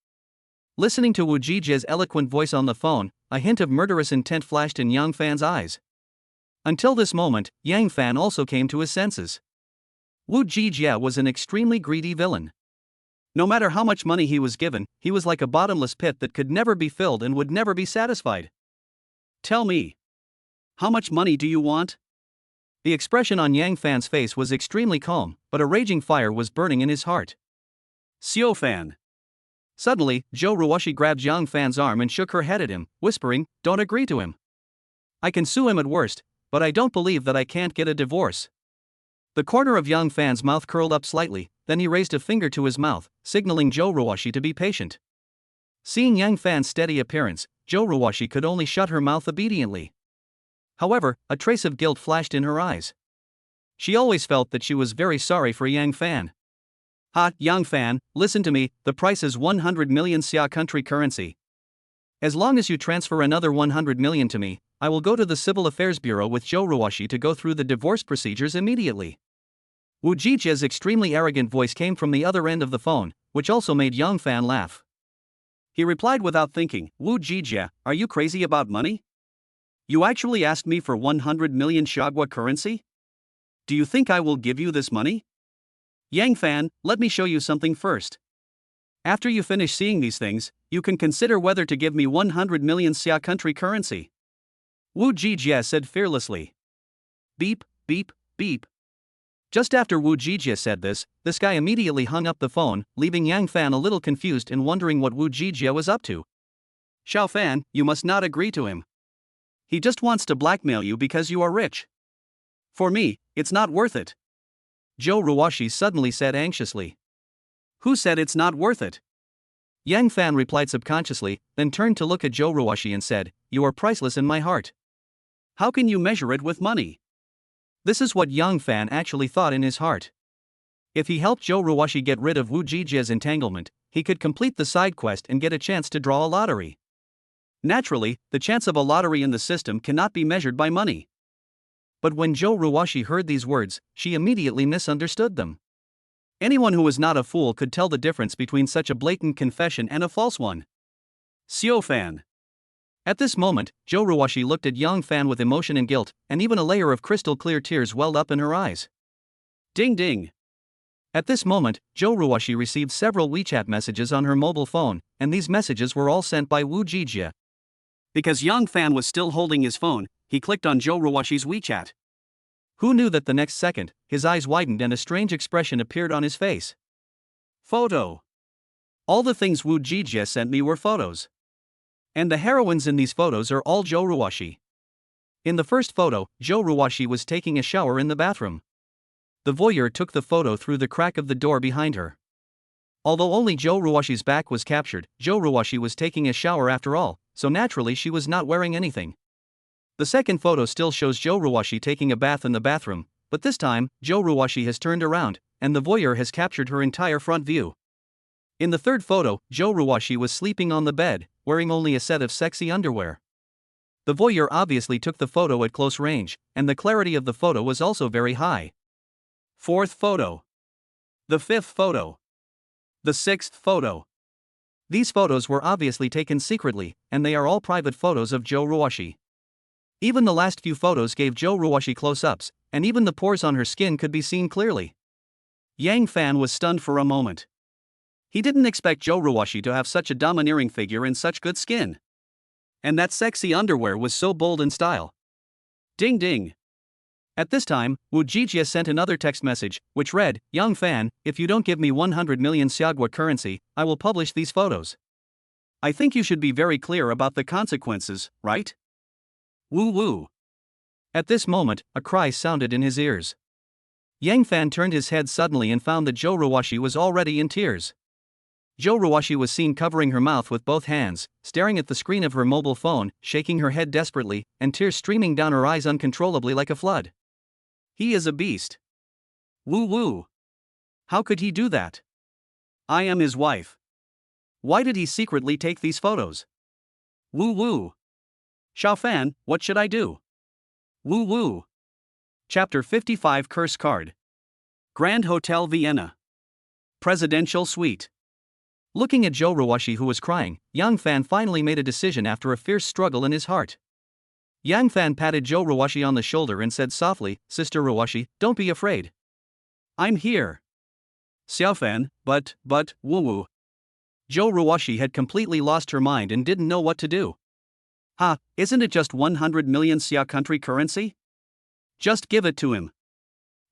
Listening to Wu Jijia's eloquent voice on the phone, a hint of murderous intent flashed in Yang Fan's eyes. Until this moment, Yang Fan also came to his senses. Wu Jijia was an extremely greedy villain. No matter how much money he was given, he was like a bottomless pit that could never be filled and would never be satisfied. Tell me. How much money do you want? The expression on Yang Fan's face was extremely calm, but a raging fire was burning in his heart. Xiao Fan. Suddenly, Joe Ruwashi grabbed Yang Fan's arm and shook her head at him, whispering, Don't agree to him. I can sue him at worst, but I don't believe that I can't get a divorce. The corner of Yang Fan's mouth curled up slightly, then he raised a finger to his mouth, signaling Joe Ruwashi to be patient. Seeing Yang Fan's steady appearance, Joe Ruwashi could only shut her mouth obediently. However, a trace of guilt flashed in her eyes. She always felt that she was very sorry for Yang Fan. Yang Fan, listen to me, the price is 100 million Xia country currency. As long as you transfer another 100 million to me, I will go to the Civil Affairs Bureau with Joe Ruwashi to go through the divorce procedures immediately. Wu Jijia's extremely arrogant voice came from the other end of the phone, which also made Yang Fan laugh. He replied without thinking, "Wu Jijia, are you crazy about money? You actually asked me for 100 million Xiaogua currency? Do you think I will give you this money? Yang Fan, let me show you something first. After you finish seeing these things, you can consider whether to give me 100 million Xia country currency." Wu Jijia said fearlessly. Beep, beep, beep. Just after Wu Jijia said this guy immediately hung up the phone, leaving Yang Fan a little confused and wondering what Wu Jijia was up to. "Xiao Fan, you must not agree to him. He just wants to blackmail you because you are rich. For me, it's not worth it." Zhou Ruoshi suddenly said anxiously. "Who said it's not worth it?" Yang Fan replied subconsciously, then turned to look at Zhou Ruoshi and said, "You are priceless in my heart. How can you measure it with money?" This is what Yang Fan actually thought in his heart. If he helped Zhou Ruoshi get rid of Wu Jijia's entanglement, he could complete the side quest and get a chance to draw a lottery. Naturally, the chance of a lottery in the system cannot be measured by money. But when Zhou Ruoshi heard these words, she immediately misunderstood them. Anyone who was not a fool could tell the difference between such a blatant confession and a false one. Xiao Fan. At this moment, Zhou Ruoshi looked at Yang Fan with emotion and guilt, and even a layer of crystal clear tears welled up in her eyes. Ding ding. At this moment, Zhou Ruoshi received several WeChat messages on her mobile phone, and these messages were all sent by Wu Jijia. Because Yang Fan was still holding his phone, he clicked on Zhou Ruoshi's WeChat. Who knew that the next second, his eyes widened and a strange expression appeared on his face. Photo. All the things Wu Jijia sent me were photos. And the heroines in these photos are all Zhou Ruoshi. In the first photo, Zhou Ruoshi was taking a shower in the bathroom. The voyeur took the photo through the crack of the door behind her. Although only Zhou Ruoshi's back was captured, Zhou Ruoshi was taking a shower after all, so naturally she was not wearing anything. The second photo still shows Zhou Ruoshi taking a bath in the bathroom, but this time, Zhou Ruoshi has turned around, and the voyeur has captured her entire front view. In the third photo, Zhou Ruoshi was sleeping on the bed, wearing only a set of sexy underwear. The voyeur obviously took the photo at close range, and the clarity of the photo was also very high. Fourth photo. The fifth photo. The sixth photo. These photos were obviously taken secretly, and they are all private photos of Zhou Ruoshi. Even the last few photos gave Zhou Ruoshi close-ups, and even the pores on her skin could be seen clearly. Yang Fan was stunned for a moment. He didn't expect Zhou Ruoshi to have such a domineering figure in such good skin. And that sexy underwear was so bold in style. Ding ding. At this time, Wu Jijia sent another text message, which read, "Yang Fan, if you don't give me 100 million Xiaogua currency, I will publish these photos. I think you should be very clear about the consequences, right? Woo woo." At this moment, a cry sounded in his ears. Yang Fan turned his head suddenly and found that Zhou Ruoshi was already in tears. Zhou Ruoshi was seen covering her mouth with both hands, staring at the screen of her mobile phone, shaking her head desperately, and tears streaming down her eyes uncontrollably like a flood. He is a beast. Woo woo. How could he do that? I am his wife. Why did he secretly take these photos? Woo woo. Xiao Fan, what should I do? Woo woo. Chapter 55 Curse Card. Grand Hotel Vienna. Presidential Suite. Looking at Zhou Ruoshi who was crying, Yang Fan finally made a decision after a fierce struggle in his heart. Yang Fan patted Zhou Ruoshi on the shoulder and said softly, "Sister Ruoshi, don't be afraid. I'm here." Xiao Fan, but, woo-woo. Zhou Ruoshi had completely lost her mind and didn't know what to do. Isn't it just 100 million Xia country currency? Just give it to him.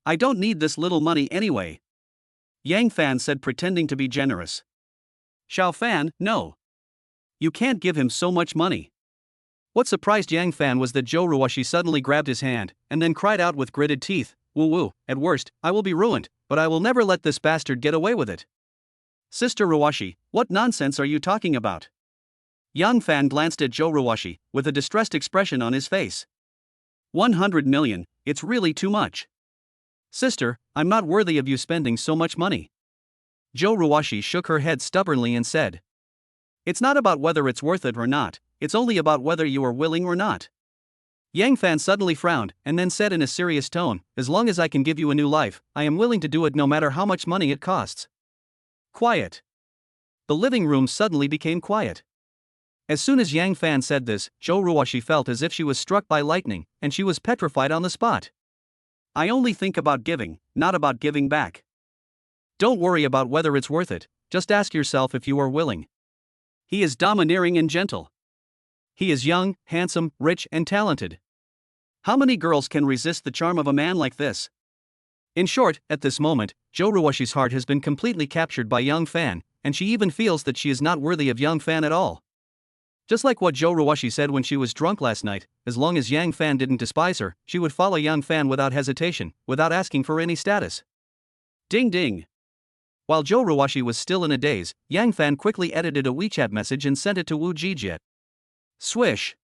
I don't need this little money anyway. Yang Fan said, pretending to be generous. Xiao Fan, no. You can't give him so much money. What surprised Yang Fan was that Zhou Ruoshi suddenly grabbed his hand, and then cried out with gritted teeth, "Woo-woo, at worst, I will be ruined, but I will never let this bastard get away with it." Sister Ruoshi, what nonsense are you talking about? Yang Fan glanced at Zhou Ruoshi, with a distressed expression on his face. 100 million, it's really too much. Sister, I'm not worthy of you spending so much money. Zhou Ruoshi shook her head stubbornly and said. It's not about whether it's worth it or not, it's only about whether you are willing or not. Yang Fan suddenly frowned, and then said in a serious tone, "As long as I can give you a new life, I am willing to do it no matter how much money it costs." Quiet. The living room suddenly became quiet. As soon as Yang Fan said this, Zhou Ruoxi felt as if she was struck by lightning, and she was petrified on the spot. I only think about giving, not about giving back. Don't worry about whether it's worth it, just ask yourself if you are willing. He is domineering and gentle. He is young, handsome, rich, and talented. How many girls can resist the charm of a man like this? In short, at this moment, Zhou Ruoxi's heart has been completely captured by Yang Fan, and she even feels that she is not worthy of Yang Fan at all. Just like what Zhou Ruoxi said when she was drunk last night, as long as Yang Fan didn't despise her, she would follow Yang Fan without hesitation, without asking for any status. Ding ding. While Zhou Ruoxi was still in a daze, Yang Fan quickly edited a WeChat message and sent it to Wu Jijie. Swish.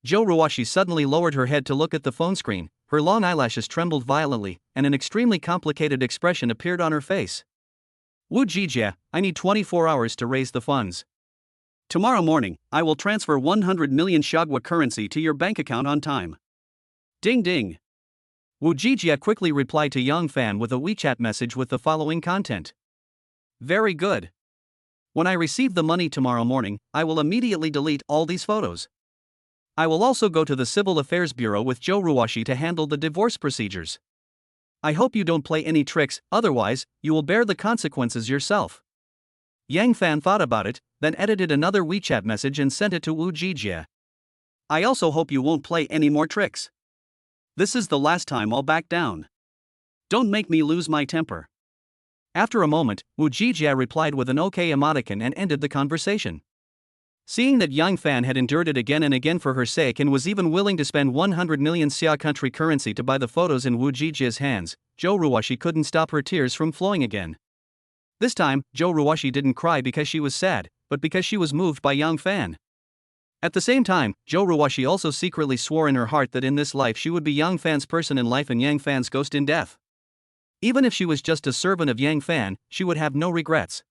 Zhou Ruoxi suddenly lowered her head to look at the phone screen, her long eyelashes trembled violently, and an extremely complicated expression appeared on her face. Wu Jijie, I need 24 hours to raise the funds. Tomorrow morning, I will transfer 100 million Xiagua currency to your bank account on time. Ding ding. Wu Jijie quickly replied to Yang Fan with a WeChat message with the following content. Very good. When I receive the money tomorrow morning, I will immediately delete all these photos. I will also go to the Civil Affairs Bureau with Zhou Ruoxi to handle the divorce procedures. I hope you don't play any tricks, otherwise, you will bear the consequences yourself. Yang Fan thought about it, then edited another WeChat message and sent it to Wu Jijie. I also hope you won't play any more tricks. This is the last time I'll back down. Don't make me lose my temper. After a moment, Wu Jijie replied with an OK emoticon and ended the conversation. Seeing that Yang Fan had endured it again and again for her sake and was even willing to spend 100 million xia country currency to buy the photos in Wu Jijie's hands, Zhou Ruoxi couldn't stop her tears from flowing again. This time, Zhou Ruoxi didn't cry because she was sad, but because she was moved by Yang Fan. At the same time, Zhou Ruoxi also secretly swore in her heart that in this life she would be Yang Fan's person in life and Yang Fan's ghost in death. Even if she was just a servant of Yang Fan, she would have no regrets.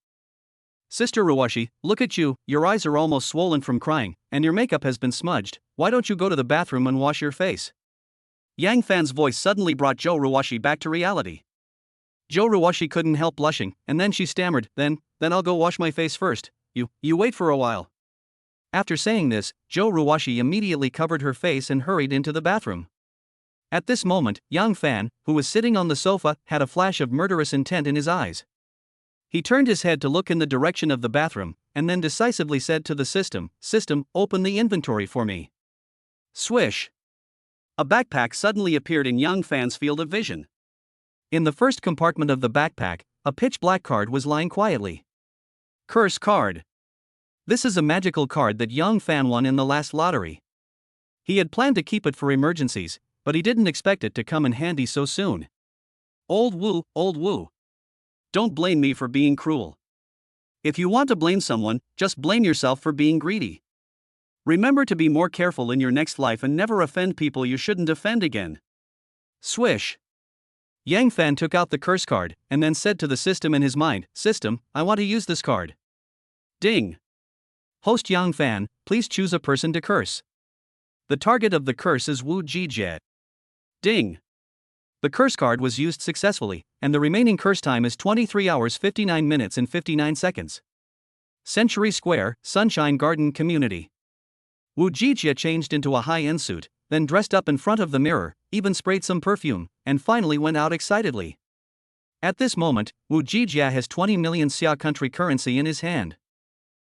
Sister Ruoxi, look at you, your eyes are almost swollen from crying, and your makeup has been smudged, why don't you go to the bathroom and wash your face? Yang Fan's voice suddenly brought Zhou Ruoxi back to reality. Zhou Ruoxi couldn't help blushing, and then she stammered, then I'll go wash my face first, you wait for a while. After saying this, Zhou Ruoxi immediately covered her face and hurried into the bathroom. At this moment, Yang Fan, who was sitting on the sofa, had a flash of murderous intent in his eyes. He turned his head to look in the direction of the bathroom, and then decisively said to the system, open the inventory for me. Swish. A backpack suddenly appeared in Yang Fan's field of vision. In the first compartment of the backpack, a pitch-black card was lying quietly. Curse card. This is a magical card that Yang Fan won in the last lottery. He had planned to keep it for emergencies, but he didn't expect it to come in handy so soon. Old Wu. Don't blame me for being cruel. If you want to blame someone, just blame yourself for being greedy. Remember to be more careful in your next life and never offend people you shouldn't offend again. Swish. Yang Fan took out the curse card, and then said to the system in his mind, System, I want to use this card. Ding. Host Yang Fan, please choose a person to curse. The target of the curse is Wu Jijie. Ding. The curse card was used successfully, and the remaining curse time is 23 hours 59 minutes and 59 seconds. Century Square, Sunshine Garden Community. Wu Jijie changed into a high-end suit, then dressed up in front of the mirror, even sprayed some perfume, and finally went out excitedly. At this moment, Wu Jijie has 20 million xia country currency in his hand.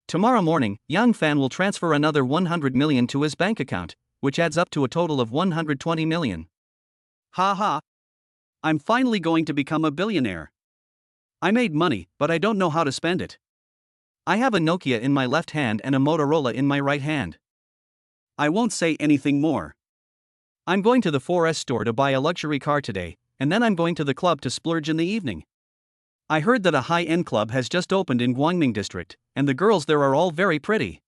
Tomorrow morning, Yang Fan will transfer another 100 million to his bank account, which adds up to a total of 120 million. Ha ha! I'm finally going to become a billionaire. I made money, but I don't know how to spend it. I have a Nokia in my left hand and a Motorola in my right hand. I won't say anything more. I'm going to the 4S store to buy a luxury car today, and then I'm going to the club to splurge in the evening. I heard that a high-end club has just opened in Guangming district, and the girls there are all very pretty.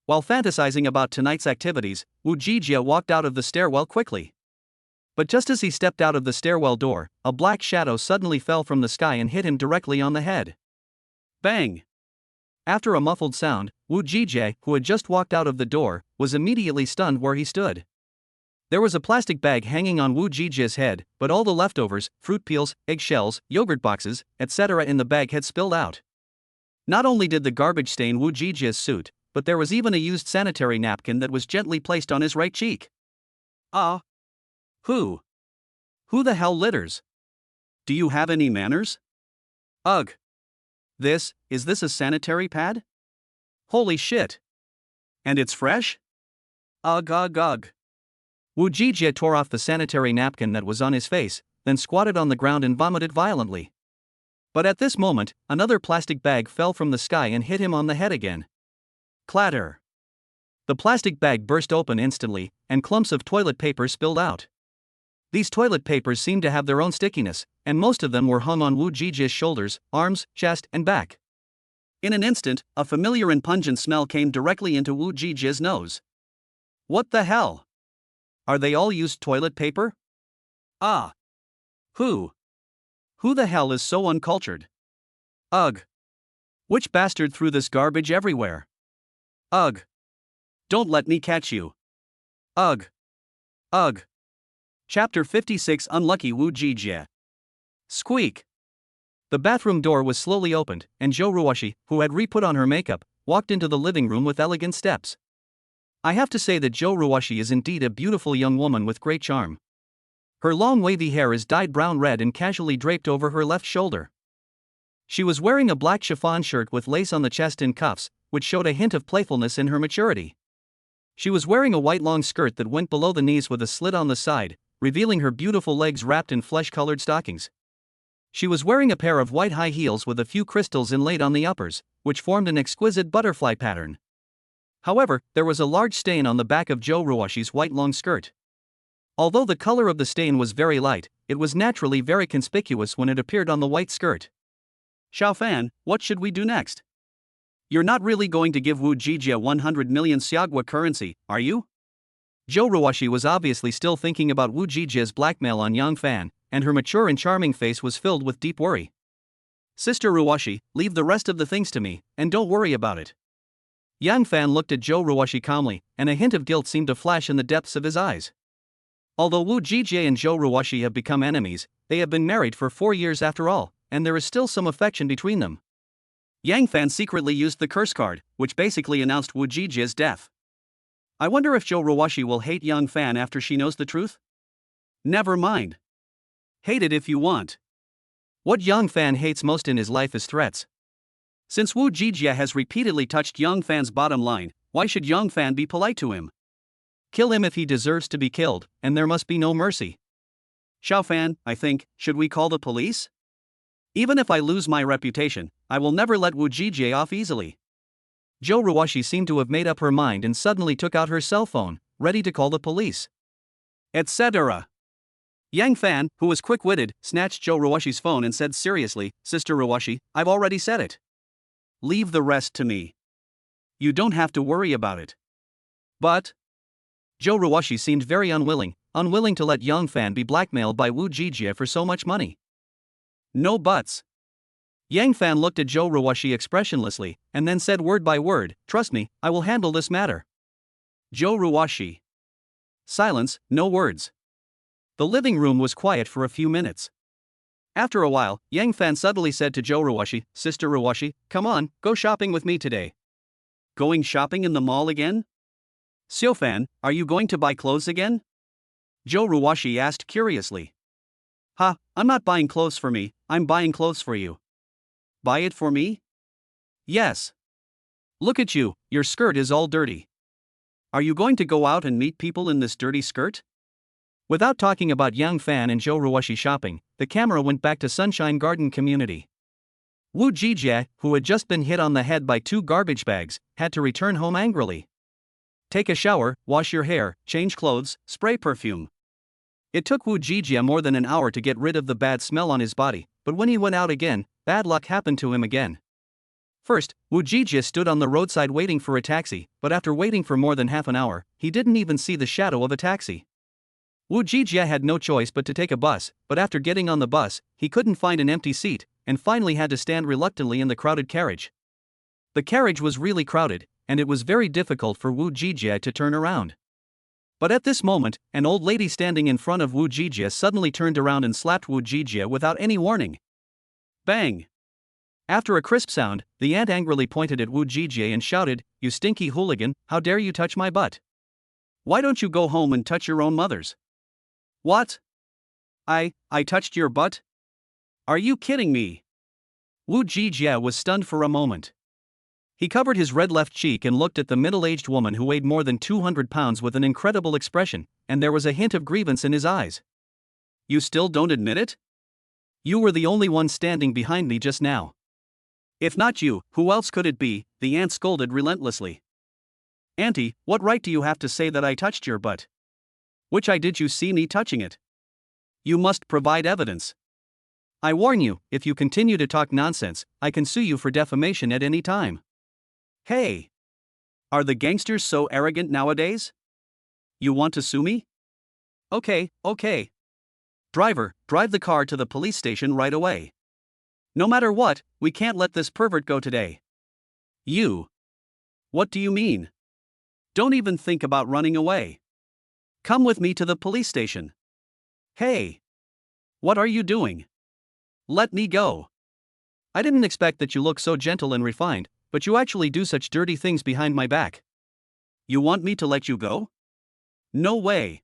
While fantasizing about tonight's activities, Wu Jijie walked out of the stairwell quickly. But just as he stepped out of the stairwell door, a black shadow suddenly fell from the sky and hit him directly on the head. Bang! After a muffled sound, Wu Jijie, who had just walked out of the door, was immediately stunned where he stood. There was a plastic bag hanging on Wu Jijia's head, but all the leftovers, fruit peels, eggshells, yogurt boxes, etc. in the bag had spilled out. Not only did the garbage stain Wu Jijia's suit, but there was even a used sanitary napkin that was gently placed on his right cheek. Ah. Who? Who the hell litters? Do you have any manners? Ugh. Is this a sanitary pad? Holy shit. And it's fresh? Ugh ugh ugh. Wu Jijie tore off the sanitary napkin that was on his face, then squatted on the ground and vomited violently. But at this moment, another plastic bag fell from the sky and hit him on the head again. Clatter. The plastic bag burst open instantly, and clumps of toilet paper spilled out. These toilet papers seemed to have their own stickiness, and most of them were hung on Wu Jijie's shoulders, arms, chest, and back. In an instant, a familiar and pungent smell came directly into Wu Jijie's nose. What the hell? Are they all used toilet paper? Ah. Who the hell is so uncultured? Ugh. Which bastard threw this garbage everywhere? Ugh. Don't let me catch you. Ugh. Ugh. Chapter 56 Unlucky Wu Jijie. Squeak. The bathroom door was slowly opened, and Zhou Ruoshi, who had re-put on her makeup, walked into the living room with elegant steps. I have to say that Zhou Ruoshi is indeed a beautiful young woman with great charm. Her long wavy hair is dyed brown red and casually draped over her left shoulder. She was wearing a black chiffon shirt with lace on the chest and cuffs, which showed a hint of playfulness in her maturity. She was wearing a white long skirt that went below the knees with a slit on the side, revealing her beautiful legs wrapped in flesh-colored stockings. She was wearing a pair of white high heels with a few crystals inlaid on the uppers, which formed an exquisite butterfly pattern. However, there was a large stain on the back of Zhou Ruoshi's white long skirt. Although the color of the stain was very light, it was naturally very conspicuous when it appeared on the white skirt. Xiaofan, what should we do next? You're not really going to give Wu Jijie 100 million Xiagua currency, are you? Zhou Ruoshi was obviously still thinking about Wu Jijie's blackmail on Yang Fan, and her mature and charming face was filled with deep worry. Sister Ruoshi, leave the rest of the things to me, and don't worry about it. Yang Fan looked at Zhou Ruoshi calmly, and a hint of guilt seemed to flash in the depths of his eyes. Although Wu Jijie and Zhou Ruoshi have become enemies, they have been married for 4 years after all, and there is still some affection between them. Yang Fan secretly used the curse card, which basically announced Wu Jijie's death. I wonder if Zhou Ruoshi will hate Yang Fan after she knows the truth? Never mind. Hate it if you want. What Yang Fan hates most in his life is threats. Since Wu Jijie has repeatedly touched Yang Fan's bottom line, why should Yang Fan be polite to him? Kill him if he deserves to be killed, and there must be no mercy. Xiaofan, I think, should we call the police? Even if I lose my reputation, I will never let Wu Jijie off easily. Zhou Ruoshi seemed to have made up her mind and suddenly took out her cell phone, ready to call the police. Etc. Yang Fan, who was quick-witted, snatched Zhou Ruoshi's phone and said seriously, Sister Ruoshi, I've already said it. Leave the rest to me. You don't have to worry about it. But Zhou Ruoshi seemed very unwilling to let Yang Fan be blackmailed by Wu Jijie for so much money. No buts. Yang Fan looked at Zhou Ruoshi expressionlessly, and then said word by word, trust me, I will handle this matter. Zhou Ruoshi. Silence, no words. The living room was quiet for a few minutes. After a while, Yang Fan suddenly said to Zhou Ruoshi, Sister Ruoshi, come on, go shopping with me today. Going shopping in the mall again? Xiaofan, are you going to buy clothes again? Zhou Ruoshi asked curiously. Ha, I'm not buying clothes for me, I'm buying clothes for you. Buy it for me? Yes. Look at you, your skirt is all dirty. Are you going to go out and meet people in this dirty skirt? Without talking about Yang Fan and Zhou Ruoshi shopping, the camera went back to Sunshine Garden Community. Wu Jijie, who had just been hit on the head by 2 garbage bags, had to return home angrily. Take a shower, wash your hair, change clothes, spray perfume. It took Wu Jijie more than an hour to get rid of the bad smell on his body, but when he went out again, bad luck happened to him again. First, Wu Jijie stood on the roadside waiting for a taxi, but after waiting for more than half an hour, he didn't even see the shadow of a taxi. Wu Jijie had no choice but to take a bus, but after getting on the bus, he couldn't find an empty seat, and finally had to stand reluctantly in the crowded carriage. The carriage was really crowded, and it was very difficult for Wu Jijie to turn around. But at this moment, an old lady standing in front of Wu Jijie suddenly turned around and slapped Wu Jijie without any warning. Bang! After a crisp sound, the ant angrily pointed at Wu Jijie and shouted, "You stinky hooligan, how dare you touch my butt? Why don't you go home and touch your own mother's?" "What? I touched your butt? Are you kidding me?" Wu Jijie was stunned for a moment. He covered his red left cheek and looked at the middle-aged woman who weighed more than 200 pounds with an incredible expression, and there was a hint of grievance in his eyes. "You still don't admit it? You were the only one standing behind me just now. If not you, who else could it be?" the ant scolded relentlessly. "Auntie, what right do you have to say that I touched your butt? Which eye did you see me touching it? You must provide evidence. I warn you, if you continue to talk nonsense, I can sue you for defamation at any time." Hey! Are the gangsters so arrogant nowadays? You want to sue me? Okay. Driver, drive the car to the police station right away. No matter what, we can't let this pervert go today. You. What do you mean? Don't even think about running away. Come with me to the police station. Hey! What are you doing? Let me go. I didn't expect that you look so gentle and refined, but you actually do such dirty things behind my back. You want me to let you go? No way.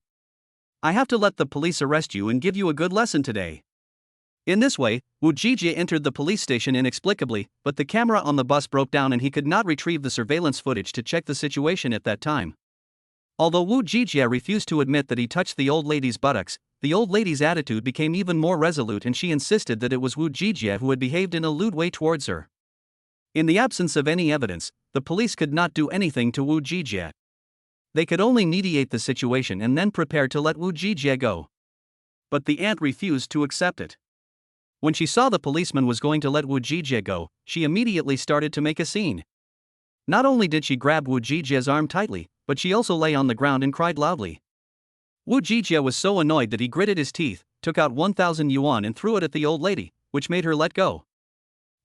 I have to let the police arrest you and give you a good lesson today. In this way, Wu Jijie entered the police station inexplicably, but the camera on the bus broke down and he could not retrieve the surveillance footage to check the situation at that time. Although Wu Jijie refused to admit that he touched the old lady's buttocks, the old lady's attitude became even more resolute and she insisted that it was Wu Jijie who had behaved in a lewd way towards her. In the absence of any evidence, the police could not do anything to Wu Jijie. They could only mediate the situation and then prepare to let Wu Jijie go. But the ant refused to accept it. When she saw the policeman was going to let Wu Jijie go, she immediately started to make a scene. Not only did she grab Wu Jijie's arm tightly, but she also lay on the ground and cried loudly. Wu Jijie was so annoyed that he gritted his teeth, took out 1,000 yuan and threw it at the old lady, which made her let go.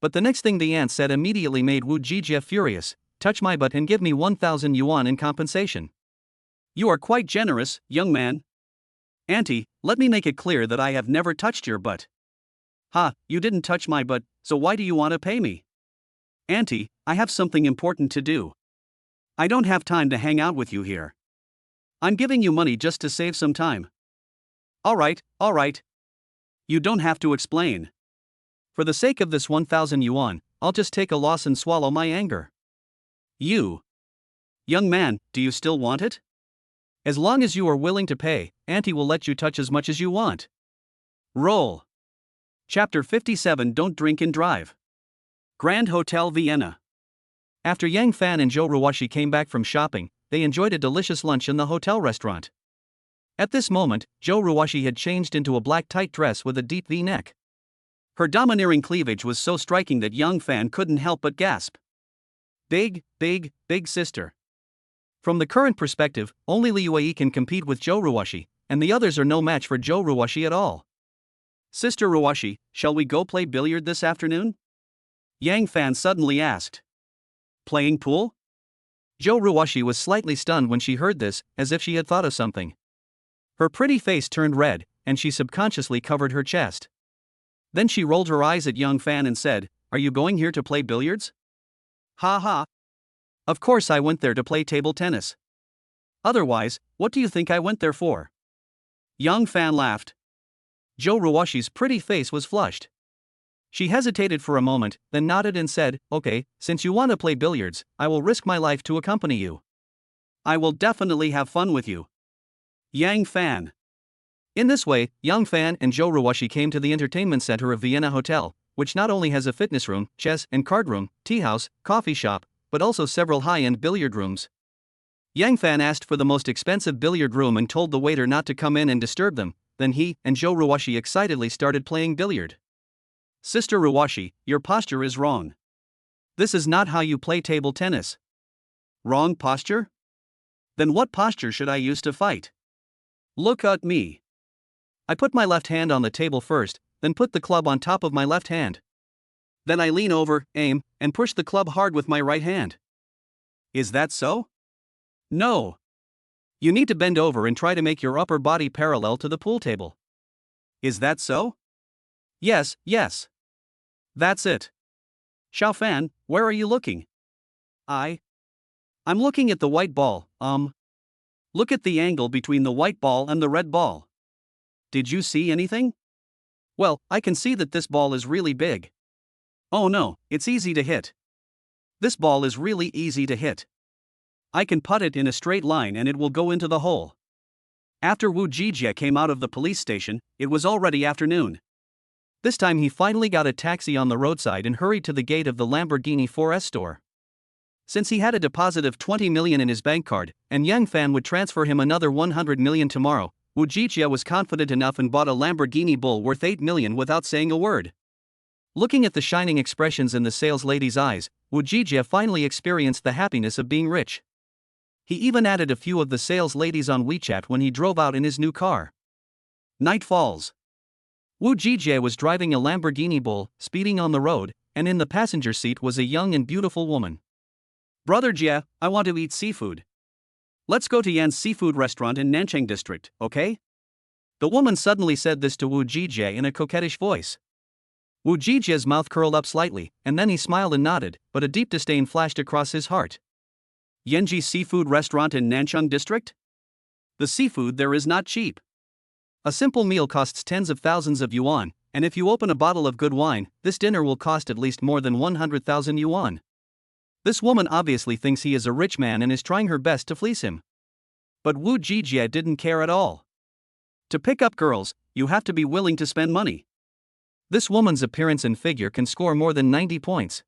But the next thing the ant said immediately made Wu Jijie furious. "Touch my butt and give me 1,000 yuan in compensation." "You are quite generous, young man." "Auntie, let me make it clear that I have never touched your butt." "Ha, you didn't touch my butt, so why do you want to pay me?" "Auntie, I have something important to do. I don't have time to hang out with you here. I'm giving you money just to save some time." Alright. You don't have to explain. For the sake of this 1,000 yuan, I'll just take a loss and swallow my anger. You. Young man, do you still want it? As long as you are willing to pay, Auntie will let you touch as much as you want. Roll. Chapter 57. Don't drink and drive. Grand Hotel Vienna. After Yang Fan and Zhou Ruoshi came back from shopping, they enjoyed a delicious lunch in the hotel restaurant. At this moment, Zhou Ruoshi had changed into a black tight dress with a deep V-neck. Her domineering cleavage was so striking that Yang Fan couldn't help but gasp. Big sister. From the current perspective, only Liu Wei can compete with Zhou Ruoshi, and the others are no match for Zhou Ruoshi at all. "Sister Ruoshi, shall we go play billiard this afternoon?" Yang Fan suddenly asked. "Playing pool?" Zhou Ruoshi was slightly stunned when she heard this, as if she had thought of something. Her pretty face turned red, and she subconsciously covered her chest. Then she rolled her eyes at Yang Fan and said, "Are you going here to play billiards?" "Ha ha. Of course I went there to play table tennis. Otherwise, what do you think I went there for?" Yang Fan laughed. Zhou Ruoshi's pretty face was flushed. She hesitated for a moment, then nodded and said, "Okay, since you want to play billiards, I will risk my life to accompany you. I will definitely have fun with you." Yang Fan. In this way, Yang Fan and Zhou Ruoshi came to the entertainment center of Vienna Hotel, which not only has a fitness room, chess and card room, tea house, coffee shop, but also several high-end billiard rooms. Yang Fan asked for the most expensive billiard room and told the waiter not to come in and disturb them. Then he and Zhou Ruoshi excitedly started playing billiard. "Sister Ruoshi, your posture is wrong. This is not how you play table tennis." "Wrong posture? Then what posture should I use to fight?" "Look at me. I put my left hand on the table first, then put the club on top of my left hand. Then I lean over, aim, and push the club hard with my right hand." "Is that so?" "No. You need to bend over and try to make your upper body parallel to the pool table. Is that so? Yes, yes. That's it. Xiao Fan, where are you looking? I'm looking at the white ball. Look at the angle between the white ball and the red ball. Did you see anything? Well, I can see that this ball is really big. Oh no, it's easy to hit. This ball is really easy to hit. I can putt it in a straight line and it will go into the hole. After Wu Jijie came out of the police station, it was already afternoon. This time he finally got a taxi on the roadside and hurried to the gate of the Lamborghini 4S store. Since he had a deposit of 20 million in his bank card, and Yang Fan would transfer him another 100 million tomorrow, Wu Jijie was confident enough and bought a Lamborghini Bull worth 8 million without saying a word. Looking at the shining expressions in the sales lady's eyes, Wu Jijie finally experienced the happiness of being rich. He even added a few of the sales ladies on WeChat when he drove out in his new car. Night falls. Wu Jijie was driving a Lamborghini Bull, speeding on the road, and in the passenger seat was a young and beautiful woman. Brother Jie, I want to eat seafood. Let's go to Yan's seafood restaurant in Nanchang district, okay? The woman suddenly said this to Wu Jijie in a coquettish voice. Wu Jijie's mouth curled up slightly, and then he smiled and nodded, but a deep disdain flashed across his heart. Yanji seafood restaurant in Nanchang district? The seafood there is not cheap. A simple meal costs tens of thousands of yuan, and if you open a bottle of good wine, this dinner will cost at least more than 100,000 yuan. This woman obviously thinks he is a rich man and is trying her best to fleece him. But Wu Jijie didn't care at all. To pick up girls, you have to be willing to spend money. This woman's appearance and figure can score more than 90 points.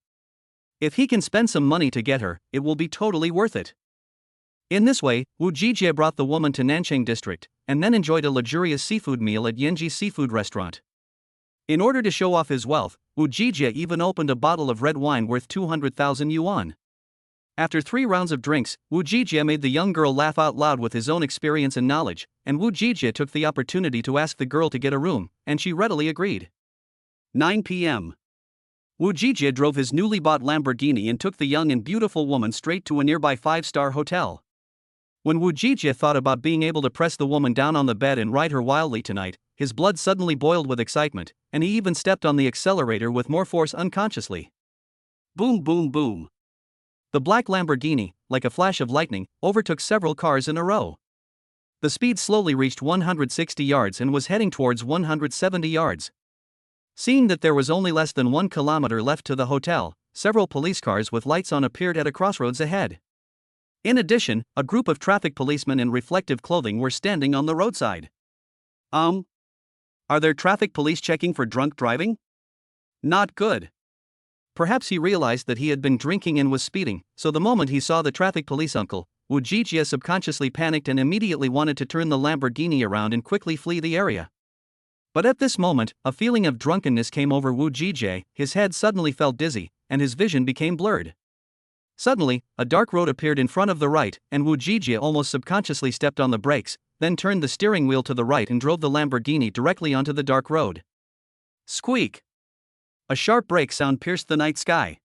If he can spend some money to get her, it will be totally worth it. In this way, Wu Jijie brought the woman to Nanchang district, and then enjoyed a luxurious seafood meal at Yanji seafood restaurant. In order to show off his wealth, Wu Jijie even opened a bottle of red wine worth 200,000 yuan. After 3 rounds of drinks, Wu Jijie made the young girl laugh out loud with his own experience and knowledge, and Wu Jijie took the opportunity to ask the girl to get a room, and she readily agreed. 9 p.m. Wu Jijie drove his newly bought Lamborghini and took the young and beautiful woman straight to a nearby 5-star hotel. When Wu Jijie thought about being able to press the woman down on the bed and ride her wildly tonight, his blood suddenly boiled with excitement, and he even stepped on the accelerator with more force unconsciously. Boom, boom, boom. The black Lamborghini, like a flash of lightning, overtook several cars in a row. The speed slowly reached 160 yards and was heading towards 170 yards. Seeing that there was only less than 1 kilometer left to the hotel, several police cars with lights on appeared at a crossroads ahead. In addition, a group of traffic policemen in reflective clothing were standing on the roadside. Are there traffic police checking for drunk driving? Not good. Perhaps he realized that he had been drinking and was speeding, so the moment he saw the traffic police uncle, Wu Jijie subconsciously panicked and immediately wanted to turn the Lamborghini around and quickly flee the area. But at this moment, a feeling of drunkenness came over Wu Jijie, his head suddenly felt dizzy, and his vision became blurred. Suddenly, a dark road appeared in front of the right, and Wu Jijie almost subconsciously stepped on the brakes, then turned the steering wheel to the right and drove the Lamborghini directly onto the dark road. Squeak! A sharp brake sound pierced the night sky.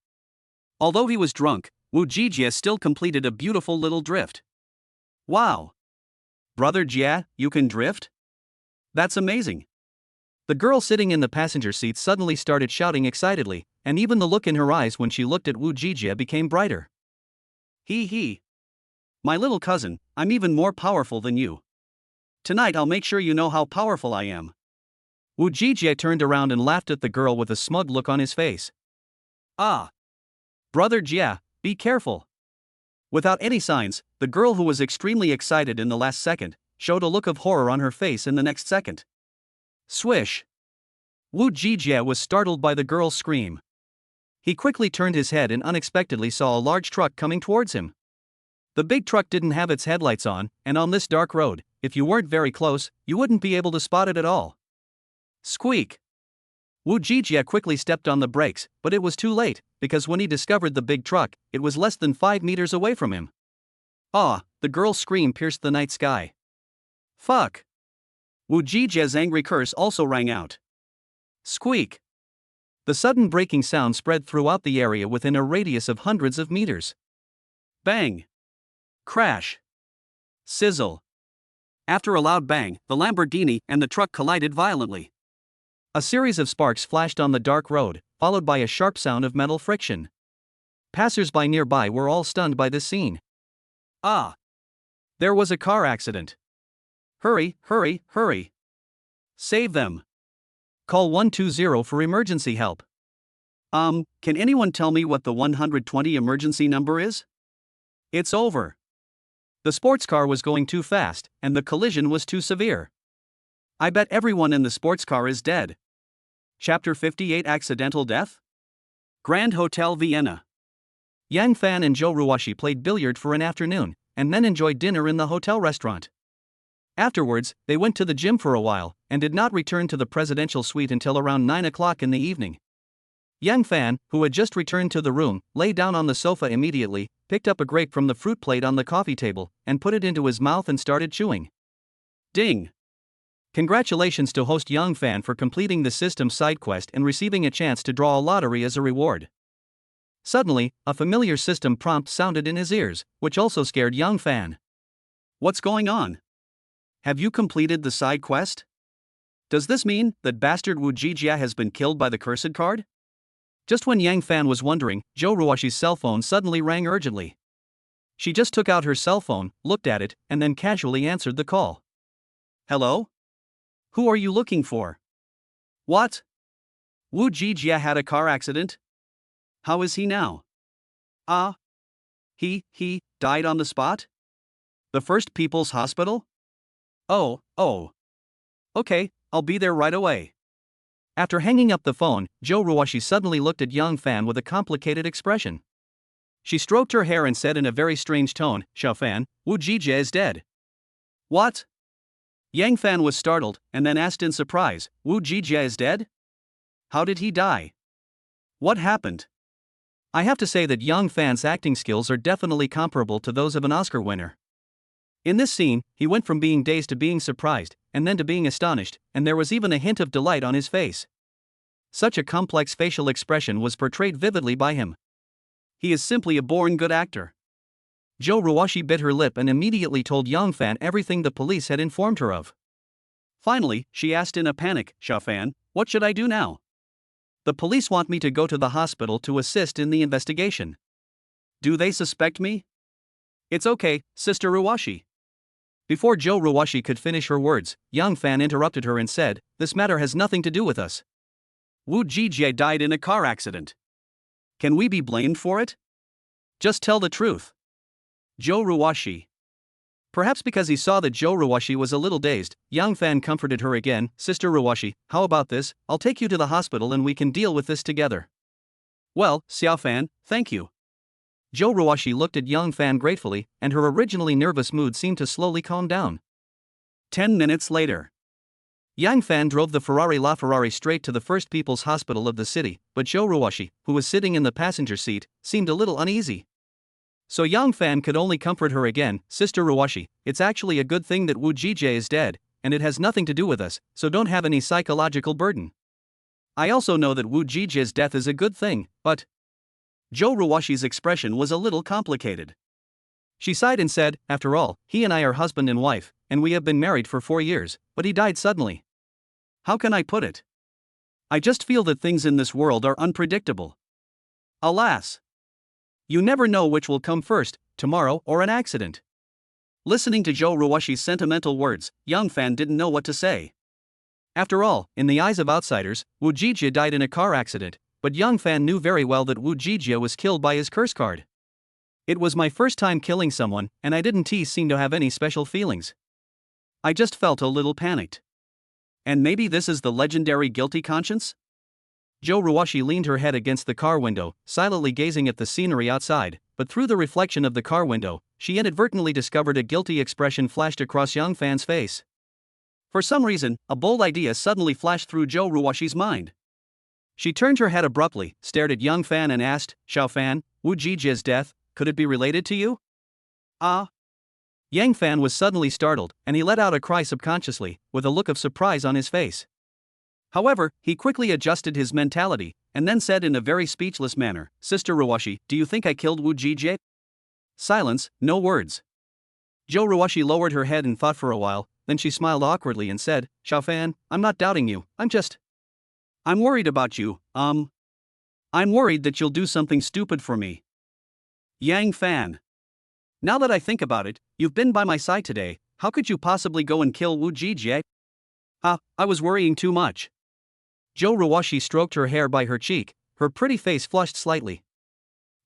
Although he was drunk, Wu Jijie still completed a beautiful little drift. Wow! Brother Jie, you can drift? That's amazing! The girl sitting in the passenger seat suddenly started shouting excitedly, and even the look in her eyes when she looked at Wu Jijie became brighter. Hee. My little cousin, I'm even more powerful than you. Tonight I'll make sure you know how powerful I am. Wu Jijie turned around and laughed at the girl with a smug look on his face. Ah! Brother Jie, be careful. Without any signs, the girl who was extremely excited in the last second, showed a look of horror on her face in the next second. Swish! Wu Jijie was startled by the girl's scream. He quickly turned his head and unexpectedly saw a large truck coming towards him. The big truck didn't have its headlights on, and on this dark road, if you weren't very close, you wouldn't be able to spot it at all. Squeak! Wu Jijie quickly stepped on the brakes, but it was too late, because when he discovered the big truck, it was less than 5 meters away from him. Ah! The girl's scream pierced the night sky. Fuck! Wu Jijie's angry curse also rang out. Squeak! The sudden braking sound spread throughout the area within a radius of hundreds of meters. Bang! Crash! Sizzle. After a loud bang, the Lamborghini and the truck collided violently. A series of sparks flashed on the dark road, followed by a sharp sound of metal friction. Passers-by nearby were all stunned by this scene. Ah! There was a car accident. Hurry, hurry, hurry. Save them. Call 120 for emergency help. Can anyone tell me what the 120 emergency number is? It's over. The sports car was going too fast, and the collision was too severe. I bet everyone in the sports car is dead. Chapter 58 Accidental Death? Grand Hotel Vienna. Yang Fan and Joe Ruwashi played billiard for an afternoon, and then enjoyed dinner in the hotel restaurant. Afterwards, they went to the gym for a while, and did not return to the presidential suite until around 9 o'clock in the evening. Yang Fan, who had just returned to the room, lay down on the sofa immediately, picked up a grape from the fruit plate on the coffee table, and put it into his mouth and started chewing. Ding! Congratulations to host Yang Fan for completing the system side quest and receiving a chance to draw a lottery as a reward. Suddenly, a familiar system prompt sounded in his ears, which also scared Yang Fan. What's going on? Have you completed the side quest? Does this mean that bastard Wu Jijia has been killed by the cursed card? Just when Yang Fan was wondering, Joe Ruwashi's cell phone suddenly rang urgently. She just took out her cell phone, looked at it, and then casually answered the call. Hello? Who are you looking for? What? Wu Jijia had a car accident? How is he now? He died on the spot? The First People's Hospital? Oh. Okay, I'll be there right away. After hanging up the phone, Joe Ruwashi suddenly looked at Yang Fan with a complicated expression. She stroked her hair and said in a very strange tone, Xiao Fan, Wu Jijia is dead. What? Yang Fan was startled, and then asked in surprise, Wu Jijia is dead? How did he die? What happened? I have to say that Yang Fan's acting skills are definitely comparable to those of an Oscar winner. In this scene, he went from being dazed to being surprised, and then to being astonished, and there was even a hint of delight on his face. Such a complex facial expression was portrayed vividly by him. He is simply a born good actor. Joe Ruwashi bit her lip and immediately told Yang Fan everything the police had informed her of. Finally, she asked in a panic, Xiao Fan, what should I do now? The police want me to go to the hospital to assist in the investigation. Do they suspect me? It's okay, Sister Ruwashi. Before Joe Ruwashi could finish her words, Yang Fan interrupted her and said, this matter has nothing to do with us. Wu Jijie died in a car accident. Can we be blamed for it? Just tell the truth. Joe Ruwashi. Perhaps because he saw that Joe Ruwashi was a little dazed, Yang Fan comforted her again, Sister Ruwashi, how about this, I'll take you to the hospital and we can deal with this together. Well, Xiao Fan, thank you. Joe Ruwashi looked at Yang Fan gratefully, and her originally nervous mood seemed to slowly calm down. 10 minutes later. Yang Fan drove the LaFerrari straight to the First People's Hospital of the city, but Joe Ruwashi, who was sitting in the passenger seat, seemed a little uneasy. So Yang Fan could only comfort her again, Sister Ruwashi, it's actually a good thing that Wu Jijie is dead, and it has nothing to do with us, so don't have any psychological burden. I also know that Wu Jijie's death is a good thing, but... Joe Ruwashi's expression was a little complicated. She sighed and said, after all, he and I are husband and wife, and we have been married for 4 years, but he died suddenly. How can I put it? I just feel that things in this world are unpredictable. Alas! You never know which will come first, tomorrow or an accident. Listening to Joe Ruwashi's sentimental words, Yang Fan didn't know what to say. After all, in the eyes of outsiders, Wu Jijie died in a car accident, but Yang Fan knew very well that Wu Jijie was killed by his curse card. It was my first time killing someone, and I didn't seem to have any special feelings. I just felt a little panicked. And maybe this is the legendary guilty conscience? Joe Ruwashi leaned her head against the car window, silently gazing at the scenery outside, but through the reflection of the car window, she inadvertently discovered a guilty expression flashed across Yang Fan's face. For some reason, a bold idea suddenly flashed through Joe Ruwashi's mind. She turned her head abruptly, stared at Yang Fan and asked, Xiao Fan, Wu Jijie's death, could it be related to you? Yang Fan was suddenly startled, and he let out a cry subconsciously, with a look of surprise on his face. However, he quickly adjusted his mentality, and then said in a very speechless manner, Sister Ruwashi, do you think I killed Wu Jijie? Silence, no words. Joe Ruwashi lowered her head and thought for a while, then she smiled awkwardly and said, Xiaofan, I'm not doubting you, I'm worried about you, I'm worried that you'll do something stupid for me. Yang Fan. Now that I think about it, you've been by my side today, how could you possibly go and kill Wu Jijie? I was worrying too much. Joe Ruwashi stroked her hair by her cheek, her pretty face flushed slightly.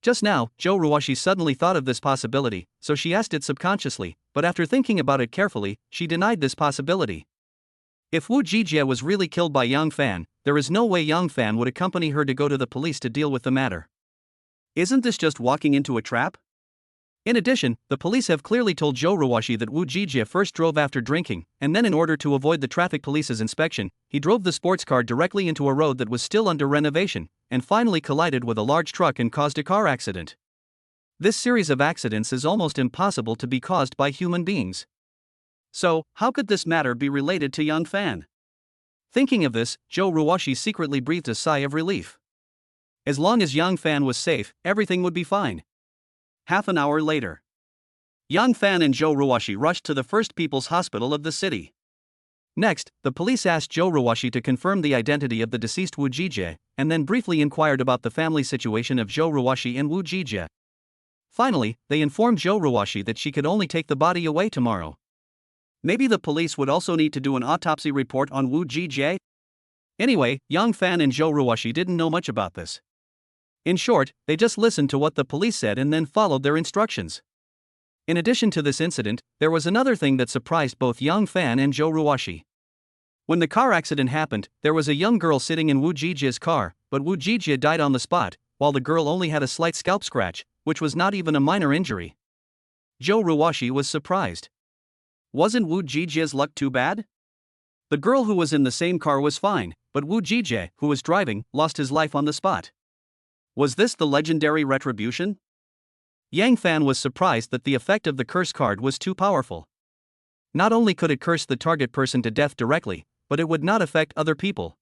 Just now, Joe Ruwashi suddenly thought of this possibility, so she asked it subconsciously, but after thinking about it carefully, she denied this possibility. If Wu Jijie was really killed by Yang Fan, there is no way Yang Fan would accompany her to go to the police to deal with the matter. Isn't this just walking into a trap? In addition, the police have clearly told Joe Ruwashi that Wu Jijie first drove after drinking, and then in order to avoid the traffic police's inspection, he drove the sports car directly into a road that was still under renovation, and finally collided with a large truck and caused a car accident. This series of accidents is almost impossible to be caused by human beings. So, how could this matter be related to Yang Fan? Thinking of this, Joe Ruwashi secretly breathed a sigh of relief. As long as Yang Fan was safe, everything would be fine. Half an hour later, Yang Fan and Joe Ruwashi rushed to the First People's Hospital of the city. Next, the police asked Joe Ruwashi to confirm the identity of the deceased Wu Jijie, and then briefly inquired about the family situation of Joe Ruwashi and Wu Jijie. Finally, they informed Joe Ruwashi that she could only take the body away tomorrow. Maybe the police would also need to do an autopsy report on Wu Jijie? Anyway, Yang Fan and Joe Ruwashi didn't know much about this. In short, they just listened to what the police said and then followed their instructions. In addition to this incident, there was another thing that surprised both Yang Fan and Joe Ruwashi. When the car accident happened, there was a young girl sitting in Wu Jijie's car, but Wu Jijie died on the spot, while the girl only had a slight scalp scratch, which was not even a minor injury. Joe Ruwashi was surprised. Wasn't Wu Jijie's luck too bad? The girl who was in the same car was fine, but Wu Jijie, who was driving, lost his life on the spot. Was this the legendary retribution? Yang Fan was surprised that the effect of the curse card was too powerful. Not only could it curse the target person to death directly, but it would not affect other people.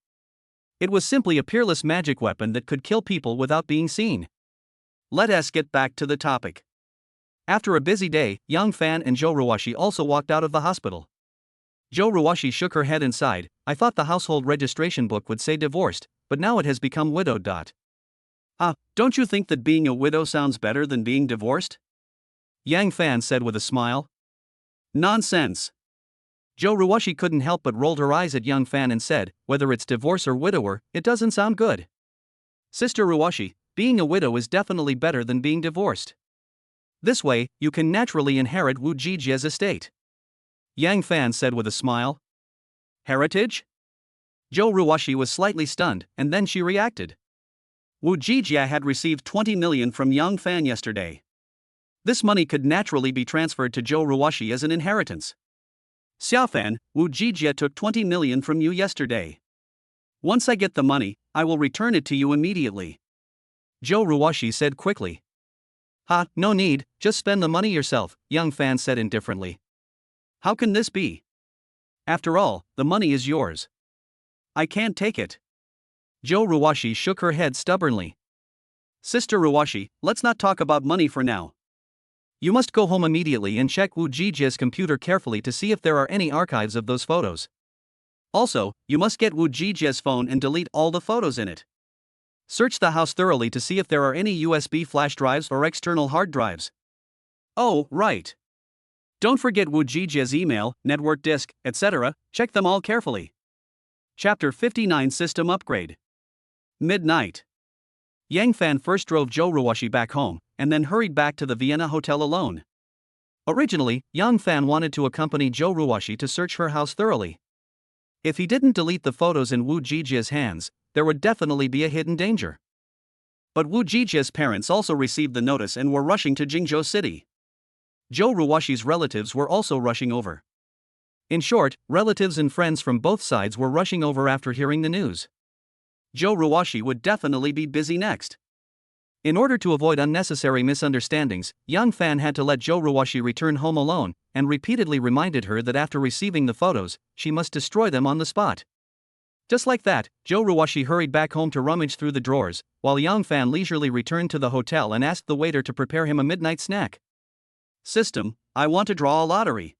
It was simply a peerless magic weapon that could kill people without being seen. Let us get back to the topic. After a busy day, Yang Fan and Joe Ruwashi also walked out of the hospital. Joe Ruwashi shook her head and sighed. I thought the household registration book would say divorced, but now it has become widowed. Don't you think that being a widow sounds better than being divorced? Yang Fan said with a smile. Nonsense. Joe Ruwashi couldn't help but rolled her eyes at Yang Fan and said, whether it's divorce or widower, it doesn't sound good. Sister Ruwashi, being a widow is definitely better than being divorced. This way, you can naturally inherit Wu Jijie's estate. Yang Fan said with a smile. Heritage? Joe Ruwashi was slightly stunned, and then she reacted. Wu Jijie had received 20 million from Yang Fan yesterday. This money could naturally be transferred to Joe Ruwashi as an inheritance. Xiaofan, Wu Jijie took 20 million from you yesterday. Once I get the money, I will return it to you immediately. Joe Ruwashi said quickly. No need, just spend the money yourself, Yang Fan said indifferently. How can this be? After all, the money is yours. I can't take it. Joe Ruwashi shook her head stubbornly. Sister Ruwashi, let's not talk about money for now. You must go home immediately and check Wu Jijie's computer carefully to see if there are any archives of those photos. Also, you must get Wu Jijie's phone and delete all the photos in it. Search the house thoroughly to see if there are any USB flash drives or external hard drives. Oh, right. Don't forget Wu Jijie's email, network disk, etc., check them all carefully. Chapter 59 System Upgrade. Midnight. Yang Fan first drove Joe Ruwashi back home, and then hurried back to the Vienna hotel alone. Originally, Yang Fan wanted to accompany Joe Ruwashi to search her house thoroughly. If he didn't delete the photos in Wu Jijie's hands, there would definitely be a hidden danger. But Wu Jijie's parents also received the notice and were rushing to Jingzhou City. Joe Ruwashi's relatives were also rushing over. In short, relatives and friends from both sides were rushing over after hearing the news. Joe Ruwashi would definitely be busy next. In order to avoid unnecessary misunderstandings, Yang Fan had to let Joe Ruwashi return home alone, and repeatedly reminded her that after receiving the photos, she must destroy them on the spot. Just like that, Joe Ruwashi hurried back home to rummage through the drawers, while Yang Fan leisurely returned to the hotel and asked the waiter to prepare him a midnight snack. System I want to draw a lottery.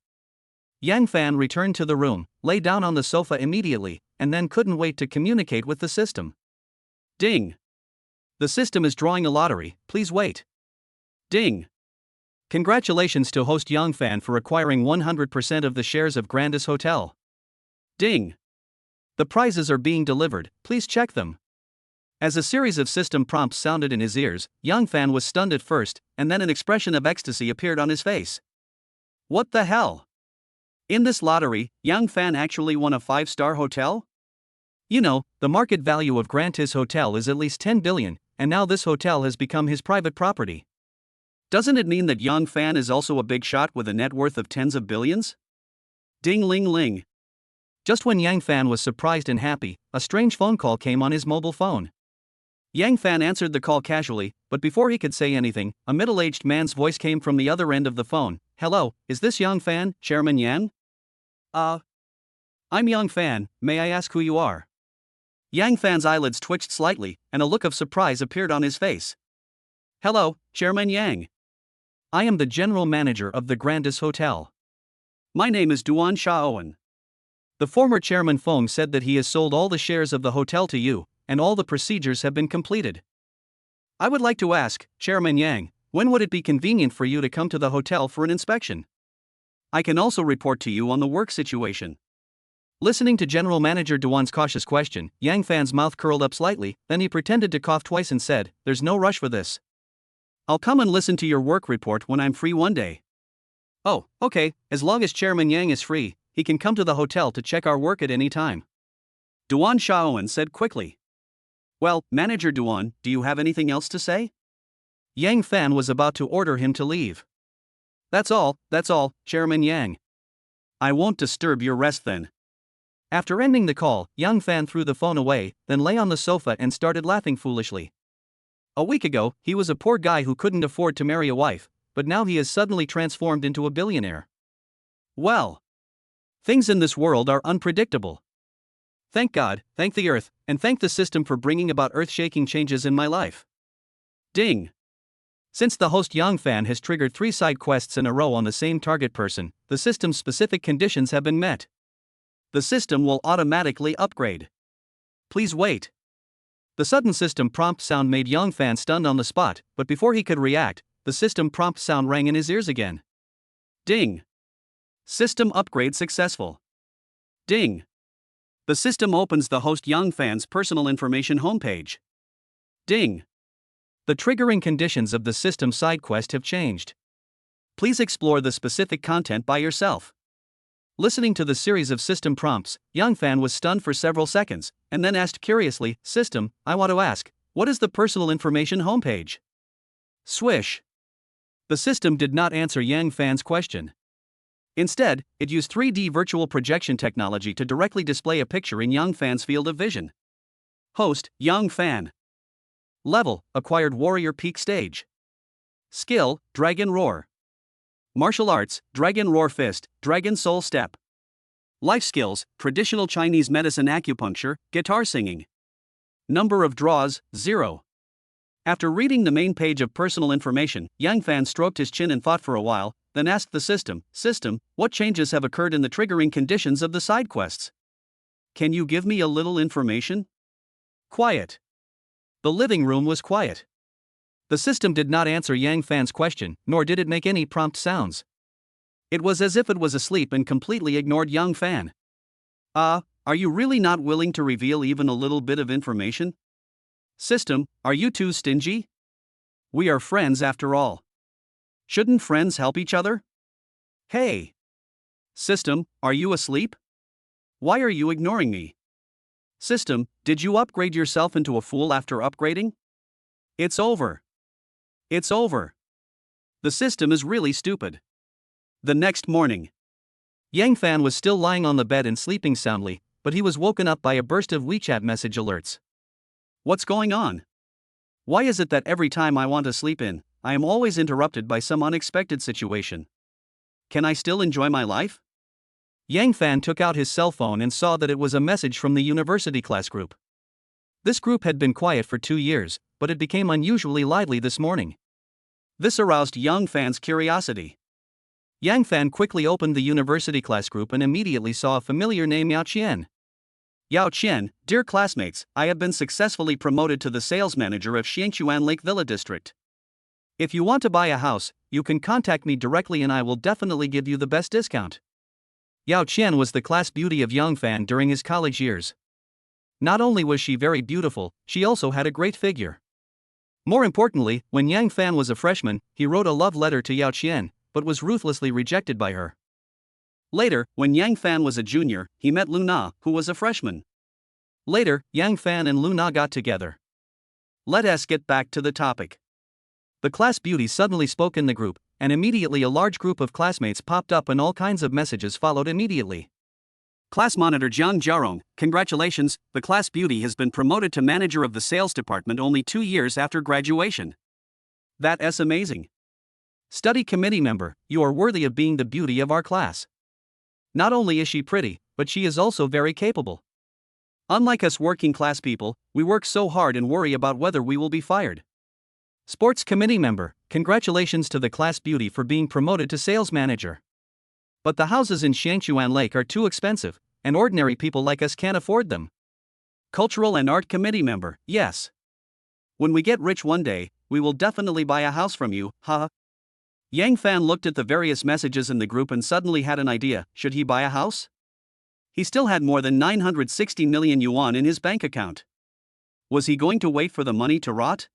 Yang Fan returned to the room, lay down on the sofa immediately, and then couldn't wait to communicate with the system. Ding. The system is drawing a lottery, please wait. Ding. Congratulations to host Yang Fan for acquiring 100% of the shares of Grandis Hotel. Ding. The prizes are being delivered, please check them. As a series of system prompts sounded in his ears, Yang Fan was stunned at first, and then an expression of ecstasy appeared on his face. What the hell? In this lottery, Yang Fan actually won a 5-star hotel? You know, the market value of Grandis Hotel is at least 10 billion, and now this hotel has become his private property. Doesn't it mean that Yang Fan is also a big shot with a net worth of tens of billions? Ding ling ling. Just when Yang Fan was surprised and happy, a strange phone call came on his mobile phone. Yang Fan answered the call casually, but before he could say anything, a middle-aged man's voice came from the other end of the phone. Hello, is this Yang Fan, Chairman Yan? I'm Yang Fan, may I ask who you are? Yang Fan's eyelids twitched slightly, and a look of surprise appeared on his face. Hello, Chairman Yang. I am the general manager of the Grandis Hotel. My name is Duan Shaowen. The former chairman Feng said that he has sold all the shares of the hotel to you, and all the procedures have been completed. I would like to ask, Chairman Yang, when would it be convenient for you to come to the hotel for an inspection? I can also report to you on the work situation. Listening to General Manager Duan's cautious question, Yang Fan's mouth curled up slightly, then he pretended to cough twice and said, There's no rush for this. I'll come and listen to your work report when I'm free one day. Oh, okay, as long as Chairman Yang is free, he can come to the hotel to check our work at any time. Duan Shaowen said quickly. Well, Manager Duan, do you have anything else to say? Yang Fan was about to order him to leave. That's all, Chairman Yang. I won't disturb your rest then. After ending the call, Yang Fan threw the phone away, then lay on the sofa and started laughing foolishly. A week ago, he was a poor guy who couldn't afford to marry a wife, but now he is suddenly transformed into a billionaire. Well, things in this world are unpredictable. Thank God, thank the earth, and thank the system for bringing about earth-shaking changes in my life. Ding. Since the host Yang Fan has triggered 3 side quests in a row on the same target person, the system's specific conditions have been met. The system will automatically upgrade. Please wait. The sudden system prompt sound made Yang Fan stunned on the spot, but before he could react, the system prompt sound rang in his ears again. Ding. System upgrade successful. Ding. The system opens the host Yang Fan's personal information homepage. Ding. The triggering conditions of the system side quest have changed. Please explore the specific content by yourself. Listening to the series of system prompts, Yang Fan was stunned for several seconds, and then asked curiously, System, I want to ask, what is the personal information homepage? Swish. The system did not answer Yang Fan's question. Instead, it used 3D virtual projection technology to directly display a picture in Yang Fan's field of vision. Host, Yang Fan. Level, acquired warrior peak stage. Skill, Dragon Roar. Martial arts, Dragon Roar Fist, Dragon Soul Step. Life skills, traditional Chinese medicine acupuncture, guitar singing. Number of draws, 0. After reading the main page of personal information, Yang Fan stroked his chin and thought for a while, then asked the system, what changes have occurred in the triggering conditions of the side quests? Can you give me a little information? Quiet. The living room was quiet. The system did not answer Yang Fan's question, nor did it make any prompt sounds. It was as if it was asleep and completely ignored Yang Fan. Are you really not willing to reveal even a little bit of information? System, are you too stingy? We are friends after all. Shouldn't friends help each other? Hey! System, are you asleep? Why are you ignoring me? System, did you upgrade yourself into a fool after upgrading? It's over. It's over. The system is really stupid. The next morning, Yang Fan was still lying on the bed and sleeping soundly, but he was woken up by a burst of WeChat message alerts. What's going on? Why is it that every time I want to sleep in, I am always interrupted by some unexpected situation? Can I still enjoy my life? Yang Fan took out his cell phone and saw that it was a message from the university class group. This group had been quiet for 2 years, but it became unusually lively this morning. This aroused Yang Fan's curiosity. Yang Fan quickly opened the university class group and immediately saw a familiar name, Yao Qian. Yao Qian, dear classmates, I have been successfully promoted to the sales manager of Xiangchuan Lake Villa District. If you want to buy a house, you can contact me directly and I will definitely give you the best discount. Yao Qian was the class beauty of Yang Fan during his college years. Not only was she very beautiful, she also had a great figure. More importantly, when Yang Fan was a freshman, he wrote a love letter to Yao Qian, but was ruthlessly rejected by her. Later, when Yang Fan was a junior, he met Lu Na, who was a freshman. Later, Yang Fan and Lu Na got together. Let us get back to the topic. The class beauty suddenly spoke in the group, and immediately a large group of classmates popped up and all kinds of messages followed immediately. Class monitor Jiang Jiarong, congratulations, the class beauty has been promoted to manager of the sales department only 2 years after graduation. That is amazing. Study committee member, you are worthy of being the beauty of our class. Not only is she pretty, but she is also very capable. Unlike us working class people, we work so hard and worry about whether we will be fired. Sports committee member, congratulations to the class beauty for being promoted to sales manager. But the houses in Xiangchuan Lake are too expensive, and ordinary people like us can't afford them. Cultural and art committee member, yes. When we get rich one day, we will definitely buy a house from you, haha. Yang Fan looked at the various messages in the group and suddenly had an idea, should he buy a house? He still had more than 960 million yuan in his bank account. Was he going to wait for the money to rot?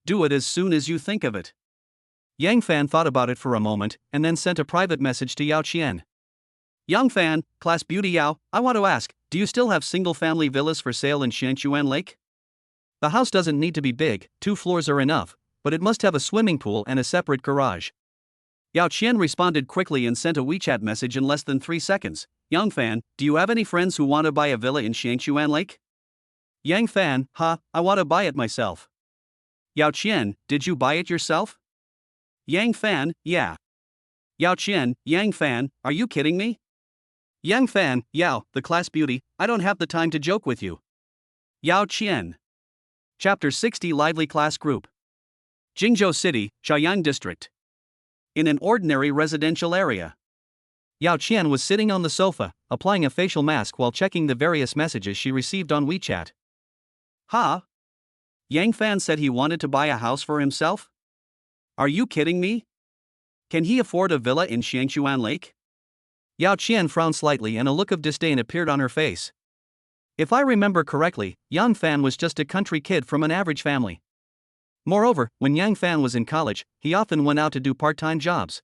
Do it as soon as you think of it. Yang Fan thought about it for a moment, and then sent a private message to Yao Qian. Yang Fan, class beauty Yao, I want to ask, do you still have single-family villas for sale in Xiangchuan Lake? The house doesn't need to be big, 2 floors are enough, but it must have a swimming pool and a separate garage. Yao Qian responded quickly and sent a WeChat message in less than 3 seconds. Yang Fan, do you have any friends who want to buy a villa in Xiangchuan Lake? Yang Fan, I want to buy it myself. Yao Qian, did you buy it yourself? Yang Fan, yeah. Yao Qian, Yang Fan, are you kidding me? Yang Fan, Yao, the class beauty, I don't have the time to joke with you. Yao Qian. Chapter 60 Lively Class Group. Jingzhou City, Chaoyang District. In an ordinary residential area. Yao Qian was sitting on the sofa, applying a facial mask while checking the various messages she received on WeChat. Yang Fan said he wanted to buy a house for himself? Are you kidding me? Can he afford a villa in Xiangchuan Lake? Yao Qian frowned slightly and a look of disdain appeared on her face. If I remember correctly, Yang Fan was just a country kid from an average family. Moreover, when Yang Fan was in college, he often went out to do part-time jobs.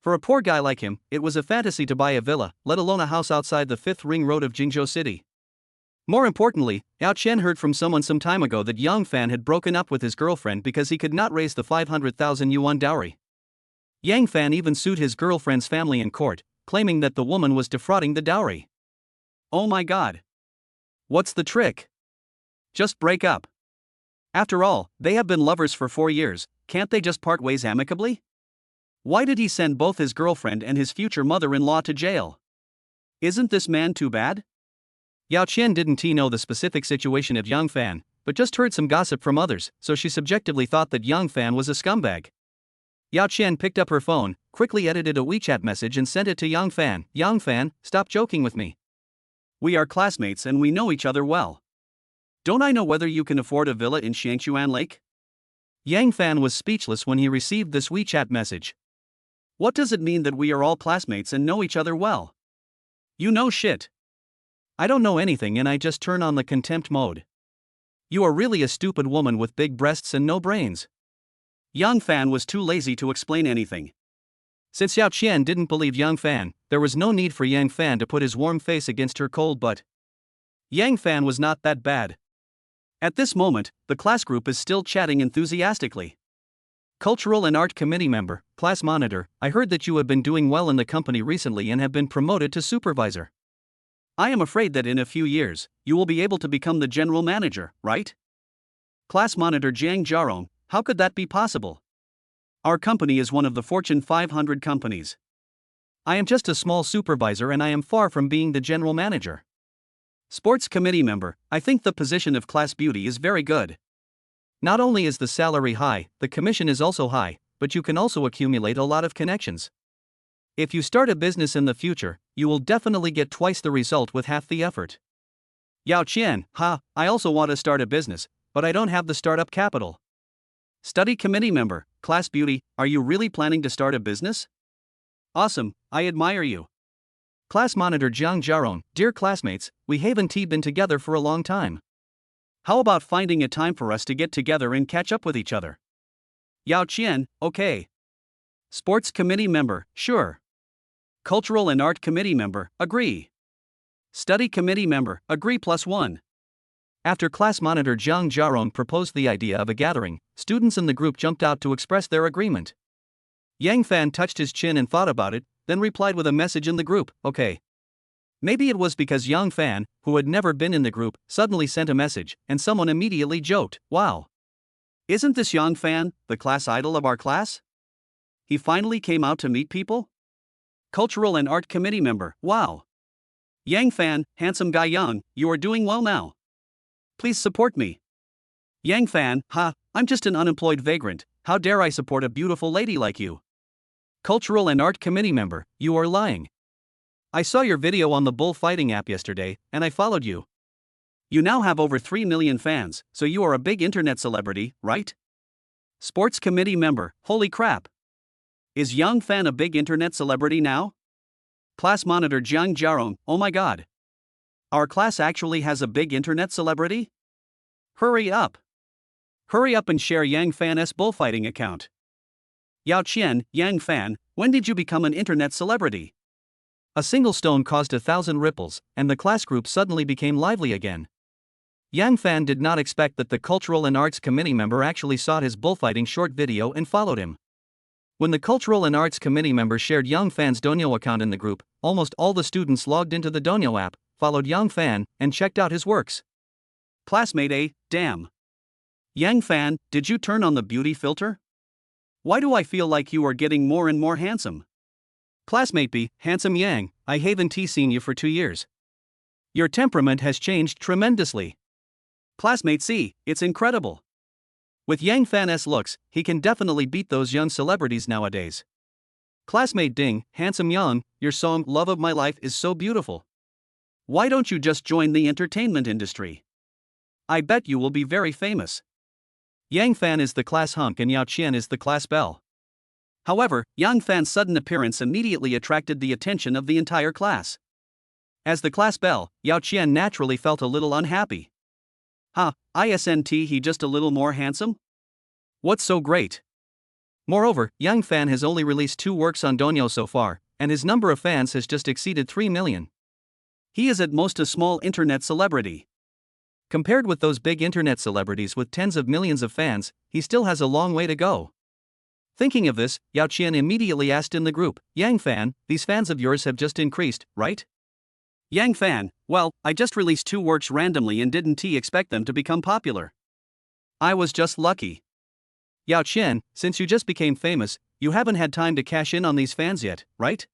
For a poor guy like him, it was a fantasy to buy a villa, let alone a house outside the 5th ring road of Jingzhou City. More importantly, Yao Qian heard from someone some time ago that Yang Fan had broken up with his girlfriend because he could not raise the 500,000 yuan dowry. Yang Fan even sued his girlfriend's family in court, claiming that the woman was defrauding the dowry. Oh my god. What's the trick? Just break up. After all, they have been lovers for 4 years, can't they just part ways amicably? Why did he send both his girlfriend and his future mother-in-law to jail? Isn't this man too bad? Yao Qian didn't know the specific situation of Yang Fan, but just heard some gossip from others, so she subjectively thought that Yang Fan was a scumbag. Yao Qian picked up her phone, quickly edited a WeChat message and sent it to Yang Fan. Yang Fan, stop joking with me. We are classmates and we know each other well. Don't I know whether you can afford a villa in Xiangchuan Lake? Yang Fan was speechless when he received this WeChat message. What does it mean that we are all classmates and know each other well? You know shit. I don't know anything and I just turn on the contempt mode. You are really a stupid woman with big breasts and no brains. Yang Fan was too lazy to explain anything. Since Yao Qian didn't believe Yang Fan, there was no need for Yang Fan to put his warm face against her cold butt. Yang Fan was not that bad. At this moment, the class group is still chatting enthusiastically. Cultural and Art Committee member, class monitor, I heard that you have been doing well in the company recently and have been promoted to supervisor. I am afraid that in a few years, you will be able to become the general manager, right? Class monitor Jiang Jiarong, how could that be possible? Our company is one of the Fortune 500 companies. I am just a small supervisor and I am far from being the general manager. Sports committee member, I think the position of class beauty is very good. Not only is the salary high, the commission is also high, but you can also accumulate a lot of connections. If you start a business in the future, you will definitely get twice the result with half the effort. Yao Qian, I also want to start a business, but I don't have the startup capital. Study committee member, class beauty, are you really planning to start a business? Awesome, I admire you. Class monitor Jiang Jiarong, dear classmates, we haven't been together for a long time. How about finding a time for us to get together and catch up with each other? Yao Qian, okay. Sports committee member, sure. Cultural and art committee member, agree. Study committee member, agree +1. After class monitor Jiang Jiarong proposed the idea of a gathering, students in the group jumped out to express their agreement. Yang Fan touched his chin and thought about it, then replied with a message in the group, okay. Maybe it was because Yang Fan, who had never been in the group, suddenly sent a message, and someone immediately joked, wow. Isn't this Yang Fan, the class idol of our class? He finally came out to meet people? Cultural and art committee member, wow. Yang Fan, handsome guy Yang, you are doing well now. Please support me. Yang Fan, I'm just an unemployed vagrant, how dare I support a beautiful lady like you? Cultural and art committee member, you are lying. I saw your video on the bullfighting app yesterday, and I followed you. You now have over 3 million fans, so you are a big internet celebrity, right? Sports committee member, holy crap. Is Yang Fan a big internet celebrity now? Class monitor Jiang Jiarong, oh my god. Our class actually has a big internet celebrity? Hurry up. Hurry up and share Yang Fan's bullfighting account. Yao Qian, Yang Fan, when did you become an internet celebrity? A single stone caused 1,000 ripples, and the class group suddenly became lively again. Yang Fan did not expect that the Cultural and Arts Committee member actually saw his bullfighting short video and followed him. When the Cultural and Arts Committee member shared Yang Fan's Donyo account in the group, almost all the students logged into the Donyo app, followed Yang Fan, and checked out his works. Classmate A, damn. Yang Fan, did you turn on the beauty filter? Why do I feel like you are getting more and more handsome? Classmate B, handsome Yang, I haven't seen you for 2 years. Your temperament has changed tremendously. Classmate C, it's incredible. With Yang Fan's looks, he can definitely beat those young celebrities nowadays. Classmate Ding, handsome Yang, your song Love of My Life is so beautiful. Why don't you just join the entertainment industry? I bet you will be very famous. Yang Fan is the class hunk and Yao Qian is the class belle. However, Yang Fan's sudden appearance immediately attracted the attention of the entire class. As the class belle, Yao Qian naturally felt a little unhappy. Isn't he just a little more handsome? What's so great? Moreover, Yang Fan has only released 2 works on Donyo so far, and his number of fans has just exceeded 3 million. He is at most a small internet celebrity. Compared with those big internet celebrities with tens of millions of fans, he still has a long way to go. Thinking of this, Yao Qian immediately asked in the group, Yang Fan, these fans of yours have just increased, right? Yang Fan, well, I just released 2 works randomly and didn't expect them to become popular. I was just lucky. Yao Qian, since you just became famous, you haven't had time to cash in on these fans yet, right?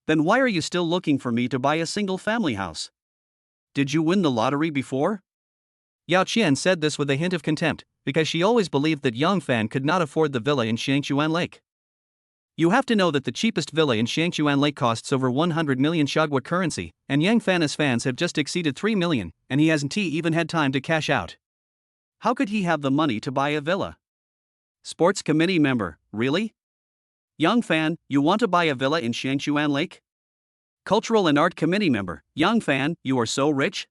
Then why are you still looking for me to buy a single family house? Did you win the lottery before? Yao Qian said this with a hint of contempt, because she always believed that Yang Fan could not afford the villa in Shangchuan Lake. You have to know that the cheapest villa in Shangchuan Lake costs over 100 million Shagwa currency, and Yang Fan's fans have just exceeded 3 million, and he hasn't even had time to cash out. How could he have the money to buy a villa? Sports committee member, really? Yang Fan, you want to buy a villa in Shangchuan Lake? Cultural and art committee member, Yang Fan, you are so rich?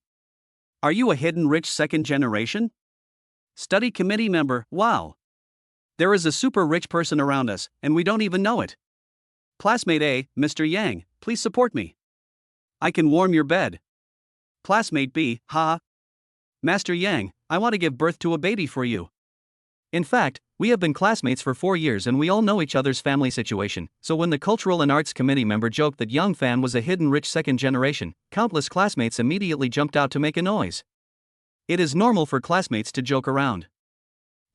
Are you a hidden rich second generation? Study committee member, wow. There is a super rich person around us, and we don't even know it. Classmate A, Mr. Yang, please support me. I can warm your bed. Classmate B, Master Yang, I want to give birth to a baby for you. In fact, we have been classmates for 4 years and we all know each other's family situation, so when the Cultural and Arts Committee member joked that Yang Fan was a hidden rich second generation, countless classmates immediately jumped out to make a noise. It is normal for classmates to joke around.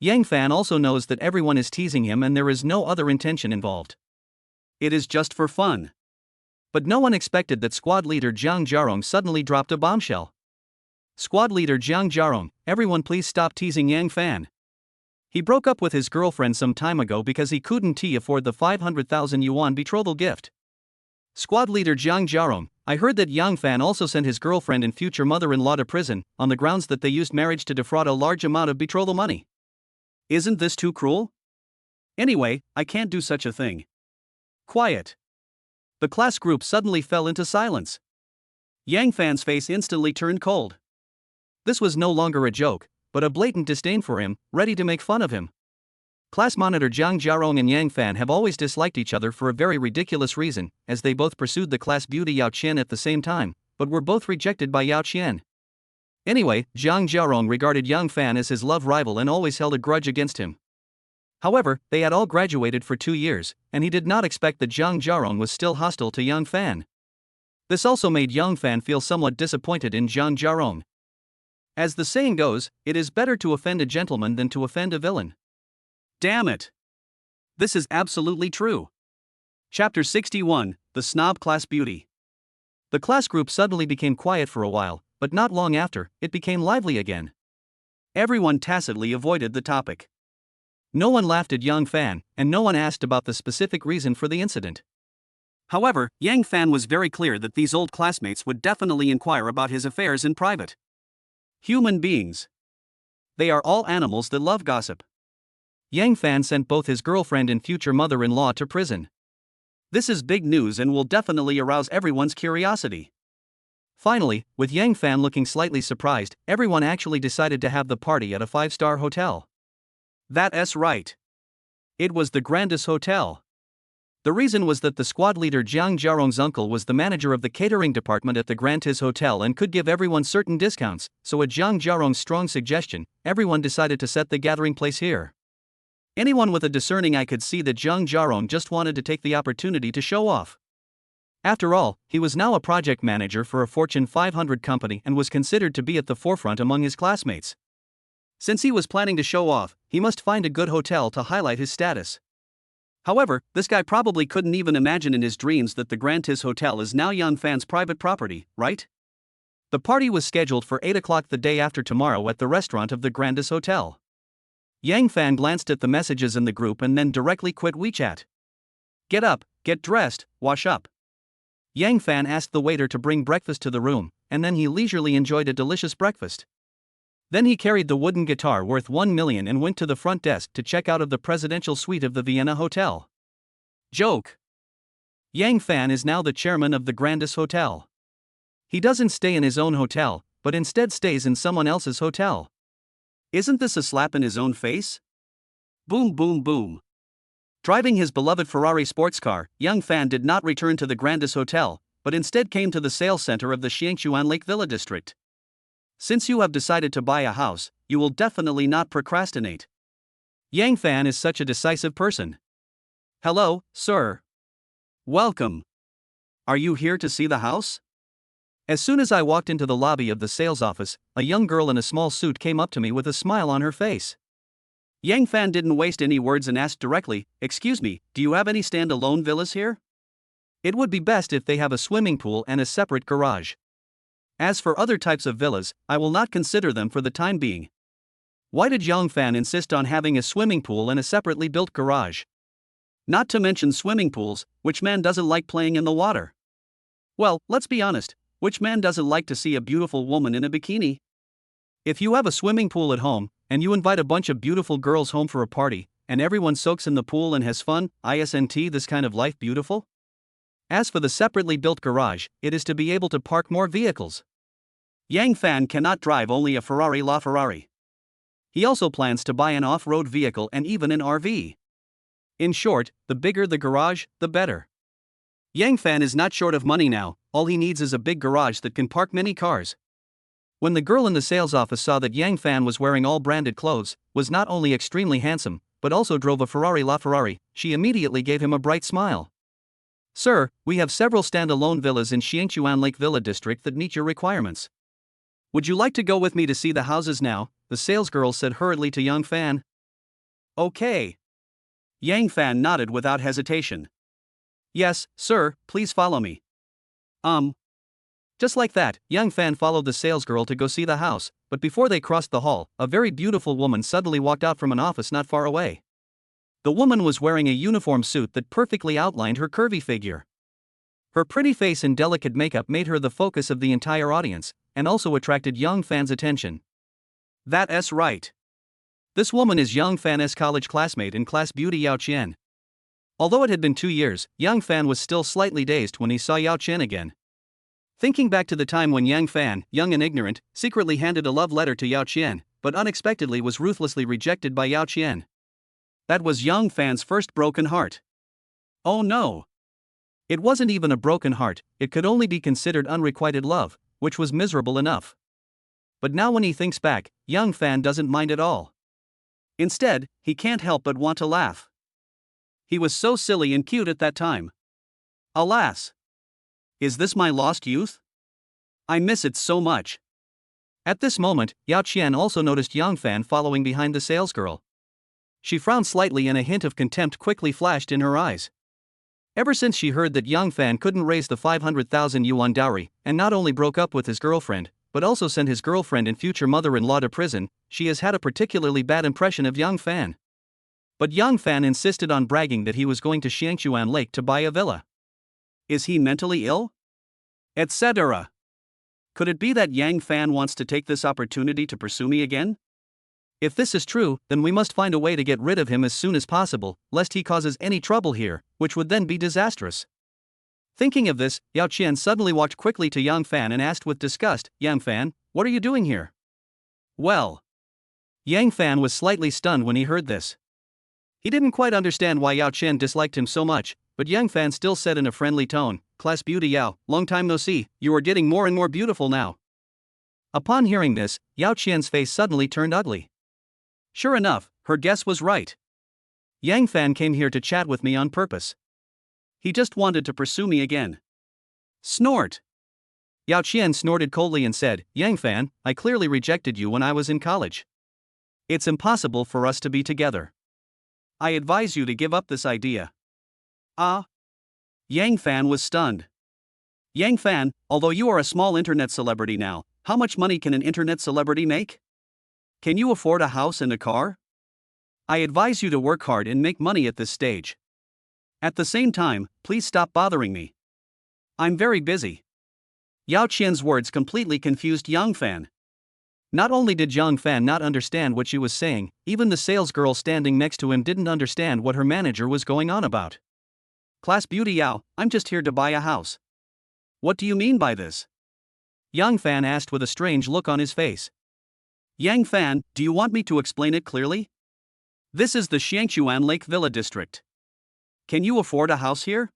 Yang Fan also knows that everyone is teasing him and there is no other intention involved. It is just for fun. But no one expected that squad leader Jiang Jiarong suddenly dropped a bombshell. Squad leader Jiang Jiarong, everyone please stop teasing Yang Fan. He broke up with his girlfriend some time ago because he couldn't afford the 500,000 yuan betrothal gift. Squad leader Jiang Jiarong, I heard that Yang Fan also sent his girlfriend and future mother-in-law to prison, on the grounds that they used marriage to defraud a large amount of betrothal money. Isn't this too cruel? Anyway, I can't do such a thing. Quiet. The class group suddenly fell into silence. Yang Fan's face instantly turned cold. This was no longer a joke, but a blatant disdain for him, ready to make fun of him. Class monitor Jiang Jiarong and Yang Fan have always disliked each other for a very ridiculous reason, as they both pursued the class beauty Yao Qian at the same time, but were both rejected by Yao Qian. Anyway, Jiang Jiarong regarded Yang Fan as his love rival and always held a grudge against him. However, they had all graduated for 2 years, and he did not expect that Jiang Jiarong was still hostile to Yang Fan. This also made Yang Fan feel somewhat disappointed in Jiang Jiarong. As the saying goes, it is better to offend a gentleman than to offend a villain. Damn it! This is absolutely true. Chapter 61, The Snob Class Beauty. The class group suddenly became quiet for a while, but not long after, it became lively again. Everyone tacitly avoided the topic. No one laughed at Yang Fan, and no one asked about the specific reason for the incident. However, Yang Fan was very clear that these old classmates would definitely inquire about his affairs in private. Human beings. They are all animals that love gossip. Yang Fan sent both his girlfriend and future mother-in-law to prison. This is big news and will definitely arouse everyone's curiosity. Finally, with Yang Fan looking slightly surprised, everyone actually decided to have the party at a 5-star hotel. That's right. It was the Grandis Hotel. The reason was that the squad leader Jiang Jiarong's uncle was the manager of the catering department at the Grandis Hotel and could give everyone certain discounts, so at Jiang Jiarong's strong suggestion, everyone decided to set the gathering place here. Anyone with a discerning eye could see that Jiang Jiarong just wanted to take the opportunity to show off. After all, he was now a project manager for a Fortune 500 company and was considered to be at the forefront among his classmates. Since he was planning to show off, he must find a good hotel to highlight his status. However, this guy probably couldn't even imagine in his dreams that the Grandis Hotel is now Yang Fan's private property, right? The party was scheduled for 8 o'clock the day after tomorrow at the restaurant of the Grandis Hotel. Yang Fan glanced at the messages in the group and then directly quit WeChat. Get up, get dressed, wash up. Yang Fan asked the waiter to bring breakfast to the room, and then he leisurely enjoyed a delicious breakfast. Then he carried the wooden guitar worth 1 million and went to the front desk to check out of the presidential suite of the Vienna Hotel. Joke. Yang Fan is now the chairman of the Grandis Hotel. He doesn't stay in his own hotel, but instead stays in someone else's hotel. Isn't this a slap in his own face? Boom boom boom. Driving his beloved Ferrari sports car, Yang Fan did not return to the Grandis Hotel, but instead came to the sales center of the Xiangchuan Lake Villa district. Since you have decided to buy a house, you will definitely not procrastinate. Yang Fan is such a decisive person. Hello, sir. Welcome. Are you here to see the house? As soon as I walked into the lobby of the sales office, a young girl in a small suit came up to me with a smile on her face. Yang Fan didn't waste any words and asked directly, "Excuse me, do you have any stand-alone villas here? It would be best if they have a swimming pool and a separate garage. As for other types of villas, I will not consider them for the time being." Why did Yang Fan insist on having a swimming pool and a separately built garage? Not to mention swimming pools, which man doesn't like playing in the water? Well, let's be honest. Which man doesn't like to see a beautiful woman in a bikini? If you have a swimming pool at home, and you invite a bunch of beautiful girls home for a party, and everyone soaks in the pool and has fun, isn't this kind of life beautiful? As for the separately built garage, it is to be able to park more vehicles. Yang Fan cannot drive only a Ferrari LaFerrari. He also plans to buy an off-road vehicle and even an RV. In short, the bigger the garage, the better. Yang Fan is not short of money now, all he needs is a big garage that can park many cars. When the girl in the sales office saw that Yang Fan was wearing all branded clothes, was not only extremely handsome, but also drove a Ferrari LaFerrari, she immediately gave him a bright smile. "Sir, we have several stand-alone villas in Xiangchuan Lake Villa district that meet your requirements. Would you like to go with me to see the houses now?" the salesgirl said hurriedly to Yang Fan. "Okay." Yang Fan nodded without hesitation. "Yes, sir, please follow me." Just like that, Yang Fan followed the salesgirl to go see the house, but before they crossed the hall, a very beautiful woman suddenly walked out from an office not far away. The woman was wearing a uniform suit that perfectly outlined her curvy figure. Her pretty face and delicate makeup made her the focus of the entire audience, and also attracted Young Fan's attention. That's right. This woman is Young Fan's college classmate and class beauty Yao Qian. Although it had been 2 years, Young Fan was still slightly dazed when he saw Yao Qian again. Thinking back to the time when Yang Fan, young and ignorant, secretly handed a love letter to Yao Qian, but unexpectedly was ruthlessly rejected by Yao Qian. That was Young Fan's first broken heart. Oh no! It wasn't even a broken heart, it could only be considered unrequited love, which was miserable enough. But now when he thinks back, Young Fan doesn't mind at all. Instead, he can't help but want to laugh. He was so silly and cute at that time. Alas! Is this my lost youth? I miss it so much. At this moment, Yao Qian also noticed Young Fan following behind the salesgirl. She frowned slightly and a hint of contempt quickly flashed in her eyes. Ever since she heard that Young Fan couldn't raise the 500,000 yuan dowry, and not only broke up with his girlfriend, but also sent his girlfriend and future mother-in-law to prison, she has had a particularly bad impression of Young Fan. But Young Fan insisted on bragging that he was going to Xiangchuan Lake to buy a villa. Is he mentally ill? Etc. Could it be that Yang Fan wants to take this opportunity to pursue me again? If this is true, then we must find a way to get rid of him as soon as possible, lest he causes any trouble here, which would then be disastrous. Thinking of this, Yao Qian suddenly walked quickly to Yang Fan and asked with disgust, Yang Fan, what are you doing here? Well. Yang Fan was slightly stunned when he heard this. He didn't quite understand why Yao Qian disliked him so much, but Yang Fan still said in a friendly tone, Class beauty Yao, long time no see, you are getting more and more beautiful now. Upon hearing this, Yao Qian's face suddenly turned ugly. Sure enough, her guess was right. Yang Fan came here to chat with me on purpose. He just wanted to pursue me again. Snort! Yao Qian snorted coldly and said, Yang Fan, I clearly rejected you when I was in college. It's impossible for us to be together. I advise you to give up this idea. Ah? Yang Fan was stunned. Yang Fan, although you are a small internet celebrity now, how much money can an internet celebrity make? Can you afford a house and a car? I advise you to work hard and make money at this stage. At the same time, please stop bothering me. I'm very busy. Yao Qian's words completely confused Yang Fan. Not only did Yang Fan not understand what she was saying, even the salesgirl standing next to him didn't understand what her manager was going on about. Class beauty Yao, I'm just here to buy a house. What do you mean by this? Yang Fan asked with a strange look on his face. Yang Fan, do you want me to explain it clearly? This is the Xiangchuan Lake Villa District. Can you afford a house here?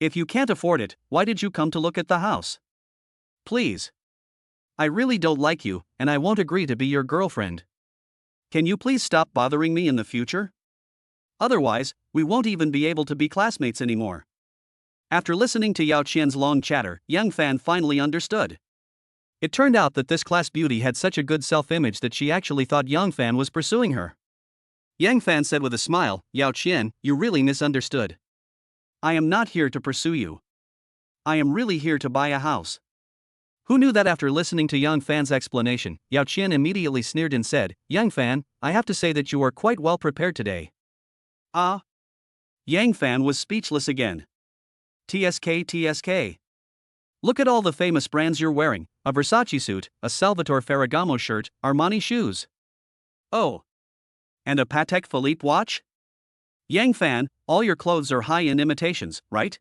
If you can't afford it, why did you come to look at the house? Please. I really don't like you, and I won't agree to be your girlfriend. Can you please stop bothering me in the future? Otherwise, we won't even be able to be classmates anymore. After listening to Yao Qian's long chatter, Yang Fan finally understood. It turned out that this class beauty had such a good self-image that she actually thought Yang Fan was pursuing her. Yang Fan said with a smile, Yao Qian, you really misunderstood. I am not here to pursue you. I am really here to buy a house. Who knew that after listening to Yang Fan's explanation, Yao Qian immediately sneered and said, Yang Fan, I have to say that you are quite well prepared today. Ah? Yang Fan was speechless again. TSK. Look at all the famous brands you're wearing, a Versace suit, a Salvatore Ferragamo shirt, Armani shoes. Oh. And a Patek Philippe watch? Yang Fan, all your clothes are high-end imitations, right?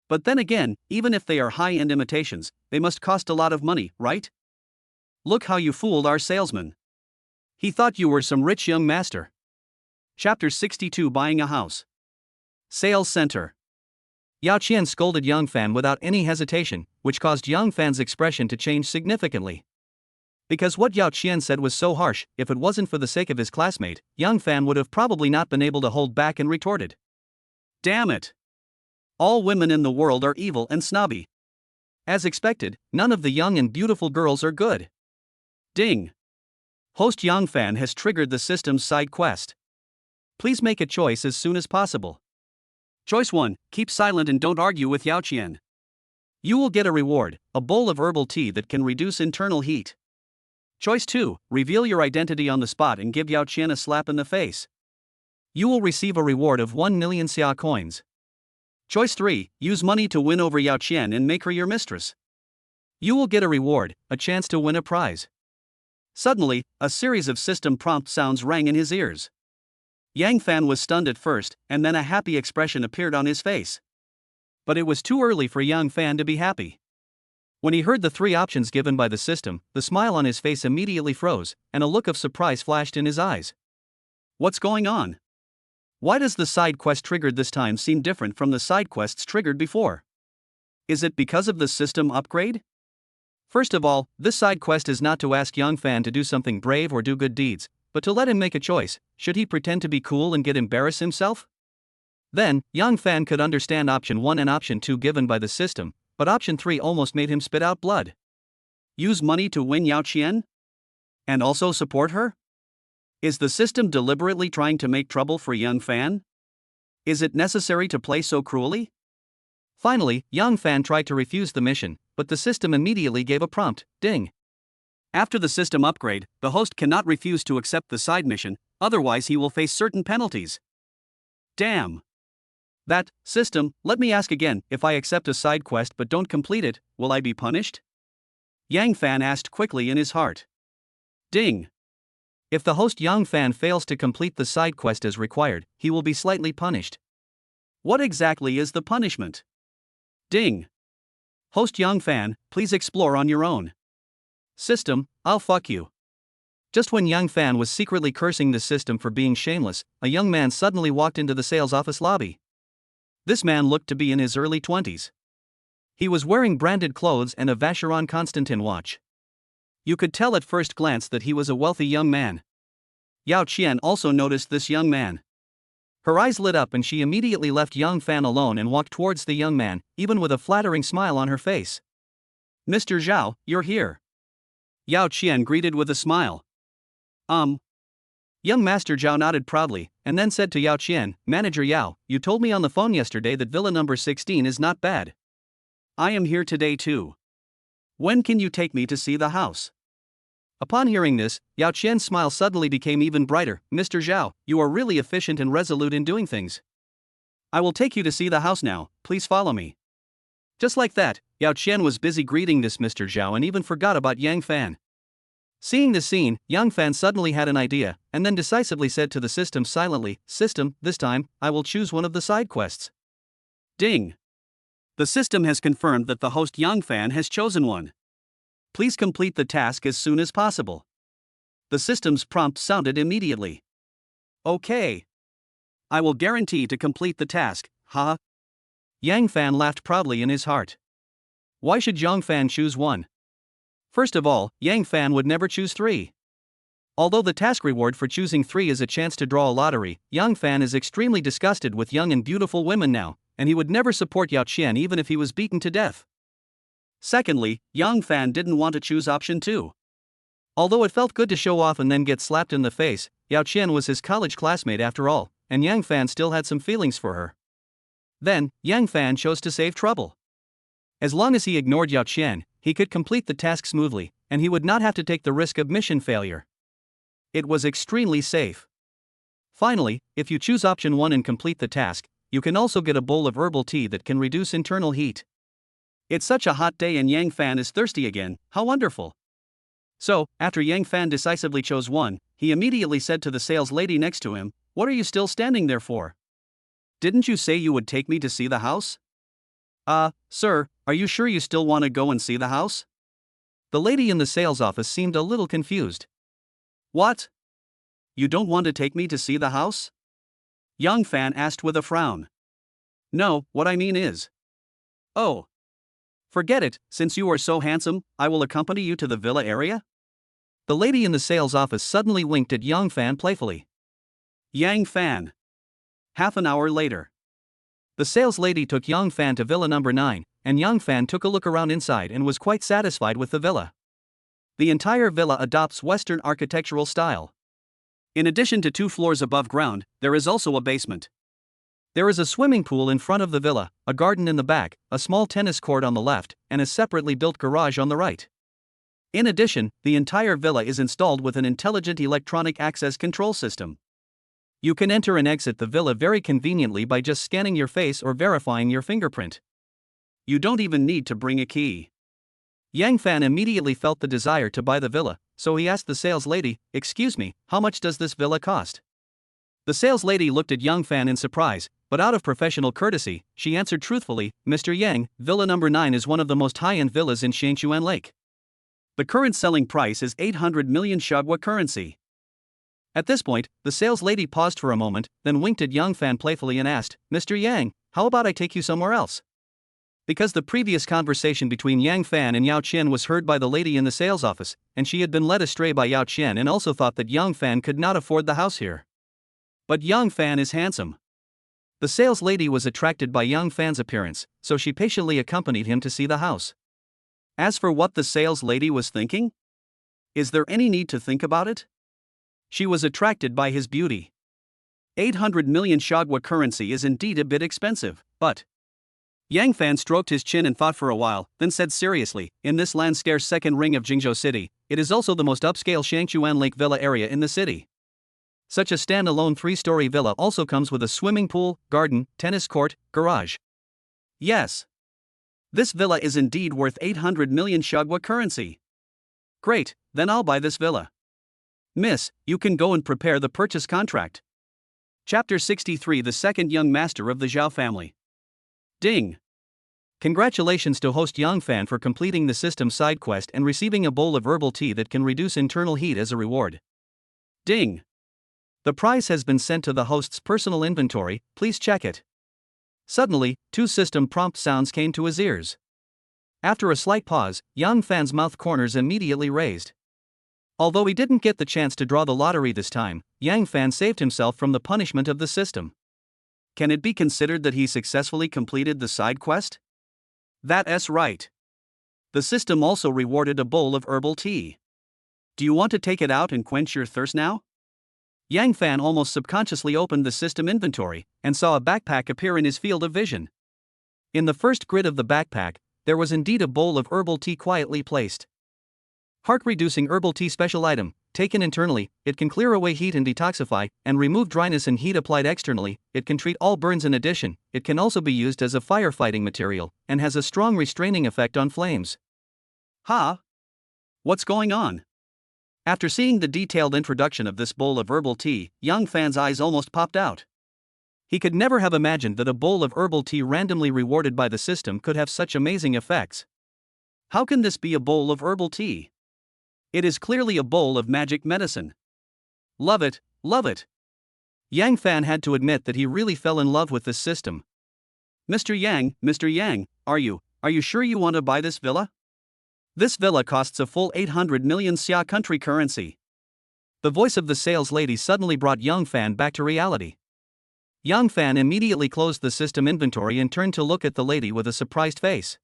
But then again, even if they are high-end imitations, they must cost a lot of money, right? Look how you fooled our salesman. He thought you were some rich young master. Chapter 62 Buying a House. Sales Center. Yao Qian scolded Yang Fan without any hesitation, which caused Yang Fan's expression to change significantly. Because what Yao Qian said was so harsh, if it wasn't for the sake of his classmate, Yang Fan would have probably not been able to hold back and retorted. Damn it! All women in the world are evil and snobby. As expected, none of the young and beautiful girls are good. Ding! Host Yang Fan has triggered the system's side quest. Please make a choice as soon as possible. Choice 1, keep silent and don't argue with Yao Qian. You will get a reward, a bowl of herbal tea that can reduce internal heat. Choice 2, reveal your identity on the spot and give Yao Qian a slap in the face. You will receive a reward of 1 million xia coins. Choice 3. Use money to win over Yao Qian and make her your mistress. You will get a reward, a chance to win a prize. Suddenly, a series of system prompt sounds rang in his ears. Yang Fan was stunned at first, and then a happy expression appeared on his face. But it was too early for Yang Fan to be happy. When he heard the 3 options given by the system, the smile on his face immediately froze, and a look of surprise flashed in his eyes. What's going on? Why does the side quest triggered this time seem different from the side quests triggered before? Is it because of the system upgrade? First of all, this side quest is not to ask Yang Fan to do something brave or do good deeds, but to let him make a choice. Should he pretend to be cool and get embarrassed himself? Then, Yang Fan could understand option 1 and option 2 given by the system, but option 3 almost made him spit out blood. Use money to win Yao Qian? And also support her? Is the system deliberately trying to make trouble for Yang Fan? Is it necessary to play so cruelly? Finally, Yang Fan tried to refuse the mission, but the system immediately gave a prompt, ding. After the system upgrade, the host cannot refuse to accept the side mission, otherwise he will face certain penalties. Damn. That, system, let me ask again, if I accept a side quest but don't complete it, will I be punished? Yang Fan asked quickly in his heart. Ding. If the host Yang Fan fails to complete the side quest as required, he will be slightly punished. What exactly is the punishment? Ding. Host Yang Fan, please explore on your own. System, I'll fuck you. Just when Yang Fan was secretly cursing the system for being shameless, a young man suddenly walked into the sales office lobby. This man looked to be in his early 20s. He was wearing branded clothes and a Vacheron Constantin watch. You could tell at first glance that he was a wealthy young man. Yao Qian also noticed this young man. Her eyes lit up and she immediately left Yang Fan alone and walked towards the young man, even with a flattering smile on her face. Mr. Zhao, you're here. Yao Qian greeted with a smile. Young Master Zhao nodded proudly, and then said to Yao Qian, Manager Yao, you told me on the phone yesterday that Villa number 16 is not bad. I am here today too. When can you take me to see the house? Upon hearing this, Yao Qian's smile suddenly became even brighter. Mr. Zhao, you are really efficient and resolute in doing things. I will take you to see the house now, please follow me. Just like that, Yao Qian was busy greeting this Mr. Zhao and even forgot about Yang Fan. Seeing this scene, Yang Fan suddenly had an idea, and then decisively said to the system silently, System, this time, I will choose one of the side quests. Ding. The system has confirmed that the host Yang Fan has chosen one. Please complete the task as soon as possible. The system's prompt sounded immediately. Okay. I will guarantee to complete the task, haha. Yang Fan laughed proudly in his heart. Why should Yang Fan choose one? First of all, Yang Fan would never choose 3. Although the task reward for choosing 3 is a chance to draw a lottery, Yang Fan is extremely disgusted with young and beautiful women now, and he would never support Yao Qian even if he was beaten to death. Secondly, Yang Fan didn't want to choose option 2. Although it felt good to show off and then get slapped in the face, Yao Qian was his college classmate after all, and Yang Fan still had some feelings for her. Then, Yang Fan chose to save trouble. As long as he ignored Yao Qian, he could complete the task smoothly, and he would not have to take the risk of mission failure. It was extremely safe. Finally, if you choose option 1 and complete the task, you can also get a bowl of herbal tea that can reduce internal heat. It's such a hot day and Yang Fan is thirsty again, how wonderful. So, after Yang Fan decisively chose 1, he immediately said to the sales lady next to him, What are you still standing there for? Didn't you say you would take me to see the house? Sir, are you sure you still want to go and see the house? The lady in the sales office seemed a little confused. What? You don't want to take me to see the house? Yang Fan asked with a frown. No, what I mean is. Oh. Forget it, since you are so handsome, I will accompany you to the villa area? The lady in the sales office suddenly winked at Yang Fan playfully. Yang Fan. Half an hour later. The sales lady took Yang Fan to villa number 9, and Yang Fan took a look around inside and was quite satisfied with the villa. The entire villa adopts Western architectural style. In addition to 2 floors above ground, there is also a basement. There is a swimming pool in front of the villa, a garden in the back, a small tennis court on the left, and a separately built garage on the right. In addition, the entire villa is installed with an intelligent electronic access control system. You can enter and exit the villa very conveniently by just scanning your face or verifying your fingerprint. You don't even need to bring a key. Yang Fan immediately felt the desire to buy the villa, so he asked the sales lady, "Excuse me, how much does this villa cost?" The sales lady looked at Yang Fan in surprise, but out of professional courtesy, she answered truthfully, "Mr. Yang, Villa number 9 is one of the most high-end villas in Shangchuan Lake. The current selling price is 800 million Shagwa currency." At this point, the sales lady paused for a moment, then winked at Yang Fan playfully and asked, "Mr. Yang, how about I take you somewhere else?" Because the previous conversation between Yang Fan and Yao Qian was heard by the lady in the sales office, and she had been led astray by Yao Qian and also thought that Yang Fan could not afford the house here. But Yang Fan is handsome. The sales lady was attracted by Yang Fan's appearance, so she patiently accompanied him to see the house. As for what the sales lady was thinking, is there any need to think about it? She was attracted by his beauty. 800 million Shagwa currency is indeed a bit expensive, but Yang Fan stroked his chin and thought for a while, then said seriously, "In this land-scarce second ring of Jingzhou City, it is also the most upscale Shangchuan Lake villa area in the city. Such a stand-alone 3-story villa also comes with a swimming pool, garden, tennis court, garage. Yes. This villa is indeed worth 800 million Shagwa currency. Great, then I'll buy this villa. Miss, you can go and prepare the purchase contract." Chapter 63 The second young master of the Zhao family. Ding! Congratulations to host Yang Fan for completing the system side quest and receiving a bowl of herbal tea that can reduce internal heat as a reward. Ding! The prize has been sent to the host's personal inventory, please check it. Suddenly, 2 system prompt sounds came to his ears. After a slight pause, Yang Fan's mouth corners immediately raised. Although he didn't get the chance to draw the lottery this time, Yang Fan saved himself from the punishment of the system. Can it be considered that he successfully completed the side quest? That's right. The system also rewarded a bowl of herbal tea. Do you want to take it out and quench your thirst now? Yang Fan almost subconsciously opened the system inventory and saw a backpack appear in his field of vision. In the first grid of the backpack, there was indeed a bowl of herbal tea quietly placed. Heart-reducing herbal tea special item. Taken internally, it can clear away heat and detoxify, and remove dryness and heat applied externally. It can treat all burns. In addition, it can also be used as a firefighting material, and has a strong restraining effect on flames. Ha! What's going on? After seeing the detailed introduction of this bowl of herbal tea, Yang Fan's eyes almost popped out. He could never have imagined that a bowl of herbal tea randomly rewarded by the system could have such amazing effects. How can this be a bowl of herbal tea? It is clearly a bowl of magic medicine. Love it, love it. Yang Fan had to admit that he really fell in love with this system. Mr. Yang, are you sure you want to buy this villa? This villa costs a full 800 million Xia country currency. The voice of the sales lady suddenly brought Yang Fan back to reality. Yang Fan immediately closed the system inventory and turned to look at the lady with a surprised face.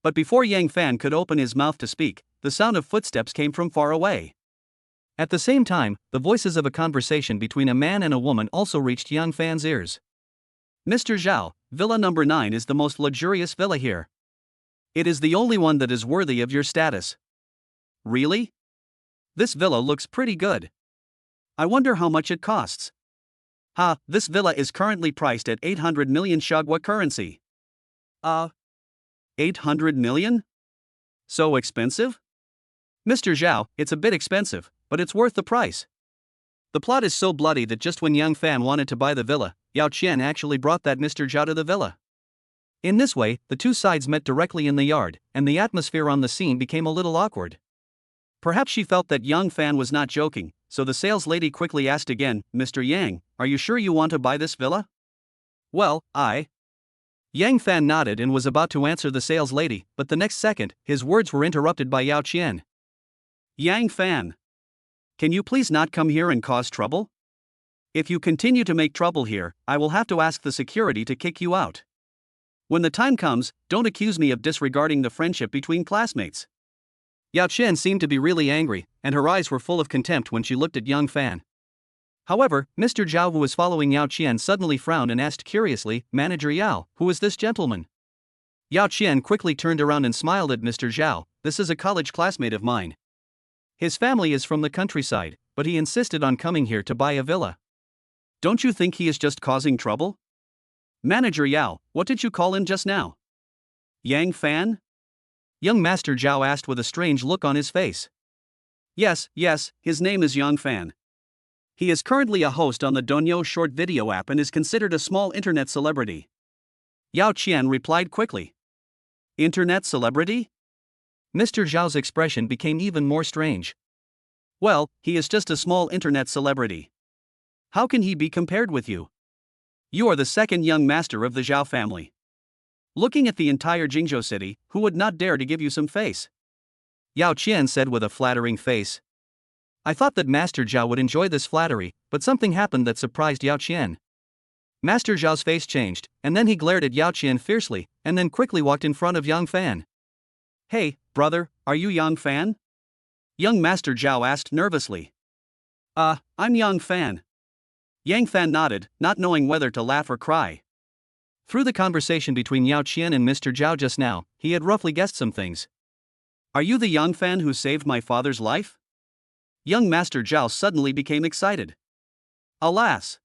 But before Yang Fan could open his mouth to speak, the sound of footsteps came from far away. At the same time, the voices of a conversation between a man and a woman also reached Yang Fan's ears. "Mr. Zhao, Villa number 9 is the most luxurious villa here. It is the only one that is worthy of your status." "Really? This villa looks pretty good. I wonder how much it costs." This villa is currently priced at 800 million Shagwa currency." 800 million? So expensive? "Mr. Zhao, it's a bit expensive, but it's worth the price." The plot is so bloody that just when Yang Fan wanted to buy the villa, Yao Qian actually brought that Mr. Zhao to the villa. In this way, the two sides met directly in the yard, and the atmosphere on the scene became a little awkward. Perhaps she felt that Yang Fan was not joking, so the sales lady quickly asked again, "Mr. Yang, are you sure you want to buy this villa?" "Well, Yang Fan nodded and was about to answer the sales lady, but the next second, his words were interrupted by Yao Qian. "Yang Fan, can you please not come here and cause trouble? If you continue to make trouble here, I will have to ask the security to kick you out. When the time comes, don't accuse me of disregarding the friendship between classmates." Yao Qian seemed to be really angry, and her eyes were full of contempt when she looked at Yang Fan. However, Mr. Zhao, who was following Yao Qian, suddenly frowned and asked curiously, "Manager Yao, who is this gentleman?" Yao Qian quickly turned around and smiled at Mr. Zhao. "This is a college classmate of mine. His family is from the countryside, but he insisted on coming here to buy a villa." Don't you think he is just causing trouble? Manager Yao, what did you call him just now? Yang Fan? Young Master Zhao asked with a strange look on his face. Yes, his name is Yang Fan. He is currently a host on the Donyo short video app and is considered a small internet celebrity. Yao Qian replied quickly. Internet celebrity? Mr. Zhao's expression became even more strange. Well, he is just a small internet celebrity. How can he be compared with you? You are the second young master of the Zhao family. Looking at the entire Jingzhou city, who would not dare to give you some face? Yao Qian said with a flattering face. I thought that Master Zhao would enjoy this flattery, but something happened that surprised Yao Qian. Master Zhao's face changed, and then he glared at Yao Qian fiercely, and then quickly walked in front of Yang Fan. Hey, brother, are you Yang Fan? Young Master Zhao asked nervously. I'm Yang Fan. Yang Fan nodded, not knowing whether to laugh or cry. Through the conversation between Yao Qian and Mr. Zhao just now, he had roughly guessed some things. Are you the Yang Fan who saved my father's life? Young Master Zhao suddenly became excited. Alas!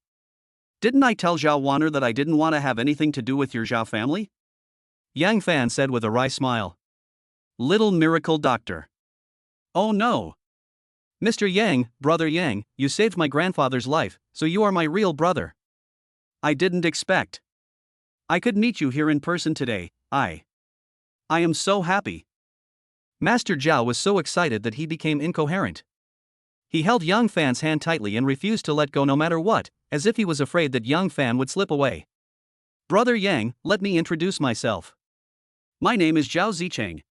Didn't I tell Zhao Wanner that I didn't want to have anything to do with your Zhao family? Yang Fan said with a wry smile. Little miracle doctor. Oh no! Mr. Yang, brother Yang, you saved my grandfather's life, so you are my real brother. I didn't expect I could meet you here in person today. I am so happy. Master Zhao was so excited that he became incoherent. He held Yang Fan's hand tightly and refused to let go no matter what, as if he was afraid that Yang Fan would slip away. Brother Yang, let me introduce myself. My name is Zhao Zicheng.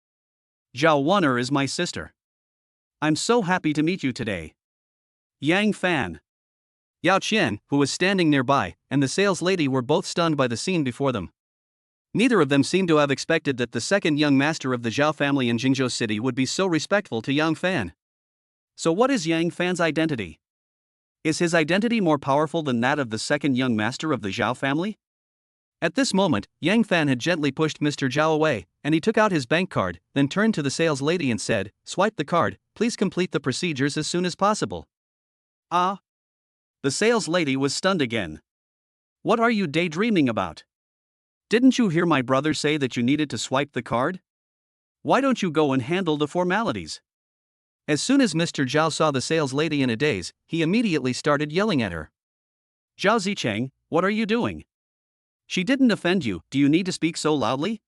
Zhao Wanner is my sister. I'm so happy to meet you today. Yang Fan. Yao Qian, who was standing nearby, and the sales lady were both stunned by the scene before them. Neither of them seemed to have expected that the second young master of the Zhao family in Jingzhou City would be so respectful to Yang Fan. So what is Yang Fan's identity? Is his identity more powerful than that of the second young master of the Zhao family? At this moment, Yang Fan had gently pushed Mr. Zhao away, and he took out his bank card, then turned to the sales lady and said, "Swipe the card, please complete the procedures as soon as possible." Ah! The sales lady was stunned again. What are you daydreaming about? Didn't you hear my brother say that you needed to swipe the card? Why don't you go and handle the formalities? As soon as Mr. Zhao saw the sales lady in a daze, he immediately started yelling at her. Zhao Zicheng, what are you doing? She didn't offend you, do you need to speak so loudly?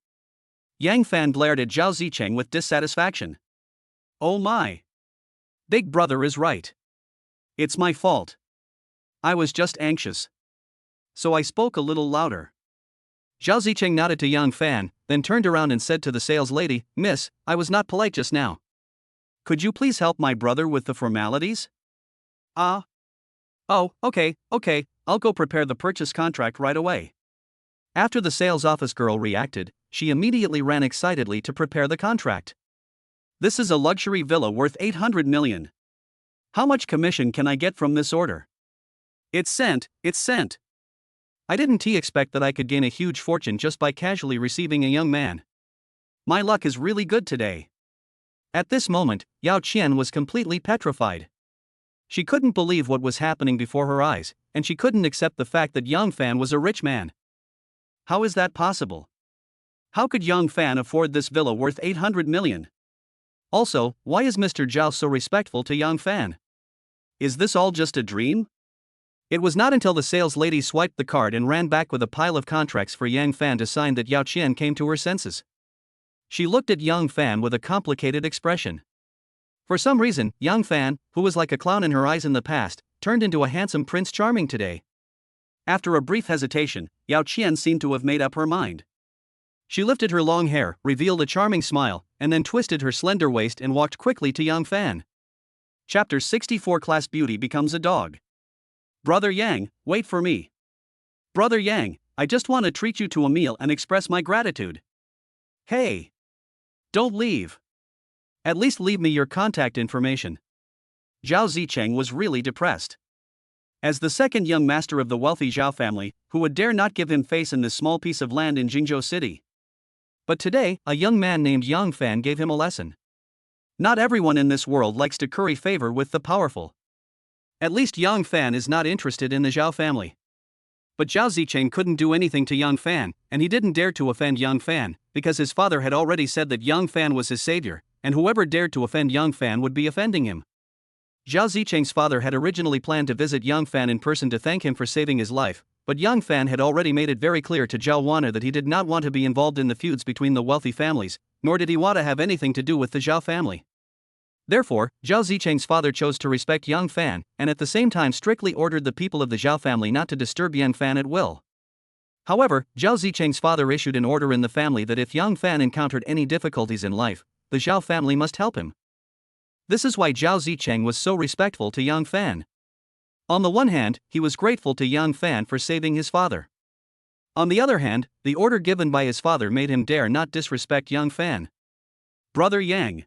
Yang Fan glared at Zhao Zicheng with dissatisfaction. Oh my! Big brother is right. It's my fault. I was just anxious. So I spoke a little louder. Zhao Zicheng nodded to Yang Fan, then turned around and said to the sales lady, Miss, I was not polite just now. Could you please help my brother with the formalities? Oh, okay, I'll go prepare the purchase contract right away. After the sales office girl reacted, she immediately ran excitedly to prepare the contract. This is a luxury villa worth 800 million. How much commission can I get from this order? It's sent. I didn't expect that I could gain a huge fortune just by casually receiving a young man. My luck is really good today. At this moment, Yao Qian was completely petrified. She couldn't believe what was happening before her eyes, and she couldn't accept the fact that Yang Fan was a rich man. How is that possible? How could Yang Fan afford this villa worth 800 million? Also, why is Mr. Zhao so respectful to Yang Fan? Is this all just a dream? It was not until the sales lady swiped the card and ran back with a pile of contracts for Yang Fan to sign that Yao Qian came to her senses. She looked at Yang Fan with a complicated expression. For some reason, Yang Fan, who was like a clown in her eyes in the past, turned into a handsome Prince Charming today. After a brief hesitation, Yao Qian seemed to have made up her mind. She lifted her long hair, revealed a charming smile, and then twisted her slender waist and walked quickly to Yang Fan. Chapter 64 Class Beauty Becomes a Dog. Brother Yang, wait for me. Brother Yang, I just want to treat you to a meal and express my gratitude. Hey! Don't leave. At least leave me your contact information. Zhao Zicheng was really depressed. As the second young master of the wealthy Zhao family, who would dare not give him face in this small piece of land in Jingzhou City? But today, a young man named Yang Fan gave him a lesson. Not everyone in this world likes to curry favor with the powerful. At least Yang Fan is not interested in the Zhao family. But Zhao Zicheng couldn't do anything to Yang Fan, and he didn't dare to offend Yang Fan, because his father had already said that Yang Fan was his savior, and whoever dared to offend Yang Fan would be offending him. Zhao Zicheng's father had originally planned to visit Yang Fan in person to thank him for saving his life, but Yang Fan had already made it very clear to Zhao Wana that he did not want to be involved in the feuds between the wealthy families, nor did he want to have anything to do with the Zhao family. Therefore, Zhao Zicheng's father chose to respect Yang Fan, and at the same time strictly ordered the people of the Zhao family not to disturb Yang Fan at will. However, Zhao Zicheng's father issued an order in the family that if Yang Fan encountered any difficulties in life, the Zhao family must help him. This is why Zhao Zicheng was so respectful to Yang Fan. On the one hand, he was grateful to Yang Fan for saving his father. On the other hand, the order given by his father made him dare not disrespect Yang Fan. Brother Yang.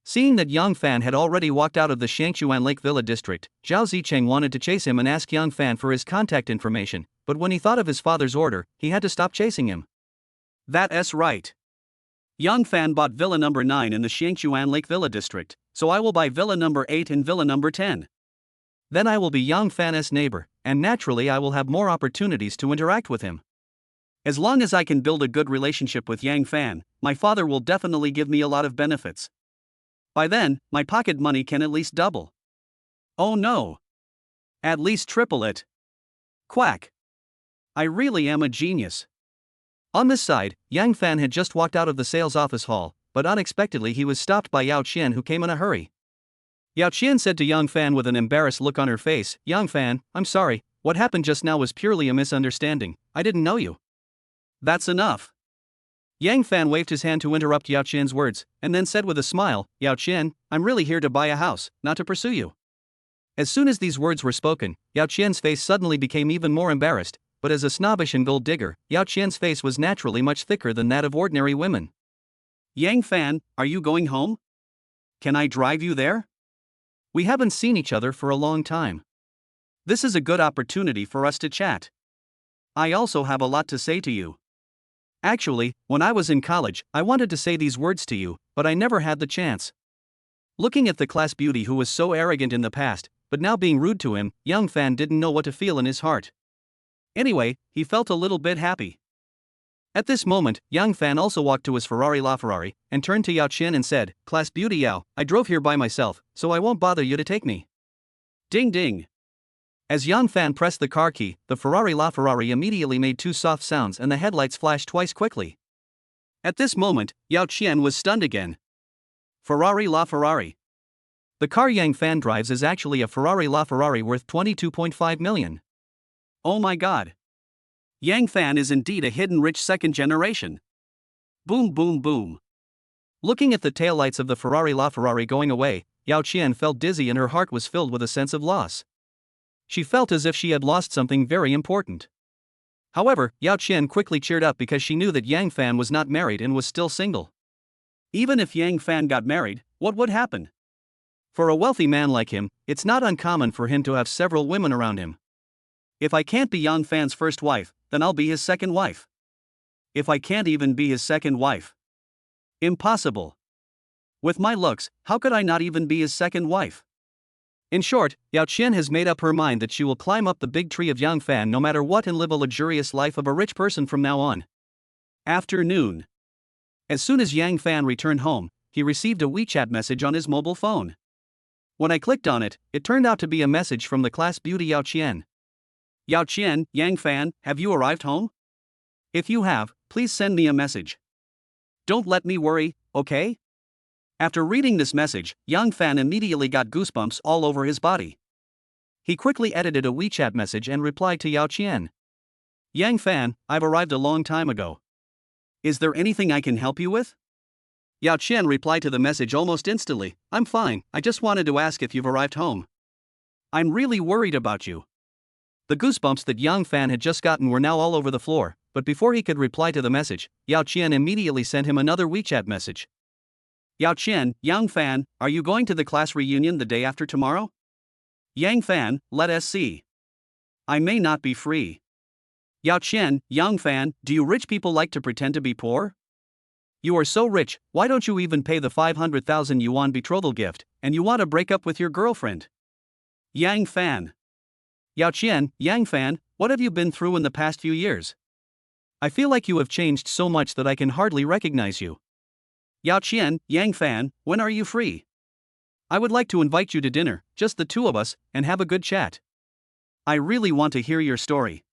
Seeing that Yang Fan had already walked out of the Shangchuan Lake Villa district, Zhao Zicheng wanted to chase him and ask Yang Fan for his contact information, but when he thought of his father's order, he had to stop chasing him. That's right. Yang Fan bought Villa number 9 in the Shangchuan Lake Villa district, so I will buy Villa number 8 and Villa number 10. Then I will be Yang Fan's neighbor, and naturally I will have more opportunities to interact with him. As long as I can build a good relationship with Yang Fan, my father will definitely give me a lot of benefits. By then, my pocket money can at least double. Oh no! At least triple it. Quack! I really am a genius. On this side, Yang Fan had just walked out of the sales office hall, but unexpectedly he was stopped by Yao Qian, who came in a hurry. Yao Qian said to Yang Fan with an embarrassed look on her face, "Yang Fan, I'm sorry, what happened just now was purely a misunderstanding, I didn't know you." That's enough. Yang Fan waved his hand to interrupt Yao Qian's words, and then said with a smile, "Yao Qian, I'm really here to buy a house, not to pursue you." As soon as these words were spoken, Yao Qian's face suddenly became even more embarrassed, but as a snobbish and gold digger, Yao Qian's face was naturally much thicker than that of ordinary women. "Yang Fan, are you going home? Can I drive you there? We haven't seen each other for a long time. This is a good opportunity for us to chat. I also have a lot to say to you. Actually, when I was in college, I wanted to say these words to you, but I never had the chance." Looking at the class beauty who was so arrogant in the past, but now being rude to him, Yang Fan didn't know what to feel in his heart. Anyway, he felt a little bit happy. At this moment, Yang Fan also walked to his Ferrari LaFerrari, and turned to Yao Qian and said, "Class beauty Yao, I drove here by myself, so I won't bother you to take me." Ding ding. As Yang Fan pressed the car key, the Ferrari LaFerrari immediately made two soft sounds and the headlights flashed twice quickly. At this moment, Yao Qian was stunned again. Ferrari LaFerrari. The car Yang Fan drives is actually a Ferrari LaFerrari worth 22.5 million. Oh my god. Yang Fan is indeed a hidden rich second generation. Boom boom boom. Looking at the taillights of the Ferrari LaFerrari going away, Yao Qian felt dizzy and her heart was filled with a sense of loss. She felt as if she had lost something very important. However, Yao Qian quickly cheered up because she knew that Yang Fan was not married and was still single. Even if Yang Fan got married, what would happen? For a wealthy man like him, it's not uncommon for him to have several women around him. If I can't be Yang Fan's first wife, then I'll be his second wife. If I can't even be his second wife. Impossible. With my looks, how could I not even be his second wife? In short, Yao Qian has made up her mind that she will climb up the big tree of Yang Fan no matter what and live a luxurious life of a rich person from now on. Afternoon. As soon as Yang Fan returned home, he received a WeChat message on his mobile phone. When I clicked on it, it turned out to be a message from the class beauty Yao Qian. "Yao Qian, Yang Fan, have you arrived home? If you have, please send me a message. Don't let me worry, okay?" After reading this message, Yang Fan immediately got goosebumps all over his body. He quickly edited a WeChat message and replied to Yao Qian. "Yang Fan, I've arrived a long time ago. Is there anything I can help you with?" Yao Qian replied to the message almost instantly, "I'm fine, I just wanted to ask if you've arrived home. I'm really worried about you." The goosebumps that Yang Fan had just gotten were now all over the floor, but before he could reply to the message, Yao Qian immediately sent him another WeChat message. "Yao Qian, Yang Fan, are you going to the class reunion the day after tomorrow? Yang Fan, let us see. I may not be free. Yao Qian, Yang Fan, do you rich people like to pretend to be poor? You are so rich, why don't you even pay the 500,000 yuan betrothal gift, and you want to break up with your girlfriend? Yang Fan. Yao Qian, Yang Fan, what have you been through in the past few years? I feel like you have changed so much that I can hardly recognize you. Yao Qian, Yang Fan, when are you free? I would like to invite you to dinner, just the two of us, and have a good chat. I really want to hear your story.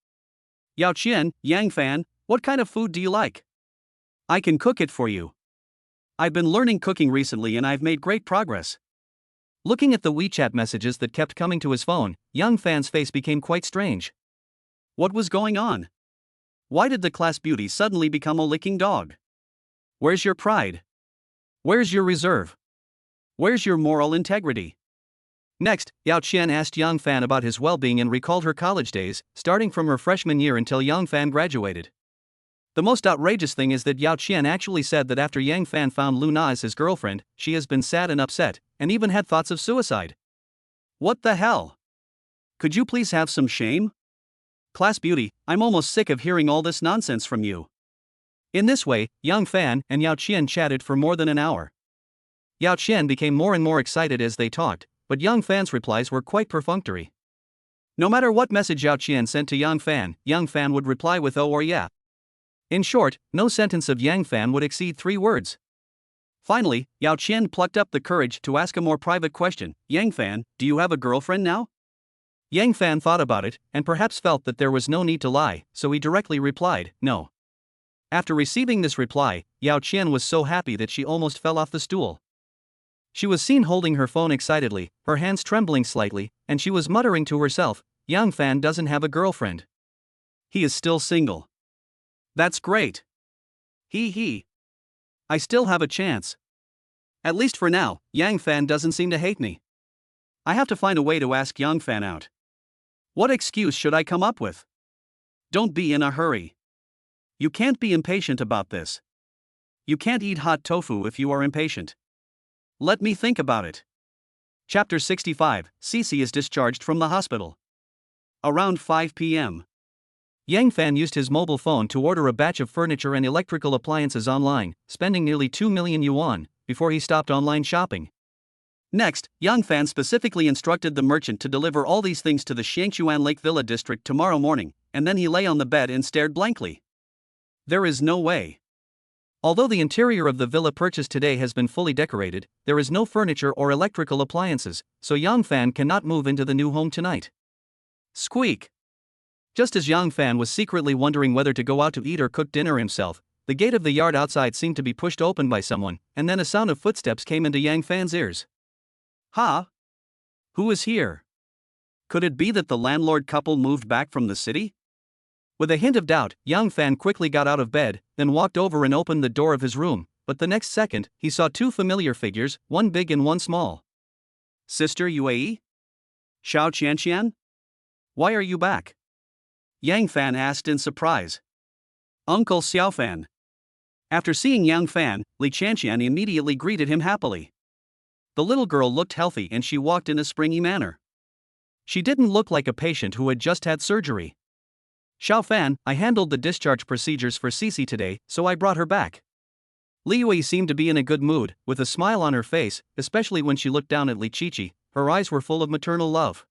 Yao Qian, Yang Fan, what kind of food do you like? I can cook it for you. I've been learning cooking recently and I've made great progress. Looking at the WeChat messages that kept coming to his phone, Yang Fan's face became quite strange. What was going on? Why did the class beauty suddenly become a licking dog? Where's your pride? Where's your reserve? Where's your moral integrity? Next, Yao Qian asked Yang Fan about his well-being and recalled her college days, starting from her freshman year until Yang Fan graduated. The most outrageous thing is that Yao Qian actually said that after Yang Fan found Lu Na as his girlfriend, she has been sad and upset, and even had thoughts of suicide. What the hell? Could you please have some shame? Class beauty, I'm almost sick of hearing all this nonsense from you. In this way, Yang Fan and Yao Qian chatted for more than an hour. Yao Qian became more and more excited as they talked, but Yang Fan's replies were quite perfunctory. No matter what message Yao Qian sent to Yang Fan would reply with oh or yeah. In short, no sentence of Yang Fan would exceed 3 words. Finally, Yao Qian plucked up the courage to ask a more private question. Yang Fan, do you have a girlfriend now? Yang Fan thought about it, and perhaps felt that there was no need to lie, so he directly replied, no. After receiving this reply, Yao Qian was so happy that she almost fell off the stool. She was seen holding her phone excitedly, her hands trembling slightly, and she was muttering to herself, Yang Fan doesn't have a girlfriend. He is still single. That's great. He. I still have a chance. At least for now, Yang Fan doesn't seem to hate me. I have to find a way to ask Yang Fan out. What excuse should I come up with? Don't be in a hurry. You can't be impatient about this. You can't eat hot tofu if you are impatient. Let me think about it. Chapter 65, Cece is discharged from the hospital. Around 5 p.m. Yang Fan used his mobile phone to order a batch of furniture and electrical appliances online, spending nearly 2 million yuan, before he stopped online shopping. Next, Yang Fan specifically instructed the merchant to deliver all these things to the Xiangchuan Lake Villa district tomorrow morning, and then he lay on the bed and stared blankly. There is no way. Although the interior of the villa purchased today has been fully decorated, there is no furniture or electrical appliances, so Yang Fan cannot move into the new home tonight. Squeak! Just as Yang Fan was secretly wondering whether to go out to eat or cook dinner himself, the gate of the yard outside seemed to be pushed open by someone, and then a sound of footsteps came into Yang Fan's ears. Ha! Who is here? Could it be that the landlord couple moved back from the city? With a hint of doubt, Yang Fan quickly got out of bed, then walked over and opened the door of his room, but the next second, he saw 2 familiar figures, one big and one small. Sister Yue? Xiao Qianqian? Why are you back? Yang Fan asked in surprise. Uncle Xiao Fan. After seeing Yang Fan, Li Qianqian immediately greeted him happily. The little girl looked healthy and she walked in a springy manner. She didn't look like a patient who had just had surgery. Xiao Fan, I handled the discharge procedures for Cece today, so I brought her back. Li Yue seemed to be in a good mood, with a smile on her face, especially when she looked down at Li Qiqi. Her eyes were full of maternal love.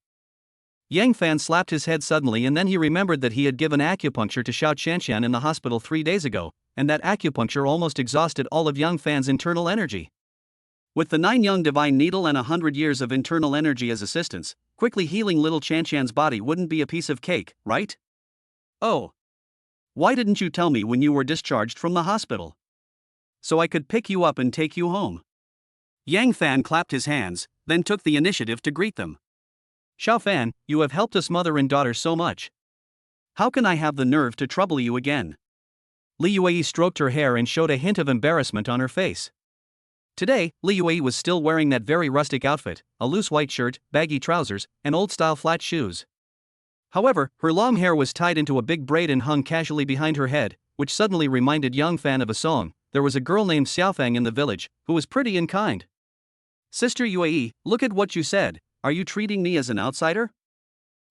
Yang Fan slapped his head suddenly and then he remembered that he had given acupuncture to Xiao Qianqian in the hospital 3 days ago, and that acupuncture almost exhausted all of Yang Fan's internal energy. With the 9 young divine needle and 100 years of internal energy as assistance, quickly healing little Qianqian's body wouldn't be a piece of cake, right? Oh. Why didn't you tell me when you were discharged from the hospital? So I could pick you up and take you home. Yang Fan clapped his hands, then took the initiative to greet them. Xiao Fan, you have helped us mother and daughter so much. How can I have the nerve to trouble you again? Li Yue stroked her hair and showed a hint of embarrassment on her face. Today, Li Yue was still wearing that very rustic outfit, a loose white shirt, baggy trousers, and old-style flat shoes. However, her long hair was tied into a big braid and hung casually behind her head, which suddenly reminded Yang Fan of a song. There was a girl named Xiaofang in the village, who was pretty and kind. Sister Yue, look at what you said. Are you treating me as an outsider?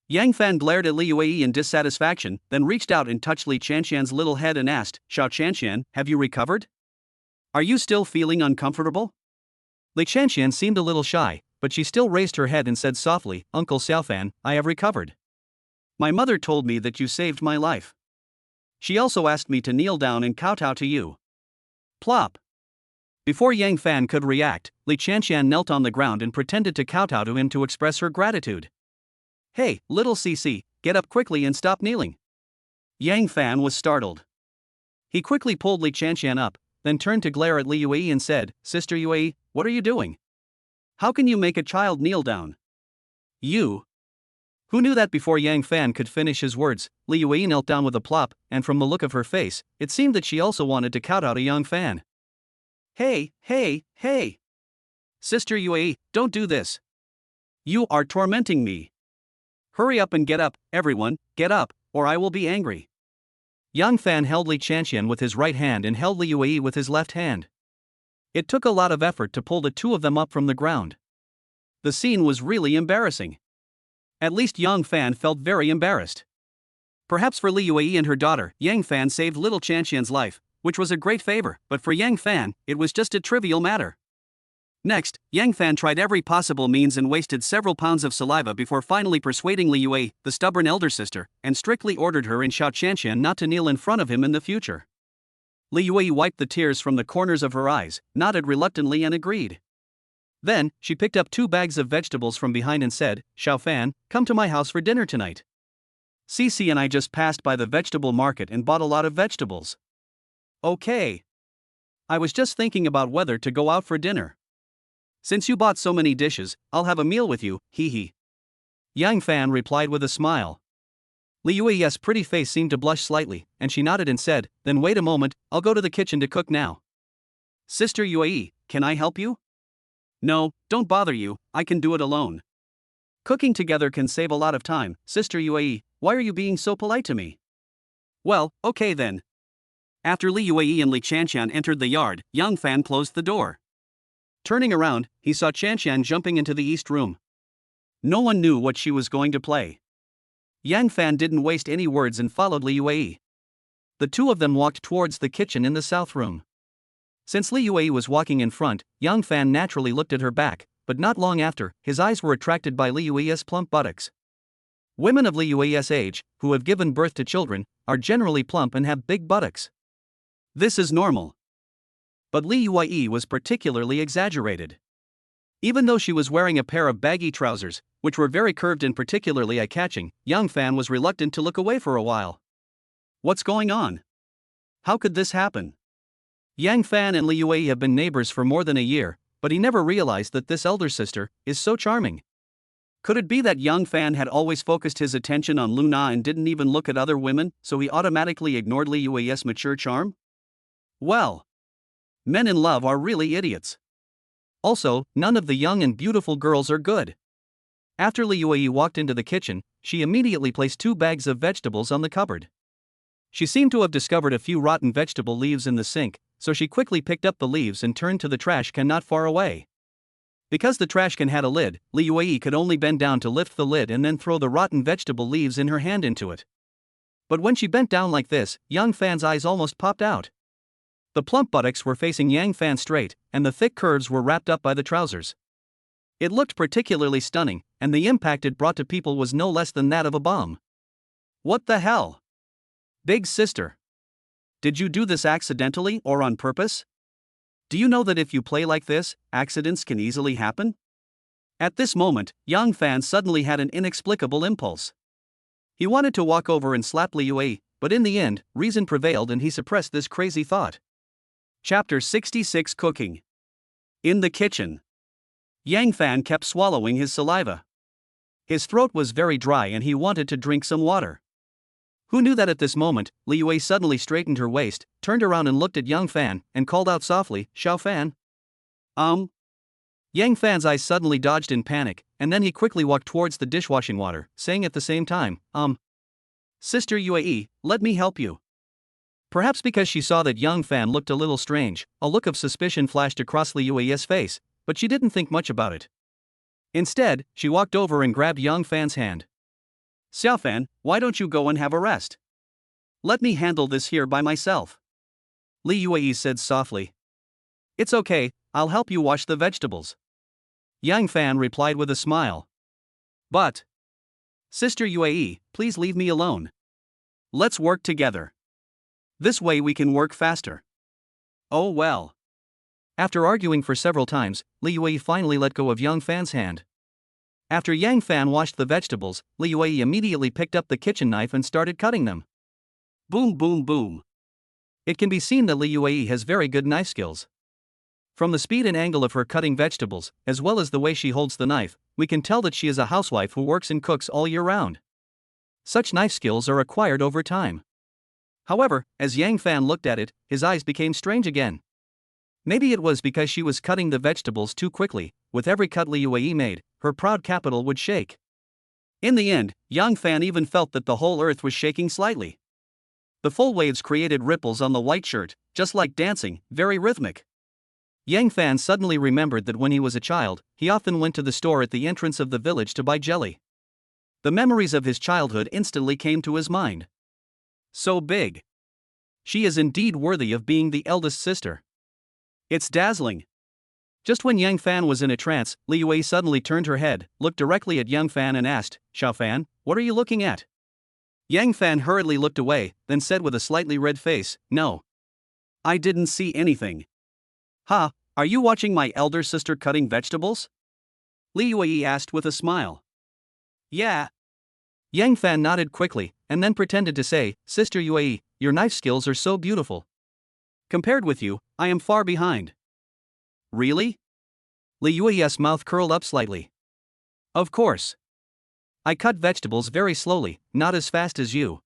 Yang Fan glared at Li Yue in dissatisfaction, then reached out and touched Li Qianqian's little head and asked, Xiao Qianqian, have you recovered? Are you still feeling uncomfortable? Li Qianqian seemed a little shy, but she still raised her head and said softly, Uncle Xiaofan, I have recovered. My mother told me that you saved my life. She also asked me to kneel down and kowtow to you. Plop. Before Yang Fan could react, Li Chanshan knelt on the ground and pretended to kowtow to him to express her gratitude. Hey, little CC, get up quickly and stop kneeling. Yang Fan was startled. He quickly pulled Li Chanshan up, then turned to glare at Li Yue and said, Sister Yue, what are you doing? How can you make a child kneel down? You. Who knew that? Before Yang Fan could finish his words, Li Yue knelt down with a plop, and from the look of her face, it seemed that she also wanted to kowtow to Yang Fan. Hey, hey, hey! Sister Yue, don't do this. You are tormenting me. Hurry up and get up, everyone, get up, or I will be angry. Yang Fan held Li Chanshan with his right hand and held Li Yue with his left hand. It took a lot of effort to pull the two of them up from the ground. The scene was really embarrassing. At least Yang Fan felt very embarrassed. Perhaps for Li Yue and her daughter, Yang Fan saved little Chanshan's life, which was a great favor, but for Yang Fan, it was just a trivial matter. Next, Yang Fan tried every possible means and wasted several pounds of saliva before finally persuading Li Yue, the stubborn elder sister, and strictly ordered her and Xiao Chanshan not to kneel in front of him in the future. Li Yue wiped the tears from the corners of her eyes, nodded reluctantly and agreed. Then, she picked up 2 bags of vegetables from behind and said, Xiao Fan, come to my house for dinner tonight. Cici and I just passed by the vegetable market and bought a lot of vegetables. Okay. I was just thinking about whether to go out for dinner. Since you bought so many dishes, I'll have a meal with you, hee hee. Yang Fan replied with a smile. Li Yue's pretty face seemed to blush slightly, and she nodded and said, Then wait a moment, I'll go to the kitchen to cook now. Sister Yue, can I help you? No, don't bother you, I can do it alone. Cooking together can save a lot of time, Sister Yue, why are you being so polite to me? Well, okay then. After Li Yue and Li Chanshan entered the yard, Yang Fan closed the door. Turning around, he saw Chanshan jumping into the east room. No one knew what she was going to play. Yang Fan didn't waste any words and followed Li Yue. The two of them walked towards the kitchen in the south room. Since Li Yue was walking in front, Yang Fan naturally looked at her back, but not long after, his eyes were attracted by Li Yue's plump buttocks. Women of Li Yue's age, who have given birth to children, are generally plump and have big buttocks. This is normal. But Li Yue was particularly exaggerated. Even though she was wearing a pair of baggy trousers, which were very curved and particularly eye-catching, Yang Fan was reluctant to look away for a while. What's going on? How could this happen? Yang Fan and Li Yue have been neighbors for more than a year, but he never realized that this elder sister is so charming. Could it be that Yang Fan had always focused his attention on Luna and didn't even look at other women, so he automatically ignored Li Yue's mature charm? Well, men in love are really idiots. Also, none of the young and beautiful girls are good. After Li Yue walked into the kitchen, she immediately placed 2 bags of vegetables on the cupboard. She seemed to have discovered a few rotten vegetable leaves in the sink, so she quickly picked up the leaves and turned to the trash can not far away. Because the trash can had a lid, Li Yue could only bend down to lift the lid and then throw the rotten vegetable leaves in her hand into it. But when she bent down like this, Yang Fan's eyes almost popped out. The plump buttocks were facing Yang Fan straight, and the thick curves were wrapped up by the trousers. It looked particularly stunning, and the impact it brought to people was no less than that of a bomb. What the hell? Big sister. Did you do this accidentally or on purpose? Do you know that if you play like this, accidents can easily happen? At this moment, Yang Fan suddenly had an inexplicable impulse. He wanted to walk over and slap Li Yue, but in the end, reason prevailed and he suppressed this crazy thought. Chapter 66 Cooking. In the kitchen. Yang Fan kept swallowing his saliva. His throat was very dry and he wanted to drink some water. Who knew that at this moment, Li Yue suddenly straightened her waist, turned around and looked at Yang Fan, and called out softly, Xiao Fan? Yang Fan's eyes suddenly dodged in panic, and then he quickly walked towards the dishwashing water, saying at the same time, Sister Yue, let me help you. Perhaps because she saw that Yang Fan looked a little strange, a look of suspicion flashed across Li Yue's face, but she didn't think much about it. Instead, she walked over and grabbed Yang Fan's hand. Xiaofan, why don't you go and have a rest? Let me handle this here by myself. Li Yue said softly. It's okay, I'll help you wash the vegetables. Yang Fan replied with a smile. But, Sister UAE, please leave me alone. Let's work together. This way we can work faster. Oh well. After arguing for several times, Li Yue finally let go of Yang Fan's hand. After Yang Fan washed the vegetables, Li Yue immediately picked up the kitchen knife and started cutting them. Boom boom boom. It can be seen that Li Yue has very good knife skills. From the speed and angle of her cutting vegetables, as well as the way she holds the knife, we can tell that she is a housewife who works and cooks all year round. Such knife skills are acquired over time. However, as Yang Fan looked at it, his eyes became strange again. Maybe it was because she was cutting the vegetables too quickly. With every cut Li Yue made, her proud capital would shake. In the end, Yang Fan even felt that the whole earth was shaking slightly. The full waves created ripples on the white shirt, just like dancing, very rhythmic. Yang Fan suddenly remembered that when he was a child, he often went to the store at the entrance of the village to buy jelly. The memories of his childhood instantly came to his mind. So big. She is indeed worthy of being the eldest sister. It's dazzling. Just when Yang Fan was in a trance, Li Yue suddenly turned her head, looked directly at Yang Fan and asked, Xiao Fan, what are you looking at? Yang Fan hurriedly looked away, then said with a slightly red face, No. I didn't see anything. Ha, are you watching my elder sister cutting vegetables? Li Yue asked with a smile. Yeah. Yang Fan nodded quickly, and then pretended to say, Sister Yue, your knife skills are so beautiful. Compared with you, I am far behind. Really? Li Yue's mouth curled up slightly. Of course. I cut vegetables very slowly, not as fast as you.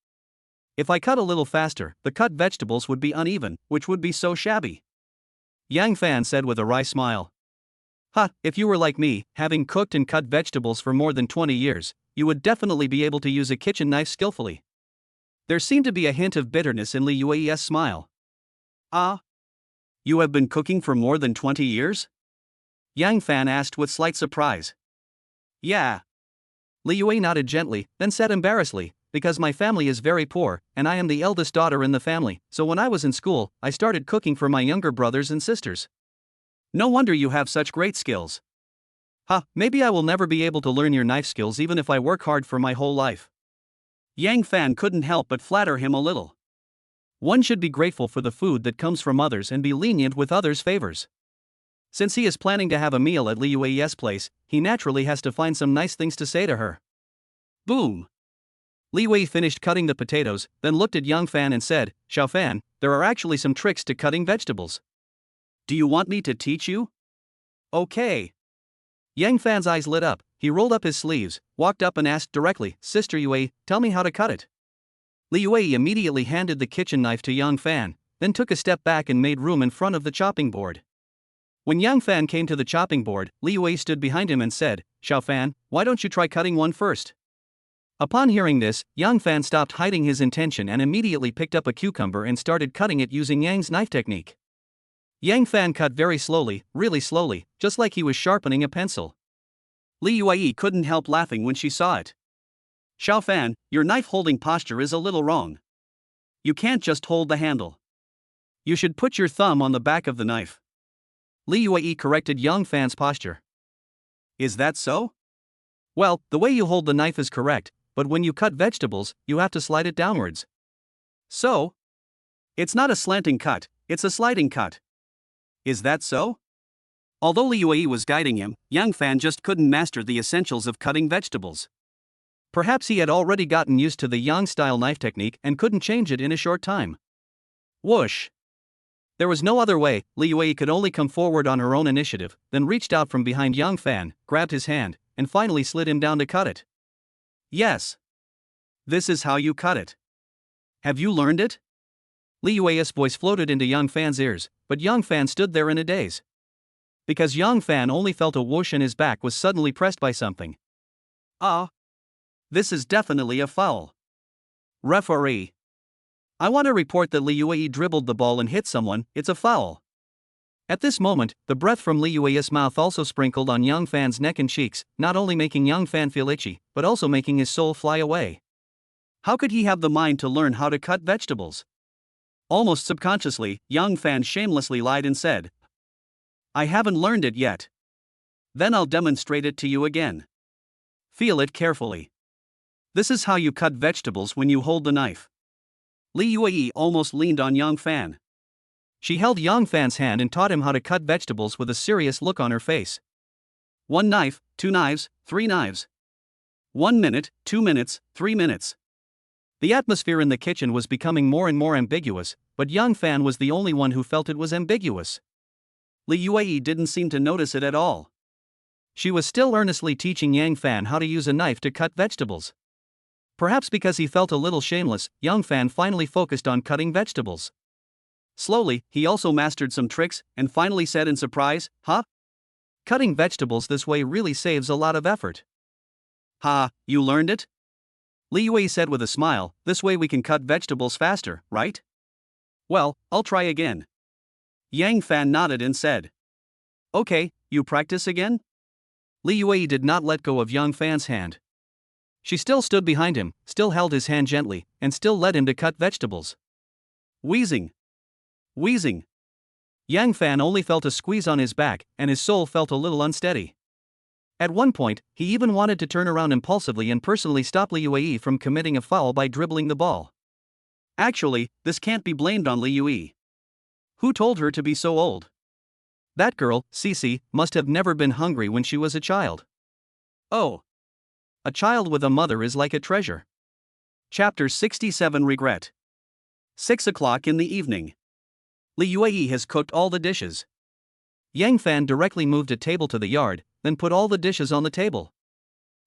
If I cut a little faster, the cut vegetables would be uneven, which would be so shabby. Yang Fan said with a wry smile. Ha, if you were like me, having cooked and cut vegetables for more than 20 years, you would definitely be able to use a kitchen knife skillfully. There seemed to be a hint of bitterness in Li Yue's smile. Ah? You have been cooking for more than 20 years? Yang Fan asked with slight surprise. Yeah. Li Yue nodded gently, then said embarrassedly, because my family is very poor, and I am the eldest daughter in the family, so when I was in school, I started cooking for my younger brothers and sisters. No wonder you have such great skills. Ha, maybe I will never be able to learn your knife skills even if I work hard for my whole life. Yang Fan couldn't help but flatter him a little. One should be grateful for the food that comes from others and be lenient with others' favors. Since he is planning to have a meal at Li Yue's place, he naturally has to find some nice things to say to her. Boom! Li Yue finished cutting the potatoes, then looked at Yang Fan and said, Xiao Fan, there are actually some tricks to cutting vegetables. Do you want me to teach you? Okay. Yang Fan's eyes lit up, he rolled up his sleeves, walked up and asked directly, Sister Yue, tell me how to cut it. Li Yue immediately handed the kitchen knife to Yang Fan, then took a step back and made room in front of the chopping board. When Yang Fan came to the chopping board, Li Yue stood behind him and said, Xiao Fan, why don't you try cutting one first? Upon hearing this, Yang Fan stopped hiding his intention and immediately picked up a cucumber and started cutting it using Yang's knife technique. Yang Fan cut very slowly, really slowly, just like he was sharpening a pencil. Li Yue couldn't help laughing when she saw it. Xiao Fan, your knife-holding posture is a little wrong. You can't just hold the handle. You should put your thumb on the back of the knife. Li Yue corrected Yang Fan's posture. Is that so? Well, the way you hold the knife is correct, but when you cut vegetables, you have to slide it downwards. So? It's not a slanting cut, it's a sliding cut. Is that so? Although Li Yue was guiding him, Yang Fan just couldn't master the essentials of cutting vegetables. Perhaps he had already gotten used to the Yang-style knife technique and couldn't change it in a short time. Whoosh! There was no other way. Li Yue could only come forward on her own initiative, then reached out from behind Yang Fan, grabbed his hand, and finally slid him down to cut it. Yes. This is how you cut it. Have you learned it? Li Yue's voice floated into Yang Fan's ears, but Yang Fan stood there in a daze. Because Yang Fan only felt a whoosh and his back was suddenly pressed by something. Ah. This is definitely a foul. Referee. I want to report that Li Yue dribbled the ball and hit someone, it's a foul. At this moment, the breath from Li Yue's mouth also sprinkled on Yang Fan's neck and cheeks, not only making Yang Fan feel itchy, but also making his soul fly away. How could he have the mind to learn how to cut vegetables? Almost subconsciously, Yang Fan shamelessly lied and said, I haven't learned it yet. Then I'll demonstrate it to you again. Feel it carefully. This is how you cut vegetables when you hold the knife. Li Yue almost leaned on Yang Fan. She held Yang Fan's hand and taught him how to cut vegetables with a serious look on her face. 1 knife, 2 knives, 3 knives. 1 minute, 2 minutes, 3 minutes. The atmosphere in the kitchen was becoming more and more ambiguous, but Yang Fan was the only one who felt it was ambiguous. Li Yue didn't seem to notice it at all. She was still earnestly teaching Yang Fan how to use a knife to cut vegetables. Perhaps because he felt a little shameless, Yang Fan finally focused on cutting vegetables. Slowly, he also mastered some tricks and finally said in surprise, "Huh? Cutting vegetables this way really saves a lot of effort." "Ha, you learned it?" Li Yue said with a smile, "This way we can cut vegetables faster, right?" "Well, I'll try again." Yang Fan nodded and said, "Okay, you practice again?" Li Yue did not let go of Yang Fan's hand. She still stood behind him, still held his hand gently, and still led him to cut vegetables. Wheezing. Wheezing. Yang Fan only felt a squeeze on his back, and his soul felt a little unsteady. At one point, he even wanted to turn around impulsively and personally stop Li Yue from committing a foul by dribbling the ball. Actually, this can't be blamed on Li Yue. Who told her to be so old? That girl, Cici, must have never been hungry when she was a child. Oh. A child with a mother is like a treasure. Chapter 67 Regret. 6 o'clock in the evening. Li Yue has cooked all the dishes. Yang Fan directly moved a table to the yard, then put all the dishes on the table.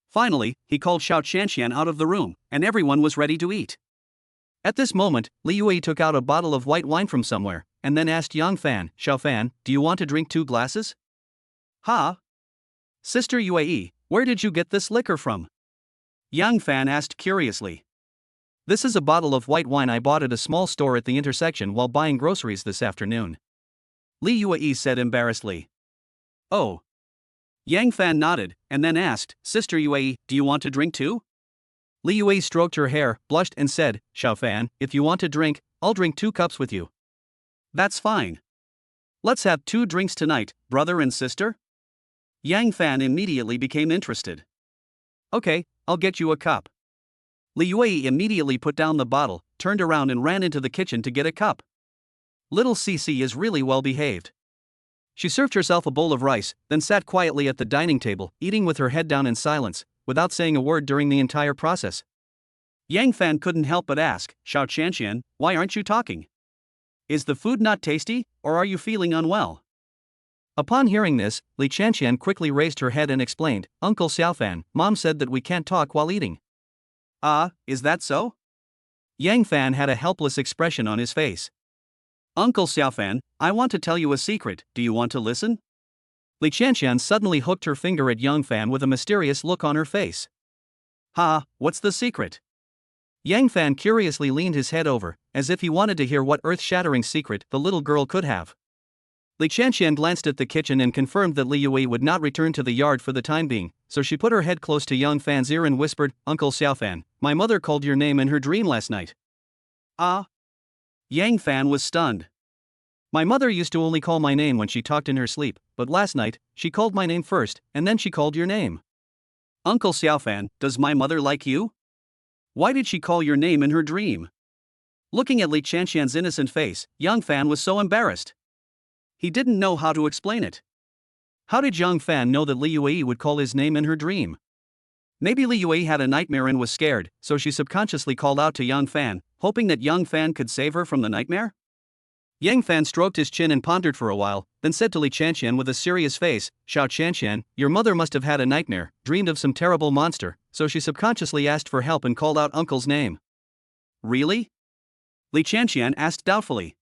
Finally, he called Xiao Qianqian out of the room, and everyone was ready to eat. At this moment, Li Yue took out a bottle of white wine from somewhere, and then asked Yang Fan, "Xiao Fan, do you want to drink 2 glasses?" "Ha? Sister Yue, where did you get this liquor from?" Yang Fan asked curiously. "This is a bottle of white wine I bought at a small store at the intersection while buying groceries this afternoon," Li Yue said embarrassedly. "Oh." Yang Fan nodded, and then asked, "Sister Yue, do you want to drink too?" Li Yue stroked her hair, blushed and said, "Xiao Fan, if you want to drink, I'll drink 2 cups with you." "That's fine. Let's have 2 drinks tonight, brother and sister?" Yang Fan immediately became interested. "Okay, I'll get you a cup." Li Yue immediately put down the bottle, turned around and ran into the kitchen to get a cup. Little Cici is really well behaved. She served herself a bowl of rice, then sat quietly at the dining table, eating with her head down in silence, without saying a word during the entire process. Yang Fan couldn't help but ask, "Xiao Qianqian, why aren't you talking? Is the food not tasty, or are you feeling unwell?" Upon hearing this, Li Qianqian quickly raised her head and explained, "Uncle Xiaofan, Mom said that we can't talk while eating." "Ah, is that so?" Yang Fan had a helpless expression on his face. "Uncle Xiaofan, I want to tell you a secret, do you want to listen?" Li Qianqian suddenly hooked her finger at Yang Fan with a mysterious look on her face. "Ha, what's the secret?" Yang Fan curiously leaned his head over, as if he wanted to hear what earth-shattering secret the little girl could have. Li Qianqian glanced at the kitchen and confirmed that Li Yue would not return to the yard for the time being, so she put her head close to Yang Fan's ear and whispered, "Uncle Xiaofan, my mother called your name in her dream last night." "Ah?" Yang Fan was stunned. "My mother used to only call my name when she talked in her sleep, but last night, she called my name first, and then she called your name." "Uncle Xiaofan, does my mother like you? Why did she call your name in her dream?" Looking at Li Qianqian's innocent face, Yang Fan was so embarrassed. He didn't know how to explain it. How did Yang Fan know that Li Yue would call his name in her dream? Maybe Li Yue had a nightmare and was scared, so she subconsciously called out to Yang Fan, hoping that Yang Fan could save her from the nightmare? Yang Fan stroked his chin and pondered for a while, then said to Li Qianqian with a serious face, "Xiao Qianqian, your mother must have had a nightmare, dreamed of some terrible monster, so she subconsciously asked for help and called out Uncle's name." "Really?" Li Qianqian asked doubtfully.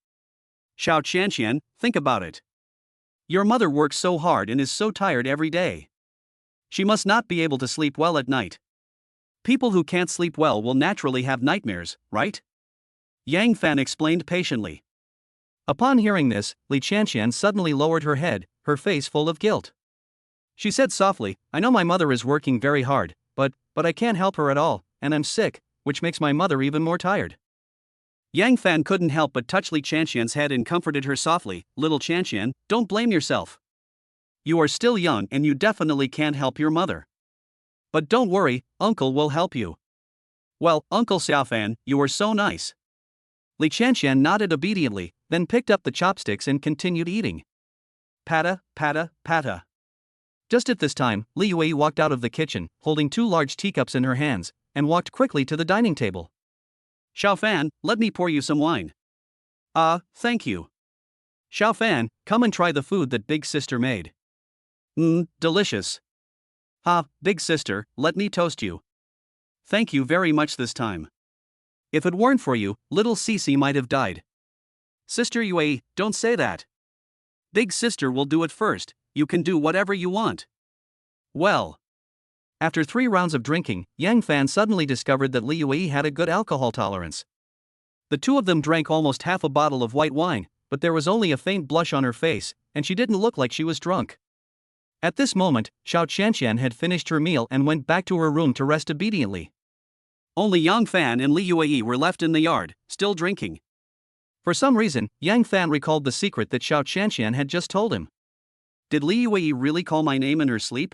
"Xiao Qianqian, think about it. Your mother works so hard and is so tired every day. She must not be able to sleep well at night. People who can't sleep well will naturally have nightmares, right?" Yang Fan explained patiently. Upon hearing this, Li Qianqian suddenly lowered her head, her face full of guilt. She said softly, "I know my mother is working very hard, but I can't help her at all, and I'm sick, which makes my mother even more tired." Yang Fan couldn't help but touch Li Qianqian's head and comforted her softly, "Little Qianqian, don't blame yourself. You are still young and you definitely can't help your mother. But don't worry, Uncle will help you. Well, Uncle Xiaofan, you are so nice. Li Qianxian nodded obediently, then picked up the chopsticks and continued eating. Pata, pata, pata. Just at this time, Li Yue walked out of the kitchen, holding 2 large teacups in her hands, and walked quickly to the dining table. Xiaofan, let me pour you some wine. Thank you. Xiaofan, come and try the food that Big Sister made. Delicious. Big Sister, let me toast you. Thank you very much this time. If it weren't for you, little Cece might have died. Sister Yue, don't say that. Big Sister will do it first, you can do whatever you want. Well. After 3 rounds of drinking, Yang Fan suddenly discovered that Li Yue had a good alcohol tolerance. The two of them drank almost half a bottle of white wine, but there was only a faint blush on her face, and she didn't look like she was drunk. At this moment, Xiao Qianxian had finished her meal and went back to her room to rest obediently. Only Yang Fan and Li Yue were left in the yard, still drinking. For some reason, Yang Fan recalled the secret that Xiao Qianxian had just told him. Did Li Yue really call my name in her sleep?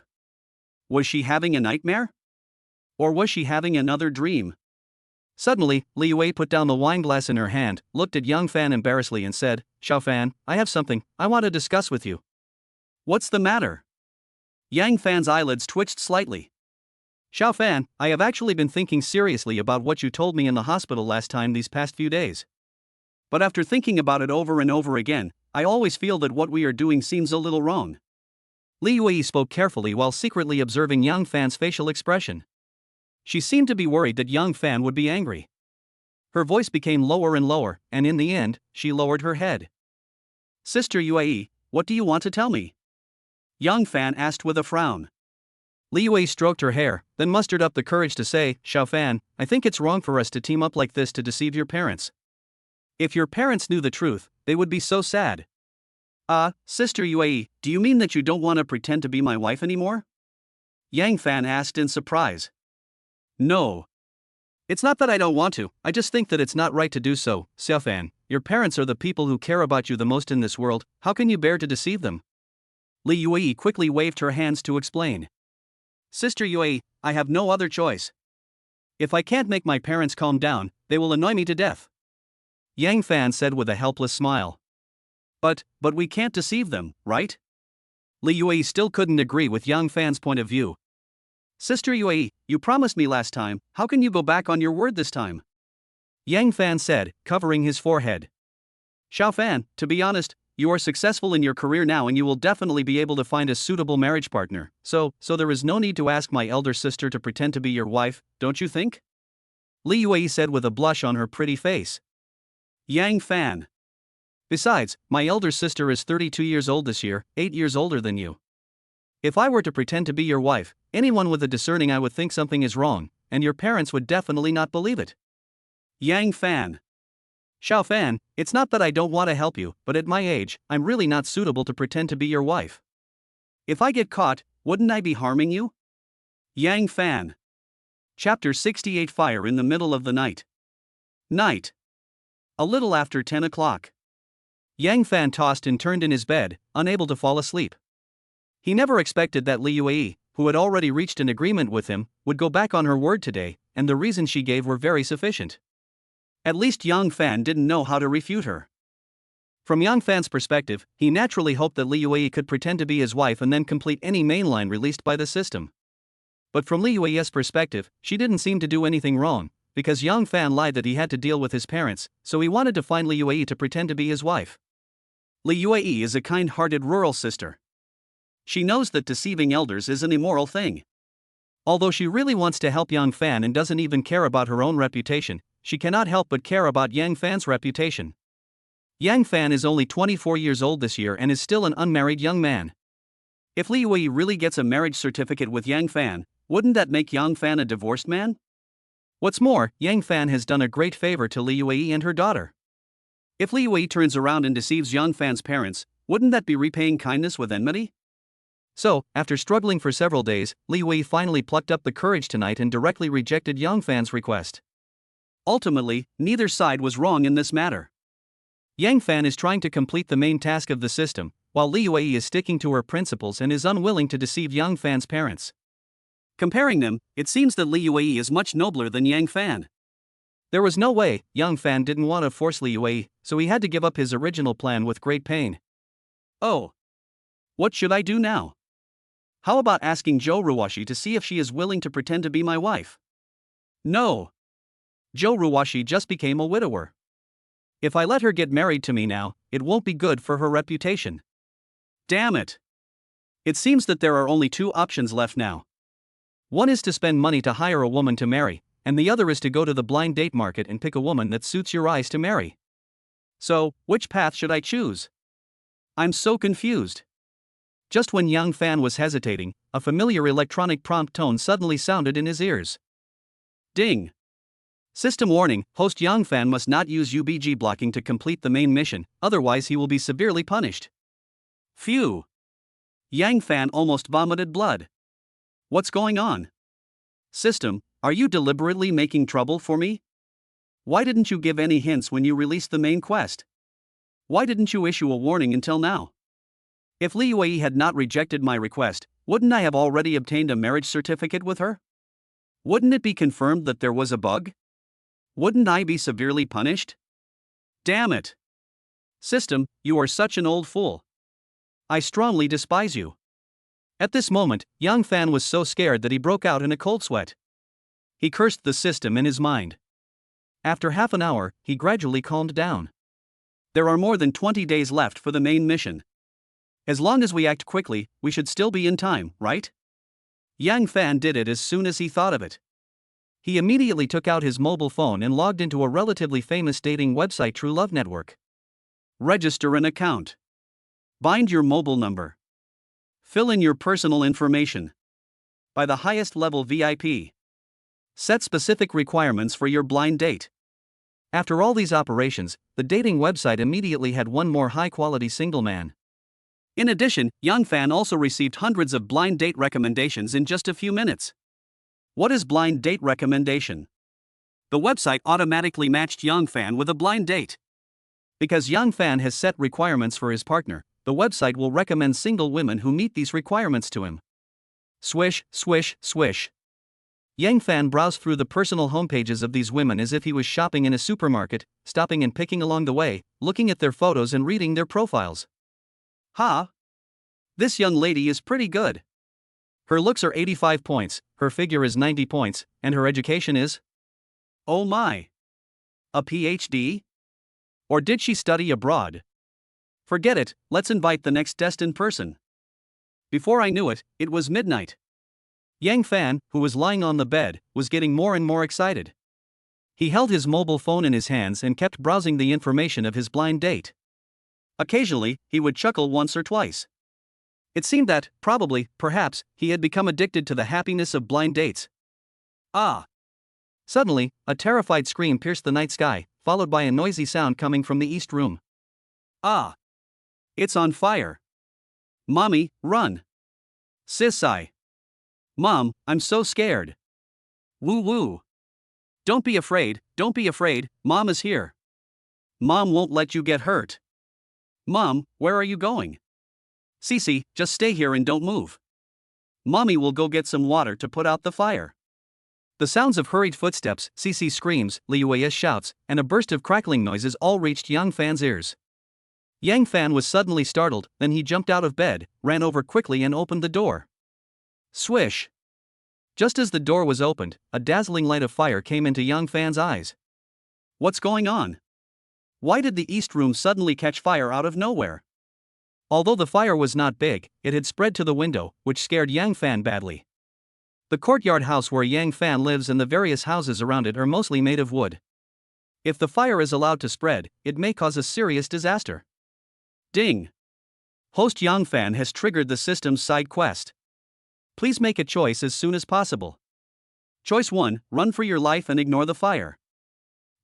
Was she having a nightmare? Or was she having another dream? Suddenly, Li Yue put down the wine glass in her hand, looked at Yang Fan embarrassedly and said, Xiao Fan, I have something I want to discuss with you. What's the matter? Yang Fan's eyelids twitched slightly. Xiao Fan, I have actually been thinking seriously about what you told me in the hospital last time these past few days. But after thinking about it over and over again, I always feel that what we are doing seems a little wrong. Li Yue spoke carefully while secretly observing Yang Fan's facial expression. She seemed to be worried that Yang Fan would be angry. Her voice became lower and lower, and in the end, she lowered her head. Sister Yue, what do you want to tell me? Yang Fan asked with a frown. Li Yue stroked her hair, then mustered up the courage to say, Xiao Fan, I think it's wrong for us to team up like this to deceive your parents. If your parents knew the truth, they would be so sad. Sister Yue, do you mean that you don't want to pretend to be my wife anymore? Yang Fan asked in surprise. No. It's not that I don't want to, I just think that it's not right to do so, Xiao Fan. Your parents are the people who care about you the most in this world, how can you bear to deceive them? Li Yue quickly waved her hands to explain. Sister Yue, I have no other choice. If I can't make my parents calm down, they will annoy me to death. Yang Fan said with a helpless smile. But we can't deceive them, right? Li Yue still couldn't agree with Yang Fan's point of view. Sister Yue, you promised me last time, how can you go back on your word this time? Yang Fan said, covering his forehead. Xiao Fan, to be honest, you are successful in your career now and you will definitely be able to find a suitable marriage partner, so there is no need to ask my elder sister to pretend to be your wife, don't you think? Li Yue said with a blush on her pretty face. Yang Fan. Besides, my elder sister is 32 years old this year, 8 years older than you. If I were to pretend to be your wife, anyone with a discerning eye would think something is wrong, and your parents would definitely not believe it. Yang Fan. Xiao Fan, it's not that I don't want to help you, but at my age, I'm really not suitable to pretend to be your wife. If I get caught, wouldn't I be harming you? Yang Fan. Chapter 68 Fire in the Middle of the Night. Night. A little after 10 o'clock. Yang Fan tossed and turned in his bed, unable to fall asleep. He never expected that Li Yue, who had already reached an agreement with him, would go back on her word today, and the reasons she gave were very sufficient. At least Yang Fan didn't know how to refute her. From Yang Fan's perspective, he naturally hoped that Li Yue could pretend to be his wife and then complete any mainline released by the system. But from Li Yue's perspective, she didn't seem to do anything wrong, because Yang Fan lied that he had to deal with his parents, so he wanted to find Li Yue to pretend to be his wife. Li Yue is a kind-hearted rural sister. She knows that deceiving elders is an immoral thing. Although she really wants to help Yang Fan and doesn't even care about her own reputation, she cannot help but care about Yang Fan's reputation. Yang Fan is only 24 years old this year and is still an unmarried young man. If Li Yue really gets a marriage certificate with Yang Fan, wouldn't that make Yang Fan a divorced man? What's more, Yang Fan has done a great favor to Li Yue and her daughter. If Li Yue turns around and deceives Yang Fan's parents, wouldn't that be repaying kindness with enmity? So, after struggling for several days, Li Yue finally plucked up the courage tonight and directly rejected Yang Fan's request. Ultimately, neither side was wrong in this matter. Yang Fan is trying to complete the main task of the system, while Li Yue is sticking to her principles and is unwilling to deceive Yang Fan's parents. Comparing them, it seems that Li Yue is much nobler than Yang Fan. There was no way Yang Fan didn't want to force Li Yue, so he had to give up his original plan with great pain. Oh. What should I do now? How about asking Zhou Ruoshi to see if she is willing to pretend to be my wife? No. Zhou Ruoshi just became a widower. If I let her get married to me now, it won't be good for her reputation. Damn it. It seems that there are only two options left now. One is to spend money to hire a woman to marry, and the other is to go to the blind date market and pick a woman that suits your eyes to marry. So, which path should I choose? I'm so confused. Just when Yang Fan was hesitating, a familiar electronic prompt tone suddenly sounded in his ears. Ding! System warning, host Yang Fan must not use UBG blocking to complete the main mission, otherwise he will be severely punished. Phew! Yang Fan almost vomited blood. What's going on? System, are you deliberately making trouble for me? Why didn't you give any hints when you released the main quest? Why didn't you issue a warning until now? If Li Yue had not rejected my request, wouldn't I have already obtained a marriage certificate with her? Wouldn't it be confirmed that there was a bug? Wouldn't I be severely punished? Damn it! System, you are such an old fool. I strongly despise you. At this moment, Yang Fan was so scared that he broke out in a cold sweat. He cursed the system in his mind. After half an hour, he gradually calmed down. There are more than 20 days left for the main mission. As long as we act quickly, we should still be in time, right? Yang Fan did it as soon as he thought of it. He immediately took out his mobile phone and logged into a relatively famous dating website, True Love Network. Register an account. Bind your mobile number. Fill in your personal information. Buy the highest level VIP. Set specific requirements for your blind date. After all these operations, the dating website immediately had one more high-quality single man. In addition, Yang Fan also received hundreds of blind date recommendations in just a few minutes. What is blind date recommendation? The website automatically matched Yang Fan with a blind date. Because Yang Fan has set requirements for his partner, the website will recommend single women who meet these requirements to him. Swish, swish, swish. Yang Fan browsed through the personal homepages of these women as if he was shopping in a supermarket, stopping and picking along the way, looking at their photos and reading their profiles. Ha! This young lady is pretty good. Her looks are 85 points, her figure is 90 points, and her education is? Oh my! A PhD? Or did she study abroad? Forget it, let's invite the next destined person. Before I knew it, it was midnight. Yang Fan, who was lying on the bed, was getting more and more excited. He held his mobile phone in his hands and kept browsing the information of his blind date. Occasionally, he would chuckle once or twice. It seemed that, probably, perhaps, he had become addicted to the happiness of blind dates. Ah! Suddenly, a terrified scream pierced the night sky, followed by a noisy sound coming from the east room. Ah! It's on fire! Mommy, run! Sissai! Mom, I'm so scared! Woo woo! Don't be afraid, Mom is here. Mom won't let you get hurt. Mom, where are you going? Cece, just stay here and don't move. Mommy will go get some water to put out the fire. The sounds of hurried footsteps, Cece screams, Li Yue's shouts, and a burst of crackling noises all reached Yang Fan's ears. Yang Fan was suddenly startled, then he jumped out of bed, ran over quickly and opened the door. Swish! Just as the door was opened, a dazzling light of fire came into Yang Fan's eyes. What's going on? Why did the east room suddenly catch fire out of nowhere? Although the fire was not big, it had spread to the window, which scared Yang Fan badly. The courtyard house where Yang Fan lives and the various houses around it are mostly made of wood. If the fire is allowed to spread, it may cause a serious disaster. Ding! Host Yang Fan has triggered the system's side quest. Please make a choice as soon as possible. Choice 1, run for your life and ignore the fire.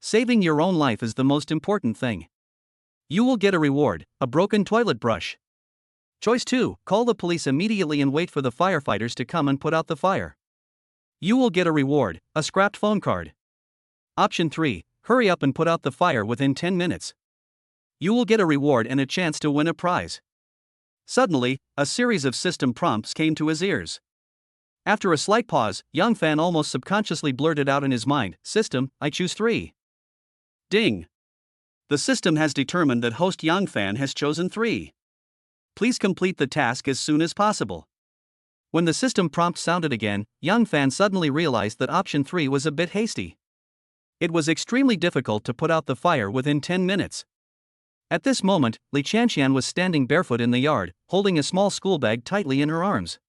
Saving your own life is the most important thing. You will get a reward, a broken toilet brush. Choice 2, call the police immediately and wait for the firefighters to come and put out the fire. You will get a reward, a scrapped phone card. Option 3, hurry up and put out the fire within 10 minutes. You will get a reward and a chance to win a prize. Suddenly, a series of system prompts came to his ears. After a slight pause, Young Fan almost subconsciously blurted out in his mind, "System, I choose 3. Ding. The system has determined that host Yang Fan has chosen 3. Please complete the task as soon as possible." When the system prompt sounded again, Yang Fan suddenly realized that option 3 was a bit hasty. It was extremely difficult to put out the fire within 10 minutes. At this moment, Li Chanxian was standing barefoot in the yard, holding a small school bag tightly in her arms.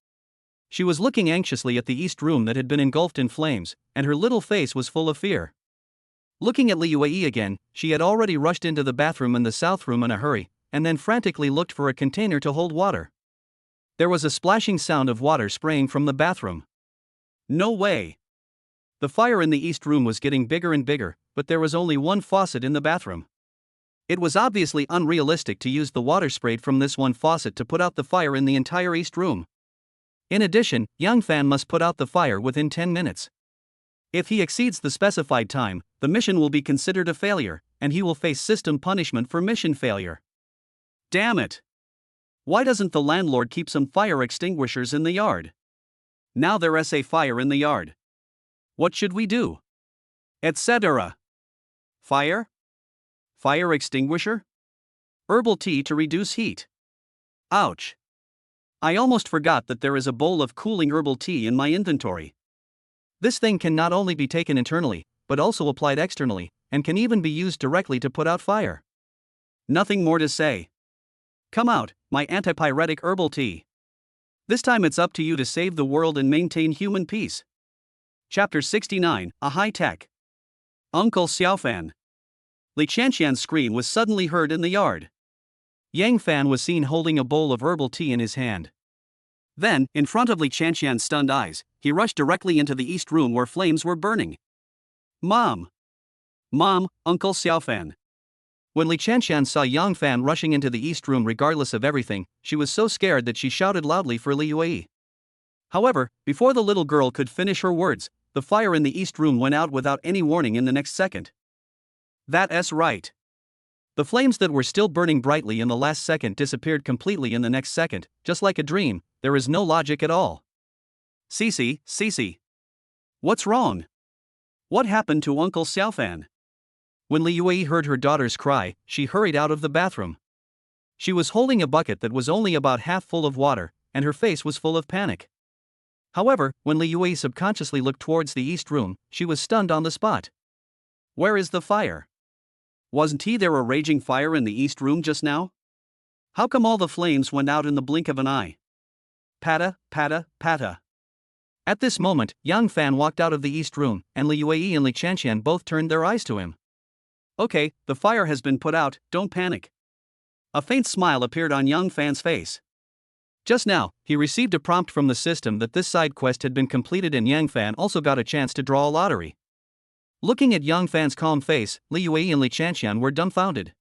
She was looking anxiously at the east room that had been engulfed in flames, and her little face was full of fear. Looking at Li Yue again, she had already rushed into the bathroom in the south room in a hurry, and then frantically looked for a container to hold water. There was a splashing sound of water spraying from the bathroom. No way! The fire in the east room was getting bigger and bigger, but there was only one faucet in the bathroom. It was obviously unrealistic to use the water sprayed from this one faucet to put out the fire in the entire east room. In addition, Yang Fan must put out the fire within 10 minutes. If he exceeds the specified time, the mission will be considered a failure, and he will face system punishment for mission failure. Damn it! Why doesn't the landlord keep some fire extinguishers in the yard? Now there's a fire in the yard. What should we do? Etc. Fire? Fire extinguisher? Herbal tea to reduce heat. Ouch! I almost forgot that there is a bowl of cooling herbal tea in my inventory. This thing can not only be taken internally, but also applied externally, and can even be used directly to put out fire. Nothing more to say. Come out, my antipyretic herbal tea. This time it's up to you to save the world and maintain human peace. Chapter 69, A High-Tech. Uncle Xiaofan. Li Chanxian's scream was suddenly heard in the yard. Yang Fan was seen holding a bowl of herbal tea in his hand. Then, in front of Li Chanxian's stunned eyes, he rushed directly into the east room where flames were burning. Mom! Mom, Uncle Xiaofan. When Li Chanxian saw Yang Fan rushing into the east room regardless of everything, she was so scared that she shouted loudly for Li Yue. However, before the little girl could finish her words, the fire in the east room went out without any warning in the next second. That's right. The flames that were still burning brightly in the last second disappeared completely in the next second, just like a dream. There is no logic at all. Cece. What's wrong? What happened to Uncle Xiaofan? When Li Yue heard her daughter's cry, she hurried out of the bathroom. She was holding a bucket that was only about half full of water, and her face was full of panic. However, when Li Yue subconsciously looked towards the east room, she was stunned on the spot. Where is the fire? Wasn't there a raging fire in the east room just now? How come all the flames went out in the blink of an eye? Pata. At this moment, Yang Fan walked out of the east room, and Li Yue and Li Chanxian both turned their eyes to him. Okay, the fire has been put out, don't panic. A faint smile appeared on Yang Fan's face. Just now, he received a prompt from the system that this side quest had been completed, and Yang Fan also got a chance to draw a lottery. Looking at Yang Fan's calm face, Li Yue and Li Chanxian were dumbfounded.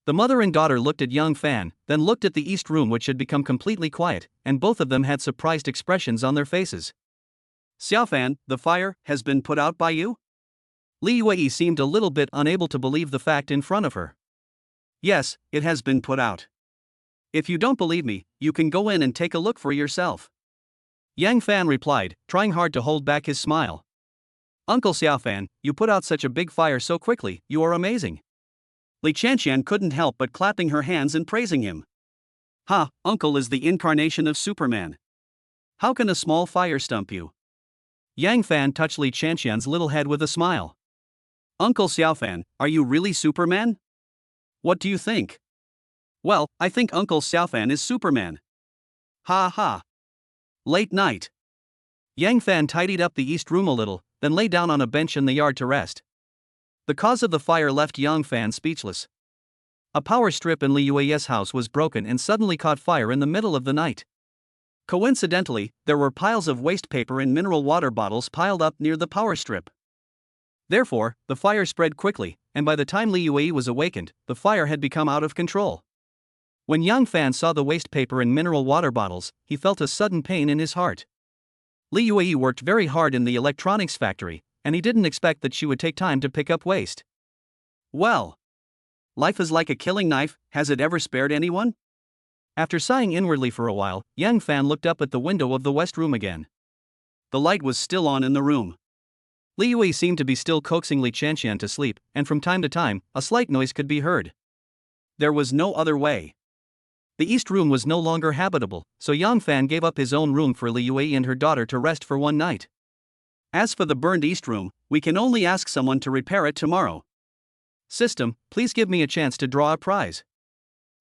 The mother and daughter looked at Yang Fan, then looked at the east room, which had become completely quiet, and both of them had surprised expressions on their faces. Xiaofan, the fire has been put out by you? Li Yue seemed a little bit unable to believe the fact in front of her. Yes, it has been put out. If you don't believe me, you can go in and take a look for yourself. Yang Fan replied, trying hard to hold back his smile. Uncle Xiaofan, you put out such a big fire so quickly, you are amazing. Li Chanxian couldn't help but clapping her hands and praising him. Ha, Uncle is the incarnation of Superman. How can a small fire stump you? Yang Fan touched Li Chanxian's little head with a smile. Uncle Xiaofan, are you really Superman? What do you think? Well, I think Uncle Xiaofan is Superman. Ha ha. Late night. Yang Fan tidied up the east room a little, then lay down on a bench in the yard to rest. The cause of the fire left Yang Fan speechless. A power strip in Li Yue's house was broken and suddenly caught fire in the middle of the night. Coincidentally, there were piles of waste paper and mineral water bottles piled up near the power strip. Therefore, the fire spread quickly, and by the time Li Yue was awakened, the fire had become out of control. When Yang Fan saw the waste paper and mineral water bottles, he felt a sudden pain in his heart. Li Yue worked very hard in the electronics factory, and he didn't expect that she would take time to pick up waste. Well, life is like a killing knife, has it ever spared anyone? After sighing inwardly for a while, Yang Fan looked up at the window of the west room again. The light was still on in the room. Li Yue seemed to be still coaxing Li Qianqian to sleep, and from time to time, a slight noise could be heard. There was no other way. The east room was no longer habitable, so Yang Fan gave up his own room for Li Yue and her daughter to rest for one night. As for the burned east room, we can only ask someone to repair it tomorrow. System, please give me a chance to draw a prize.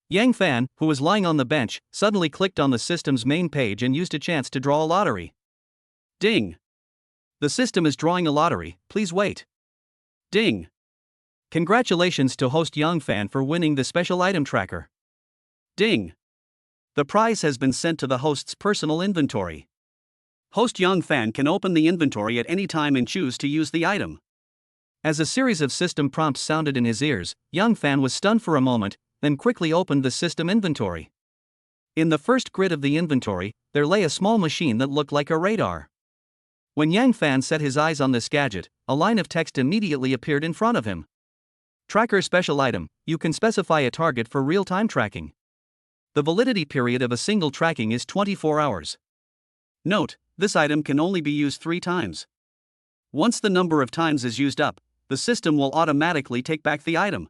Yang Fan, who was lying on the bench, suddenly clicked on the system's main page and used a chance to draw a lottery. Ding! The system is drawing a lottery, please wait. Ding! Congratulations to host Yang Fan for winning the special item tracker. Ding! The prize has been sent to the host's personal inventory. Host Yang Fan can open the inventory at any time and choose to use the item. As a series of system prompts sounded in his ears, Yang Fan was stunned for a moment, then quickly opened the system inventory. In the first grid of the inventory, there lay a small machine that looked like a radar. When Yang Fan set his eyes on this gadget, a line of text immediately appeared in front of him. Tracker special item, you can specify a target for real-time tracking. The validity period of a single tracking is 24 hours. Note, this item can only be used 3 times. Once the number of times is used up, the system will automatically take back the item.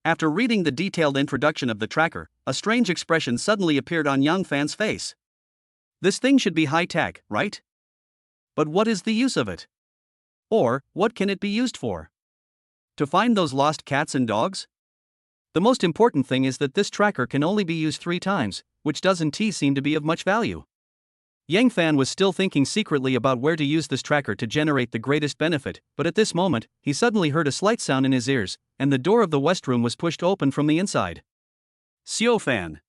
After reading the detailed introduction of the tracker, a strange expression suddenly appeared on Yang Fan's face. This thing should be high-tech, right? But what is the use of it? Or, what can it be used for? To find those lost cats and dogs? The most important thing is that this tracker can only be used 3 times, which doesn't seem to be of much value. Yang Fan was still thinking secretly about where to use this tracker to generate the greatest benefit, but at this moment, he suddenly heard a slight sound in his ears, and the door of the west room was pushed open from the inside. Xiao Fan.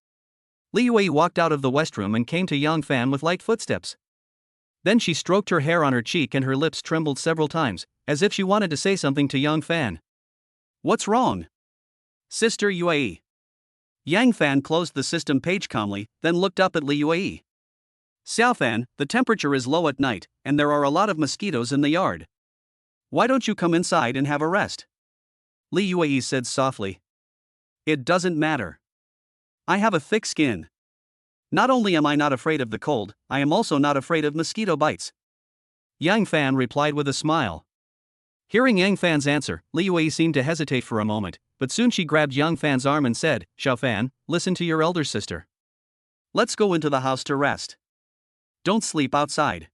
Li Yue walked out of the west room and came to Yang Fan with light footsteps. Then she stroked her hair on her cheek and her lips trembled several times, as if she wanted to say something to Yang Fan. What's wrong? Sister Yue. Yang Fan closed the system page calmly, then looked up at Li Yue. Xiao Fan, the temperature is low at night, and there are a lot of mosquitoes in the yard. Why don't you come inside and have a rest? Li Yue said softly. It doesn't matter. I have a thick skin. Not only am I not afraid of the cold, I am also not afraid of mosquito bites. Yang Fan replied with a smile. Hearing Yang Fan's answer, Li Yue seemed to hesitate for a moment, but soon she grabbed Yang Fan's arm and said, Xiao Fan, listen to your elder sister. Let's go into the house to rest. Don't sleep outside.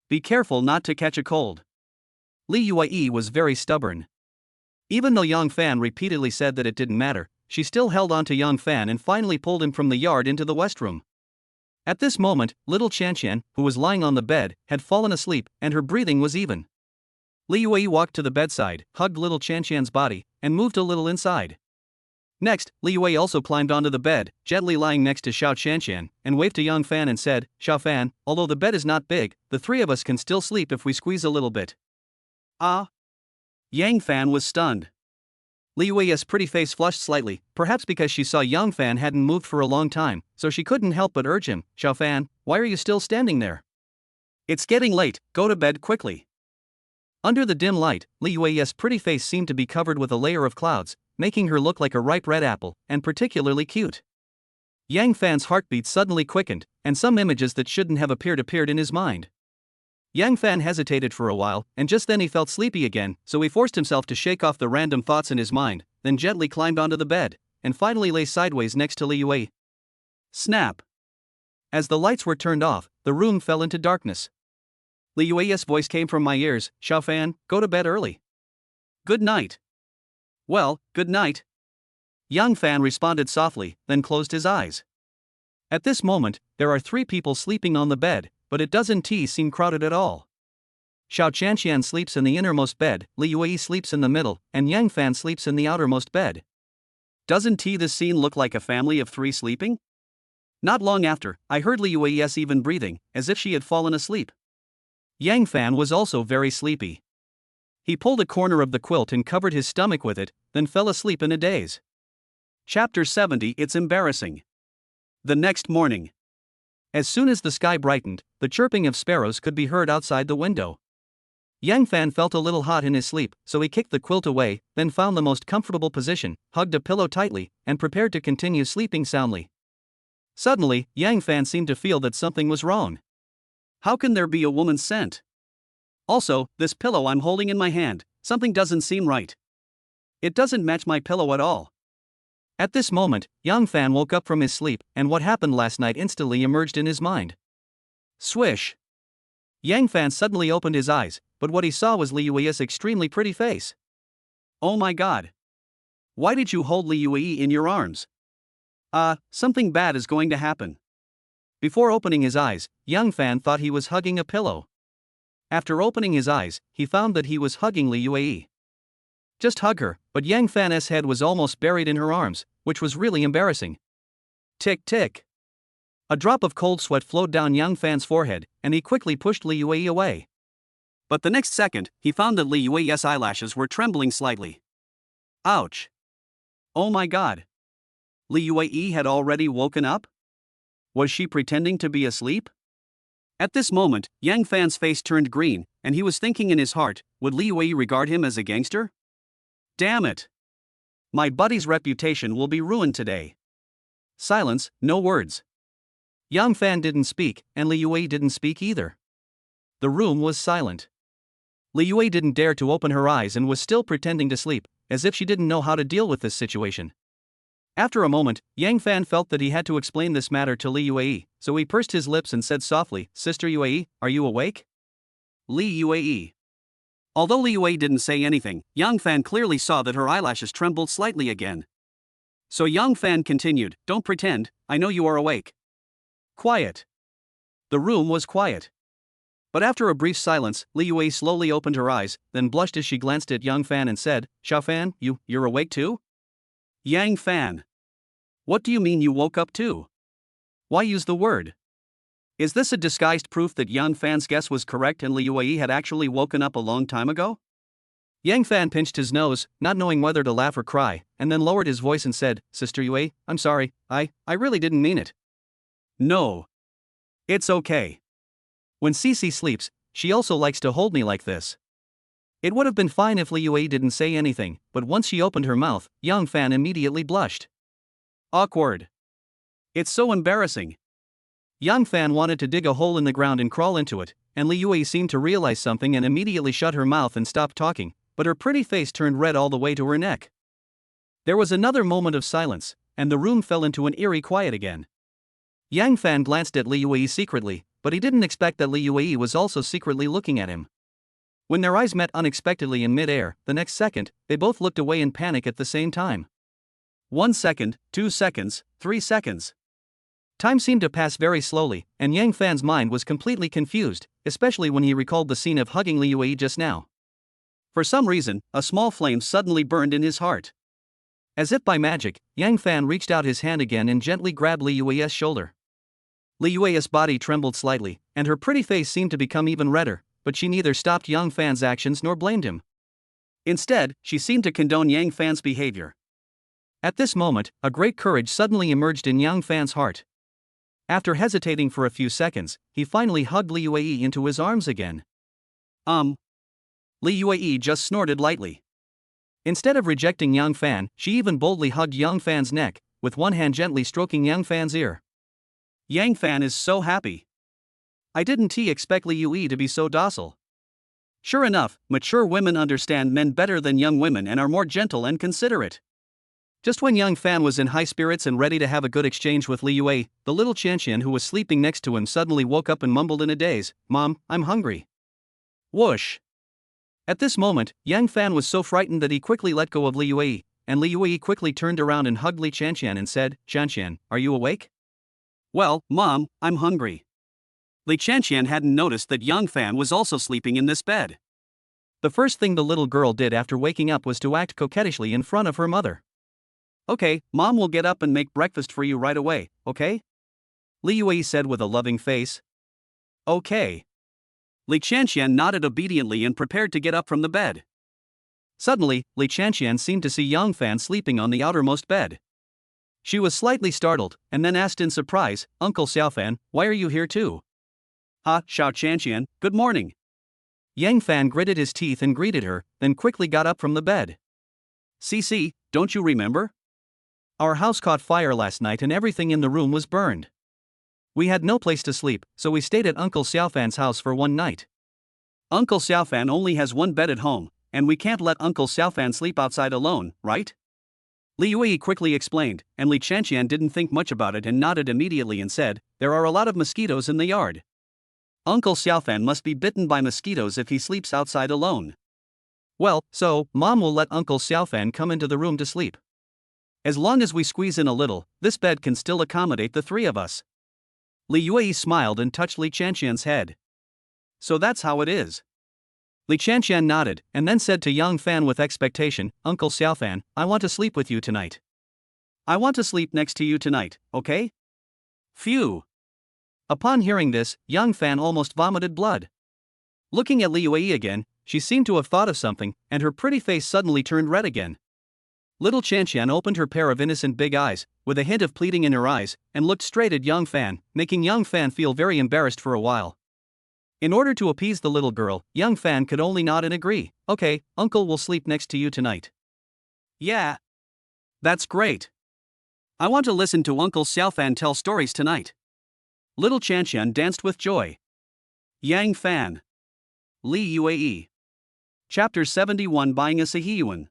Be careful not to catch a cold. Li Yue was very stubborn. Even though Yang Fan repeatedly said that it didn't matter, she still held on to Yang Fan and finally pulled him from the yard into the west room. At this moment, little Qianqian, who was lying on the bed, had fallen asleep, and her breathing was even. Li Yue walked to the bedside, hugged little Qianqian's body, and moved a little inside. Next, Li Yue also climbed onto the bed, gently lying next to Xiao Qianqian, and waved to Yang Fan and said, Xiao Fan, although the bed is not big, the 3 of us can still sleep if we squeeze a little bit. Ah? Yang Fan was stunned. Li Yue's pretty face flushed slightly, perhaps because she saw Yang Fan hadn't moved for a long time, so she couldn't help but urge him, Xiao Fan, why are you still standing there? It's getting late, go to bed quickly. Under the dim light, Li Yue's pretty face seemed to be covered with a layer of clouds, making her look like a ripe red apple, and particularly cute. Yang Fan's heartbeat suddenly quickened, and some images that shouldn't have appeared in his mind. Yang Fan hesitated for a while, and just then he felt sleepy again, so he forced himself to shake off the random thoughts in his mind, then gently climbed onto the bed, and finally lay sideways next to Li Yue. Snap! As the lights were turned off, the room fell into darkness. Li Yue's voice came from my ears, Xiao Fan, go to bed early. Good night. Well, good night. Yang Fan responded softly, then closed his eyes. At this moment, there are 3 people sleeping on the bed, but it doesn't seem crowded at all. Xiao Qianqian sleeps in the innermost bed, Li Yue sleeps in the middle, and Yang Fan sleeps in the outermost bed. Doesn't this scene look like a family of 3 sleeping? Not long after, I heard Li Yue's even breathing, as if she had fallen asleep. Yang Fan was also very sleepy. He pulled a corner of the quilt and covered his stomach with it, then fell asleep in a daze. Chapter 70 It's embarrassing. The next morning. As soon as the sky brightened, the chirping of sparrows could be heard outside the window. Yang Fan felt a little hot in his sleep, so he kicked the quilt away, then found the most comfortable position, hugged a pillow tightly, and prepared to continue sleeping soundly. Suddenly, Yang Fan seemed to feel that something was wrong. How can there be a woman's scent? Also, this pillow I'm holding in my hand, something doesn't seem right. It doesn't match my pillow at all. At this moment, Yang Fan woke up from his sleep, and what happened last night instantly emerged in his mind. Swish! Yang Fan suddenly opened his eyes, but what he saw was Li Yui's extremely pretty face. Oh my god! Why did you hold Li Yui in your arms? Something bad is going to happen. Before opening his eyes, Yang Fan thought he was hugging a pillow. After opening his eyes, he found that he was hugging Li Yui. Just hug her, but Yang Fan's head was almost buried in her arms, which was really embarrassing. Tick tick. A drop of cold sweat flowed down Yang Fan's forehead, and he quickly pushed Li Yui away. But the next second, he found that Li Yui's eyelashes were trembling slightly. Ouch. Oh my god. Li Yui had already woken up? Was she pretending to be asleep? At this moment, Yang Fan's face turned green, and he was thinking in his heart, would Li Yui regard him as a gangster? Damn it! My buddy's reputation will be ruined today. Silence, no words. Yang Fan didn't speak, and Li Yui didn't speak either. The room was silent. Li Yui didn't dare to open her eyes and was still pretending to sleep, as if she didn't know how to deal with this situation. After a moment, Yang Fan felt that he had to explain this matter to Li Yui, so he pursed his lips and said softly, Sister Yui, are you awake? Li Yui. Although Li Yui didn't say anything, Yang Fan clearly saw that her eyelashes trembled slightly again. So Yang Fan continued, don't pretend, I know you are awake. Quiet. The room was quiet. But after a brief silence, Li Yui slowly opened her eyes, then blushed as she glanced at Yang Fan and said, Xiao Fan, you're awake too? Yang Fan. What do you mean you woke up too? Why use the word? Is this a disguised proof that Yang Fan's guess was correct and Li Yui had actually woken up a long time ago? Yang Fan pinched his nose, not knowing whether to laugh or cry, and then lowered his voice and said, Sister Yui, I'm sorry, I really didn't mean it. No. It's okay. When Cece sleeps, she also likes to hold me like this. It would have been fine if Li Yui didn't say anything, but once she opened her mouth, Yang Fan immediately blushed. Awkward. It's so embarrassing. Yang Fan wanted to dig a hole in the ground and crawl into it, and Li Yui seemed to realize something and immediately shut her mouth and stopped talking, but her pretty face turned red all the way to her neck. There was another moment of silence, and the room fell into an eerie quiet again. Yang Fan glanced at Li Yui secretly, but he didn't expect that Li Yui was also secretly looking at him. When their eyes met unexpectedly in mid-air, the next second, they both looked away in panic at the same time. 1 second, 2 seconds, 3 seconds. Time seemed to pass very slowly, and Yang Fan's mind was completely confused, especially when he recalled the scene of hugging Li Yui just now. For some reason, a small flame suddenly burned in his heart. As if by magic, Yang Fan reached out his hand again and gently grabbed Li Yui's shoulder. Li Yui's body trembled slightly, and her pretty face seemed to become even redder, but she neither stopped Yang Fan's actions nor blamed him. Instead, she seemed to condone Yang Fan's behavior. At this moment, a great courage suddenly emerged in Yang Fan's heart. After hesitating for a few seconds, he finally hugged Li Yui into his arms again. Li Yui just snorted lightly. Instead of rejecting Yang Fan, she even boldly hugged Yang Fan's neck, with one hand gently stroking Yang Fan's ear. Yang Fan is so happy. I didn't expect Li Yui to be so docile. Sure enough, mature women understand men better than young women and are more gentle and considerate. Just when Yang Fan was in high spirits and ready to have a good exchange with Li Yui, the little Qianqian who was sleeping next to him suddenly woke up and mumbled in a daze, Mom, I'm hungry. Whoosh! At this moment, Yang Fan was so frightened that he quickly let go of Li Yui, and Li Yui quickly turned around and hugged Li Qianqian and said, Qianqian, are you awake? Well, Mom, I'm hungry. Li Qianqian hadn't noticed that Yang Fan was also sleeping in this bed. The first thing the little girl did after waking up was to act coquettishly in front of her mother. Okay, Mom will get up and make breakfast for you right away, okay? Li Yui said with a loving face. Okay. Li Qianqian nodded obediently and prepared to get up from the bed. Suddenly, Li Qianqian seemed to see Yang Fan sleeping on the outermost bed. She was slightly startled, and then asked in surprise, Uncle Xiaofan, why are you here too? Xiao Qianqian, good morning. Yang Fan gritted his teeth and greeted her, then quickly got up from the bed. Cece, don't you remember? Our house caught fire last night and everything in the room was burned. We had no place to sleep, so we stayed at Uncle Xiaofan's house for one night. Uncle Xiaofan only has one bed at home, and we can't let Uncle Xiaofan sleep outside alone, right? Li Yui quickly explained, and Li Chanqian didn't think much about it and nodded immediately and said, "There are a lot of mosquitoes in the yard. Uncle Xiaofan must be bitten by mosquitoes if he sleeps outside alone. Well, so, Mom will let Uncle Xiaofan come into the room to sleep. As long as we squeeze in a little, this bed can still accommodate the three of us." Li Yui smiled and touched Li Chanqian's head. "So that's how it is." Li Chanqian nodded, and then said to Yang Fan with expectation, "Uncle Xiaofan, I want to sleep with you tonight. I want to sleep next to you tonight, okay?" Phew! Upon hearing this, Yang Fan almost vomited blood. Looking at Li Yui again, she seemed to have thought of something, and her pretty face suddenly turned red again. Little Chanqian opened her pair of innocent big eyes, with a hint of pleading in her eyes, and looked straight at Yang Fan, making Yang Fan feel very embarrassed for a while. In order to appease the little girl, Yang Fan could only nod and agree. "Okay, Uncle will sleep next to you tonight." "Yeah. That's great. I want to listen to Uncle Xiaofan tell stories tonight." Little Chanqian danced with joy. Yang Fan. Li Yue. Chapter 71, Buying a Sihiyuan.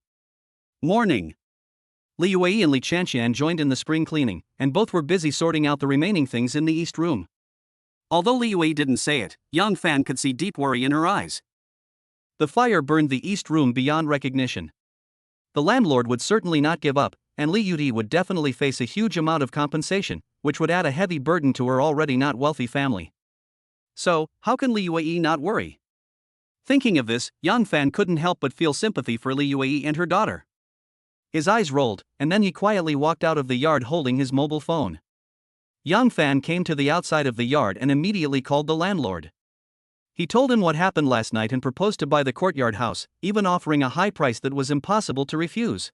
Morning. Li Yue and Li Chanqian joined in the spring cleaning, and both were busy sorting out the remaining things in the east room. Although Li Yue didn't say it, Yang Fan could see deep worry in her eyes. The fire burned the east room beyond recognition. The landlord would certainly not give up, and Li Yudi would definitely face a huge amount of compensation, which would add a heavy burden to her already not wealthy family. So, how can Li Yue not worry? Thinking of this, Yang Fan couldn't help but feel sympathy for Li Yue and her daughter. His eyes rolled, and then he quietly walked out of the yard holding his mobile phone. Yang Fan came to the outside of the yard and immediately called the landlord. He told him what happened last night and proposed to buy the courtyard house, even offering a high price that was impossible to refuse.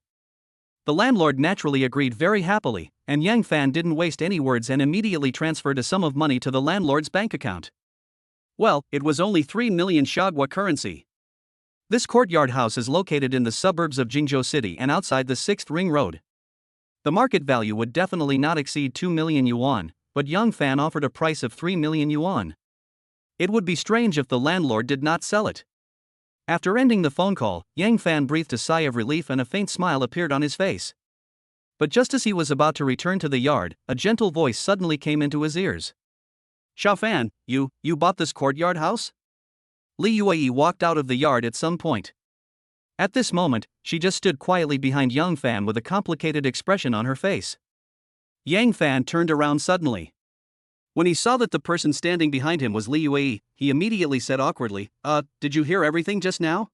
The landlord naturally agreed very happily, and Yang Fan didn't waste any words and immediately transferred a sum of money to the landlord's bank account. Well, it was only 3 million Shagwa currency. This courtyard house is located in the suburbs of Jingzhou City and outside the 6th Ring Road. The market value would definitely not exceed 2 million yuan, but Yang Fan offered a price of 3 million yuan. It would be strange if the landlord did not sell it. After ending the phone call, Yang Fan breathed a sigh of relief and a faint smile appeared on his face. But just as he was about to return to the yard, a gentle voice suddenly came into his ears. "Xiao Fan, you bought this courtyard house?" Li Yue walked out of the yard at some point. At this moment, she just stood quietly behind Yang Fan with a complicated expression on her face. Yang Fan turned around suddenly. When he saw that the person standing behind him was Li Yue, he immediately said awkwardly, "Did you hear everything just now?"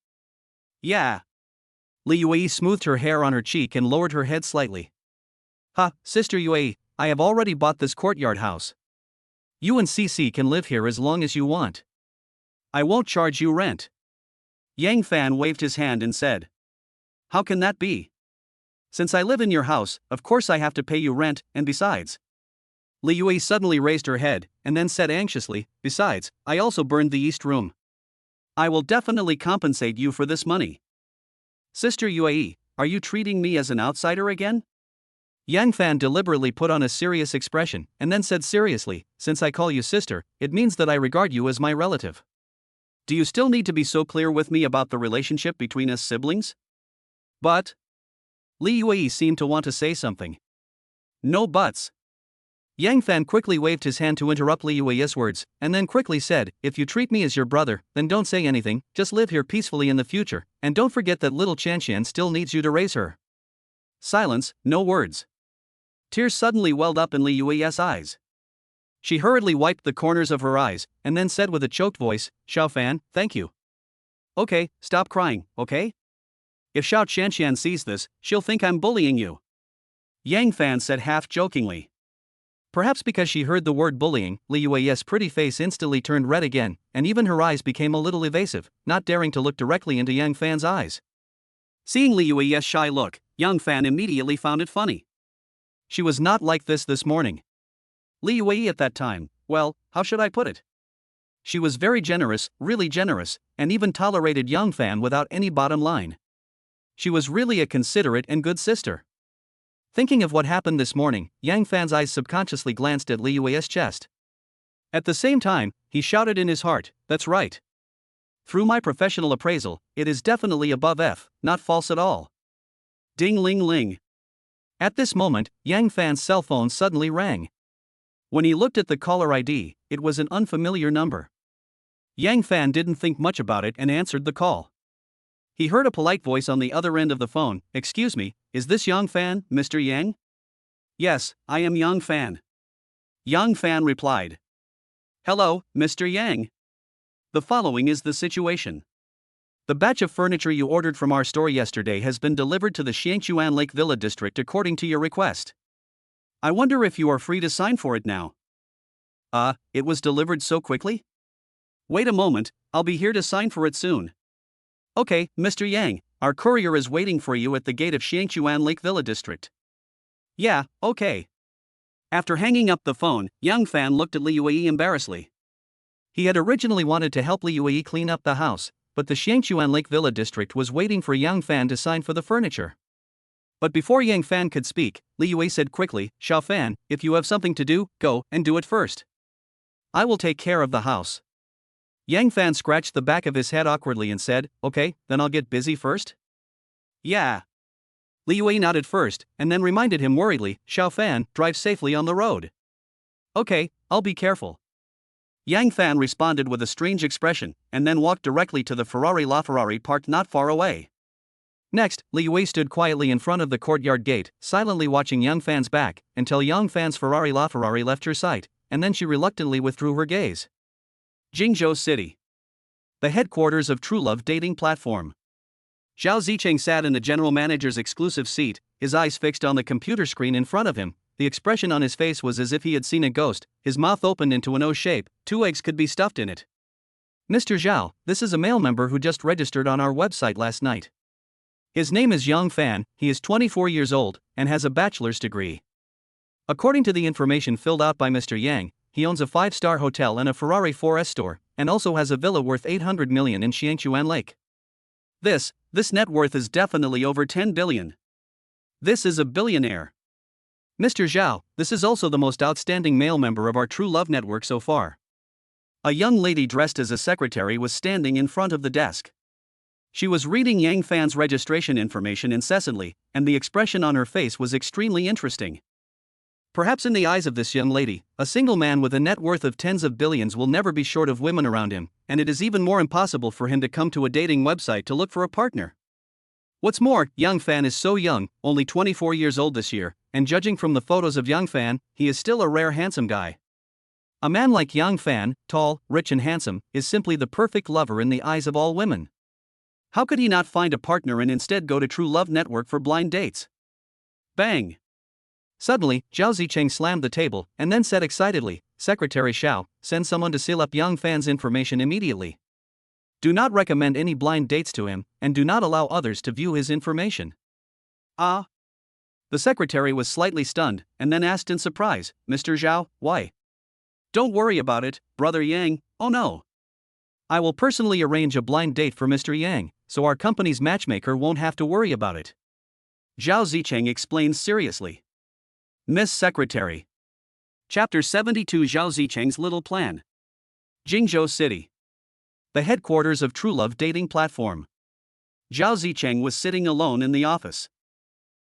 "Yeah." Li Yue smoothed her hair on her cheek and lowered her head slightly. "Ha, Sister Yue, I have already bought this courtyard house. You and CC can live here as long as you want. I won't charge you rent." Yang Fan waved his hand and said, "How can that be? Since I live in your house, of course I have to pay you rent, and besides..." Li Yue suddenly raised her head, and then said anxiously, "Besides, I also burned the east room. I will definitely compensate you for this money." "Sister Yue, are you treating me as an outsider again?" Yang Fan deliberately put on a serious expression, and then said seriously, "Since I call you sister, it means that I regard you as my relative. Do you still need to be so clear with me about the relationship between us siblings?" "But..." Li Yue seemed to want to say something. "No buts." Yang Fan quickly waved his hand to interrupt Li Yue's words, and then quickly said, "If you treat me as your brother, then don't say anything, just live here peacefully in the future, and don't forget that little Chanqian still needs you to raise her." Silence, no words. Tears suddenly welled up in Li Yue's eyes. She hurriedly wiped the corners of her eyes, and then said with a choked voice, "Xiao Fan, thank you. Okay, stop crying, okay? If Xiao Chanqian sees this, she'll think I'm bullying you." Yang Fan said half jokingly. Perhaps because she heard the word bullying, Li Yue's pretty face instantly turned red again, and even her eyes became a little evasive, not daring to look directly into Yang Fan's eyes. Seeing Li Yue's shy look, Yang Fan immediately found it funny. She was not like this morning. Li Yue at that time, well, how should I put it? She was very generous, really generous, and even tolerated Yang Fan without any bottom line. She was really a considerate and good sister. Thinking of what happened this morning, Yang Fan's eyes subconsciously glanced at Li Yue's chest. At the same time, he shouted in his heart, "That's right. Through my professional appraisal, it is definitely above F, not false at all." Ding ling ling. At this moment, Yang Fan's cell phone suddenly rang. When he looked at the caller ID, it was an unfamiliar number. Yang Fan didn't think much about it and answered the call. He heard a polite voice on the other end of the phone. "Excuse me, is this Yang Fan, Mr. Yang?" "Yes, I am Yang Fan." Yang Fan replied. "Hello, Mr. Yang. The following is the situation. The batch of furniture you ordered from our store yesterday has been delivered to the Xiangchuan Lake Villa district according to your request. I wonder if you are free to sign for it now." It was delivered so quickly? Wait a moment, I'll be here to sign for it soon." "Okay, Mr. Yang, our courier is waiting for you at the gate of Xiangchuan Lake Villa district." "Yeah, okay." After hanging up the phone, Yang Fan looked at Li Yue embarrassedly. He had originally wanted to help Li Yue clean up the house, but the Xiangchuan Lake Villa district was waiting for Yang Fan to sign for the furniture. But before Yang Fan could speak, Li Yue said quickly, "Xiao Fan, if you have something to do, go and do it first. I will take care of the house." Yang Fan scratched the back of his head awkwardly and said, "Okay, then I'll get busy first." "Yeah." Li Yue nodded first, and then reminded him worriedly, "Xiao Fan, drive safely on the road." "Okay, I'll be careful." Yang Fan responded with a strange expression, and then walked directly to the LaFerrari parked not far away. Next, Li Yue stood quietly in front of the courtyard gate, silently watching Yang Fan's back, until Yang Fan's LaFerrari left her sight, and then she reluctantly withdrew her gaze. Jingzhou City. The headquarters of True Love dating platform. Zhao Zicheng sat in the general manager's exclusive seat, his eyes fixed on the computer screen in front of him. The expression on his face was as if he had seen a ghost, his mouth opened into an O shape, 2 eggs could be stuffed in it. "Mr. Zhao, this is a male member who just registered on our website last night. His name is Yang Fan, he is 24 years old, and has a bachelor's degree. According to the information filled out by Mr. Yang, he owns a 5-star hotel and a Ferrari 4S store, and also has a villa worth 800 million in Xiangchuan Lake. This net worth is definitely over 10 billion. This is a billionaire. Mr. Zhao, this is also the most outstanding male member of our True Love network so far." A young lady dressed as a secretary was standing in front of the desk. She was reading Yang Fan's registration information incessantly, and the expression on her face was extremely interesting. Perhaps in the eyes of this young lady, a single man with a net worth of tens of billions will never be short of women around him, and it is even more impossible for him to come to a dating website to look for a partner. What's more, Yang Fan is so young, only 24 years old this year, and judging from the photos of Yang Fan, he is still a rare handsome guy. A man like Yang Fan, tall, rich and handsome, is simply the perfect lover in the eyes of all women. How could he not find a partner and instead go to True Love Network for blind dates? Bang! Suddenly, Zhao Zicheng slammed the table, and then said excitedly, "Secretary Xiao, send someone to seal up Yang Fan's information immediately. Do not recommend any blind dates to him, and do not allow others to view his information." The secretary was slightly stunned, and then asked in surprise, "Mr. Zhao, why?" "Don't worry about it, Brother Yang, oh no. I will personally arrange a blind date for Mr. Yang, so our company's matchmaker won't have to worry about it," Zhao Zicheng explained seriously. Miss Secretary. Chapter 72 Zhao Zicheng's Little Plan. Jingzhou City. The headquarters of True Love dating platform. Zhao Zicheng was sitting alone in the office.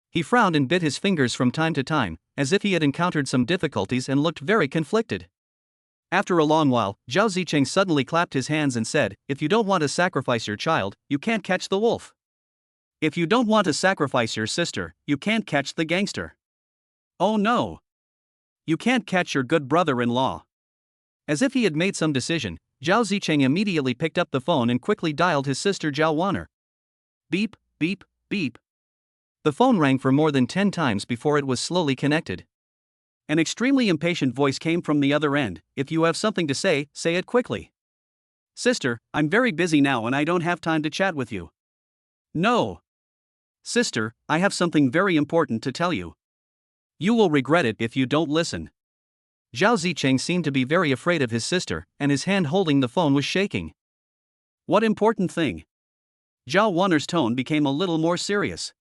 He frowned and bit his fingers from time to time, as if he had encountered some difficulties and looked very conflicted. After a long while, Zhao Zicheng suddenly clapped his hands and said, "If you don't want to sacrifice your child, you can't catch the wolf. If you don't want to sacrifice your sister, you can't catch the gangster. Oh no. You can't catch your good brother-in-law." As if he had made some decision, Zhao Zicheng immediately picked up the phone and quickly dialed his sister Zhao Wanner. Beep, beep, beep. The phone rang for more than 10 times before it was slowly connected. An extremely impatient voice came from the other end. "If you have something to say, say it quickly." "Sister, I'm very busy now and I don't have time to chat with you." "No. Sister, I have something very important to tell you. You will regret it if you don't listen." Zhao Zicheng seemed to be very afraid of his sister, and his hand holding the phone was shaking. "What important thing?" Zhao Wanner's tone became a little more serious.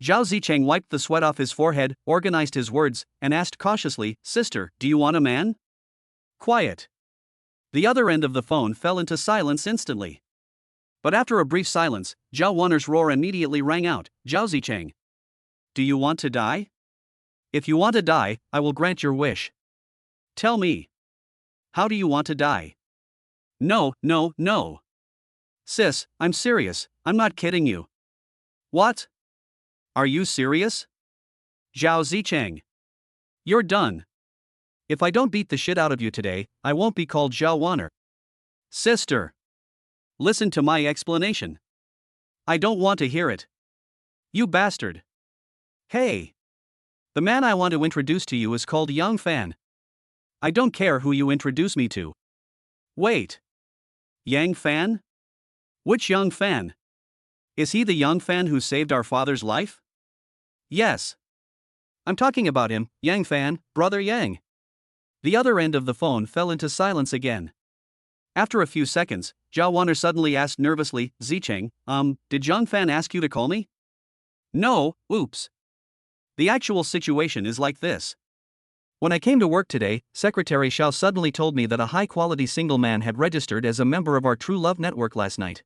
Zhao Zicheng wiped the sweat off his forehead, organized his words, and asked cautiously, "Sister, do you want a man?" Quiet. The other end of the phone fell into silence instantly. But after a brief silence, Zhao Wanner's roar immediately rang out, "Zhao Zicheng, do you want to die? If you want to die, I will grant your wish. Tell me. How do you want to die?" "No, no, no. Sis, I'm serious, I'm not kidding you." "What? Are you serious?" "Zhao Zicheng, you're done. If I don't beat the shit out of you today, I won't be called Zhao Wanner." "Sister, listen to my explanation." "I don't want to hear it. You bastard." "Hey. The man I want to introduce to you is called Yang Fan. I don't care who you introduce me to." "Wait. Yang Fan? Which Yang Fan? Is he the Yang Fan who saved our father's life?" "Yes. I'm talking about him, Yang Fan, brother Yang." The other end of the phone fell into silence again. After a few seconds, Zhao Wanner suddenly asked nervously, "Zicheng, did Yang Fan ask you to call me?" "No, oops. The actual situation is like this. When I came to work today, Secretary Xiao suddenly told me that a high-quality single man had registered as a member of our True Love network last night."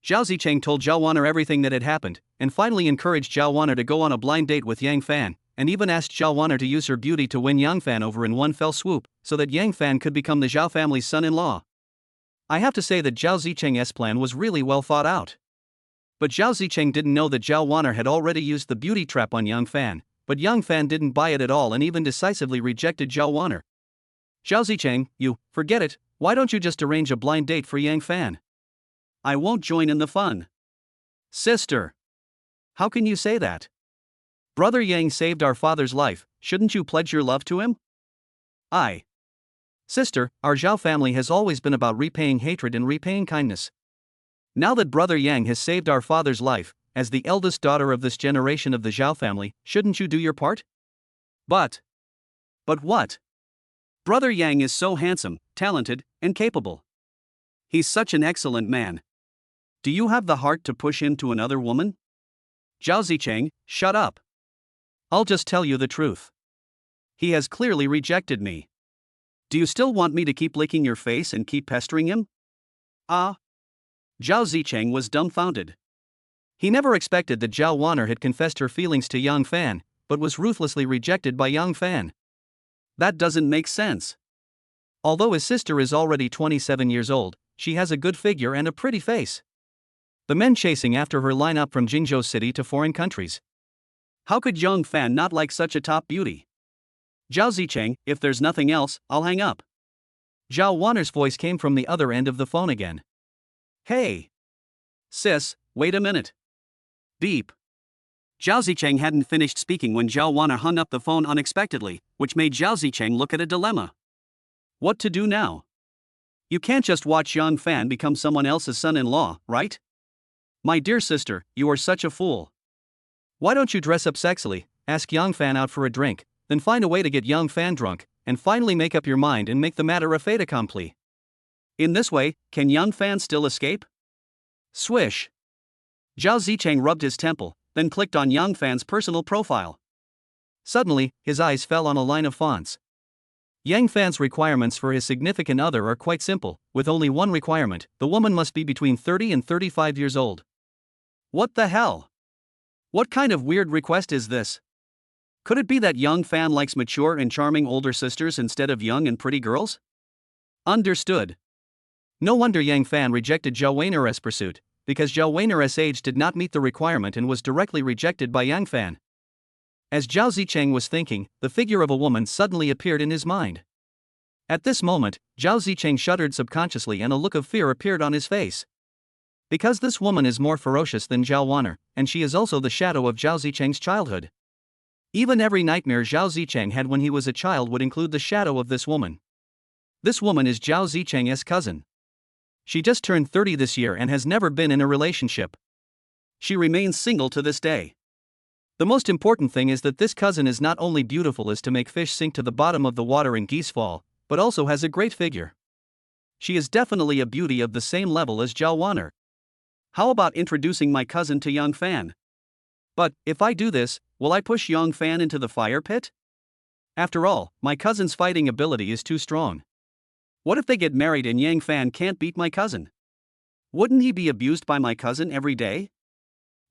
Zhao Zicheng told Zhao Wanner everything that had happened, and finally encouraged Zhao Wanner to go on a blind date with Yang Fan, and even asked Zhao Wanner to use her beauty to win Yang Fan over in one fell swoop, so that Yang Fan could become the Zhao family's son-in-law. I have to say that Zhao Zicheng's plan was really well thought out. But Zhao Zicheng didn't know that Zhao Wanner had already used the beauty trap on Yang Fan, but Yang Fan didn't buy it at all and even decisively rejected Zhao Wanner. "Zhao Zicheng, forget it, why don't you just arrange a blind date for Yang Fan? I won't join in the fun." "Sister. How can you say that? Brother Yang saved our father's life, shouldn't you pledge your love to him?" "Sister, our Zhao family has always been about repaying hatred and repaying kindness. Now that brother Yang has saved our father's life, as the eldest daughter of this generation of the Zhao family, shouldn't you do your part?" But what? Brother Yang is so handsome, talented, and capable. He's such an excellent man. Do you have the heart to push him to another woman?" "Zhao Zicheng, shut up. I'll just tell you the truth. He has clearly rejected me. Do you still want me to keep licking your face and keep pestering him?" Zhao Zicheng was dumbfounded. He never expected that Zhao Wanner had confessed her feelings to Yang Fan, but was ruthlessly rejected by Yang Fan. That doesn't make sense. Although his sister is already 27 years old, she has a good figure and a pretty face. The men chasing after her line up from Jingzhou City to foreign countries. How could Yang Fan not like such a top beauty? "Zhao Zicheng, if there's nothing else, I'll hang up." Zhao Wanner's voice came from the other end of the phone again. "Hey. Sis, wait a minute." Beep. Zhao Zicheng hadn't finished speaking when Zhao Wanner hung up the phone unexpectedly, which made Zhao Zicheng look at a dilemma. What to do now? You can't just watch Yang Fan become someone else's son-in-law, right? "My dear sister, you are such a fool. Why don't you dress up sexily, ask Yang Fan out for a drink, then find a way to get Yang Fan drunk, and finally make up your mind and make the matter a fait accompli? In this way, can Yang Fan still escape?" Swish. Zhao Zicheng rubbed his temple, then clicked on Yang Fan's personal profile. Suddenly, his eyes fell on a line of fonts. Yang Fan's requirements for his significant other are quite simple, with only one requirement: the woman must be between 30 and 35 years old. What the hell? What kind of weird request is this? Could it be that Yang Fan likes mature and charming older sisters instead of young and pretty girls? Understood. No wonder Yang Fan rejected Zhao Weiner's pursuit, because Zhao Weiner's age did not meet the requirement and was directly rejected by Yang Fan. As Zhao Zicheng was thinking, the figure of a woman suddenly appeared in his mind. At this moment, Zhao Zicheng shuddered subconsciously and a look of fear appeared on his face. Because this woman is more ferocious than Zhao Wanner, and she is also the shadow of Zhao Zicheng's childhood. Even every nightmare Zhao Zicheng had when he was a child would include the shadow of this woman. This woman is Zhao Zicheng's cousin. She just turned 30 this year and has never been in a relationship. She remains single to this day. The most important thing is that this cousin is not only beautiful as to make fish sink to the bottom of the water and geese fall, but also has a great figure. She is definitely a beauty of the same level as Zhao Wanner. How about introducing my cousin to Yang Fan? But, if I do this, will I push Yang Fan into the fire pit? After all, my cousin's fighting ability is too strong. What if they get married and Yang Fan can't beat my cousin? Wouldn't he be abused by my cousin every day?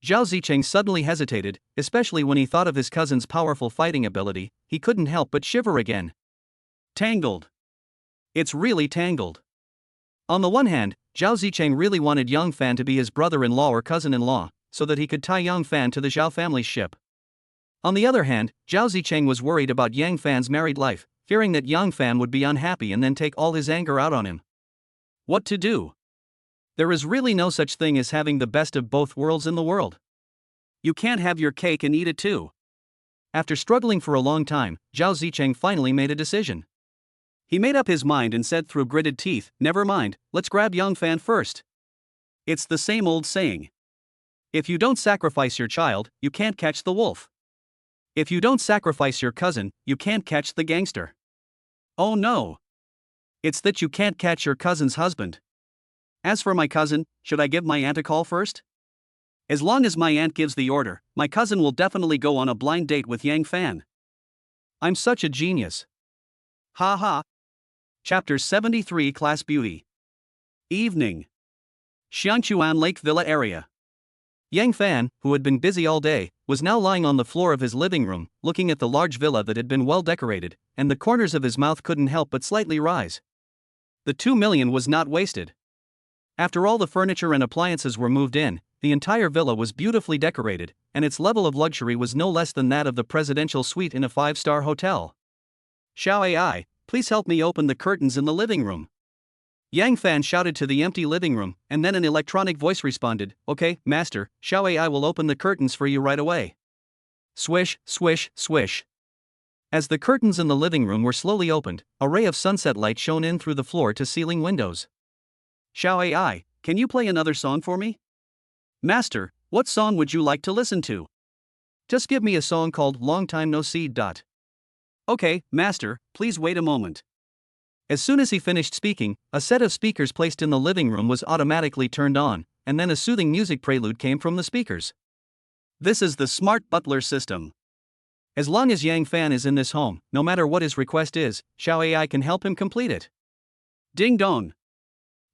Zhao Zicheng suddenly hesitated, especially when he thought of his cousin's powerful fighting ability. He couldn't help but shiver again. Tangled. It's really tangled. On the one hand, Zhao Zicheng really wanted Yang Fan to be his brother-in-law or cousin-in-law, so that he could tie Yang Fan to the Zhao family's ship. On the other hand, Zhao Zicheng was worried about Yang Fan's married life, fearing that Yang Fan would be unhappy and then take all his anger out on him. What to do? There is really no such thing as having the best of both worlds in the world. You can't have your cake and eat it too. After struggling for a long time, Zhao Zicheng finally made a decision. He made up his mind and said through gritted teeth, "Never mind, let's grab Yang Fan first." It's the same old saying. If you don't sacrifice your child, you can't catch the wolf. If you don't sacrifice your cousin, you can't catch the gangster. Oh no! It's that you can't catch your cousin's husband. As for my cousin, should I give my aunt a call first? As long as my aunt gives the order, my cousin will definitely go on a blind date with Yang Fan. I'm such a genius. Ha ha. Chapter 73 Class Beauty. Evening. Xiangchuan Lake Villa area. Yang Fan, who had been busy all day, was now lying on the floor of his living room, looking at the large villa that had been well decorated, and the corners of his mouth couldn't help but slightly rise. The 2 million was not wasted. After all the furniture and appliances were moved in, the entire villa was beautifully decorated, and its level of luxury was no less than that of the presidential suite in a 5-star hotel. Xiao AI, please help me open the curtains in the living room. Yang Fan shouted to the empty living room, and then an electronic voice responded, "Okay, master, Xiao AI will open the curtains for you right away." Swish, swish, swish. As the curtains in the living room were slowly opened, a ray of sunset light shone in through the floor-to-ceiling windows. Xiao AI, can you play another song for me? Master, what song would you like to listen to? Just give me a song called Long Time No See. Okay, master, please wait a moment. As soon as he finished speaking, a set of speakers placed in the living room was automatically turned on, and then a soothing music prelude came from the speakers. This is the smart butler system. As long as Yang Fan is in this home, no matter what his request is, Xiao AI can help him complete it. Ding dong.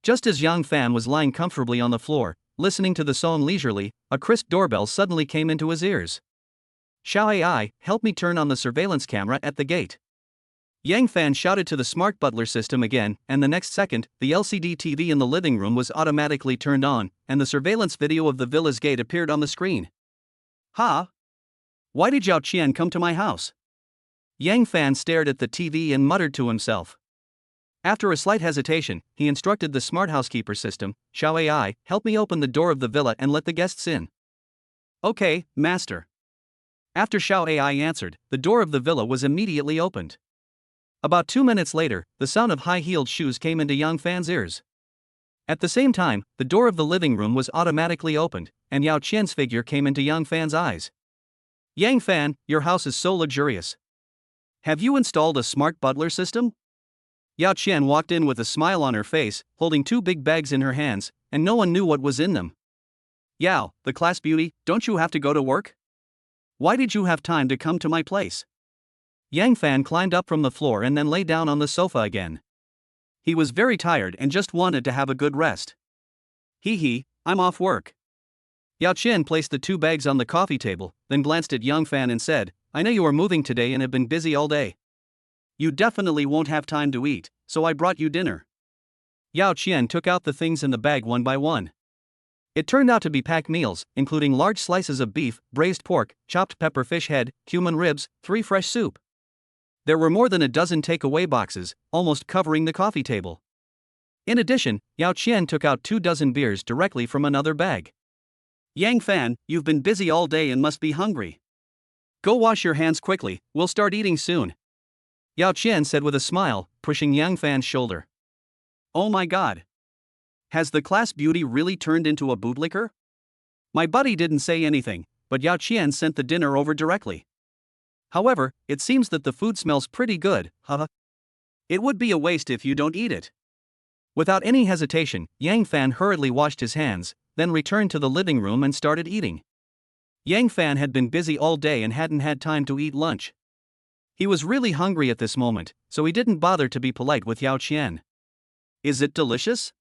Just as Yang Fan was lying comfortably on the floor, listening to the song leisurely, a crisp doorbell suddenly came into his ears. Xiao AI, help me turn on the surveillance camera at the gate. Yang Fan shouted to the smart butler system again, and the next second, the LCD TV in the living room was automatically turned on, and the surveillance video of the villa's gate appeared on the screen. Ha! Why did Zhao Qian come to my house? Yang Fan stared at the TV and muttered to himself. After a slight hesitation, he instructed the smart housekeeper system, "Xiao AI, help me open the door of the villa and let the guests in." Okay, master. After Xiao AI answered, the door of the villa was immediately opened. About 2 minutes later, the sound of high-heeled shoes came into Yang Fan's ears. At the same time, the door of the living room was automatically opened, and Yao Qian's figure came into Yang Fan's eyes. Yang Fan, your house is so luxurious. Have you installed a smart butler system? Yao Qian walked in with a smile on her face, holding 2 big bags in her hands, and no one knew what was in them. Yao, the class beauty, don't you have to go to work? Why did you have time to come to my place? Yang Fan climbed up from the floor and then lay down on the sofa again. He was very tired and just wanted to have a good rest. Hee, I'm off work. Yao Qian placed the 2 bags on the coffee table, then glanced at Yang Fan and said, "I know you are moving today and have been busy all day. You definitely won't have time to eat, so I brought you dinner." Yao Qian took out the things in the bag one by one. It turned out to be packed meals, including large slices of beef, braised pork, chopped pepper fish head, cumin ribs, 3 fresh soup. There were more than a dozen takeaway boxes, almost covering the coffee table. In addition, Yao Qian took out 2 dozen beers directly from another bag. Yang Fan, you've been busy all day and must be hungry. Go wash your hands quickly, we'll start eating soon. Yao Qian said with a smile, pushing Yang Fan's shoulder. Oh my god. Has the class beauty really turned into a bootlicker? My buddy didn't say anything, but Yao Qian sent the dinner over directly. However, it seems that the food smells pretty good, haha. It would be a waste if you don't eat it. Without any hesitation, Yang Fan hurriedly washed his hands, then returned to the living room and started eating. Yang Fan had been busy all day and hadn't had time to eat lunch. He was really hungry at this moment, so he didn't bother to be polite with Yao Qian. Is it delicious?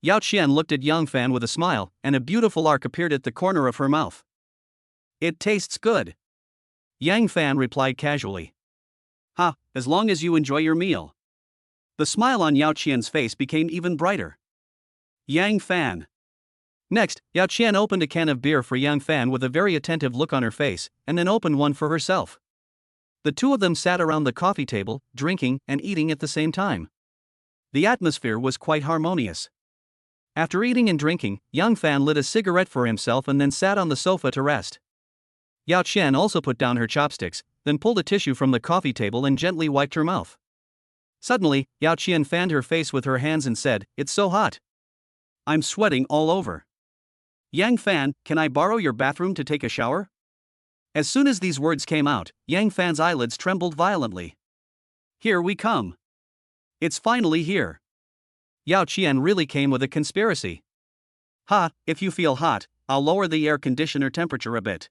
Yao Qian looked at Yang Fan with a smile, and a beautiful arc appeared at the corner of her mouth. It tastes good. Yang Fan replied casually. Ha, as long as you enjoy your meal. The smile on Yao Qian's face became even brighter. Yang Fan. Next, Yao Qian opened a can of beer for Yang Fan with a very attentive look on her face, and then opened one for herself. The two of them sat around the coffee table, drinking and eating at the same time. The atmosphere was quite harmonious. After eating and drinking, Yang Fan lit a cigarette for himself and then sat on the sofa to rest. Yao Qian also put down her chopsticks, then pulled a tissue from the coffee table and gently wiped her mouth. Suddenly, Yao Qian fanned her face with her hands and said, "It's so hot. I'm sweating all over. Yang Fan, can I borrow your bathroom to take a shower?" As soon as these words came out, Yang Fan's eyelids trembled violently. Here we come. It's finally here. Yao Qian really came with a conspiracy. Ha, if you feel hot, I'll lower the air conditioner temperature a bit.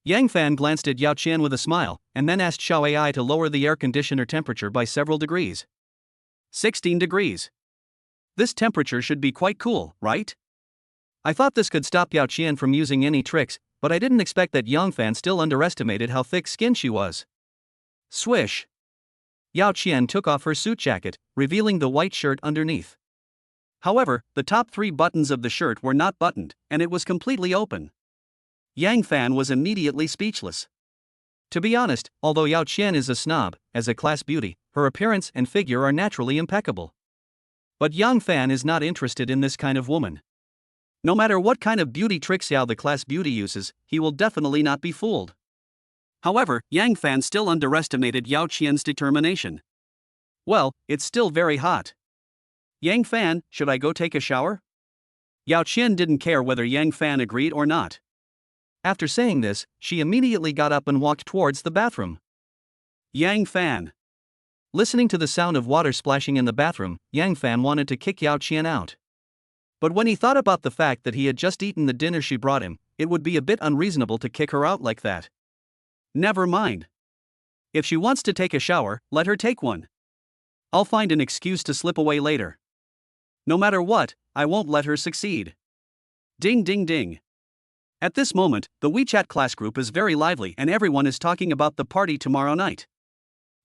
Yang Fan glanced at Yao Qian with a smile, and then asked Xiao Ai to lower the air conditioner temperature by several degrees. 16 degrees. This temperature should be quite cool, right? I thought this could stop Yao Qian from using any tricks, but I didn't expect that Yang Fan still underestimated how thick-skinned she was. Swish. Yao Qian took off her suit jacket, revealing the white shirt underneath. However, the top 3 buttons of the shirt were not buttoned, and it was completely open. Yang Fan was immediately speechless. To be honest, although Yao Qian is a snob, as a class beauty, her appearance and figure are naturally impeccable. But Yang Fan is not interested in this kind of woman. No matter what kind of beauty tricks Yao the class beauty uses, he will definitely not be fooled. However, Yang Fan still underestimated Yao Qian's determination. Well, it's still very hot. Yang Fan, should I go take a shower? Yao Qian didn't care whether Yang Fan agreed or not. After saying this, she immediately got up and walked towards the bathroom. Yang Fan. Listening to the sound of water splashing in the bathroom, Yang Fan wanted to kick Yao Qian out. But when he thought about the fact that he had just eaten the dinner she brought him, it would be a bit unreasonable to kick her out like that. Never mind. If she wants to take a shower, let her take one. I'll find an excuse to slip away later. No matter what, I won't let her succeed. Ding ding ding. At this moment, the WeChat class group is very lively and everyone is talking about the party tomorrow night.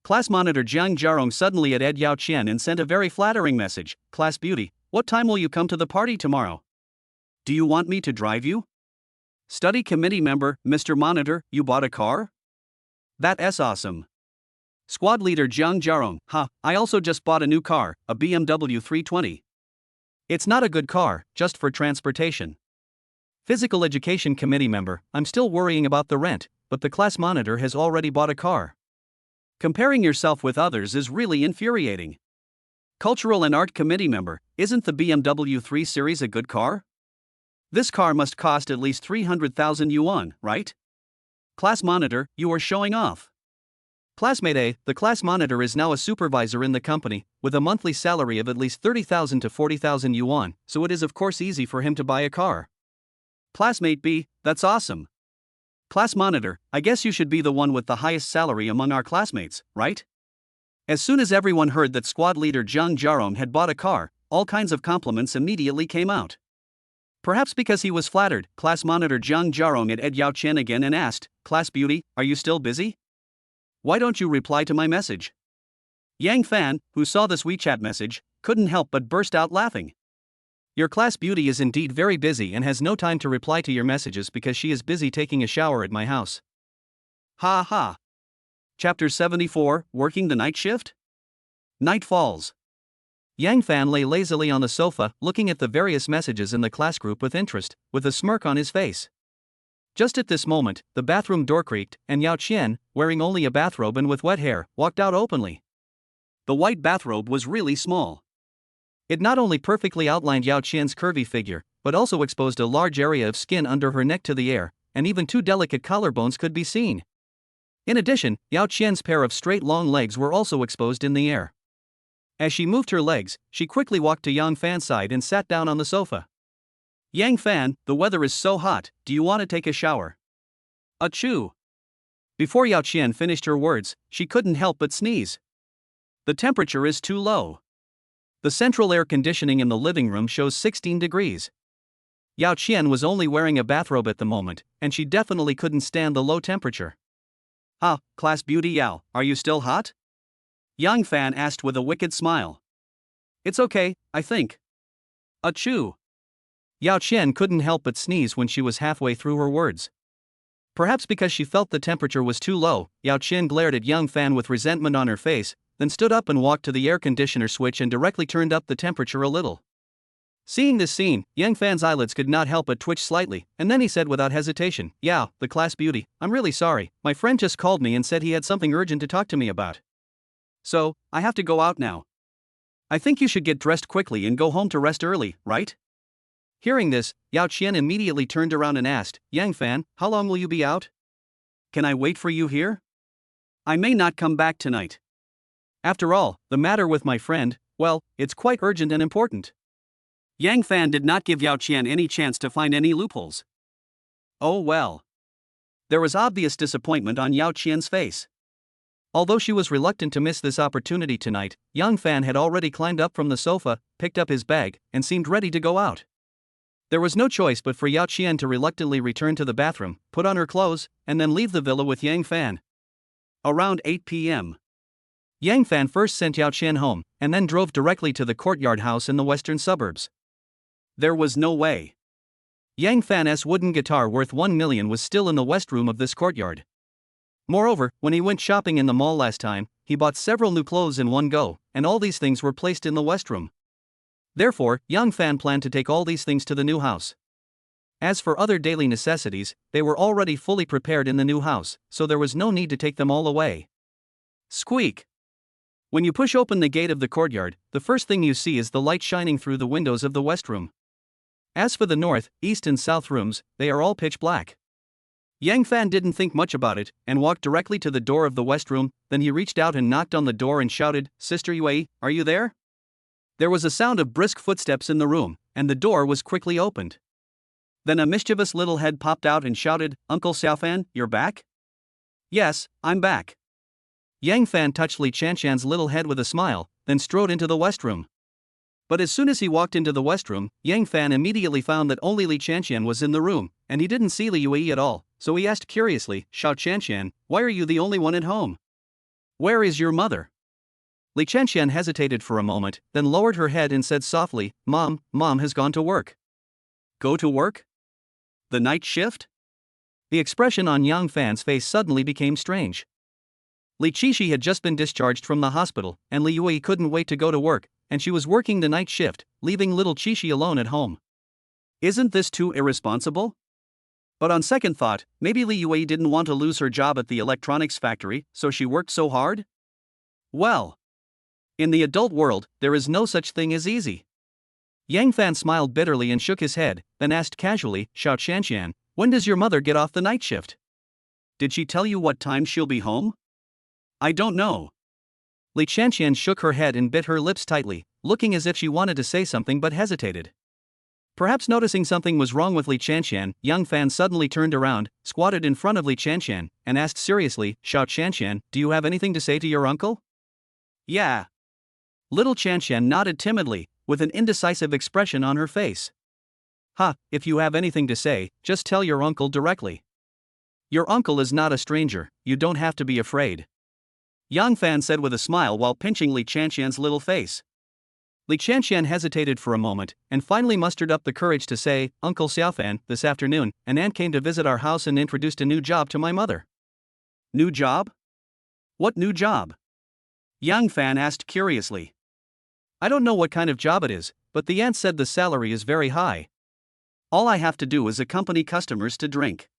Class monitor Jiang Jiarong suddenly added Yao Qian and sent a very flattering message. Class beauty, what time will you come to the party tomorrow? Do you want me to drive you? Study committee member, Mr. Monitor, you bought a car? That's awesome. Squad leader Jiang Jiarong, I also just bought a new car, a BMW 320. It's not a good car, just for transportation. Physical education committee member, I'm still worrying about the rent, but the class monitor has already bought a car. Comparing yourself with others is really infuriating. Cultural and art committee member, isn't the BMW 3 Series a good car? This car must cost at least 300,000 yuan, right? Class monitor, you are showing off. Classmate A, the class monitor is now a supervisor in the company, with a monthly salary of at least 30,000 to 40,000 yuan, so it is of course easy for him to buy a car. Classmate B, that's awesome. Class monitor, I guess you should be the one with the highest salary among our classmates, right? As soon as everyone heard that squad leader Jiang Jiarong had bought a car, all kinds of compliments immediately came out. Perhaps because he was flattered, class monitor Jiang Jiarong had Yao Qian again and asked, Class beauty, are you still busy? Why don't you reply to my message? Yang Fan, who saw this WeChat message, couldn't help but burst out laughing. Your class beauty is indeed very busy and has no time to reply to your messages because she is busy taking a shower at my house. Ha ha. Chapter 74, Working the Night Shift? Night falls. Yang Fan lay lazily on the sofa, looking at the various messages in the class group with interest, with a smirk on his face. Just at this moment, the bathroom door creaked, and Yao Qian, wearing only a bathrobe and with wet hair, walked out openly. The white bathrobe was really small. It not only perfectly outlined Yao Qian's curvy figure, but also exposed a large area of skin under her neck to the air, and even 2 delicate collarbones could be seen. In addition, Yao Qian's pair of straight long legs were also exposed in the air. As she moved her legs, she quickly walked to Yang Fan's side and sat down on the sofa. Yang Fan, the weather is so hot, do you want to take a shower? Achoo! Before Yao Qian finished her words, she couldn't help but sneeze. The temperature is too low. The central air conditioning in the living room shows 16 degrees. Yao Qian was only wearing a bathrobe at the moment, and she definitely couldn't stand the low temperature. Ah, class beauty Yao, are you still hot? Yang Fan asked with a wicked smile. It's okay, I think. Achoo! Yao Qian couldn't help but sneeze when she was halfway through her words. Perhaps because she felt the temperature was too low, Yao Qian glared at Yang Fan with resentment on her face, then stood up and walked to the air conditioner switch and directly turned up the temperature a little. Seeing this scene, Yang Fan's eyelids could not help but twitch slightly, and then he said without hesitation, Yao, the class beauty, I'm really sorry, my friend just called me and said he had something urgent to talk to me about. So, I have to go out now. I think you should get dressed quickly and go home to rest early, right? Hearing this, Yao Qian immediately turned around and asked, Yang Fan, how long will you be out? Can I wait for you here? I may not come back tonight. After all, the matter with my friend, well, it's quite urgent and important. Yang Fan did not give Yao Qian any chance to find any loopholes. Oh well. There was obvious disappointment on Yao Qian's face. Although she was reluctant to miss this opportunity tonight, Yang Fan had already climbed up from the sofa, picked up his bag, and seemed ready to go out. There was no choice but for Yao Qian to reluctantly return to the bathroom, put on her clothes, and then leave the villa with Yang Fan. Around 8 p.m. Yang Fan first sent Yao Qian home, and then drove directly to the courtyard house in the western suburbs. There was no way. Yang Fan's wooden guitar worth 1 million was still in the west room of this courtyard. Moreover, when he went shopping in the mall last time, he bought several new clothes in one go, and all these things were placed in the west room. Therefore, Yang Fan planned to take all these things to the new house. As for other daily necessities, they were already fully prepared in the new house, so there was no need to take them all away. Squeak! When you push open the gate of the courtyard, the first thing you see is the light shining through the windows of the west room. As for the north, east and south rooms, they are all pitch black. Yang Fan didn't think much about it, and walked directly to the door of the west room, then he reached out and knocked on the door and shouted, Sister Yue, are you there? There was a sound of brisk footsteps in the room, and the door was quickly opened. Then a mischievous little head popped out and shouted, Uncle Xiaofan, you're back? Yes, I'm back. Yang Fan touched Li Chanshan's little head with a smile, then strode into the west room. But as soon as he walked into the west room, Yang Fan immediately found that only Li Chanshan was in the room, and he didn't see Li Yue at all, so he asked curiously, Xiao Chanshan, why are you the only one at home? Where is your mother? Li Chanshan hesitated for a moment, then lowered her head and said softly, Mom has gone to work. Go to work? The night shift? The expression on Yang Fan's face suddenly became strange. Li Qishi had just been discharged from the hospital, and Li Yue couldn't wait to go to work, and she was working the night shift, leaving little Qishi alone at home. Isn't this too irresponsible? But on second thought, maybe Li Yue didn't want to lose her job at the electronics factory, so she worked so hard? Well, in the adult world, there is no such thing as easy. Yang Fan smiled bitterly and shook his head, then asked casually, Xiao Chanshan, when does your mother get off the night shift? Did she tell you what time she'll be home? I don't know. Li Chanshan shook her head and bit her lips tightly, looking as if she wanted to say something but hesitated. Perhaps noticing something was wrong with Li Chanshan, Yang Fan suddenly turned around, squatted in front of Li Chanshan, and asked seriously, Xiao Chanshan, do you have anything to say to your uncle? Yeah. Little Chanshan nodded timidly, with an indecisive expression on her face. If you have anything to say, just tell your uncle directly. Your uncle is not a stranger, you don't have to be afraid. Yang Fan said with a smile while pinching Li Chanshan's little face. Li Chanshan hesitated for a moment, and finally mustered up the courage to say, Uncle Xiaofan, this afternoon, an aunt came to visit our house and introduced a new job to my mother. New job? What new job? Yang Fan asked curiously. I don't know what kind of job it is, but the aunt said the salary is very high. All I have to do is accompany customers to drink.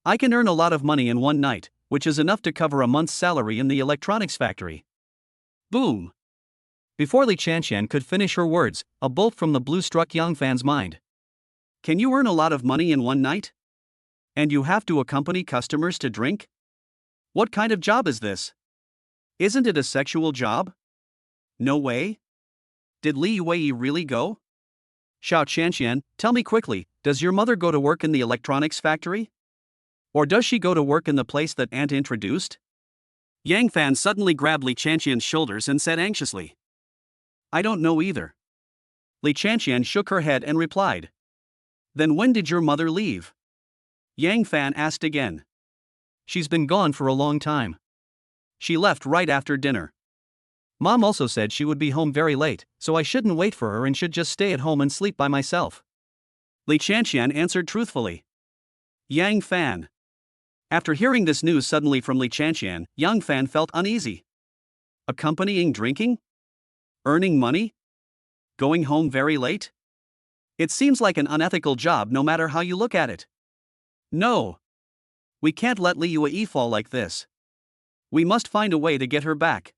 I can earn a lot of money in one night, which is enough to cover a month's salary in the electronics factory. Boom! Before Li Chanshan could finish her words, a bolt from the blue struck Yang Fan's mind. Can you earn a lot of money in one night? And you have to accompany customers to drink? What kind of job is this? Isn't it a sexual job? No way? Did Li Yue really go? Xiao Chanshan, tell me quickly, does your mother go to work in the electronics factory? Or does she go to work in the place that Aunt introduced? Yang Fan suddenly grabbed Li Chanqian's shoulders and said anxiously. I don't know either. Li Chanqian shook her head and replied. Then when did your mother leave? Yang Fan asked again. She's been gone for a long time. She left right after dinner. Mom also said she would be home very late, so I shouldn't wait for her and should just stay at home and sleep by myself. Li Chanqian answered truthfully. Yang Fan. After hearing this news suddenly from Li Chanqian, Yang Fan felt uneasy. Accompanying drinking? Earning money? Going home very late? It seems like an unethical job no matter how you look at it. No. We can't let Li Yue fall like this. We must find a way to get her back.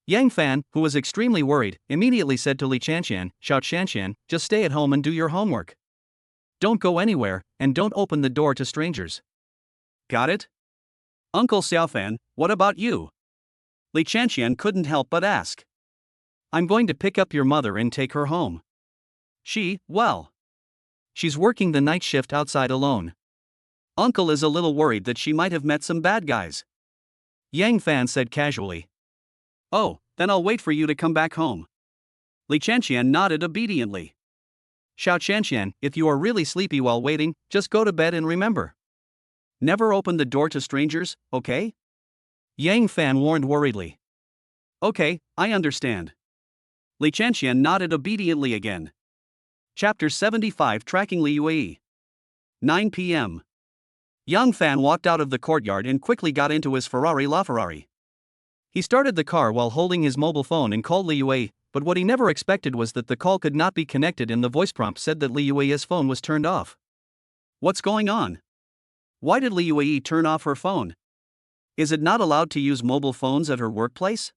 Yang Fan, who was extremely worried, immediately said to Li Chanqian, Xiao Shanshan, just stay at home and do your homework. Don't go anywhere, and don't open the door to strangers. Got it? Uncle Xiaofan, what about you? Li Chanqian couldn't help but ask. I'm going to pick up your mother and take her home. She's working the night shift outside alone. Uncle is a little worried that she might have met some bad guys. Yang Fan said casually. Oh, then I'll wait for you to come back home. Li Chanqian nodded obediently. Xiao Shanshan, if you are really sleepy while waiting, just go to bed and remember. Never open the door to strangers, okay? Yang Fan warned worriedly. Okay, I understand. Li Chanqian nodded obediently again. Chapter 75 Tracking Li Yue. 9 p.m. Yang Fan walked out of the courtyard and quickly got into his Ferrari LaFerrari. He started the car while holding his mobile phone and called Li Yue, but what he never expected was that the call could not be connected and the voice prompt said that Li Yue's phone was turned off. What's going on? Why did Li Yue turn off her phone? Is it not allowed to use mobile phones at her workplace?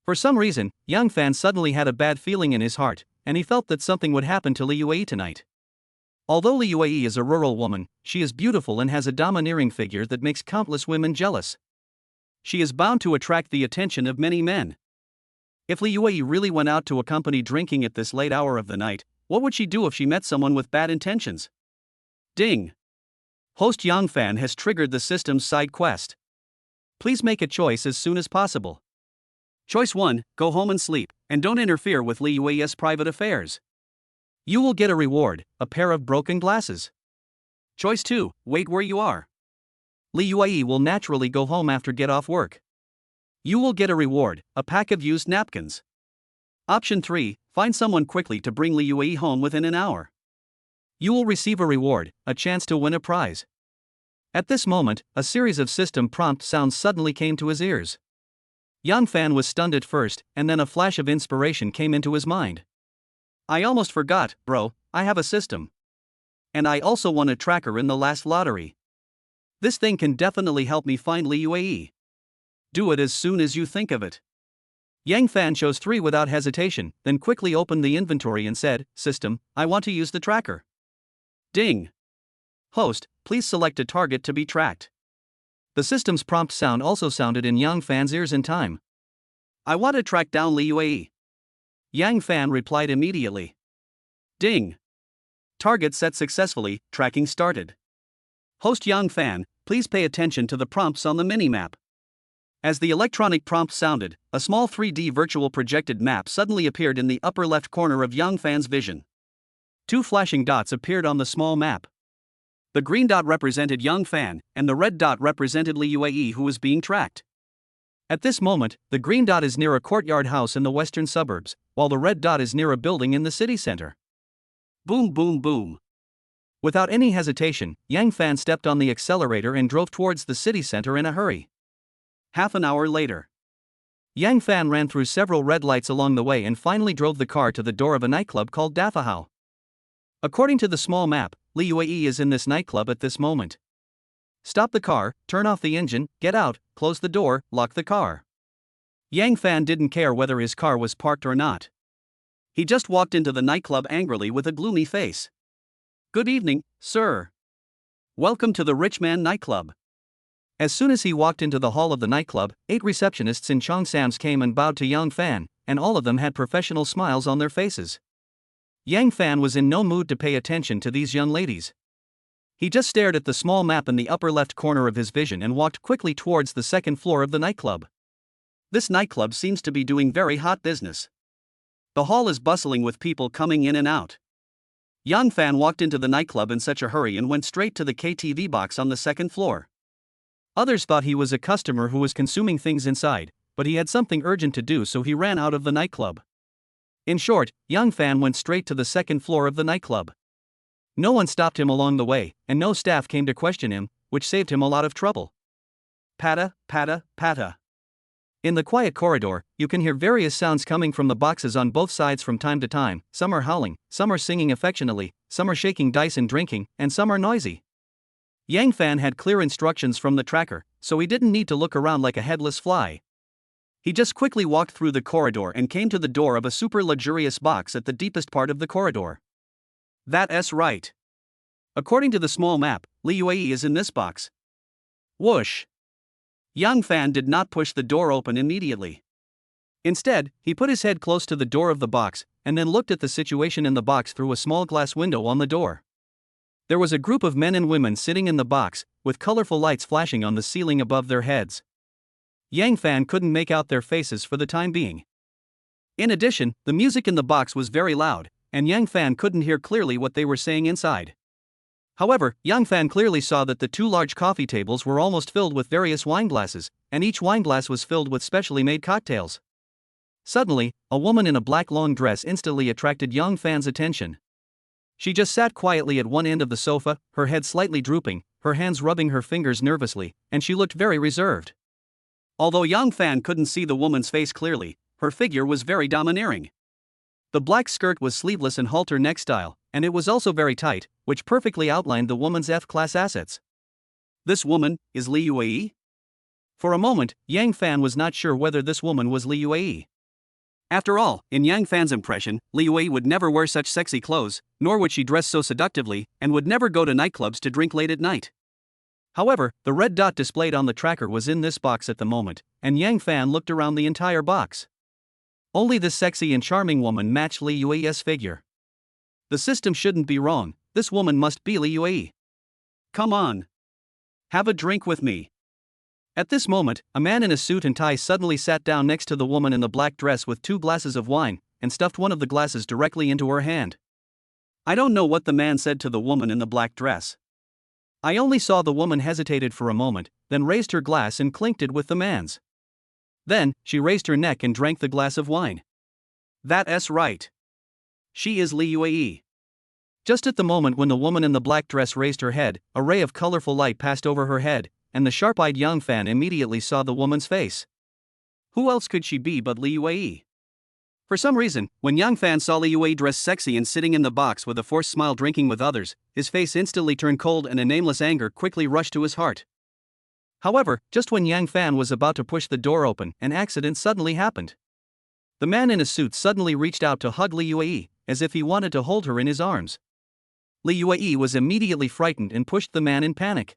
For some reason, Yang Fan suddenly had a bad feeling in his heart, and he felt that something would happen to Li Yue tonight. Although Li Yue is a rural woman, she is beautiful and has a domineering figure that makes countless women jealous. She is bound to attract the attention of many men. If Li Yue really went out to a company drinking at this late hour of the night, what would she do if she met someone with bad intentions? Ding! Host Yang Fan has triggered the system's side quest. Please make a choice as soon as possible. Choice 1, go home and sleep, and don't interfere with Li Yue's private affairs. You will get a reward, a pair of broken glasses. Choice 2, wait where you are. Li Yue will naturally go home after get off work. You will get a reward, a pack of used napkins. Option 3, find someone quickly to bring Li Yue home within an hour. You will receive a reward, a chance to win a prize. At this moment, a series of system prompt sounds suddenly came to his ears. Yang Fan was stunned at first, and then a flash of inspiration came into his mind. I almost forgot, bro, I have a system. And I also won a tracker in the last lottery. This thing can definitely help me find Li Yue. Do it as soon as you think of it. Yang Fan chose 3 without hesitation, then quickly opened the inventory and said, System, I want to use the tracker. Ding! Host, please select a target to be tracked. The system's prompt sound also sounded in Yang Fan's ears in time. I want to track down Li Yue. Yang Fan replied immediately. Ding! Target set successfully, tracking started. Host Yang Fan, please pay attention to the prompts on the minimap. As the electronic prompt sounded, a small 3D virtual projected map suddenly appeared in the upper left corner of Yang Fan's vision. 2 flashing dots appeared on the small map. The green dot represented Yang Fan, and the red dot represented Li Yue who was being tracked. At this moment, the green dot is near a courtyard house in the western suburbs, while the red dot is near a building in the city center. Boom boom boom. Without any hesitation, Yang Fan stepped on the accelerator and drove towards the city center in a hurry. Half an hour later. Yang Fan ran through several red lights along the way and finally drove the car to the door of a nightclub called Dafahao. According to the small map, Li Yue is in this nightclub at this moment. Stop the car, turn off the engine, get out, close the door, lock the car. Yang Fan didn't care whether his car was parked or not. He just walked into the nightclub angrily with a gloomy face. Good evening, sir. Welcome to the Rich Man nightclub. As soon as he walked into the hall of the nightclub, 8 receptionists in Cheongsams came and bowed to Yang Fan, and all of them had professional smiles on their faces. Yang Fan was in no mood to pay attention to these young ladies. He just stared at the small map in the upper left corner of his vision and walked quickly towards the second floor of the nightclub. This nightclub seems to be doing very hot business. The hall is bustling with people coming in and out. Yang Fan walked into the nightclub in such a hurry and went straight to the KTV box on the second floor. Others thought he was a customer who was consuming things inside, but he had something urgent to do, so he ran out of the nightclub. In short, Yang Fan went straight to the second floor of the nightclub. No one stopped him along the way, and no staff came to question him, which saved him a lot of trouble. Pata, pata, pata. In the quiet corridor, you can hear various sounds coming from the boxes on both sides from time to time. Some are howling, some are singing affectionately, some are shaking dice and drinking, and some are noisy. Yang Fan had clear instructions from the tracker, so he didn't need to look around like a headless fly. He just quickly walked through the corridor and came to the door of a super luxurious box at the deepest part of the corridor. That's right. According to the small map, Li Yue is in this box. Whoosh! Yang Fan did not push the door open immediately. Instead, he put his head close to the door of the box, and then looked at the situation in the box through a small glass window on the door. There was a group of men and women sitting in the box, with colorful lights flashing on the ceiling above their heads. Yang Fan couldn't make out their faces for the time being. In addition, the music in the box was very loud, and Yang Fan couldn't hear clearly what they were saying inside. However, Yang Fan clearly saw that the two large coffee tables were almost filled with various wine glasses, and each wine glass was filled with specially made cocktails. Suddenly, a woman in a black long dress instantly attracted Yang Fan's attention. She just sat quietly at one end of the sofa, her head slightly drooping, her hands rubbing her fingers nervously, and she looked very reserved. Although Yang Fan couldn't see the woman's face clearly, her figure was very domineering. The black skirt was sleeveless and halter neck style, and it was also very tight, which perfectly outlined the woman's F-class assets. This woman is Li Yue? For a moment, Yang Fan was not sure whether this woman was Li Yue. After all, in Yang Fan's impression, Li Yue would never wear such sexy clothes, nor would she dress so seductively, and would never go to nightclubs to drink late at night. However, the red dot displayed on the tracker was in this box at the moment, and Yang Fan looked around the entire box. Only this sexy and charming woman matched Li Yue's figure. The system shouldn't be wrong, this woman must be Li Yue. Come on. Have a drink with me. At this moment, a man in a suit and tie suddenly sat down next to the woman in the black dress with 2 glasses of wine, and stuffed one of the glasses directly into her hand. I don't know what the man said to the woman in the black dress. I only saw the woman hesitated for a moment, then raised her glass and clinked it with the man's. Then, she raised her neck and drank the glass of wine. That's right. She is Li Yue. Just at the moment when the woman in the black dress raised her head, a ray of colorful light passed over her head, and the sharp-eyed Yang Fan immediately saw the woman's face. Who else could she be but Li Yue? For some reason, when Yang Fan saw Li Yue dressed sexy and sitting in the box with a forced smile drinking with others, his face instantly turned cold and a nameless anger quickly rushed to his heart. However, just when Yang Fan was about to push the door open, an accident suddenly happened. The man in a suit suddenly reached out to hug Li Yue, as if he wanted to hold her in his arms. Li Yue was immediately frightened and pushed the man in panic.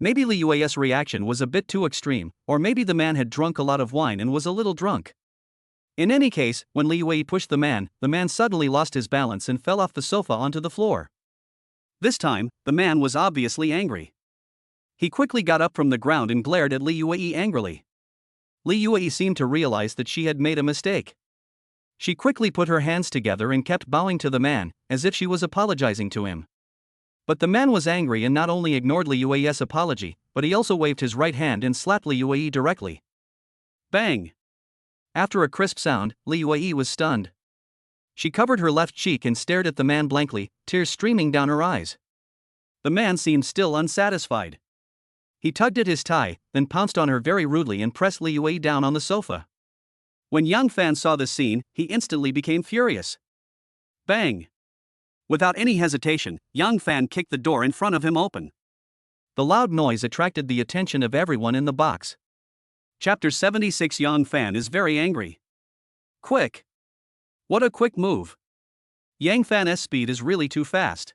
Maybe Li Yue's reaction was a bit too extreme, or maybe the man had drunk a lot of wine and was a little drunk. In any case, when Li Yue pushed the man suddenly lost his balance and fell off the sofa onto the floor. This time, the man was obviously angry. He quickly got up from the ground and glared at Li Yue angrily. Li Yue seemed to realize that she had made a mistake. She quickly put her hands together and kept bowing to the man, as if she was apologizing to him. But the man was angry and not only ignored Li Yue's apology, but he also waved his right hand and slapped Li Yue directly. Bang! After a crisp sound, Li Yue was stunned. She covered her left cheek and stared at the man blankly, tears streaming down her eyes. The man seemed still unsatisfied. He tugged at his tie, then pounced on her very rudely and pressed Li Yue down on the sofa. When Yang Fan saw this scene, he instantly became furious. Bang! Without any hesitation, Yang Fan kicked the door in front of him open. The loud noise attracted the attention of everyone in the box. Chapter 76. Yang Fan is very angry. Quick! What a quick move! Yang Fan's speed is really too fast.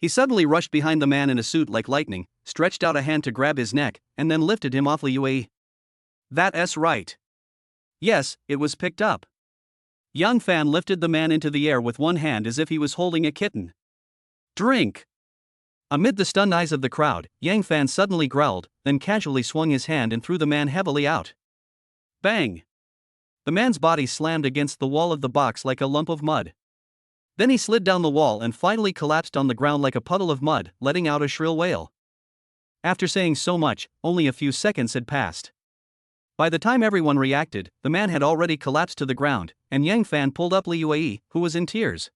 He suddenly rushed behind the man in a suit like lightning, stretched out a hand to grab his neck, and then lifted him off Li Yue. That's right. Yes, it was picked up. Yang Fan lifted the man into the air with one hand as if he was holding a kitten. Drink! Amid the stunned eyes of the crowd, Yang Fan suddenly growled, then casually swung his hand and threw the man heavily out. Bang! The man's body slammed against the wall of the box like a lump of mud. Then he slid down the wall and finally collapsed on the ground like a puddle of mud, letting out a shrill wail. After saying so much, only a few seconds had passed. By the time everyone reacted, the man had already collapsed to the ground, and Yang Fan pulled up Li Yue, who was in tears.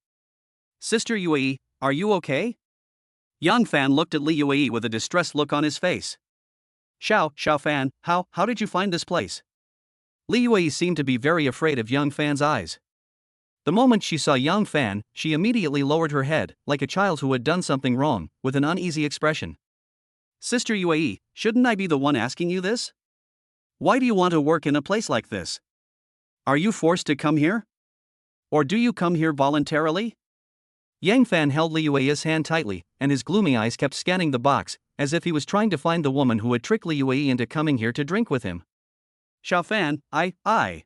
"Sister Yue, are you okay?" Yang Fan looked at Li Yue with a distressed look on his face. Xiao Fan, how did you find this place?" Li Yue seemed to be very afraid of Yang Fan's eyes. The moment she saw Yang Fan, she immediately lowered her head, like a child who had done something wrong, with an uneasy expression. "Sister Yue, shouldn't I be the one asking you this? Why do you want to work in a place like this? Are you forced to come here? Or do you come here voluntarily?" Yang Fan held Li Yue's hand tightly, and his gloomy eyes kept scanning the box, as if he was trying to find the woman who had tricked Li Yue into coming here to drink with him. "Xiao Fan, I.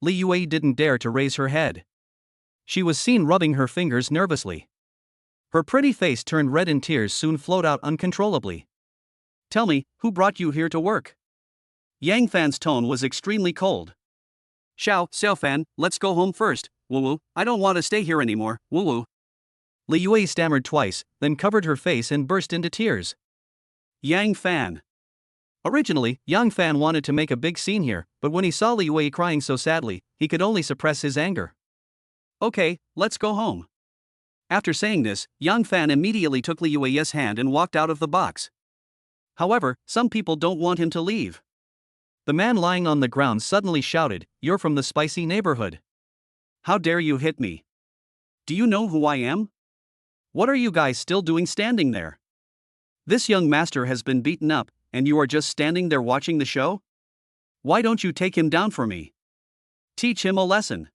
Li Yue didn't dare to raise her head. She was seen rubbing her fingers nervously. Her pretty face turned red and tears soon flowed out uncontrollably. "Tell me, who brought you here to work?" Yang Fan's tone was extremely cold. Xiao Fan, let's go home first, woo-woo, I don't want to stay here anymore, woo-woo." Li Yue stammered twice, then covered her face and burst into tears. Yang Fan. Originally, Yang Fan wanted to make a big scene here, but when he saw Li Yue crying so sadly, he could only suppress his anger. "Okay, let's go home." After saying this, Yang Fan immediately took Li Yue's hand and walked out of the box. However, some people don't want him to leave. The man lying on the ground suddenly shouted, "You're from the spicy neighborhood. How dare you hit me? Do you know who I am? What are you guys still doing standing there? This young master has been beaten up, and you are just standing there watching the show? Why don't you take him down for me? Teach him a lesson.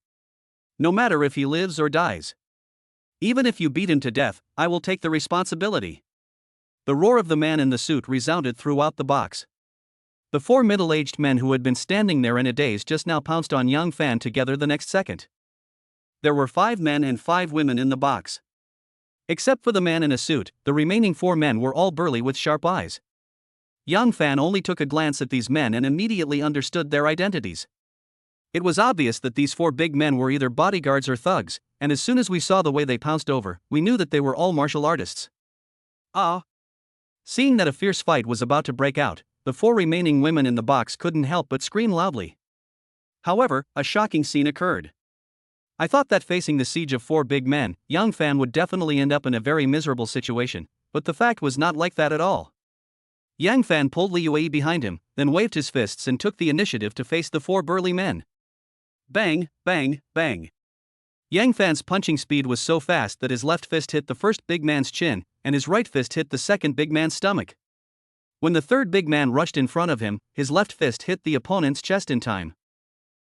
No matter if he lives or dies. Even if you beat him to death, I will take the responsibility." The roar of the man in the suit resounded throughout the box. The four middle-aged men who had been standing there in a daze just now pounced on Yang Fan together the next second. There were 5 men and 5 women in the box. Except for the man in a suit, the remaining 4 men were all burly with sharp eyes. Yang Fan only took a glance at these men and immediately understood their identities. It was obvious that these 4 big men were either bodyguards or thugs, and as soon as we saw the way they pounced over, we knew that they were all martial artists. Seeing that a fierce fight was about to break out, the 4 remaining women in the box couldn't help but scream loudly. However, a shocking scene occurred. I thought that facing the siege of 4 big men, Yang Fan would definitely end up in a very miserable situation, but the fact was not like that at all. Yang Fan pulled Li Yue behind him, then waved his fists and took the initiative to face the 4 burly men. Bang, bang, bang. Yang Fan's punching speed was so fast that his left fist hit the first big man's chin, and his right fist hit the second big man's stomach. When the third big man rushed in front of him, his left fist hit the opponent's chest in time.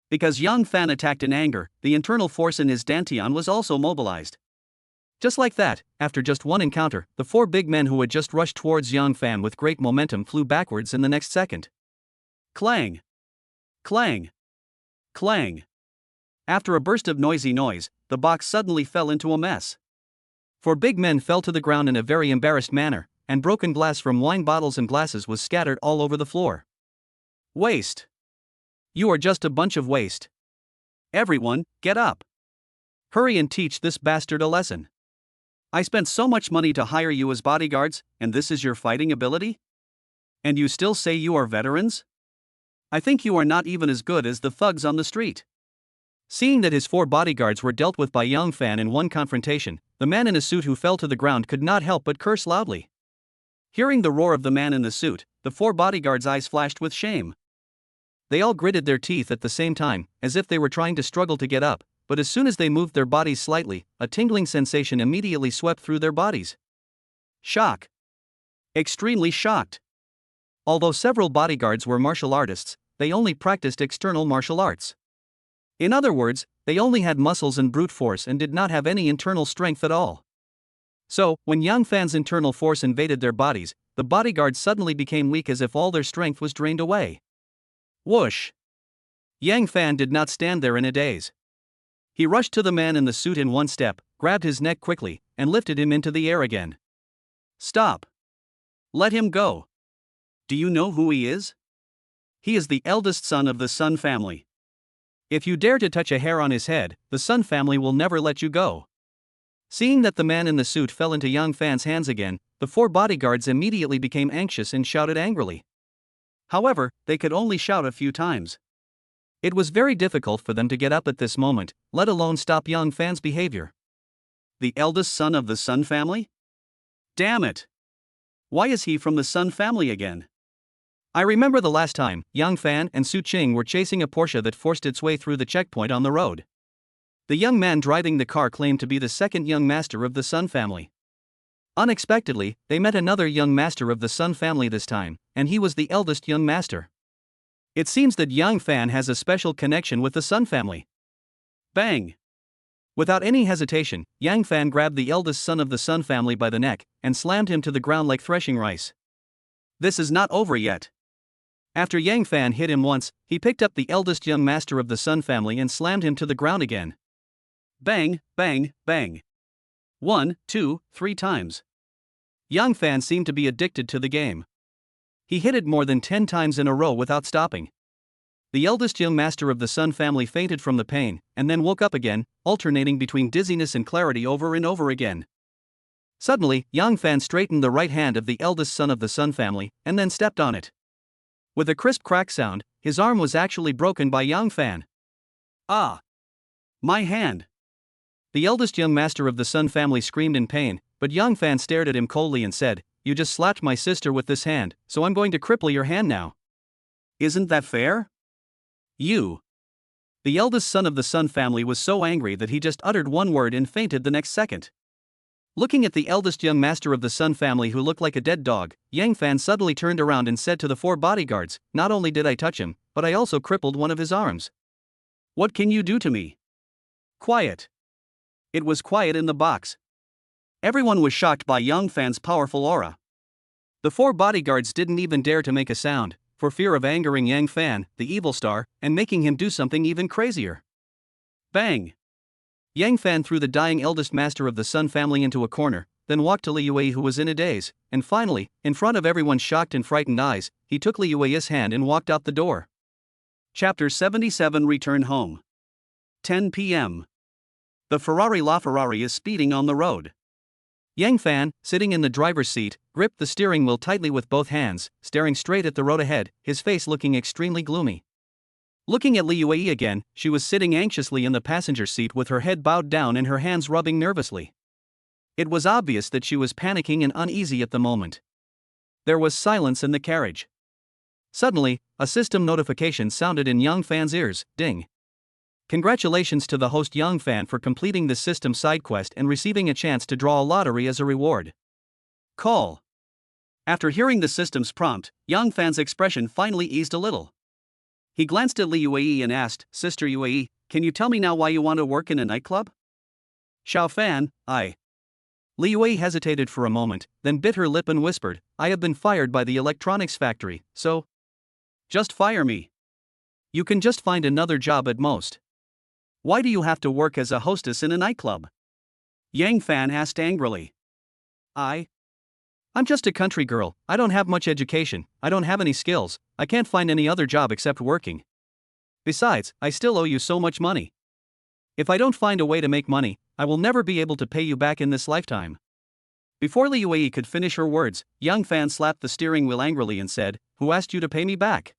Because Yang Fan attacked in anger, the internal force in his dantian was also mobilized. Just like that, after just one encounter, the 4 big men who had just rushed towards Yang Fan with great momentum flew backwards in the next second. Clang! Clang! Clang! After a burst of noisy noise, the box suddenly fell into a mess. 4 big men fell to the ground in a very embarrassed manner, and broken glass from wine bottles and glasses was scattered all over the floor. Waste! You are just a bunch of waste. Everyone, get up. Hurry and teach this bastard a lesson. I spent so much money to hire you as bodyguards, and this is your fighting ability? And you still say you are veterans? I think you are not even as good as the thugs on the street. Seeing that his 4 bodyguards were dealt with by Yang Fan in one confrontation, the man in a suit who fell to the ground could not help but curse loudly. Hearing the roar of the man in the suit, the 4 bodyguards' eyes flashed with shame. They all gritted their teeth at the same time, as if they were trying to struggle to get up, but as soon as they moved their bodies slightly, a tingling sensation immediately swept through their bodies. Shock. Extremely shocked. Although several bodyguards were martial artists, they only practiced external martial arts. In other words, they only had muscles and brute force and did not have any internal strength at all. So, when Yang Fan's internal force invaded their bodies, the bodyguards suddenly became weak as if all their strength was drained away. Whoosh! Yang Fan did not stand there in a daze. He rushed to the man in the suit in one step, grabbed his neck quickly, and lifted him into the air again. Stop. Let him go. Do you know who he is? He is the eldest son of the Sun family. If you dare to touch a hair on his head, the Sun family will never let you go. Seeing that the man in the suit fell into Yang Fan's hands again, the 4 bodyguards immediately became anxious and shouted angrily. However, they could only shout a few times. It was very difficult for them to get up at this moment, let alone stop Yang Fan's behavior. The eldest son of the Sun family? Damn it! Why is he from the Sun family again? I remember the last time Yang Fan and Su Qing were chasing a Porsche that forced its way through the checkpoint on the road. The young man driving the car claimed to be the second young master of the Sun family. Unexpectedly, they met another young master of the Sun family this time, and he was the eldest young master. It seems that Yang Fan has a special connection with the Sun family. Bang! Without any hesitation, Yang Fan grabbed the eldest son of the Sun family by the neck and slammed him to the ground like threshing rice. This is not over yet. After Yang Fan hit him once, he picked up the eldest young master of the Sun family and slammed him to the ground again. Bang, bang, bang. 1, 2, 3 times. Yang Fan seemed to be addicted to the game. He hit it more than 10 times in a row without stopping. The eldest young master of the Sun family fainted from the pain, and then woke up again, alternating between dizziness and clarity over and over again. Suddenly, Yang Fan straightened the right hand of the eldest son of the Sun family, and then stepped on it. With a crisp crack sound, his arm was actually broken by Yang Fan. Ah! My hand! The eldest young master of the Sun family screamed in pain, but Yang Fan stared at him coldly and said, "You just slapped my sister with this hand, so I'm going to cripple your hand now. Isn't that fair? You." The eldest son of the Sun family was so angry that he just uttered one word and fainted the next second. Looking at the eldest young master of the Sun family who looked like a dead dog, Yang Fan suddenly turned around and said to the 4 bodyguards, "Not only did I touch him, but I also crippled one of his arms. What can you do to me?" Quiet. It was quiet in the box. Everyone was shocked by Yang Fan's powerful aura. The 4 bodyguards didn't even dare to make a sound, for fear of angering Yang Fan, the evil star, and making him do something even crazier. Bang! Yang Fan threw the dying eldest master of the Sun family into a corner, then walked to Li Yue, who was in a daze, and finally, in front of everyone's shocked and frightened eyes, he took Li Yue's hand and walked out the door. Chapter 77 Return Home. 10 p.m. The Ferrari LaFerrari is speeding on the road. Yang Fan, sitting in the driver's seat, gripped the steering wheel tightly with both hands, staring straight at the road ahead, his face looking extremely gloomy. Looking at Li Yue again, she was sitting anxiously in the passenger seat with her head bowed down and her hands rubbing nervously. It was obvious that she was panicking and uneasy at the moment. There was silence in the carriage. Suddenly, a system notification sounded in Yang Fan's ears. Ding. Congratulations to the host Yang Fan for completing this system side quest and receiving a chance to draw a lottery as a reward. Call. After hearing the system's prompt, Yang Fan's expression finally eased a little. He glanced at Li Yue and asked, "Sister Yue, can you tell me now why you want to work in a nightclub?" Xiao Fan, I. Li Yue hesitated for a moment, then bit her lip and whispered, "I have been fired by the electronics factory, so just fire me. You can just find another job at most. Why do you have to work as a hostess in a nightclub?" Yang Fan asked angrily. I'm just a country girl, I don't have much education, I don't have any skills, I can't find any other job except working. Besides, I still owe you so much money. If I don't find a way to make money, I will never be able to pay you back in this lifetime." Before Li Yue could finish her words, Yang Fan slapped the steering wheel angrily and said, "Who asked you to pay me back?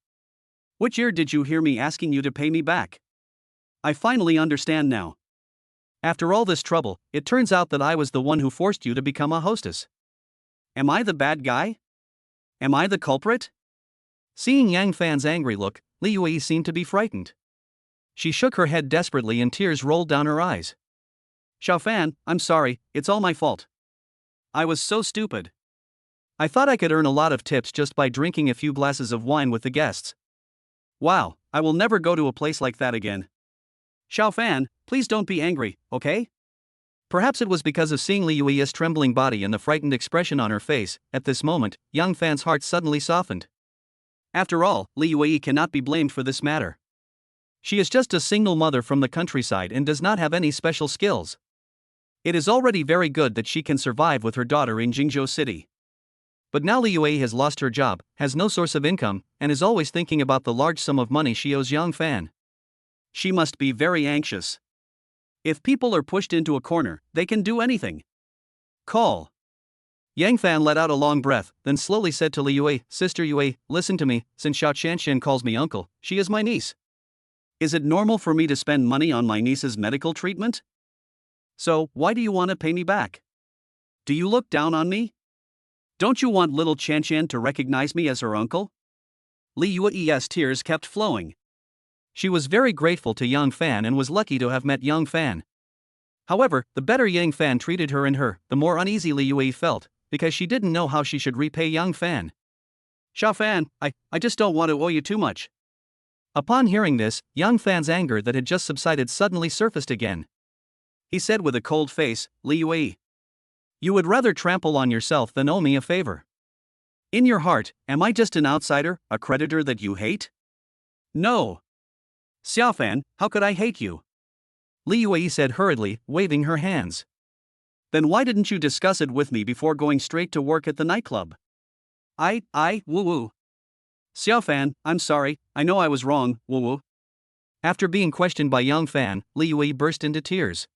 Which ear did you hear me asking you to pay me back? I finally understand now. After all this trouble, it turns out that I was the one who forced you to become a hostess. Am I the bad guy? Am I the culprit?" Seeing Yang Fan's angry look, Li Yue seemed to be frightened. She shook her head desperately and tears rolled down her eyes. "Xiao Fan, I'm sorry, it's all my fault. I was so stupid. I thought I could earn a lot of tips just by drinking a few glasses of wine with the guests. Wow, I will never go to a place like that again. Xiao Fan, please don't be angry, okay?" Perhaps it was because of seeing Li Yue's trembling body and the frightened expression on her face. At this moment, Yang Fan's heart suddenly softened. After all, Li Yue cannot be blamed for this matter. She is just a single mother from the countryside and does not have any special skills. It is already very good that she can survive with her daughter in Jingzhou City. But now Li Yue has lost her job, has no source of income, and is always thinking about the large sum of money she owes Yang Fan. She must be very anxious. If people are pushed into a corner, they can do anything. Call. Yang Fan let out a long breath, then slowly said to Li Yue, Sister Yue, listen to me, since Xiao Qianxian calls me uncle, she is my niece. Is it normal for me to spend money on my niece's medical treatment? So, why do you want to pay me back? Do you look down on me? Don't you want little Qianxian to recognize me as her uncle? Li Yue's tears kept flowing. She was very grateful to Yang Fan and was lucky to have met Yang Fan. However, the better Yang Fan treated her and her, the more uneasy Li Yue felt, because she didn't know how she should repay Yang Fan. Xiao Fan, I just don't want to owe you too much. Upon hearing this, Yang Fan's anger that had just subsided suddenly surfaced again. He said with a cold face, Li Yue, you would rather trample on yourself than owe me a favor. In your heart, am I just an outsider, a creditor that you hate? No. Xiao Fan, how could I hate you? Li Yue said hurriedly, waving her hands. Then why didn't you discuss it with me before going straight to work at the nightclub? Woo. Xiao Fan, I'm sorry, I know I was wrong, woo. After being questioned by Yang Fan, Li Yue burst into tears.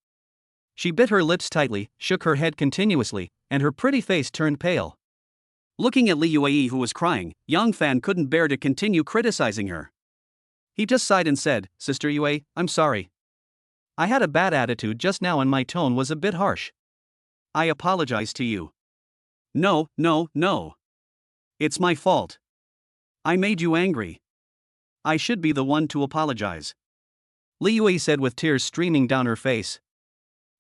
She bit her lips tightly, shook her head continuously, and her pretty face turned pale. Looking at Li Yue who was crying, Yang Fan couldn't bear to continue criticizing her. He just sighed and said, Sister Yue, I'm sorry. I had a bad attitude just now and my tone was a bit harsh. I apologize to you. No. It's my fault. I made you angry. I should be the one to apologize. Li Yue said with tears streaming down her face.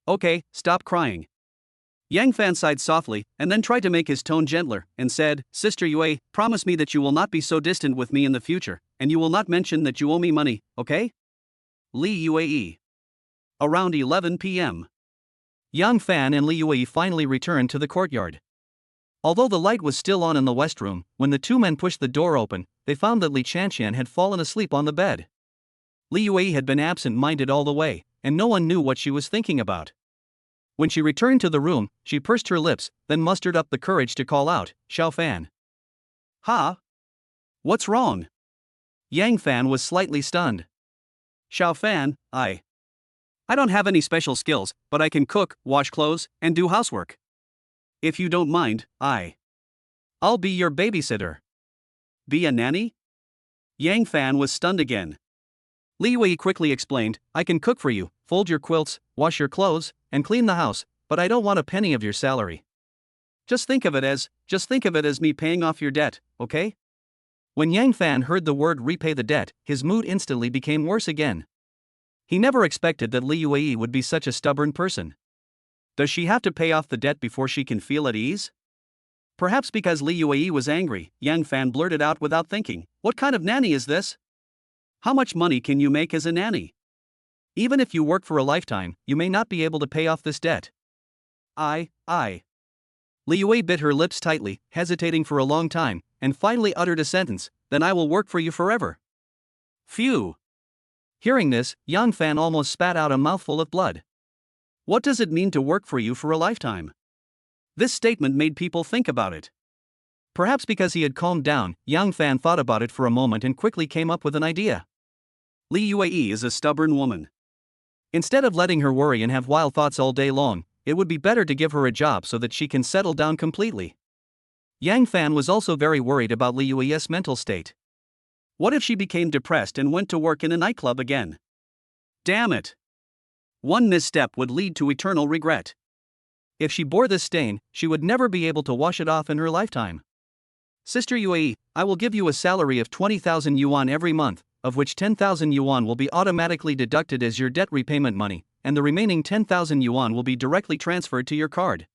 Okay, stop crying. Yang Fan sighed softly, and then tried to make his tone gentler, and said, Sister Yue, promise me that you will not be so distant with me in the future, and you will not mention that you owe me money, okay? Li Yue. Around 11 p.m. Yang Fan and Li Yue finally returned to the courtyard. Although the light was still on in the west room, when the two men pushed the door open, they found that Li Qianxian had fallen asleep on the bed. Li Yue had been absent-minded all the way, and no one knew what she was thinking about. When she returned to the room, she pursed her lips, then mustered up the courage to call out, Xiao Fan. Ha? What's wrong? Yang Fan was slightly stunned. Xiao Fan, I don't have any special skills, but I can cook, wash clothes, and do housework. If you don't mind, I'll be your babysitter. Be a nanny? Yang Fan was stunned again. Li Yue quickly explained, I can cook for you, fold your quilts, wash your clothes, and clean the house, but I don't want a penny of your salary. Just think of it as me paying off your debt, okay? When Yang Fan heard the word repay the debt, his mood instantly became worse again. He never expected that Li Yue would be such a stubborn person. Does she have to pay off the debt before she can feel at ease? Perhaps because Li Yue was angry, Yang Fan blurted out without thinking, what kind of nanny is this? How much money can you make as a nanny? Even if you work for a lifetime, you may not be able to pay off this debt. Li Yue bit her lips tightly, hesitating for a long time, and finally uttered a sentence, then I will work for you forever. Phew. Hearing this, Yang Fan almost spat out a mouthful of blood. What does it mean to work for you for a lifetime? This statement made people think about it. Perhaps because he had calmed down, Yang Fan thought about it for a moment and quickly came up with an idea. Li Yue is a stubborn woman. Instead of letting her worry and have wild thoughts all day long, it would be better to give her a job so that she can settle down completely. Yang Fan was also very worried about Li Yue's mental state. What if she became depressed and went to work in a nightclub again? Damn it! One misstep would lead to eternal regret. If she bore this stain, she would never be able to wash it off in her lifetime. Sister Yue, I will give you a salary of 20,000 yuan every month, of which 10,000 yuan will be automatically deducted as your debt repayment money, and the remaining 10,000 yuan will be directly transferred to your card.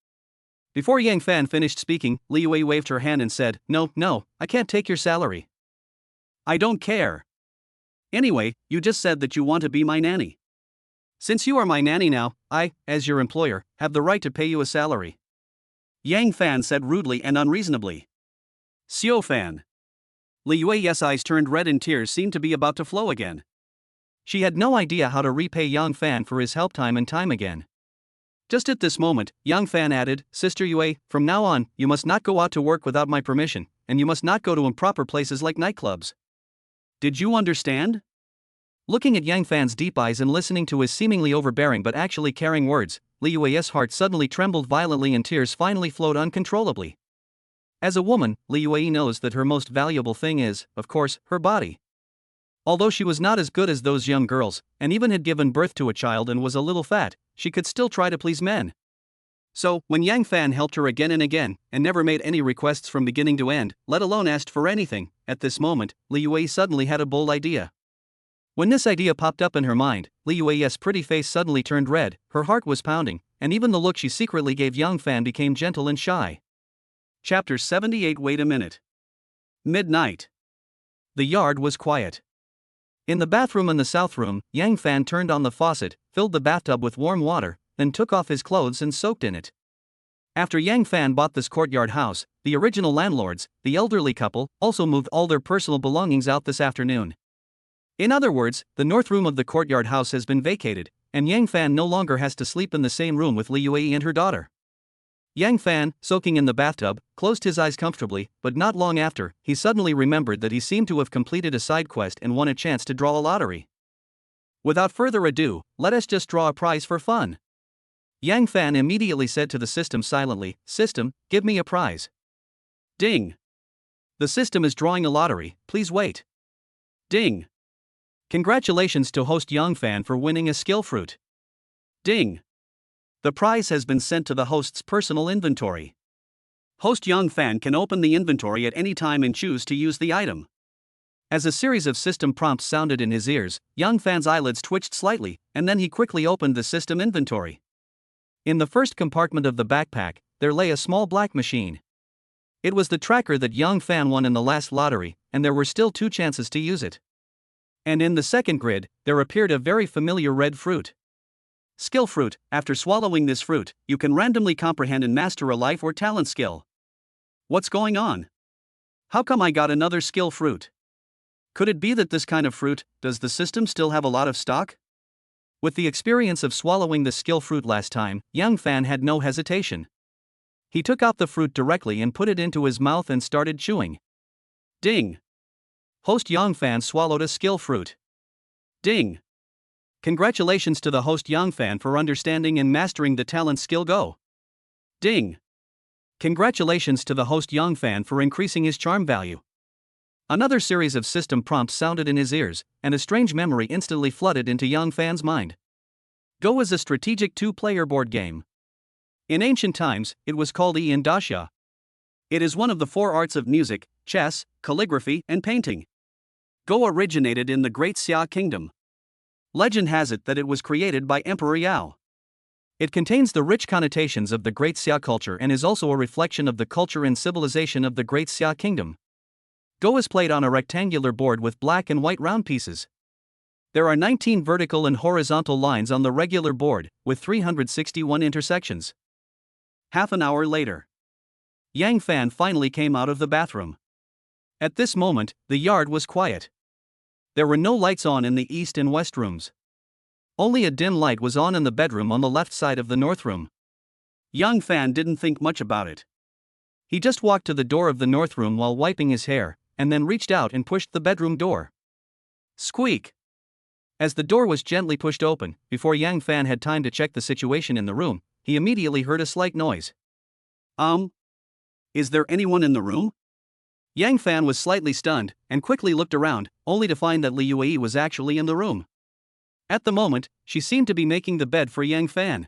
Before Yang Fan finished speaking, Li Yue waved her hand and said, No, I can't take your salary. I don't care. Anyway, you just said that you want to be my nanny. Since you are my nanny now, I, as your employer, have the right to pay you a salary. Yang Fan said rudely and unreasonably. Xiao Fan. Li Yue's eyes turned red and tears seemed to be about to flow again. She had no idea how to repay Yang Fan for his help time and time again. Just at this moment, Yang Fan added, Sister Yue, from now on, you must not go out to work without my permission, and you must not go to improper places like nightclubs. Did you understand? Looking at Yang Fan's deep eyes and listening to his seemingly overbearing but actually caring words, Li Yue's heart suddenly trembled violently and tears finally flowed uncontrollably. As a woman, Li Yue knows that her most valuable thing is, of course, her body. Although she was not as good as those young girls, and even had given birth to a child and was a little fat, she could still try to please men. So, when Yang Fan helped her again and again, and never made any requests from beginning to end, let alone asked for anything, at this moment, Li Yue suddenly had a bold idea. When this idea popped up in her mind, Li Yue's pretty face suddenly turned red, her heart was pounding, and even the look she secretly gave Yang Fan became gentle and shy. Chapter 78. Wait a minute. Midnight. The yard was quiet. In the bathroom in the south room, Yang Fan turned on the faucet, filled the bathtub with warm water, then took off his clothes and soaked in it. After Yang Fan bought this courtyard house, the original landlords, the elderly couple, also moved all their personal belongings out this afternoon. In other words, the north room of the courtyard house has been vacated, and Yang Fan no longer has to sleep in the same room with Li Yue and her daughter. Yang Fan, soaking in the bathtub, closed his eyes comfortably, but not long after, he suddenly remembered that he seemed to have completed a side quest and won a chance to draw a lottery. Without further ado, let us just draw a prize for fun. Yang Fan immediately said to the system silently, System, give me a prize. Ding. The system is drawing a lottery, please wait. Ding. Congratulations to host Yang Fan for winning a skill fruit. Ding. The prize has been sent to the host's personal inventory. Host Yang Fan can open the inventory at any time and choose to use the item. As a series of system prompts sounded in his ears, Yang Fan's eyelids twitched slightly, and then he quickly opened the system inventory. In the first compartment of the backpack, there lay a small black machine. It was the tracker that Yang Fan won in the last lottery, and there were still 2 chances to use it. And in the second grid, there appeared a very familiar red fruit. Skill fruit. After swallowing this fruit, you can randomly comprehend and master a life or talent skill. What's going on? How come I got another skill fruit? Could it be that this kind of fruit, does the system still have a lot of stock? With the experience of swallowing the skill fruit last time, Yang Fan had no hesitation. He took out the fruit directly and put it into his mouth and started chewing. Ding. Host Yang Fan swallowed a skill fruit. Ding. Congratulations to the host Yang Fan for understanding and mastering the talent skill Go. Ding. Congratulations to the host Yang Fan for increasing his charm value. Another series of system prompts sounded in his ears, and a strange memory instantly flooded into Yang Fan's mind. Go is a strategic 2-player board game. In ancient times, it was called Yi in Daxia. It is one of the 4 arts of music, chess, calligraphy, and painting. Go originated in the Great Xia Kingdom. Legend has it that it was created by Emperor Yao. It contains the rich connotations of the Great Xia culture and is also a reflection of the culture and civilization of the Great Xia Kingdom. Go is played on a rectangular board with black and white round pieces. There are 19 vertical and horizontal lines on the regular board, with 361 intersections. Half an hour later, Yang Fan finally came out of the bathroom. At this moment, the yard was quiet. There were no lights on in the east and west rooms. Only a dim light was on in the bedroom on the left side of the north room. Yang Fan didn't think much about it. He just walked to the door of the north room while wiping his hair, and then reached out and pushed the bedroom door. Squeak! As the door was gently pushed open, before Yang Fan had time to check the situation in the room, he immediately heard a slight noise. Is there anyone in the room? Yang Fan was slightly stunned, and quickly looked around, only to find that Li Yue was actually in the room. At the moment, she seemed to be making the bed for Yang Fan.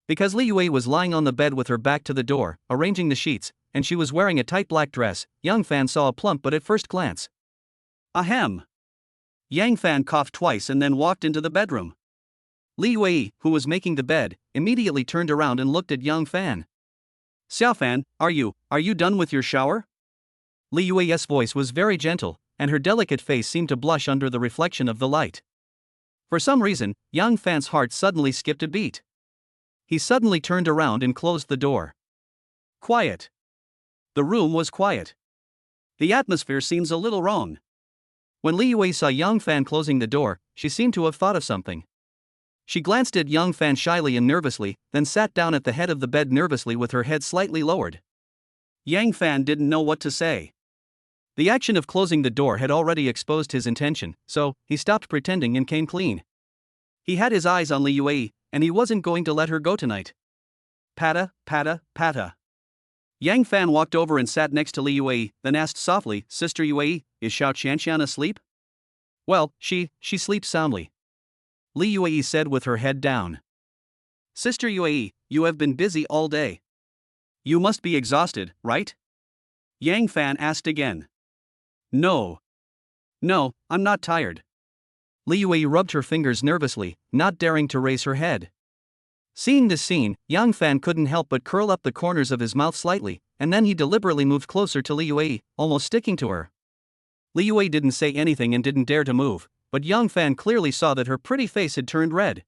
Because Li Yue was lying on the bed with her back to the door, arranging the sheets, and she was wearing a tight black dress, Yang Fan saw a plump but at first glance. Ahem. Yang Fan coughed twice and then walked into the bedroom. Li Yue, who was making the bed, immediately turned around and looked at Yang Fan. Xiao Fan, are you done with your shower? Li Yue's voice was very gentle, and her delicate face seemed to blush under the reflection of the light. For some reason, Yang Fan's heart suddenly skipped a beat. He suddenly turned around and closed the door. Quiet. The room was quiet. The atmosphere seems a little wrong. When Li Yue saw Yang Fan closing the door, she seemed to have thought of something. She glanced at Young Fan shyly and nervously, then sat down at the head of the bed nervously with her head slightly lowered. Yang Fan didn't know what to say. The action of closing the door had already exposed his intention, so he stopped pretending and came clean. He had his eyes on Li Yue, and he wasn't going to let her go tonight. Pata, pata, pata. Yang Fan walked over and sat next to Li Yue, then asked softly, Sister Yue, is Xiao Qianxian asleep? Well, she sleeps soundly. Li Yue said with her head down. Sister Yue, you have been busy all day. You must be exhausted, right? Yang Fan asked again. No, I'm not tired. Li Yue rubbed her fingers nervously, not daring to raise her head. Seeing this scene, Yang Fan couldn't help but curl up the corners of his mouth slightly, and then he deliberately moved closer to Li Yue, almost sticking to her. Li Yue didn't say anything and didn't dare to move, but Yang Fan clearly saw that her pretty face had turned red.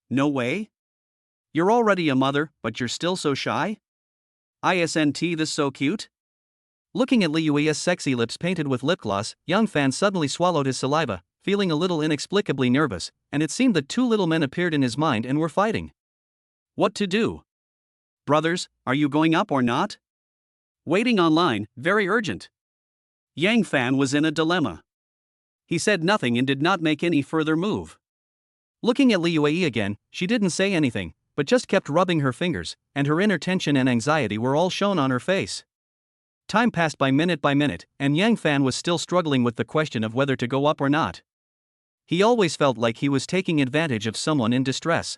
No way? You're already a mother, but you're still so shy? Isn't this so cute? Looking at Li Yue's sexy lips painted with lip gloss, Yang Fan suddenly swallowed his saliva, feeling a little inexplicably nervous, and it seemed that two little men appeared in his mind and were fighting. What to do? Brothers, are you going up or not? Waiting online, very urgent. Yang Fan was in a dilemma. He said nothing and did not make any further move. Looking at Li Yue again, she didn't say anything, but just kept rubbing her fingers, and her inner tension and anxiety were all shown on her face. Time passed by minute, and Yang Fan was still struggling with the question of whether to go up or not. He always felt like he was taking advantage of someone in distress.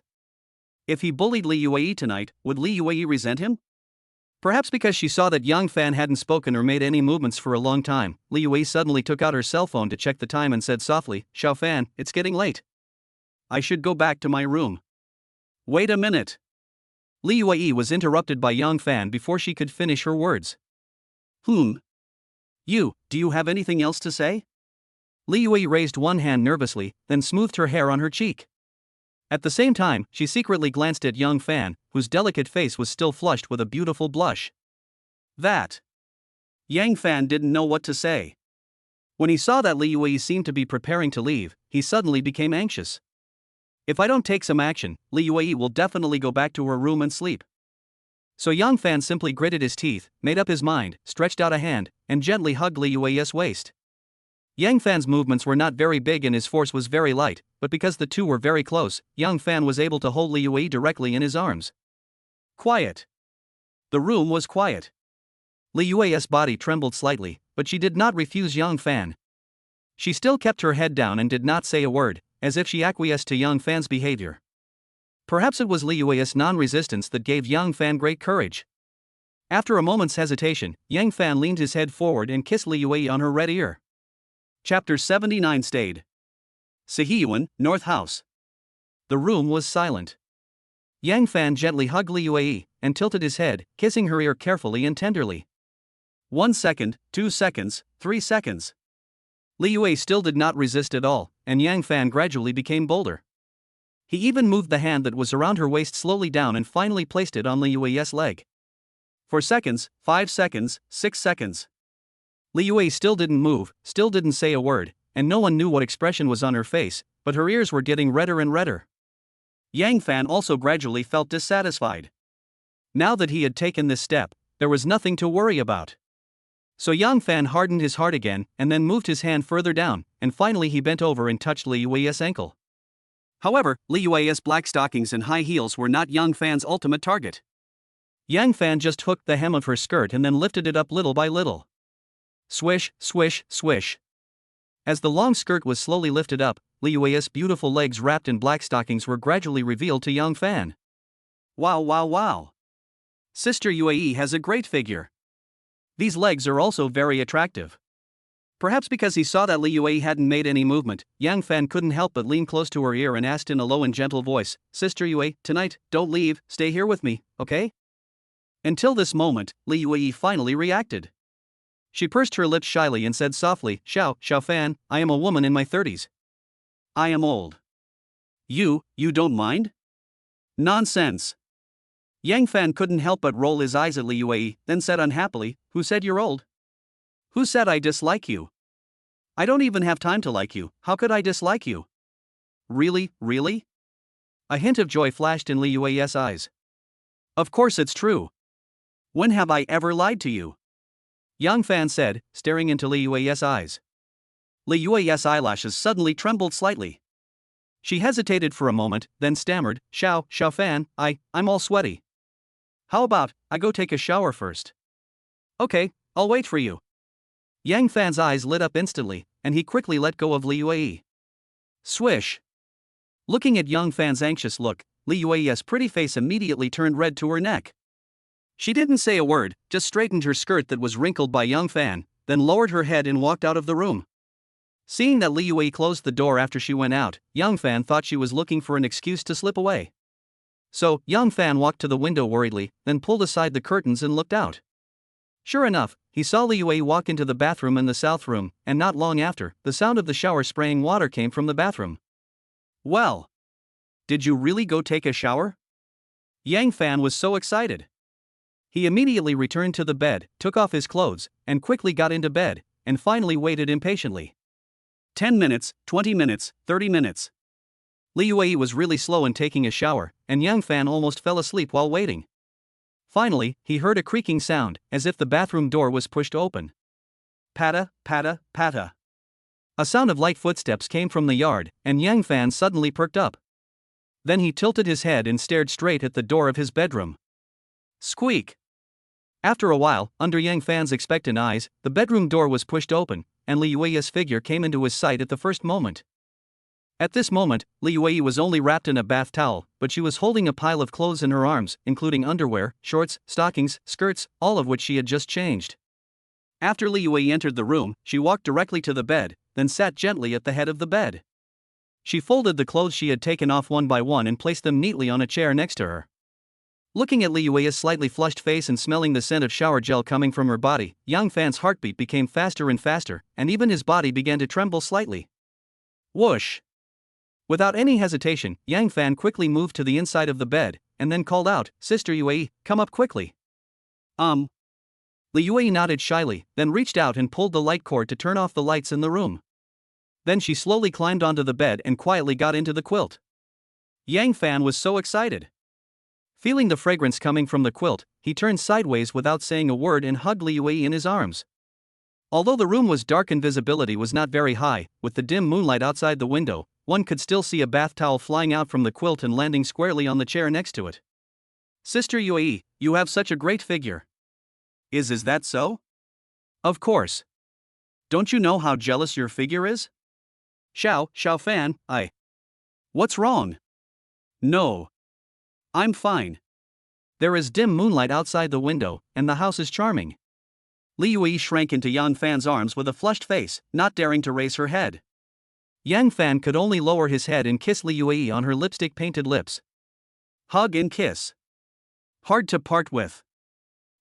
If he bullied Li Yue tonight, would Li Yue resent him? Perhaps because she saw that Yang Fan hadn't spoken or made any movements for a long time, Li Yue suddenly took out her cell phone to check the time and said softly, Xiao Fan, it's getting late. I should go back to my room. Wait a minute. Li Yue was interrupted by Yang Fan before she could finish her words. Do you have anything else to say? Li Yue raised one hand nervously, then smoothed her hair on her cheek. At the same time, she secretly glanced at Yang Fan, whose delicate face was still flushed with a beautiful blush. That. Yang Fan didn't know what to say. When he saw that Li Yue seemed to be preparing to leave, he suddenly became anxious. If I don't take some action, Li Yue will definitely go back to her room and sleep. So Yang Fan simply gritted his teeth, made up his mind, stretched out a hand, and gently hugged Li Yue's waist. Yang Fan's movements were not very big and his force was very light, but because the two were very close, Yang Fan was able to hold Li Yue directly in his arms. Quiet. The room was quiet. Li Yue's body trembled slightly, but she did not refuse Yang Fan. She still kept her head down and did not say a word, as if she acquiesced to Yang Fan's behavior. Perhaps it was Li Yue's non-resistance that gave Yang Fan great courage. After a moment's hesitation, Yang Fan leaned his head forward and kissed Li Yue on her red ear. Chapter 79 stayed. Sihiyuan, North House. The room was silent. Yang Fan gently hugged Li Yue and tilted his head, kissing her ear carefully and tenderly. 1 second, 2 seconds, 3 seconds. Li Yue still did not resist at all, and Yang Fan gradually became bolder. He even moved the hand that was around her waist slowly down and finally placed it on Li Yue's leg. 4 seconds, 5 seconds, 6 seconds. Li Yue still didn't move, still didn't say a word, and no one knew what expression was on her face, but her ears were getting redder and redder. Yang Fan also gradually felt dissatisfied. Now that he had taken this step, there was nothing to worry about. So Yang Fan hardened his heart again and then moved his hand further down, and finally he bent over and touched Li Yue's ankle. However, Li Yue's black stockings and high heels were not Yang Fan's ultimate target. Yang Fan just hooked the hem of her skirt and then lifted it up little by little. Swish, swish, swish. As the long skirt was slowly lifted up, Li Yue's beautiful legs wrapped in black stockings were gradually revealed to Yang Fan. Wow, wow, wow. Sister Yue has a great figure. These legs are also very attractive. Perhaps because he saw that Li Yue hadn't made any movement, Yang Fan couldn't help but lean close to her ear and asked in a low and gentle voice, Sister Yue, tonight, don't leave, stay here with me, okay? Until this moment, Li Yue finally reacted. She pursed her lips shyly and said softly, Xiao Fan, I am a woman in my 30s. I am old. You don't mind? Nonsense. Yang Fan couldn't help but roll his eyes at Li Yue, then said unhappily, Who said you're old? Who said I dislike you? I don't even have time to like you, how could I dislike you? Really? A hint of joy flashed in Li Yui's eyes. Of course it's true. When have I ever lied to you? Yang Fan said, staring into Li Yui's eyes. Li Yui's eyelashes suddenly trembled slightly. She hesitated for a moment, then stammered, Xiao Fan, I'm all sweaty. How about, I go take a shower first? Okay, I'll wait for you. Yang Fan's eyes lit up instantly, and he quickly let go of Li Yui. Swish. Looking at Yang Fan's anxious look, Li Yui's pretty face immediately turned red to her neck. She didn't say a word, just straightened her skirt that was wrinkled by Yang Fan, then lowered her head and walked out of the room. Seeing that Li Yui closed the door after she went out, Yang Fan thought she was looking for an excuse to slip away. So, Yang Fan walked to the window worriedly, then pulled aside the curtains and looked out. Sure enough, he saw Li Yui walk into the bathroom in the south room, and not long after, the sound of the shower spraying water came from the bathroom. Well, did you really go take a shower? Yang Fan was so excited. He immediately returned to the bed, took off his clothes, and quickly got into bed, and finally waited impatiently. 10 minutes, 20 minutes, 30 minutes. Li Yui was really slow in taking a shower, and Yang Fan almost fell asleep while waiting. Finally, he heard a creaking sound, as if the bathroom door was pushed open. Patta, patta, patta. A sound of light footsteps came from the yard, and Yang Fan suddenly perked up. Then he tilted his head and stared straight at the door of his bedroom. Squeak! After a while, under Yang Fan's expectant eyes, the bedroom door was pushed open, and Li Yui's figure came into his sight at the first moment. At this moment, Li Yui was only wrapped in a bath towel, but she was holding a pile of clothes in her arms, including underwear, shorts, stockings, skirts, all of which she had just changed. After Li Yui entered the room, she walked directly to the bed, then sat gently at the head of the bed. She folded the clothes she had taken off one by one and placed them neatly on a chair next to her. Looking at Li Yui's slightly flushed face and smelling the scent of shower gel coming from her body, Yang Fan's heartbeat became faster and faster, and even his body began to tremble slightly. Whoosh! Without any hesitation, Yang Fan quickly moved to the inside of the bed, and then called out, Sister Yui, come up quickly. Li Yui nodded shyly, then reached out and pulled the light cord to turn off the lights in the room. Then she slowly climbed onto the bed and quietly got into the quilt. Yang Fan was so excited. Feeling the fragrance coming from the quilt, he turned sideways without saying a word and hugged Li Yui in his arms. Although the room was dark and visibility was not very high, with the dim moonlight outside the window, one could still see a bath towel flying out from the quilt and landing squarely on the chair next to it. Sister Yui, you have such a great figure. Is that so? Of course. Don't you know how jealous your figure is? Xiao Fan, What's wrong? No. I'm fine. There is dim moonlight outside the window, and the house is charming. Li Yui shrank into Yang Fan's arms with a flushed face, not daring to raise her head. Yang Fan could only lower his head and kiss Li Yui on her lipstick-painted lips. Hug and kiss. Hard to part with.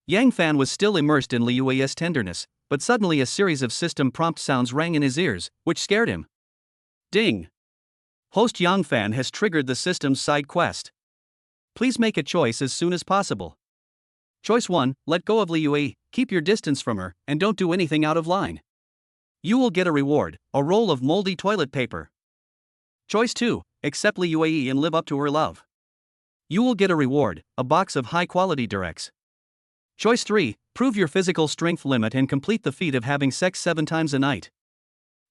Yang Fan was still immersed in Li Yui's tenderness, but suddenly a series of system prompt sounds rang in his ears, which scared him. Ding! Host Yang Fan has triggered the system's side quest. Please make a choice as soon as possible. Choice 1, let go of Li Yui, keep your distance from her, and don't do anything out of line. You will get a reward, a roll of moldy toilet paper. Choice 2, accept Li Yui and live up to her love. You will get a reward, a box of high-quality Durex. Choice 3, prove your physical strength limit and complete the feat of having sex 7 times a night.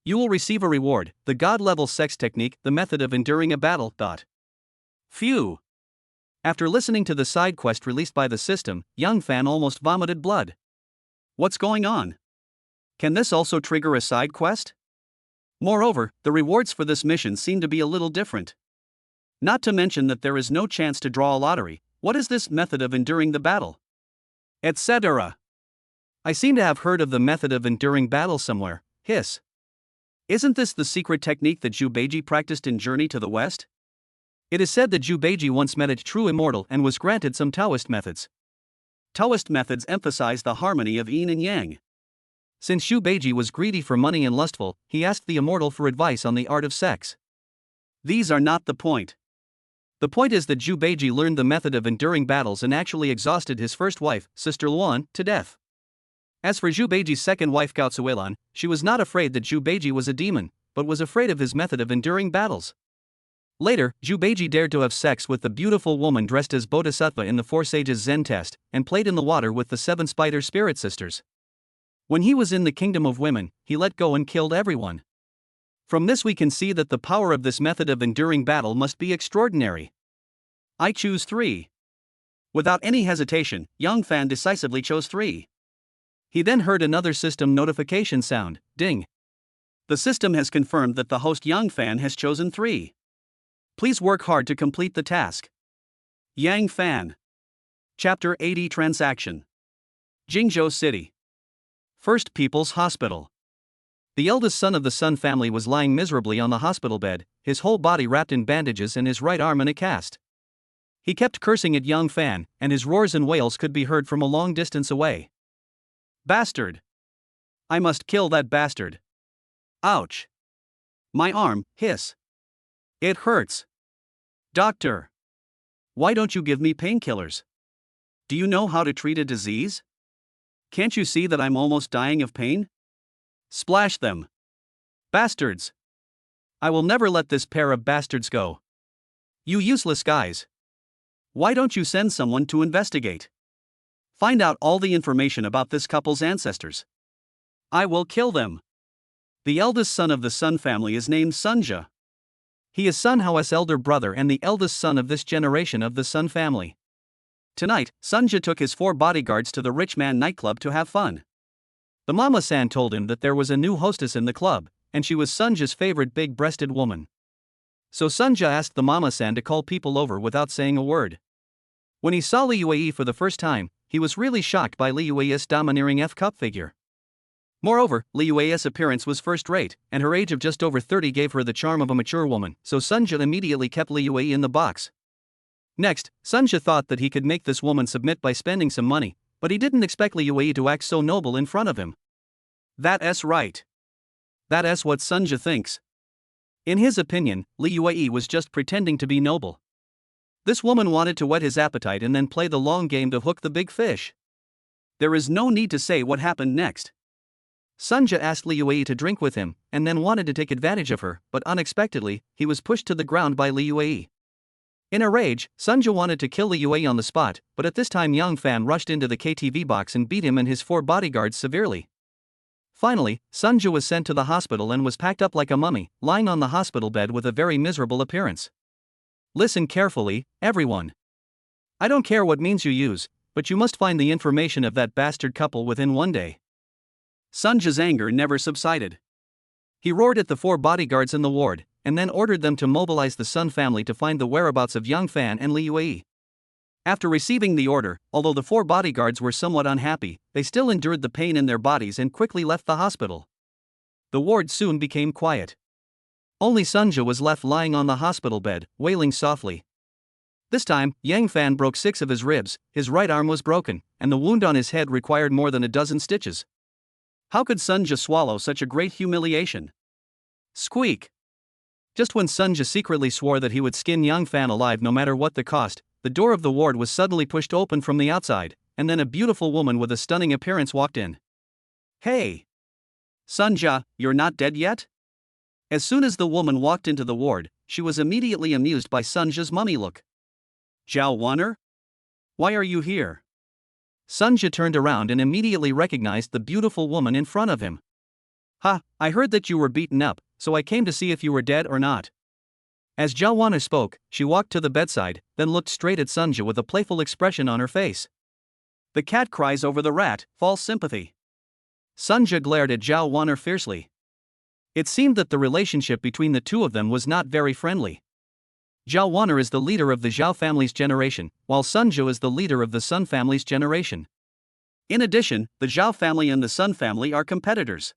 You will receive a reward, the God-level sex technique, the method of enduring a battle. Phew! After listening to the side quest released by the system, Yang Fan almost vomited blood. What's going on? Can this also trigger a side quest? Moreover, the rewards for this mission seem to be a little different. Not to mention that there is no chance to draw a lottery. What is this method of enduring the battle? Etc. I seem to have heard of the method of enduring battle somewhere. Hiss. Isn't this the secret technique that Zhu Beiji practiced in Journey to the West? It is said that Zhu Beiji once met a true immortal and was granted some Taoist methods. Taoist methods emphasize the harmony of yin and yang. Since Zhu Beiji was greedy for money and lustful, he asked the immortal for advice on the art of sex. These are not the point. The point is that Zhu Beiji learned the method of enduring battles and actually exhausted his first wife, Sister Luan, to death. As for Zhu Beiji's second wife Cao Cuelan, she was not afraid that Zhu Beiji was a demon, but was afraid of his method of enduring battles. Later, Jubaiji dared to have sex with the beautiful woman dressed as Bodhisattva in the Four Sages Zen test, and played in the water with the 7 spider spirit sisters. When he was in the kingdom of women, he let go and killed everyone. From this we can see that the power of this method of enduring battle must be extraordinary. I choose 3. Without any hesitation, Yang Fan decisively chose 3. He then heard another system notification sound, ding. The system has confirmed that the host Yang Fan has chosen 3. Please work hard to complete the task. Yang Fan. Chapter 80 Transaction. Jingzhou City. First People's Hospital. The eldest son of the Sun family was lying miserably on the hospital bed, his whole body wrapped in bandages and his right arm in a cast. He kept cursing at Yang Fan, and his roars and wails could be heard from a long distance away. Bastard! I must kill that bastard! Ouch! My arm, hiss! It hurts! Doctor! Why don't you give me painkillers? Do you know how to treat a disease? Can't you see that I'm almost dying of pain? Splash them! Bastards! I will never let this pair of bastards go. You useless guys! Why don't you send someone to investigate? Find out all the information about this couple's ancestors. I will kill them. The eldest son of the Sun family is named Sunja. He is Sun Hao's elder brother and the eldest son of this generation of the Sun family. Tonight, Sunja took his 4 bodyguards to the Rich Man nightclub to have fun. The Mama-san told him that there was a new hostess in the club, and she was Sunja's favorite big-breasted woman. So Sunja asked the Mama-san to call people over without saying a word. When he saw Li Yue for the first time, he was really shocked by Li Yue's domineering F-cup figure. Moreover, Li Yue's appearance was first-rate, and her age of just over 30 gave her the charm of a mature woman, so Sunja immediately kept Li Yue in the box. Next, Sunja thought that he could make this woman submit by spending some money, but he didn't expect Li Yue to act so noble in front of him. That's right. That's what Sunja thinks. In his opinion, Li Yue was just pretending to be noble. This woman wanted to whet his appetite and then play the long game to hook the big fish. There is no need to say what happened next. Sunja asked Li Yue to drink with him, and then wanted to take advantage of her, but unexpectedly, he was pushed to the ground by Li Yue. In a rage, Sunja wanted to kill Li Yue on the spot, but at this time Yang Fan rushed into the KTV box and beat him and his 4 bodyguards severely. Finally, Sunja was sent to the hospital and was packed up like a mummy, lying on the hospital bed with a very miserable appearance. Listen carefully, everyone. I don't care what means you use, but you must find the information of that bastard couple within 1 day. Sunja's anger never subsided. He roared at the 4 bodyguards in the ward, and then ordered them to mobilize the Sun family to find the whereabouts of Yang Fan and Li Yue. After receiving the order, although the 4 bodyguards were somewhat unhappy, they still endured the pain in their bodies and quickly left the hospital. The ward soon became quiet. Only Sunja was left lying on the hospital bed, wailing softly. This time, Yang Fan broke 6 of his ribs, his right arm was broken, and the wound on his head required more than a dozen stitches. How could Sunja swallow such a great humiliation? Squeak! Just when Sunja secretly swore that he would skin Yang Fan alive no matter what the cost, the door of the ward was suddenly pushed open from the outside, and then a beautiful woman with a stunning appearance walked in. Hey! Sunja, you're not dead yet? As soon as the woman walked into the ward, she was immediately amused by Sunja's mummy look. Zhao Waner? Why are you here? Sunja turned around and immediately recognized the beautiful woman in front of him. Ha, I heard that you were beaten up, so I came to see if you were dead or not. As Zhao Waner spoke, she walked to the bedside, then looked straight at Sunja with a playful expression on her face. The cat cries over the rat, false sympathy. Sunja glared at Zhao Waner fiercely. It seemed that the relationship between the two of them was not very friendly. Zhao Waner is the leader of the Zhao family's generation, while Sunja is the leader of the Sun family's generation. In addition, the Zhao family and the Sun family are competitors.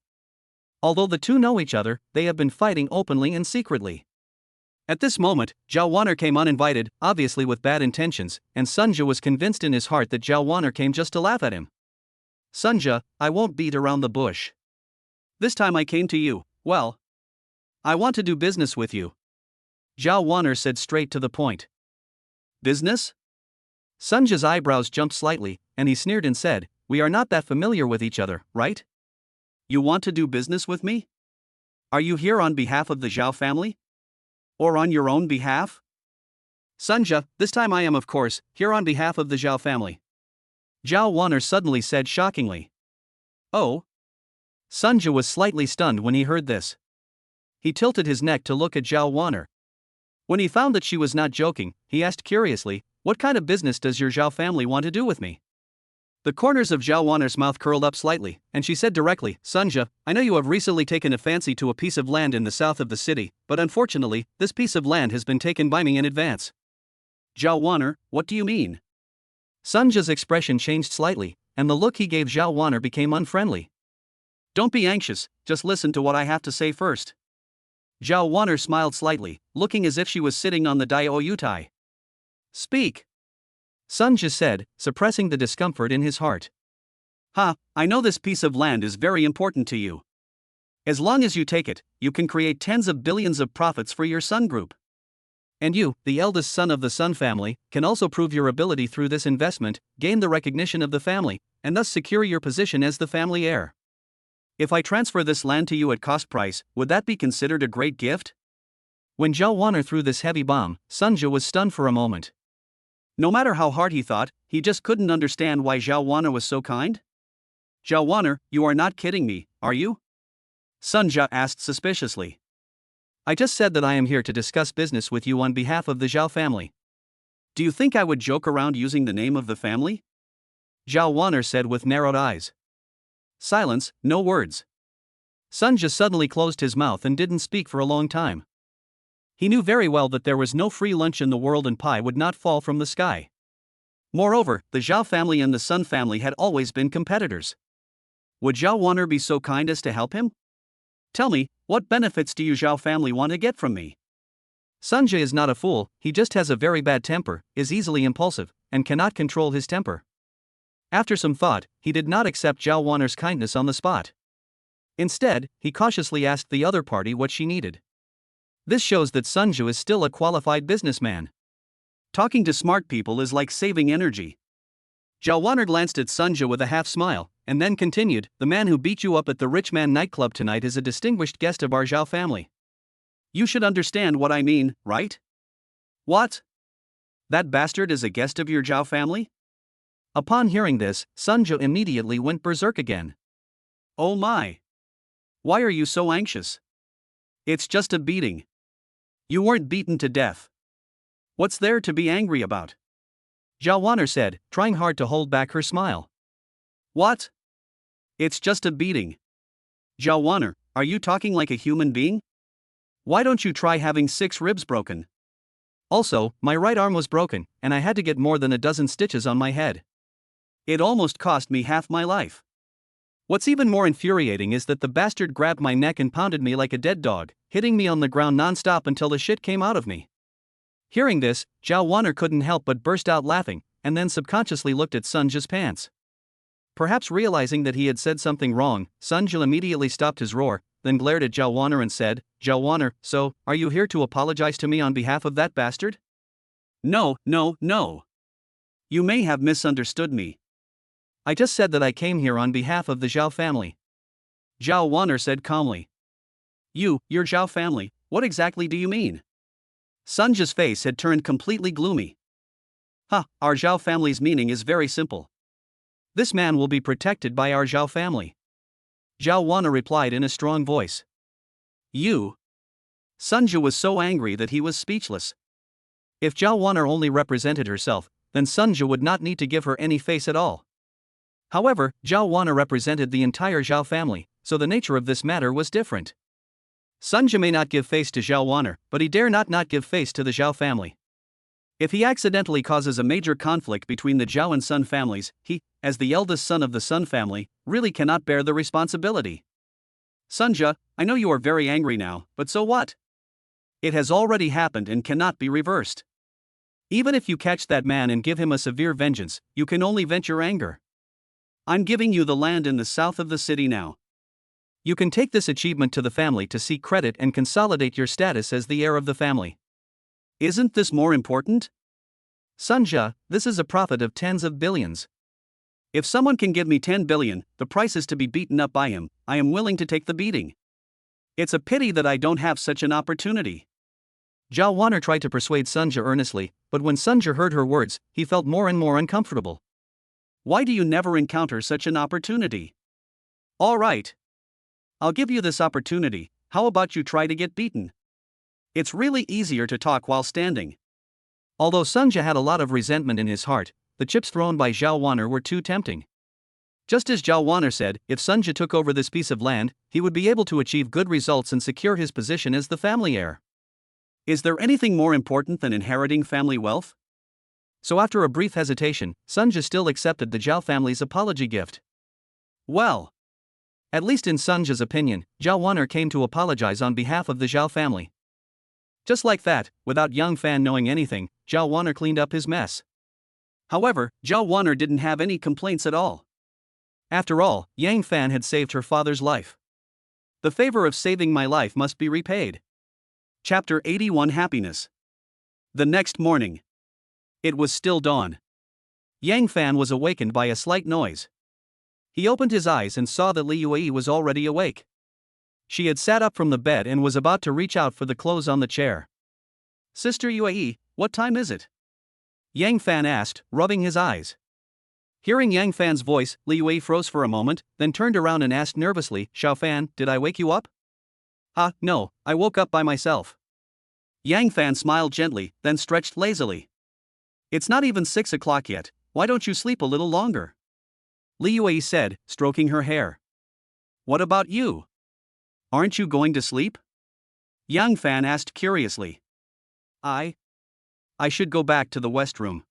Although the two know each other, they have been fighting openly and secretly. At this moment, Zhao Waner came uninvited, obviously with bad intentions, and Sunja was convinced in his heart that Zhao Waner came just to laugh at him. Sunja, I won't beat around the bush. This time I came to you. Well, I want to do business with you. Zhao Waner said straight to the point. Business? Sunja's eyebrows jumped slightly, and he sneered and said, We are not that familiar with each other, right? You want to do business with me? Are you here on behalf of the Zhao family? Or on your own behalf? Sunja, this time I am, of course, here on behalf of the Zhao family. Zhao Wan'er suddenly said shockingly. Oh? Sunja was slightly stunned when he heard this. He tilted his neck to look at Zhao Wan'er. When he found that she was not joking, he asked curiously, "What kind of business does your Zhao family want to do with me?" The corners of Zhao Wan'er's mouth curled up slightly, and she said directly, "Sunja, I know you have recently taken a fancy to a piece of land in the south of the city, but unfortunately, this piece of land has been taken by me in advance." Zhao Wan'er, what do you mean? Sunja's expression changed slightly, and the look he gave Zhao Wan'er became unfriendly. Don't be anxious, just listen to what I have to say first. Zhao Wan'er smiled slightly, looking as if she was sitting on the Diaoyutai. Speak. Sunja said, suppressing the discomfort in his heart. I know this piece of land is very important to you. As long as you take it, you can create tens of billions of profits for your Sun Group. And you, the eldest son of the Sun family, can also prove your ability through this investment, gain the recognition of the family, and thus secure your position as the family heir. If I transfer this land to you at cost price, would that be considered a great gift? When Zhao Wan'er threw this heavy bomb, Sunja was stunned for a moment. No matter how hard he thought, he just couldn't understand why Zhao Wan'er was so kind. Zhao Wan'er, you are not kidding me, are you? Sunja asked suspiciously. I just said that I am here to discuss business with you on behalf of the Zhao family. Do you think I would joke around using the name of the family? Zhao Wan'er said with narrowed eyes. Silence, no words. Sunja suddenly closed his mouth and didn't speak for a long time. He knew very well that there was no free lunch in the world and pie would not fall from the sky. Moreover, the Zhao family and the Sun family had always been competitors. Would Zhao Wan'er be so kind as to help him? Tell me, what benefits do you Zhao family want to get from me? Sunja is not a fool, he just has a very bad temper, is easily impulsive, and cannot control his temper. After some thought, he did not accept Zhao Wan'er's kindness on the spot. Instead, he cautiously asked the other party what she needed. This shows that Sunja is still a qualified businessman. Talking to smart people is like saving energy. Zhao Wan'er glanced at Sunja with a half smile, and then continued, "The man who beat you up at the Rich Man nightclub tonight is a distinguished guest of our Zhao family. You should understand what I mean, right?" What? That bastard is a guest of your Zhao family? Upon hearing this, Sunja immediately went berserk again. Oh my! Why are you so anxious? It's just a beating. You weren't beaten to death. What's there to be angry about? Zhao Wan'er said, trying hard to hold back her smile. What? It's just a beating. Zhao Wan'er, are you talking like a human being? Why don't you try having 6 ribs broken? Also, my right arm was broken, and I had to get more than a dozen stitches on my head. It almost cost me half my life. What's even more infuriating is that the bastard grabbed my neck and pounded me like a dead dog, hitting me on the ground non-stop until the shit came out of me. Hearing this, Zhao Wan'er couldn't help but burst out laughing, and then subconsciously looked at Sunja's pants. Perhaps realizing that he had said something wrong, Sunja immediately stopped his roar, then glared at Zhao Wan'er and said, "Zhao Wan'er, so, are you here to apologize to me on behalf of that bastard?" No. You may have misunderstood me. I just said that I came here on behalf of the Zhao family. Zhao Wan'er said calmly. Your Zhao family, what exactly do you mean? Sunja's face had turned completely gloomy. Our Zhao family's meaning is very simple. This man will be protected by our Zhao family. Zhao Wan'er replied in a strong voice. You? Sunja was so angry that he was speechless. If Zhao Wan'er only represented herself, then Sunja would not need to give her any face at all. However, Zhao Wan'er represented the entire Zhao family, so the nature of this matter was different. Sunja may not give face to Zhao Wan'er, but he dare not give face to the Zhao family. If he accidentally causes a major conflict between the Zhao and Sun families, he, as the eldest son of the Sun family, really cannot bear the responsibility. Sunja, I know you are very angry now, but so what? It has already happened and cannot be reversed. Even if you catch that man and give him a severe vengeance, you can only vent your anger. I'm giving you the land in the south of the city now. You can take this achievement to the family to seek credit and consolidate your status as the heir of the family. Isn't this more important? Sunja, this is a profit of tens of billions. If someone can give me 10 billion, the price is to be beaten up by him, I am willing to take the beating. It's a pity that I don't have such an opportunity. Zhao Wan'er tried to persuade Sunja earnestly, but when Sunja heard her words, he felt more and more uncomfortable. Why do you never encounter such an opportunity? All right. I'll give you this opportunity, how about you try to get beaten? It's really easier to talk while standing. Although Sunja had a lot of resentment in his heart, the chips thrown by Zhao Wan'er were too tempting. Just as Zhao Wan'er said, if Sunja took over this piece of land, he would be able to achieve good results and secure his position as the family heir. Is there anything more important than inheriting family wealth? So after a brief hesitation, Sunja still accepted the Zhao family's apology gift. Well, at least in Sunja's opinion, Zhao Wan'er came to apologize on behalf of the Zhao family. Just like that, without Yang Fan knowing anything, Zhao Wan'er cleaned up his mess. However, Zhao Wan'er didn't have any complaints at all. After all, Yang Fan had saved her father's life. The favor of saving my life must be repaid. Chapter 81 Happiness. The next morning. It was still dawn. Yang Fan was awakened by a slight noise. He opened his eyes and saw that Li Yue was already awake. She had sat up from the bed and was about to reach out for the clothes on the chair. Sister Yue, what time is it? Yang Fan asked, rubbing his eyes. Hearing Yang Fan's voice, Li Yue froze for a moment, then turned around and asked nervously, Xiao Fan, did I wake you up? No, I woke up by myself. Yang Fan smiled gently, then stretched lazily. It's not even 6 o'clock yet, why don't you sleep a little longer? Li Yue said, stroking her hair. What about you? Aren't you going to sleep? Yang Fan asked curiously. I should go back to the West room.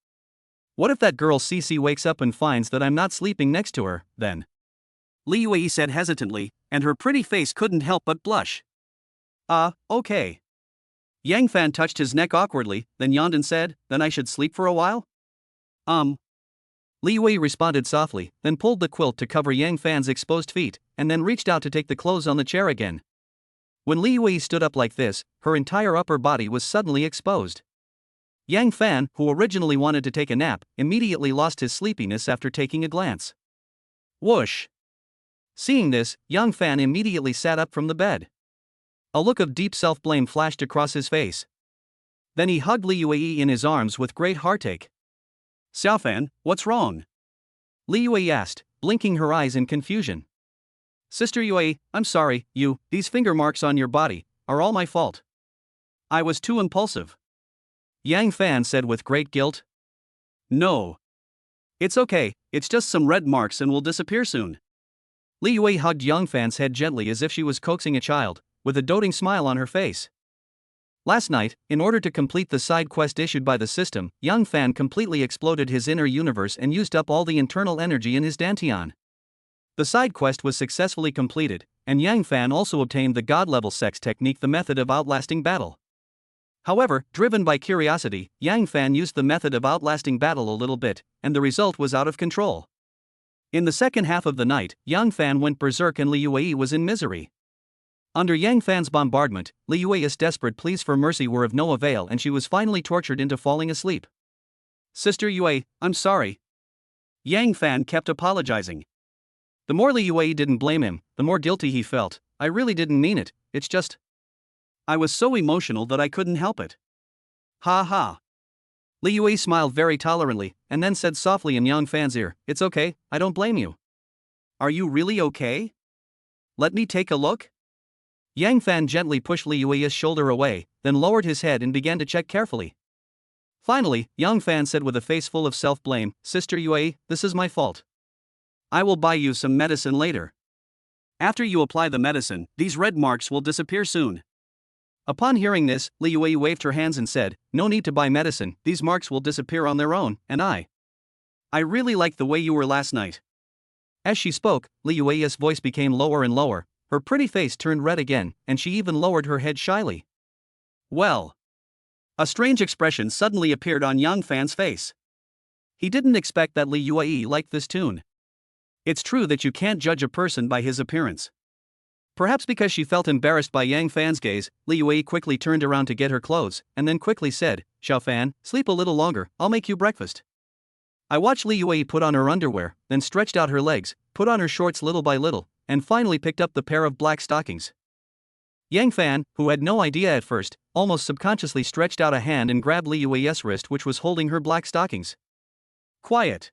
What if that girl Cici wakes up and finds that I'm not sleeping next to her, then? Li Yue said hesitantly, and her pretty face couldn't help but blush. Okay. Yang Fan touched his neck awkwardly, then yawned and said, then I should sleep for a while? Li Yue responded softly, then pulled the quilt to cover Yang Fan's exposed feet, and then reached out to take the clothes on the chair again. When Li Yue stood up like this, her entire upper body was suddenly exposed. Yang Fan, who originally wanted to take a nap, immediately lost his sleepiness after taking a glance. Whoosh! Seeing this, Yang Fan immediately sat up from the bed. A look of deep self-blame flashed across his face. Then he hugged Li Yue in his arms with great heartache. Xiao Fan, what's wrong? Li Yue asked, blinking her eyes in confusion. Sister Yue, I'm sorry, these finger marks on your body, are all my fault. I was too impulsive. Yang Fan said with great guilt. No. It's okay, it's just some red marks and will disappear soon. Li Yue hugged Yang Fan's head gently as if she was coaxing a child, with a doting smile on her face. Last night, in order to complete the side quest issued by the system, Yang Fan completely exploded his inner universe and used up all the internal energy in his dantian. The side quest was successfully completed, and Yang Fan also obtained the god-level sex technique, the method of outlasting battle. However, driven by curiosity, Yang Fan used the method of outlasting battle a little bit, and the result was out of control. In the second half of the night, Yang Fan went berserk and Li Yue was in misery. Under Yang Fan's bombardment, Li Yue's desperate pleas for mercy were of no avail and she was finally tortured into falling asleep. Sister Yue, I'm sorry. Yang Fan kept apologizing. The more Li Yue didn't blame him, the more guilty he felt. I really didn't mean it, it's just... I was so emotional that I couldn't help it. Ha ha. Li Yue smiled very tolerantly, and then said softly in Yang Fan's ear, it's okay, I don't blame you. Are you really okay? Let me take a look? Yang Fan gently pushed Li Yue's shoulder away, then lowered his head and began to check carefully. Finally, Yang Fan said with a face full of self-blame, Sister Yue, this is my fault. I will buy you some medicine later. After you apply the medicine, these red marks will disappear soon. Upon hearing this, Li Yue waved her hands and said, no need to buy medicine, these marks will disappear on their own, and I really like the way you were last night. As she spoke, Li Yue's voice became lower and lower, her pretty face turned red again, and she even lowered her head shyly. Well. A strange expression suddenly appeared on Yang Fan's face. He didn't expect that Li Yue liked this tune. It's true that you can't judge a person by his appearance. Perhaps because she felt embarrassed by Yang Fan's gaze, Li Yue quickly turned around to get her clothes, and then quickly said, Xiao Fan, sleep a little longer, I'll make you breakfast. I watched Li Yue put on her underwear, then stretched out her legs, put on her shorts little by little, and finally picked up the pair of black stockings. Yang Fan, who had no idea at first, almost subconsciously stretched out a hand and grabbed Li Yui's wrist, which was holding her black stockings. Quiet.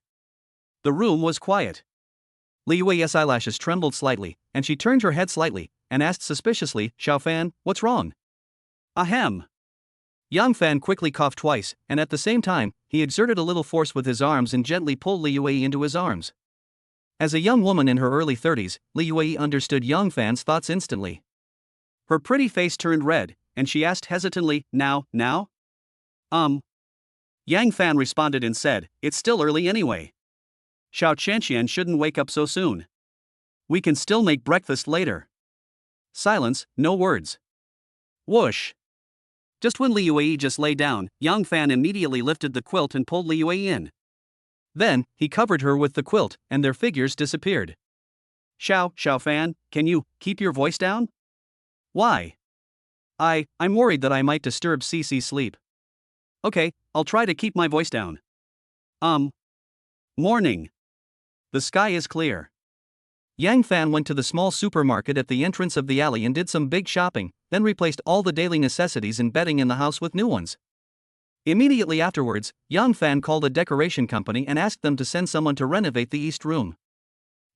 The room was quiet. Li Yui's eyelashes trembled slightly, and she turned her head slightly, and asked suspiciously, Xiao Fan, what's wrong? Ahem. Yang Fan quickly coughed twice, and at the same time, he exerted a little force with his arms and gently pulled Li Yui into his arms. As a young woman in her early 30s, Li Yui understood Yang Fan's thoughts instantly. Her pretty face turned red, and she asked hesitantly, Now? Yang Fan responded and said, It's still early anyway. Xiao Qianqian shouldn't wake up so soon. We can still make breakfast later. Silence, no words. Whoosh. Just when Li Yui just lay down, Yang Fan immediately lifted the quilt and pulled Li Yui in. Then, he covered her with the quilt, and their figures disappeared. Xiao Fan, can you keep your voice down? Why? I'm worried that I might disturb Cece's sleep. Okay, I'll try to keep my voice down. Morning. The sky is clear. Yang Fan went to the small supermarket at the entrance of the alley and did some big shopping, then replaced all the daily necessities and bedding in the house with new ones. Immediately afterwards, Yang Fan called a decoration company and asked them to send someone to renovate the east room.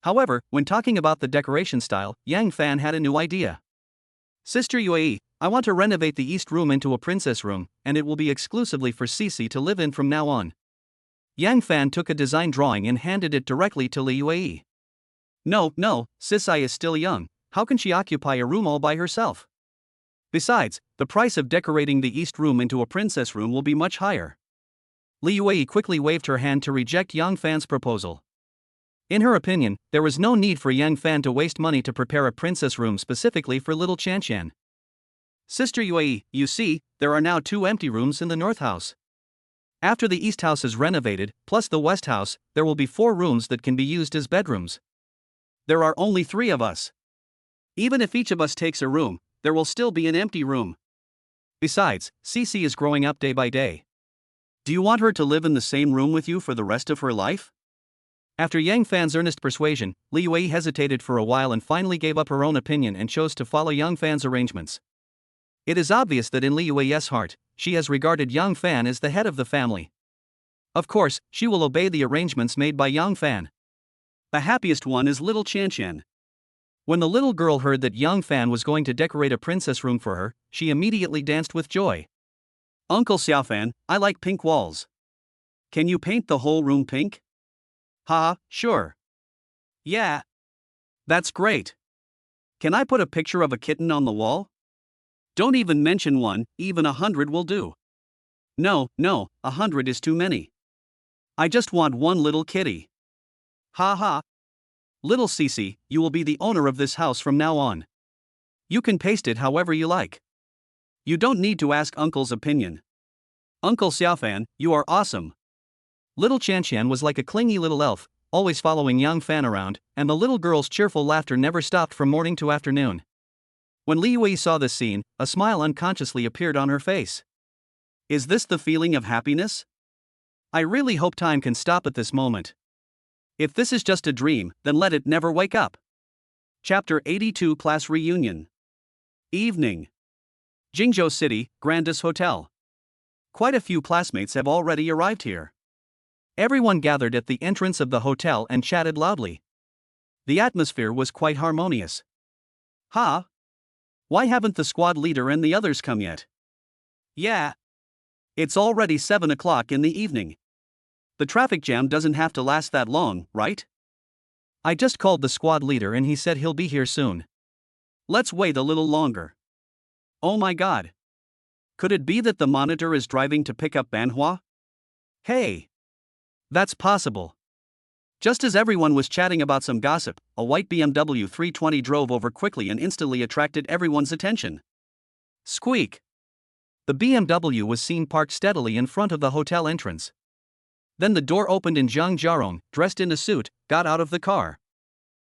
However, when talking about the decoration style, Yang Fan had a new idea. Sister Yui, I want to renovate the east room into a princess room, and it will be exclusively for Cece to live in from now on. Yang Fan took a design drawing and handed it directly to Li Yui. No, Cece is still young, how can she occupy a room all by herself? Besides, the price of decorating the east room into a princess room will be much higher. Li Yui quickly waved her hand to reject Yang Fan's proposal. In her opinion, there was no need for Yang Fan to waste money to prepare a princess room specifically for little Qianqian. Sister Yui, you see, there are now 2 empty rooms in the north house. After the east house is renovated, plus the west house, there will be 4 rooms that can be used as bedrooms. There are only 3 of us. Even if each of us takes a room, there will still be an empty room. Besides, Cece is growing up day by day. Do you want her to live in the same room with you for the rest of her life? After Yang Fan's earnest persuasion, Li Yui hesitated for a while and finally gave up her own opinion and chose to follow Yang Fan's arrangements. It is obvious that in Li Yui's heart, she has regarded Yang Fan as the head of the family. Of course, she will obey the arrangements made by Yang Fan. The happiest one is little Qianqian. When the little girl heard that Yang Fan was going to decorate a princess room for her, she immediately danced with joy. Uncle Xiaofan, I like pink walls. Can you paint the whole room pink? Sure. Yeah. That's great. Can I put a picture of a kitten on the wall? Don't even mention one, even 100 will do. No, 100 is too many. I just want one little kitty. Little Cece, you will be the owner of this house from now on. You can paste it however you like. You don't need to ask Uncle's opinion. Uncle Xiaofan, you are awesome. Little Qianqian was like a clingy little elf, always following Yang Fan around, and the little girl's cheerful laughter never stopped from morning to afternoon. When Li Yui saw this scene, a smile unconsciously appeared on her face. Is this the feeling of happiness? I really hope time can stop at this moment. If this is just a dream, then let it never wake up. Chapter 82 Class Reunion. Evening. Jingzhou City, Grandis Hotel. Quite a few classmates have already arrived here. Everyone gathered at the entrance of the hotel and chatted loudly. The atmosphere was quite harmonious. Why haven't the squad leader and the others come yet? Yeah. It's already 7 o'clock in the evening. The traffic jam doesn't have to last that long, right? I just called the squad leader and he said he'll be here soon. Let's wait a little longer. Oh my god. Could it be that the monitor is driving to pick up manhwa? Hey. That's possible. Just as everyone was chatting about some gossip, a white BMW 320 drove over quickly and instantly attracted everyone's attention. Squeak. The BMW was seen parked steadily in front of the hotel entrance. Then the door opened and Zhang Jiarong, dressed in a suit, got out of the car.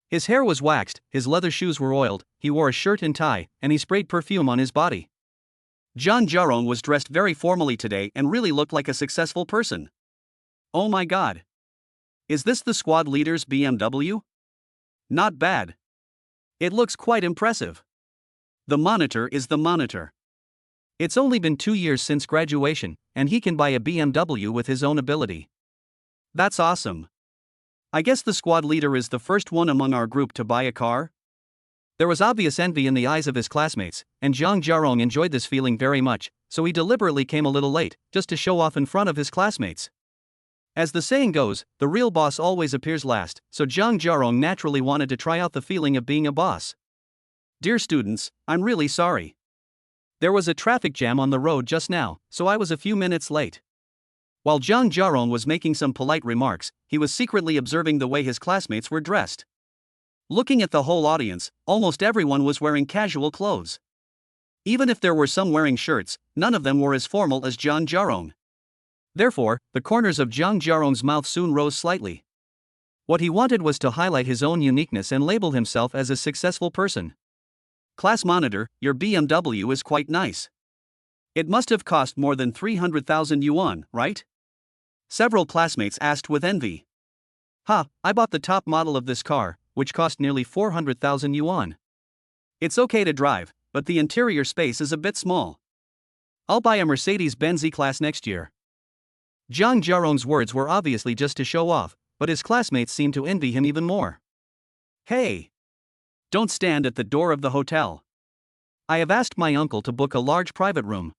His hair was waxed, his leather shoes were oiled, he wore a shirt and tie, and he sprayed perfume on his body. Zhang Jiarong was dressed very formally today and really looked like a successful person. Oh my god. Is this the squad leader's BMW? Not bad. It looks quite impressive. The monitor is the monitor. It's only been 2 years since graduation, and he can buy a BMW with his own ability. That's awesome. I guess the squad leader is the first one among our group to buy a car? There was obvious envy in the eyes of his classmates, and Zhang Jiarong enjoyed this feeling very much, so he deliberately came a little late, just to show off in front of his classmates. As the saying goes, the real boss always appears last, so Zhang Jiarong naturally wanted to try out the feeling of being a boss. Dear students, I'm really sorry. There was a traffic jam on the road just now, so I was a few minutes late. While Zhang Jiarong was making some polite remarks, he was secretly observing the way his classmates were dressed. Looking at the whole audience, almost everyone was wearing casual clothes. Even if there were some wearing shirts, none of them were as formal as Zhang Jiarong. Therefore, the corners of Zhang Jiarong's mouth soon rose slightly. What he wanted was to highlight his own uniqueness and label himself as a successful person. Class monitor, your BMW is quite nice. It must have cost more than 300,000 yuan, right? Several classmates asked with envy. I bought the top model of this car, which cost nearly 400,000 yuan. It's okay to drive, but the interior space is a bit small. I'll buy a Mercedes-Benz E-Class next year. Zhang Jiarong's words were obviously just to show off, but his classmates seemed to envy him even more. Hey! Don't stand at the door of the hotel. I have asked my uncle to book a large private room.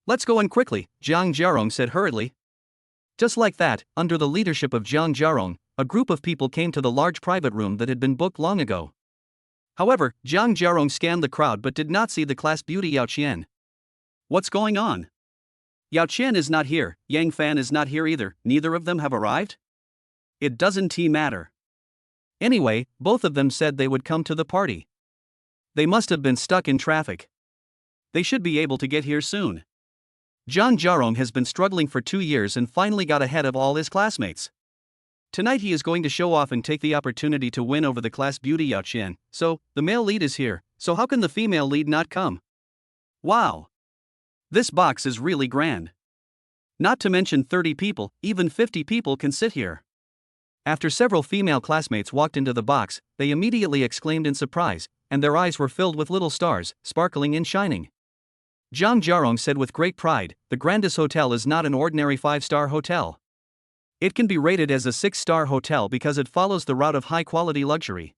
Let's go in quickly, Zhang Jiarong said hurriedly. Just like that, under the leadership of Zhang Jiarong, a group of people came to the large private room that had been booked long ago. However, Zhang Jiarong scanned the crowd but did not see the class beauty Yao Qian. What's going on? Yao Qian is not here, Yang Fan is not here either, neither of them have arrived? It doesn't matter. Anyway, both of them said they would come to the party. They must have been stuck in traffic. They should be able to get here soon. Zhang Jiarong has been struggling for 2 years and finally got ahead of all his classmates. Tonight he is going to show off and take the opportunity to win over the class beauty Yao Qian. So, the male lead is here, so how can the female lead not come? Wow! This box is really grand. Not to mention 30 people, even 50 people can sit here. After several female classmates walked into the box, they immediately exclaimed in surprise, and their eyes were filled with little stars, sparkling and shining. Zhang Jiarong said with great pride, the Grandis Hotel is not an ordinary 5-star hotel. It can be rated as a 6-star hotel because it follows the route of high-quality luxury.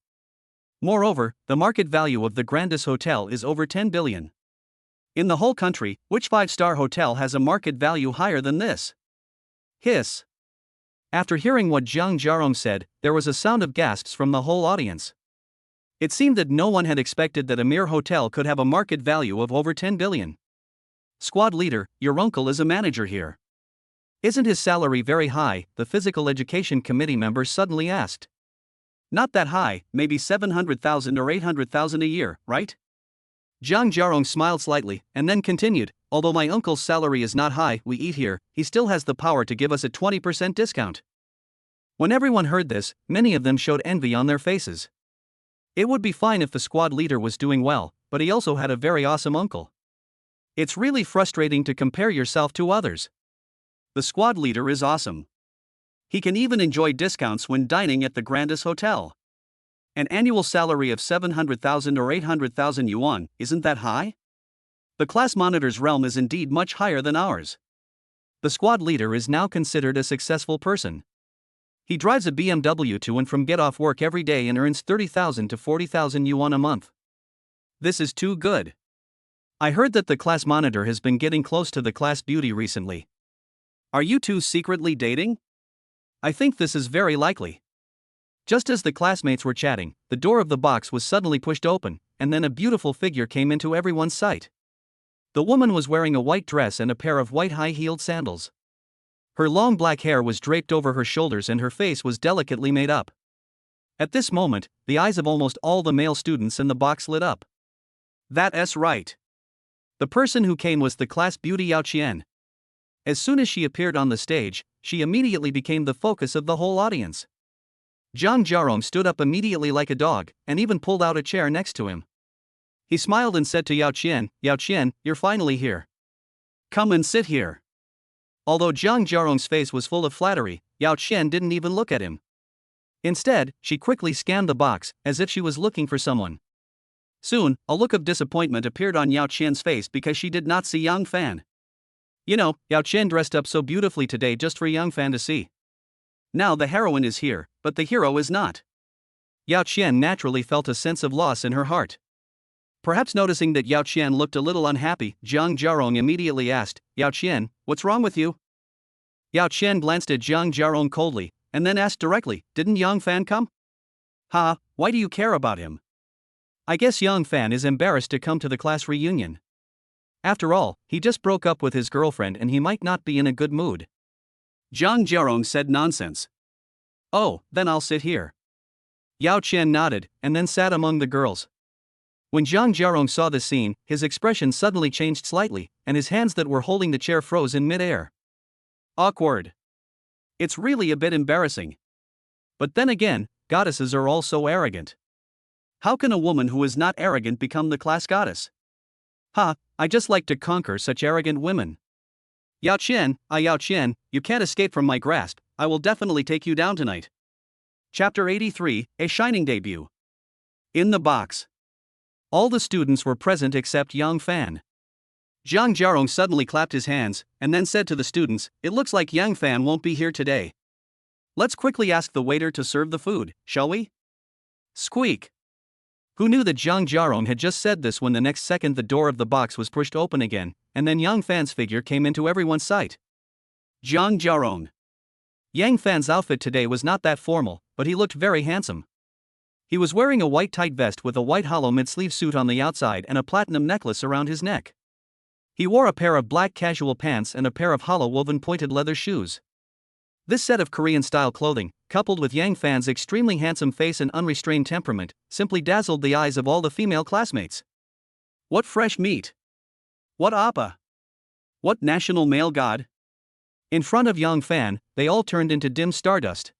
Moreover, the market value of the Grandis Hotel is over 10 billion. In the whole country, which 5-star hotel has a market value higher than this? Hiss. After hearing what Zhang Jiarong said, there was a sound of gasps from the whole audience. It seemed that no one had expected that a mere hotel could have a market value of over 10 billion. Squad leader, your uncle is a manager here. Isn't his salary very high? The physical education committee member suddenly asked. Not that high, maybe 700,000 or 800,000 a year, right? Zhang Jiarong smiled slightly, and then continued, although my uncle's salary is not high, we eat here, he still has the power to give us a 20% discount. When everyone heard this, many of them showed envy on their faces. It would be fine if the squad leader was doing well, but he also had a very awesome uncle. It's really frustrating to compare yourself to others. The squad leader is awesome. He can even enjoy discounts when dining at the Grandis Hotel. An annual salary of 700,000 or 800,000 yuan, isn't that high? The class monitor's realm is indeed much higher than ours. The squad leader is now considered a successful person. He drives a BMW to and from get off work every day and earns 30,000 to 40,000 yuan a month. This is too good. I heard that the class monitor has been getting close to the class beauty recently. Are you two secretly dating? I think this is very likely. Just as the classmates were chatting, the door of the box was suddenly pushed open, and then a beautiful figure came into everyone's sight. The woman was wearing a white dress and a pair of white high-heeled sandals. Her long black hair was draped over her shoulders and her face was delicately made up. At this moment, the eyes of almost all the male students in the box lit up. That's right. The person who came was the class beauty Yao Qian. As soon as she appeared on the stage, she immediately became the focus of the whole audience. Zhang Jiarong stood up immediately like a dog, and even pulled out a chair next to him. He smiled and said to Yao Qian, you're finally here. Come and sit here. Although Zhang Jiarong's face was full of flattery, Yao Qian didn't even look at him. Instead, she quickly scanned the box, as if she was looking for someone. Soon, a look of disappointment appeared on Yao Qian's face because she did not see Yang Fan. You know, Yao Qian dressed up so beautifully today just for Yang Fan to see. Now the heroine is here, but the hero is not. Yao Qian naturally felt a sense of loss in her heart. Perhaps noticing that Yao Qian looked a little unhappy, Jiang Jiarong immediately asked, Yao Qian, what's wrong with you? Yao Qian glanced at Jiang Jiarong coldly, and then asked directly, didn't Yang Fan come? Ha, why do you care about him? I guess Yang Fan is embarrassed to come to the class reunion. After all, he just broke up with his girlfriend and he might not be in a good mood. Jiang Jiarong said nonsense. Oh, then I'll sit here. Yao Qian nodded, and then sat among the girls. When Jiang Jiarong saw the scene, his expression suddenly changed slightly, and his hands that were holding the chair froze in mid-air. Awkward. It's really a bit embarrassing. But then again, goddesses are all so arrogant. How can a woman who is not arrogant become the class goddess? Ha, I just like to conquer such arrogant women. Yao Qian, you can't escape from my grasp, I will definitely take you down tonight. Chapter 83, A Shining Debut. In the box. All the students were present except Yang Fan. Jiang Jiarong suddenly clapped his hands, and then said to the students, it looks like Yang Fan won't be here today. Let's quickly ask the waiter to serve the food, shall we? Squeak. Who knew that Jiang Jiarong had just said this when the next second the door of the box was pushed open again, and then Yang Fan's figure came into everyone's sight. Jiang Jiarong. Yang Fan's outfit today was not that formal, but he looked very handsome. He was wearing a white tight vest with a white hollow mid-sleeve suit on the outside and a platinum necklace around his neck. He wore a pair of black casual pants and a pair of hollow woven pointed leather shoes. This set of Korean-style clothing, coupled with Yang Fan's extremely handsome face and unrestrained temperament, simply dazzled the eyes of all the female classmates. What fresh meat! What appa! What national male god! In front of Yang Fan, they all turned into dim stardust.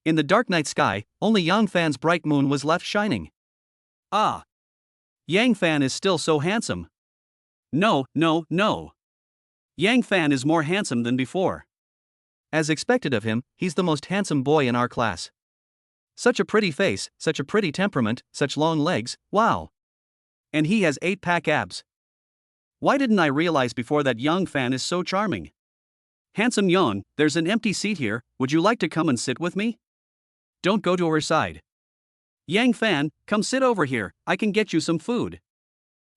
In the dark night sky, only Yang Fan's bright moon was left shining. Ah! Yang Fan is still so handsome. No. Yang Fan is more handsome than before. As expected of him, he's the most handsome boy in our class. Such a pretty face, such a pretty temperament, such long legs, wow! And he has 8-pack abs. Why didn't I realize before that Yang Fan is so charming? Handsome Yang, there's an empty seat here, would you like to come and sit with me? Don't go to her side. Yang Fan, come sit over here, I can get you some food.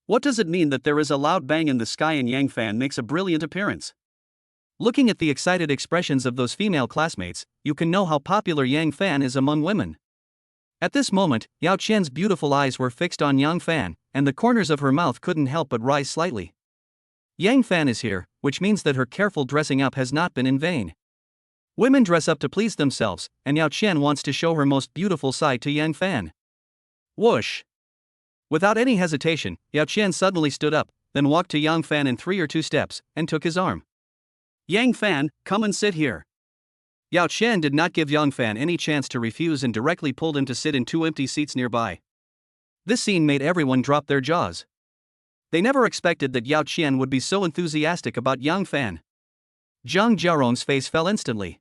What does it mean that there is a loud bang in the sky and Yang Fan makes a brilliant appearance? Looking at the excited expressions of those female classmates, you can know how popular Yang Fan is among women. At this moment, Yao Qian's beautiful eyes were fixed on Yang Fan, and the corners of her mouth couldn't help but rise slightly. Yang Fan is here, which means that her careful dressing up has not been in vain. Women dress up to please themselves, and Yao Qian wants to show her most beautiful side to Yang Fan. Whoosh! Without any hesitation, Yao Qian suddenly stood up, then walked to Yang Fan in 3 or 2 steps, and took his arm. Yang Fan, come and sit here. Yao Qian did not give Yang Fan any chance to refuse and directly pulled him to sit in 2 empty seats nearby. This scene made everyone drop their jaws. They never expected that Yao Qian would be so enthusiastic about Yang Fan. Jiang Jiarong's face fell instantly.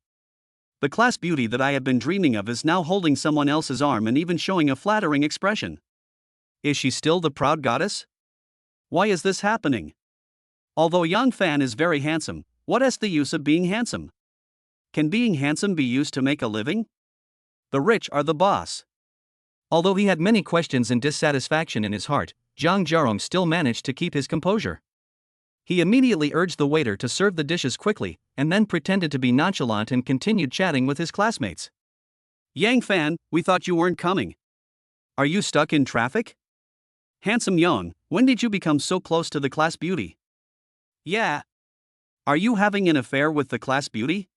The class beauty that I had been dreaming of is now holding someone else's arm and even showing a flattering expression. Is she still the proud goddess? Why is this happening? Although Yang Fan is very handsome, what is the use of being handsome? Can being handsome be used to make a living? The rich are the boss. Although he had many questions and dissatisfaction in his heart, Jiang Jiarong still managed to keep his composure. He immediately urged the waiter to serve the dishes quickly, and then pretended to be nonchalant and continued chatting with his classmates. Yang Fan, we thought you weren't coming. Are you stuck in traffic? Handsome Yang, when did you become so close to the class beauty? Yeah. Are you having an affair with the class beauty?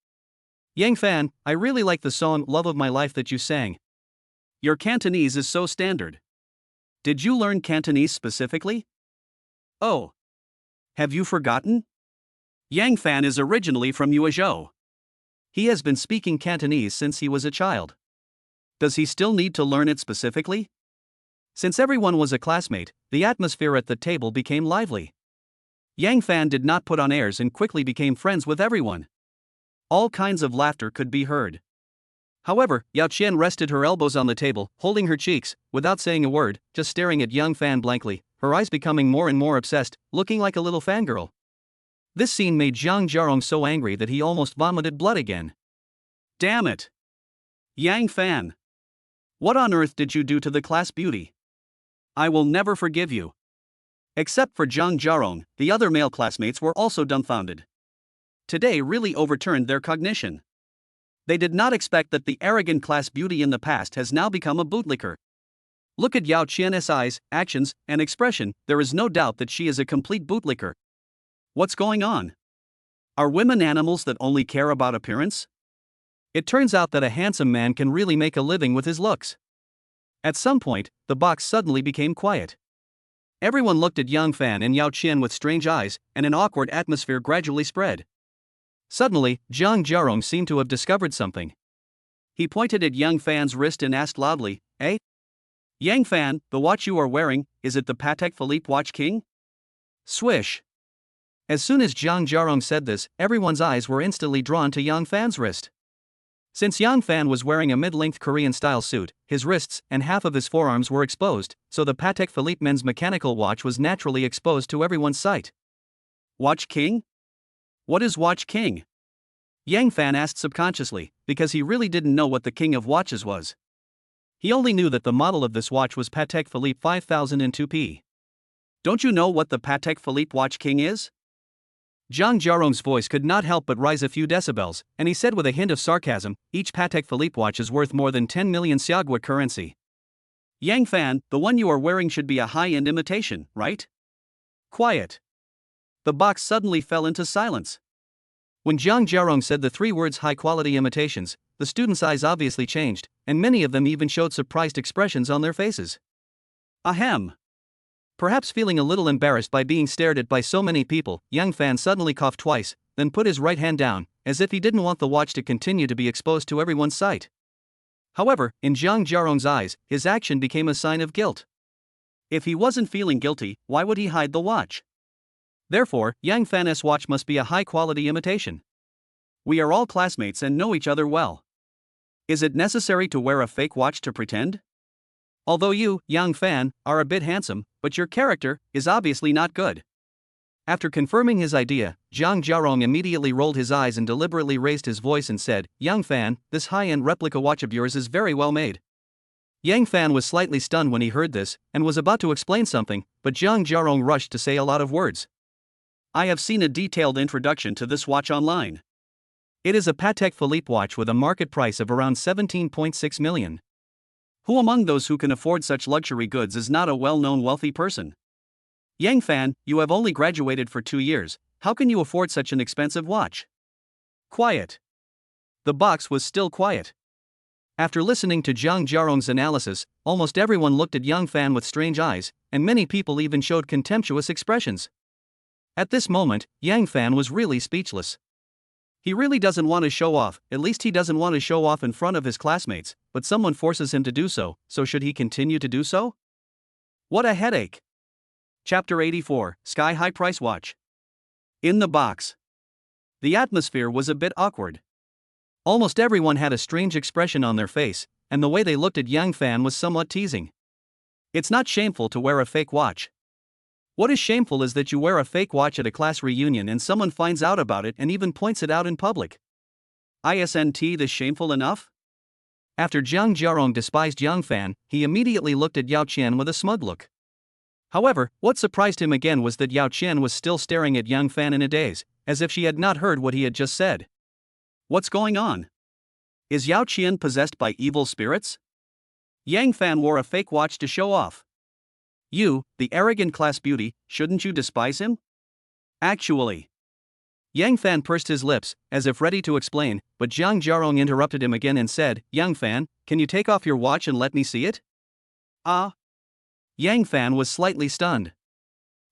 Yang Fan, I really like the song Love of My Life that you sang. Your Cantonese is so standard. Did you learn Cantonese specifically? Oh. Have you forgotten? Yang Fan is originally from Yuezhou. He has been speaking Cantonese since he was a child. Does he still need to learn it specifically? Since everyone was a classmate, the atmosphere at the table became lively. Yang Fan did not put on airs and quickly became friends with everyone. All kinds of laughter could be heard. However, Yao Qian rested her elbows on the table, holding her cheeks, without saying a word, just staring at young Fan blankly, her eyes becoming more and more obsessed, looking like a little fangirl. This scene made Zhang Jiarong so angry that he almost vomited blood again. Damn it! Yang Fan! What on earth did you do to the class beauty? I will never forgive you. Except for Zhang Jiarong, the other male classmates were also dumbfounded. Today really overturned their cognition. They did not expect that the arrogant class beauty in the past has now become a bootlicker. Look at Yao Qian's eyes, actions, and expression, there is no doubt that she is a complete bootlicker. What's going on? Are women animals that only care about appearance? It turns out that a handsome man can really make a living with his looks. At some point, the box suddenly became quiet. Everyone looked at Yang Fan and Yao Qian with strange eyes, and an awkward atmosphere gradually spread. Suddenly, Zhang Jiarong seemed to have discovered something. He pointed at Yang Fan's wrist and asked loudly, "Eh? Yang Fan, the watch you are wearing, is it the Patek Philippe Watch King?" Swish! As soon as Zhang Jiarong said this, everyone's eyes were instantly drawn to Yang Fan's wrist. Since Yang Fan was wearing a mid-length Korean-style suit, his wrists and half of his forearms were exposed, so the Patek Philippe men's mechanical watch was naturally exposed to everyone's sight. Watch King? What is Watch King? Yang Fan asked subconsciously, because he really didn't know what the king of watches was. He only knew that the model of this watch was Patek Philippe 5002P. Don't you know what the Patek Philippe Watch King is? Zhang Jiarong's voice could not help but rise a few decibels, and he said with a hint of sarcasm, each Patek Philippe watch is worth more than 10 million Xiaogua currency. Yang Fan, the one you are wearing should be a high-end imitation, right? Quiet. The box suddenly fell into silence. When Zhang Jiarong said the three words high-quality imitations, the students' eyes obviously changed, and many of them even showed surprised expressions on their faces. Ahem. Perhaps feeling a little embarrassed by being stared at by so many people, Yang Fan suddenly coughed twice, then put his right hand down, as if he didn't want the watch to continue to be exposed to everyone's sight. However, in Zhang Jiarong's eyes, his action became a sign of guilt. If he wasn't feeling guilty, why would he hide the watch? Therefore, Yang Fan's watch must be a high-quality imitation. We are all classmates and know each other well. Is it necessary to wear a fake watch to pretend? Although you, Yang Fan, are a bit handsome, but your character is obviously not good. After confirming his idea, Zhang Jiarong immediately rolled his eyes and deliberately raised his voice and said, "Yang Fan, this high-end replica watch of yours is very well made." Yang Fan was slightly stunned when he heard this, and was about to explain something, but Zhang Jiarong rushed to say a lot of words. I have seen a detailed introduction to this watch online. It is a Patek Philippe watch with a market price of around 17.6 million. Who among those who can afford such luxury goods is not a well-known wealthy person? Yang Fan, you have only graduated for 2 years, how can you afford such an expensive watch? Quiet. The box was still quiet. After listening to Zhang Jiarong's analysis, almost everyone looked at Yang Fan with strange eyes, and many people even showed contemptuous expressions. At this moment, Yang Fan was really speechless. He really doesn't want to show off, at least he doesn't want to show off in front of his classmates, but someone forces him to do so, so should he continue to do so? What a headache! Chapter 84, Sky High Price Watch. In the box. The atmosphere was a bit awkward. Almost everyone had a strange expression on their face, and the way they looked at Yang Fan was somewhat teasing. It's not shameful to wear a fake watch. What is shameful is that you wear a fake watch at a class reunion and someone finds out about it and even points it out in public. Isn't this shameful enough? After Zhang Jiarong despised Yang Fan, he immediately looked at Yao Qian with a smug look. However, what surprised him again was that Yao Qian was still staring at Yang Fan in a daze, as if she had not heard what he had just said. What's going on? Is Yao Qian possessed by evil spirits? Yang Fan wore a fake watch to show off. You, the arrogant class beauty, shouldn't you despise him? Actually. Yang Fan pursed his lips, as if ready to explain, but Zhang Jiarong interrupted him again and said, Yang Fan, can you take off your watch and let me see it? Ah. Yang Fan was slightly stunned.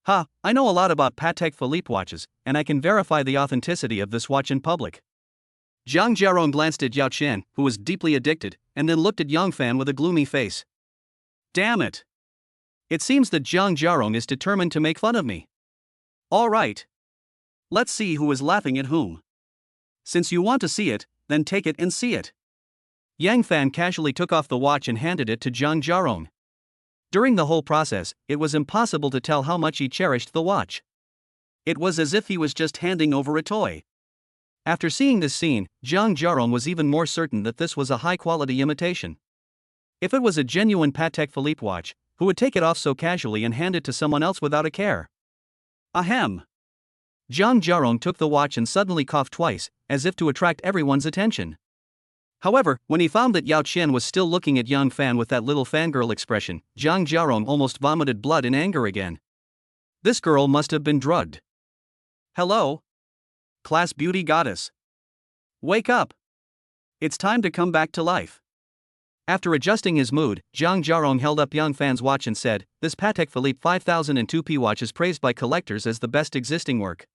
Ha, I know a lot about Patek Philippe watches, and I can verify the authenticity of this watch in public. Zhang Jiarong glanced at Yao Qian, who was deeply addicted, and then looked at Yang Fan with a gloomy face. Damn it! It seems that Zhang Jiarong is determined to make fun of me. All right. Let's see who is laughing at whom. Since you want to see it, then take it and see it. Yang Fan casually took off the watch and handed it to Zhang Jiarong. During the whole process, it was impossible to tell how much he cherished the watch. It was as if he was just handing over a toy. After seeing this scene, Zhang Jiarong was even more certain that this was a high-quality imitation. If it was a genuine Patek Philippe watch, who would take it off so casually and hand it to someone else without a care? Ahem. Zhang Jiarong took the watch and suddenly coughed twice, as if to attract everyone's attention. However, when he found that Yao Qian was still looking at Yang Fan with that little fangirl expression, Zhang Jiarong almost vomited blood in anger again. This girl must have been drugged. Hello? Class beauty goddess. Wake up. It's time to come back to life. After adjusting his mood, Zhang Jiarong held up Yang Fan's watch and said, "This Patek Philippe 5002P watch is praised by collectors as the best existing work.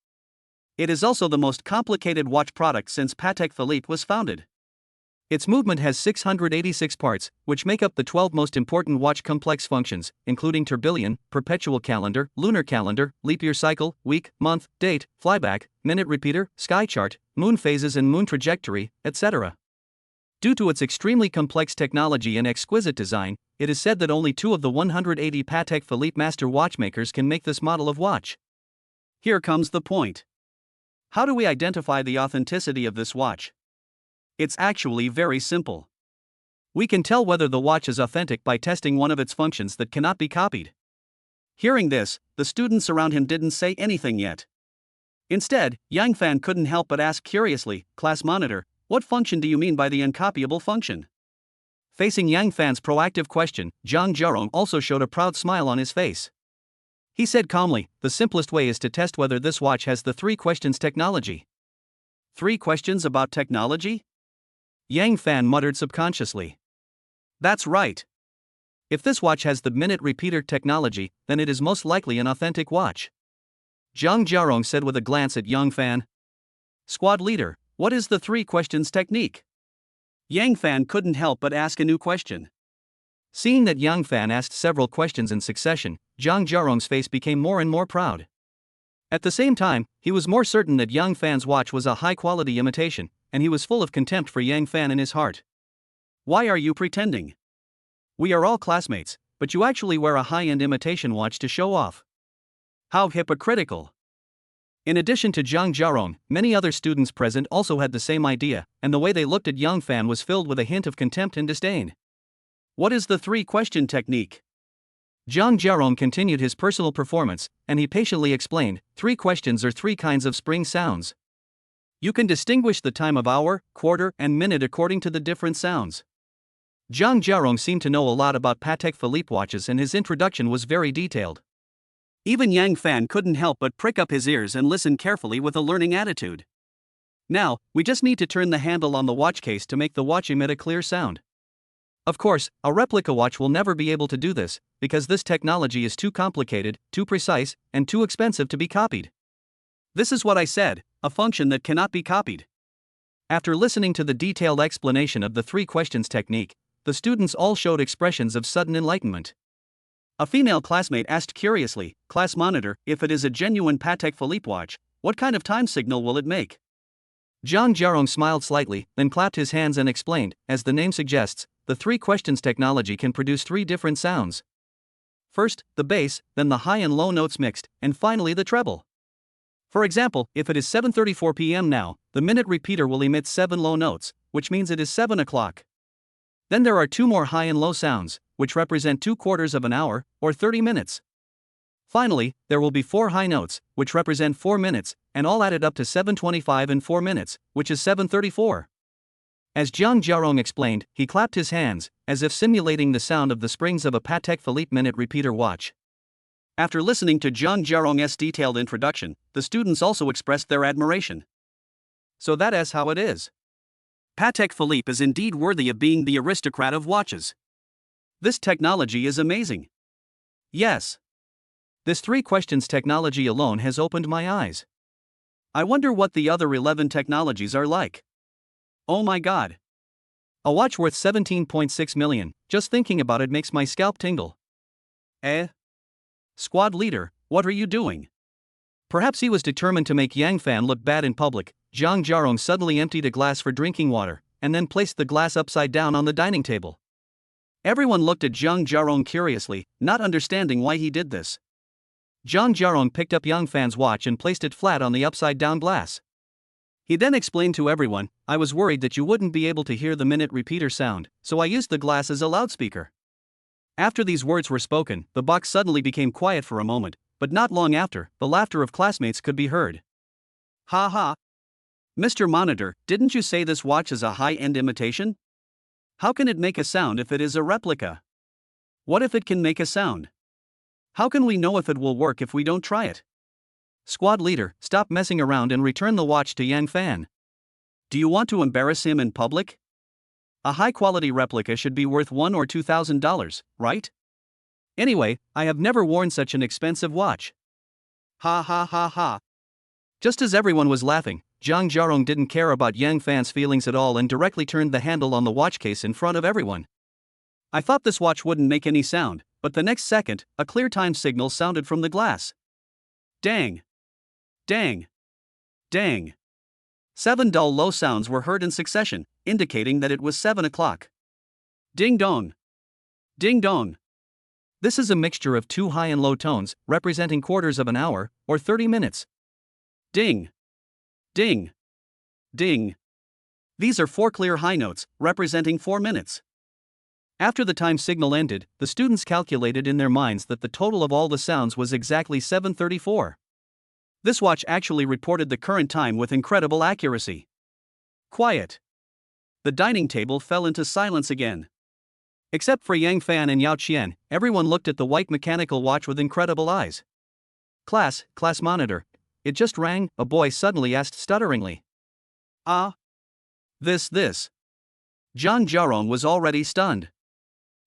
It is also the most complicated watch product since Patek Philippe was founded. Its movement has 686 parts, which make up the 12 most important watch complex functions, including tourbillon, perpetual calendar, lunar calendar, leap year cycle, week, month, date, flyback, minute repeater, sky chart, moon phases and moon trajectory, etc. Due to its extremely complex technology and exquisite design, it is said that only 2 of the 180 Patek Philippe master watchmakers can make this model of watch. Here comes the point. How do we identify the authenticity of this watch? It's actually very simple. We can tell whether the watch is authentic by testing one of its functions that cannot be copied. Hearing this, the students around him didn't say anything yet. Instead, Yang Fan couldn't help but ask curiously, "Class monitor, what function do you mean by the uncopyable function?" Facing Yang Fan's proactive question, Zhang Jiarong also showed a proud smile on his face. He said calmly, "The simplest way is to test whether this watch has the 3 questions technology." 3 questions about technology? Yang Fan muttered subconsciously. That's right. If this watch has the minute repeater technology, then it is most likely an authentic watch. Zhang Jiarong said with a glance at Yang Fan. Squad leader, what is the 3 questions technique? Yang Fan couldn't help but ask a new question. Seeing that Yang Fan asked several questions in succession, Zhang Jiarong's face became more and more proud. At the same time, he was more certain that Yang Fan's watch was a high-quality imitation, and he was full of contempt for Yang Fan in his heart. Why are you pretending? We are all classmates, but you actually wear a high-end imitation watch to show off. How hypocritical. In addition to Zhang Jiarong, many other students present also had the same idea, and the way they looked at Yang Fan was filled with a hint of contempt and disdain. What is the 3-question technique? Zhang Jiarong continued his personal performance, and he patiently explained, 3 questions are 3 kinds of spring sounds. You can distinguish the time of hour, quarter, and minute according to the different sounds. Zhang Jiarong seemed to know a lot about Patek Philippe watches and his introduction was very detailed. Even Yang Fan couldn't help but prick up his ears and listen carefully with a learning attitude. Now, we just need to turn the handle on the watch case to make the watch emit a clear sound. Of course, a replica watch will never be able to do this, because this technology is too complicated, too precise, and too expensive to be copied. This is what I said, a function that cannot be copied. After listening to the detailed explanation of the 3 questions technique, the students all showed expressions of sudden enlightenment. A female classmate asked curiously, "Class monitor, if it is a genuine Patek Philippe watch, what kind of time signal will it make?" Zhang Jiarong smiled slightly, then clapped his hands and explained, as the name suggests, the 3 questions technology can produce 3 different sounds. First, the bass, then the high and low notes mixed, and finally the treble. For example, if it is 7:34 p.m. now, the minute repeater will emit 7 low notes, which means it is 7 o'clock. Then there are 2 more high and low sounds, which represent 2/4 of an hour, or 30 minutes. Finally, there will be 4 high notes, which represent 4 minutes, and all added up to 7:25 and 4 minutes, which is 7:34. As Zhang Jiarong explained, he clapped his hands, as if simulating the sound of the springs of a Patek Philippe minute repeater watch. After listening to Zhang Jiarong's detailed introduction, the students also expressed their admiration. So that is how it is. Patek Philippe is indeed worthy of being the aristocrat of watches. This technology is amazing. Yes. This 3 questions technology alone has opened my eyes. I wonder what the other 11 technologies are like. Oh my god. A watch worth 17.6 million, just thinking about it makes my scalp tingle. Squad leader, what are you doing? Perhaps he was determined to make Yang Fan look bad in public. Zhang Jiarong suddenly emptied a glass for drinking water, and then placed the glass upside down on the dining table. Everyone looked at Zhang Jiarong curiously, not understanding why he did this. Zhang Jiarong picked up Yang Fan's watch and placed it flat on the upside-down glass. He then explained to everyone, "I was worried that you wouldn't be able to hear the minute repeater sound, so I used the glass as a loudspeaker." After these words were spoken, the box suddenly became quiet for a moment, but not long after, the laughter of classmates could be heard. "Ha ha! Mr. Monitor, didn't you say this watch is a high-end imitation? How can it make a sound if it is a replica? What if it can make a sound? How can we know if it will work if we don't try it?" Squad leader, stop messing around and return the watch to Yang Fan. Do you want to embarrass him in public? A high-quality replica should be worth $1,000 or $2,000, right? Anyway, I have never worn such an expensive watch. Ha ha ha ha. Just as everyone was laughing, Zhang Jiarong didn't care about Yang Fan's feelings at all and directly turned the handle on the watch case in front of everyone. I thought this watch wouldn't make any sound, but the next second, a clear time signal sounded from the glass. Dang! Dang! Dang! 7 dull low sounds were heard in succession, indicating that it was 7 o'clock. Ding dong! Ding dong! This is a mixture of 2 high and low tones, representing quarters of an hour, or 30 minutes. Ding! Ding! Ding! These are 4 clear high notes, representing 4 minutes. After the time signal ended, the students calculated in their minds that the total of all the sounds was exactly 7:34. This watch actually reported the current time with incredible accuracy. Quiet. The dining table fell into silence again. Except for Yang Fan and Yao Qian, everyone looked at the white mechanical watch with incredible eyes. Class monitor. It just rang, a boy suddenly asked stutteringly. Ah? This. Zhang Jiarong was already stunned.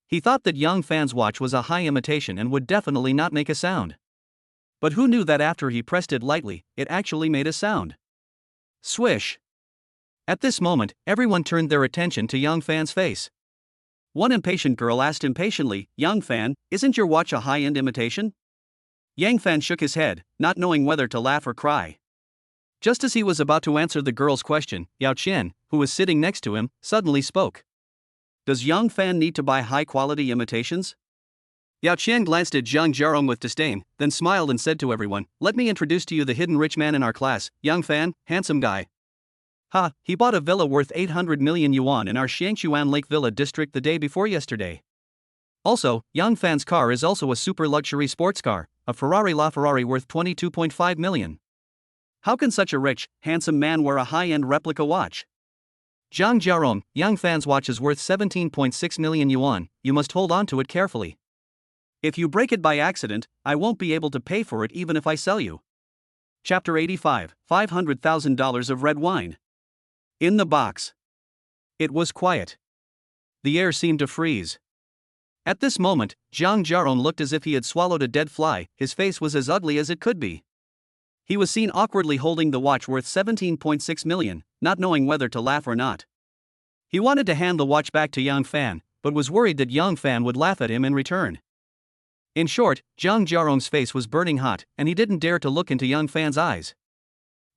He thought that Yang Fan's watch was a high imitation and would definitely not make a sound. But who knew that after he pressed it lightly, it actually made a sound? Swish! At this moment, everyone turned their attention to Yang Fan's face. One impatient girl asked impatiently, "Yang Fan, isn't your watch a high-end imitation?" Yang Fan shook his head, not knowing whether to laugh or cry. Just as he was about to answer the girl's question, Yao Qian, who was sitting next to him, suddenly spoke. "Does Yang Fan need to buy high-quality imitations?" Yao Qian glanced at Zhang Jiarong with disdain, then smiled and said to everyone, "Let me introduce to you the hidden rich man in our class, Yang Fan, handsome guy. Ha, he bought a villa worth 800 million yuan in our Xiangchuan Lake Villa district the day before yesterday. Also, Yang Fan's car is also a super luxury sports car, a Ferrari LaFerrari worth 22.5 million. How can such a rich, handsome man wear a high-end replica watch? Zhang Jiarong, Yang Fan's watch is worth 17.6 million yuan, you must hold on to it carefully. If you break it by accident, I won't be able to pay for it even if I sell you." Chapter 85, $500,000 of red wine. In the box. It was quiet. The air seemed to freeze. At this moment, Zhang Jiarong looked as if he had swallowed a dead fly, his face was as ugly as it could be. He was seen awkwardly holding the watch worth 17.6 million, not knowing whether to laugh or not. He wanted to hand the watch back to Yang Fan, but was worried that Yang Fan would laugh at him in return. In short, Zhang Jiarong's face was burning hot, and he didn't dare to look into Yang Fan's eyes.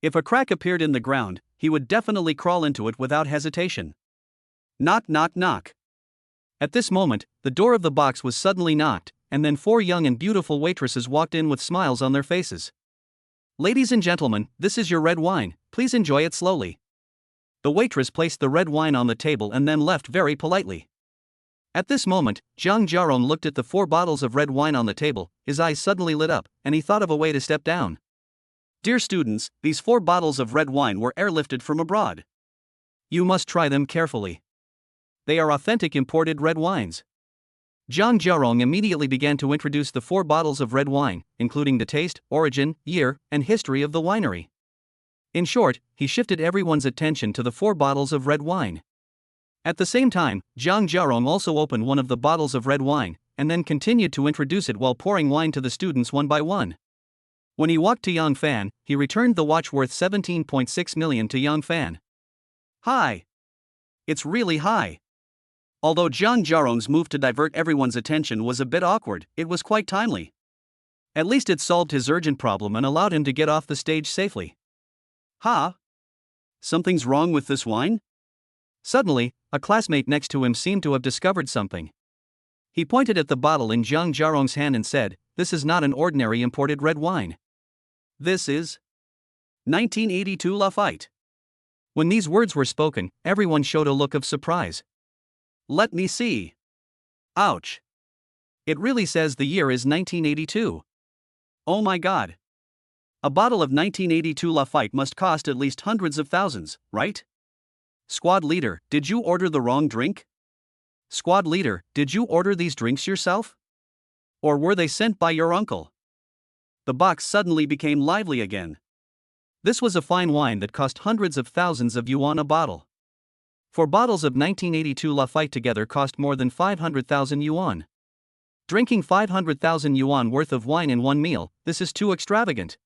If a crack appeared in the ground, he would definitely crawl into it without hesitation. Knock knock knock. At this moment, the door of the box was suddenly knocked, and then 4 young and beautiful waitresses walked in with smiles on their faces. "Ladies and gentlemen, this is your red wine, please enjoy it slowly." The waitress placed the red wine on the table and then left very politely. At this moment, Zhang Jiarong looked at the 4 bottles of red wine on the table, his eyes suddenly lit up, and he thought of a way to step down. "Dear students, these 4 bottles of red wine were airlifted from abroad. You must try them carefully. They are authentic imported red wines." Zhang Jiarong immediately began to introduce the 4 bottles of red wine, including the taste, origin, year, and history of the winery. In short, he shifted everyone's attention to the 4 bottles of red wine. At the same time, Zhang Jiarong also opened one of the bottles of red wine, and then continued to introduce it while pouring wine to the students one by one. When he walked to Yang Fan, he returned the watch worth 17.6 million to Yang Fan. "Hi! It's really high." Although Zhang Jiarong's move to divert everyone's attention was a bit awkward, it was quite timely. At least it solved his urgent problem and allowed him to get off the stage safely. "Ha! Something's wrong with this wine?" Suddenly, a classmate next to him seemed to have discovered something. He pointed at the bottle in Zhang Jiarong's hand and said, "This is not an ordinary imported red wine. This is 1982 Lafite." When these words were spoken, everyone showed a look of surprise. "Let me see. Ouch. It really says the year is 1982. Oh my god. A bottle of 1982 Lafite must cost at least hundreds of thousands, right? Squad leader, did you order the wrong drink? Squad leader, did you order these drinks yourself? Or were they sent by your uncle?" The box suddenly became lively again. This was a fine wine that cost hundreds of thousands of yuan a bottle. 4 bottles of 1982 Lafite together cost more than 500,000 yuan. Drinking 500,000 yuan worth of wine in one meal, this is too extravagant.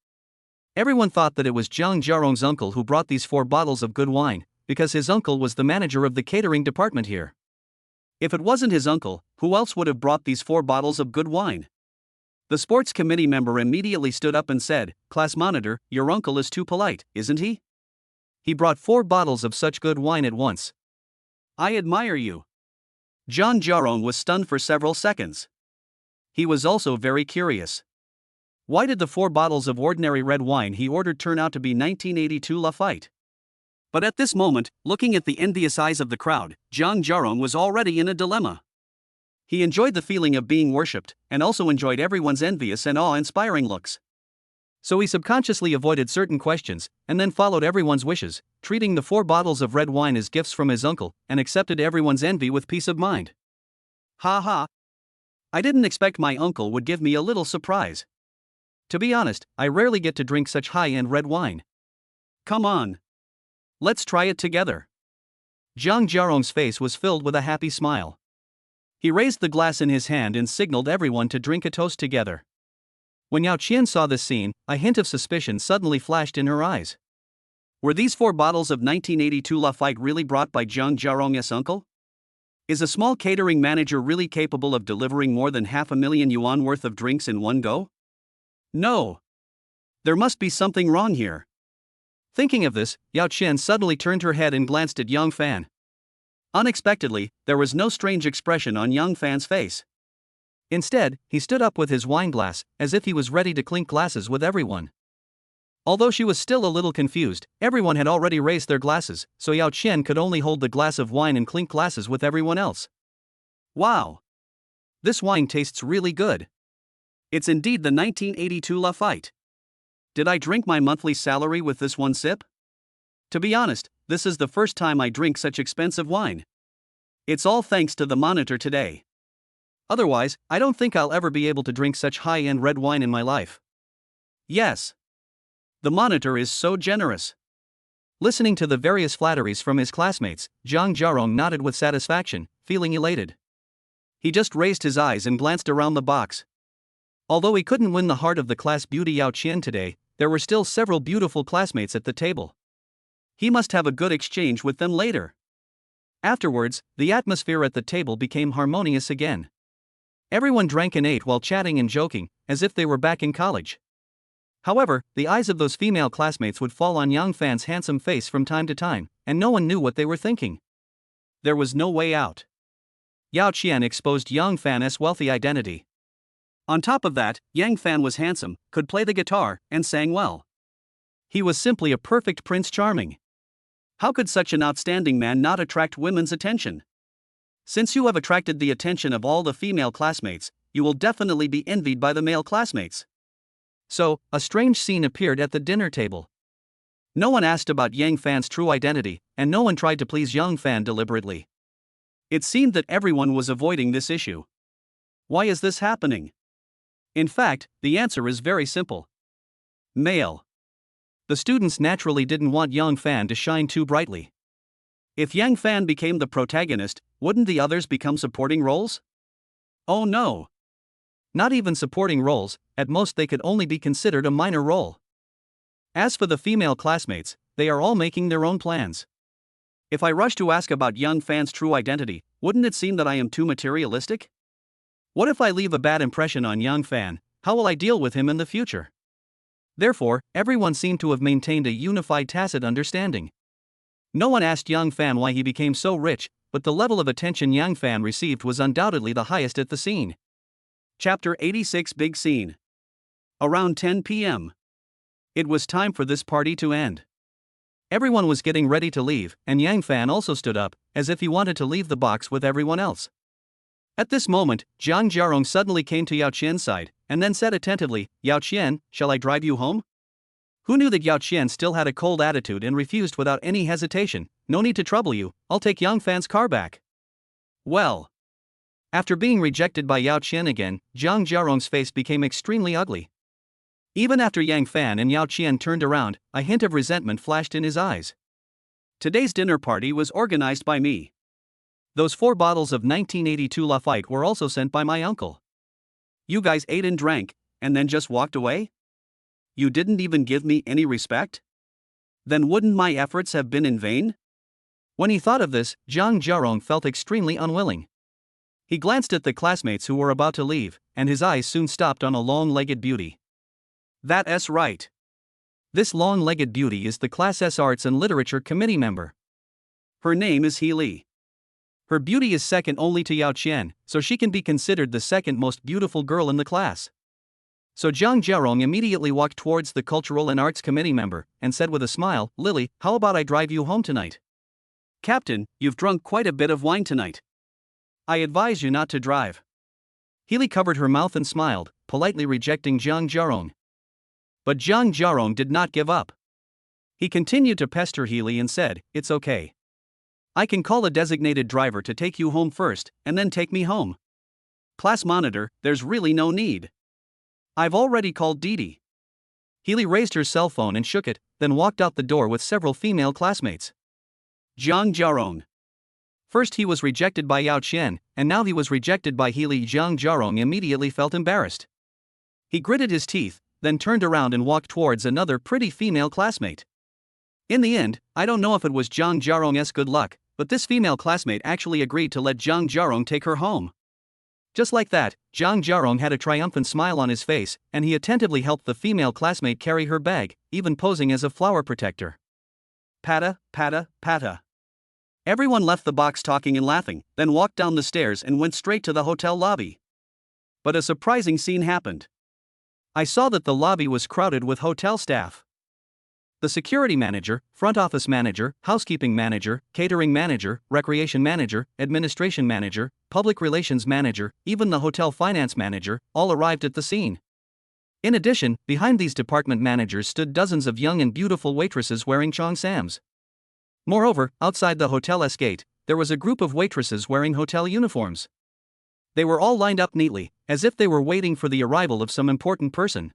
Everyone thought that it was Zhang Jiarong's uncle who brought these 4 bottles of good wine, because his uncle was the manager of the catering department here. If it wasn't his uncle, who else would have brought these 4 bottles of good wine? The sports committee member immediately stood up and said, "Class monitor, your uncle is too polite, isn't he? He brought 4 bottles of such good wine at once. I admire you." Zhang Jiarong was stunned for several seconds. He was also very curious. Why did the 4 bottles of ordinary red wine he ordered turn out to be 1982 Lafite? But at this moment, looking at the envious eyes of the crowd, Zhang Jiarong was already in a dilemma. He enjoyed the feeling of being worshipped, and also enjoyed everyone's envious and awe-inspiring looks. So he subconsciously avoided certain questions, and then followed everyone's wishes, treating the 4 bottles of red wine as gifts from his uncle, and accepted everyone's envy with peace of mind. Ha ha! I didn't expect my uncle would give me a little surprise. To be honest, I rarely get to drink such high-end red wine. Come on. Let's try it together. Zhang Jiarong's face was filled with a happy smile. He raised the glass in his hand and signaled everyone to drink a toast together. When Yao Qian saw this scene, a hint of suspicion suddenly flashed in her eyes. Were these 4 bottles of 1982 Lafite really brought by Zhang Jiarong's uncle? Is a small catering manager really capable of delivering more than 500,000 yuan worth of drinks in one go? No. There must be something wrong here. Thinking of this, Yao Qian suddenly turned her head and glanced at Yang Fan. Unexpectedly, there was no strange expression on Yang Fan's face. Instead, he stood up with his wine glass, as if he was ready to clink glasses with everyone. Although she was still a little confused, everyone had already raised their glasses, so Yao Qian could only hold the glass of wine and clink glasses with everyone else. Wow! This wine tastes really good. It's indeed the 1982 Lafite. Did I drink my monthly salary with this one sip? To be honest, this is the first time I drink such expensive wine. It's all thanks to the monitor today. Otherwise, I don't think I'll ever be able to drink such high-end red wine in my life. Yes. The monitor is so generous. Listening to the various flatteries from his classmates, Zhang Jiarong nodded with satisfaction, feeling elated. He just raised his eyes and glanced around the box. Although he couldn't win the heart of the class beauty Yao Qian today, there were still several beautiful classmates at the table. He must have a good exchange with them later. Afterwards, the atmosphere at the table became harmonious again. Everyone drank and ate while chatting and joking, as if they were back in college. However, the eyes of those female classmates would fall on Yang Fan's handsome face from time to time, and no one knew what they were thinking. There was no way out. Yao Qian exposed Yang Fan's wealthy identity. On top of that, Yang Fan was handsome, could play the guitar, and sang well. He was simply a perfect Prince Charming. How could such an outstanding man not attract women's attention? Since you have attracted the attention of all the female classmates, you will definitely be envied by the male classmates. So, a strange scene appeared at the dinner table. No one asked about Yang Fan's true identity, and no one tried to please Yang Fan deliberately. It seemed that everyone was avoiding this issue. Why is this happening? In fact, the answer is very simple. Male. The students naturally didn't want Yang Fan to shine too brightly. If Yang Fan became the protagonist, wouldn't the others become supporting roles? Oh no! Not even supporting roles, at most they could only be considered a minor role. As for the female classmates, they are all making their own plans. If I rush to ask about Yang Fan's true identity, wouldn't it seem that I am too materialistic? What if I leave a bad impression on Yang Fan? How will I deal with him in the future? Therefore, everyone seemed to have maintained a unified tacit understanding. No one asked Yang Fan why he became so rich, but the level of attention Yang Fan received was undoubtedly the highest at the scene. Chapter 86 Big Scene. Around 10 p.m. It was time for this party to end. Everyone was getting ready to leave, and Yang Fan also stood up, as if he wanted to leave the box with everyone else. At this moment, Jiang Jiarong suddenly came to Yao Qian's side, and then said attentively, "Yao Qian, shall I drive you home?" Who knew that Yao Qian still had a cold attitude and refused without any hesitation. "No need to trouble you, I'll take Yang Fan's car back." Well. After being rejected by Yao Qian again, Jiang Jiarong's face became extremely ugly. Even after Yang Fan and Yao Qian turned around, a hint of resentment flashed in his eyes. Today's dinner party was organized by me. Those 4 bottles of 1982 Lafite were also sent by my uncle. You guys ate and drank, and then just walked away? You didn't even give me any respect? Then wouldn't my efforts have been in vain? When he thought of this, Jiang Jiarong felt extremely unwilling. He glanced at the classmates who were about to leave, and his eyes soon stopped on a long-legged beauty. That's right. This long-legged beauty is the Class S Arts and Literature Committee member. Her name is He Li. Her beauty is second only to Yao Qian, so she can be considered the second most beautiful girl in the class. So Jiang Jiarong immediately walked towards the Cultural and Arts Committee member, and said with a smile, "Lily, how about I drive you home tonight?" "Captain, you've drunk quite a bit of wine tonight. I advise you not to drive." Healy covered her mouth and smiled, politely rejecting Jiang Jiarong. But Jiang Jiarong did not give up. He continued to pester Healy and said, "It's okay. I can call a designated driver to take you home first, and then take me home. Class monitor, there's really no need. I've already called Didi." Healy raised her cell phone and shook it, then walked out the door with several female classmates. Jiang Jiarong. First he was rejected by Yao Qian, and now he was rejected by Healy. Jiang Jiarong immediately felt embarrassed. He gritted his teeth, then turned around and walked towards another pretty female classmate. In the end, I don't know if it was Jiang Jiarong's good luck, but this female classmate actually agreed to let Jiang Jiarong take her home. Just like that, Jiang Jiarong had a triumphant smile on his face, and he attentively helped the female classmate carry her bag, even posing as a flower protector. Pata, pata, pata. Everyone left the box talking and laughing, then walked down the stairs and went straight to the hotel lobby. But a surprising scene happened. I saw that the lobby was crowded with hotel staff. The security manager, front office manager, housekeeping manager, catering manager, recreation manager, administration manager, public relations manager, even the hotel finance manager, all arrived at the scene. In addition, behind these department managers stood dozens of young and beautiful waitresses wearing cheongsams. Moreover, outside the hotel's gate, there was a group of waitresses wearing hotel uniforms. They were all lined up neatly, as if they were waiting for the arrival of some important person.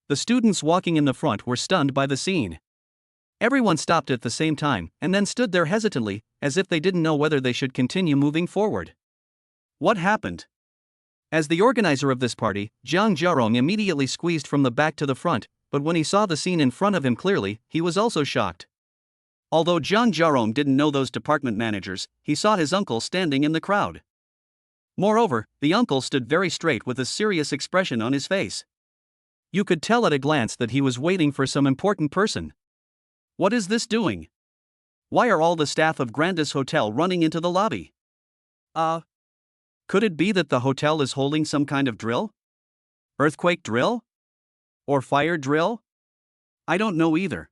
The students walking in the front were stunned by the scene. Everyone stopped at the same time, and then stood there hesitantly, as if they didn't know whether they should continue moving forward. What happened? As the organizer of this party, Jiang Jiarong immediately squeezed from the back to the front, but when he saw the scene in front of him clearly, he was also shocked. Although Jiang Jiarong didn't know those department managers, he saw his uncle standing in the crowd. Moreover, the uncle stood very straight with a serious expression on his face. You could tell at a glance that he was waiting for some important person. What is this doing? Why are all the staff of Grandis Hotel running into the lobby? Could it be that the hotel is holding some kind of drill? Earthquake drill? Or fire drill? I don't know either.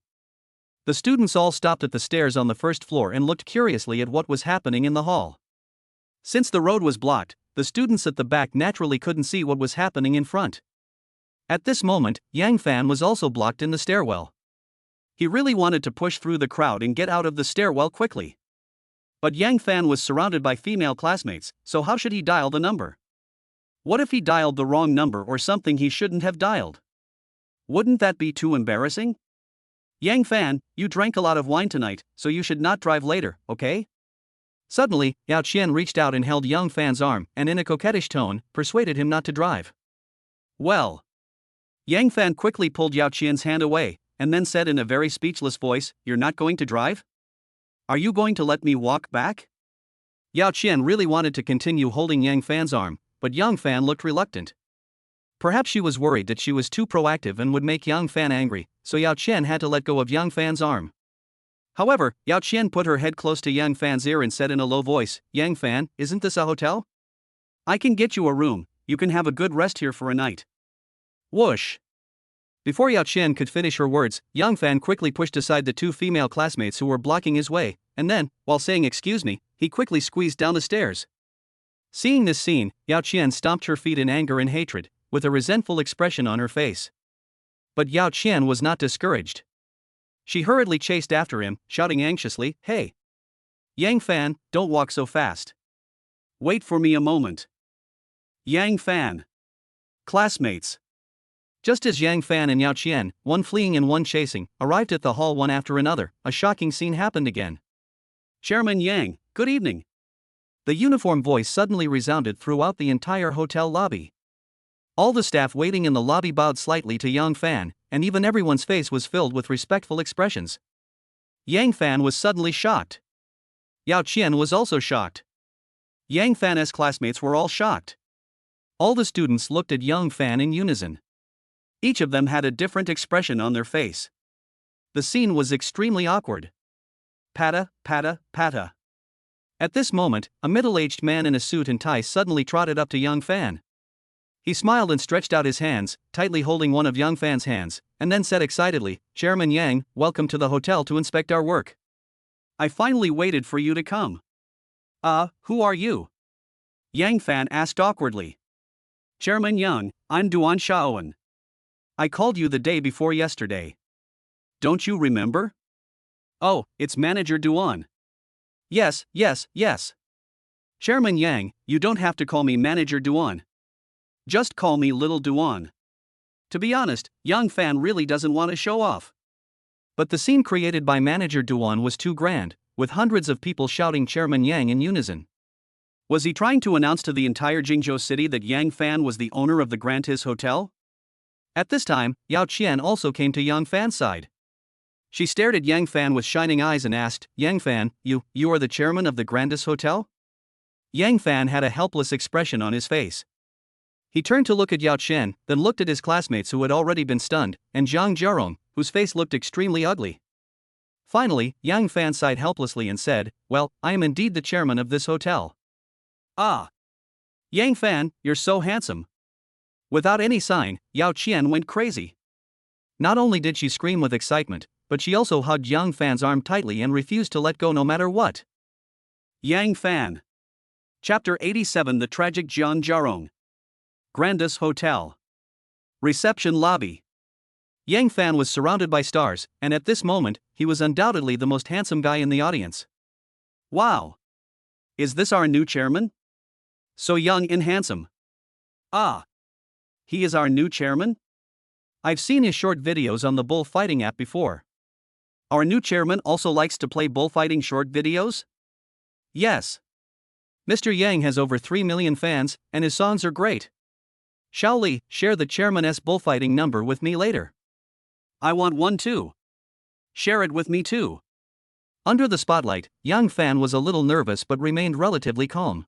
The students all stopped at the stairs on the first floor and looked curiously at what was happening in the hall. Since the road was blocked, the students at the back naturally couldn't see what was happening in front. At this moment, Yang Fan was also blocked in the stairwell. He really wanted to push through the crowd and get out of the stairwell quickly. But Yang Fan was surrounded by female classmates, so how should he dial the number? What if he dialed the wrong number or something he shouldn't have dialed? Wouldn't that be too embarrassing? Yang Fan, you drank a lot of wine tonight, so you should not drive later, okay? Suddenly, Yao Qian reached out and held Yang Fan's arm, and in a coquettish tone, persuaded him not to drive. Well. Yang Fan quickly pulled Yao Qian's hand away, and then said in a very speechless voice, "You're not going to drive? Are you going to let me walk back?" Yao Qian really wanted to continue holding Yang Fan's arm, but Yang Fan looked reluctant. Perhaps she was worried that she was too proactive and would make Yang Fan angry, so Yao Qian had to let go of Yang Fan's arm. However, Yao Qian put her head close to Yang Fan's ear and said in a low voice, Yang Fan, isn't this a hotel? I can get you a room, you can have a good rest here for a night. Whoosh! Before Yao Qian could finish her words, Yang Fan quickly pushed aside the two female classmates who were blocking his way, and then, while saying excuse me, he quickly squeezed down the stairs. Seeing this scene, Yao Qian stomped her feet in anger and hatred, with a resentful expression on her face. But Yao Qian was not discouraged. She hurriedly chased after him, shouting anxiously, Hey! Yang Fan, don't walk so fast. Wait for me a moment. Yang Fan. Classmates. Just as Yang Fan and Yao Qian, one fleeing and one chasing, arrived at the hall one after another, a shocking scene happened again. Chairman Yang, good evening. The uniform voice suddenly resounded throughout the entire hotel lobby. All the staff waiting in the lobby bowed slightly to Yang Fan, and even everyone's face was filled with respectful expressions. Yang Fan was suddenly shocked. Yao Qian was also shocked. Yang Fan's classmates were all shocked. All the students looked at Yang Fan in unison. Each of them had a different expression on their face. The scene was extremely awkward. Pata, pata, pata. At this moment, a middle-aged man in a suit and tie suddenly trotted up to Yang Fan. He smiled and stretched out his hands, tightly holding one of Yang Fan's hands, and then said excitedly, Chairman Yang, welcome to the hotel to inspect our work. I finally waited for you to come. Who are you? Yang Fan asked awkwardly. Chairman Yang, I'm Duan Shaoan. I called you the day before yesterday. Don't you remember? Oh, it's Manager Duan. Yes. Chairman Yang, you don't have to call me Manager Duan. Just call me Little Duan. To be honest, Yang Fan really doesn't want to show off. But the scene created by Manager Duan was too grand, with hundreds of people shouting Chairman Yang in unison. Was he trying to announce to the entire Jingzhou city that Yang Fan was the owner of the Grandis Hotel? At this time, Yao Qian also came to Yang Fan's side. She stared at Yang Fan with shining eyes and asked, Yang Fan, you are the chairman of the Grandis Hotel? Yang Fan had a helpless expression on his face. He turned to look at Yao Qian, then looked at his classmates who had already been stunned, and Zhang Jiarong, whose face looked extremely ugly. Finally, Yang Fan sighed helplessly and said, Well, I am indeed the chairman of this hotel. Ah! Yang Fan, you're so handsome. Without any sign, Yao Qian went crazy. Not only did she scream with excitement, but she also hugged Yang Fan's arm tightly and refused to let go no matter what. Yang Fan. Chapter 87 The Tragic Zhang Jiarong. Grandis Hotel. Reception lobby. Yang Fan was surrounded by stars, and at this moment, he was undoubtedly the most handsome guy in the audience. Wow! Is this our new chairman? So young and handsome. Ah! He is our new chairman? I've seen his short videos on the bullfighting app before. Our new chairman also likes to play bullfighting short videos? Yes. Mr. Yang has over 3 million fans, and his songs are great. Shaoli, share the chairman's bullfighting number with me later. I want one too. Share it with me too. Under the spotlight, Yang Fan was a little nervous but remained relatively calm.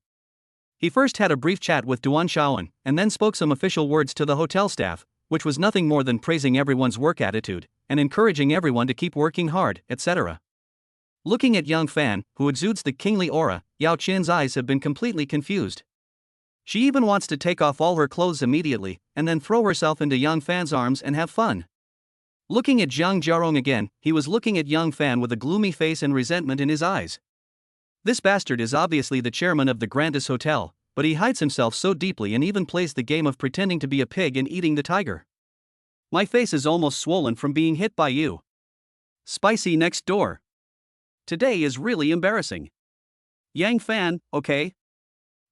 He first had a brief chat with Duan Shaoan, and then spoke some official words to the hotel staff, which was nothing more than praising everyone's work attitude, and encouraging everyone to keep working hard, etc. Looking at Yang Fan, who exudes the kingly aura, Yao Qian's eyes have been completely confused. She even wants to take off all her clothes immediately, and then throw herself into Yang Fan's arms and have fun. Looking at Zhang Jiarong again, he was looking at Yang Fan with a gloomy face and resentment in his eyes. This bastard is obviously the chairman of the Grandis Hotel, but he hides himself so deeply and even plays the game of pretending to be a pig and eating the tiger. My face is almost swollen from being hit by you. Spicy next door. Today is really embarrassing. Yang Fan, okay?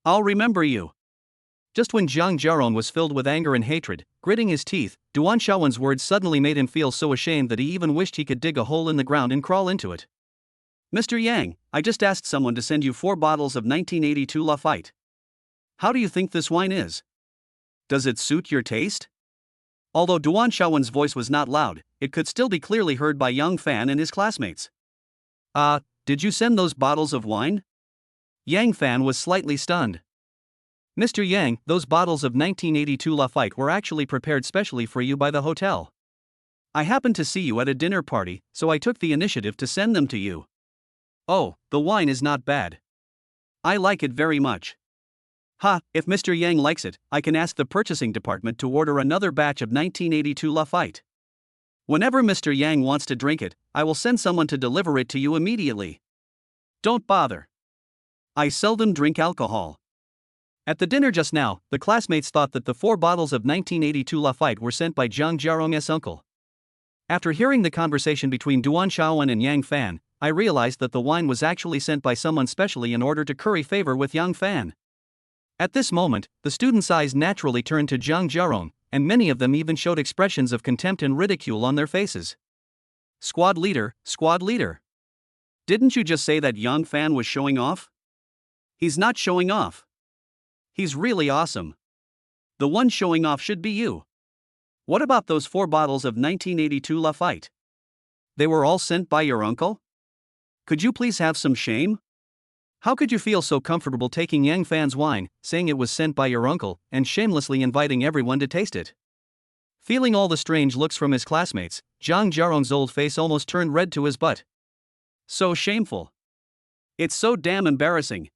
I'll remember you. Just when Zhang Jiarong was filled with anger and hatred, gritting his teeth, Duan Shaoan's words suddenly made him feel so ashamed that he even wished he could dig a hole in the ground and crawl into it. Mr. Yang, I just asked someone to send you 4 bottles of 1982 Lafite. How do you think this wine is? Does it suit your taste? Although Duan Shaoan's voice was not loud, it could still be clearly heard by Yang Fan and his classmates. Did you send those bottles of wine? Yang Fan was slightly stunned. Mr. Yang, those bottles of 1982 Lafite were actually prepared specially for you by the hotel. I happened to see you at a dinner party, so I took the initiative to send them to you. Oh, the wine is not bad. I like it very much. Ha, if Mr. Yang likes it, I can ask the purchasing department to order another batch of 1982 Lafite. Whenever Mr. Yang wants to drink it, I will send someone to deliver it to you immediately. Don't bother. I seldom drink alcohol. At the dinner just now, the classmates thought that the 4 bottles of 1982 Lafite were sent by Zhang Jiarong's uncle. After hearing the conversation between Duan Xiaowen and Yang Fan, I realized that the wine was actually sent by someone specially in order to curry favor with Yang Fan. At this moment, the students' eyes naturally turned to Zhang Jiarong, and many of them even showed expressions of contempt and ridicule on their faces. Squad leader, squad leader. Didn't you just say that Yang Fan was showing off? He's not showing off. He's really awesome. The one showing off should be you. What about those 4 bottles of 1982 Lafite? They were all sent by your uncle? Could you please have some shame? How could you feel so comfortable taking Yang Fan's wine, saying it was sent by your uncle, and shamelessly inviting everyone to taste it? Feeling all the strange looks from his classmates, Zhang Jiarong's old face almost turned red to his butt. So shameful. It's so damn embarrassing.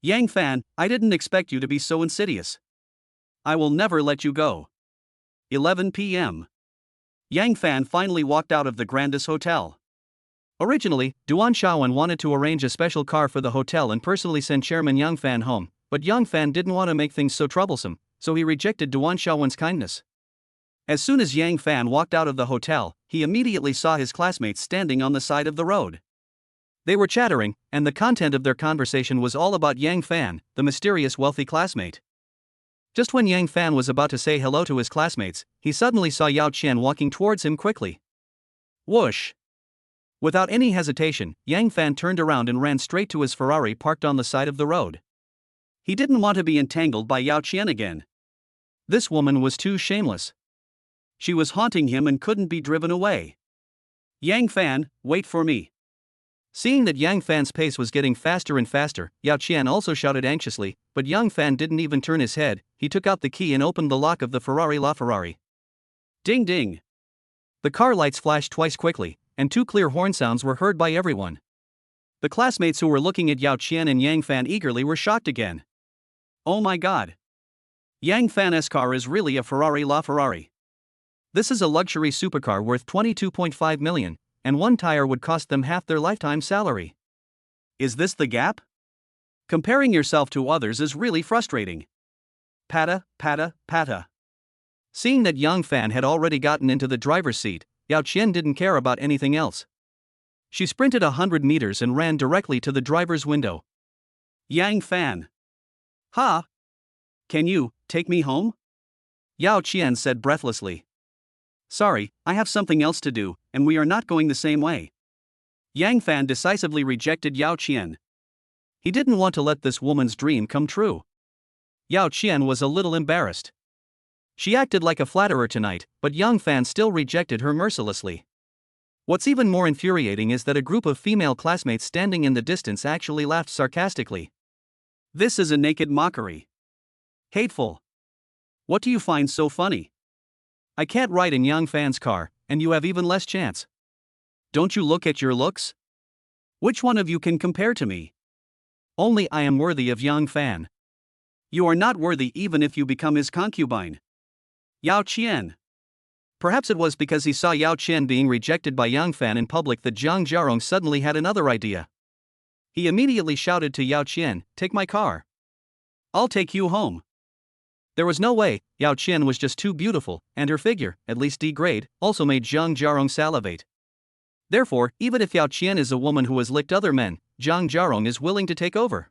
Yang Fan, I didn't expect you to be so insidious. I will never let you go. 11 p.m. Yang Fan finally walked out of the Grandis Hotel. Originally, Duan Xiaowen wanted to arrange a special car for the hotel and personally send Chairman Yang Fan home, but Yang Fan didn't want to make things so troublesome, so he rejected Duan Xiaowen's kindness. As soon as Yang Fan walked out of the hotel, he immediately saw his classmates standing on the side of the road. They were chattering, and the content of their conversation was all about Yang Fan, the mysterious wealthy classmate. Just when Yang Fan was about to say hello to his classmates, he suddenly saw Yao Qian walking towards him quickly. Whoosh! Without any hesitation, Yang Fan turned around and ran straight to his Ferrari parked on the side of the road. He didn't want to be entangled by Yao Qian again. This woman was too shameless. She was haunting him and couldn't be driven away. Yang Fan, wait for me. Seeing that Yang Fan's pace was getting faster and faster, Yao Qian also shouted anxiously, but Yang Fan didn't even turn his head. He took out the key and opened the lock of the Ferrari LaFerrari. Ding ding! The car lights flashed twice quickly, and 2 clear horn sounds were heard by everyone. The classmates who were looking at Yao Qian and Yang Fan eagerly were shocked again. Oh my god! Yang Fan's car is really a Ferrari LaFerrari. This is a luxury supercar worth 22.5 million, and 1 tire would cost them half their lifetime salary. Is this the gap? Comparing yourself to others is really frustrating. Pata, pata, pata. Seeing that Yang Fan had already gotten into the driver's seat, Yao Qian didn't care about anything else. She sprinted 100 meters and ran directly to the driver's window. Yang Fan. Ha! Can you take me home? Yao Qian said breathlessly. Sorry, I have something else to do, and we are not going the same way. Yang Fan decisively rejected Yao Qian. He didn't want to let this woman's dream come true. Yao Qian was a little embarrassed. She acted like a flatterer tonight, but Yang Fan still rejected her mercilessly. What's even more infuriating is that a group of female classmates standing in the distance actually laughed sarcastically. This is a naked mockery. Hateful. What do you find so funny? I can't ride in Yang Fan's car, and you have even less chance. Don't you look at your looks? Which one of you can compare to me? Only I am worthy of Yang Fan. You are not worthy even if you become his concubine. Yao Qian. Perhaps it was because he saw Yao Qian being rejected by Yang Fan in public that Zhang Jiarong suddenly had another idea. He immediately shouted to Yao Qian, "Take my car. I'll take you home." There was no way. Yao Qian was just too beautiful, and her figure, at least D grade, also made Zhang Jiarong salivate. Therefore, even if Yao Qian is a woman who has licked other men, Zhang Jiarong is willing to take over.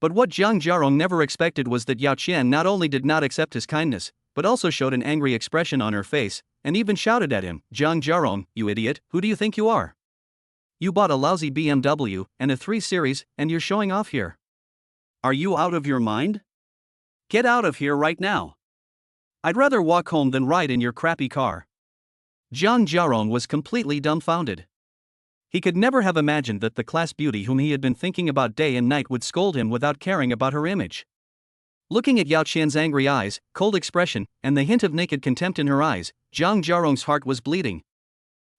But what Zhang Jiarong never expected was that Yao Qian not only did not accept his kindness, but also showed an angry expression on her face, and even shouted at him, "Zhang Jiarong, you idiot, who do you think you are? You bought a lousy BMW and a 3 Series, and you're showing off here. Are you out of your mind? Get out of here right now. I'd rather walk home than ride in your crappy car." Zhang Jiarong was completely dumbfounded. He could never have imagined that the class beauty whom he had been thinking about day and night would scold him without caring about her image. Looking at Yao Qian's angry eyes, cold expression, and the hint of naked contempt in her eyes, Zhang Jiarong's heart was bleeding.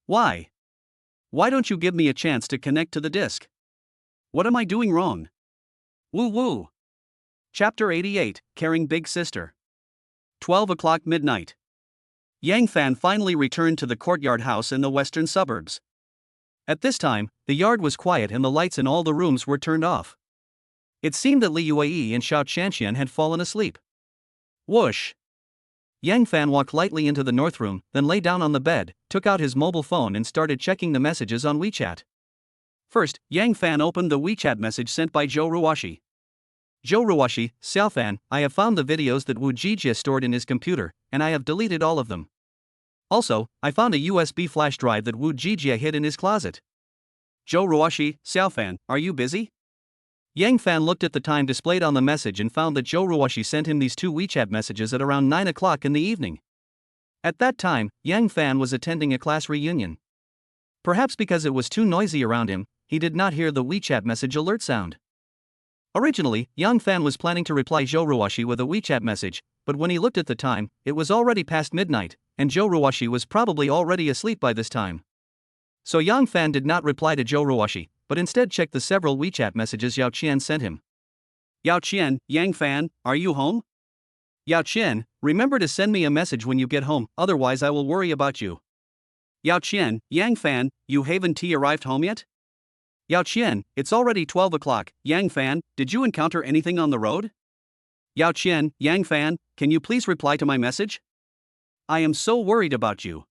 Why? Why don't you give me a chance to connect to the disc? What am I doing wrong? Woo woo. Chapter 88, Caring Big Sister. 12 o'clock midnight. Yang Fan finally returned to the courtyard house in the western suburbs. At this time, the yard was quiet and the lights in all the rooms were turned off. It seemed that Li Yuei and Xiao Qianxian had fallen asleep. Whoosh! Yang Fan walked lightly into the north room, then lay down on the bed, took out his mobile phone and started checking the messages on WeChat. First, Yang Fan opened the WeChat message sent by Zhou Ruoshi. Zhou Ruoshi, Xiao Fan, I have found the videos that Wu Jijie stored in his computer, and I have deleted all of them. Also, I found a USB flash drive that Wu Jijie hid in his closet. Zhou Ruoshi, Xiao Fan, are you busy? Yang Fan looked at the time displayed on the message and found that Zhou Ruoshi sent him these two WeChat messages at around 9 o'clock in the evening. At that time, Yang Fan was attending a class reunion. Perhaps because it was too noisy around him, he did not hear the WeChat message alert sound. Originally, Yang Fan was planning to reply Zhou Ruoshi with a WeChat message, but when he looked at the time, it was already past midnight, and Zhou Ruoshi was probably already asleep by this time. So Yang Fan did not reply to Zhou Ruoshi, but instead checked the several WeChat messages Yao Qian sent him. Yao Qian, Yang Fan, are you home? Yao Qian, remember to send me a message when you get home, otherwise I will worry about you. Yao Qian, Yang Fan, you haven't arrived home yet? Yao Qian, it's already 12 o'clock, Yang Fan, did you encounter anything on the road? Yao Qian, Yang Fan, can you please reply to my message? I am so worried about you.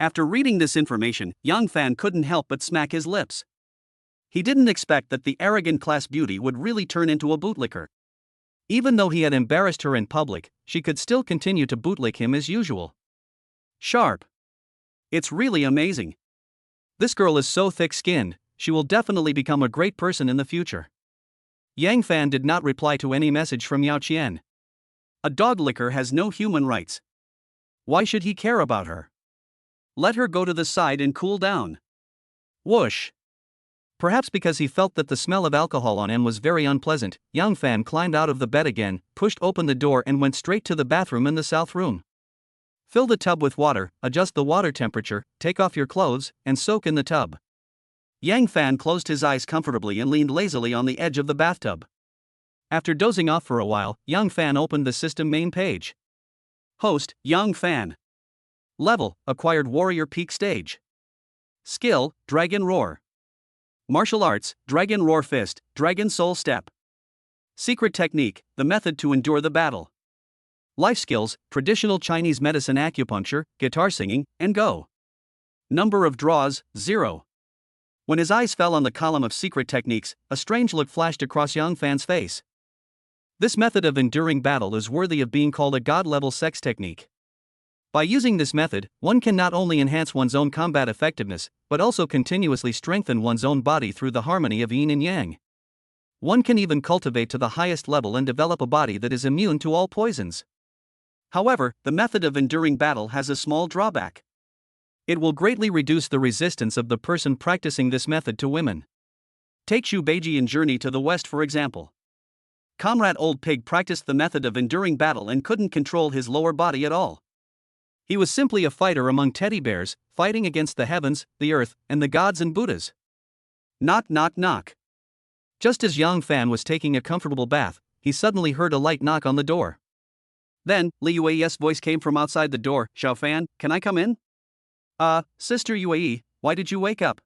After reading this information, Yang Fan couldn't help but smack his lips. He didn't expect that the arrogant class beauty would really turn into a bootlicker. Even though he had embarrassed her in public, she could still continue to bootlick him as usual. Sharp. It's really amazing. This girl is so thick-skinned, she will definitely become a great person in the future. Yang Fan did not reply to any message from Yao Qian. A dog licker has no human rights. Why should he care about her? Let her go to the side and cool down. Whoosh. Perhaps because he felt that the smell of alcohol on him was very unpleasant, Yang Fan climbed out of the bed again, pushed open the door and went straight to the bathroom in the south room. Fill the tub with water, adjust the water temperature, take off your clothes, and soak in the tub. Yang Fan closed his eyes comfortably and leaned lazily on the edge of the bathtub. After dozing off for a while, Yang Fan opened the system main page. Host, Yang Fan. Level, Acquired Warrior Peak Stage. Skill, Dragon Roar. Martial Arts, Dragon Roar Fist, Dragon Soul Step. Secret Technique, the method to endure the battle. Life skills, traditional Chinese medicine, acupuncture, guitar singing, and Go. Number of draws, 0. When his eyes fell on the column of secret techniques, a strange look flashed across Yang Fan's face. This method of enduring battle is worthy of being called a god-level sex technique. By using this method, one can not only enhance one's own combat effectiveness, but also continuously strengthen one's own body through the harmony of yin and yang. One can even cultivate to the highest level and develop a body that is immune to all poisons. However, the method of enduring battle has a small drawback. It will greatly reduce the resistance of the person practicing this method to women. Take Xu Beiji in Journey to the West for example. Comrade Old Pig practiced the method of enduring battle and couldn't control his lower body at all. He was simply a fighter among teddy bears, fighting against the heavens, the earth, and the gods and Buddhas. Knock knock knock. Just as Yang Fan was taking a comfortable bath, he suddenly heard a light knock on the door. Then, Li Yuei's voice came from outside the door. Xiao Fan, can I come in? Sister Yuei, why did you wake up?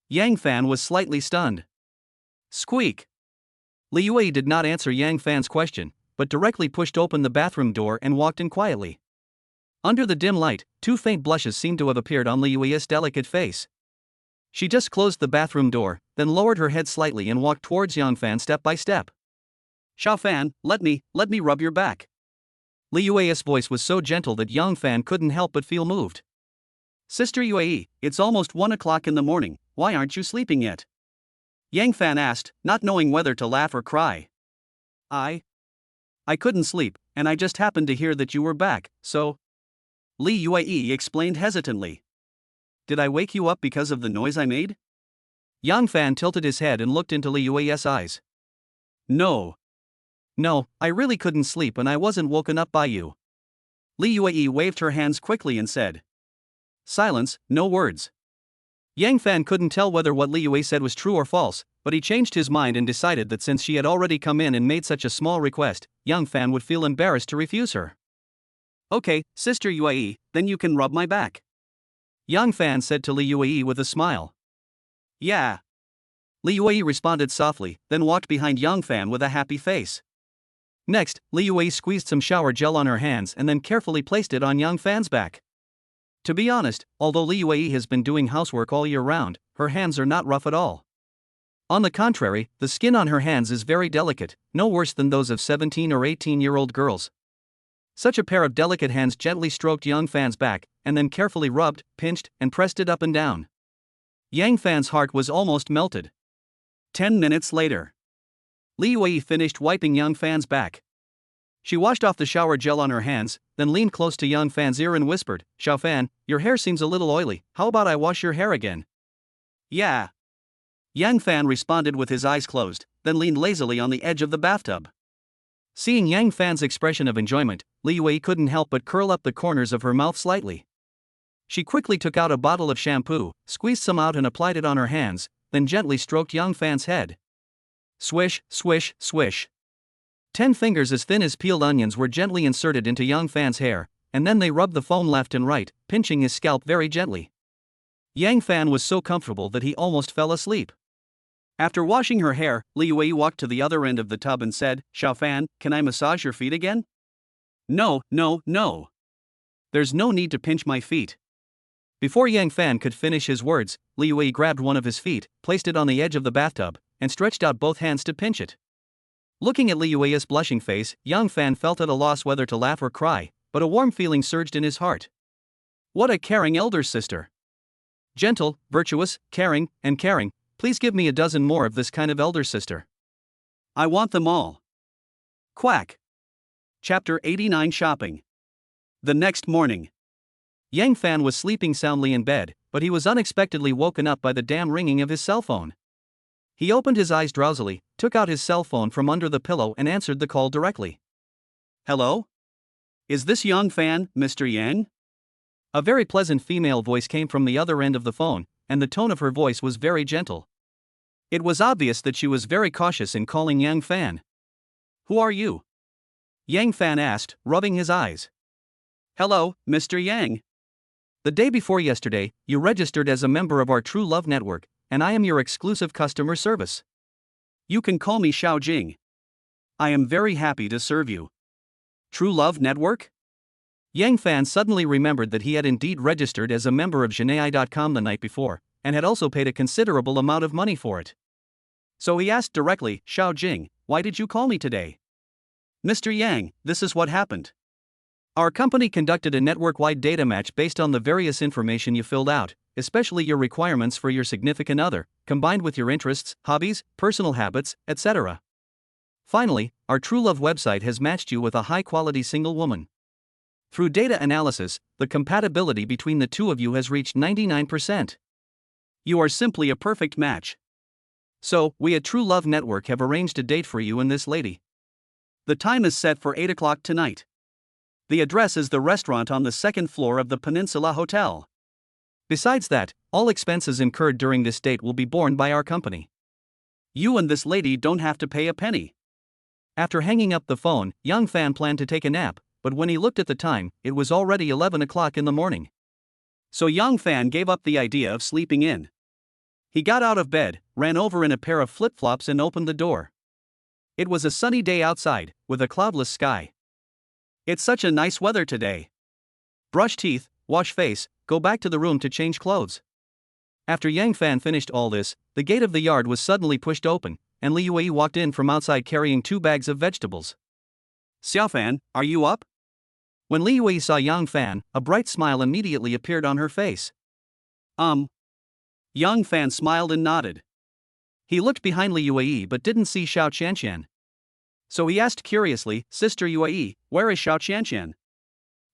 Yang Fan was slightly stunned. Squeak. Li Yue did not answer Yang Fan's question, but directly pushed open the bathroom door and walked in quietly. Under the dim light, two faint blushes seemed to have appeared on Li Yue's delicate face. She just closed the bathroom door, then lowered her head slightly and walked towards Yang Fan step by step. Xiao Fan, let me rub your back. Li Yue's voice was so gentle that Yang Fan couldn't help but feel moved. Sister Yue, it's almost 1 o'clock in the morning, why aren't you sleeping yet? Yang Fan asked, not knowing whether to laugh or cry. I couldn't sleep, and I just happened to hear that you were back, so... Li Yue explained hesitantly. Did I wake you up because of the noise I made? Yang Fan tilted his head and looked into Li Yue's eyes. No, I really couldn't sleep and I wasn't woken up by you. Li Yue waved her hands quickly and said. Silence, no words. Yang Fan couldn't tell whether what Li Yue said was true or false, but he changed his mind and decided that since she had already come in and made such a small request, Yang Fan would feel embarrassed to refuse her. Okay, Sister Yue, then you can rub my back. Yang Fan said to Li Yue with a smile. Yeah. Li Yue responded softly, then walked behind Yang Fan with a happy face. Next, Li Yue squeezed some shower gel on her hands and then carefully placed it on Yang Fan's back. To be honest, although Li Yue has been doing housework all year round, her hands are not rough at all. On the contrary, the skin on her hands is very delicate, no worse than those of 17 or 18-year-old girls. Such a pair of delicate hands gently stroked Yang Fan's back, and then carefully rubbed, pinched, and pressed it up and down. Yang Fan's heart was almost melted. 10 minutes later. Li Yue finished wiping Yang Fan's back. She washed off the shower gel on her hands, then leaned close to Yang Fan's ear and whispered, Xiao Fan, your hair seems a little oily, how about I wash your hair again? Yeah. Yang Fan responded with his eyes closed, then leaned lazily on the edge of the bathtub. Seeing Yang Fan's expression of enjoyment, Li Yue couldn't help but curl up the corners of her mouth slightly. She quickly took out a bottle of shampoo, squeezed some out and applied it on her hands, then gently stroked Yang Fan's head. Swish, swish, swish. 10 fingers as thin as peeled onions were gently inserted into Yang Fan's hair, and then they rubbed the foam left and right, pinching his scalp very gently. Yang Fan was so comfortable that he almost fell asleep. After washing her hair, Li Yue walked to the other end of the tub and said, Xiao Fan, can I massage your feet again? No, no, no. There's no need to pinch my feet. Before Yang Fan could finish his words, Li Yue grabbed one of his feet, placed it on the edge of the bathtub, and stretched out both hands to pinch it. Looking at Li Yue's blushing face, Yang Fan felt at a loss whether to laugh or cry, but a warm feeling surged in his heart. What a caring elder sister! Gentle, virtuous, caring, and caring, please give me a dozen more of this kind of elder sister. I want them all. Quack. Chapter 89 Shopping. The next morning. Yang Fan was sleeping soundly in bed, but he was unexpectedly woken up by the damn ringing of his cell phone. He opened his eyes drowsily, took out his cell phone from under the pillow and answered the call directly. Hello? Is this Yang Fan, Mr. Yang? A very pleasant female voice came from the other end of the phone, and the tone of her voice was very gentle. It was obvious that she was very cautious in calling Yang Fan. Who are you? Yang Fan asked, rubbing his eyes. Hello, Mr. Yang. The day before yesterday, you registered as a member of our True Love Network, and I am your exclusive customer service. You can call me Xiao Jing. I am very happy to serve you. True Love Network? Yang Fan suddenly remembered that he had indeed registered as a member of Zhenai.com the night before, and had also paid a considerable amount of money for it. So he asked directly, Xiao Jing, why did you call me today? Mr. Yang, this is what happened. Our company conducted a network-wide data match based on the various information you filled out, especially your requirements for your significant other, combined with your interests, hobbies, personal habits, etc. Finally, our True Love website has matched you with a high-quality single woman. Through data analysis, the compatibility between the two of you has reached 99%. You are simply a perfect match. So, we at True Love Network have arranged a date for you and this lady. The time is set for 8 o'clock tonight. The address is the restaurant on the second floor of the Peninsula Hotel. Besides that, all expenses incurred during this date will be borne by our company. You and this lady don't have to pay a penny. After hanging up the phone, Yang Fan planned to take a nap, but when he looked at the time, it was already 11 o'clock in the morning. So Yang Fan gave up the idea of sleeping in. He got out of bed, ran over in a pair of flip-flops and opened the door. It was a sunny day outside, with a cloudless sky. It's such a nice weather today. Brush teeth, wash face, go back to the room to change clothes. After Yang Fan finished all this, the gate of the yard was suddenly pushed open, and Li Yue walked in from outside carrying 2 bags of vegetables. Xiao Fan, are you up? When Li Yue saw Yang Fan, a bright smile immediately appeared on her face. Yang Fan smiled and nodded. He looked behind Li Yue but didn't see Xiao Qianqian. So he asked curiously, Sister Yue, where is Xiao Qianqian?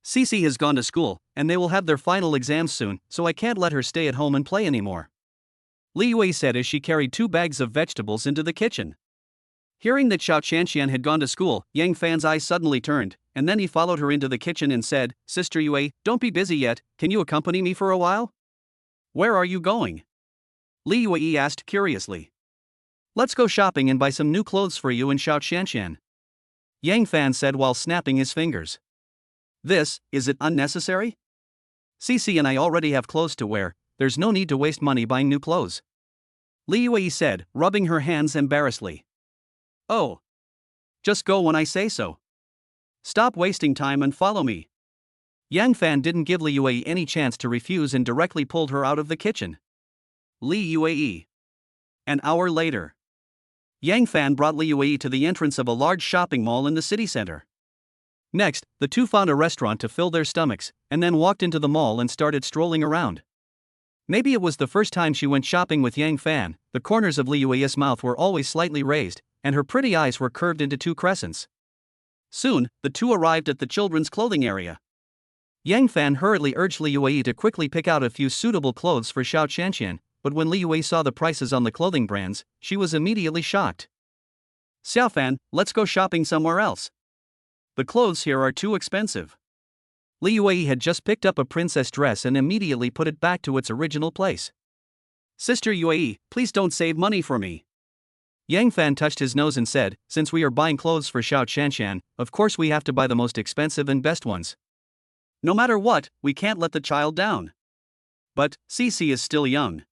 Cici has gone to school, and they will have their final exams soon, so I can't let her stay at home and play anymore. Li Yue said as she carried 2 bags of vegetables into the kitchen. Hearing that Xiao Qianqian had gone to school, Yang Fan's eyes suddenly turned, and then he followed her into the kitchen and said, "Sister Yue, don't be busy yet, can you accompany me for a while?" "Where are you going?" Li Yue asked curiously. "Let's go shopping and buy some new clothes for you in Shaotianshan," Yang Fan said while snapping his fingers. Is it unnecessary? Cici and I already have clothes to wear, there's no need to waste money buying new clothes, Li Yue said, rubbing her hands embarrassedly. "Oh. Just go when I say so. Stop wasting time and follow me." Yang Fan didn't give Li Yue any chance to refuse and directly pulled her out of the kitchen. Li Yue. An hour later. Yang Fan brought Li Yue to the entrance of a large shopping mall in the city center. Next, the two found a restaurant to fill their stomachs, and then walked into the mall and started strolling around. Maybe it was the first time she went shopping with Yang Fan, the corners of Li Yue's mouth were always slightly raised, and her pretty eyes were curved into two crescents. Soon, the two arrived at the children's clothing area. Yang Fan hurriedly urged Li Yue to quickly pick out a few suitable clothes for Xiao Qianqian, but when Li Yue saw the prices on the clothing brands, she was immediately shocked. "Xiao Fan, let's go shopping somewhere else. The clothes here are too expensive." Li Yue had just picked up a princess dress and immediately put it back to its original place. "Sister Yue, please don't save money for me." Yang Fan touched his nose and said, "Since we are buying clothes for Xiao Qianqian, of course we have to buy the most expensive and best ones. No matter what, we can't let the child down." "But, Cici is still young.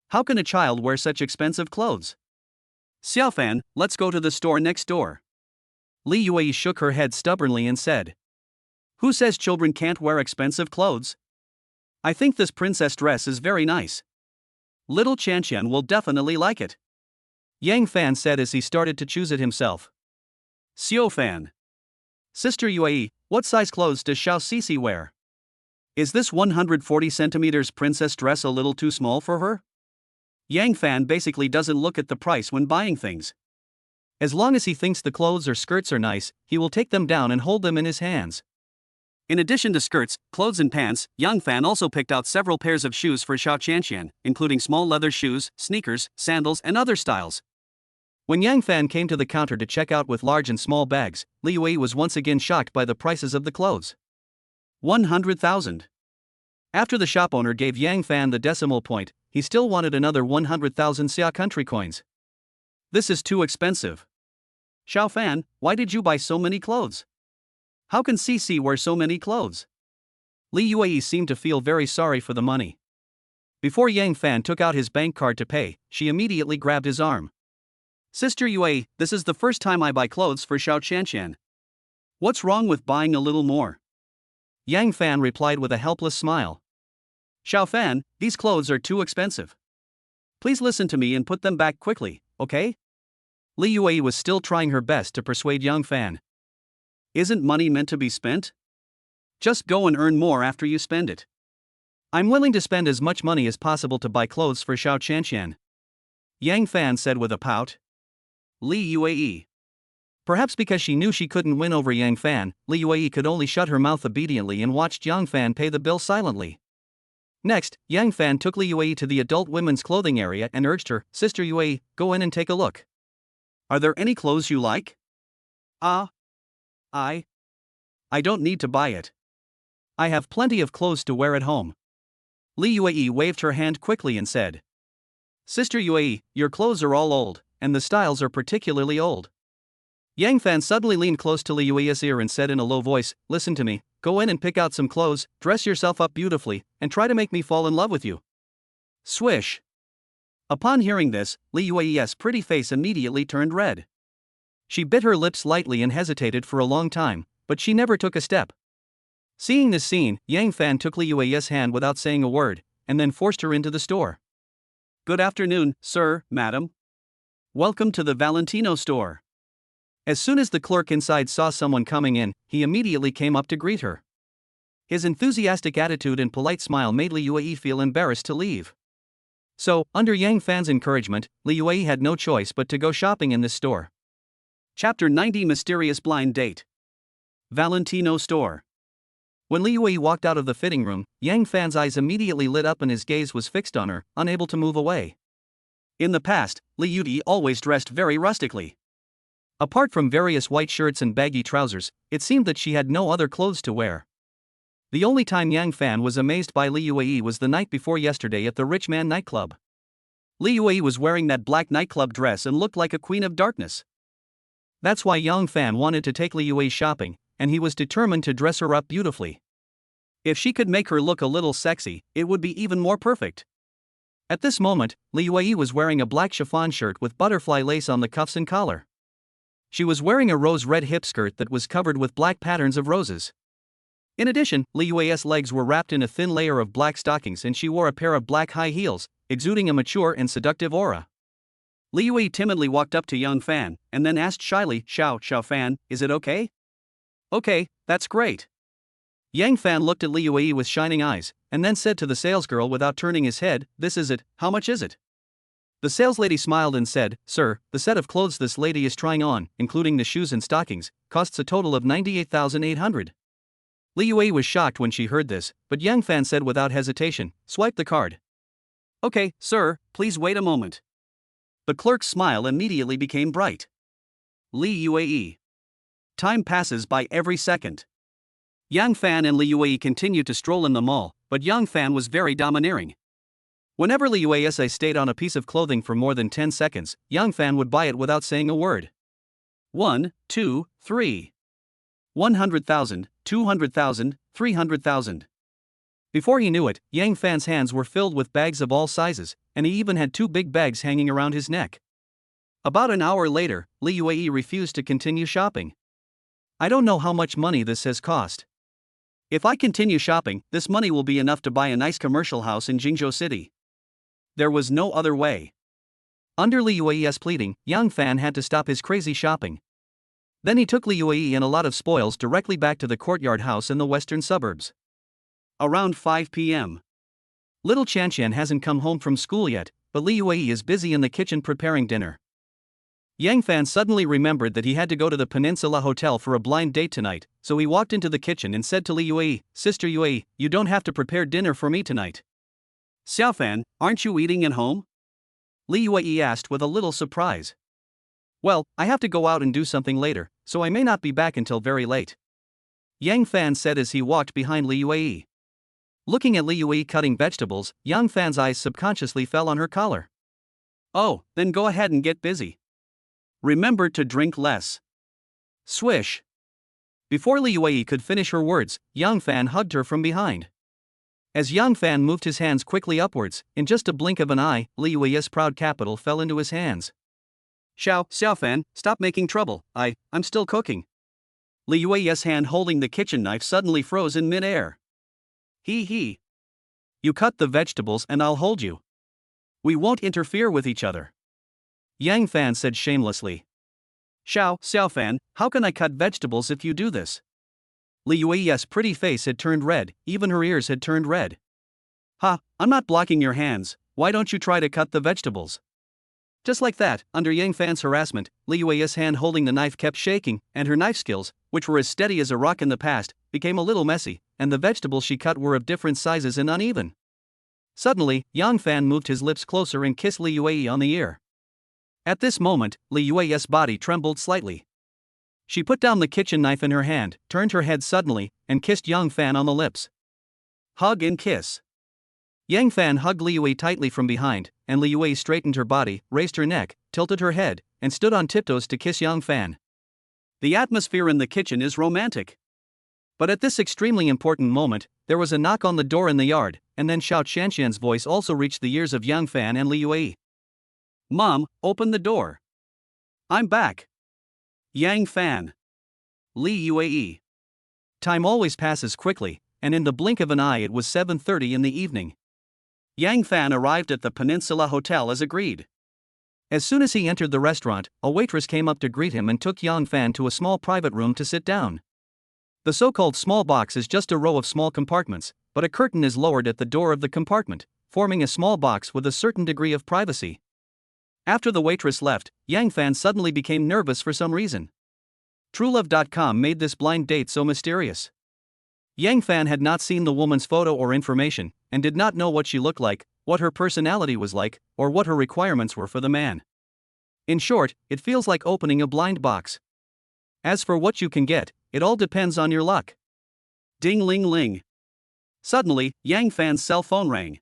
How can a child wear such expensive clothes?" "Xiao Fan, let's go to the store next door." Li Yue shook her head stubbornly and said, "Who says children can't wear expensive clothes? I think this princess dress is very nice. Little Qianqian will definitely like it." Yang Fan said as he started to choose it himself. "Xiao Fan. Sister Yue, what size clothes does Xiao Cici wear? Is this 140 centimeters princess dress a little too small for her?" Yang Fan basically doesn't look at the price when buying things. As long as he thinks the clothes or skirts are nice, he will take them down and hold them in his hands. In addition to skirts, clothes and pants, Yang Fan also picked out several pairs of shoes for Xiao Qianqian, including small leather shoes, sneakers, sandals and other styles. When Yang Fan came to the counter to check out with large and small bags, Li Yue was once again shocked by the prices of the clothes. 100,000. After the shop owner gave Yang Fan the decimal point, he still wanted another 100,000 Xia country coins. "This is too expensive. Xiao Fan, why did you buy so many clothes? How can Cici wear so many clothes?" Li Yue seemed to feel very sorry for the money. Before Yang Fan took out his bank card to pay, she immediately grabbed his arm. "Sister Yue, this is the first time I buy clothes for Xiao Qianqian. What's wrong with buying a little more?" Yang Fan replied with a helpless smile. "Xiao Fan, these clothes are too expensive. Please listen to me and put them back quickly, okay?" Li Yue was still trying her best to persuade Yang Fan. "Isn't money meant to be spent? Just go and earn more after you spend it. I'm willing to spend as much money as possible to buy clothes for Xiao Qianqian," Yang Fan said with a pout. Li Yue. Perhaps because she knew she couldn't win over Yang Fan, Li Yue could only shut her mouth obediently and watched Yang Fan pay the bill silently. Next, Yang Fan took Li Yue to the adult women's clothing area and urged her, "Sister Yue, go in and take a look. Are there any clothes you like?" I don't need to buy it. I have plenty of clothes to wear at home." Li Yue waved her hand quickly and said, "Sister Yue, your clothes are all old, and the styles are particularly old." Yang Fan suddenly leaned close to Li Yue's ear and said in a low voice, "Listen to me, go in and pick out some clothes, dress yourself up beautifully, and try to make me fall in love with you." Swish. Upon hearing this, Li Yue's pretty face immediately turned red. She bit her lips lightly and hesitated for a long time, but she never took a step. Seeing this scene, Yang Fan took Li Yue's hand without saying a word, and then forced her into the store. "Good afternoon, sir, madam. Welcome to the Valentino store." As soon as the clerk inside saw someone coming in, he immediately came up to greet her. His enthusiastic attitude and polite smile made Li Yue feel embarrassed to leave. So, under Yang Fan's encouragement, Li Yue had no choice but to go shopping in this store. Chapter 90 Mysterious Blind Date. Valentino store. When Li Yue walked out of the fitting room, Yang Fan's eyes immediately lit up and his gaze was fixed on her, unable to move away. In the past, Li Yue always dressed very rustically. Apart from various white shirts and baggy trousers, it seemed that she had no other clothes to wear. The only time Yang Fan was amazed by Li Yue was the night before yesterday at the Rich Man nightclub. Li Yue was wearing that black nightclub dress and looked like a queen of darkness. That's why Yang Fan wanted to take Li Yue shopping, and he was determined to dress her up beautifully. If she could make her look a little sexy, it would be even more perfect. At this moment, Li Yue was wearing a black chiffon shirt with butterfly lace on the cuffs and collar. She was wearing a rose-red hip skirt that was covered with black patterns of roses. In addition, Li Yue's legs were wrapped in a thin layer of black stockings and she wore a pair of black high heels, exuding a mature and seductive aura. Li Yue timidly walked up to Yang Fan, and then asked shyly, Xiao Fan, is it okay? Okay, that's great. Yang Fan looked at Li Yue with shining eyes, and then said to the salesgirl without turning his head, this is it, how much is it? The saleslady smiled and said, Sir, the set of clothes this lady is trying on, including the shoes and stockings, costs a total of 98,800. Li Yue was shocked when she heard this, but Yang Fan said without hesitation, swipe the card. Okay, sir, please wait a moment. The clerk's smile immediately became bright. Li Yue. Time passes by every second. Yang Fan and Li Yue continued to stroll in the mall, but Yang Fan was very domineering. Whenever Li Yue stayed on a piece of clothing for more than 10 seconds, Yang Fan would buy it without saying a word. 1, 2, 3. 100,000, 200,000, 300,000. Before he knew it, Yang Fan's hands were filled with bags of all sizes, and he even had 2 big bags hanging around his neck. About an hour later, Li Yue refused to continue shopping. I don't know how much money this has cost. If I continue shopping, this money will be enough to buy a nice commercial house in Jingzhou City. There was no other way. Under Li Yue's pleading, Yang Fan had to stop his crazy shopping. Then he took Li Yue and a lot of spoils directly back to the courtyard house in the western suburbs. Around 5 p.m. Little Chanqian hasn't come home from school yet, but Li Yue is busy in the kitchen preparing dinner. Yang Fan suddenly remembered that he had to go to the Peninsula Hotel for a blind date tonight, so he walked into the kitchen and said to Li Yue, Sister Yue, you don't have to prepare dinner for me tonight. Xiaofan, aren't you eating at home? Li Yue asked with a little surprise. Well, I have to go out and do something later, so I may not be back until very late. Yang Fan said as he walked behind Li Yue. Looking at Li Yue cutting vegetables, Yang Fan's eyes subconsciously fell on her collar. Oh, then go ahead and get busy. Remember to drink less. Swish. Before Li Yue could finish her words, Yang Fan hugged her from behind. As Yang Fan moved his hands quickly upwards, in just a blink of an eye, Li Yue's proud capital fell into his hands. Xiaofan, stop making trouble, I'm still cooking. Li Yue's hand holding the kitchen knife suddenly froze in mid-air. He. You cut the vegetables and I'll hold you. We won't interfere with each other. Yang Fan said shamelessly. Xiaofan, how can I cut vegetables if you do this? Li Yue's pretty face had turned red, even her ears had turned red. Ha, I'm not blocking your hands, why don't you try to cut the vegetables? Just like that, under Yang Fan's harassment, Li Yue's hand holding the knife kept shaking, and her knife skills, which were as steady as a rock in the past, became a little messy, and the vegetables she cut were of different sizes and uneven. Suddenly, Yang Fan moved his lips closer and kissed Li Yue on the ear. At this moment, Li Yue's body trembled slightly. She put down the kitchen knife in her hand, turned her head suddenly, and kissed Yang Fan on the lips. Hug and kiss. Yang Fan hugged Li Yue tightly from behind, and Li Yue straightened her body, raised her neck, tilted her head, and stood on tiptoes to kiss Yang Fan. The atmosphere in the kitchen is romantic. But at this extremely important moment, there was a knock on the door in the yard, and then Xiao Chanqian's voice also reached the ears of Yang Fan and Li Yue. Mom, open the door. I'm back. Yang Fan. Li Yue. Time always passes quickly, and in the blink of an eye it was 7:30 in the evening. Yang Fan arrived at the Peninsula Hotel as agreed. As soon as he entered the restaurant, a waitress came up to greet him and took Yang Fan to a small private room to sit down. The so-called small box is just a row of small compartments, but a curtain is lowered at the door of the compartment, forming a small box with a certain degree of privacy. After the waitress left, Yang Fan suddenly became nervous for some reason. TrueLove.com made this blind date so mysterious. Yang Fan had not seen the woman's photo or information, and did not know what she looked like, what her personality was like, or what her requirements were for the man. In short, it feels like opening a blind box. As for what you can get, it all depends on your luck. Ding ling ling. Suddenly, Yang Fan's cell phone rang.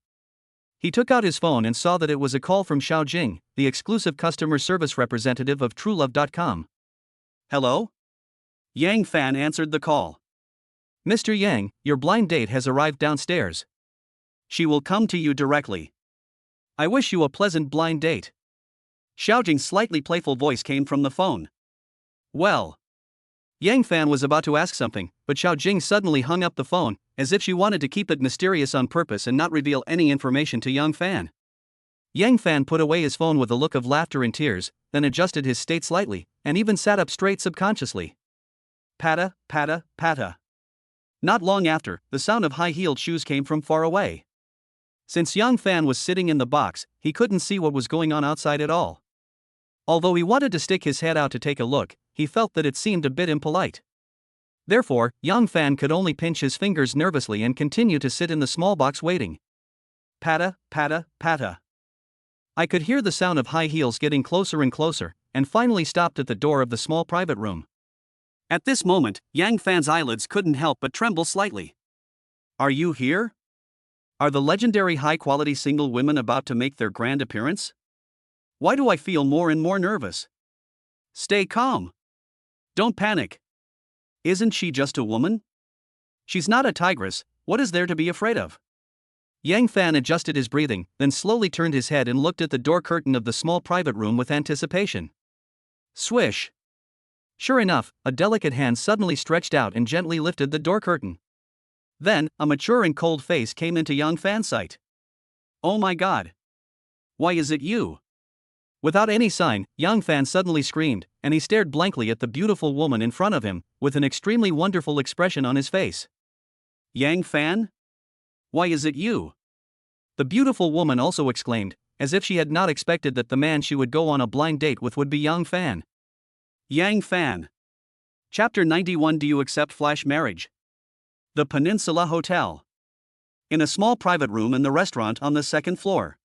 He took out his phone and saw that it was a call from Xiao Jing, the exclusive customer service representative of TrueLove.com. Hello? Yang Fan answered the call. Mr. Yang, your blind date has arrived downstairs. She will come to you directly. I wish you a pleasant blind date. Xiao Jing's slightly playful voice came from the phone. Well. Yang Fan was about to ask something, but Xiao Jing suddenly hung up the phone, as if she wanted to keep it mysterious on purpose and not reveal any information to Yang Fan. Yang Fan put away his phone with a look of laughter and tears, then adjusted his state slightly, and even sat up straight subconsciously. Patta, patta, patta. Not long after, the sound of high-heeled shoes came from far away. Since Yang Fan was sitting in the box, he couldn't see what was going on outside at all. Although he wanted to stick his head out to take a look, he felt that it seemed a bit impolite. Therefore, Yang Fan could only pinch his fingers nervously and continue to sit in the small box waiting. Patta, patta, patta. I could hear the sound of high heels getting closer and closer, and finally stopped at the door of the small private room. At this moment, Yang Fan's eyelids couldn't help but tremble slightly. Are you here? Are the legendary high-quality single women about to make their grand appearance? Why do I feel more and more nervous? Stay calm. Don't panic. Isn't she just a woman? She's not a tigress, what is there to be afraid of? Yang Fan adjusted his breathing, then slowly turned his head and looked at the door curtain of the small private room with anticipation. Swish. Sure enough, a delicate hand suddenly stretched out and gently lifted the door curtain. Then, a mature and cold face came into Yang Fan's sight. Oh my god. Why is it you? Without any sign, Yang Fan suddenly screamed, and he stared blankly at the beautiful woman in front of him, with an extremely wonderful expression on his face. Yang Fan? Why is it you? The beautiful woman also exclaimed, as if she had not expected that the man she would go on a blind date with would be Yang Fan. Yang Fan. Chapter 91. Do you accept flash marriage? The Peninsula Hotel. In a small private room in the restaurant on the second floor.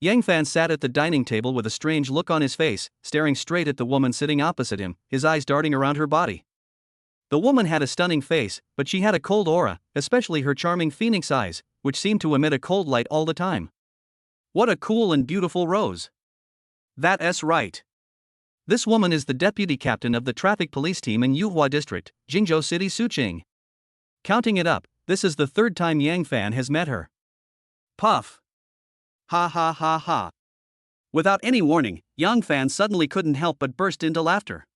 Yang Fan sat at the dining table with a strange look on his face, staring straight at the woman sitting opposite him, his eyes darting around her body. The woman had a stunning face, but she had a cold aura, especially her charming phoenix eyes, which seemed to emit a cold light all the time. What a cool and beautiful rose. That's right. This woman is the deputy captain of the traffic police team in Yuhua District, Jingzhou City, Suqing. Counting it up, this is the third time Yang Fan has met her. Puff. Ha ha ha ha. Without any warning, Yang Fan suddenly couldn't help but burst into laughter.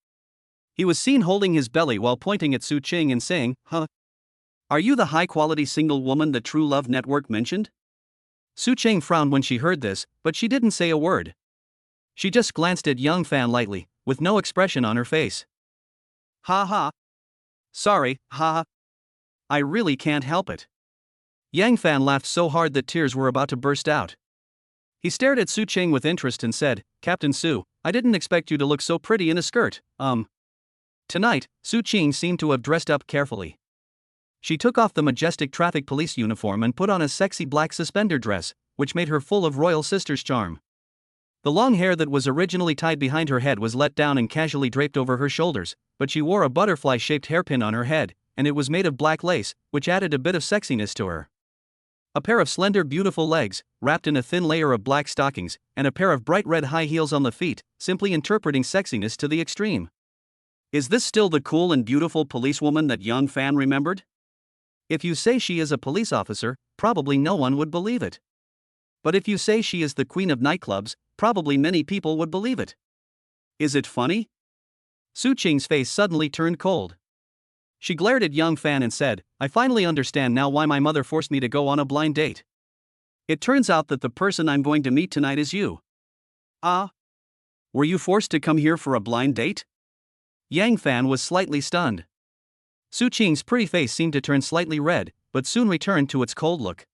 He was seen holding his belly while pointing at Suqing and saying, Huh? Are you the high-quality single woman the True Love Network mentioned? Suqing frowned when she heard this, but she didn't say a word. She just glanced at Yang Fan lightly, with no expression on her face. Ha ha. Sorry, ha ha. I really can't help it. Yang Fan laughed so hard that tears were about to burst out. He stared at Suqing with interest and said, Captain Su, I didn't expect you to look so pretty in a skirt. Tonight, Suqing seemed to have dressed up carefully. She took off the majestic traffic police uniform and put on a sexy black suspender dress, which made her full of royal sister's charm. The long hair that was originally tied behind her head was let down and casually draped over her shoulders, but she wore a butterfly-shaped hairpin on her head, and it was made of black lace, which added a bit of sexiness to her. A pair of slender beautiful legs, wrapped in a thin layer of black stockings, and a pair of bright red high heels on the feet, simply interpreting sexiness to the extreme. Is this still the cool and beautiful policewoman that Yang Fan remembered? If you say she is a police officer, probably no one would believe it. But if you say she is the queen of nightclubs, probably many people would believe it. Is it funny? Suqing's face suddenly turned cold. She glared at Yang Fan and said, I finally understand now why my mother forced me to go on a blind date. It turns out that the person I'm going to meet tonight is you. Ah? Were you forced to come here for a blind date? Yang Fan was slightly stunned. Suqing's pretty face seemed to turn slightly red, but soon returned to its cold look.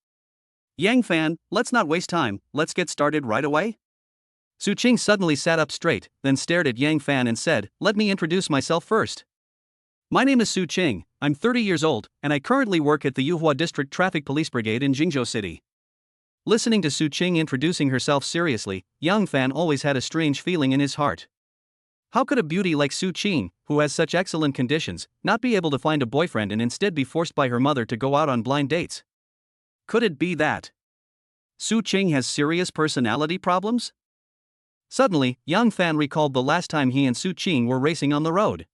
Yang Fan, let's not waste time, let's get started right away. Suqing suddenly sat up straight, then stared at Yang Fan and said, Let me introduce myself first. My name is Suqing, I'm 30 years old, and I currently work at the Yuhua District Traffic Police Brigade in Jingzhou City. Listening to Su Qing introducing herself seriously, Yang Fan always had a strange feeling in his heart. How could a beauty like Su Qing, who has such excellent conditions, not be able to find a boyfriend and instead be forced by her mother to go out on blind dates? Could it be that Su Qing has serious personality problems? Suddenly, Yang Fan recalled the last time he and Su Qing were racing on the road.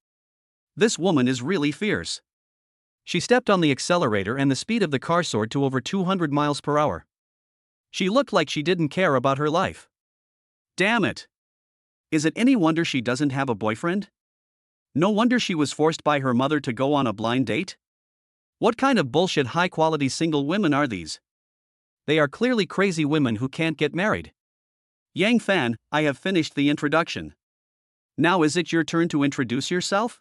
This woman is really fierce. She stepped on the accelerator and the speed of the car soared to over 200 miles per hour. She looked like she didn't care about her life. Damn it! Is it any wonder she doesn't have a boyfriend? No wonder she was forced by her mother to go on a blind date? What kind of bullshit high-quality single women are these? They are clearly crazy women who can't get married. Yang Fan, I have finished the introduction. Now is it your turn to introduce yourself?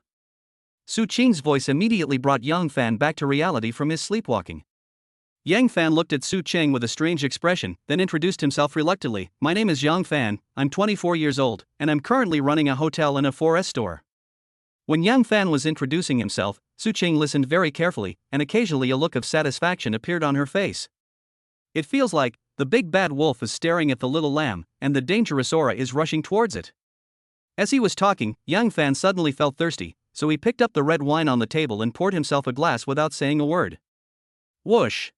Su Qing's voice immediately brought Yang Fan back to reality from his sleepwalking. Yang Fan looked at Su Qing with a strange expression, then introduced himself reluctantly. My name is Yang Fan, I'm 24 years old, and I'm currently running a hotel and a 4S store. When Yang Fan was introducing himself, Su Qing listened very carefully, and occasionally a look of satisfaction appeared on her face. It feels like the big bad wolf is staring at the little lamb, and the dangerous aura is rushing towards it. As he was talking, Yang Fan suddenly felt thirsty, so he picked up the red wine on the table and poured himself a glass without saying a word. Whoosh!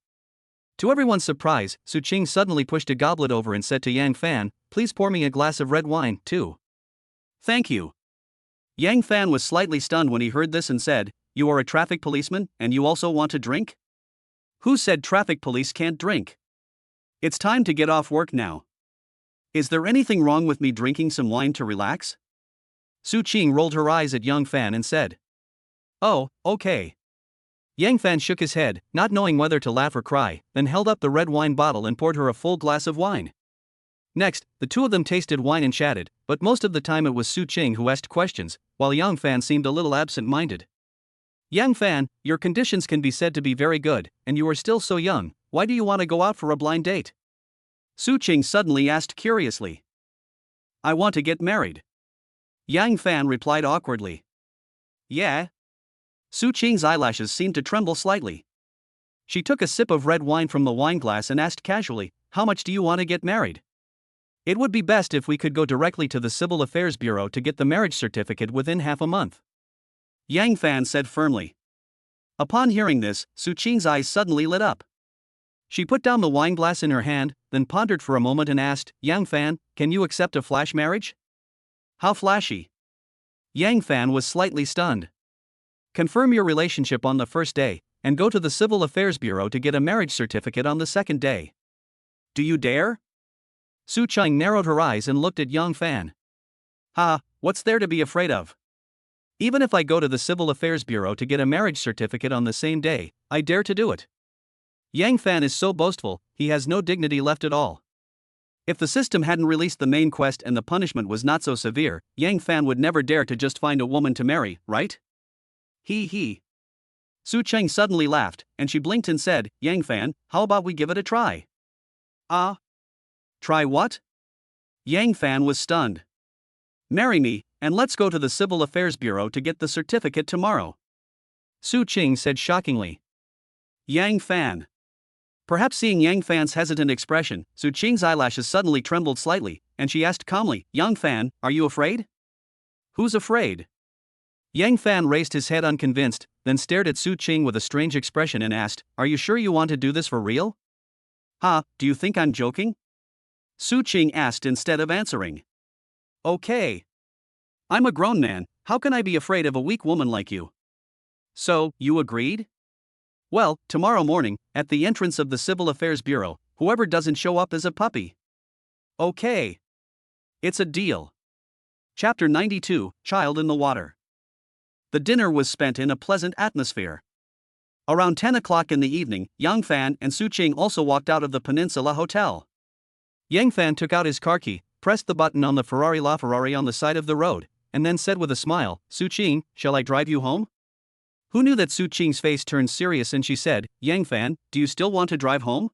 To everyone's surprise, Su Qing suddenly pushed a goblet over and said to Yang Fan, please pour me a glass of red wine, too. Thank you. Yang Fan was slightly stunned when he heard this and said, you are a traffic policeman, and you also want to drink? Who said traffic police can't drink? It's time to get off work now. Is there anything wrong with me drinking some wine to relax? Su Qing rolled her eyes at Yang Fan and said, oh, okay. Yang Fan shook his head, not knowing whether to laugh or cry, then held up the red wine bottle and poured her a full glass of wine. Next, the two of them tasted wine and chatted, but most of the time it was Su Qing who asked questions, while Yang Fan seemed a little absent-minded. Yang Fan, your conditions can be said to be very good, and you are still so young, why do you want to go out for a blind date? Su Qing suddenly asked curiously. I want to get married. Yang Fan replied awkwardly. Yeah? Su Qing's eyelashes seemed to tremble slightly. She took a sip of red wine from the wine glass and asked casually, how much do you want to get married? It would be best if we could go directly to the Civil Affairs Bureau to get the marriage certificate within half a month. Yang Fan said firmly. Upon hearing this, Su Qing's eyes suddenly lit up. She put down the wine glass in her hand, then pondered for a moment and asked, Yang Fan, can you accept a flash marriage? How flashy? Yang Fan was slightly stunned. Confirm your relationship on the first day, and go to the Civil Affairs Bureau to get a marriage certificate on the second day. Do you dare? Su Qing narrowed her eyes and looked at Yang Fan. Ha, what's there to be afraid of? Even if I go to the Civil Affairs Bureau to get a marriage certificate on the same day, I dare to do it. Yang Fan is so boastful, he has no dignity left at all. If the system hadn't released the main quest and the punishment was not so severe, Yang Fan would never dare to just find a woman to marry, right? He. Su Qing suddenly laughed, and she blinked and said, Yang Fan, how about we give it a try? Try what? Yang Fan was stunned. Marry me, and let's go to the Civil Affairs Bureau to get the certificate tomorrow. Su Qing said shockingly. Yang Fan. Perhaps seeing Yang Fan's hesitant expression, Su Qing's eyelashes suddenly trembled slightly, and she asked calmly, Yang Fan, are you afraid? Who's afraid? Yang Fan raised his head unconvinced, then stared at Su Qing with a strange expression and asked, are you sure you want to do this for real? Do you think I'm joking? Su Qing asked instead of answering. Okay. I'm a grown man, how can I be afraid of a weak woman like you? So, you agreed? Well, tomorrow morning, at the entrance of the Civil Affairs Bureau, whoever doesn't show up is a puppy. Okay. It's a deal. Chapter 92, Child in the Water. The dinner was spent in a pleasant atmosphere. Around 10 o'clock in the evening, Yang Fan and Su Qing also walked out of the Peninsula Hotel. Yang Fan took out his car key, pressed the button on the LaFerrari on the side of the road, and then said with a smile, Su Qing, shall I drive you home? Who knew that Su Qing's face turned serious and she said, Yang Fan, do you still want to drive home?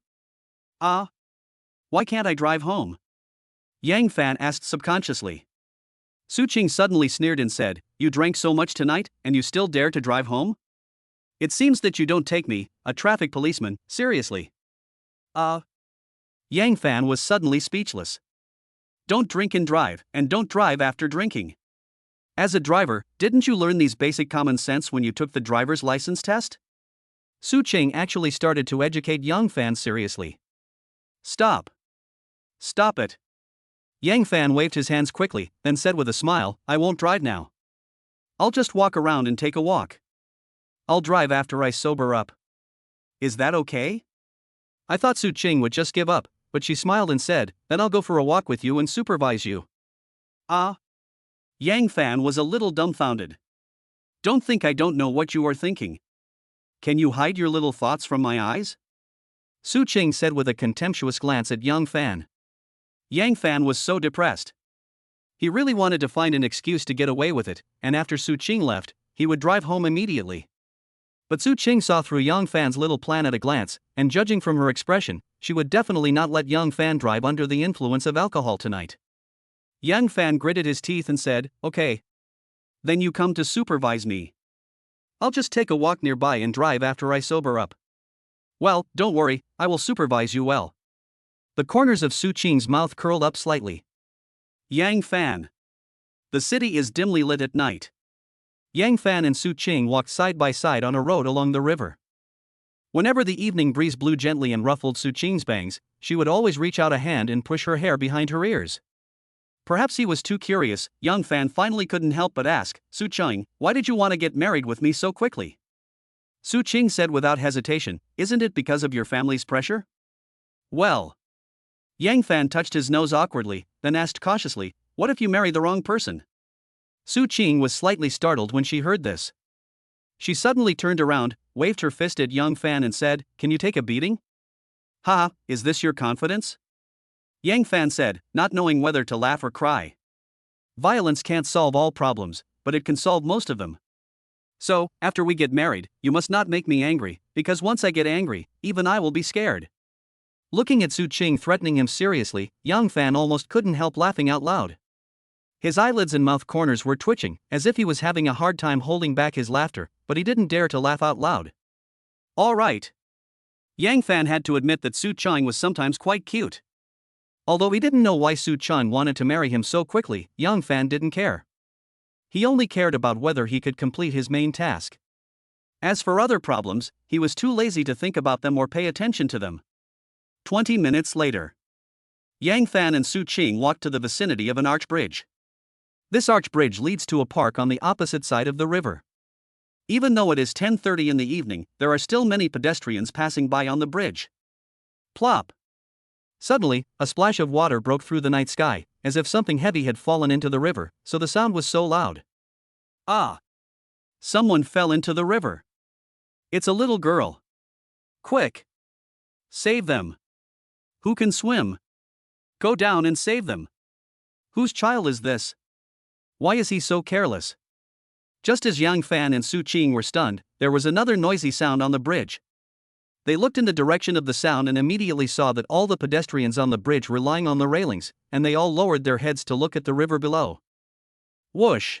Why can't I drive home? Yang Fan asked subconsciously. Su Qing suddenly sneered and said, you drank so much tonight, and you still dare to drive home? It seems that you don't take me, a traffic policeman, seriously. Yang Fan was suddenly speechless. Don't drink and drive, and don't drive after drinking. As a driver, didn't you learn these basic common sense when you took the driver's license test? Su Qing actually started to educate Yang Fan seriously. Stop. Stop it. Yang Fan waved his hands quickly, then said with a smile, I won't drive now. I'll just walk around and take a walk. I'll drive after I sober up. Is that okay? I thought Su Qing would just give up, but she smiled and said, then I'll go for a walk with you and supervise you. Ah? Yang Fan was a little dumbfounded. Don't think I don't know what you are thinking. Can you hide your little thoughts from my eyes? Su Qing said with a contemptuous glance at Yang Fan. Yang Fan was so depressed. He really wanted to find an excuse to get away with it, and after Su Qing left, he would drive home immediately. But Su Qing saw through Yang Fan's little plan at a glance, and judging from her expression, she would definitely not let Yang Fan drive under the influence of alcohol tonight. Yang Fan gritted his teeth and said, okay. Then you come to supervise me. I'll just take a walk nearby and drive after I sober up. Well, don't worry, I will supervise you well. The corners of Su Qing's mouth curled up slightly. Yang Fan. The city is dimly lit at night. Yang Fan and Su Qing walked side by side on a road along the river. Whenever the evening breeze blew gently and ruffled Su Qing's bangs, she would always reach out a hand and push her hair behind her ears. Perhaps he was too curious, Yang Fan finally couldn't help but ask, Su Qing, why did you want to get married with me so quickly? Su Qing said without hesitation, isn't it because of your family's pressure? Well. Yang Fan touched his nose awkwardly, then asked cautiously, what if you marry the wrong person? Su Qing was slightly startled when she heard this. She suddenly turned around, waved her fist at Yang Fan and said, can you take a beating? Ha, is this your confidence? Yang Fan said, not knowing whether to laugh or cry. Violence can't solve all problems, but it can solve most of them. So, after we get married, you must not make me angry, because once I get angry, even I will be scared. Looking at Su Qing threatening him seriously, Yang Fan almost couldn't help laughing out loud. His eyelids and mouth corners were twitching, as if he was having a hard time holding back his laughter, but he didn't dare to laugh out loud. All right. Yang Fan had to admit that Su Qing was sometimes quite cute. Although he didn't know why Su Qing wanted to marry him so quickly, Yang Fan didn't care. He only cared about whether he could complete his main task. As for other problems, he was too lazy to think about them or pay attention to them. 20 minutes later. Yang Fan and Su Qing walked to the vicinity of an arch bridge. This arch bridge leads to a park on the opposite side of the river. Even though it is 10:30 in the evening, there are still many pedestrians passing by on the bridge. Plop! Suddenly, a splash of water broke through the night sky, as if something heavy had fallen into the river, so the sound was so loud. Ah! Someone fell into the river. It's a little girl. Quick! Save them! Who can swim? Go down and save them. Whose child is this? Why is he so careless? Just as Yang Fan and Su Qing were stunned, there was another noisy sound on the bridge. They looked in the direction of the sound and immediately saw that all the pedestrians on the bridge were lying on the railings, and they all lowered their heads to look at the river below. Whoosh!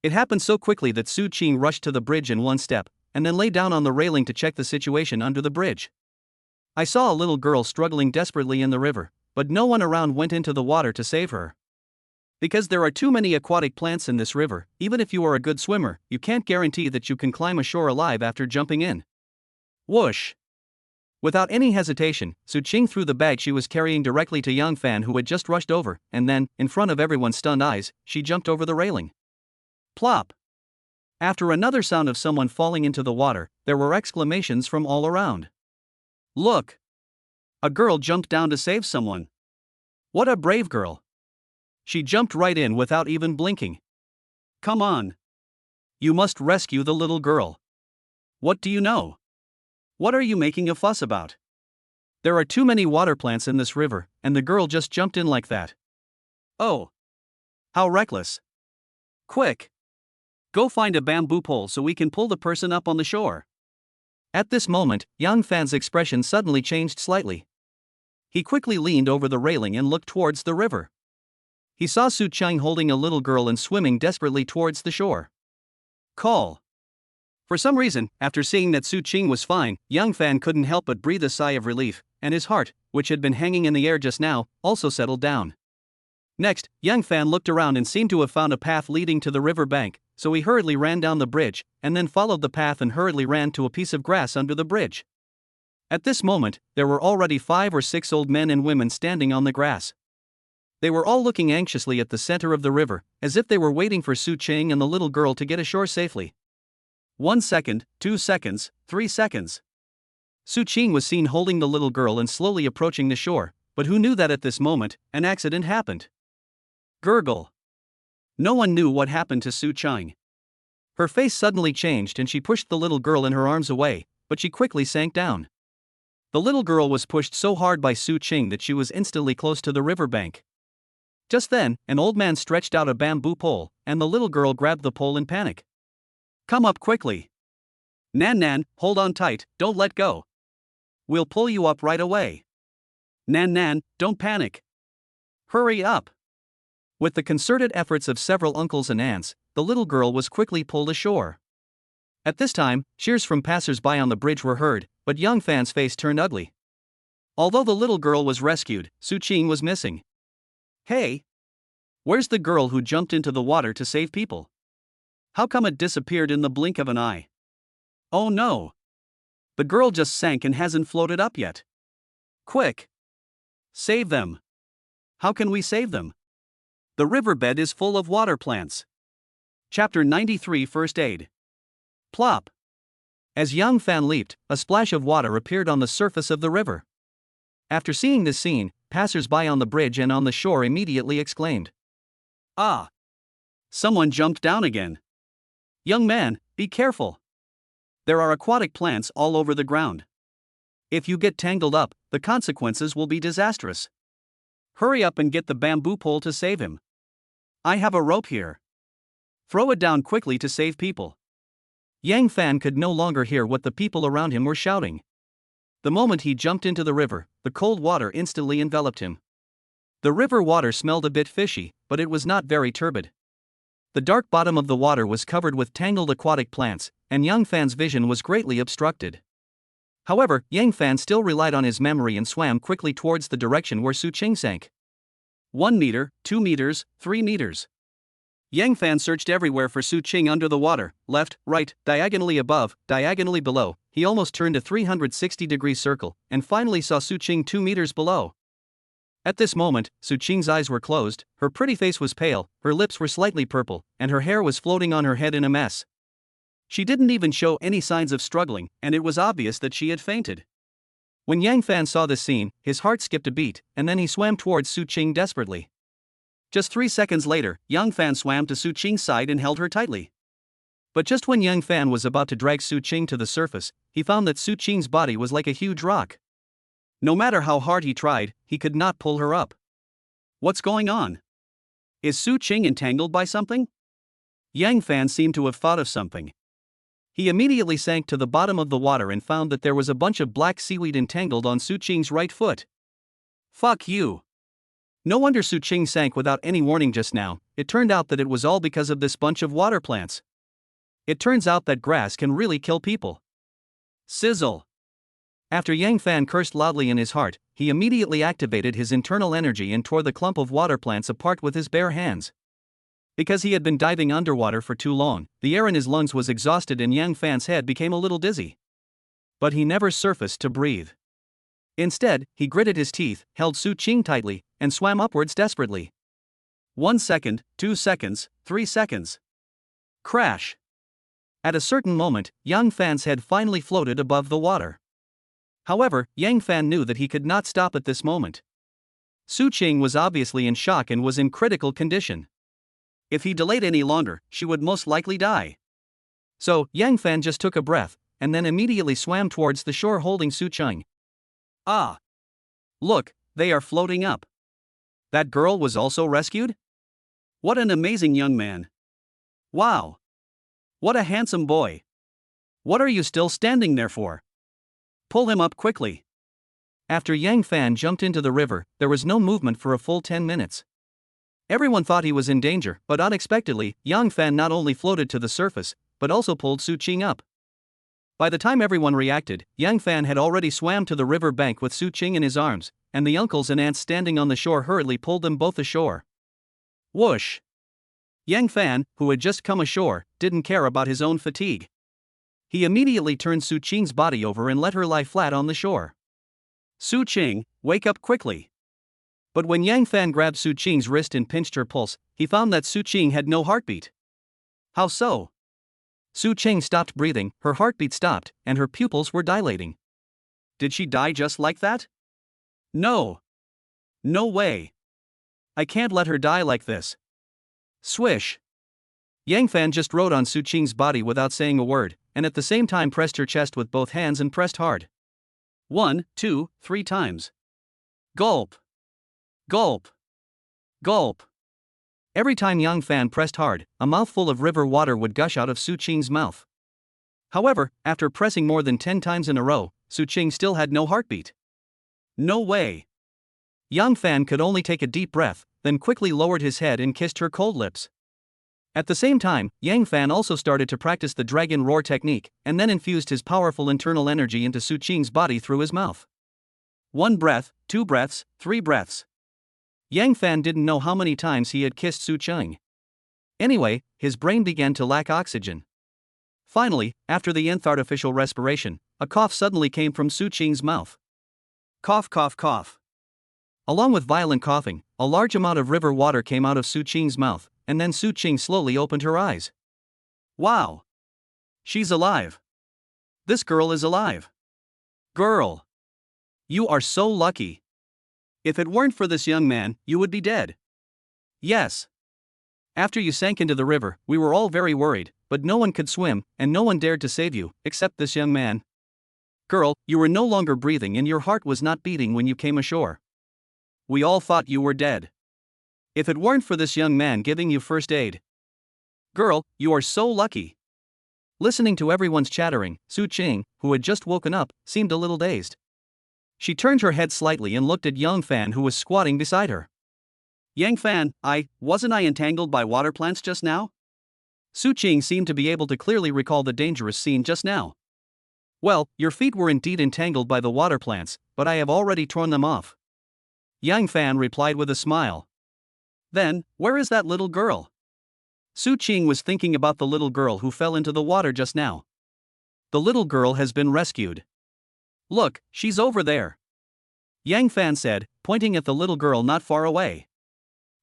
It happened so quickly that Su Qing rushed to the bridge in one step, and then lay down on the railing to check the situation under the bridge. I saw a little girl struggling desperately in the river, but no one around went into the water to save her. Because there are too many aquatic plants in this river, even if you are a good swimmer, you can't guarantee that you can climb ashore alive after jumping in. Whoosh! Without any hesitation, Su Qing threw the bag she was carrying directly to Yang Fan, who had just rushed over, and then, in front of everyone's stunned eyes, she jumped over the railing. Plop! After another sound of someone falling into the water, there were exclamations from all around. Look! A girl jumped down to save someone. What a brave girl! She jumped right in without even blinking. Come on! You must rescue the little girl. What do you know? What are you making a fuss about? There are too many water plants in this river, and the girl just jumped in like that. Oh! How reckless! Quick! Go find a bamboo pole so we can pull the person up on the shore. At this moment, Yang Fan's expression suddenly changed slightly. He quickly leaned over the railing and looked towards the river. He saw Su Qing holding a little girl and swimming desperately towards the shore. Call! For some reason, after seeing that Su Qing was fine, Yang Fan couldn't help but breathe a sigh of relief, and his heart, which had been hanging in the air just now, also settled down. Next, Yang Fan looked around and seemed to have found a path leading to the river bank, so he hurriedly ran down the bridge, and then followed the path and hurriedly ran to a piece of grass under the bridge. At this moment, there were already 5 or 6 old men and women standing on the grass. They were all looking anxiously at the center of the river, as if they were waiting for Su Qing and the little girl to get ashore safely. 1 second, 2 seconds, 3 seconds. Su Qing was seen holding the little girl and slowly approaching the shore, but who knew that at this moment, an accident happened? Gurgle. No one knew what happened to Su Qing. Her face suddenly changed and she pushed the little girl in her arms away, but she quickly sank down. The little girl was pushed so hard by Su Qing that she was instantly close to the river bank. Just then, an old man stretched out a bamboo pole, and the little girl grabbed the pole in panic. Come up quickly. Nan Nan, hold on tight, don't let go. We'll pull you up right away. Nan Nan, don't panic. Hurry up. With the concerted efforts of several uncles and aunts, the little girl was quickly pulled ashore. At this time, cheers from passers-by on the bridge were heard, but Yang Fan's face turned ugly. Although the little girl was rescued, Su Qing was missing. Hey! Where's the girl who jumped into the water to save people? How come it disappeared in the blink of an eye? Oh no! The girl just sank and hasn't floated up yet. Quick! Save them! How can we save them? The riverbed is full of water plants. Chapter 93 First Aid. Plop! As Yang Fan leaped, a splash of water appeared on the surface of the river. After seeing this scene, passers-by on the bridge and on the shore immediately exclaimed, "Ah! Someone jumped down again. Young man, be careful. There are aquatic plants all over the ground. If you get tangled up, the consequences will be disastrous. Hurry up and get the bamboo pole to save him. I have a rope here. Throw it down quickly to save people." Yang Fan could no longer hear what the people around him were shouting. The moment he jumped into the river, the cold water instantly enveloped him. The river water smelled a bit fishy, but it was not very turbid. The dark bottom of the water was covered with tangled aquatic plants, and Yang Fan's vision was greatly obstructed. However, Yang Fan still relied on his memory and swam quickly towards the direction where Su Qing sank. 1 meter, 2 meters, 3 meters. Yang Fan searched everywhere for Su Qing under the water, left, right, diagonally above, diagonally below. He almost turned a 360-degree circle, and finally saw Su Qing 2 meters below. At this moment, Su Qing's eyes were closed, her pretty face was pale, her lips were slightly purple, and her hair was floating on her head in a mess. She didn't even show any signs of struggling, and it was obvious that she had fainted. When Yang Fan saw this scene, his heart skipped a beat, and then he swam towards Su Qing desperately. Just 3 seconds later, Yang Fan swam to Su Qing's side and held her tightly. But just when Yang Fan was about to drag Su Qing to the surface, he found that Su Qing's body was like a huge rock. No matter how hard he tried, he could not pull her up. What's going on? Is Su Qing entangled by something? Yang Fan seemed to have thought of something. He immediately sank to the bottom of the water and found that there was a bunch of black seaweed entangled on Su Qing's right foot. Fuck you! No wonder Su Qing sank without any warning just now. It turned out that it was all because of this bunch of water plants. It turns out that grass can really kill people. Sizzle! After Yang Fan cursed loudly in his heart, he immediately activated his internal energy and tore the clump of water plants apart with his bare hands. Because he had been diving underwater for too long, the air in his lungs was exhausted and Yang Fan's head became a little dizzy. But he never surfaced to breathe. Instead, he gritted his teeth, held Su Qing tightly, and swam upwards desperately. 1 second, 2 seconds, 3 seconds. Crash! At a certain moment, Yang Fan's head finally floated above the water. However, Yang Fan knew that he could not stop at this moment. Su Qing was obviously in shock and was in critical condition. If he delayed any longer, she would most likely die. So, Yang Fan just took a breath, and then immediately swam towards the shore holding Su Qing. Ah! Look, they are floating up. That girl was also rescued? What an amazing young man. Wow! What a handsome boy. What are you still standing there for? Pull him up quickly. After Yang Fan jumped into the river, there was no movement for a full 10 minutes. Everyone thought he was in danger, but unexpectedly, Yang Fan not only floated to the surface, but also pulled Su Qing up. By the time everyone reacted, Yang Fan had already swam to the river bank with Su Qing in his arms, and the uncles and aunts standing on the shore hurriedly pulled them both ashore. Whoosh! Yang Fan, who had just come ashore, didn't care about his own fatigue. He immediately turned Su Qing's body over and let her lie flat on the shore. Su Qing, wake up quickly! But when Yang Fan grabbed Su Qing's wrist and pinched her pulse, he found that Su Qing had no heartbeat. How so? Su Qing stopped breathing, her heartbeat stopped, and her pupils were dilating. Did she die just like that? No. No way. I can't let her die like this. Swish. Yang Fan just rode on Su Qing's body without saying a word, and at the same time pressed her chest with both hands and pressed hard. 1, 2, 3 times. Gulp. Gulp. Gulp. Every time Yang Fan pressed hard, a mouthful of river water would gush out of Su Qing's mouth. However, after pressing more than 10 times in a row, Su Qing still had no heartbeat. No way. Yang Fan could only take a deep breath, then quickly lowered his head and kissed her cold lips. At the same time, Yang Fan also started to practice the dragon roar technique, and then infused his powerful internal energy into Su Qing's body through his mouth. 1 breath, 2 breaths, 3 breaths. Yang Fan didn't know how many times he had kissed Su Qing. Anyway, his brain began to lack oxygen. Finally, after the nth artificial respiration, a cough suddenly came from Su Qing's mouth. Cough, cough, cough. Along with violent coughing, a large amount of river water came out of Su Qing's mouth, and then Su Qing slowly opened her eyes. Wow! She's alive! This girl is alive! Girl! You are so lucky! If it weren't for this young man, you would be dead. Yes. After you sank into the river, we were all very worried, but no one could swim, and no one dared to save you, except this young man. Girl, you were no longer breathing and your heart was not beating when you came ashore. We all thought you were dead. If it weren't for this young man giving you first aid. Girl, you are so lucky. Listening to everyone's chattering, Su Qing, who had just woken up, seemed a little dazed. She turned her head slightly and looked at Yang Fan, who was squatting beside her. Yang Fan, wasn't I entangled by water plants just now? Su Qing seemed to be able to clearly recall the dangerous scene just now. Well, your feet were indeed entangled by the water plants, but I have already torn them off. Yang Fan replied with a smile. Then, where is that little girl? Su Qing was thinking about the little girl who fell into the water just now. The little girl has been rescued. Look, she's over there. Yang Fan said, pointing at the little girl not far away.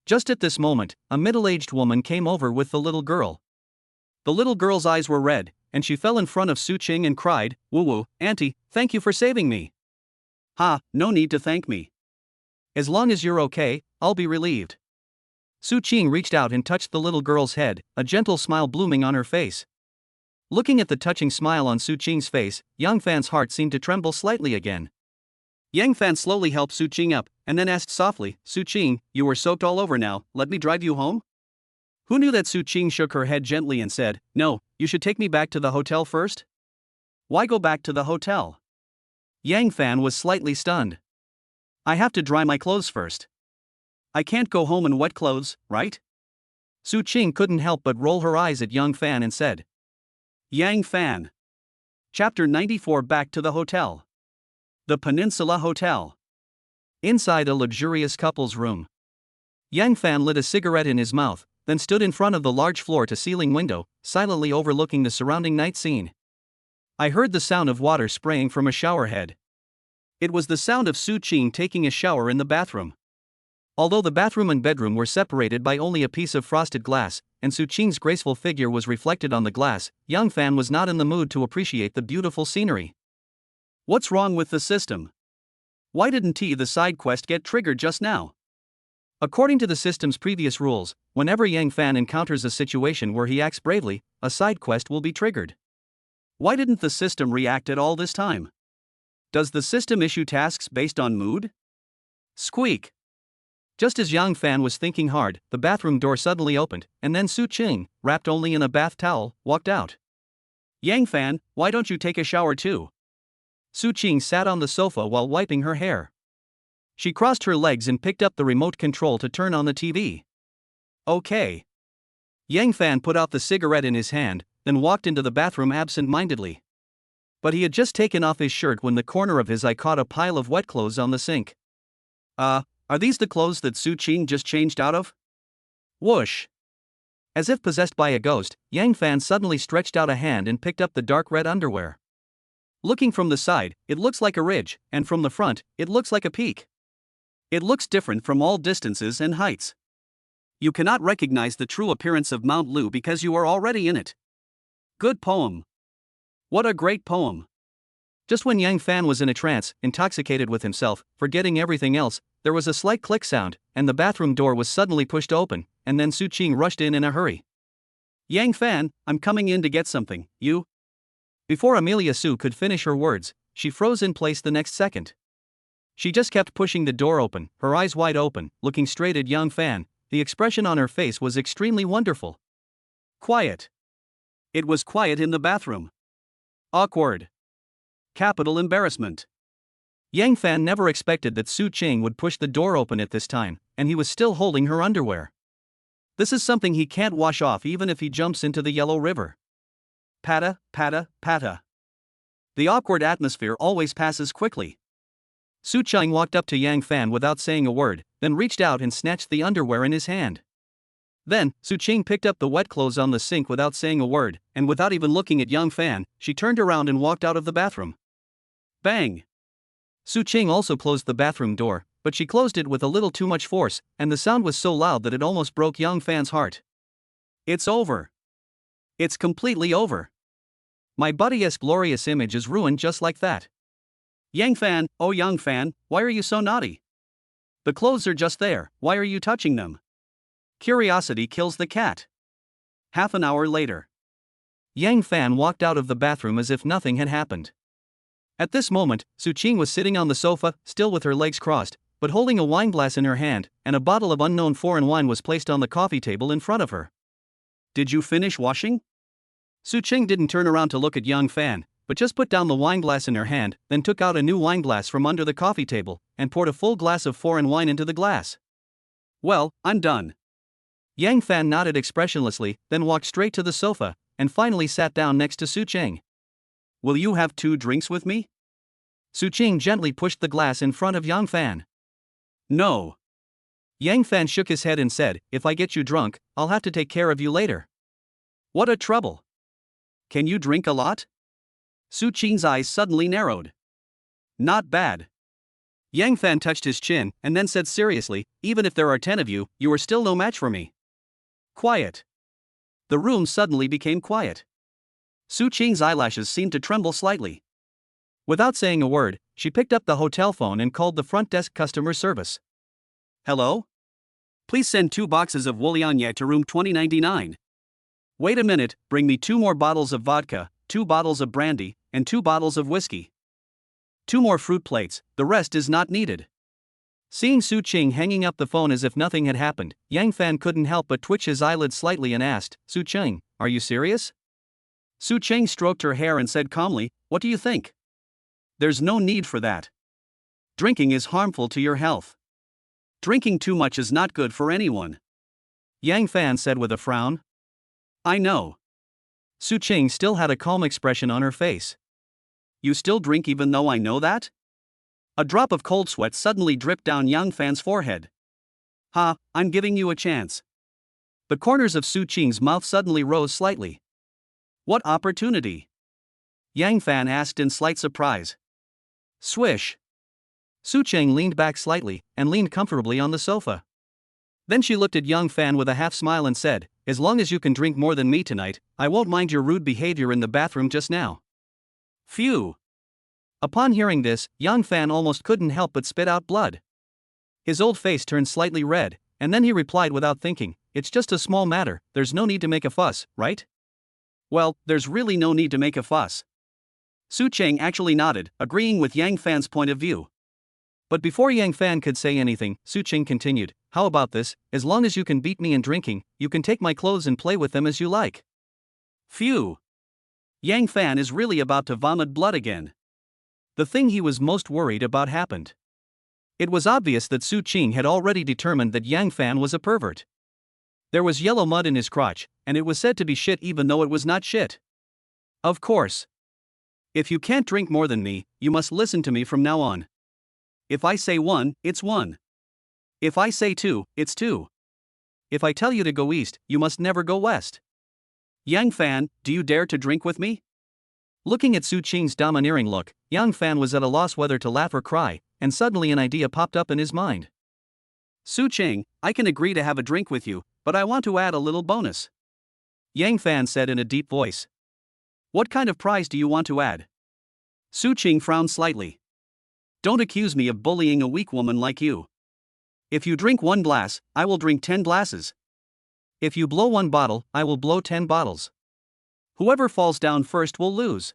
Just at this moment, a middle-aged woman came over with the little girl. The little girl's eyes were red, and she fell in front of Su Qing and cried, "Woo-woo, Auntie, thank you for saving me." Ha, no need to thank me. As long as you're okay, I'll be relieved. Su Qing reached out and touched the little girl's head, a gentle smile blooming on her face. Looking at the touching smile on Su Qing's face, Yang Fan's heart seemed to tremble slightly again. Yang Fan slowly helped Su Qing up, and then asked softly, "Su Qing, you were soaked all over now, let me drive you home?" Who knew that Su Qing shook her head gently and said, "No, you should take me back to the hotel first?" Why go back to the hotel? Yang Fan was slightly stunned. I have to dry my clothes first. I can't go home in wet clothes, right? Su Qing couldn't help but roll her eyes at Yang Fan and said. Yang Fan. Chapter 94. Back to the hotel. The Peninsula Hotel. Inside a luxurious couple's room. Yang Fan lit a cigarette in his mouth, then stood in front of the large floor-to-ceiling window, silently overlooking the surrounding night scene. I heard the sound of water spraying from a shower head. It was the sound of Su Qing taking a shower in the bathroom. Although the bathroom and bedroom were separated by only a piece of frosted glass, and Su Qing's graceful figure was reflected on the glass, Yang Fan was not in the mood to appreciate the beautiful scenery. What's wrong with the system? Why didn't the side quest get triggered just now? According to the system's previous rules, whenever Yang Fan encounters a situation where he acts bravely, a side quest will be triggered. Why didn't the system react at all this time? Does the system issue tasks based on mood? Squeak. Just as Yang Fan was thinking hard, the bathroom door suddenly opened, and then Su Qing, wrapped only in a bath towel, walked out. Yang Fan, why don't you take a shower too? Su Qing sat on the sofa while wiping her hair. She crossed her legs and picked up the remote control to turn on the TV. Okay. Yang Fan put out the cigarette in his hand, then walked into the bathroom absent-mindedly. But he had just taken off his shirt when the corner of his eye caught a pile of wet clothes on the sink. Are these the clothes that Su Qing just changed out of? Whoosh! As if possessed by a ghost, Yang Fan suddenly stretched out a hand and picked up the dark red underwear. Looking from the side, it looks like a ridge, and from the front, it looks like a peak. It looks different from all distances and heights. You cannot recognize the true appearance of Mount Lu because you are already in it. Good poem. What a great poem. Just when Yang Fan was in a trance, intoxicated with himself, forgetting everything else, there was a slight click sound, and the bathroom door was suddenly pushed open, and then Su Qing rushed in a hurry. Yang Fan, I'm coming in to get something, you? Before Amelia Su could finish her words, she froze in place the next second. She just kept pushing the door open, her eyes wide open, looking straight at Yang Fan. The expression on her face was extremely wonderful. Quiet. It was quiet in the bathroom. Awkward. Capital embarrassment. Yang Fan never expected that Su Qing would push the door open at this time, and he was still holding her underwear. This is something he can't wash off even if he jumps into the Yellow River. Patta, patta, patta. The awkward atmosphere always passes quickly. Su Qing walked up to Yang Fan without saying a word, then reached out and snatched the underwear in his hand. Then, Su Qing picked up the wet clothes on the sink without saying a word, and without even looking at Yang Fan, she turned around and walked out of the bathroom. Bang! Su Qing also closed the bathroom door, but she closed it with a little too much force, and the sound was so loud that it almost broke Yang Fan's heart. It's over. It's completely over. My buddy's glorious image is ruined just like that. Yang Fan, oh Yang Fan, why are you so naughty? The clothes are just there, why are you touching them? Curiosity kills the cat. Half an hour later. Yang Fan walked out of the bathroom as if nothing had happened. At this moment, Su Qing was sitting on the sofa, still with her legs crossed, but holding a wineglass in her hand, and a bottle of unknown foreign wine was placed on the coffee table in front of her. Did you finish washing? Su Qing didn't turn around to look at Yang Fan, but just put down the wineglass in her hand, then took out a new wineglass from under the coffee table, and poured a full glass of foreign wine into the glass. Well, I'm done. Yang Fan nodded expressionlessly, then walked straight to the sofa, and finally sat down next to Su Qing. Will you have 2 drinks with me? Su Qing gently pushed the glass in front of Yang Fan. No. Yang Fan shook his head and said, if I get you drunk, I'll have to take care of you later. What a trouble. Can you drink a lot? Su Qing's eyes suddenly narrowed. Not bad. Yang Fan touched his chin and then said seriously, even if there are 10 of you, you are still no match for me. Quiet. The room suddenly became quiet. Su Qing's eyelashes seemed to tremble slightly. Without saying a word, she picked up the hotel phone and called the front desk customer service. Hello? Please send 2 boxes of Wulianye to room 2099. Wait a minute, bring me 2 more bottles of vodka, 2 bottles of brandy, and 2 bottles of whiskey. 2 more fruit plates, the rest is not needed. Seeing Su Qing hanging up the phone as if nothing had happened, Yang Fan couldn't help but twitch his eyelids slightly and asked, Su Qing, are you serious? Su Qing stroked her hair and said calmly, what do you think? There's no need for that. Drinking is harmful to your health. Drinking too much is not good for anyone. Yang Fan said with a frown. I know. Su Qing still had a calm expression on her face. You still drink even though I know that? A drop of cold sweat suddenly dripped down Yang Fan's forehead. Ha, I'm giving you a chance. The corners of Su Qing's mouth suddenly rose slightly. What opportunity? Yang Fan asked in slight surprise. Swish. Su Qing leaned back slightly and leaned comfortably on the sofa. Then she looked at Yang Fan with a half smile and said, as long as you can drink more than me tonight, I won't mind your rude behavior in the bathroom just now. Phew. Upon hearing this, Yang Fan almost couldn't help but spit out blood. His old face turned slightly red, and then he replied without thinking, it's just a small matter, there's no need to make a fuss, right? Well, there's really no need to make a fuss. Su Qing actually nodded, agreeing with Yang Fan's point of view. But before Yang Fan could say anything, Su Qing continued, how about this, as long as you can beat me in drinking, you can take my clothes and play with them as you like. Phew. Yang Fan is really about to vomit blood again. The thing he was most worried about happened. It was obvious that Su Qing had already determined that Yang Fan was a pervert. There was yellow mud in his crotch, and it was said to be shit even though it was not shit. Of course. If you can't drink more than me, you must listen to me from now on. If I say 1, it's 1. If I say 2, it's 2. If I tell you to go east, you must never go west. Yang Fan, do you dare to drink with me? Looking at Su Qing's domineering look, Yang Fan was at a loss whether to laugh or cry, and suddenly an idea popped up in his mind. Su Qing, I can agree to have a drink with you, but I want to add a little bonus. Yang Fan said in a deep voice. What kind of prize do you want to add? Su Qing frowned slightly. Don't accuse me of bullying a weak woman like you. If you drink 1 glass, I will drink 10 glasses. If you blow 1 bottle, I will blow 10 bottles. Whoever falls down first will lose.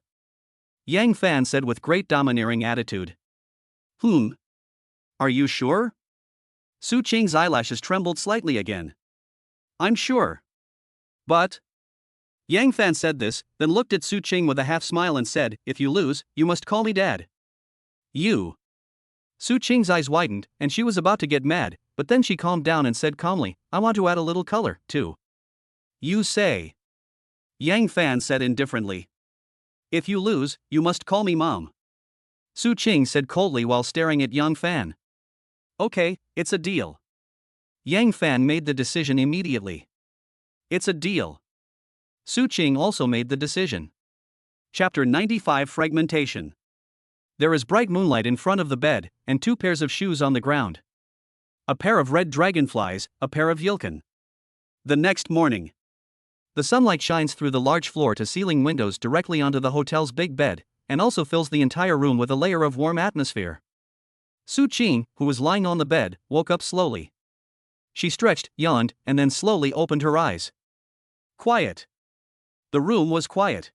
Yang Fan said with great domineering attitude. Are you sure? Su Qing's eyelashes trembled slightly again. I'm sure. But. Yang Fan said this, then looked at Su Qing with a half smile and said, if you lose, you must call me Dad. You. Su Qing's eyes widened, and she was about to get mad, but then she calmed down and said calmly, I want to add a little color, too. You say. Yang Fan said indifferently. If you lose, you must call me Mom. Su Qing said coldly while staring at Yang Fan. Okay, it's a deal. Yang Fan made the decision immediately. It's a deal. Su Qing also made the decision. Chapter 95 Fragmentation. There is bright moonlight in front of the bed, and 2 pairs of shoes on the ground. A pair of red dragonflies, a pair of yilkin. The next morning. The sunlight shines through the large floor-to-ceiling windows directly onto the hotel's big bed, and also fills the entire room with a layer of warm atmosphere. Su Qing, who was lying on the bed, woke up slowly. She stretched, yawned, and then slowly opened her eyes. Quiet. The room was quiet.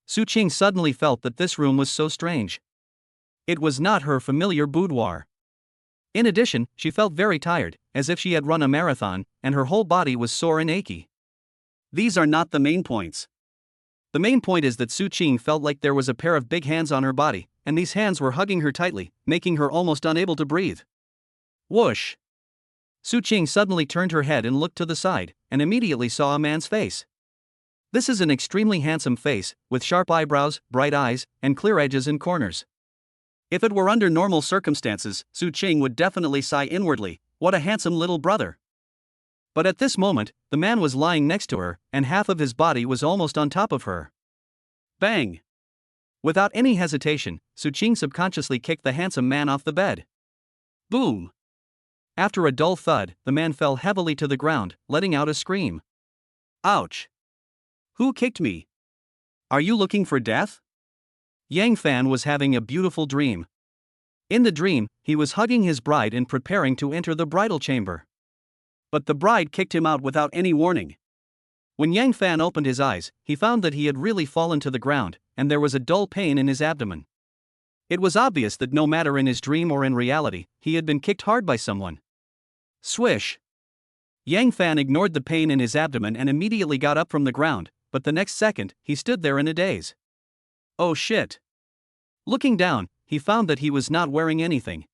Su Qing suddenly felt that this room was so strange. It was not her familiar boudoir. In addition, she felt very tired, as if she had run a marathon, and her whole body was sore and achy. These are not the main points. The main point is that Su Qing felt like there was a pair of big hands on her body, and these hands were hugging her tightly, making her almost unable to breathe. Whoosh! Su Qing suddenly turned her head and looked to the side, and immediately saw a man's face. This is an extremely handsome face, with sharp eyebrows, bright eyes, and clear edges and corners. If it were under normal circumstances, Su Qing would definitely sigh inwardly, what a handsome little brother. But at this moment, the man was lying next to her, and half of his body was almost on top of her. Bang! Without any hesitation, Su Qing subconsciously kicked the handsome man off the bed. Boom! After a dull thud, the man fell heavily to the ground, letting out a scream. Ouch! Who kicked me? Are you looking for death? Yang Fan was having a beautiful dream. In the dream, he was hugging his bride and preparing to enter the bridal chamber. But the bride kicked him out without any warning. When Yang Fan opened his eyes, he found that he had really fallen to the ground, and there was a dull pain in his abdomen. It was obvious that no matter in his dream or in reality, he had been kicked hard by someone. Swish! Yang Fan ignored the pain in his abdomen and immediately got up from the ground, but the next second, he stood there in a daze. Oh shit! Looking down, he found that he was not wearing anything.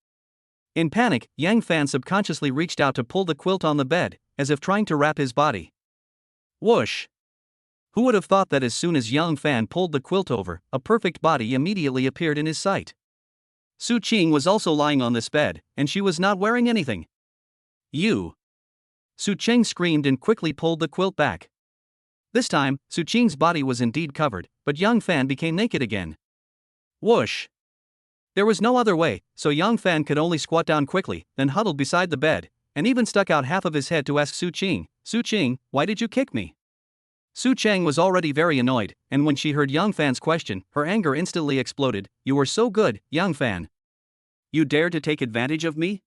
In panic, Yang Fan subconsciously reached out to pull the quilt on the bed, as if trying to wrap his body. Whoosh! Who would have thought that as soon as Yang Fan pulled the quilt over, a perfect body immediately appeared in his sight. Su Qing was also lying on this bed, and she was not wearing anything. You! Su Qing screamed and quickly pulled the quilt back. This time, Su Qing's body was indeed covered, but Yang Fan became naked again. Whoosh! There was no other way, so Yang Fan could only squat down quickly, then huddled beside the bed, and even stuck out half of his head to ask Su Qing, why did you kick me? Su Qing was already very annoyed, and when she heard Yang Fan's question, her anger instantly exploded. You were so good, Yang Fan. You dared to take advantage of me?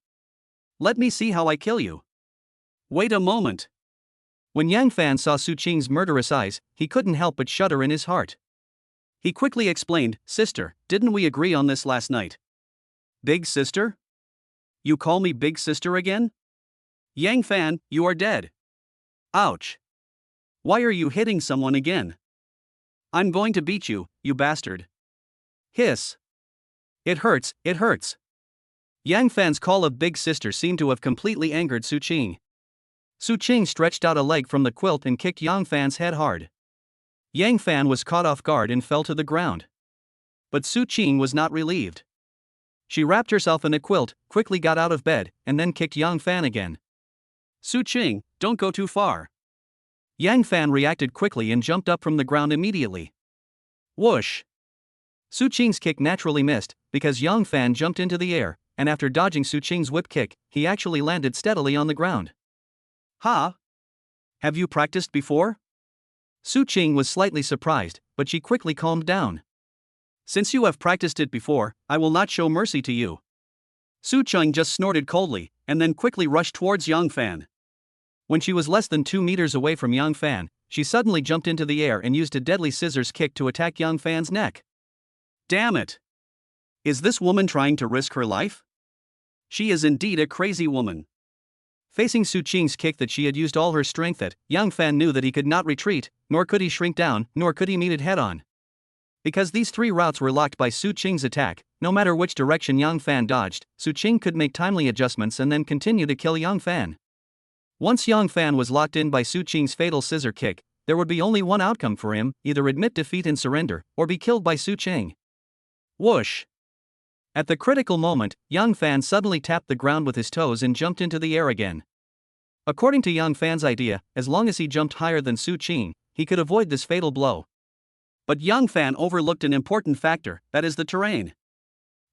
Let me see how I kill you. Wait a moment. When Yang Fan saw Su Qing's murderous eyes, he couldn't help but shudder in his heart. He quickly explained, Sister, didn't we agree on this last night? Big sister? You call me big sister again? Yang Fan, you are dead. Ouch. Why are you hitting someone again? I'm going to beat you, you bastard. Hiss. It hurts, it hurts. Yang Fan's call of big sister seemed to have completely angered Su Qing. Su Qing stretched out a leg from the quilt and kicked Yang Fan's head hard. Yang Fan was caught off guard and fell to the ground. But Su Qing was not relieved. She wrapped herself in a quilt, quickly got out of bed, and then kicked Yang Fan again. Su Qing, don't go too far. Yang Fan reacted quickly and jumped up from the ground immediately. Whoosh! Su Qing's kick naturally missed, because Yang Fan jumped into the air, and after dodging Su Qing's whip kick, he actually landed steadily on the ground. Ha! Have you practiced before? Su Qing was slightly surprised, but she quickly calmed down. Since you have practiced it before, I will not show mercy to you. Su Qing just snorted coldly, and then quickly rushed towards Yang Fan. When she was less than 2 meters away from Yang Fan, she suddenly jumped into the air and used a deadly scissors kick to attack Yang Fan's neck. Damn it! Is this woman trying to risk her life? She is indeed a crazy woman. Facing Su Qing's kick that she had used all her strength at, Yang Fan knew that he could not retreat, nor could he shrink down, nor could he meet it head-on. Because these three routes were locked by Su Qing's attack, no matter which direction Yang Fan dodged, Su Qing could make timely adjustments and then continue to kill Yang Fan. Once Yang Fan was locked in by Su Qing's fatal scissor kick, there would be only one outcome for him: either admit defeat and surrender, or be killed by Su Qing. Whoosh! At the critical moment, Yang Fan suddenly tapped the ground with his toes and jumped into the air again. According to Yang Fan's idea, as long as he jumped higher than Su Qing, he could avoid this fatal blow. But Yang Fan overlooked an important factor, that is the terrain.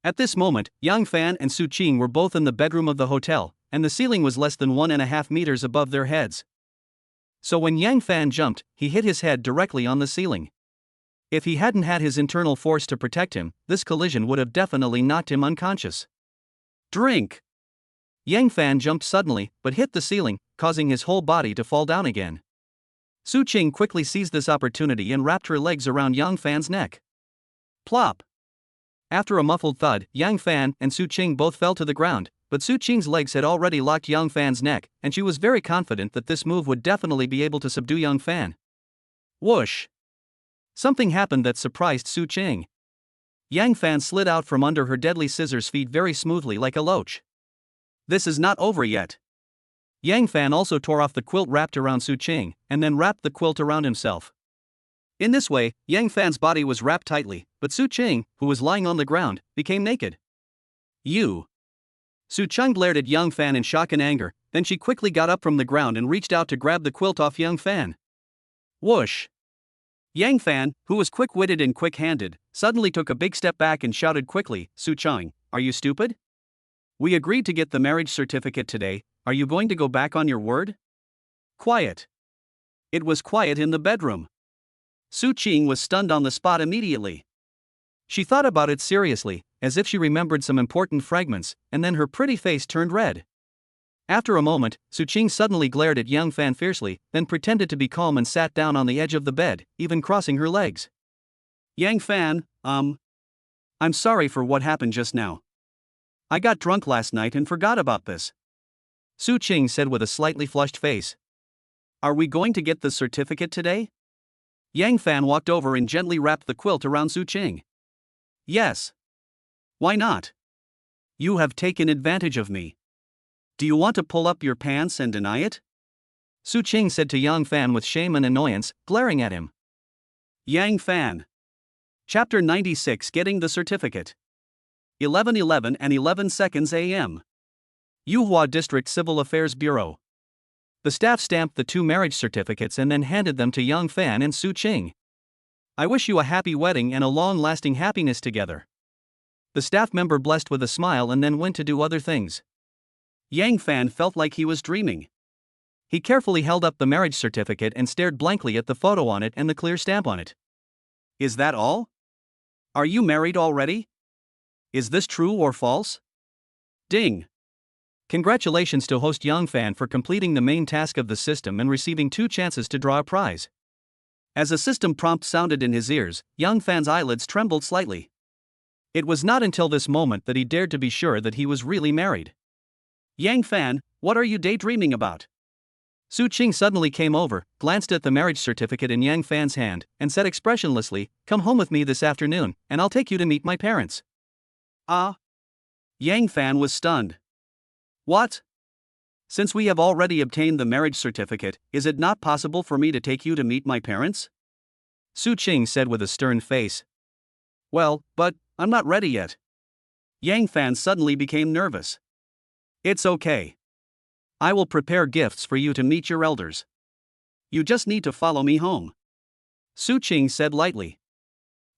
At this moment, Yang Fan and Su Qing were both in the bedroom of the hotel, and the ceiling was less than 1.5 meters above their heads. So when Yang Fan jumped, he hit his head directly on the ceiling. If he hadn't had his internal force to protect him, this collision would have definitely knocked him unconscious. Drink! Yang Fan jumped suddenly, but hit the ceiling, causing his whole body to fall down again. Su Qing quickly seized this opportunity and wrapped her legs around Yang Fan's neck. Plop! After a muffled thud, Yang Fan and Su Qing both fell to the ground, but Su Qing's legs had already locked Yang Fan's neck, and she was very confident that this move would definitely be able to subdue Yang Fan. Whoosh! Something happened that surprised Su Qing. Yang Fan slid out from under her deadly scissors feet very smoothly like a loach. This is not over yet. Yang Fan also tore off the quilt wrapped around Su Qing, and then wrapped the quilt around himself. In this way, Yang Fan's body was wrapped tightly, but Su Qing, who was lying on the ground, became naked. You! Su Qing glared at Yang Fan in shock and anger, then she quickly got up from the ground and reached out to grab the quilt off Yang Fan. Whoosh! Yang Fan, who was quick-witted and quick-handed, suddenly took a big step back and shouted quickly, Su Qing, are you stupid? We agreed to get the marriage certificate today, are you going to go back on your word? Quiet. It was quiet in the bedroom. Su Qing was stunned on the spot immediately. She thought about it seriously, as if she remembered some important fragments, and then her pretty face turned red. After a moment, Su Qing suddenly glared at Yang Fan fiercely, then pretended to be calm and sat down on the edge of the bed, even crossing her legs. Yang Fan, I'm sorry for what happened just now. I got drunk last night and forgot about this. Su Qing said with a slightly flushed face. Are we going to get the certificate today? Yang Fan walked over and gently wrapped the quilt around Su Qing. Yes. Why not? You have taken advantage of me. Do you want to pull up your pants and deny it? Su Qing said to Yang Fan with shame and annoyance, glaring at him. Yang Fan. Chapter 96: Getting the Certificate. 11:11 and 11 seconds a.m. Yuhua District Civil Affairs Bureau. The staff stamped the 2 marriage certificates and then handed them to Yang Fan and Su Qing. I wish you a happy wedding and a long-lasting happiness together. The staff member blessed with a smile and then went to do other things. Yang Fan felt like he was dreaming. He carefully held up the marriage certificate and stared blankly at the photo on it and the clear stamp on it. Is that all? Are you married already? Is this true or false? Ding! Congratulations to host Yang Fan for completing the main task of the system and receiving 2 chances to draw a prize. As a system prompt sounded in his ears, Yang Fan's eyelids trembled slightly. It was not until this moment that he dared to be sure that he was really married. Yang Fan, what are you daydreaming about? Su Qing suddenly came over, glanced at the marriage certificate in Yang Fan's hand, and said expressionlessly, come home with me this afternoon, and I'll take you to meet my parents. Ah? Yang Fan was stunned. What? Since we have already obtained the marriage certificate, is it not possible for me to take you to meet my parents? Su Qing said with a stern face. Well, but I'm not ready yet. Yang Fan suddenly became nervous. It's okay. I will prepare gifts for you to meet your elders. You just need to follow me home. Su Qing said lightly.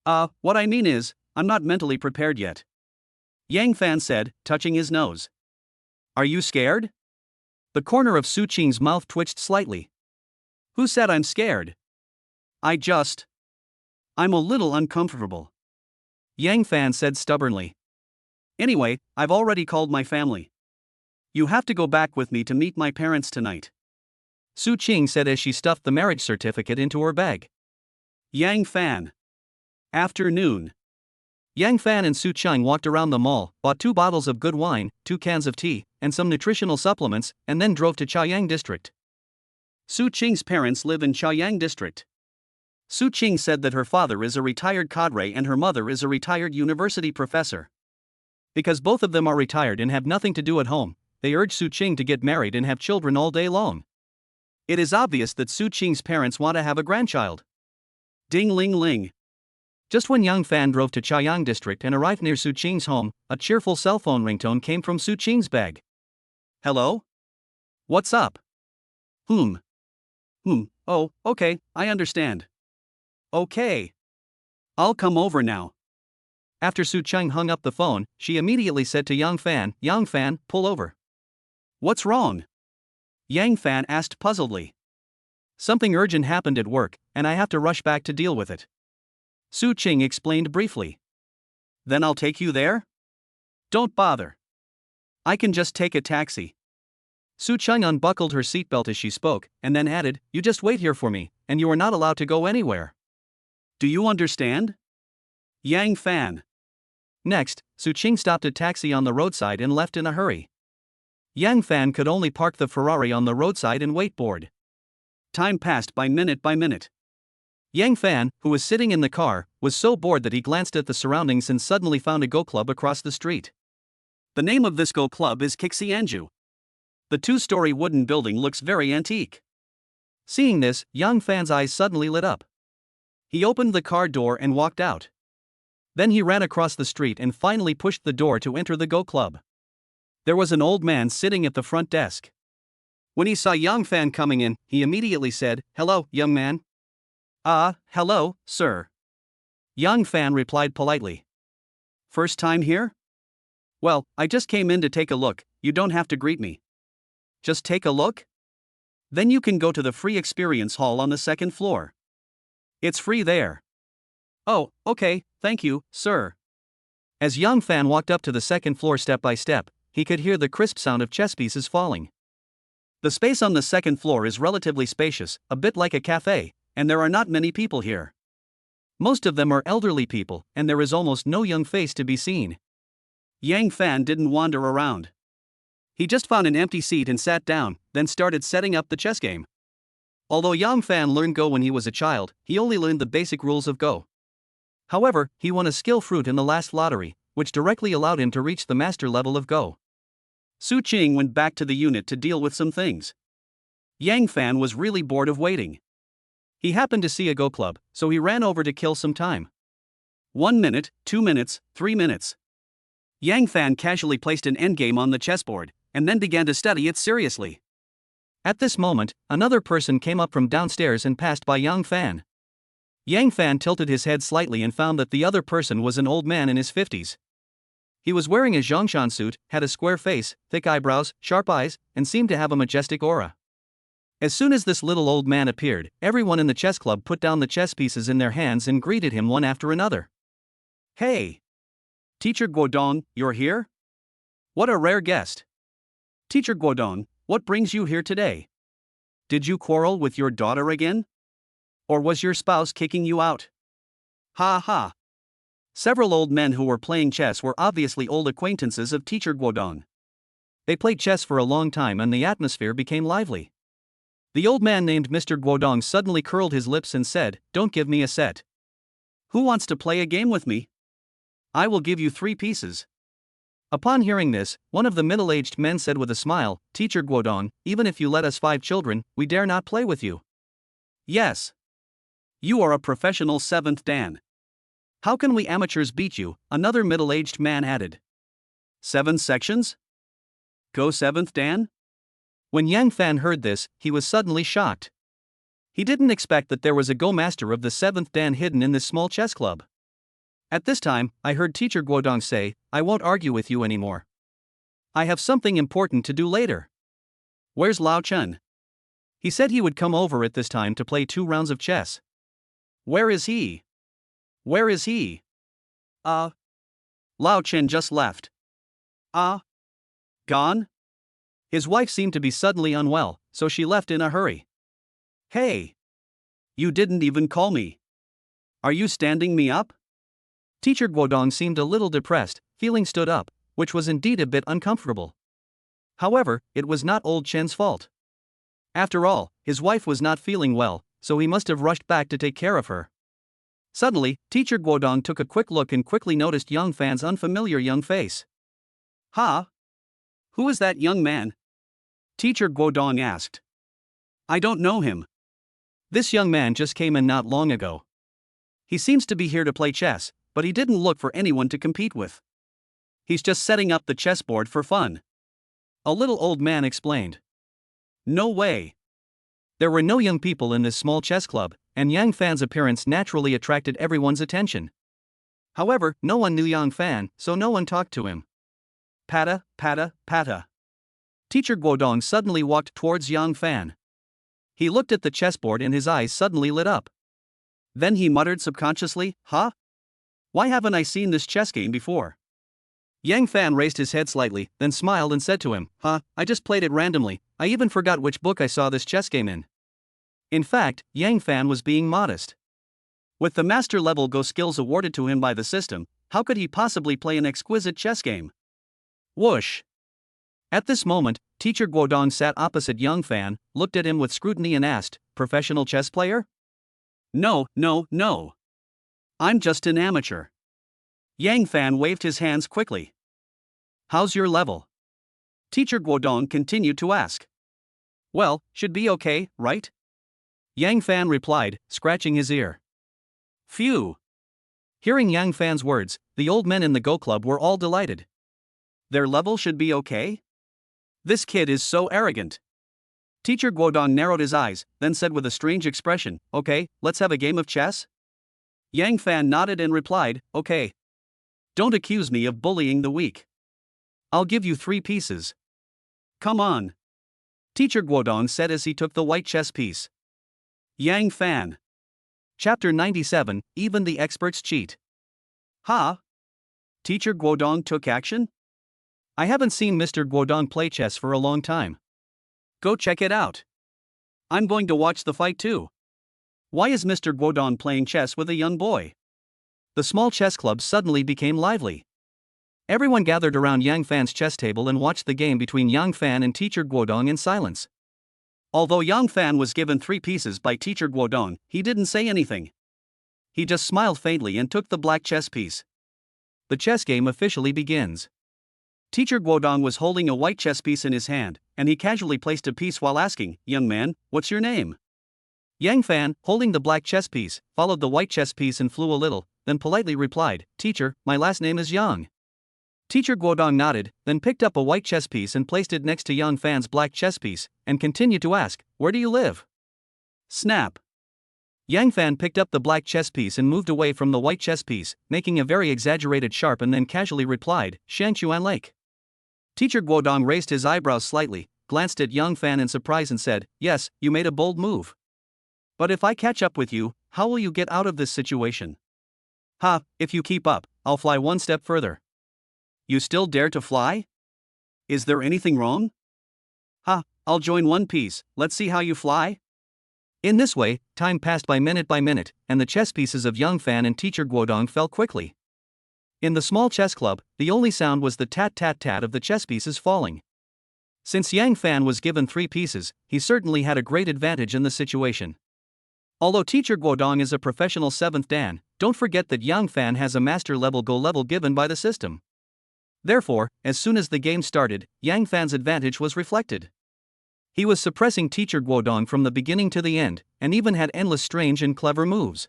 What I mean is, I'm not mentally prepared yet. Yang Fan said, touching his nose. Are you scared? The corner of Su Qing's mouth twitched slightly. Who said I'm scared? I'm a little uncomfortable. Yang Fan said stubbornly. Anyway, I've already called my family. You have to go back with me to meet my parents tonight. Su Qing said as she stuffed the marriage certificate into her bag. Yang Fan. Afternoon. Yang Fan and Su Qing walked around the mall, bought 2 bottles of good wine, 2 cans of tea, and some nutritional supplements, and then drove to Chaoyang District. Su Qing's parents live in Chaoyang District. Su Qing said that her father is a retired cadre and her mother is a retired university professor. Because both of them are retired and have nothing to do at home, they urge Su Qing to get married and have children all day long. It is obvious that Su Qing's parents want to have a grandchild. Ding ling ling. Just when Yang Fan drove to Chaoyang District and arrived near Su Qing's home, a cheerful cell phone ringtone came from Su Qing's bag. Hello? What's up? Oh, okay, I understand. Okay. I'll come over now. After Su Qing hung up the phone, she immediately said to Yang Fan, pull over. What's wrong? Yang Fan asked puzzledly. Something urgent happened at work, and I have to rush back to deal with it. Su Qing explained briefly. Then I'll take you there? Don't bother. I can just take a taxi. Su Qing unbuckled her seatbelt as she spoke, and then added, you just wait here for me, and you are not allowed to go anywhere. Do you understand? Yang Fan. Next, Su Qing stopped a taxi on the roadside and left in a hurry. Yang Fan could only park the Ferrari on the roadside and wait bored. Time passed by minute. Yang Fan, who was sitting in the car, was so bored that he glanced at the surroundings and suddenly found a Go Club across the street. The name of this Go Club is Kixianju. The 2-story wooden building looks very antique. Seeing this, Yang Fan's eyes suddenly lit up. He opened the car door and walked out. Then he ran across the street and finally pushed the door to enter the Go Club. There was an old man sitting at the front desk. When he saw Yang Fan coming in, he immediately said, hello, young man. Hello, sir. Yang Fan replied politely. First time here? Well, I just came in to take a look, you don't have to greet me. Just take a look? Then you can go to the free experience hall on the 2nd floor. It's free there. Oh, okay, thank you, sir. As Yang Fan walked up to the 2nd floor step by step, he could hear the crisp sound of chess pieces falling. The space on the 2nd floor is relatively spacious, a bit like a cafe, and there are not many people here. Most of them are elderly people, and there is almost no young face to be seen. Yang Fan didn't wander around. He just found an empty seat and sat down, then started setting up the chess game. Although Yang Fan learned Go when he was a child, he only learned the basic rules of Go. However, he won a skill fruit in the last lottery, which directly allowed him to reach the master level of Go. Su Qing went back to the unit to deal with some things. Yang Fan was really bored of waiting. He happened to see a Go Club, so he ran over to kill some time. 1 minute, 2 minutes, 3 minutes. Yang Fan casually placed an endgame on the chessboard, and then began to study it seriously. At this moment, another person came up from downstairs and passed by Yang Fan. Yang Fan tilted his head slightly and found that the other person was an old man in his 50s. He was wearing a Zhongshan suit, had a square face, thick eyebrows, sharp eyes, and seemed to have a majestic aura. As soon as this little old man appeared, everyone in the chess club put down the chess pieces in their hands and greeted him one after another. Hey! Teacher Guodong, you're here? What a rare guest. Teacher Guodong, what brings you here today? Did you quarrel with your daughter again? Or was your spouse kicking you out? Ha ha. Several old men who were playing chess were obviously old acquaintances of Teacher Guodong. They played chess for a long time and the atmosphere became lively. The old man named Mr. Guodong suddenly curled his lips and said, don't give me a set. Who wants to play a game with me? I will give you 3 pieces. Upon hearing this, one of the middle-aged men said with a smile, Teacher Guodong, even if you let us 5 children, we dare not play with you. Yes. You are a professional 7th Dan. How can we amateurs beat you? Another middle-aged man added. 7 sections? Go 7th Dan? When Yang Fan heard this, he was suddenly shocked. He didn't expect that there was a Go Master of the 7th Dan hidden in this small chess club. At this time, I heard Teacher Guodong say, I won't argue with you anymore. I have something important to do later. Where's Lao Chen? He said he would come over at this time to play 2 rounds of chess. Where is he? Where is he? Lao Chen just left. Gone? His wife seemed to be suddenly unwell, so she left in a hurry. Hey! You didn't even call me. Are you standing me up? Teacher Guodong seemed a little depressed, feeling stood up, which was indeed a bit uncomfortable. However, it was not old Chen's fault. After all, his wife was not feeling well, so he must have rushed back to take care of her. Suddenly, Teacher Guodong took a quick look and quickly noticed Yang Fan's unfamiliar young face. Ha! Who is that young man? Teacher Guodong asked. I don't know him. This young man just came in not long ago. He seems to be here to play chess, but he didn't look for anyone to compete with. He's just setting up the chessboard for fun. A little old man explained. No way. There were no young people in this small chess club, and Yang Fan's appearance naturally attracted everyone's attention. However, no one knew Yang Fan, so no one talked to him. Pata, pata, pata. Teacher Guodong suddenly walked towards Yang Fan. He looked at the chessboard and his eyes suddenly lit up. Then he muttered subconsciously, Huh? Why haven't I seen this chess game before? Yang Fan raised his head slightly, then smiled and said to him, I just played it randomly, I even forgot which book I saw this chess game in. In fact, Yang Fan was being modest. With the master level Go skills awarded to him by the system, how could he possibly play an exquisite chess game? Whoosh! At this moment, Teacher Guodong sat opposite Yang Fan, looked at him with scrutiny and asked, Professional chess player? No. I'm just an amateur. Yang Fan waved his hands quickly. How's your level? Teacher Guodong continued to ask. Well, should be okay, right? Yang Fan replied, scratching his ear. Phew! Hearing Yang Fan's words, the old men in the Go Club were all delighted. Their level should be okay? This kid is so arrogant. Teacher Guodong narrowed his eyes, then said with a strange expression, Okay, let's have a game of chess? Yang Fan nodded and replied, Okay. Don't accuse me of bullying the weak. I'll give you 3 pieces. Come on. Teacher Guodong said as he took the white chess piece. Yang Fan. Chapter 97, Even the Experts Cheat. Ha! Teacher Guodong took action? I haven't seen Mr. Guodong play chess for a long time. Go check it out. I'm going to watch the fight too. Why is Mr. Guodong playing chess with a young boy? The small chess club suddenly became lively. Everyone gathered around Yang Fan's chess table and watched the game between Yang Fan and Teacher Guodong in silence. Although Yang Fan was given 3 pieces by Teacher Guodong, he didn't say anything. He just smiled faintly and took the black chess piece. The chess game officially begins. Teacher Guodong was holding a white chess piece in his hand, and he casually placed a piece while asking, Young man, what's your name? Yang Fan, holding the black chess piece, followed the white chess piece and flew a little, then politely replied, Teacher, my last name is Yang. Teacher Guodong nodded, then picked up a white chess piece and placed it next to Yang Fan's black chess piece, and continued to ask, Where do you live? Snap. Yang Fan picked up the black chess piece and moved away from the white chess piece, making a very exaggerated sharp and then casually replied, Shangchuan Lake. Teacher Guodong raised his eyebrows slightly, glanced at Yang Fan in surprise and said, Yes, you made a bold move. But if I catch up with you, how will you get out of this situation? If you keep up, I'll fly 1 step further. You still dare to fly? Is there anything wrong? I'll join one piece, let's see how you fly. In this way, time passed by minute, and the chess pieces of Yang Fan and Teacher Guodong fell quickly. In the small chess club, the only sound was the tat-tat-tat of the chess pieces falling. Since Yang Fan was given 3 pieces, he certainly had a great advantage in the situation. Although Teacher Guodong is a professional 7th Dan, don't forget that Yang Fan has a master level Go level given by the system. Therefore, as soon as the game started, Yang Fan's advantage was reflected. He was suppressing Teacher Guodong from the beginning to the end, and even had endless strange and clever moves.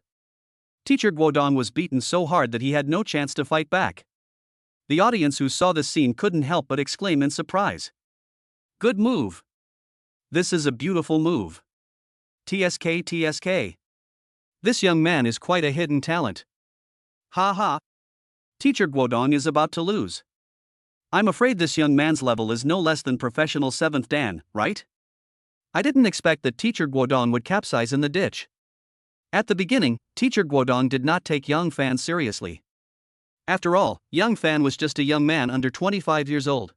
Teacher Guodong was beaten so hard that he had no chance to fight back. The audience who saw this scene couldn't help but exclaim in surprise. Good move. This is a beautiful move. TSK TSK. This young man is quite a hidden talent. Ha ha. Teacher Guodong is about to lose. I'm afraid this young man's level is no less than professional 7th Dan, right? I didn't expect that Teacher Guodong would capsize in the ditch. At the beginning, Teacher Guodong did not take Young Fan seriously. After all, Young Fan was just a young man under 25 years old.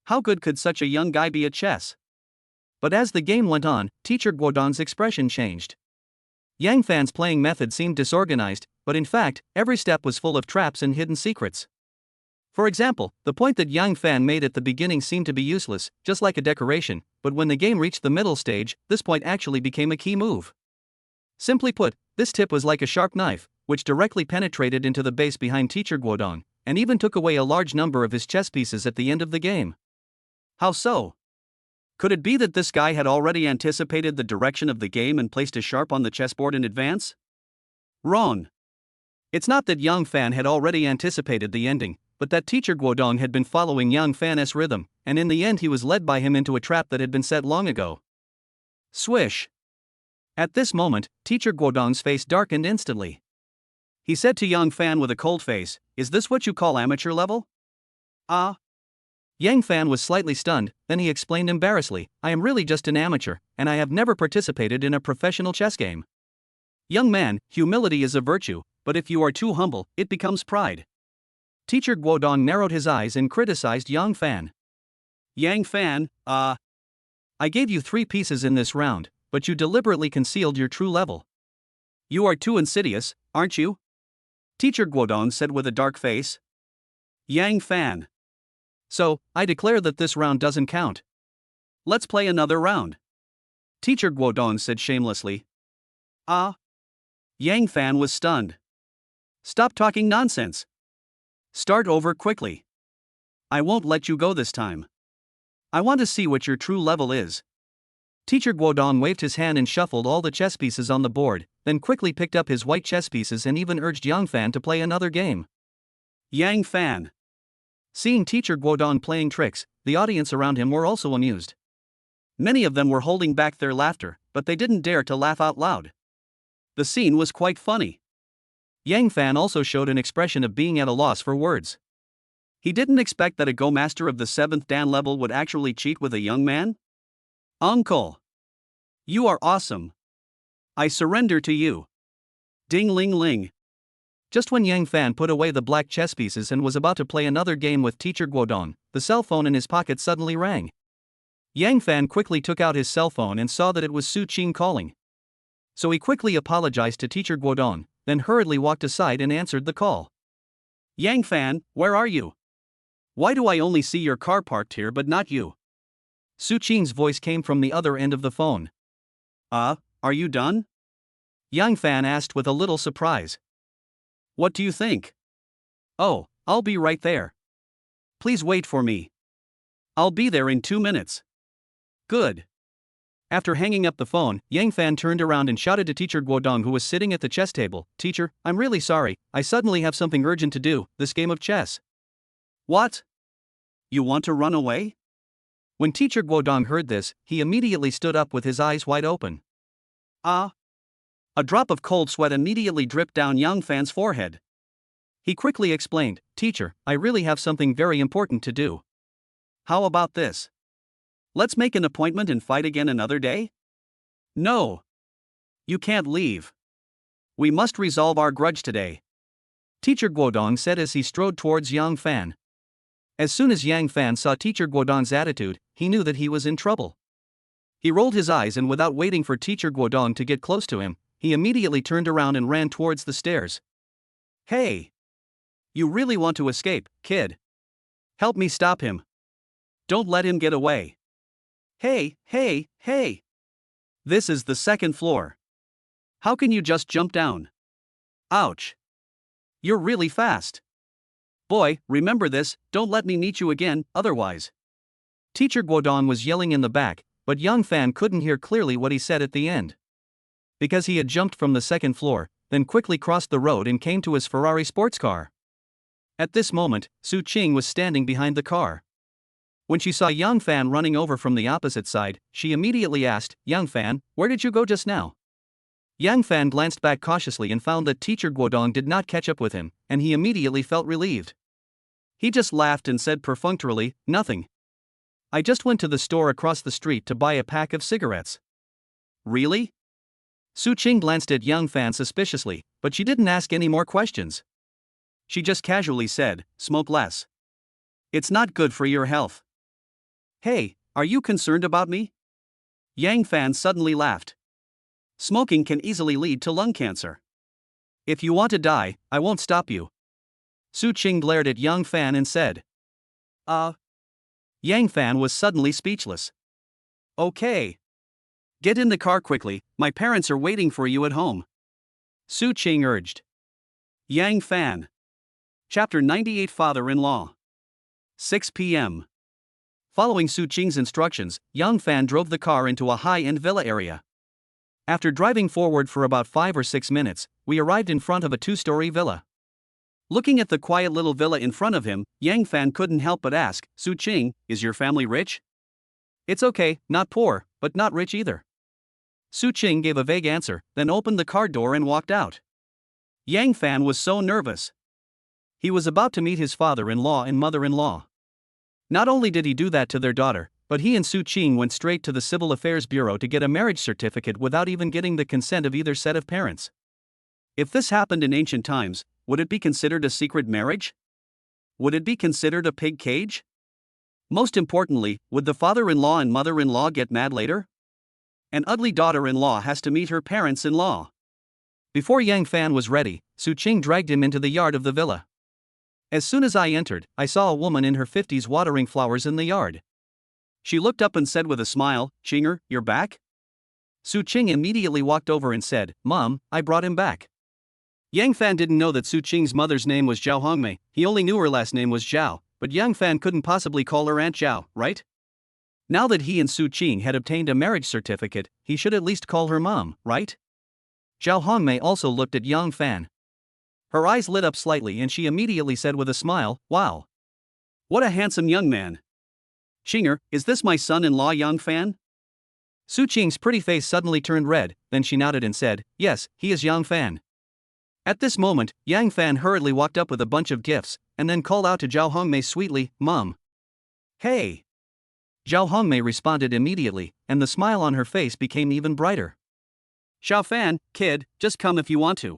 How good could such a young guy be at chess? But as the game went on, Teacher Guodong's expression changed. Yang Fan's playing method seemed disorganized, but in fact, every step was full of traps and hidden secrets. For example, the point that Yang Fan made at the beginning seemed to be useless, just like a decoration, but when the game reached the middle stage, this point actually became a key move. Simply put, this tip was like a sharp knife, which directly penetrated into the base behind Teacher Guodong, and even took away a large number of his chess pieces at the end of the game. How so? Could it be that this guy had already anticipated the direction of the game and placed a sharp on the chessboard in advance? Wrong. It's not that Yang Fan had already anticipated the ending, but that Teacher Guodong had been following Yang Fan's rhythm, and in the end he was led by him into a trap that had been set long ago. Swish. At this moment, Teacher Guodong's face darkened instantly. He said to Yang Fan with a cold face, "Is this what you call amateur level?" Ah. Yang Fan was slightly stunned, then he explained embarrassedly, "I am really just an amateur, and I have never participated in a professional chess game." Young man, humility is a virtue, but if you are too humble, it becomes pride. Teacher Guodong narrowed his eyes and criticized Yang Fan. Yang Fan, I gave you 3 pieces in this round, but you deliberately concealed your true level. You are too insidious, aren't you? Teacher Guodong said with a dark face. Yang Fan. So, I declare that this round doesn't count. Let's play another round. Teacher Guodong said shamelessly. Yang Fan was stunned. Stop talking nonsense. Start over quickly. I won't let you go this time. I want to see what your true level is. Teacher Guodong waved his hand and shuffled all the chess pieces on the board, then quickly picked up his white chess pieces and even urged Yang Fan to play another game. Yang Fan. Seeing Teacher Guodong playing tricks, the audience around him were also amused. Many of them were holding back their laughter, but they didn't dare to laugh out loud. The scene was quite funny. Yang Fan also showed an expression of being at a loss for words. He didn't expect that a Go master of the 7th Dan level would actually cheat with a young man. Uncle! You are awesome. I surrender to you. Ding ling ling. Just when Yang Fan put away the black chess pieces and was about to play another game with Teacher Guodong, the cell phone in his pocket suddenly rang. Yang Fan quickly took out his cell phone and saw that it was Su Qin calling. So he quickly apologized to Teacher Guodong, then hurriedly walked aside and answered the call. Yang Fan, where are you? Why do I only see your car parked here but not you? Su Qin's voice came from the other end of the phone. Are you done? Yang Fan asked with a little surprise. What do you think? Oh, I'll be right there. Please wait for me. I'll be there in 2 minutes. Good. After hanging up the phone, Yang Fan turned around and shouted to Teacher Guodong, who was sitting at the chess table, "Teacher, I'm really sorry, I suddenly have something urgent to do, this game of chess." What? You want to run away? When Teacher Guodong heard this, he immediately stood up with his eyes wide open. A drop of cold sweat immediately dripped down Yang Fan's forehead. He quickly explained, "Teacher, I really have something very important to do." How about this? Let's make an appointment and fight again another day? No. You can't leave. We must resolve our grudge today. Teacher Guodong said as he strode towards Yang Fan. As soon as Yang Fan saw Teacher Guodong's attitude, he knew that he was in trouble. He rolled his eyes and without waiting for Teacher Guodong to get close to him, he immediately turned around and ran towards the stairs. Hey! You really want to escape, kid? Help me stop him. Don't let him get away. Hey! This is the 2nd floor. How can you just jump down? Ouch! You're really fast. Boy, remember this, don't let me meet you again, otherwise. Teacher Guodong was yelling in the back, but Yang Fan couldn't hear clearly what he said at the end. Because he had jumped from the 2nd floor, then quickly crossed the road and came to his Ferrari sports car. At this moment, Su Qing was standing behind the car. When she saw Yang Fan running over from the opposite side, she immediately asked, "Yang Fan, where did you go just now?" Yang Fan glanced back cautiously and found that teacher Guodong did not catch up with him, and he immediately felt relieved. He just laughed and said perfunctorily, "Nothing. I just went to the store across the street to buy a pack of cigarettes." "Really?" Su Qing glanced at Yang Fan suspiciously, but she didn't ask any more questions. She just casually said, "Smoke less. It's not good for your health." "Hey, are you concerned about me?" Yang Fan suddenly laughed. "Smoking can easily lead to lung cancer. If you want to die, I won't stop you." Su Qing glared at Yang Fan and said, Yang Fan was suddenly speechless. "Okay. Get in the car quickly, my parents are waiting for you at home," Su Qing urged. Yang Fan. Chapter 98 Father-in-Law. 6 p.m. Following Su Qing's instructions, Yang Fan drove the car into a high-end villa area. After driving forward for about 5 or 6 minutes, we arrived in front of a 2-story villa. Looking at the quiet little villa in front of him, Yang Fan couldn't help but ask, "Su Qing, is your family rich?" "It's okay, not poor, but not rich either." Su Qing gave a vague answer, then opened the car door and walked out. Yang Fan was so nervous. He was about to meet his father-in-law and mother-in-law. Not only did he do that to their daughter, but he and Su Qing went straight to the Civil Affairs Bureau to get a marriage certificate without even getting the consent of either set of parents. If this happened in ancient times, would it be considered a secret marriage? Would it be considered a pig cage? Most importantly, would the father-in-law and mother-in-law get mad later? An ugly daughter-in-law has to meet her parents-in-law. Before Yang Fan was ready, Su Qing dragged him into the yard of the villa. As soon as I entered, I saw a woman in her 50s watering flowers in the yard. She looked up and said with a smile, "Qinger, you're back?" Su Qing immediately walked over and said, "Mom, I brought him back." Yang Fan didn't know that Su Qing's mother's name was Zhao Hongmei, he only knew her last name was Zhao, but Yang Fan couldn't possibly call her Aunt Zhao, right? Now that he and Su Qing had obtained a marriage certificate, he should at least call her mom, right? Zhao Hongmei also looked at Yang Fan. Her eyes lit up slightly and she immediately said with a smile, "Wow. What a handsome young man. Qinger, is this my son-in-law Yang Fan?" Su Qing's pretty face suddenly turned red, then she nodded and said, "Yes, he is Yang Fan." At this moment, Yang Fan hurriedly walked up with a bunch of gifts, and then called out to Zhao Hongmei sweetly, "Mom." "Hey." Zhao Hongmei responded immediately, and the smile on her face became even brighter. "Zhao Fan, kid, just come if you want to.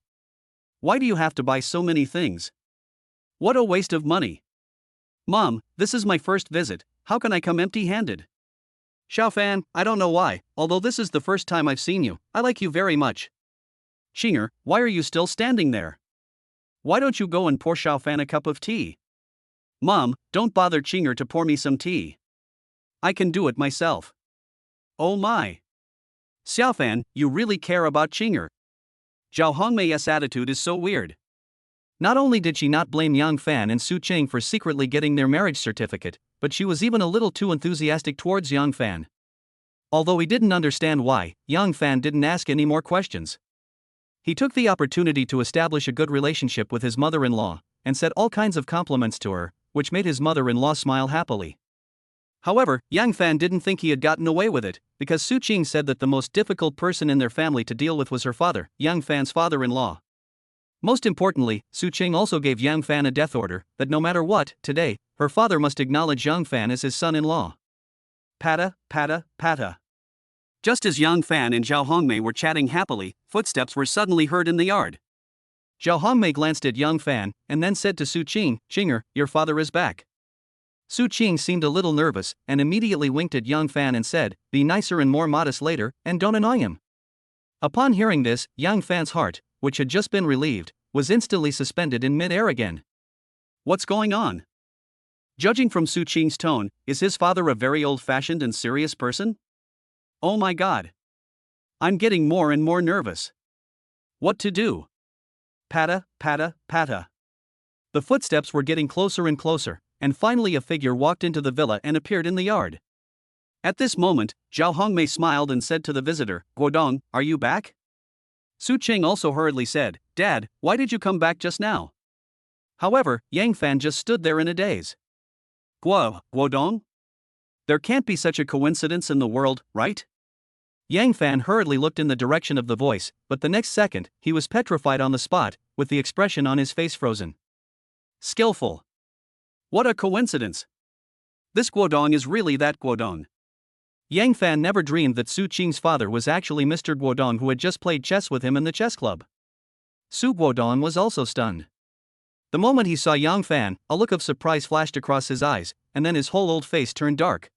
Why do you have to buy so many things? What a waste of money. Mom, this is my first visit, how can I come empty-handed?" "Zhao Fan, I don't know why, although this is the first time I've seen you, I like you very much." "Qinger, why are you still standing there? Why don't you go and pour Zhao Fan a cup of tea?" "Mom, don't bother Qinger to pour me some tea. I can do it myself." "Oh my. Xiao Fan, you really care about Qinger." Zhao Hongmei's attitude is so weird. Not only did she not blame Yang Fan and Su Qing for secretly getting their marriage certificate, but she was even a little too enthusiastic towards Yang Fan. Although he didn't understand why, Yang Fan didn't ask any more questions. He took the opportunity to establish a good relationship with his mother-in-law, and said all kinds of compliments to her, which made his mother-in-law smile happily. However, Yang Fan didn't think he had gotten away with it, because Su Qing said that the most difficult person in their family to deal with was her father, Yang Fan's father-in-law. Most importantly, Su Qing also gave Yang Fan a death order, that no matter what, today, her father must acknowledge Yang Fan as his son-in-law. Pata, pata, pata. Just as Yang Fan and Zhao Hongmei were chatting happily, footsteps were suddenly heard in the yard. Zhao Hongmei glanced at Yang Fan, and then said to Su Qing, "Qinger, your father is back." Su Qing seemed a little nervous, and immediately winked at Yang Fan and said, "Be nicer and more modest later, and don't annoy him." Upon hearing this, Yang Fan's heart, which had just been relieved, was instantly suspended in mid-air again. What's going on? Judging from Su Qing's tone, is his father a very old-fashioned and serious person? Oh my god. I'm getting more and more nervous. What to do? Pata, pata, pata. The footsteps were getting closer and closer, and finally a figure walked into the villa and appeared in the yard. At this moment, Zhao Hongmei smiled and said to the visitor, "Guodong, are you back?" Su Qing also hurriedly said, "Dad, why did you come back just now?" However, Yang Fan just stood there in a daze. Guodong? There can't be such a coincidence in the world, right? Yang Fan hurriedly looked in the direction of the voice, but the next second, he was petrified on the spot, with the expression on his face frozen. Skillful. What a coincidence. This Guodong is really that Guodong. Yang Fan never dreamed that Su Qing's father was actually Mr. Guodong who had just played chess with him in the chess club. Su Guodong was also stunned. The moment he saw Yang Fan, a look of surprise flashed across his eyes, and then his whole old face turned dark.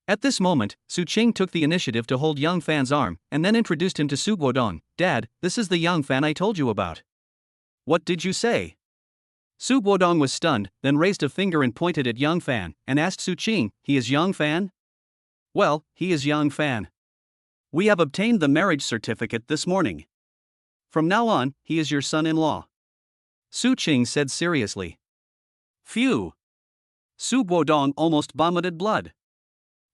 At this moment, Su Qing took the initiative to hold Yang Fan's arm, and then introduced him to Su Guodong. "Dad, this is the Yang Fan I told you about." "What did you say?" Su Guodong was stunned, then raised a finger and pointed at Yang Fan, and asked Su Qing, "He is Yang Fan?" "Well, he is Yang Fan. We have obtained the marriage certificate this morning. From now on, he is your son-in-law," Su Qing said seriously. Phew! Su Guodong almost vomited blood.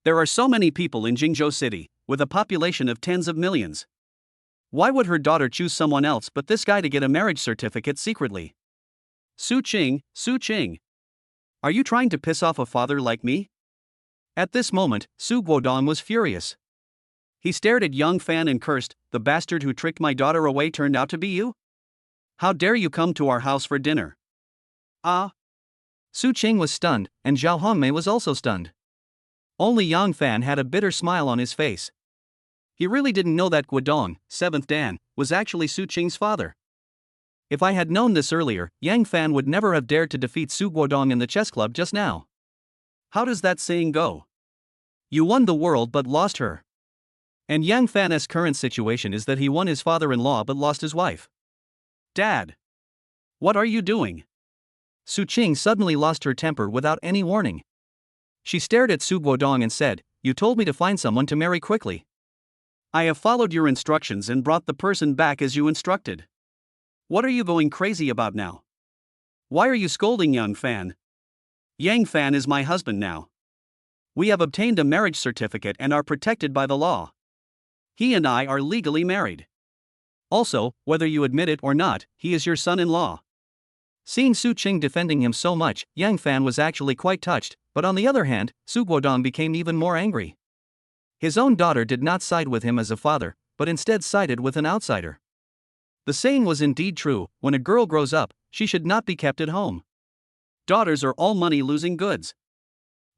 There are so many people in Jingzhou City, with a population of tens of millions. Why would her daughter choose someone else but this guy to get a marriage certificate secretly? Su Qing. Are you trying to piss off a father like me? At this moment, Su Guodong was furious. He stared at Yang Fan and cursed, "The bastard who tricked my daughter away turned out to be you? How dare you come to our house for dinner?" Ah! Su Qing was stunned, and Zhao Hongmei was also stunned. Only Yang Fan had a bitter smile on his face. He really didn't know that Guodong, 7th Dan, was actually Su Qing's father. If I had known this earlier, Yang Fan would never have dared to defeat Su Guodong in the chess club just now. How does that saying go? You won the world but lost her. And Yang Fan's current situation is that he won his father-in-law but lost his wife. Dad! What are you doing? Su Qing suddenly lost her temper without any warning. She stared at Su Guodong and said, "You told me to find someone to marry quickly. I have followed your instructions and brought the person back as you instructed. What are you going crazy about now? Why are you scolding Yang Fan? Yang Fan is my husband now. We have obtained a marriage certificate and are protected by the law. He and I are legally married. Also, whether you admit it or not, he is your son-in-law." Seeing Su Qing defending him so much, Yang Fan was actually quite touched, but on the other hand, Su Guodong became even more angry. His own daughter did not side with him as a father, but instead sided with an outsider. The saying was indeed true: when a girl grows up, she should not be kept at home. Daughters are all money-losing goods.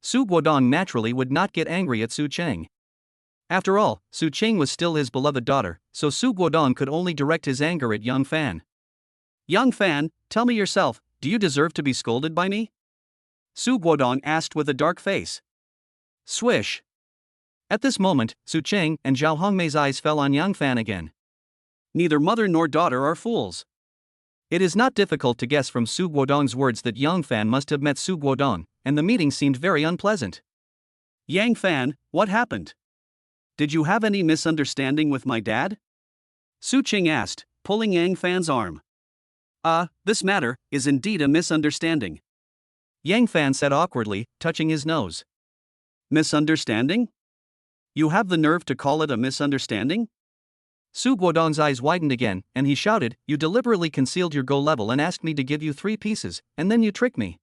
Su Guodong naturally would not get angry at Su Qing. After all, Su Qing was still his beloved daughter, so Su Guodong could only direct his anger at Yang Fan. "Yang Fan, tell me yourself, do you deserve to be scolded by me?" Su Guodong asked with a dark face. Swish! At this moment, Su Qing and Zhao Hongmei's eyes fell on Yang Fan again. Neither mother nor daughter are fools. It is not difficult to guess from Su Guodong's words that Yang Fan must have met Su Guodong, and the meeting seemed very unpleasant. "Yang Fan, what happened? Did you have any misunderstanding with my dad?" Su Qing asked, pulling Yang Fan's arm. This matter is indeed a misunderstanding," Yang Fan said awkwardly, touching his nose. "Misunderstanding? You have the nerve to call it a misunderstanding?" Su Guodong's eyes widened again, and he shouted, "You deliberately concealed your go level and asked me to give you 3 pieces, and then you tricked me.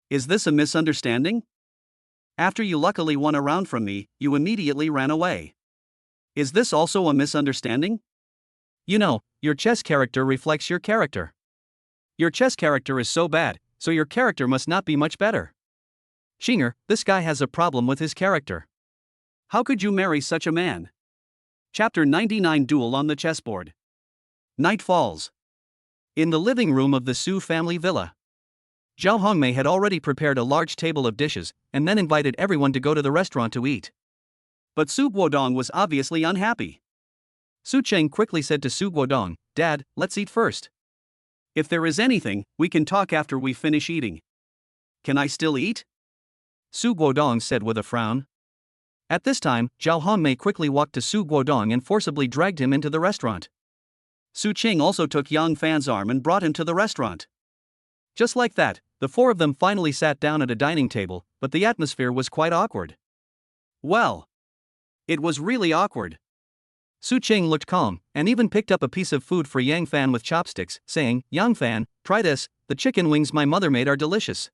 Is this a misunderstanding? After you luckily won a round from me, you immediately ran away. Is this also a misunderstanding? You know, your chess character reflects your character. Your chess character is so bad, so your character must not be much better. Xinger, this guy has a problem with his character. How could you marry such a man?" Chapter 99: Duel on the Chessboard. Night falls. In the living room of the Su family villa, Zhao Hongmei had already prepared a large table of dishes, and then invited everyone to go to the restaurant to eat. But Su Guodong was obviously unhappy. Su Qing quickly said to Su Guodong, "Dad, let's eat first. If there is anything, we can talk after we finish eating." "Can I still eat?" Su Guodong said with a frown. At this time, Zhao Hongmei quickly walked to Su Guodong and forcibly dragged him into the restaurant. Su Qing also took Yang Fan's arm and brought him to the restaurant. Just like that, the 4 of them finally sat down at a dining table, but the atmosphere was quite awkward. Well, it was really awkward. Su Cheng looked calm, and even picked up a piece of food for Yang Fan with chopsticks, saying, Yang Fan, try this, the chicken wings my mother made are delicious.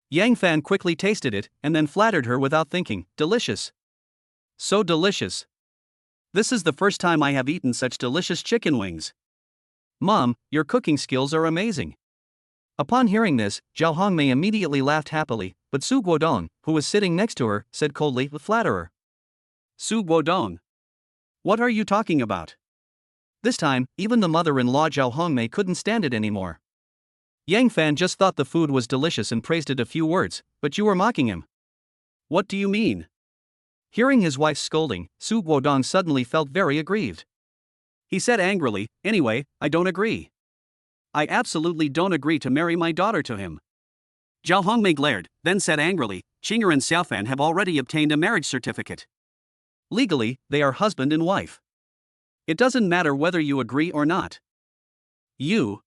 Yang Fan quickly tasted it, and then flattered her without thinking, delicious. So delicious. This is the first time I have eaten such delicious chicken wings. Mom, your cooking skills are amazing. Upon hearing this, Zhao Hongmei immediately laughed happily, but Su Guodong, who was sitting next to her, said coldly, the flatterer. Su Guodong. What are you talking about? This time, even the mother-in-law Zhao Hongmei couldn't stand it anymore. Yang Fan just thought the food was delicious and praised it a few words, but you were mocking him. What do you mean? Hearing his wife's scolding, Su Guodong suddenly felt very aggrieved. He said angrily, anyway, I don't agree. I absolutely don't agree to marry my daughter to him. Zhao Hongmei glared, then said angrily, Xinger and Xiaofan have already obtained a marriage certificate. Legally, they are husband and wife. It doesn't matter whether you agree or not. You.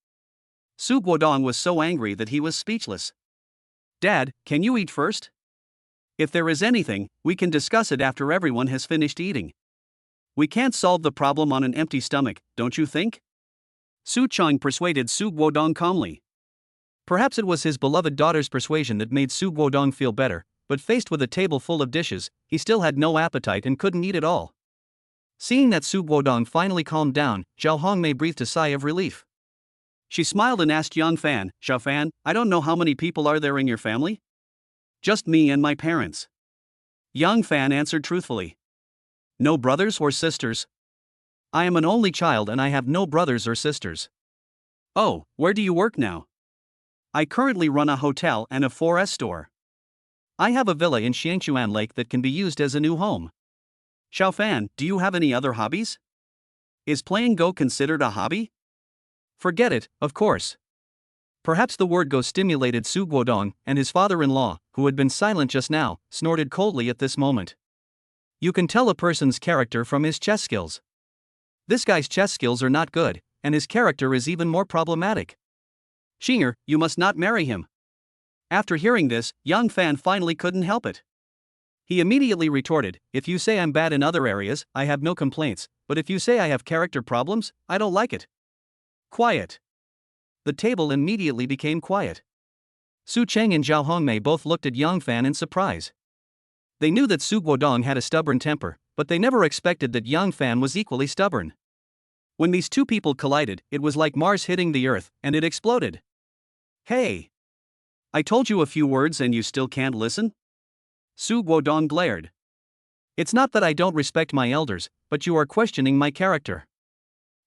Su Guodong was so angry that he was speechless. Dad, can you eat first? If there is anything, we can discuss it after everyone has finished eating. We can't solve the problem on an empty stomach, don't you think? Su Cheng persuaded Su Guodong calmly. Perhaps it was his beloved daughter's persuasion that made Su Guodong feel better, but faced with a table full of dishes, he still had no appetite and couldn't eat it all. Seeing that Su Guodong finally calmed down, Zhao Hongmei breathed a sigh of relief. She smiled and asked Yang Fan, Xiao Fan, I don't know how many people are there in your family? Just me and my parents. Yang Fan answered truthfully. No brothers or sisters? I am an only child and I have no brothers or sisters. Oh, where do you work now? I currently run a hotel and a 4S store. I have a villa in Xiangchuan Lake that can be used as a new home. Xiao Fan, do you have any other hobbies? Is playing Go considered a hobby? Forget it, of course. Perhaps the word Go stimulated Su Guodong, and his father-in-law, who had been silent just now, snorted coldly at this moment. You can tell a person's character from his chess skills. This guy's chess skills are not good, and his character is even more problematic. Xinger, you must not marry him. After hearing this, Yang Fan finally couldn't help it. He immediately retorted, if you say I'm bad in other areas, I have no complaints, but if you say I have character problems, I don't like it. Quiet. The table immediately became quiet. Su Cheng and Zhao Hongmei both looked at Yang Fan in surprise. They knew that Su Guodong had a stubborn temper, but they never expected that Yang Fan was equally stubborn. When these two people collided, it was like Mars hitting the Earth, and it exploded. Hey! I told you a few words and you still can't listen? Su Guodong glared. It's not that I don't respect my elders, but you are questioning my character.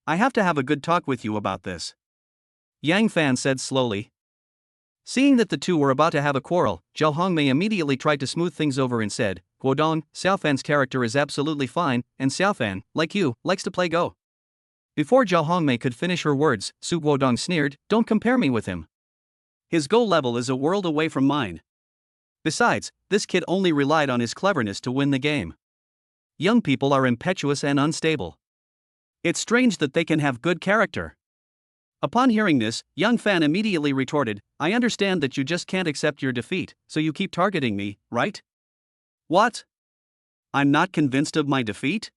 I have to have a good talk with you about this. Yang Fan said slowly. Seeing that the two were about to have a quarrel, Zhao Hongmei immediately tried to smooth things over and said, Guodong, Xiaofan's character is absolutely fine, and Xiaofan, like you, likes to play Go. Before Zhao Hongmei could finish her words, Su Guodong sneered, don't compare me with him. His Go level is a world away from mine. Besides, this kid only relied on his cleverness to win the game. Young people are impetuous and unstable. It's strange that they can have good character. Upon hearing this, Yang Fan immediately retorted, I understand that you just can't accept your defeat, so you keep targeting me, right? What? I'm not convinced of my defeat?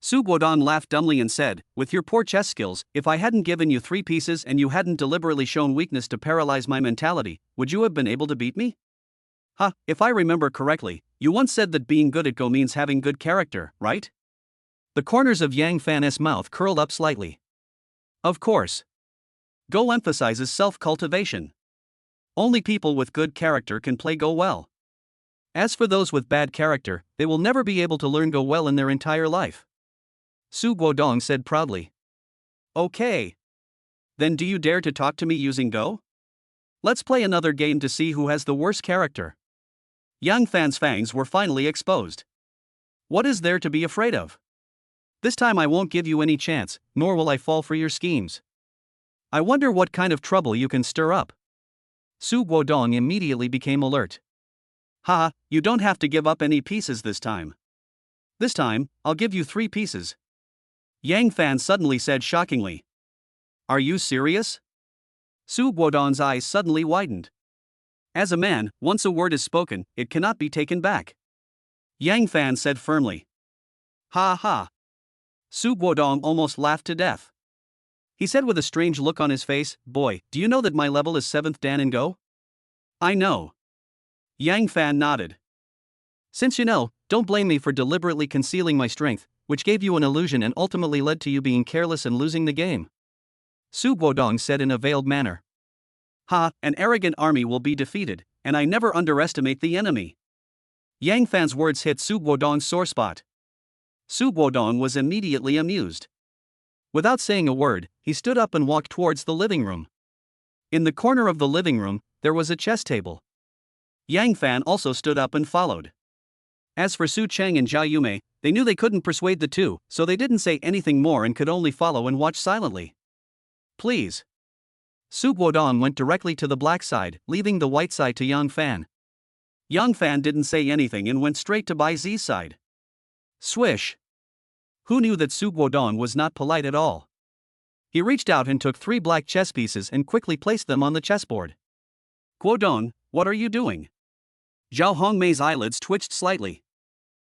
Su Guodong laughed dumbly and said, with your poor chess skills, if I hadn't given you 3 pieces and you hadn't deliberately shown weakness to paralyze my mentality, would you have been able to beat me? If I remember correctly, you once said that being good at Go means having good character, right? The corners of Yang Fan's mouth curled up slightly. Of course. Go emphasizes self-cultivation. Only people with good character can play Go well. As for those with bad character, they will never be able to learn Go well in their entire life. Su Guodong said proudly. Okay. Then do you dare to talk to me using Go? Let's play another game to see who has the worst character. Yang Fan's fangs were finally exposed. What is there to be afraid of? This time I won't give you any chance, nor will I fall for your schemes. I wonder what kind of trouble you can stir up. Su Guodong immediately became alert. You don't have to give up any pieces this time. This time, I'll give you 3 pieces. Yang Fan suddenly said shockingly. Are you serious? Su Guodong's eyes suddenly widened. As a man, once a word is spoken, it cannot be taken back. Yang Fan said firmly. Su Guodong almost laughed to death. He said with a strange look on his face, "Boy, do you know that my level is 7th Dan in Go?" "I know." Yang Fan nodded. "Since you know, don't blame me for deliberately concealing my strength, which gave you an illusion and ultimately led to you being careless and losing the game," Su Guodong said in a veiled manner. "Ha, an arrogant army will be defeated, and I never underestimate the enemy." Yang Fan's words hit Su Guodong's sore spot. Su Guodong was immediately amused. Without saying a word, he stood up and walked towards the living room. In the corner of the living room, there was a chess table. Yang Fan also stood up and followed. As for Su Cheng and Jia Yume, they knew they couldn't persuade the two, so they didn't say anything more and could only follow and watch silently. "Please." Su Guodong went directly to the black side, leaving the white side to Yang Fan. Yang Fan didn't say anything and went straight to Bai Zi's side. Swish. Who knew that Su Guodong was not polite at all? He reached out and took 3 black chess pieces and quickly placed them on the chessboard. "Guodong, what are you doing?" Zhao Hongmei's eyelids twitched slightly.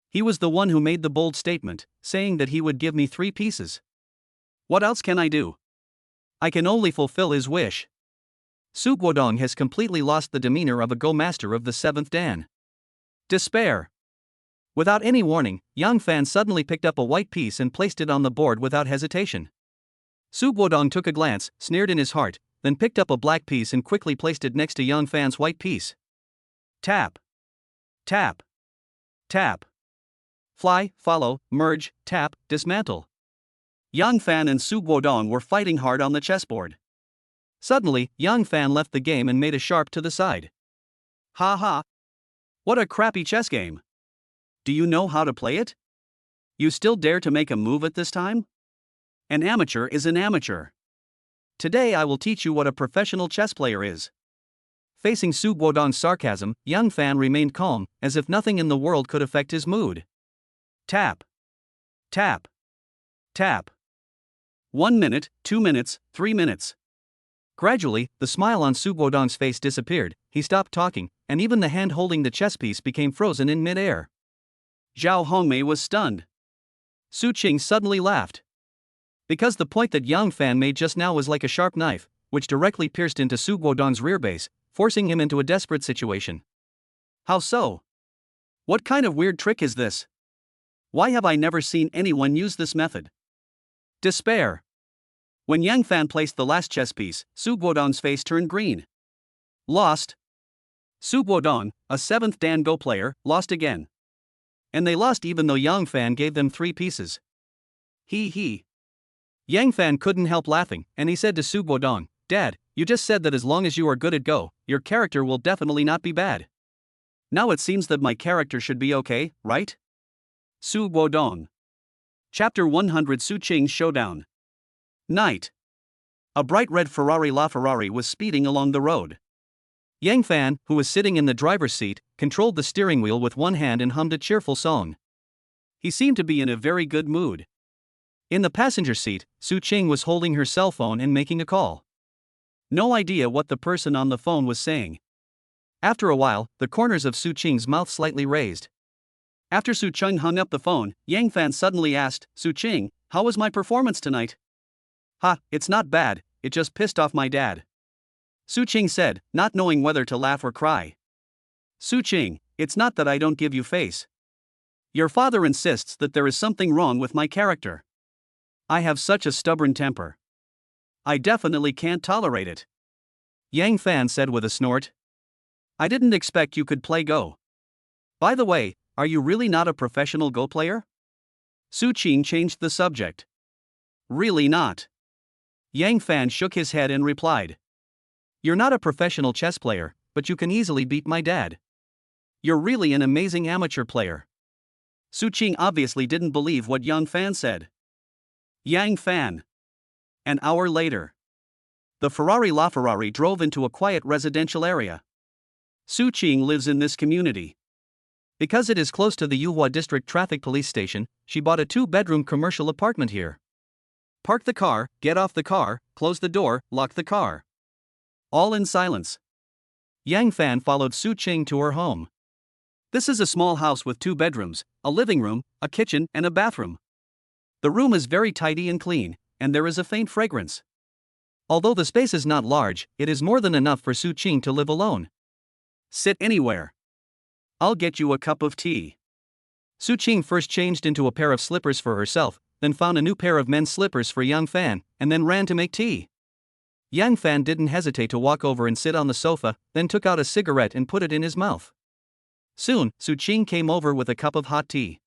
He was the one who made the bold statement, saying that he would give me 3 pieces. What else can I do? I can only fulfill his wish. Su Guodong has completely lost the demeanor of a Go master of the 7th Dan. Despair. Without any warning, Yang Fan suddenly picked up a white piece and placed it on the board without hesitation. Su Guodong took a glance, sneered in his heart, then picked up a black piece and quickly placed it next to Yang Fan's white piece. Tap. Tap. Tap. Fly, follow, merge, tap, dismantle. Yang Fan and Su Guodong were fighting hard on the chessboard. Suddenly, Yang Fan left the game and made a sharp to the side. "Ha ha! What a crappy chess game! Do you know how to play it? You still dare to make a move at this time? An amateur is an amateur. Today I will teach you what a professional chess player is." Facing Su Guodong's sarcasm, Yang Fan remained calm, as if nothing in the world could affect his mood. Tap. Tap. Tap. 1 minute, 2 minutes, 3 minutes. Gradually, the smile on Su Guodong's face disappeared, he stopped talking, and even the hand holding the chess piece became frozen in mid-air. Zhao Hongmei was stunned. Su Qing suddenly laughed. Because the point that Yang Fan made just now was like a sharp knife, which directly pierced into Su Guodong's rear base, forcing him into a desperate situation. How so? What kind of weird trick is this? Why have I never seen anyone use this method? Despair. When Yang Fan placed the last chess piece, Su Guodong's face turned green. Lost. Su Guodong, a 7th Dan Go player, lost again. And they lost even though Yang Fan gave them 3 pieces. He. Yang Fan couldn't help laughing, and he said to Su Guodong, "Dad, you just said that as long as you are good at Go, your character will definitely not be bad. Now it seems that my character should be okay, right?" Su Guodong. Chapter 100 Su Qing's Showdown. Night. A bright red LaFerrari was speeding along the road. Yang Fan, who was sitting in the driver's seat, controlled the steering wheel with one hand and hummed a cheerful song. He seemed to be in a very good mood. In the passenger seat, Su Qing was holding her cell phone and making a call. No idea what the person on the phone was saying. After a while, the corners of Su Qing's mouth slightly raised. After Su Qing hung up the phone, Yang Fan suddenly asked, "Su Qing, how was my performance tonight?" "Ha, it's not bad, it just pissed off my dad," Su Qing said, not knowing whether to laugh or cry. "Su Qing, it's not that I don't give you face. Your father insists that there is something wrong with my character. I have such a stubborn temper. I definitely can't tolerate it," Yang Fan said with a snort. "I didn't expect you could play Go. By the way, are you really not a professional Go player?" Su Qing changed the subject. "Really not." Yang Fan shook his head and replied. "You're not a professional chess player, but you can easily beat my dad. You're really an amazing amateur player." Su Qing obviously didn't believe what Yang Fan said. Yang Fan. An hour later. The LaFerrari drove into a quiet residential area. Su Qing lives in this community. Because it is close to the Yuhua District Traffic Police Station, she bought a 2-bedroom commercial apartment here. Park the car, get off the car, close the door, lock the car. All in silence. Yang Fan followed Su Qing to her home. This is a small house with 2 bedrooms, a living room, a kitchen, and a bathroom. The room is very tidy and clean, and there is a faint fragrance. Although the space is not large, it is more than enough for Su Qing to live alone. Sit anywhere. I'll get you a cup of tea. Su Qing first changed into a pair of slippers for herself, then found a new pair of men's slippers for Yang Fan, and then ran to make tea. Yang Fan didn't hesitate to walk over and sit on the sofa, then took out a cigarette and put it in his mouth. Soon, Su Qing came over with a cup of hot tea.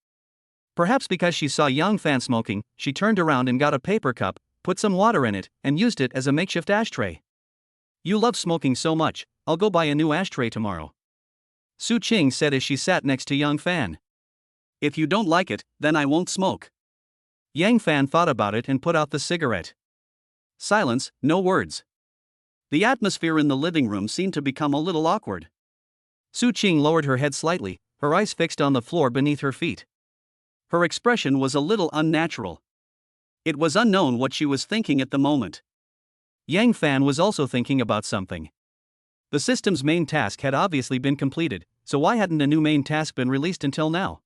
Perhaps because she saw Yang Fan smoking, she turned around and got a paper cup, put some water in it, and used it as a makeshift ashtray. You love smoking so much, I'll go buy a new ashtray tomorrow. Su Qing said as she sat next to Yang Fan. If you don't like it, then I won't smoke. Yang Fan thought about it and put out the cigarette. Silence, no words. The atmosphere in the living room seemed to become a little awkward. Su Qing lowered her head slightly, her eyes fixed on the floor beneath her feet. Her expression was a little unnatural. It was unknown what she was thinking at the moment. Yang Fan was also thinking about something. The system's main task had obviously been completed, so why hadn't a new main task been released until now?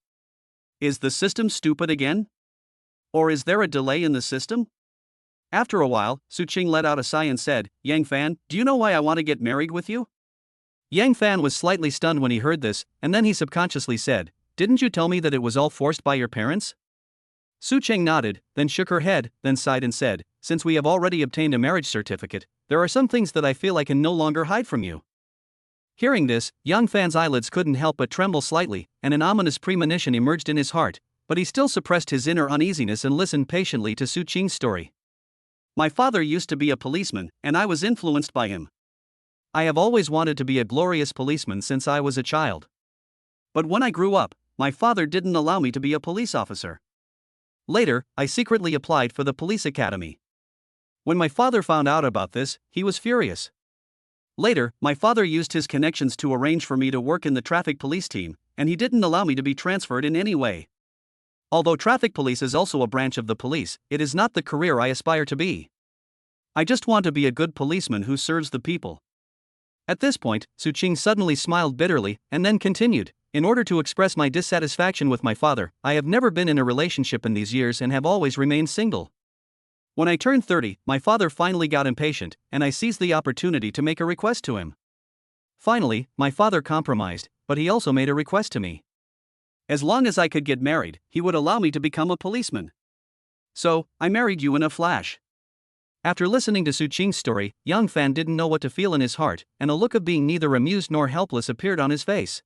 Is the system stupid again? Or is there a delay in the system? After a while, Su Qing let out a sigh and said, Yang Fan, do you know why I want to get married with you? Yang Fan was slightly stunned when he heard this, and then he subconsciously said, didn't you tell me that it was all forced by your parents? Su Qing nodded, then shook her head, then sighed and said, since we have already obtained a marriage certificate, there are some things that I feel I can no longer hide from you. Hearing this, Yang Fan's eyelids couldn't help but tremble slightly, and an ominous premonition emerged in his heart, but he still suppressed his inner uneasiness and listened patiently to Su Qing's story. My father used to be a policeman, and I was influenced by him. I have always wanted to be a glorious policeman since I was a child. But when I grew up, my father didn't allow me to be a police officer. Later, I secretly applied for the police academy. When my father found out about this, he was furious. Later, my father used his connections to arrange for me to work in the traffic police team, and he didn't allow me to be transferred in any way. Although traffic police is also a branch of the police, it is not the career I aspire to be. I just want to be a good policeman who serves the people. At this point, Su Qing suddenly smiled bitterly, and then continued, in order to express my dissatisfaction with my father, I have never been in a relationship in these years and have always remained single. When I turned 30, my father finally got impatient, and I seized the opportunity to make a request to him. Finally, my father compromised, but he also made a request to me. As long as I could get married, he would allow me to become a policeman. So, I married you in a flash. After listening to Su Qing's story, Yang Fan didn't know what to feel in his heart, and a look of being neither amused nor helpless appeared on his face.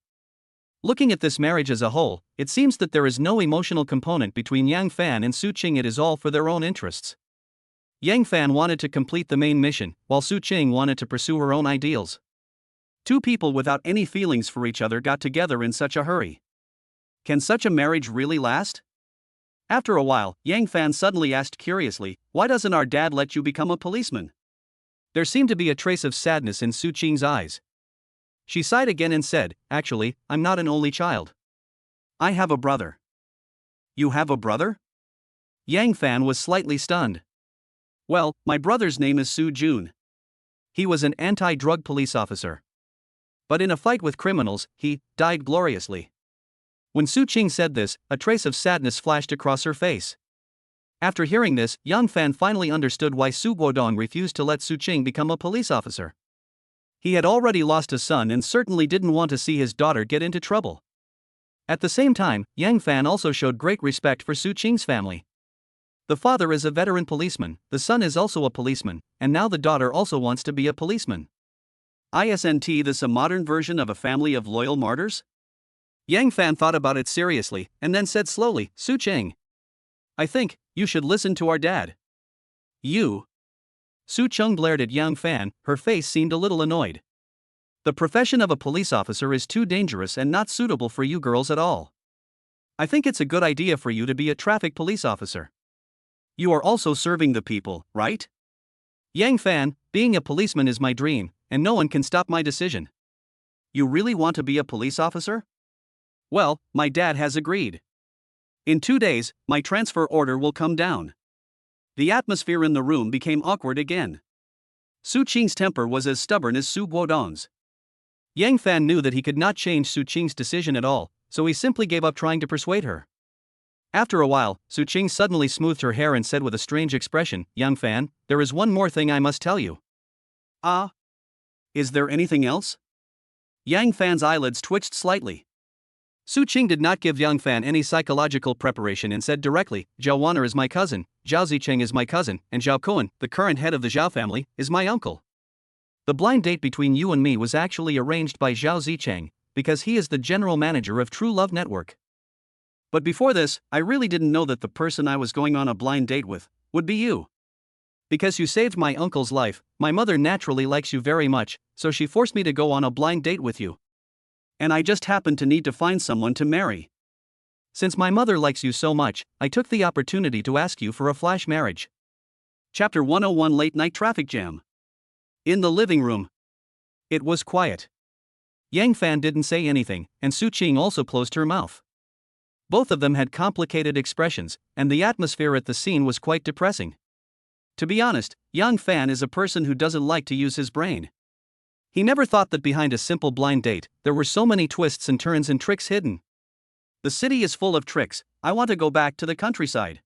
Looking at this marriage as a whole, it seems that there is no emotional component between Yang Fan and Su Qing. It is all for their own interests. Yang Fan wanted to complete the main mission, while Su Qing wanted to pursue her own ideals. Two people without any feelings for each other got together in such a hurry. Can such a marriage really last? After a while, Yang Fan suddenly asked curiously, why doesn't our dad let you become a policeman? There seemed to be a trace of sadness in Su Qing's eyes. She sighed again and said, actually, I'm not an only child. I have a brother. You have a brother? Yang Fan was slightly stunned. Well, my brother's name is Su Jun. He was an anti-drug police officer. But in a fight with criminals, he died gloriously. When Su Qing said this, a trace of sadness flashed across her face. After hearing this, Yang Fan finally understood why Su Guodong refused to let Su Qing become a police officer. He had already lost a son and certainly didn't want to see his daughter get into trouble. At the same time, Yang Fan also showed great respect for Su Qing's family. The father is a veteran policeman, the son is also a policeman, and now the daughter also wants to be a policeman. Isn't this a modern version of a family of loyal martyrs? Yang Fan thought about it seriously, and then said slowly, Su Qing, I think you should listen to our dad. You? Su Qing glared at Yang Fan, her face seemed a little annoyed. The profession of a police officer is too dangerous and not suitable for you girls at all. I think it's a good idea for you to be a traffic police officer. You are also serving the people, right? Yang Fan, being a policeman is my dream, and no one can stop my decision. You really want to be a police officer? Well, my dad has agreed. In 2 days, my transfer order will come down. The atmosphere in the room became awkward again. Su Qing's temper was as stubborn as Su Guodong's. Yang Fan knew that he could not change Su Qing's decision at all, so he simply gave up trying to persuade her. After a while, Su Qing suddenly smoothed her hair and said with a strange expression, "Young fan, there is one more thing I must tell you." "Ah? Is there anything else?" Yang Fan's eyelids twitched slightly. Su Qing did not give Yang Fan any psychological preparation and said directly, "Zhao Wan'er is my cousin, Zhao Zicheng is my cousin, and Zhao Kuan, the current head of the Zhao family, is my uncle. The blind date between you and me was actually arranged by Zhao Zicheng, because he is the general manager of True Love Network. But before this, I really didn't know that the person I was going on a blind date with would be you. Because you saved my uncle's life, my mother naturally likes you very much, so she forced me to go on a blind date with you. And I just happened to need to find someone to marry. Since my mother likes you so much, I took the opportunity to ask you for a flash marriage." Chapter 101 Late Night Traffic Jam. In the living room. It was quiet. Yang Fan didn't say anything, and Su Qing also closed her mouth. Both of them had complicated expressions, and the atmosphere at the scene was quite depressing. To be honest, Yang Fan is a person who doesn't like to use his brain. He never thought that behind a simple blind date, there were so many twists and turns and tricks hidden. The city is full of tricks, I want to go back to the countryside.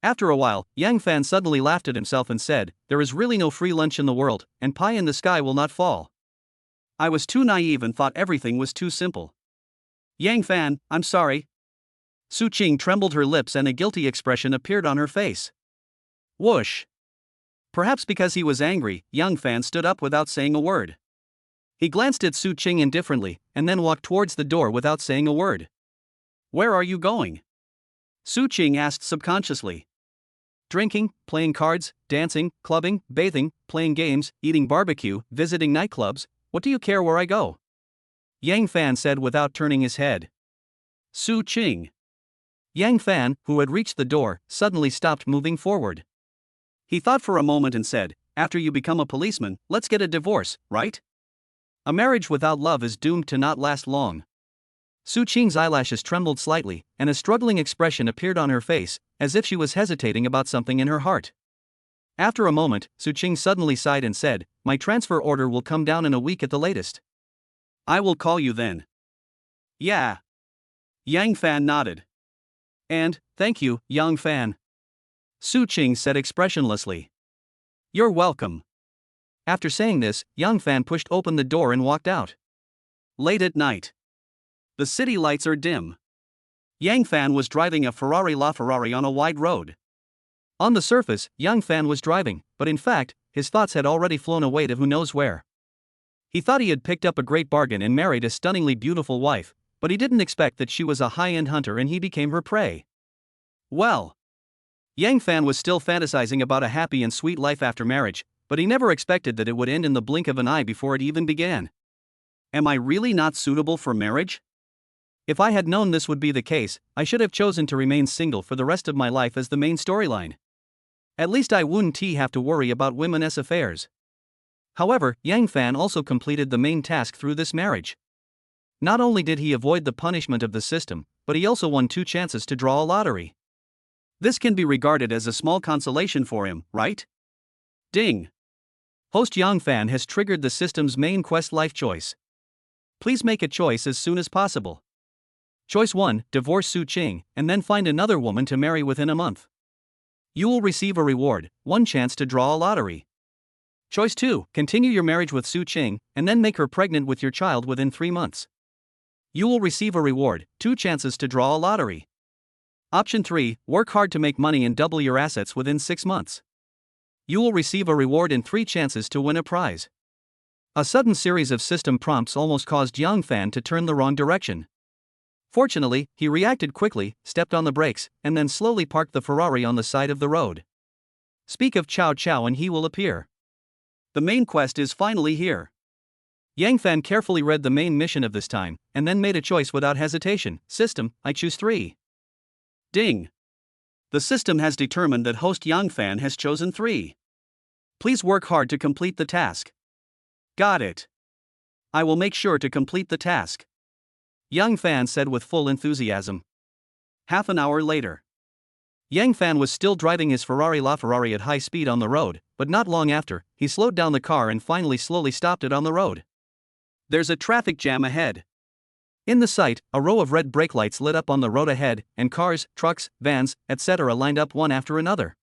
After a while, Yang Fan suddenly laughed at himself and said, "There is really no free lunch in the world, and pie in the sky will not fall. I was too naive and thought everything was too simple. Yang Fan, I'm sorry." Su Qing trembled her lips and a guilty expression appeared on her face. Whoosh. Perhaps because he was angry, Yang Fan stood up without saying a word. He glanced at Su Qing indifferently, and then walked towards the door without saying a word. "Where are you going?" Su Qing asked subconsciously. "Drinking, playing cards, dancing, clubbing, bathing, playing games, eating barbecue, visiting nightclubs, what do you care where I go?" Yang Fan said without turning his head. Su Qing. Yang Fan, who had reached the door, suddenly stopped moving forward. He thought for a moment and said, "After you become a policeman, let's get a divorce, right? A marriage without love is doomed to not last long." Su Qing's eyelashes trembled slightly, and a struggling expression appeared on her face, as if she was hesitating about something in her heart. After a moment, Su Qing suddenly sighed and said, "My transfer order will come down in a week at the latest. I will call you then." "Yeah." Yang Fan nodded. "And, thank you, Yang Fan," Su Qing said expressionlessly. "You're welcome." After saying this, Yang Fan pushed open the door and walked out. Late at night. The city lights are dim. Yang Fan was driving a Ferrari LaFerrari on a wide road. On the surface, Yang Fan was driving, but in fact, his thoughts had already flown away to who knows where. He thought he had picked up a great bargain and married a stunningly beautiful wife, but he didn't expect that she was a high-end hunter and he became her prey. Well, Yang Fan was still fantasizing about a happy and sweet life after marriage, but he never expected that it would end in the blink of an eye before it even began. Am I really not suitable for marriage? If I had known this would be the case, I should have chosen to remain single for the rest of my life as the main storyline. At least I wouldn't have to worry about women's affairs. However, Yang Fan also completed the main task through this marriage. Not only did he avoid the punishment of the system, but he also won 2 chances to draw a lottery. This can be regarded as a small consolation for him, right? Ding! Host Yang Fan has triggered the system's main quest life choice. Please make a choice as soon as possible. Choice 1, divorce Su Qing, and then find another woman to marry within a month. You will receive a reward, 1 chance to draw a lottery. Choice 2, continue your marriage with Su Qing, and then make her pregnant with your child within 3 months. You will receive a reward, 2 chances to draw a lottery. Option 3, work hard to make money and double your assets within 6 months. You will receive a reward and 3 chances to win a prize. A sudden series of system prompts almost caused Yang Fan to turn the wrong direction. Fortunately, he reacted quickly, stepped on the brakes, and then slowly parked the Ferrari on the side of the road. Speak of Chow Chow and he will appear. The main quest is finally here. Yang Fan carefully read the main mission of this time, and then made a choice without hesitation. System, I choose 3. Ding! The system has determined that host Yang Fan has chosen 3. Please work hard to complete the task. Got it. I will make sure to complete the task, Yang Fan said with full enthusiasm. Half an hour later. Yang Fan was still driving his Ferrari LaFerrari at high speed on the road, but not long after, he slowed down the car and finally slowly stopped it on the road. There's a traffic jam ahead. In the sight, a row of red brake lights lit up on the road ahead, and cars, trucks, vans, etc. lined up one after another.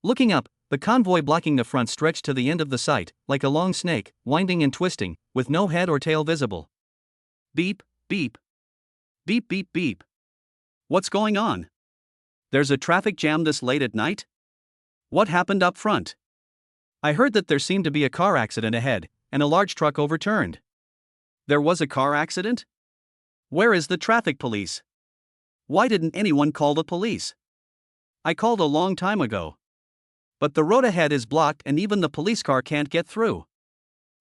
Looking up, the convoy blocking the front stretched to the end of the sight, like a long snake, winding and twisting, with no head or tail visible. Beep, beep. Beep, beep, beep. What's going on? There's a traffic jam this late at night? What happened up front? I heard that there seemed to be a car accident ahead, and a large truck overturned. There was a car accident? Where is the traffic police? Why didn't anyone call the police? I called a long time ago. But the road ahead is blocked and even the police car can't get through.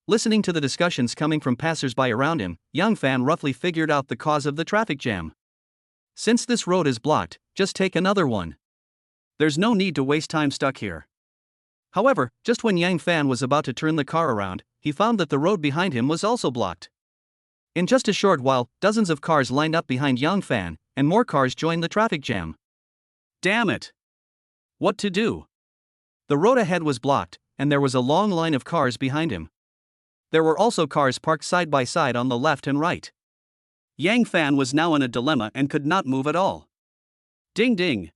Listening to the discussions coming from passers-by around him, Young Fan roughly figured out the cause of the traffic jam. Since this road is blocked, just take another one. There's no need to waste time stuck here. However, just when Yang Fan was about to turn the car around, he found that the road behind him was also blocked. In just a short while, dozens of cars lined up behind Yang Fan, and more cars joined the traffic jam. Damn it! What to do? The road ahead was blocked, and there was a long line of cars behind him. There were also cars parked side by side on the left and right. Yang Fan was now in a dilemma and could not move at all. Ding ding.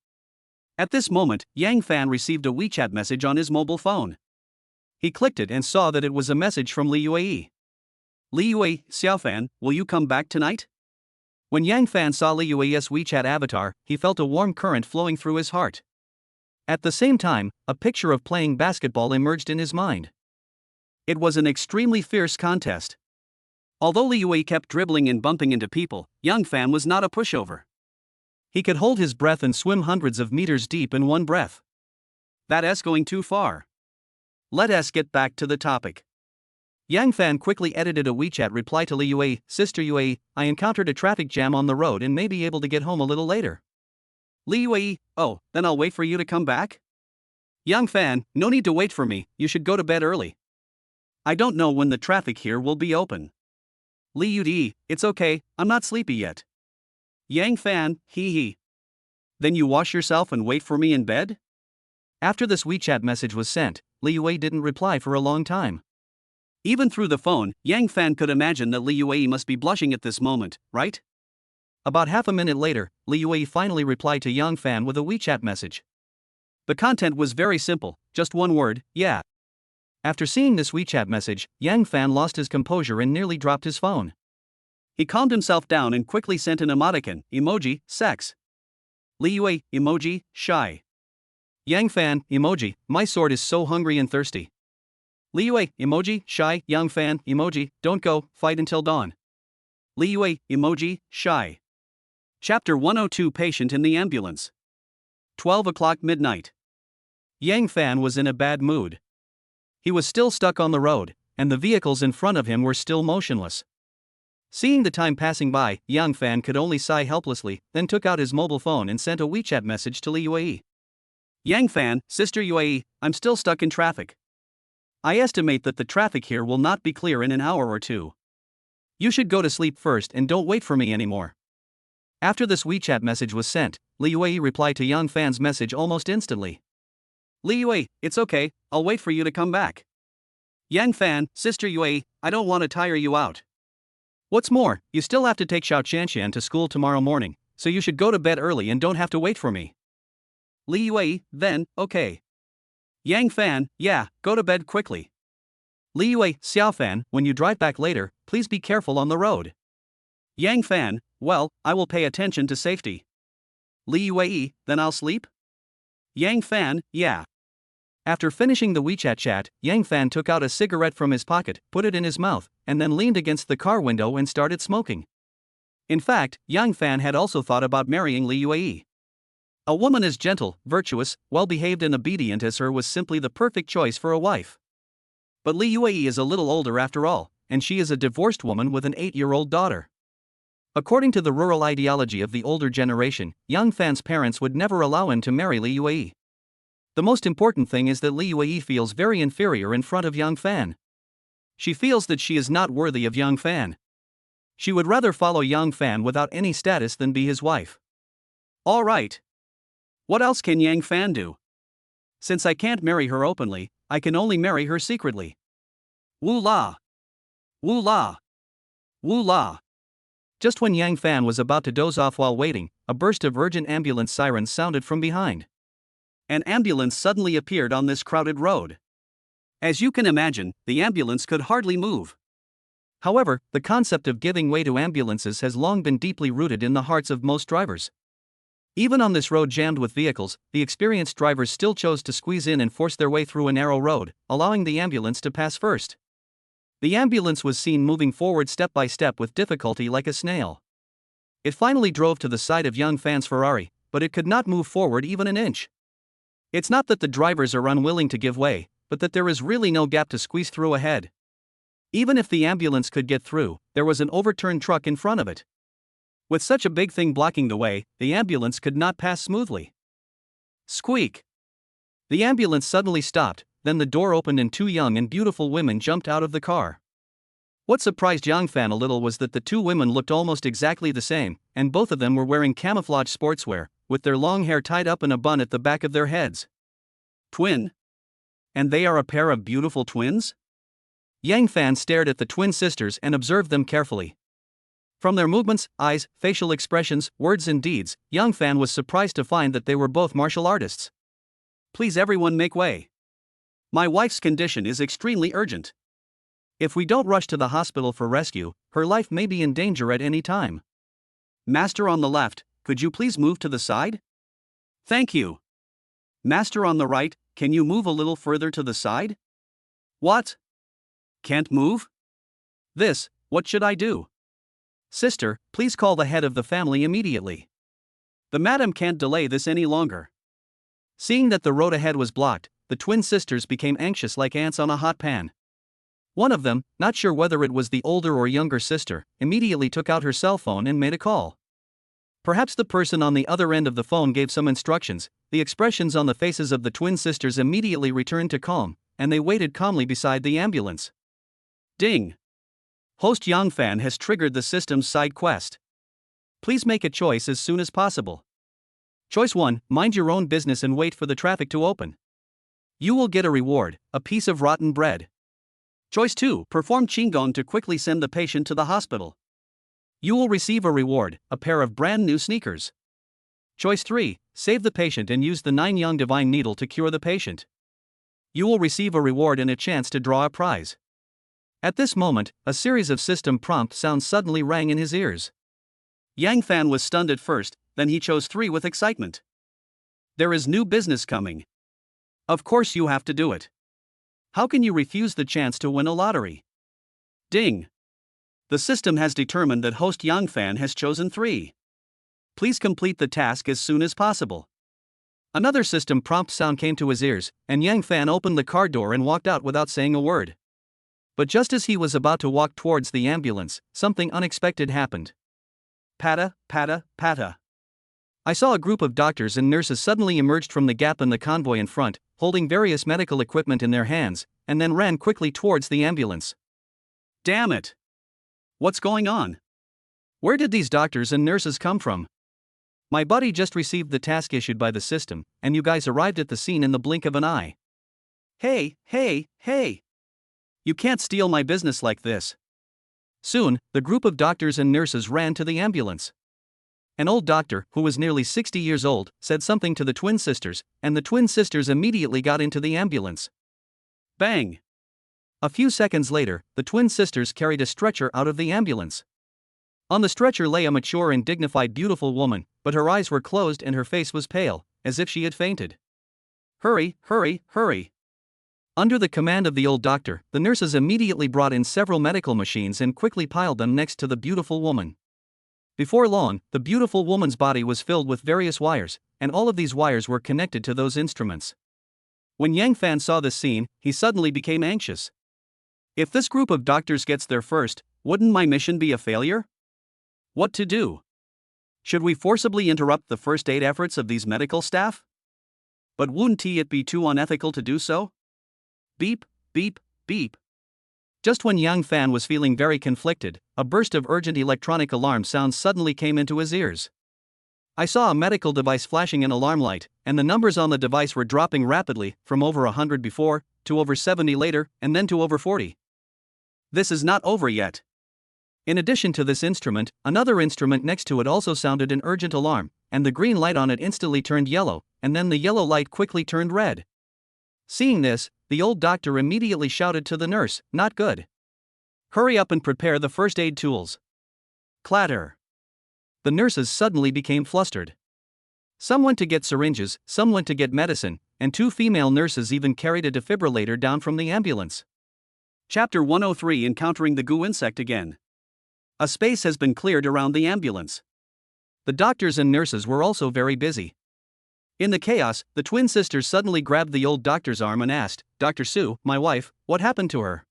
At this moment, Yang Fan received a WeChat message on his mobile phone. He clicked it and saw that it was a message from Li Yue. Li Yue, Xiaofan, will you come back tonight? When Yang Fan saw Li Yue's WeChat avatar, he felt a warm current flowing through his heart. At the same time, a picture of playing basketball emerged in his mind. It was an extremely fierce contest. Although Li Yue kept dribbling and bumping into people, Yang Fan was not a pushover. He could hold his breath and swim hundreds of meters deep in one breath. That's going too far. Let us get back to the topic. Yang Fan quickly edited a WeChat reply to Li Yue, Sister Yue, I encountered a traffic jam on the road and may be able to get home a little later. Li Yue, oh, then I'll wait for you to come back? Yang Fan, no need to wait for me, you should go to bed early. I don't know when the traffic here will be open. Li Yue, it's okay, I'm not sleepy yet. Yang Fan, hee hee. Then you wash yourself and wait for me in bed? After this WeChat message was sent, Li Yue didn't reply for a long time. Even through the phone, Yang Fan could imagine that Li Yue must be blushing at this moment, right? About half a minute later, Li Yue finally replied to Yang Fan with a WeChat message. The content was very simple, just one word, yeah. After seeing this WeChat message, Yang Fan lost his composure and nearly dropped his phone. He calmed himself down and quickly sent an emoticon, emoji, sex. Li Yue, emoji, shy. Yang Fan, emoji, my sword is so hungry and thirsty. Li Yue, emoji, shy, Yang Fan, emoji, don't go, fight until dawn. Li Yue, emoji, shy. Chapter 102 Patient in the Ambulance. 12 o'clock midnight. Yang Fan was in a bad mood. He was still stuck on the road, and the vehicles in front of him were still motionless. Seeing the time passing by, Yang Fan could only sigh helplessly, then took out his mobile phone and sent a WeChat message to Li Yue. Yang Fan, Sister Yue, I'm still stuck in traffic. I estimate that the traffic here will not be clear in an hour or two. You should go to sleep first and don't wait for me anymore. After this WeChat message was sent, Li Yue replied to Yang Fan's message almost instantly. Li Yue, it's okay, I'll wait for you to come back. Yang Fan, Sister Yue, I don't want to tire you out. What's more, you still have to take Xiao Qianqian to school tomorrow morning, so you should go to bed early and don't have to wait for me. Li Yue, then, okay. Yang Fan, yeah, go to bed quickly. Li Yue, Xiaofan, when you drive back later, please be careful on the road. Yang Fan, well, I will pay attention to safety. Li Yue, then I'll sleep? Yang Fan, yeah. After finishing the WeChat chat, Yang Fan took out a cigarette from his pocket, put it in his mouth, and then leaned against the car window and started smoking. In fact, Yang Fan had also thought about marrying Li Yue. A woman as gentle, virtuous, well-behaved and obedient as her was simply the perfect choice for a wife. But Li Yue is a little older after all, and she is a divorced woman with an 8-year-old daughter. According to the rural ideology of the older generation, Yang Fan's parents would never allow him to marry Li Yue. The most important thing is that Li Yue feels very inferior in front of Yang Fan. She feels that she is not worthy of Yang Fan. She would rather follow Yang Fan without any status than be his wife. Alright. What else can Yang Fan do? Since I can't marry her openly, I can only marry her secretly. Woo la! Woo la! Woo la! Just when Yang Fan was about to doze off while waiting, a burst of urgent ambulance sirens sounded from behind. An ambulance suddenly appeared on this crowded road. As you can imagine, the ambulance could hardly move. However, the concept of giving way to ambulances has long been deeply rooted in the hearts of most drivers. Even on this road jammed with vehicles, the experienced drivers still chose to squeeze in and force their way through a narrow road, allowing the ambulance to pass first. The ambulance was seen moving forward step by step with difficulty like a snail. It finally drove to the side of Yang Fan's Ferrari, but it could not move forward even an inch. It's not that the drivers are unwilling to give way, but that there is really no gap to squeeze through ahead. Even if the ambulance could get through, there was an overturned truck in front of it. With such a big thing blocking the way, the ambulance could not pass smoothly. Squeak! The ambulance suddenly stopped, then the door opened and two young and beautiful women jumped out of the car. What surprised Yang Fan a little was that the two women looked almost exactly the same, and both of them were wearing camouflage sportswear, with their long hair tied up in a bun at the back of their heads. Twin? And they are a pair of beautiful twins? Yang Fan stared at the twin sisters and observed them carefully. From their movements, eyes, facial expressions, words and deeds, Yang Fan was surprised to find that they were both martial artists. Please everyone make way. My wife's condition is extremely urgent. If we don't rush to the hospital for rescue, her life may be in danger at any time. Master on the left, could you please move to the side? Thank you. Master on the right, can you move a little further to the side? What? Can't move? What should I do? Sister, please call the head of the family immediately. The madam can't delay this any longer. Seeing that the road ahead was blocked, the twin sisters became anxious like ants on a hot pan. One of them, not sure whether it was the older or younger sister, immediately took out her cell phone and made a call. Perhaps the person on the other end of the phone gave some instructions. The expressions on the faces of the twin sisters immediately returned to calm, and they waited calmly beside the ambulance. Ding! Host Yang Fan has triggered the system's side quest. Please make a choice as soon as possible. Choice 1, mind your own business and wait for the traffic to open. You will get a reward, a piece of rotten bread. Choice 2, perform Qigong to quickly send the patient to the hospital. You will receive a reward, a pair of brand new sneakers. Choice 3, save the patient and use the 9-yang divine needle to cure the patient. You will receive a reward and a chance to draw a prize. At this moment, a series of system prompt sounds suddenly rang in his ears. Yang Fan was stunned at first, then he chose 3 with excitement. There is new business coming. Of course you have to do it. How can you refuse the chance to win a lottery? Ding! The system has determined that host Yang Fan has chosen 3. Please complete the task as soon as possible. Another system prompt sound came to his ears, and Yang Fan opened the car door and walked out without saying a word. But just as he was about to walk towards the ambulance, something unexpected happened. Patta, patta, patta. I saw a group of doctors and nurses suddenly emerged from the gap in the convoy in front, holding various medical equipment in their hands, and then ran quickly towards the ambulance. Damn it! What's going on? Where did these doctors and nurses come from? My buddy just received the task issued by the system, and you guys arrived at the scene in the blink of an eye. Hey, hey, hey! You can't steal my business like this. Soon, the group of doctors and nurses ran to the ambulance. An old doctor, who was nearly 60 years old, said something to the twin sisters, and the twin sisters immediately got into the ambulance. Bang! A few seconds later, the twin sisters carried a stretcher out of the ambulance. On the stretcher lay a mature and dignified beautiful woman, but her eyes were closed and her face was pale, as if she had fainted. Hurry, hurry, hurry! Under the command of the old doctor, the nurses immediately brought in several medical machines and quickly piled them next to the beautiful woman. Before long, the beautiful woman's body was filled with various wires, and all of these wires were connected to those instruments. When Yang Fan saw this scene, he suddenly became anxious. If this group of doctors gets there first, wouldn't my mission be a failure? What to do? Should we forcibly interrupt the first aid efforts of these medical staff? But wouldn't it be too unethical to do so? Beep, beep, beep. Just when Yang Fan was feeling very conflicted, a burst of urgent electronic alarm sounds suddenly came into his ears. I saw a medical device flashing an alarm light, and the numbers on the device were dropping rapidly, from over 100 before, to over 70 later, and then to over 40. This is not over yet. In addition to this instrument, another instrument next to it also sounded an urgent alarm, and the green light on it instantly turned yellow, and then the yellow light quickly turned red. Seeing this, the old doctor immediately shouted to the nurse, "Not good. Hurry up and prepare the first aid tools." Clatter. The nurses suddenly became flustered. Some went to get syringes, some went to get medicine, and two female nurses even carried a defibrillator down from the ambulance. Chapter 103: Encountering the goo insect again. A space has been cleared around the ambulance. The doctors and nurses were also very busy. In the chaos, the twin sisters suddenly grabbed the old doctor's arm and asked, "Dr. Sue, my wife, what happened to her?"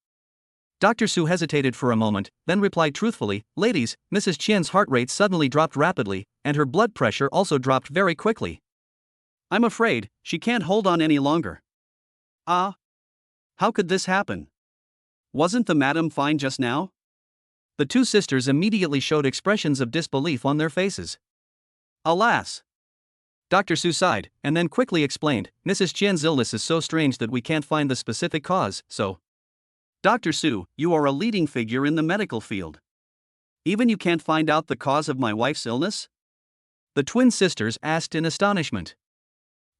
Dr. Sue hesitated for a moment, then replied truthfully, "Ladies, Mrs. Qian's heart rate suddenly dropped rapidly, and her blood pressure also dropped very quickly. I'm afraid she can't hold on any longer." Ah? How could this happen? Wasn't the madam fine just now? The two sisters immediately showed expressions of disbelief on their faces. Alas! Dr. Sue sighed, and then quickly explained, "Mrs. Qian's illness is so strange that we can't find the specific cause, so..." Dr. Sue, you are a leading figure in the medical field. Even you can't find out the cause of my wife's illness? The twin sisters asked in astonishment.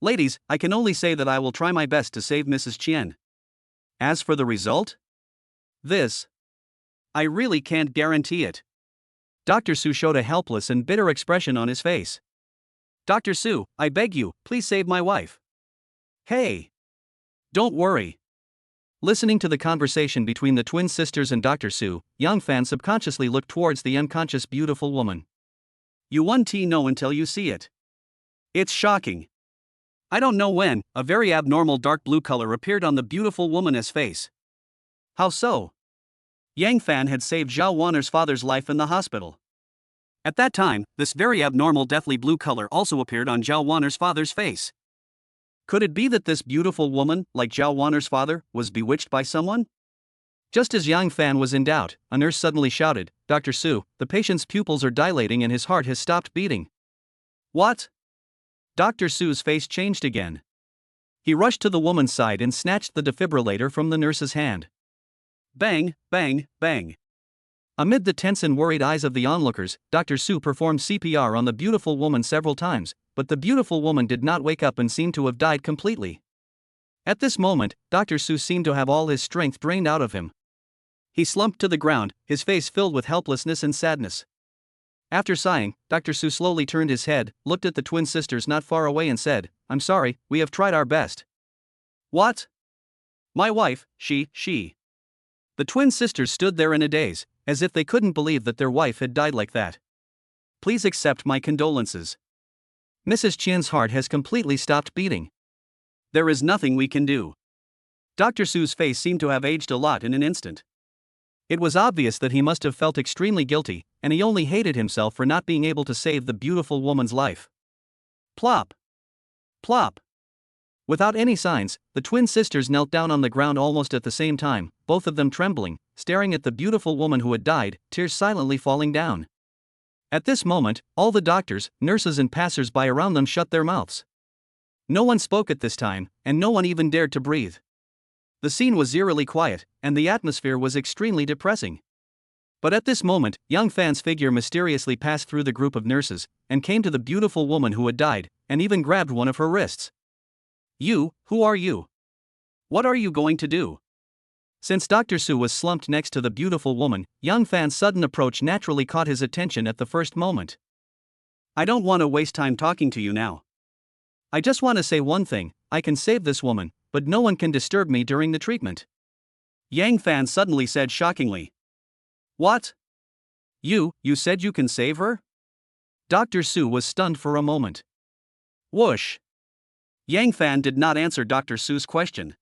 Ladies, I can only say that I will try my best to save Mrs. Qian. As for the result? I really can't guarantee it. Dr. Sue showed a helpless and bitter expression on his face. Dr. Sue, I beg you, please save my wife. Hey! Don't worry. Listening to the conversation between the twin sisters and Dr. Sue, Yang Fan subconsciously looked towards the unconscious beautiful woman. You won't know until you see it. It's shocking. I don't know when, a very abnormal dark blue color appeared on the beautiful woman's face. How so? Yang Fan had saved Zhao Wan'er's father's life in the hospital. At that time, this very abnormal deathly blue color also appeared on Zhao Wan'er's father's face. Could it be that this beautiful woman, like Zhao Wan'er's father, was bewitched by someone? Just as Yang Fan was in doubt, a nurse suddenly shouted, "Dr. Sue, the patient's pupils are dilating and his heart has stopped beating." What? Dr. Sue's face changed again. He rushed to the woman's side and snatched the defibrillator from the nurse's hand. Bang, bang, bang. Amid the tense and worried eyes of the onlookers, Dr. Sue performed CPR on the beautiful woman several times, but the beautiful woman did not wake up and seemed to have died completely. At this moment, Dr. Sue seemed to have all his strength drained out of him. He slumped to the ground, his face filled with helplessness and sadness. After sighing, Dr. Sue slowly turned his head, looked at the twin sisters not far away and said, "I'm sorry, we have tried our best." What? My wife, she. The twin sisters stood there in a daze, as if they couldn't believe that their wife had died like that. Please accept my condolences. Mrs. Qian's heart has completely stopped beating. There is nothing we can do. Dr. Sue's face seemed to have aged a lot in an instant. It was obvious that he must have felt extremely guilty, and he only hated himself for not being able to save the beautiful woman's life. Plop! Plop! Without any signs, the twin sisters knelt down on the ground almost at the same time, both of them trembling, staring at the beautiful woman who had died, tears silently falling down. At this moment, all the doctors, nurses and passers-by around them shut their mouths. No one spoke at this time, and no one even dared to breathe. The scene was eerily quiet, and the atmosphere was extremely depressing. But at this moment, Yang Fan's figure mysteriously passed through the group of nurses, and came to the beautiful woman who had died, and even grabbed one of her wrists. You, who are you? What are you going to do? Since Dr. Sue was slumped next to the beautiful woman, Yang Fan's sudden approach naturally caught his attention at the first moment. I don't want to waste time talking to you now. I just want to say one thing, I can save this woman, but no one can disturb me during the treatment. Yang Fan suddenly said shockingly. What? You said you can save her? Dr. Sue was stunned for a moment. Whoosh! Yang Fan did not answer Dr. Sue's question.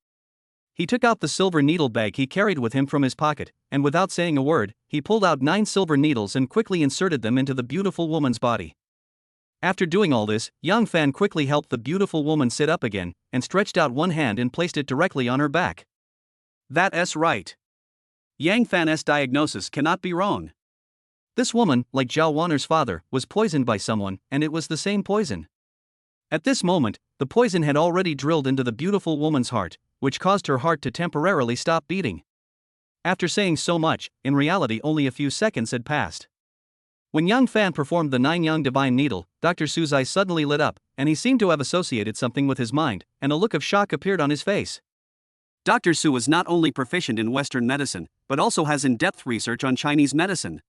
He took out the silver needle bag he carried with him from his pocket, and without saying a word, he pulled out 9 silver needles and quickly inserted them into the beautiful woman's body. After doing all this, Yang Fan quickly helped the beautiful woman sit up again, and stretched out one hand and placed it directly on her back. That's right. Yang Fan's diagnosis cannot be wrong. This woman, like Zhao Wan'er's father, was poisoned by someone, and it was the same poison. At this moment, the poison had already drilled into the beautiful woman's heart, which caused her heart to temporarily stop beating. After saying so much, in reality only a few seconds had passed. When Yang Fan performed the 9 Yang Divine Needle, Dr. Su's eyes suddenly lit up, and he seemed to have associated something with his mind, and a look of shock appeared on his face. Dr. Su is not only proficient in Western medicine, but also has in-depth research on Chinese medicine.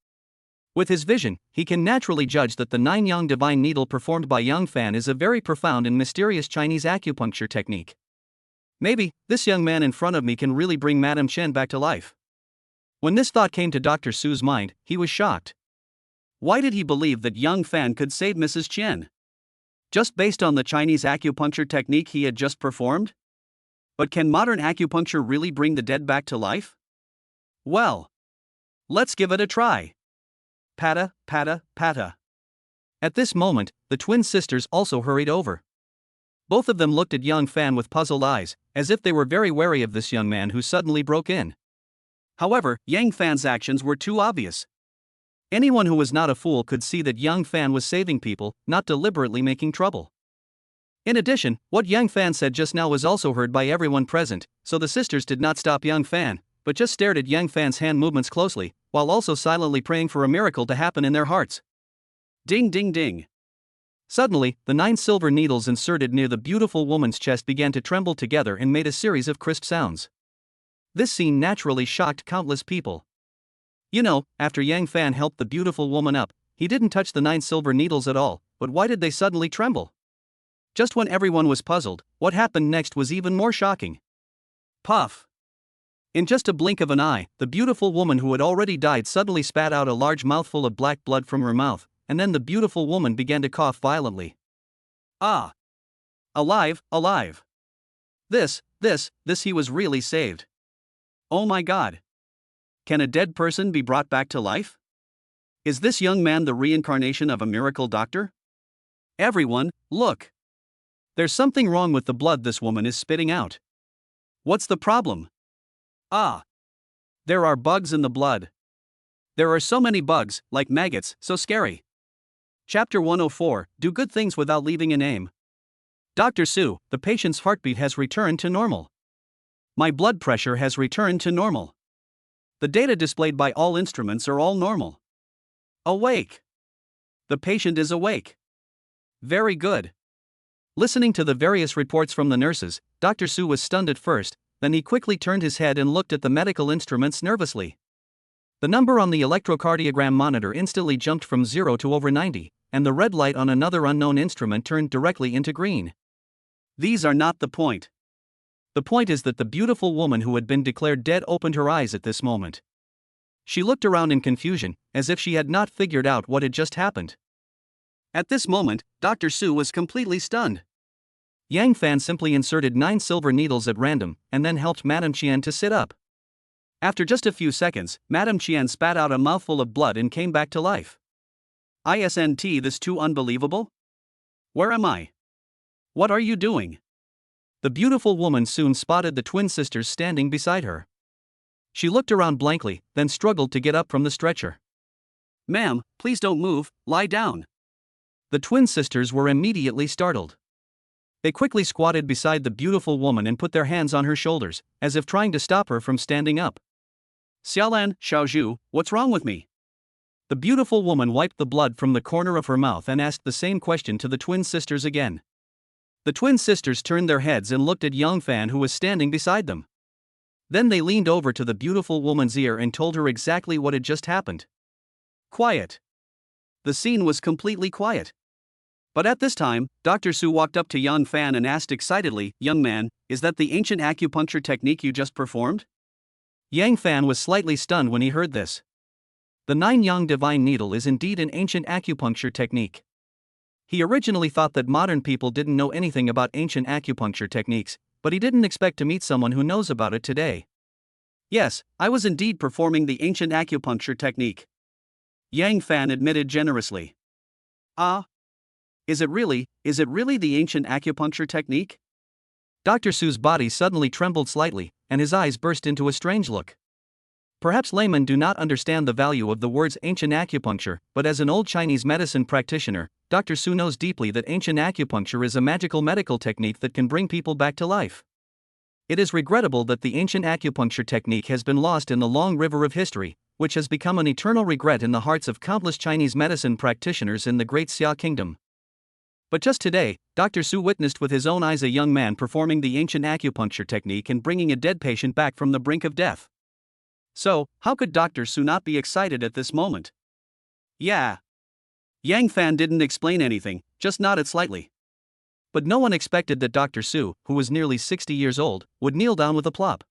With his vision, he can naturally judge that the 9 Yang Divine Needle performed by Yang Fan is a very profound and mysterious Chinese acupuncture technique. Maybe, this young man in front of me can really bring Madame Chen back to life. When this thought came to Dr. Su's mind, he was shocked. Why did he believe that Yang Fan could save Mrs. Chen? Just based on the Chinese acupuncture technique he had just performed? But can modern acupuncture really bring the dead back to life? Well, let's give it a try. Pata, pata, pata. At this moment, the twin sisters also hurried over. Both of them looked at Yang Fan with puzzled eyes, as if they were very wary of this young man who suddenly broke in. However, Yang Fan's actions were too obvious. Anyone who was not a fool could see that Yang Fan was saving people, not deliberately making trouble. In addition, what Yang Fan said just now was also heard by everyone present, so the sisters did not stop Yang Fan, but just stared at Yang Fan's hand movements closely, while also silently praying for a miracle to happen in their hearts. Ding ding ding. Suddenly, the 9 silver needles inserted near the beautiful woman's chest began to tremble together and made a series of crisp sounds. This scene naturally shocked countless people. You know, after Yang Fan helped the beautiful woman up, he didn't touch the 9 silver needles at all, but why did they suddenly tremble? Just when everyone was puzzled, what happened next was even more shocking. Puff! In just a blink of an eye, the beautiful woman who had already died suddenly spat out a large mouthful of black blood from her mouth, and then the beautiful woman began to cough violently. Ah! Alive, alive! This he was really saved. Oh my God! Can a dead person be brought back to life? Is this young man the reincarnation of a miracle doctor? Everyone, look! There's something wrong with the blood this woman is spitting out. What's the problem? Ah! There are bugs in the blood. There are so many bugs, like maggots, so scary. Chapter 104, Do Good Things Without Leaving a Name. Dr. Su, the patient's heartbeat has returned to normal. My blood pressure has returned to normal. The data displayed by all instruments are all normal. Awake. The patient is awake. Very good. Listening to the various reports from the nurses, Dr. Su was stunned at first, then he quickly turned his head and looked at the medical instruments nervously. The number on the electrocardiogram monitor instantly jumped from 0 to over 90, and the red light on another unknown instrument turned directly into green. These are not the point. The point is that the beautiful woman who had been declared dead opened her eyes at this moment. She looked around in confusion, as if she had not figured out what had just happened. At this moment, Dr. Su was completely stunned. Yang Fan simply inserted 9 silver needles at random, and then helped Madame Chen to sit up. After just a few seconds, Madame Chen spat out a mouthful of blood and came back to life. Isn't this too unbelievable? Where am I? What are you doing? The beautiful woman soon spotted the twin sisters standing beside her. She looked around blankly, then struggled to get up from the stretcher. Ma'am, please don't move, lie down. The twin sisters were immediately startled. They quickly squatted beside the beautiful woman and put their hands on her shoulders, as if trying to stop her from standing up. Xiaolan, Xiaozhu, what's wrong with me? The beautiful woman wiped the blood from the corner of her mouth and asked the same question to the twin sisters again. The twin sisters turned their heads and looked at Yang Fan, who was standing beside them. Then they leaned over to the beautiful woman's ear and told her exactly what had just happened. Quiet. The scene was completely quiet. But at this time, Dr. Su walked up to Yang Fan and asked excitedly, Young man, is that the ancient acupuncture technique you just performed? Yang Fan was slightly stunned when he heard this. The 9 Yang Divine Needle is indeed an ancient acupuncture technique. He originally thought that modern people didn't know anything about ancient acupuncture techniques, but he didn't expect to meet someone who knows about it today. Yes, I was indeed performing the ancient acupuncture technique. Yang Fan admitted generously. Ah? Is it really the ancient acupuncture technique? Dr. Su's body suddenly trembled slightly, and his eyes burst into a strange look. Perhaps laymen do not understand the value of the words ancient acupuncture, but as an old Chinese medicine practitioner, Dr. Su knows deeply that ancient acupuncture is a magical medical technique that can bring people back to life. It is regrettable that the ancient acupuncture technique has been lost in the long river of history, which has become an eternal regret in the hearts of countless Chinese medicine practitioners in the Great Xia Kingdom. But just today, Dr. Su witnessed with his own eyes a young man performing the ancient acupuncture technique and bringing a dead patient back from the brink of death. So, how could Dr. Su not be excited at this moment? Yeah. Yang Fan didn't explain anything, just nodded slightly. But no one expected that Dr. Su, who was nearly 60 years old, would kneel down with a plop.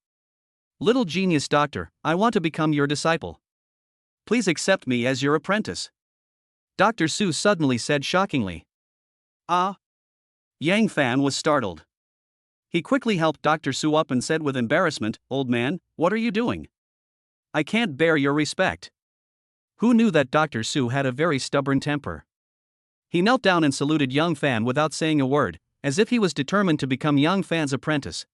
Little genius doctor, I want to become your disciple. Please accept me as your apprentice. Dr. Su suddenly said shockingly. Ah? Yang Fan was startled. He quickly helped Dr. Su up and said with embarrassment, Old man, what are you doing? I can't bear your respect. Who knew that Dr. Su had a very stubborn temper? He knelt down and saluted Yang Fan without saying a word, as if he was determined to become Yang Fan's apprentice.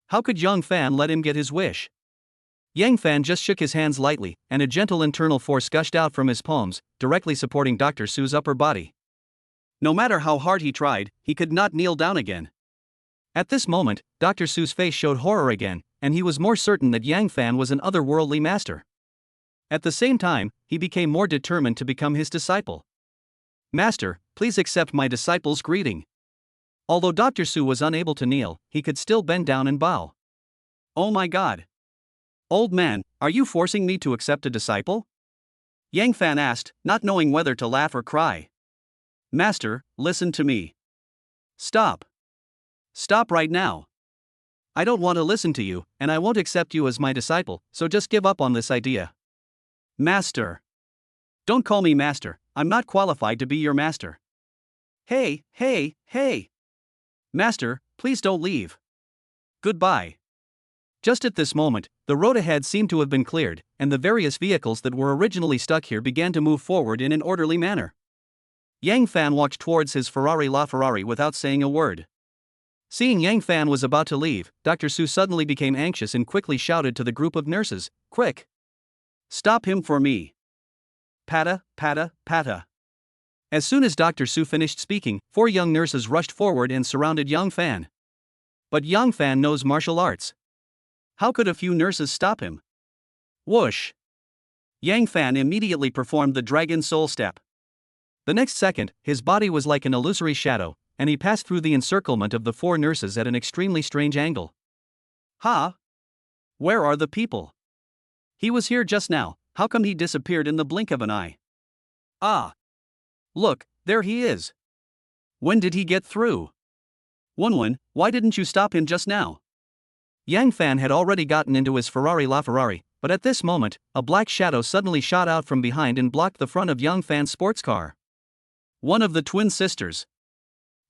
How could Yang Fan let him get his wish? Yang Fan just shook his hands lightly, and a gentle internal force gushed out from his palms, directly supporting Dr. Su's upper body. No matter how hard he tried, he could not kneel down again. At this moment, Dr. Su's face showed horror again, and he was more certain that Yang Fan was an otherworldly master. At the same time, he became more determined to become his disciple. Master, please accept my disciple's greeting. Although Dr. Su was unable to kneel, he could still bend down and bow. Oh my God! Old man, are you forcing me to accept a disciple? Yang Fan asked, not knowing whether to laugh or cry. Master, listen to me. Stop. Stop right now. I don't want to listen to you, and I won't accept you as my disciple, so just give up on this idea. Master. Don't call me master, I'm not qualified to be your master. Hey, hey, hey. Master, please don't leave. Goodbye. Just at this moment, the road ahead seemed to have been cleared, and the various vehicles that were originally stuck here began to move forward in an orderly manner. Yang Fan walked towards his Ferrari without saying a word. Seeing Yang Fan was about to leave, Dr. Su suddenly became anxious and quickly shouted to the group of nurses, Quick! Stop him for me! Pata, pata, pata. As soon as Dr. Su finished speaking, 4 young nurses rushed forward and surrounded Yang Fan. But Yang Fan knows martial arts. How could a few nurses stop him? Whoosh! Yang Fan immediately performed the Dragon Soul Step. The next second, his body was like an illusory shadow, and he passed through the encirclement of the 4 nurses at an extremely strange angle. Ha! Where are the people? He was here just now, how come he disappeared in the blink of an eye? Ah! Look, there he is. When did he get through? Wunwen, why didn't you stop him just now? Yang Fan had already gotten into his Ferrari, but at this moment, a black shadow suddenly shot out from behind and blocked the front of Yang Fan's sports car. One of the twin sisters.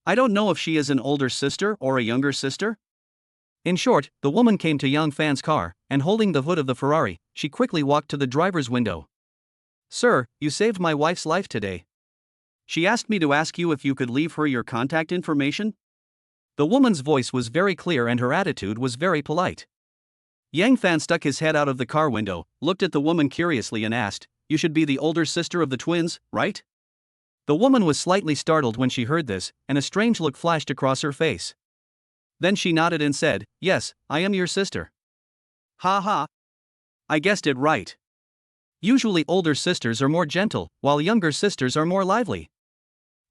I don't know if she is an older sister or a younger sister. In short, the woman came to Yang Fan's car, and holding the hood of the Ferrari, she quickly walked to the driver's window. Sir, you saved my wife's life today. She asked me to ask you if you could leave her your contact information. The woman's voice was very clear and her attitude was very polite. Yang Fan stuck his head out of the car window, looked at the woman curiously and asked, You should be the older sister of the twins, right? The woman was slightly startled when she heard this, and a strange look flashed across her face. Then she nodded and said, Yes, I am your sister. Ha ha. I guessed it right. Usually older sisters are more gentle, while younger sisters are more lively.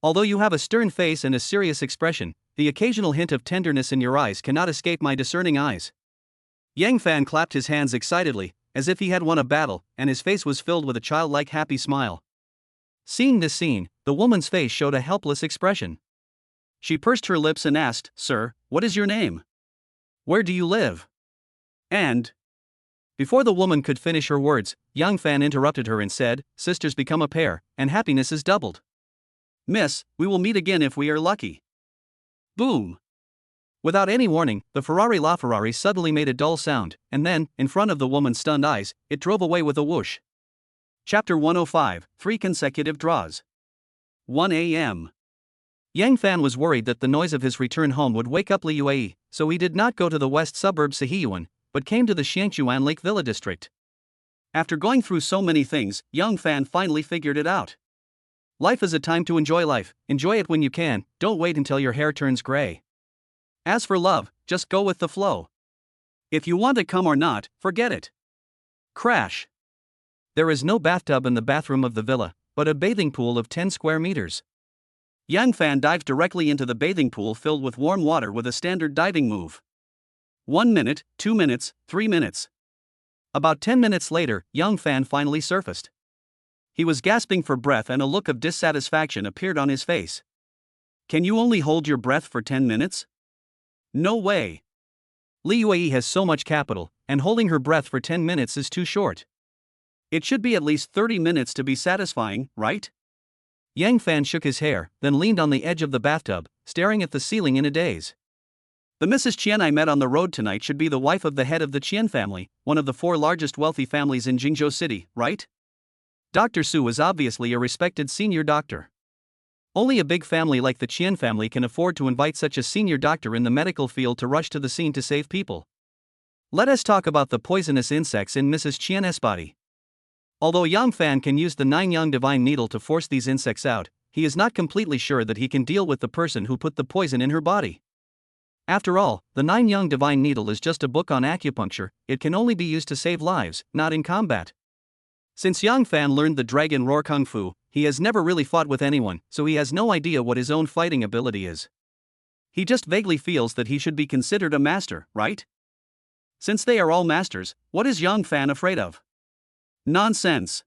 Although you have a stern face and a serious expression, the occasional hint of tenderness in your eyes cannot escape my discerning eyes. Yang Fan clapped his hands excitedly, as if he had won a battle, and his face was filled with a childlike happy smile. Seeing this scene, the woman's face showed a helpless expression. She pursed her lips and asked, Sir, what is your name? Where do you live? And... Before the woman could finish her words, Yang Fan interrupted her and said, Sisters become a pair, and happiness is doubled. Miss, we will meet again if we are lucky. Boom! Without any warning, the Ferrari suddenly made a dull sound, and then, in front of the woman's stunned eyes, it drove away with a whoosh. Chapter 105, 3 consecutive draws. 1 a.m. Yang Fan was worried that the noise of his return home would wake up Liu Yi, so he did not go to the west suburb Sihiyuan, but came to the Xiangchuan Lake Villa district. After going through so many things, Yang Fan finally figured it out. Life is a time to enjoy life, enjoy it when you can, don't wait until your hair turns gray. As for love, just go with the flow. If you want to come or not, forget it. Crash. There is no bathtub in the bathroom of the villa, but a bathing pool of 10 square meters. Yang Fan dives directly into the bathing pool filled with warm water with a standard diving move. 1 minute, 2 minutes, 3 minutes. About 10 minutes later, Yang Fan finally surfaced. He was gasping for breath and a look of dissatisfaction appeared on his face. Can you only hold your breath for 10 minutes? No way. Li Yue has so much capital, and holding her breath for 10 minutes is too short. It should be at least 30 minutes to be satisfying, right? Yang Fan shook his hair, then leaned on the edge of the bathtub, staring at the ceiling in a daze. The Mrs. Qian I met on the road tonight should be the wife of the head of the Qian family, one of the 4 largest wealthy families in Jingzhou City, right? Dr. Su is obviously a respected senior doctor. Only a big family like the Qian family can afford to invite such a senior doctor in the medical field to rush to the scene to save people. Let us talk about the poisonous insects in Mrs. Qian's body. Although Yang Fan can use the 9-yang divine needle to force these insects out, he is not completely sure that he can deal with the person who put the poison in her body. After all, the 9-yang divine needle is just a book on acupuncture, it can only be used to save lives, not in combat. Since Yang Fan learned the dragon roar kung fu, he has never really fought with anyone, so he has no idea what his own fighting ability is. He just vaguely feels that he should be considered a master, right? Since they are all masters, what is Yang Fan afraid of? Nonsense.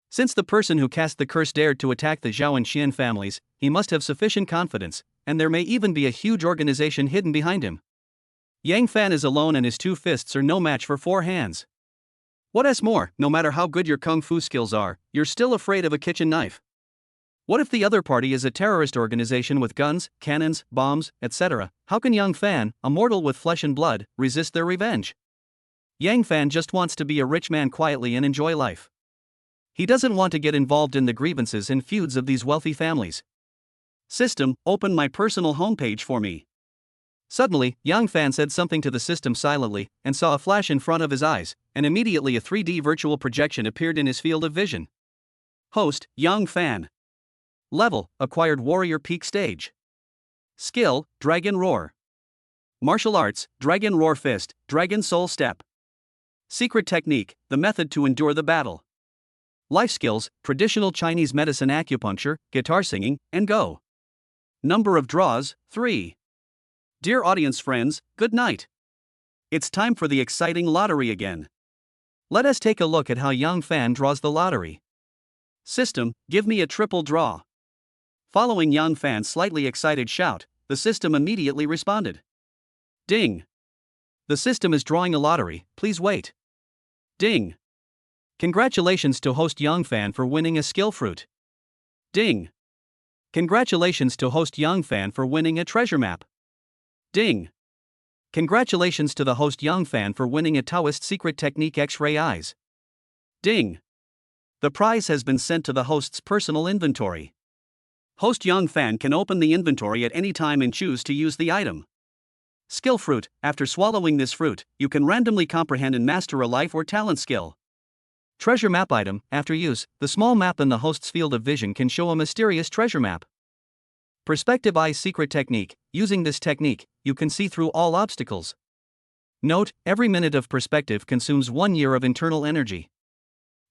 Since the person who cast the curse dared to attack the Zhao and Qian families, he must have sufficient confidence, and there may even be a huge organization hidden behind him. Yang Fan is alone and his 2 fists are no match for 4 hands. What's more, no matter how good your kung fu skills are, you're still afraid of a kitchen knife. What if the other party is a terrorist organization with guns, cannons, bombs, etc.? How can Yang Fan, a mortal with flesh and blood, resist their revenge? Yang Fan just wants to be a rich man quietly and enjoy life. He doesn't want to get involved in the grievances and feuds of these wealthy families. System, open my personal homepage for me. Suddenly, Yang Fan said something to the system silently, and saw a flash in front of his eyes, and immediately a 3D virtual projection appeared in his field of vision. Host, Yang Fan. Level, acquired warrior peak stage. Skill, Dragon Roar. Martial arts, Dragon Roar Fist, Dragon Soul Step. Secret technique, the method to endure the battle. Life skills, traditional Chinese medicine acupuncture, guitar singing, and Go. Number of draws, 3. Dear audience friends, good night. It's time for the exciting lottery again. Let us take a look at how Yang Fan draws the lottery. System, give me a triple draw. Following Yang Fan's slightly excited shout, the system immediately responded. Ding. The system is drawing a lottery, please wait. Ding. Congratulations to host Yang Fan for winning a skill fruit. Ding. Congratulations to host Yang Fan for winning a treasure map. Ding. Congratulations to the host Yang Fan for winning a Taoist secret technique X-ray eyes. Ding. The prize has been sent to the host's personal inventory. Host Yang Fan can open the inventory at any time and choose to use the item. Skill fruit, after swallowing this fruit, you can randomly comprehend and master a life or talent skill. Treasure map item, after use, the small map in the host's field of vision can show a mysterious treasure map. Perspective Eye secret technique, using this technique, you can see through all obstacles. Note, every minute of perspective consumes 1 year of internal energy.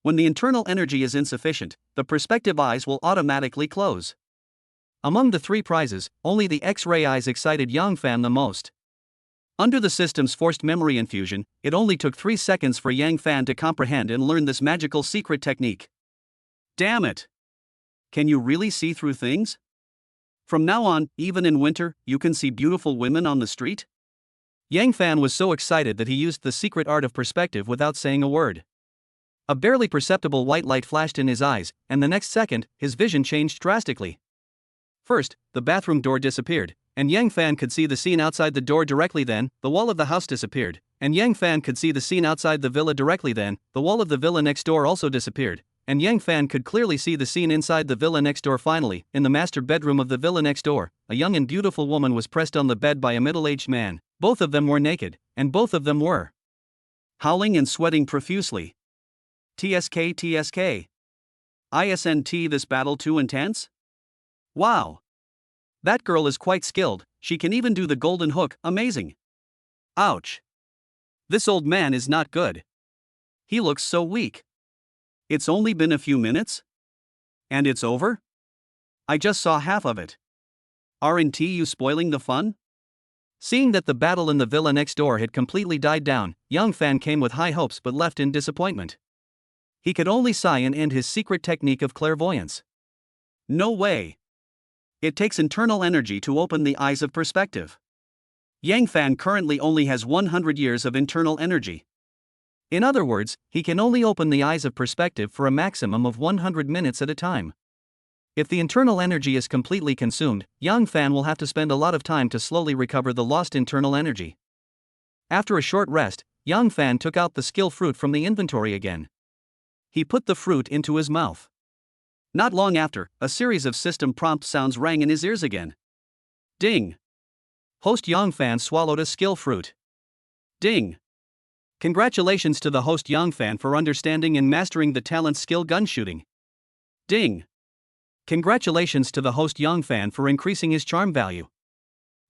When the internal energy is insufficient, the perspective eyes will automatically close. Among the 3 prizes, only the X-ray eyes excited Yang Fan the most. Under the system's forced memory infusion, it only took 3 seconds for Yang Fan to comprehend and learn this magical secret technique. Damn it! Can you really see through things? From now on, even in winter, you can see beautiful women on the street? Yang Fan was so excited that he used the secret art of perspective without saying a word. A barely perceptible white light flashed in his eyes, and the next second, his vision changed drastically. First, the bathroom door disappeared, and Yang Fan could see the scene outside the door directly. Then, the wall of the house disappeared, and Yang Fan could see the scene outside the villa directly. Then, the wall of the villa next door also disappeared, and Yang Fan could clearly see the scene inside the villa next door. Finally, in the master bedroom of the villa next door, a young and beautiful woman was pressed on the bed by a middle-aged man. Both of them were naked, and both of them were howling and sweating profusely. TSK TSK. ISNT, this battle too intense? Wow. That girl is quite skilled, she can even do the golden hook, amazing. Ouch. This old man is not good. He looks so weak. It's only been a few minutes? And it's over? I just saw half of it. Aren't you spoiling the fun? Seeing that the battle in the villa next door had completely died down, young Fan came with high hopes but left in disappointment. He could only sigh and end his secret technique of clairvoyance. No way. It takes internal energy to open the eyes of perspective. Yang Fan currently only has 100 years of internal energy. In other words, he can only open the eyes of perspective for a maximum of 100 minutes at a time. If the internal energy is completely consumed, Yang Fan will have to spend a lot of time to slowly recover the lost internal energy. After a short rest, Yang Fan took out the skill fruit from the inventory again. He put the fruit into his mouth. Not long after, a series of system prompt sounds rang in his ears again. Ding! Host Yang Fan swallowed a skill fruit. Ding! Congratulations to the host Yang Fan for understanding and mastering the talent skill gun shooting. Ding! Congratulations to the host Yang Fan for increasing his charm value.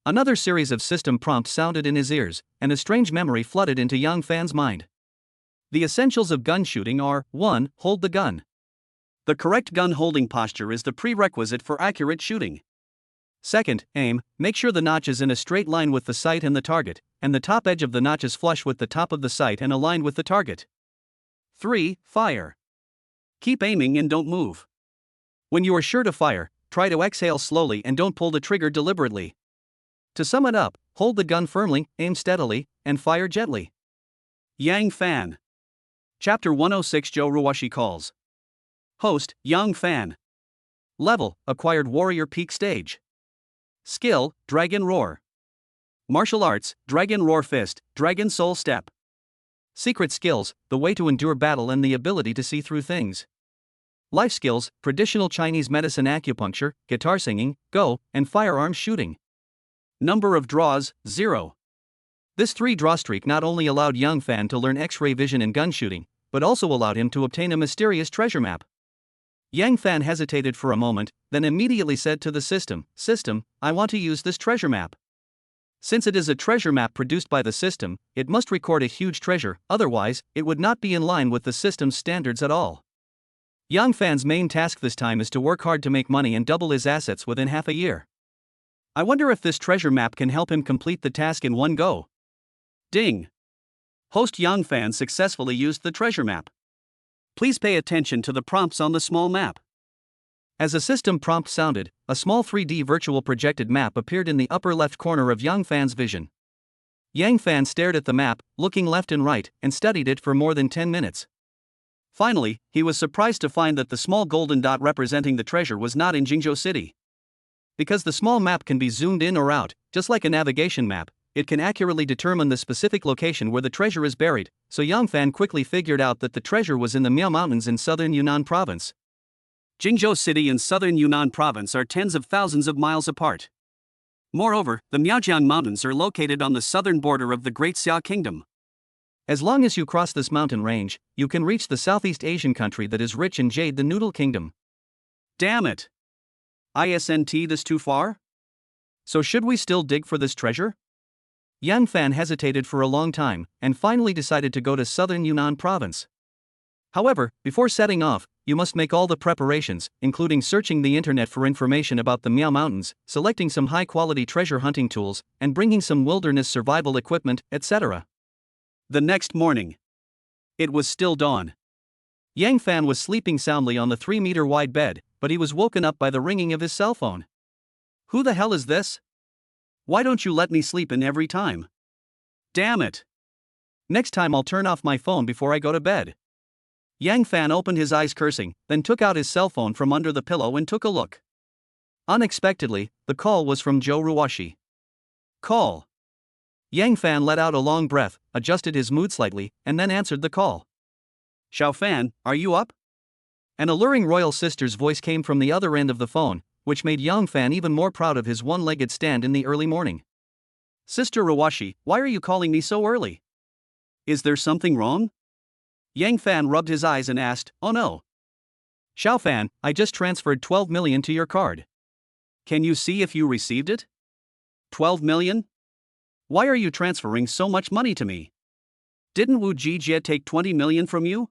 Another series of system prompts sounded in his ears, and a strange memory flooded into Yang Fan's mind. The essentials of gun shooting are: 1. Hold the gun. The correct gun holding posture is the prerequisite for accurate shooting. 2. Aim. Make sure the notch is in a straight line with the sight and the target, and the top edge of the notch is flush with the top of the sight and aligned with the target. 3. Fire. Keep aiming and don't move. When you are sure to fire, try to exhale slowly and don't pull the trigger deliberately. To sum it up, hold the gun firmly, aim steadily, and fire gently. Yang Fan. Chapter 106 Joe Ruwashi calls. Host, Yang Fan. Level, acquired warrior peak stage. Skill, Dragon Roar. Martial arts, Dragon Roar Fist, Dragon Soul Step. Secret skills, the way to endure battle and the ability to see through things. Life skills, traditional Chinese medicine acupuncture, guitar singing, go, and firearms shooting. Number of draws, 0. This 3-draw streak not only allowed Yang Fan to learn X-ray vision and gun shooting, but also allowed him to obtain a mysterious treasure map. Yang Fan hesitated for a moment, then immediately said to the system, "System, I want to use this treasure map." Since it is a treasure map produced by the system, it must record a huge treasure, otherwise, it would not be in line with the system's standards at all. Yang Fan's main task this time is to work hard to make money and double his assets within half a year. I wonder if this treasure map can help him complete the task in one go. Ding! Host Yang Fan successfully used the treasure map. Please pay attention to the prompts on the small map. As a system prompt sounded, a small 3D virtual projected map appeared in the upper left corner of Yang Fan's vision. Yang Fan stared at the map, looking left and right, and studied it for more than 10 minutes. Finally, he was surprised to find that the small golden dot representing the treasure was not in Jingzhou City. Because the small map can be zoomed in or out, just like a navigation map, it can accurately determine the specific location where the treasure is buried, so Yang Fan quickly figured out that the treasure was in the Miao Mountains in southern Yunnan province. Jingzhou City and southern Yunnan province are tens of thousands of miles apart. Moreover, the Miaojiang Mountains are located on the southern border of the Great Xia Kingdom. As long as you cross this mountain range, you can reach the Southeast Asian country that is rich in jade, the Noodle Kingdom. Damn it! Isn't this too far? So should we still dig for this treasure? Yang Fan hesitated for a long time, and finally decided to go to southern Yunnan province. However, before setting off, you must make all the preparations, including searching the internet for information about the Miao Mountains, selecting some high-quality treasure hunting tools, and bringing some wilderness survival equipment, etc. The next morning. It was still dawn. Yang Fan was sleeping soundly on the 3-meter-wide bed, but he was woken up by the ringing of his cell phone. Who the hell is this? Why don't you let me sleep in every time? Damn it! Next time I'll turn off my phone before I go to bed. Yang Fan opened his eyes cursing, then took out his cell phone from under the pillow and took a look. Unexpectedly, the call was from Joe Ruwashi. Call. Yang Fan let out a long breath, adjusted his mood slightly, and then answered the call. Xiao Fan, are you up? An alluring royal sister's voice came from the other end of the phone, which made Yang Fan even more proud of his one-legged stand in the early morning. Sister Ruwashi, why are you calling me so early? Is there something wrong? Yang Fan rubbed his eyes and asked, oh no. Xiao Fan, I just transferred 12 million to your card. Can you see if you received it? 12 million? Why are you transferring so much money to me? Didn't Wu Jijie take 20 million from you?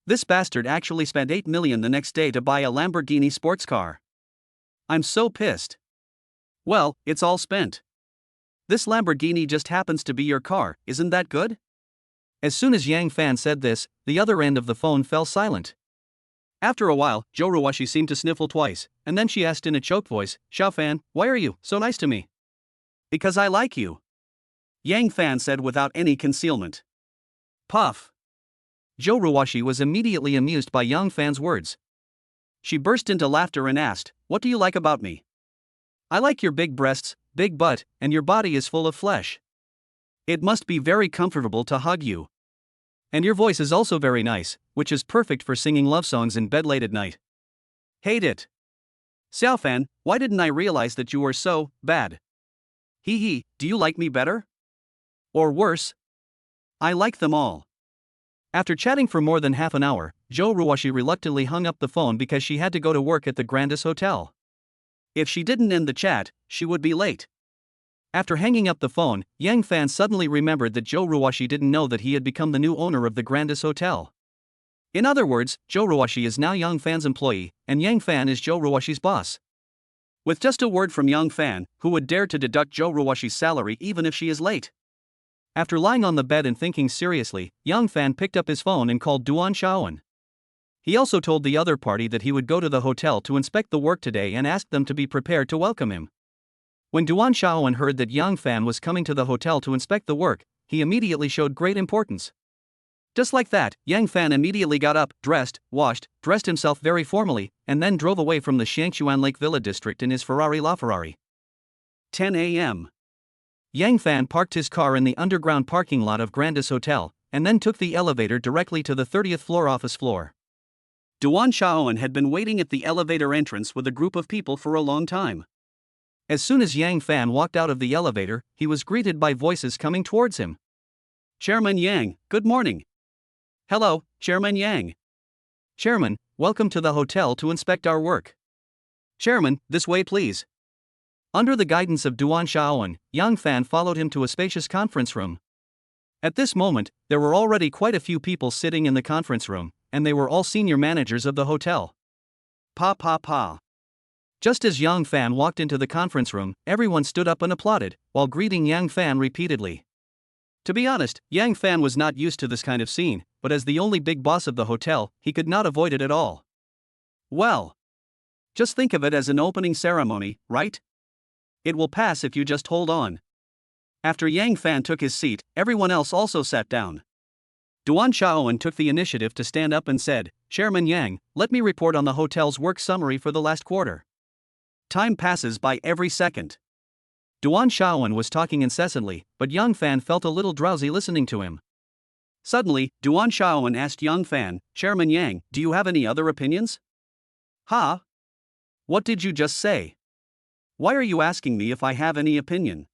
This bastard actually spent 8 million the next day to buy a Lamborghini sports car. I'm so pissed. Well, it's all spent. This Lamborghini just happens to be your car, isn't that good? As soon as Yang Fan said this, the other end of the phone fell silent. After a while, Zhou Ruoshi seemed to sniffle twice, and then she asked in a choked voice, Xiao Fan, why are you so nice to me? Because I like you. Yang Fan said without any concealment. Puff. Zhou Ruoshi was immediately amused by Yang Fan's words. She burst into laughter and asked, what do you like about me? I like your big breasts, big butt, and your body is full of flesh. It must be very comfortable to hug you. And your voice is also very nice, which is perfect for singing love songs in bed late at night. Hate it. Xiao Fan, why didn't I realize that you were so bad? Hee hee, do you like me better? Or worse? I like them all. After chatting for more than half an hour, Zhou Ruoshi reluctantly hung up the phone because she had to go to work at the Grandis Hotel. If she didn't end the chat, she would be late. After hanging up the phone, Yang Fan suddenly remembered that Zhou Ruoshi didn't know that he had become the new owner of the Grandis Hotel. In other words, Zhou Ruoshi is now Yang Fan's employee, and Yang Fan is Zhou Ruoshi's boss. With just a word from Yang Fan, who would dare to deduct Zhou Ruoshi's salary even if she is late? After lying on the bed and thinking seriously, Yang Fan picked up his phone and called Duan Shaoan. He also told the other party that he would go to the hotel to inspect the work today and asked them to be prepared to welcome him. When Duan Shaoan heard that Yang Fan was coming to the hotel to inspect the work, he immediately showed great importance. Just like that, Yang Fan immediately got up, dressed, washed, dressed himself very formally, and then drove away from the Shangchuan Lake Villa district in his Ferrari LaFerrari. 10 a.m. Yang Fan parked his car in the underground parking lot of Grandis Hotel, and then took the elevator directly to the 30th floor office floor. Duan Shaoan had been waiting at the elevator entrance with a group of people for a long time. As soon as Yang Fan walked out of the elevator, he was greeted by voices coming towards him. Chairman Yang, good morning. Hello, Chairman Yang. Chairman, welcome to the hotel to inspect our work. Chairman, this way please. Under the guidance of Duan Shaoan, Yang Fan followed him to a spacious conference room. At this moment, there were already quite a few people sitting in the conference room, and they were all senior managers of the hotel. Pa. Just as Yang Fan walked into the conference room, everyone stood up and applauded, while greeting Yang Fan repeatedly. To be honest, Yang Fan was not used to this kind of scene, but as the only big boss of the hotel, he could not avoid it at all. Well, just think of it as an opening ceremony, right? It will pass if you just hold on. After Yang Fan took his seat, everyone else also sat down. Duan Shaoan took the initiative to stand up and said, Chairman Yang, let me report on the hotel's work summary for the last quarter. Time passes by every second. Duan Shaoan was talking incessantly, but Yang Fan felt a little drowsy listening to him. Suddenly, Duan Shaoan asked Yang Fan, Chairman Yang, do you have any other opinions? Huh? What did you just say? Why are you asking me if I have any opinion?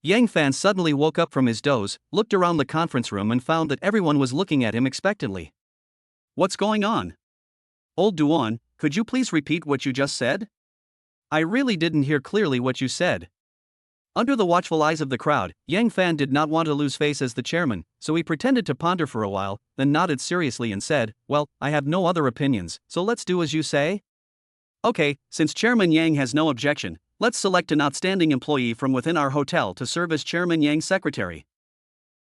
Yang Fan suddenly woke up from his doze, looked around the conference room and found that everyone was looking at him expectantly. What's going on? Old Duan, could you please repeat what you just said? I really didn't hear clearly what you said. Under the watchful eyes of the crowd, Yang Fan did not want to lose face as the chairman, so he pretended to ponder for a while, then nodded seriously and said, well, I have no other opinions, so let's do as you say? Okay, since Chairman Yang has no objection, let's select an outstanding employee from within our hotel to serve as Chairman Yang's secretary.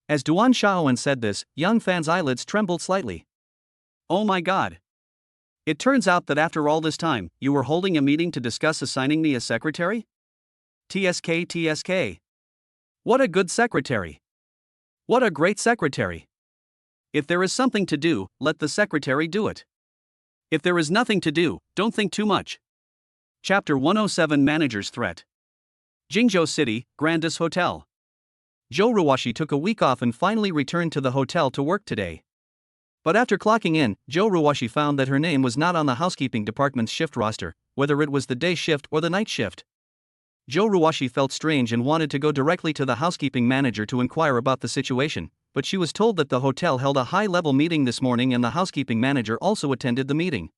As Duan Shaoan said this, Yang Fan's eyelids trembled slightly. Oh my god. It turns out that after all this time, you were holding a meeting to discuss assigning me a secretary? TSK. What a good secretary. What a great secretary. If there is something to do, let the secretary do it. If there is nothing to do, don't think too much. Chapter 107 Manager's Threat. Jingzhou City, Grandis Hotel. Zhou Ruoshi took a week off and finally returned to the hotel to work today. But after clocking in, Zhou Ruoshi found that her name was not on the housekeeping department's shift roster, whether it was the day shift or the night shift. Zhou Ruoshi felt strange and wanted to go directly to the housekeeping manager to inquire about the situation, but she was told that the hotel held a high-level meeting this morning and the housekeeping manager also attended the meeting.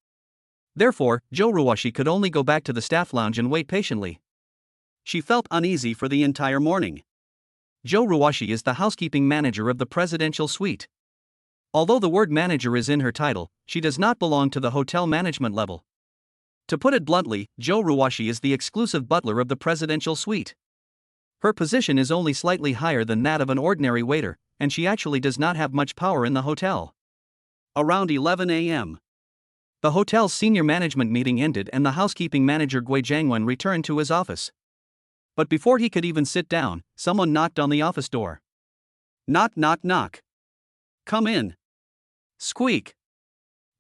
Therefore, Zhou Ruoshi could only go back to the staff lounge and wait patiently. She felt uneasy for the entire morning. Joe Ruwashi is the housekeeping manager of the presidential suite. Although the word manager is in her title, she does not belong to the hotel management level. To put it bluntly, Joe Ruwashi is the exclusive butler of the presidential suite. Her position is only slightly higher than that of an ordinary waiter, and she actually does not have much power in the hotel. Around 11 a.m. The hotel's senior management meeting ended and the housekeeping manager Gui Jiangwen returned to his office. But before he could even sit down, someone knocked on the office door. Knock, knock, knock. Come in. Squeak.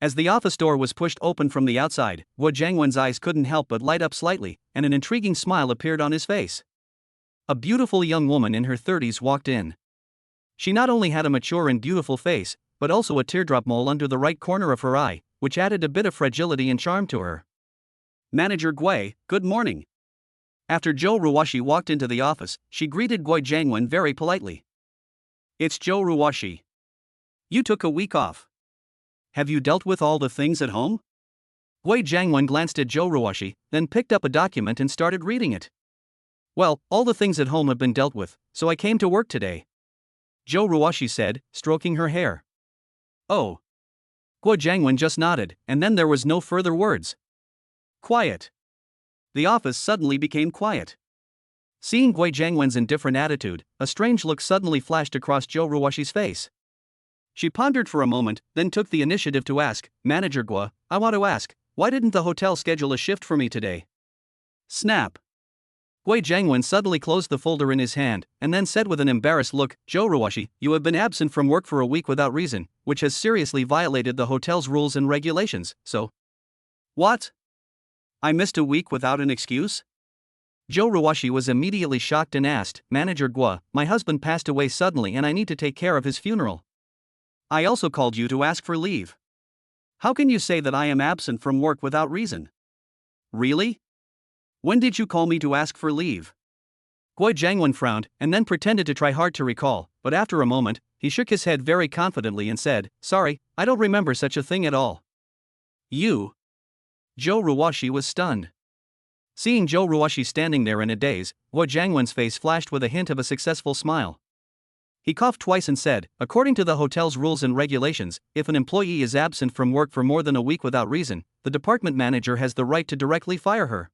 As the office door was pushed open from the outside, Gui Jiangwen's eyes couldn't help but light up slightly, and an intriguing smile appeared on his face. A beautiful young woman in her 30s walked in. She not only had a mature and beautiful face, but also a teardrop mole under the right corner of her eye, which added a bit of fragility and charm to her. Manager Gui, good morning. After Joe Ruwashi walked into the office, she greeted Gui Jiangwen very politely. It's Joe Ruwashi. You took a week off. Have you dealt with all the things at home? Gui Jiangwen glanced at Joe Ruwashi, then picked up a document and started reading it. Well, all the things at home have been dealt with, so I came to work today. Joe Ruwashi said, stroking her hair. Oh. Gui Jiangwen just nodded, and then there was no further words. Quiet. The office suddenly became quiet. Seeing Gui Jiangwen's indifferent attitude, a strange look suddenly flashed across Joe Ruwashi's face. She pondered for a moment, then took the initiative to ask, Manager Gui, I want to ask, why didn't the hotel schedule a shift for me today? Snap. Gui Jiangwen suddenly closed the folder in his hand, and then said with an embarrassed look, Joe Ruwashi, you have been absent from work for a week without reason, which has seriously violated the hotel's rules and regulations, so. What? I missed a week without an excuse? Joe Ruwashi was immediately shocked and asked, Manager Gui, my husband passed away suddenly and I need to take care of his funeral. I also called you to ask for leave. How can you say that I am absent from work without reason? Really? When did you call me to ask for leave? Gui Jiangwen frowned and then pretended to try hard to recall, but after a moment, he shook his head very confidently and said, Sorry, I don't remember such a thing at all. You? Joe Ruwashi was stunned. Seeing Joe Ruwashi standing there in a daze, Gui Jiangwen's face flashed with a hint of a successful smile. He coughed twice and said, According to the hotel's rules and regulations, if an employee is absent from work for more than a week without reason, the department manager has the right to directly fire her.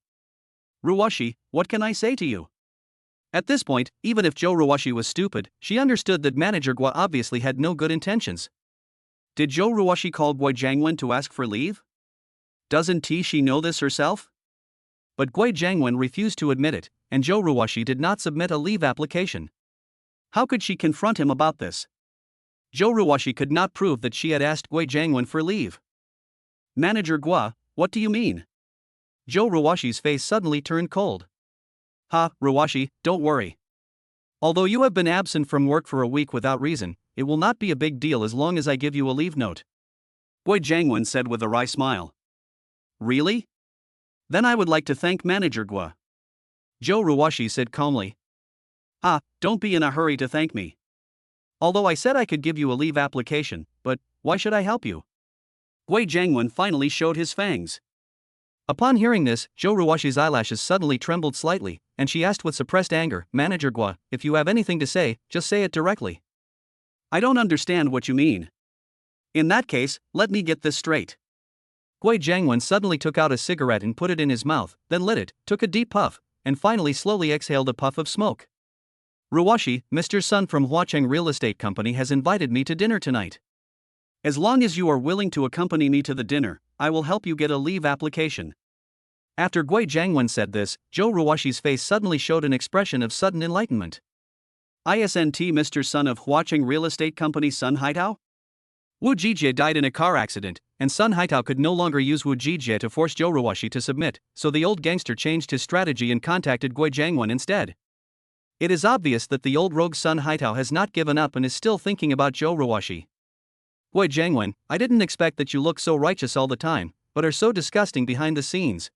Ruwashi, what can I say to you? At this point, even if Joe Ruwashi was stupid, she understood that Manager Gui obviously had no good intentions. Did Joe Ruwashi call Gui Jiangwen to ask for leave? Doesn't she know this herself? But Gui Jiangwen refused to admit it, and Joe Ruwashi did not submit a leave application. How could she confront him about this? Joe Ruwashi could not prove that she had asked Gui Jiangwen for leave. Manager Gui, what do you mean? Joe Ruwashi's face suddenly turned cold. Ha, Ruwashi, don't worry. Although you have been absent from work for a week without reason, it will not be a big deal as long as I give you a leave note. Gui Jiangwen said with a wry smile. Really? Then I would like to thank Manager Gui. Joe Ruwashi said calmly. Ah, don't be in a hurry to thank me. Although I said I could give you a leave application, but why should I help you? Gui Jiangwen finally showed his fangs. Upon hearing this, Joe Ruwashi's eyelashes suddenly trembled slightly, and she asked with suppressed anger, Manager Gui, if you have anything to say, just say it directly. I don't understand what you mean. In that case, let me get this straight. Gui Jiangwen suddenly took out a cigarette and put it in his mouth, then lit it, took a deep puff, and finally slowly exhaled a puff of smoke. Ruwashi, Mr. Sun from Huacheng Real Estate Company has invited me to dinner tonight. As long as you are willing to accompany me to the dinner, I will help you get a leave application. After Gui Jiangwen said this, Joe Ruwashi's face suddenly showed an expression of sudden enlightenment. Isn't Mr. Sun of Huacheng Real Estate Company Sun Haitao? Wu Jijie died in a car accident, and Sun Haitao could no longer use Wu Jijie to force Joe Ruwashi to submit, so the old gangster changed his strategy and contacted Gui Jiangwen instead. It is obvious that the old rogue Sun Haitao has not given up and is still thinking about Joe Ruwashi. Gui Jiangwen, I didn't expect that you look so righteous all the time, but are so disgusting behind the scenes.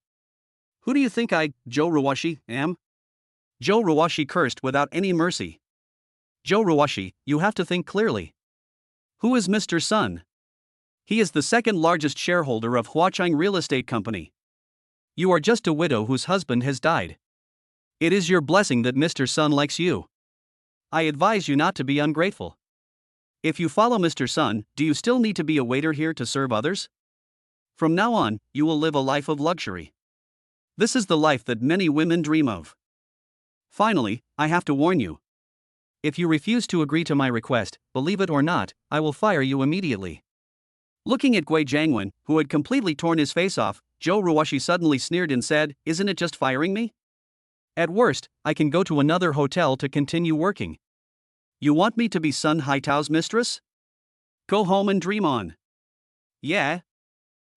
Who do you think I, Joe Ruwashi, am? Joe Ruwashi cursed without any mercy. Joe Ruwashi, you have to think clearly. Who is Mr. Sun? He is the second largest shareholder of Huacheng Real Estate Company. You are just a widow whose husband has died. It is your blessing that Mr. Sun likes you. I advise you not to be ungrateful. If you follow Mr. Sun, do you still need to be a waiter here to serve others? From now on, you will live a life of luxury. This is the life that many women dream of. Finally, I have to warn you. If you refuse to agree to my request, believe it or not, I will fire you immediately. Looking at Gui Jiangwen, who had completely torn his face off, Zhou Ruoshi suddenly sneered and said, "Isn't it just firing me? At worst, I can go to another hotel to continue working. You want me to be Sun Haitao's mistress? Go home and dream on." Yeah.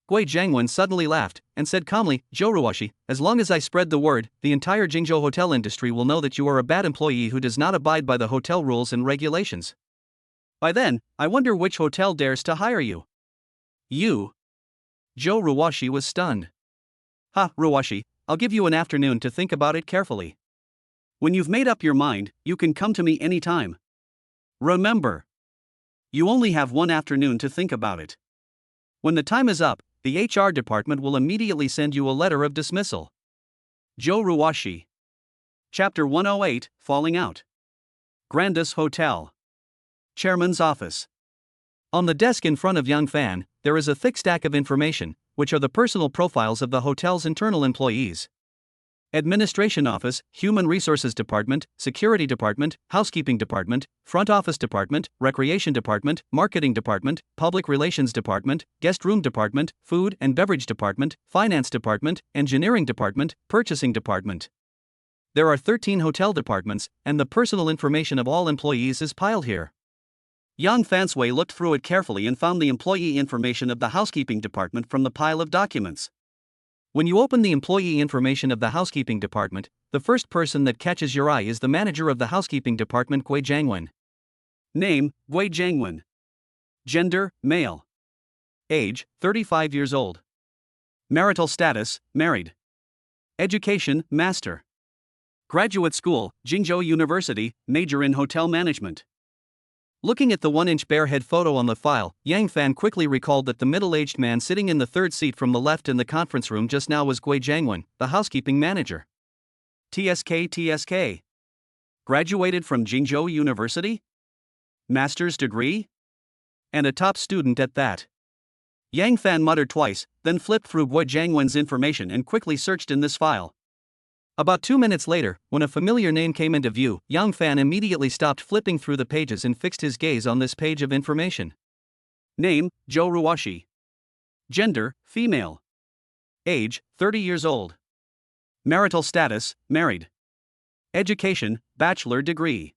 Gui Jiangwen suddenly laughed and said calmly, "Zhou Ruoshi, as long as I spread the word, the entire Jingzhou hotel industry will know that you are a bad employee who does not abide by the hotel rules and regulations. By then, I wonder which hotel dares to hire you." You? Zhou Ruoshi was stunned. "Ha, Ruoshi, I'll give you an afternoon to think about it carefully. When you've made up your mind, you can come to me anytime. Remember, you only have one afternoon to think about it. When the time is up, the HR department will immediately send you a letter of dismissal." Zhou Ruoshi. Chapter 108, Falling Out. Grandis Hotel. Chairman's Office. On the desk in front of Young Fan, there is a thick stack of information, which are the personal profiles of the hotel's internal employees. Administration Office, Human Resources Department, Security Department, Housekeeping Department, Front Office Department, Recreation Department, Marketing Department, Public Relations Department, Guest Room Department, Food and Beverage Department, Finance Department, Engineering Department, Purchasing Department. There are 13 hotel departments, and the personal information of all employees is piled here. Yang Fansui looked through it carefully and found the employee information of the Housekeeping Department from the pile of documents. When you open the employee information of the Housekeeping Department, the first person that catches your eye is the manager of the Housekeeping Department, Gui Jiangwen. Name, Gui Jiangwen. Gender, male. Age, 35 years old. Marital status, married. Education, master. Graduate school, Jingzhou University, major in hotel management. Looking at the 1-inch bare head photo on the file, Yang Fan quickly recalled that the middle-aged man sitting in the third seat from the left in the conference room just now was Gui Jiangwen, the housekeeping manager. TSK. Graduated from Jingzhou University? Master's degree? And a top student at that. Yang Fan muttered twice, then flipped through Gui Jiangwen's information and quickly searched in this file. About 2 minutes later, when a familiar name came into view, Yang Fan immediately stopped flipping through the pages and fixed his gaze on this page of information. Name, Zhou Ruoshi. Gender, female. Age, 30 years old. Marital status, married. Education, bachelor degree.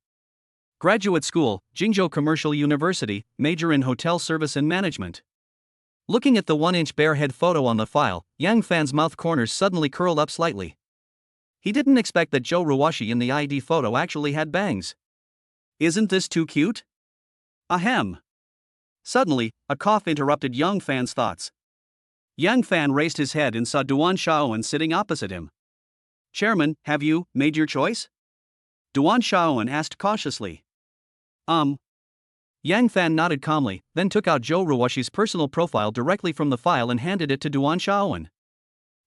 Graduate school, Jingzhou Commercial University, major in hotel service and management. Looking at the 1-inch bare head photo on the file, Yang Fan's mouth corners suddenly curled up slightly. He didn't expect that Zhou Ruoshi in the ID photo actually had bangs. Isn't this too cute? Ahem. Suddenly, a cough interrupted Yang Fan's thoughts. Yang Fan raised his head and saw Duan Shaoan sitting opposite him. "Chairman, have you made your choice?" Duan Shaoan asked cautiously. Yang Fan nodded calmly, then took out Zhou Ruoshi's personal profile directly from the file and handed it to Duan Shaoan.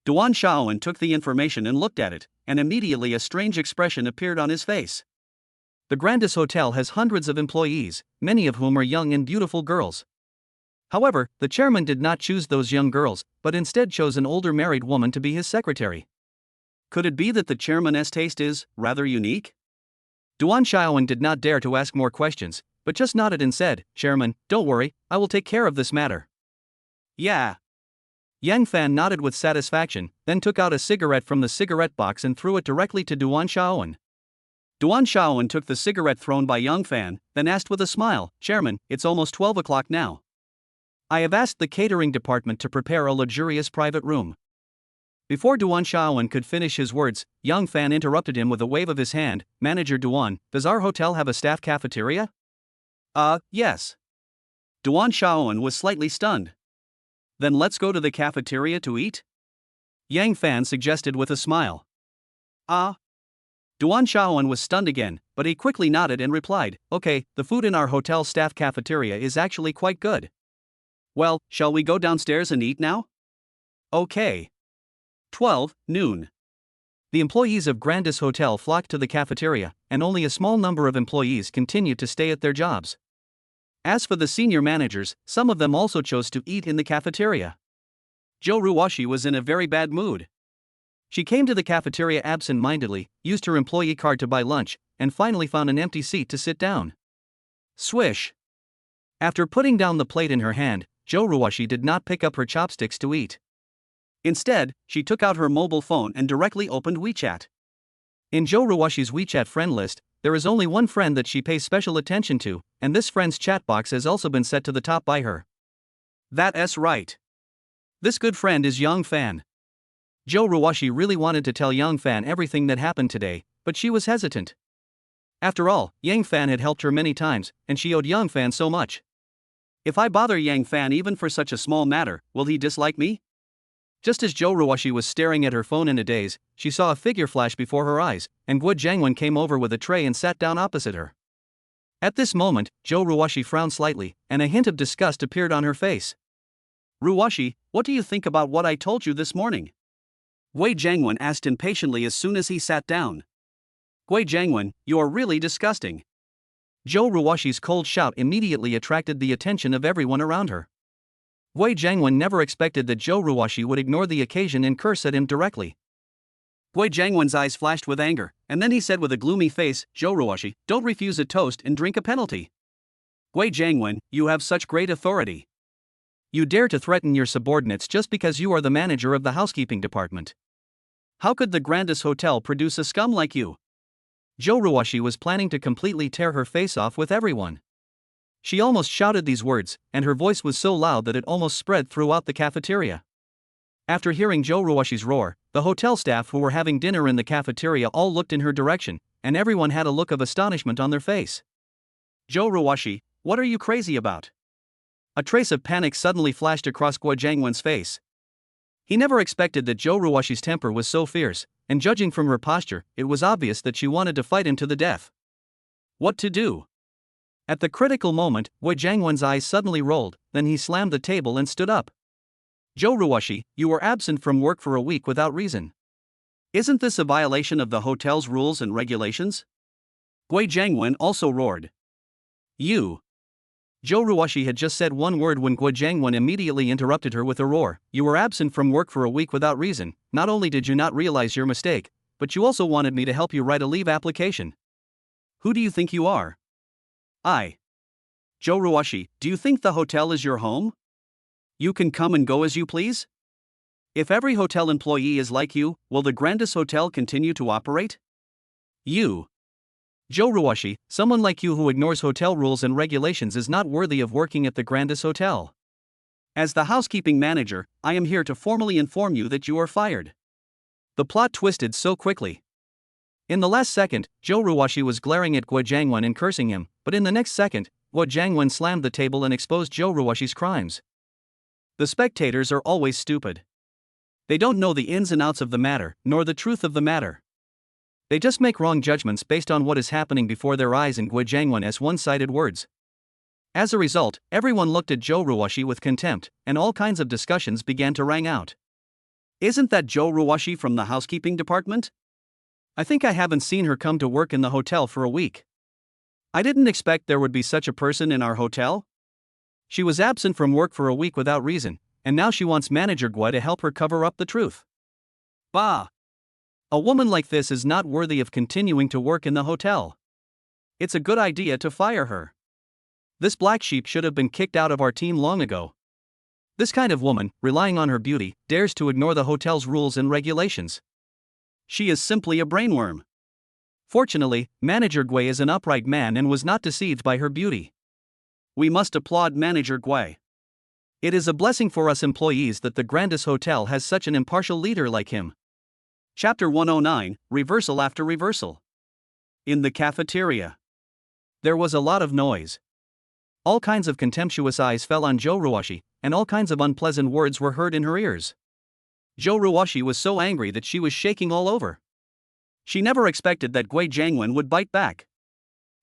Duan Shaoan took the information and looked at it, and immediately a strange expression appeared on his face. The Grandis Hotel has hundreds of employees, many of whom are young and beautiful girls. However, the chairman did not choose those young girls, but instead chose an older married woman to be his secretary. Could it be that the chairman's taste is rather unique? Duan Shaoan did not dare to ask more questions, but just nodded and said, "Chairman, don't worry, I will take care of this matter." Yeah. Yang Fan nodded with satisfaction, then took out a cigarette from the cigarette box and threw it directly to Duan Shaoan. Duan Shaoan took the cigarette thrown by Yang Fan, then asked with a smile, "Chairman, it's almost 12 o'clock now. I have asked the catering department to prepare a luxurious private room." Before Duan Shaoan could finish his words, Yang Fan interrupted him with a wave of his hand. "Manager Duan, does our hotel have a staff cafeteria?" Yes. Duan Shaoan was slightly stunned. "Then let's go to the cafeteria to eat?" Yang Fan suggested with a smile. Duan Shaoan was stunned again, but he quickly nodded and replied, "Okay, the food in our hotel staff cafeteria is actually quite good. Well, shall we go downstairs and eat now?" Okay. 12 noon. The employees of Grandis Hotel flocked to the cafeteria, and only a small number of employees continued to stay at their jobs. As for the senior managers, some of them also chose to eat in the cafeteria. Jo Ruwashi was in a very bad mood. She came to the cafeteria absent-mindedly, used her employee card to buy lunch, and finally found an empty seat to sit down. Swish! After putting down the plate in her hand, Jo Ruwashi did not pick up her chopsticks to eat. Instead, she took out her mobile phone and directly opened WeChat. In Jo Ruwashi's WeChat friend list, there is only one friend that she pays special attention to, and this friend's chat box has also been set to the top by her. That's right. This good friend is Young Fan. Jo Ruwashi really wanted to tell Young Fan everything that happened today, but she was hesitant. After all, Yang Fan had helped her many times, and she owed Young Fan so much. If I bother Yang Fan even for such a small matter, will he dislike me? Just as Jo Ruwashi was staring at her phone in a daze, she saw a figure flash before her eyes, and Guo Jiangwen came over with a tray and sat down opposite her. At this moment, Jo Ruwashi frowned slightly, and a hint of disgust appeared on her face. Ruwashi, what do you think about what I told you this morning? Guo Jiangwen asked impatiently as soon as he sat down. Guo Jiangwen, you are really disgusting. Jo Ruwashi's cold shout immediately attracted the attention of everyone around her. Guo Jiangwen never expected that Jo Ruwashi would ignore the occasion and curse at him directly. Guo Jiangwen's eyes flashed with anger, and then he said with a gloomy face, Jo Ruwashi, don't refuse a toast and drink a penalty. Guo Jiangwen, you have such great authority. You dare to threaten your subordinates just because you are the manager of the housekeeping department. How could the Grandis Hotel produce a scum like you? Jo Ruwashi was planning to completely tear her face off with everyone. She almost shouted these words, and her voice was so loud that it almost spread throughout the cafeteria. After hearing Jo Ruwashi's roar, the hotel staff who were having dinner in the cafeteria all looked in her direction, and everyone had a look of astonishment on their face. Jo Ruwashi, what are you crazy about? A trace of panic suddenly flashed across Guo Jiangwen's face. He never expected that Jo Ruwashi's temper was so fierce, and judging from her posture, it was obvious that she wanted to fight him to the death. What to do? At the critical moment, Guo Jiangwen's eyes suddenly rolled, then he slammed the table and stood up. Jo Ruwashi, you were absent from work for a week without reason. Isn't this a violation of the hotel's rules and regulations? Guo Jiangwen also roared. You. Jo Ruwashi had just said one word when Guo Jiangwen immediately interrupted her with a roar. You were absent from work for a week without reason. Not only did you not realize your mistake, but you also wanted me to help you write a leave application. Who do you think you are? Jo Ruwashi, do you think the hotel is your home? You can come and go as you please? If every hotel employee is like you, will the Grandis Hotel continue to operate? You. Jo Ruwashi, someone like you who ignores hotel rules and regulations is not worthy of working at the Grandis Hotel. As the housekeeping manager, I am here to formally inform you that you are fired. The plot twisted so quickly. In the last second, Jo Ruwashi was glaring at Guo Jiangwen and cursing him, but in the next second, Guo Jiangwen slammed the table and exposed Jo Ruwashi's crimes. The spectators are always stupid. They don't know the ins and outs of the matter, nor the truth of the matter. They just make wrong judgments based on what is happening before their eyes and Guo Jiangwen's one-sided words. As a result, everyone looked at Jo Ruwashi with contempt, and all kinds of discussions began to ring out. Isn't that Jo Ruwashi from the housekeeping department? I think I haven't seen her come to work in the hotel for a week. I didn't expect there would be such a person in our hotel. She was absent from work for a week without reason, and now she wants Manager Guo to help her cover up the truth. Bah! A woman like this is not worthy of continuing to work in the hotel. It's a good idea to fire her. This black sheep should have been kicked out of our team long ago. This kind of woman, relying on her beauty, dares to ignore the hotel's rules and regulations. She is simply a brainworm. Fortunately, Manager Guo is an upright man and was not deceived by her beauty. We must applaud Manager Guo. It is a blessing for us employees that the Grandis Hotel has such an impartial leader like him. Chapter 109, Reversal After Reversal. In the cafeteria. There was a lot of noise. All kinds of contemptuous eyes fell on Jo Ruwashi, and all kinds of unpleasant words were heard in her ears. Jo Ruwashi was so angry that she was shaking all over. She never expected that Guo Jiangwen would bite back.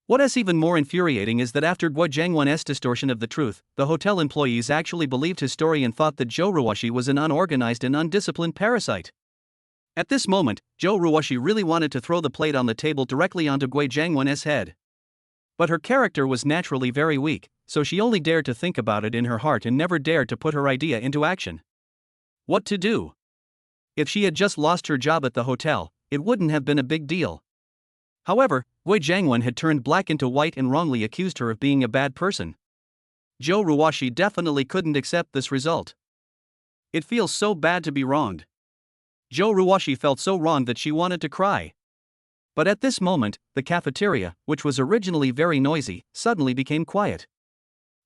What is even more infuriating is that after Guo Jiangwen's distortion of the truth, the hotel employees actually believed his story and thought that Jo Ruwashi was an unorganized and undisciplined parasite. At this moment, Zhou Ruoshi really wanted to throw the plate on the table directly onto Gui Jiangwen's head. But her character was naturally very weak, so she only dared to think about it in her heart and never dared to put her idea into action. What to do? If she had just lost her job at the hotel, it wouldn't have been a big deal. However, Gui Jiangwen had turned black into white and wrongly accused her of being a bad person. Zhou Ruoshi definitely couldn't accept this result. It feels so bad to be wronged. Zhou Ruoshi felt so wronged that she wanted to cry. But at this moment, the cafeteria, which was originally very noisy, suddenly became quiet.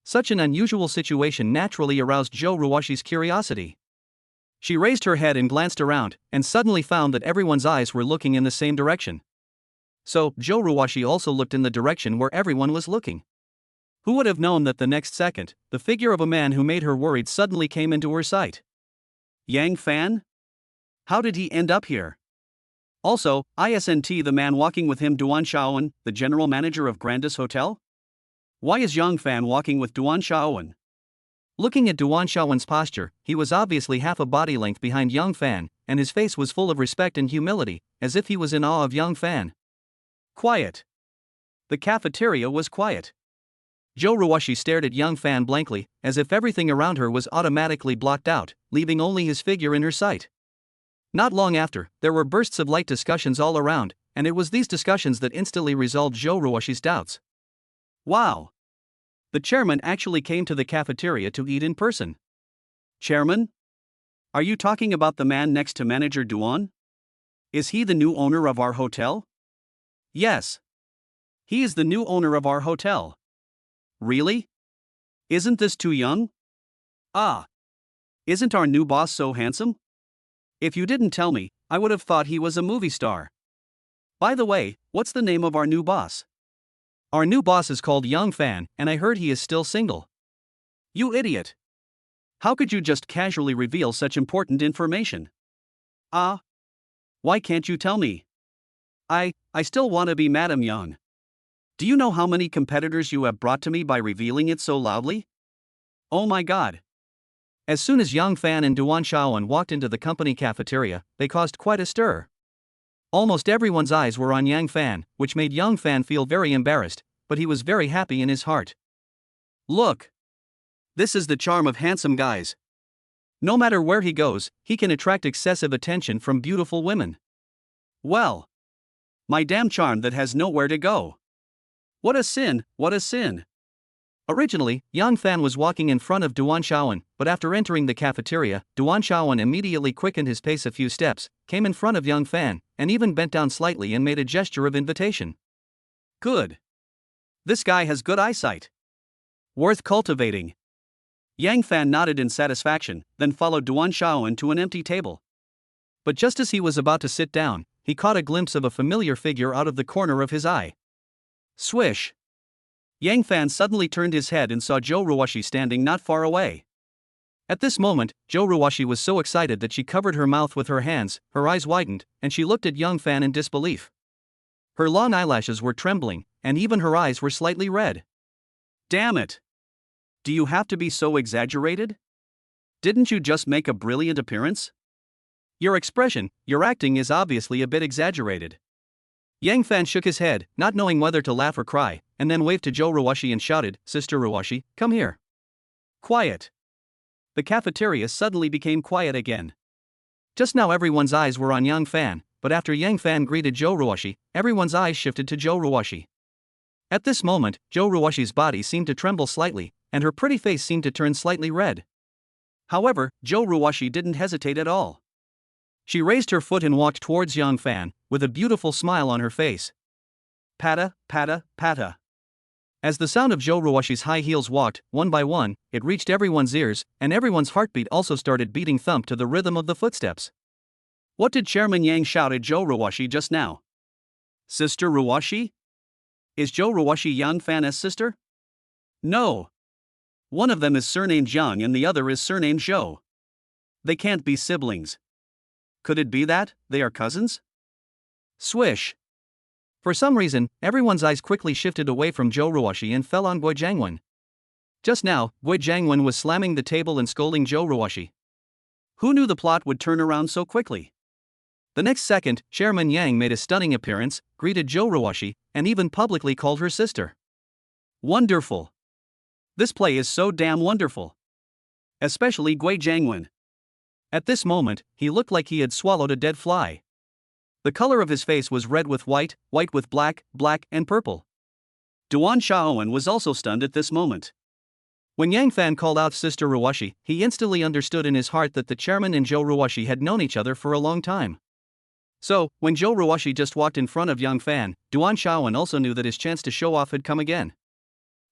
Such an unusual situation naturally aroused Zhou Ruoshi's curiosity. She raised her head and glanced around, and suddenly found that everyone's eyes were looking in the same direction. So, Zhou Ruoshi also looked in the direction where everyone was looking. Who would have known that the next second, the figure of a man who made her worried suddenly came into her sight? Yang Fan? How did he end up here? Also, isn't the man walking with him Duan Shaoan, the general manager of Grandis Hotel? Why is Yang Fan walking with Duan Shaoan? Looking at Duan Shaoan's posture, he was obviously half a body length behind Yang Fan, and his face was full of respect and humility, as if he was in awe of Yang Fan. Quiet. The cafeteria was quiet. Zhou Ruoshi stared at Yang Fan blankly, as if everything around her was automatically blocked out, leaving only his figure in her sight. Not long after, there were bursts of light discussions all around, and it was these discussions that instantly resolved Zhou Ruoshi's doubts. Wow! The chairman actually came to the cafeteria to eat in person. Chairman? Are you talking about the man next to manager Duan? Is he the new owner of our hotel? Yes. He is the new owner of our hotel. Really? Isn't this too young? Ah. Isn't our new boss so handsome? If you didn't tell me, I would have thought he was a movie star. By the way, what's the name of our new boss? Our new boss is called Yang Fan, and I heard he is still single. You idiot! How could you just casually reveal such important information? Why can't you tell me? I still want to be Madam Yang. Do you know how many competitors you have brought to me by revealing it so loudly? Oh my god! As soon as Yang Fan and Duan Shaoan walked into the company cafeteria, they caused quite a stir. Almost everyone's eyes were on Yang Fan, which made Yang Fan feel very embarrassed, but he was very happy in his heart. Look! This is the charm of handsome guys. No matter where he goes, he can attract excessive attention from beautiful women. Well! My damn charm that has nowhere to go. What a sin, what a sin! Originally, Yang Fan was walking in front of Duan Shaoan, but after entering the cafeteria, Duan Shaoan immediately quickened his pace a few steps, came in front of Yang Fan, and even bent down slightly and made a gesture of invitation. Good. This guy has good eyesight. Worth cultivating. Yang Fan nodded in satisfaction, then followed Duan Shaoan to an empty table. But just as he was about to sit down, he caught a glimpse of a familiar figure out of the corner of his eye. Swish! Yang Fan suddenly turned his head and saw Zhou Ruoshi standing not far away. At this moment, Zhou Ruoshi was so excited that she covered her mouth with her hands, her eyes widened, and she looked at Yang Fan in disbelief. Her long eyelashes were trembling, and even her eyes were slightly red. Damn it! Do you have to be so exaggerated? Didn't you just make a brilliant appearance? Your expression, your acting is obviously a bit exaggerated. Yang Fan shook his head, not knowing whether to laugh or cry, and then waved to Zhou Ruoshi and shouted, "Sister Ruoshi, come here." Quiet. The cafeteria suddenly became quiet again. Just now everyone's eyes were on Yang Fan, but after Yang Fan greeted Zhou Ruoshi, everyone's eyes shifted to Zhou Ruoshi. At this moment, Zhou Ruoshi's body seemed to tremble slightly, and her pretty face seemed to turn slightly red. However, Zhou Ruoshi didn't hesitate at all. She raised her foot and walked towards Yang Fan, with a beautiful smile on her face. Pata, pata, pata. As the sound of Zhou Ruoshi's high heels walked, one by one, it reached everyone's ears, and everyone's heartbeat also started beating thump to the rhythm of the footsteps. What did Chairman Yang shout at Zhou Ruoshi just now? Sister Ruoshi? Is Zhou Ruoshi Yang Fan's sister? No. One of them is surnamed Yang and the other is surnamed Zhou. They can't be siblings. Could it be that they are cousins? Swish. For some reason, everyone's eyes quickly shifted away from Zhou Ruoshi and fell on Gui Jiangwen. Just now, Gui Jiangwen was slamming the table and scolding Zhou Ruoshi. Who knew the plot would turn around so quickly? The next second, Chairman Yang made a stunning appearance, greeted Zhou Ruoshi, and even publicly called her sister. Wonderful. This play is so damn wonderful. Especially Gui Jiangwen. At this moment, he looked like he had swallowed a dead fly. The color of his face was red with white, white with black, black and purple. Duan Xiaowen was also stunned at this moment. When Yang Fan called out Sister Ruoshi, he instantly understood in his heart that the chairman and Zhou Ruoshi had known each other for a long time. So, when Zhou Ruoshi just walked in front of Yang Fan, Duan Xiaowen also knew that his chance to show off had come again.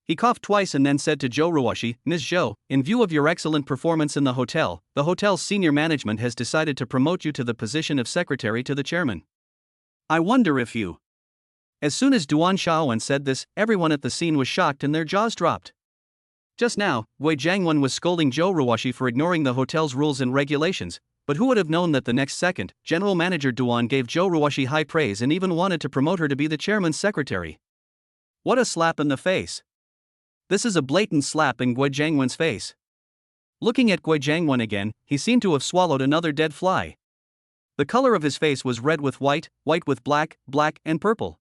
He coughed twice and then said to Zhou Ruoshi, "Ms. Zhou, in view of your excellent performance in the hotel's senior management has decided to promote you to the position of secretary to the chairman. I wonder if you..." As soon as Duan Xiaowen said this, everyone at the scene was shocked and their jaws dropped. Just now, Gui Jiangwen was scolding Zhou Ruoshi for ignoring the hotel's rules and regulations, but who would have known that the next second, General Manager Duan gave Zhou Ruoshi high praise and even wanted to promote her to be the chairman's secretary. What a slap in the face. This is a blatant slap in Gui Jiangwen's face. Looking at Gui Jiangwen again, he seemed to have swallowed another dead fly. The color of his face was red with white, white with black, black and purple.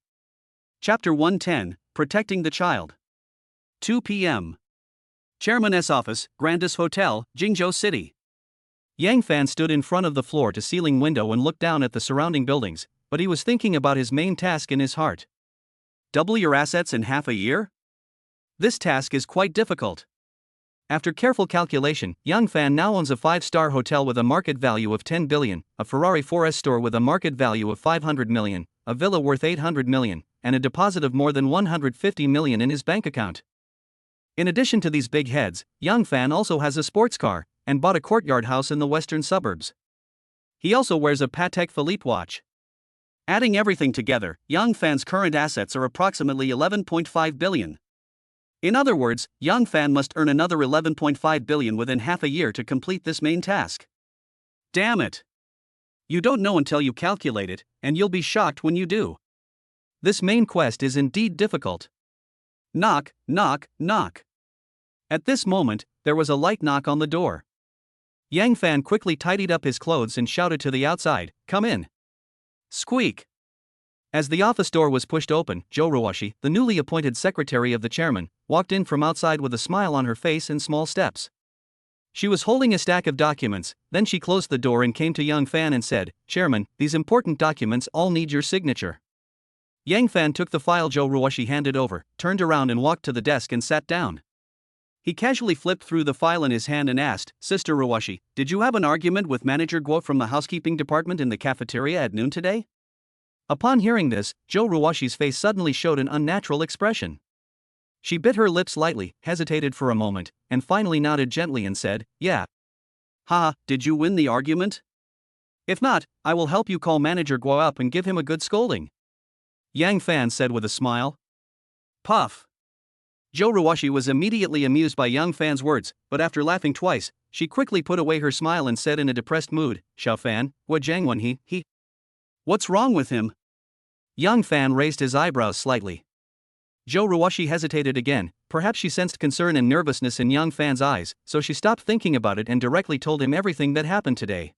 Chapter 110, Protecting the Child. 2 p.m. Chairman's Office, Grandis Hotel, Jingzhou City. Yang Fan stood in front of the floor-to-ceiling window and looked down at the surrounding buildings, but he was thinking about his main task in his heart. Double your assets in half a year? This task is quite difficult. After careful calculation, Yang Fan now owns a 5-star hotel with a market value of 10 billion, a Ferrari 4S store with a market value of 500 million, a villa worth 800 million, and a deposit of more than 150 million in his bank account. In addition to these big heads, Yang Fan also has a sports car, and bought a courtyard house in the western suburbs. He also wears a Patek Philippe watch. Adding everything together, Yang Fan's current assets are approximately 11.5 billion. In other words, Yang Fan must earn another 11.5 billion within half a year to complete this main task. Damn it! You don't know until you calculate it, and you'll be shocked when you do. This main quest is indeed difficult. Knock, knock, knock. At this moment, there was a light knock on the door. Yang Fan quickly tidied up his clothes and shouted to the outside, "Come in." Squeak. As the office door was pushed open, Zhou Ruoshi, the newly appointed secretary of the chairman, walked in from outside with a smile on her face and small steps. She was holding a stack of documents, then she closed the door and came to Yang Fan and said, "Chairman, these important documents all need your signature." Yang Fan took the file Zhou Ruoshi handed over, turned around and walked to the desk and sat down. He casually flipped through the file in his hand and asked, "Sister Ruoshi, did you have an argument with Manager Guo from the housekeeping department in the cafeteria at noon today?" Upon hearing this, Zhou Ruoshi's face suddenly showed an unnatural expression. She bit her lips lightly, hesitated for a moment, and finally nodded gently and said, "Yeah." "Ha, did you win the argument? If not, I will help you call Manager Guo up and give him a good scolding," Yang Fan said with a smile. Puff. Zhou Ruoshi was immediately amused by Yang Fan's words, but after laughing twice, she quickly put away her smile and said in a depressed mood, "Xiao Fan, Gui Jiangwen he. What's wrong with him?" Yang Fan raised his eyebrows slightly. Zhou Ruoshi hesitated again, perhaps she sensed concern and nervousness in Yang Fan's eyes, so she stopped thinking about it and directly told him everything that happened today.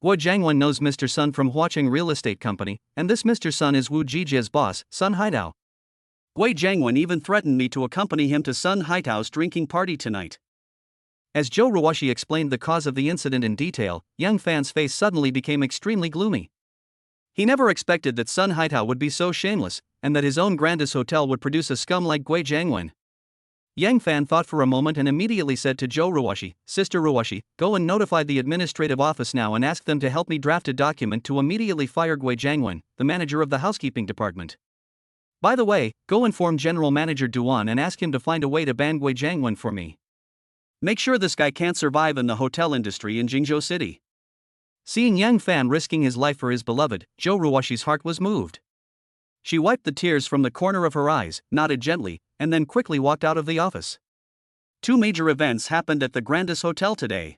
Gui Jiangwen knows Mr. Sun from Huacheng Real Estate Company, and this Mr. Sun is Wu Jijia's boss, Sun Haidao. Gui Jiangwen even threatened me to accompany him to Sun Haidao's drinking party tonight. As Zhou Ruoshi explained the cause of the incident in detail, Yang Fan's face suddenly became extremely gloomy. He never expected that Sun Haidao would be so shameless, and that his own Grandis Hotel would produce a scum like Gui Jiangwen. Yang Fan thought for a moment and immediately said to Zhou Ruoshi, "Sister Ruoshi, go and notify the administrative office now and ask them to help me draft a document to immediately fire Gui Jiangwen, the manager of the housekeeping department. By the way, go inform General Manager Duan and ask him to find a way to ban Gui Jiangwen for me. Make sure this guy can't survive in the hotel industry in Jingzhou City." Seeing Yang Fan risking his life for his beloved, Zhou Ruoshi's heart was moved. She wiped the tears from the corner of her eyes, nodded gently, and then quickly walked out of the office. Two major events happened at the Grandis Hotel today.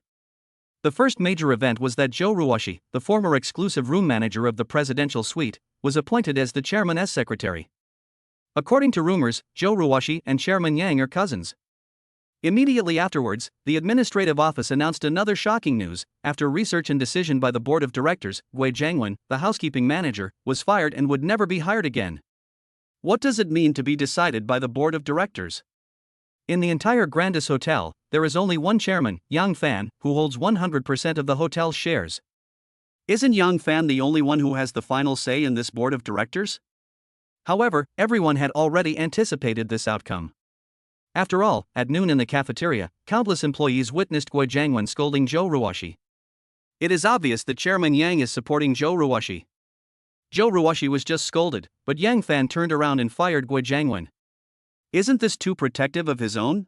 The first major event was that Zhou Ruoshi, the former exclusive room manager of the presidential suite, was appointed as the chairman's secretary. According to rumors, Zhou Ruoshi and Chairman Yang are cousins. Immediately afterwards, the administrative office announced another shocking news. After research and decision by the board of directors, Gui Jiangwen, the housekeeping manager, was fired and would never be hired again. What does it mean to be decided by the board of directors? In the entire Grandis Hotel, there is only one chairman, Yang Fan, who holds 100% of the hotel's shares. Isn't Yang Fan the only one who has the final say in this board of directors? However, everyone had already anticipated this outcome. After all, at noon in the cafeteria, countless employees witnessed Gui Jiangwen scolding Zhou Ruoshi. It is obvious that Chairman Yang is supporting Zhou Ruoshi. Zhou Ruoshi was just scolded, but Yang Fan turned around and fired Gui Jiangwen. Isn't this too protective of his own?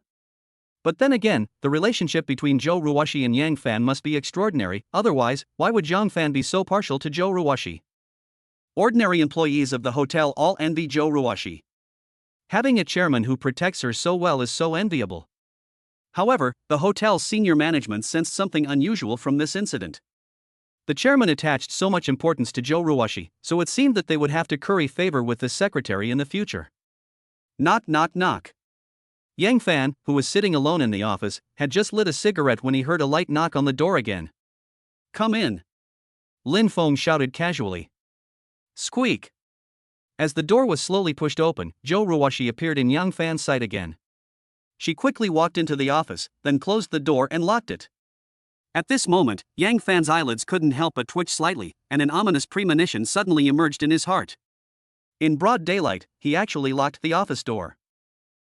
But then again, the relationship between Zhou Ruoshi and Yang Fan must be extraordinary, otherwise, why would Yang Fan be so partial to Zhou Ruoshi? Ordinary employees of the hotel all envy Zhou Ruoshi. Having a chairman who protects her so well is so enviable. However, the hotel's senior management sensed something unusual from this incident. The chairman attached so much importance to Zhou Ruoshi, so it seemed that they would have to curry favor with this secretary in the future. Knock knock knock. Yang Fan, who was sitting alone in the office, had just lit a cigarette when he heard a light knock on the door again. Come in. Lin Feng shouted casually. Squeak. As the door was slowly pushed open, Zhou Ruoshi appeared in Yang Fan's sight again. She quickly walked into the office, then closed the door and locked it. At this moment, Yang Fan's eyelids couldn't help but twitch slightly, and an ominous premonition suddenly emerged in his heart. In broad daylight, he actually locked the office door.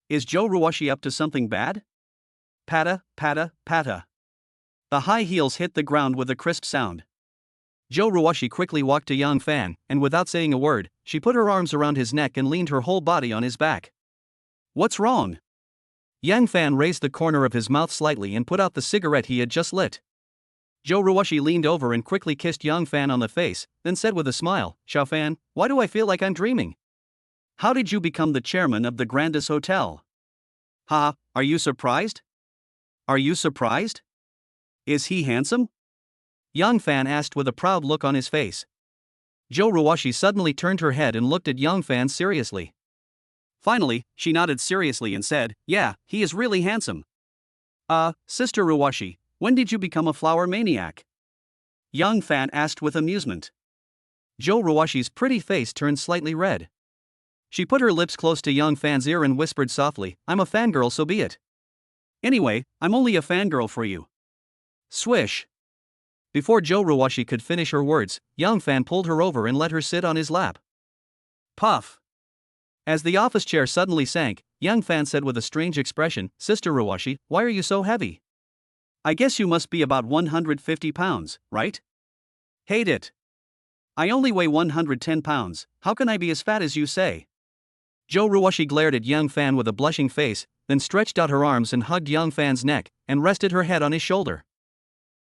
Is Zhou Ruoshi up to something bad? Patta, patta, patta. The high heels hit the ground with a crisp sound. Zhou Ruoshi quickly walked to Yang Fan, and without saying a word, she put her arms around his neck and leaned her whole body on his back. What's wrong? Yang Fan raised the corner of his mouth slightly and put out the cigarette he had just lit. Zhou Ruoshi leaned over and quickly kissed Yang Fan on the face, then said with a smile, Xiao Fan, why do I feel like I'm dreaming? How did you become the chairman of the Grandis Hotel? Ha, are you surprised? Are you surprised? Is he handsome? Yang Fan asked with a proud look on his face. Zhou Ruoshi suddenly turned her head and looked at Yang Fan seriously. Finally, she nodded seriously and said, yeah, he is really handsome. Sister Ruoshi, when did you become a flower maniac? Yang Fan asked with amusement. Zhou Ruoshi's pretty face turned slightly red. She put her lips close to Yang Fan's ear and whispered softly, I'm a fangirl, so be it. Anyway, I'm only a fangirl for you. Swish. Before Zhou Ruoshi could finish her words, Yang Fan pulled her over and let her sit on his lap. Puff. As the office chair suddenly sank, Yang Fan said with a strange expression, Sister Ruoshi, why are you so heavy? I guess you must be about 150 pounds, right? Hate it. I only weigh 110 pounds, how can I be as fat as you say? Zhou Ruoshi glared at Yang Fan with a blushing face, then stretched out her arms and hugged Yang Fan's neck, and rested her head on his shoulder.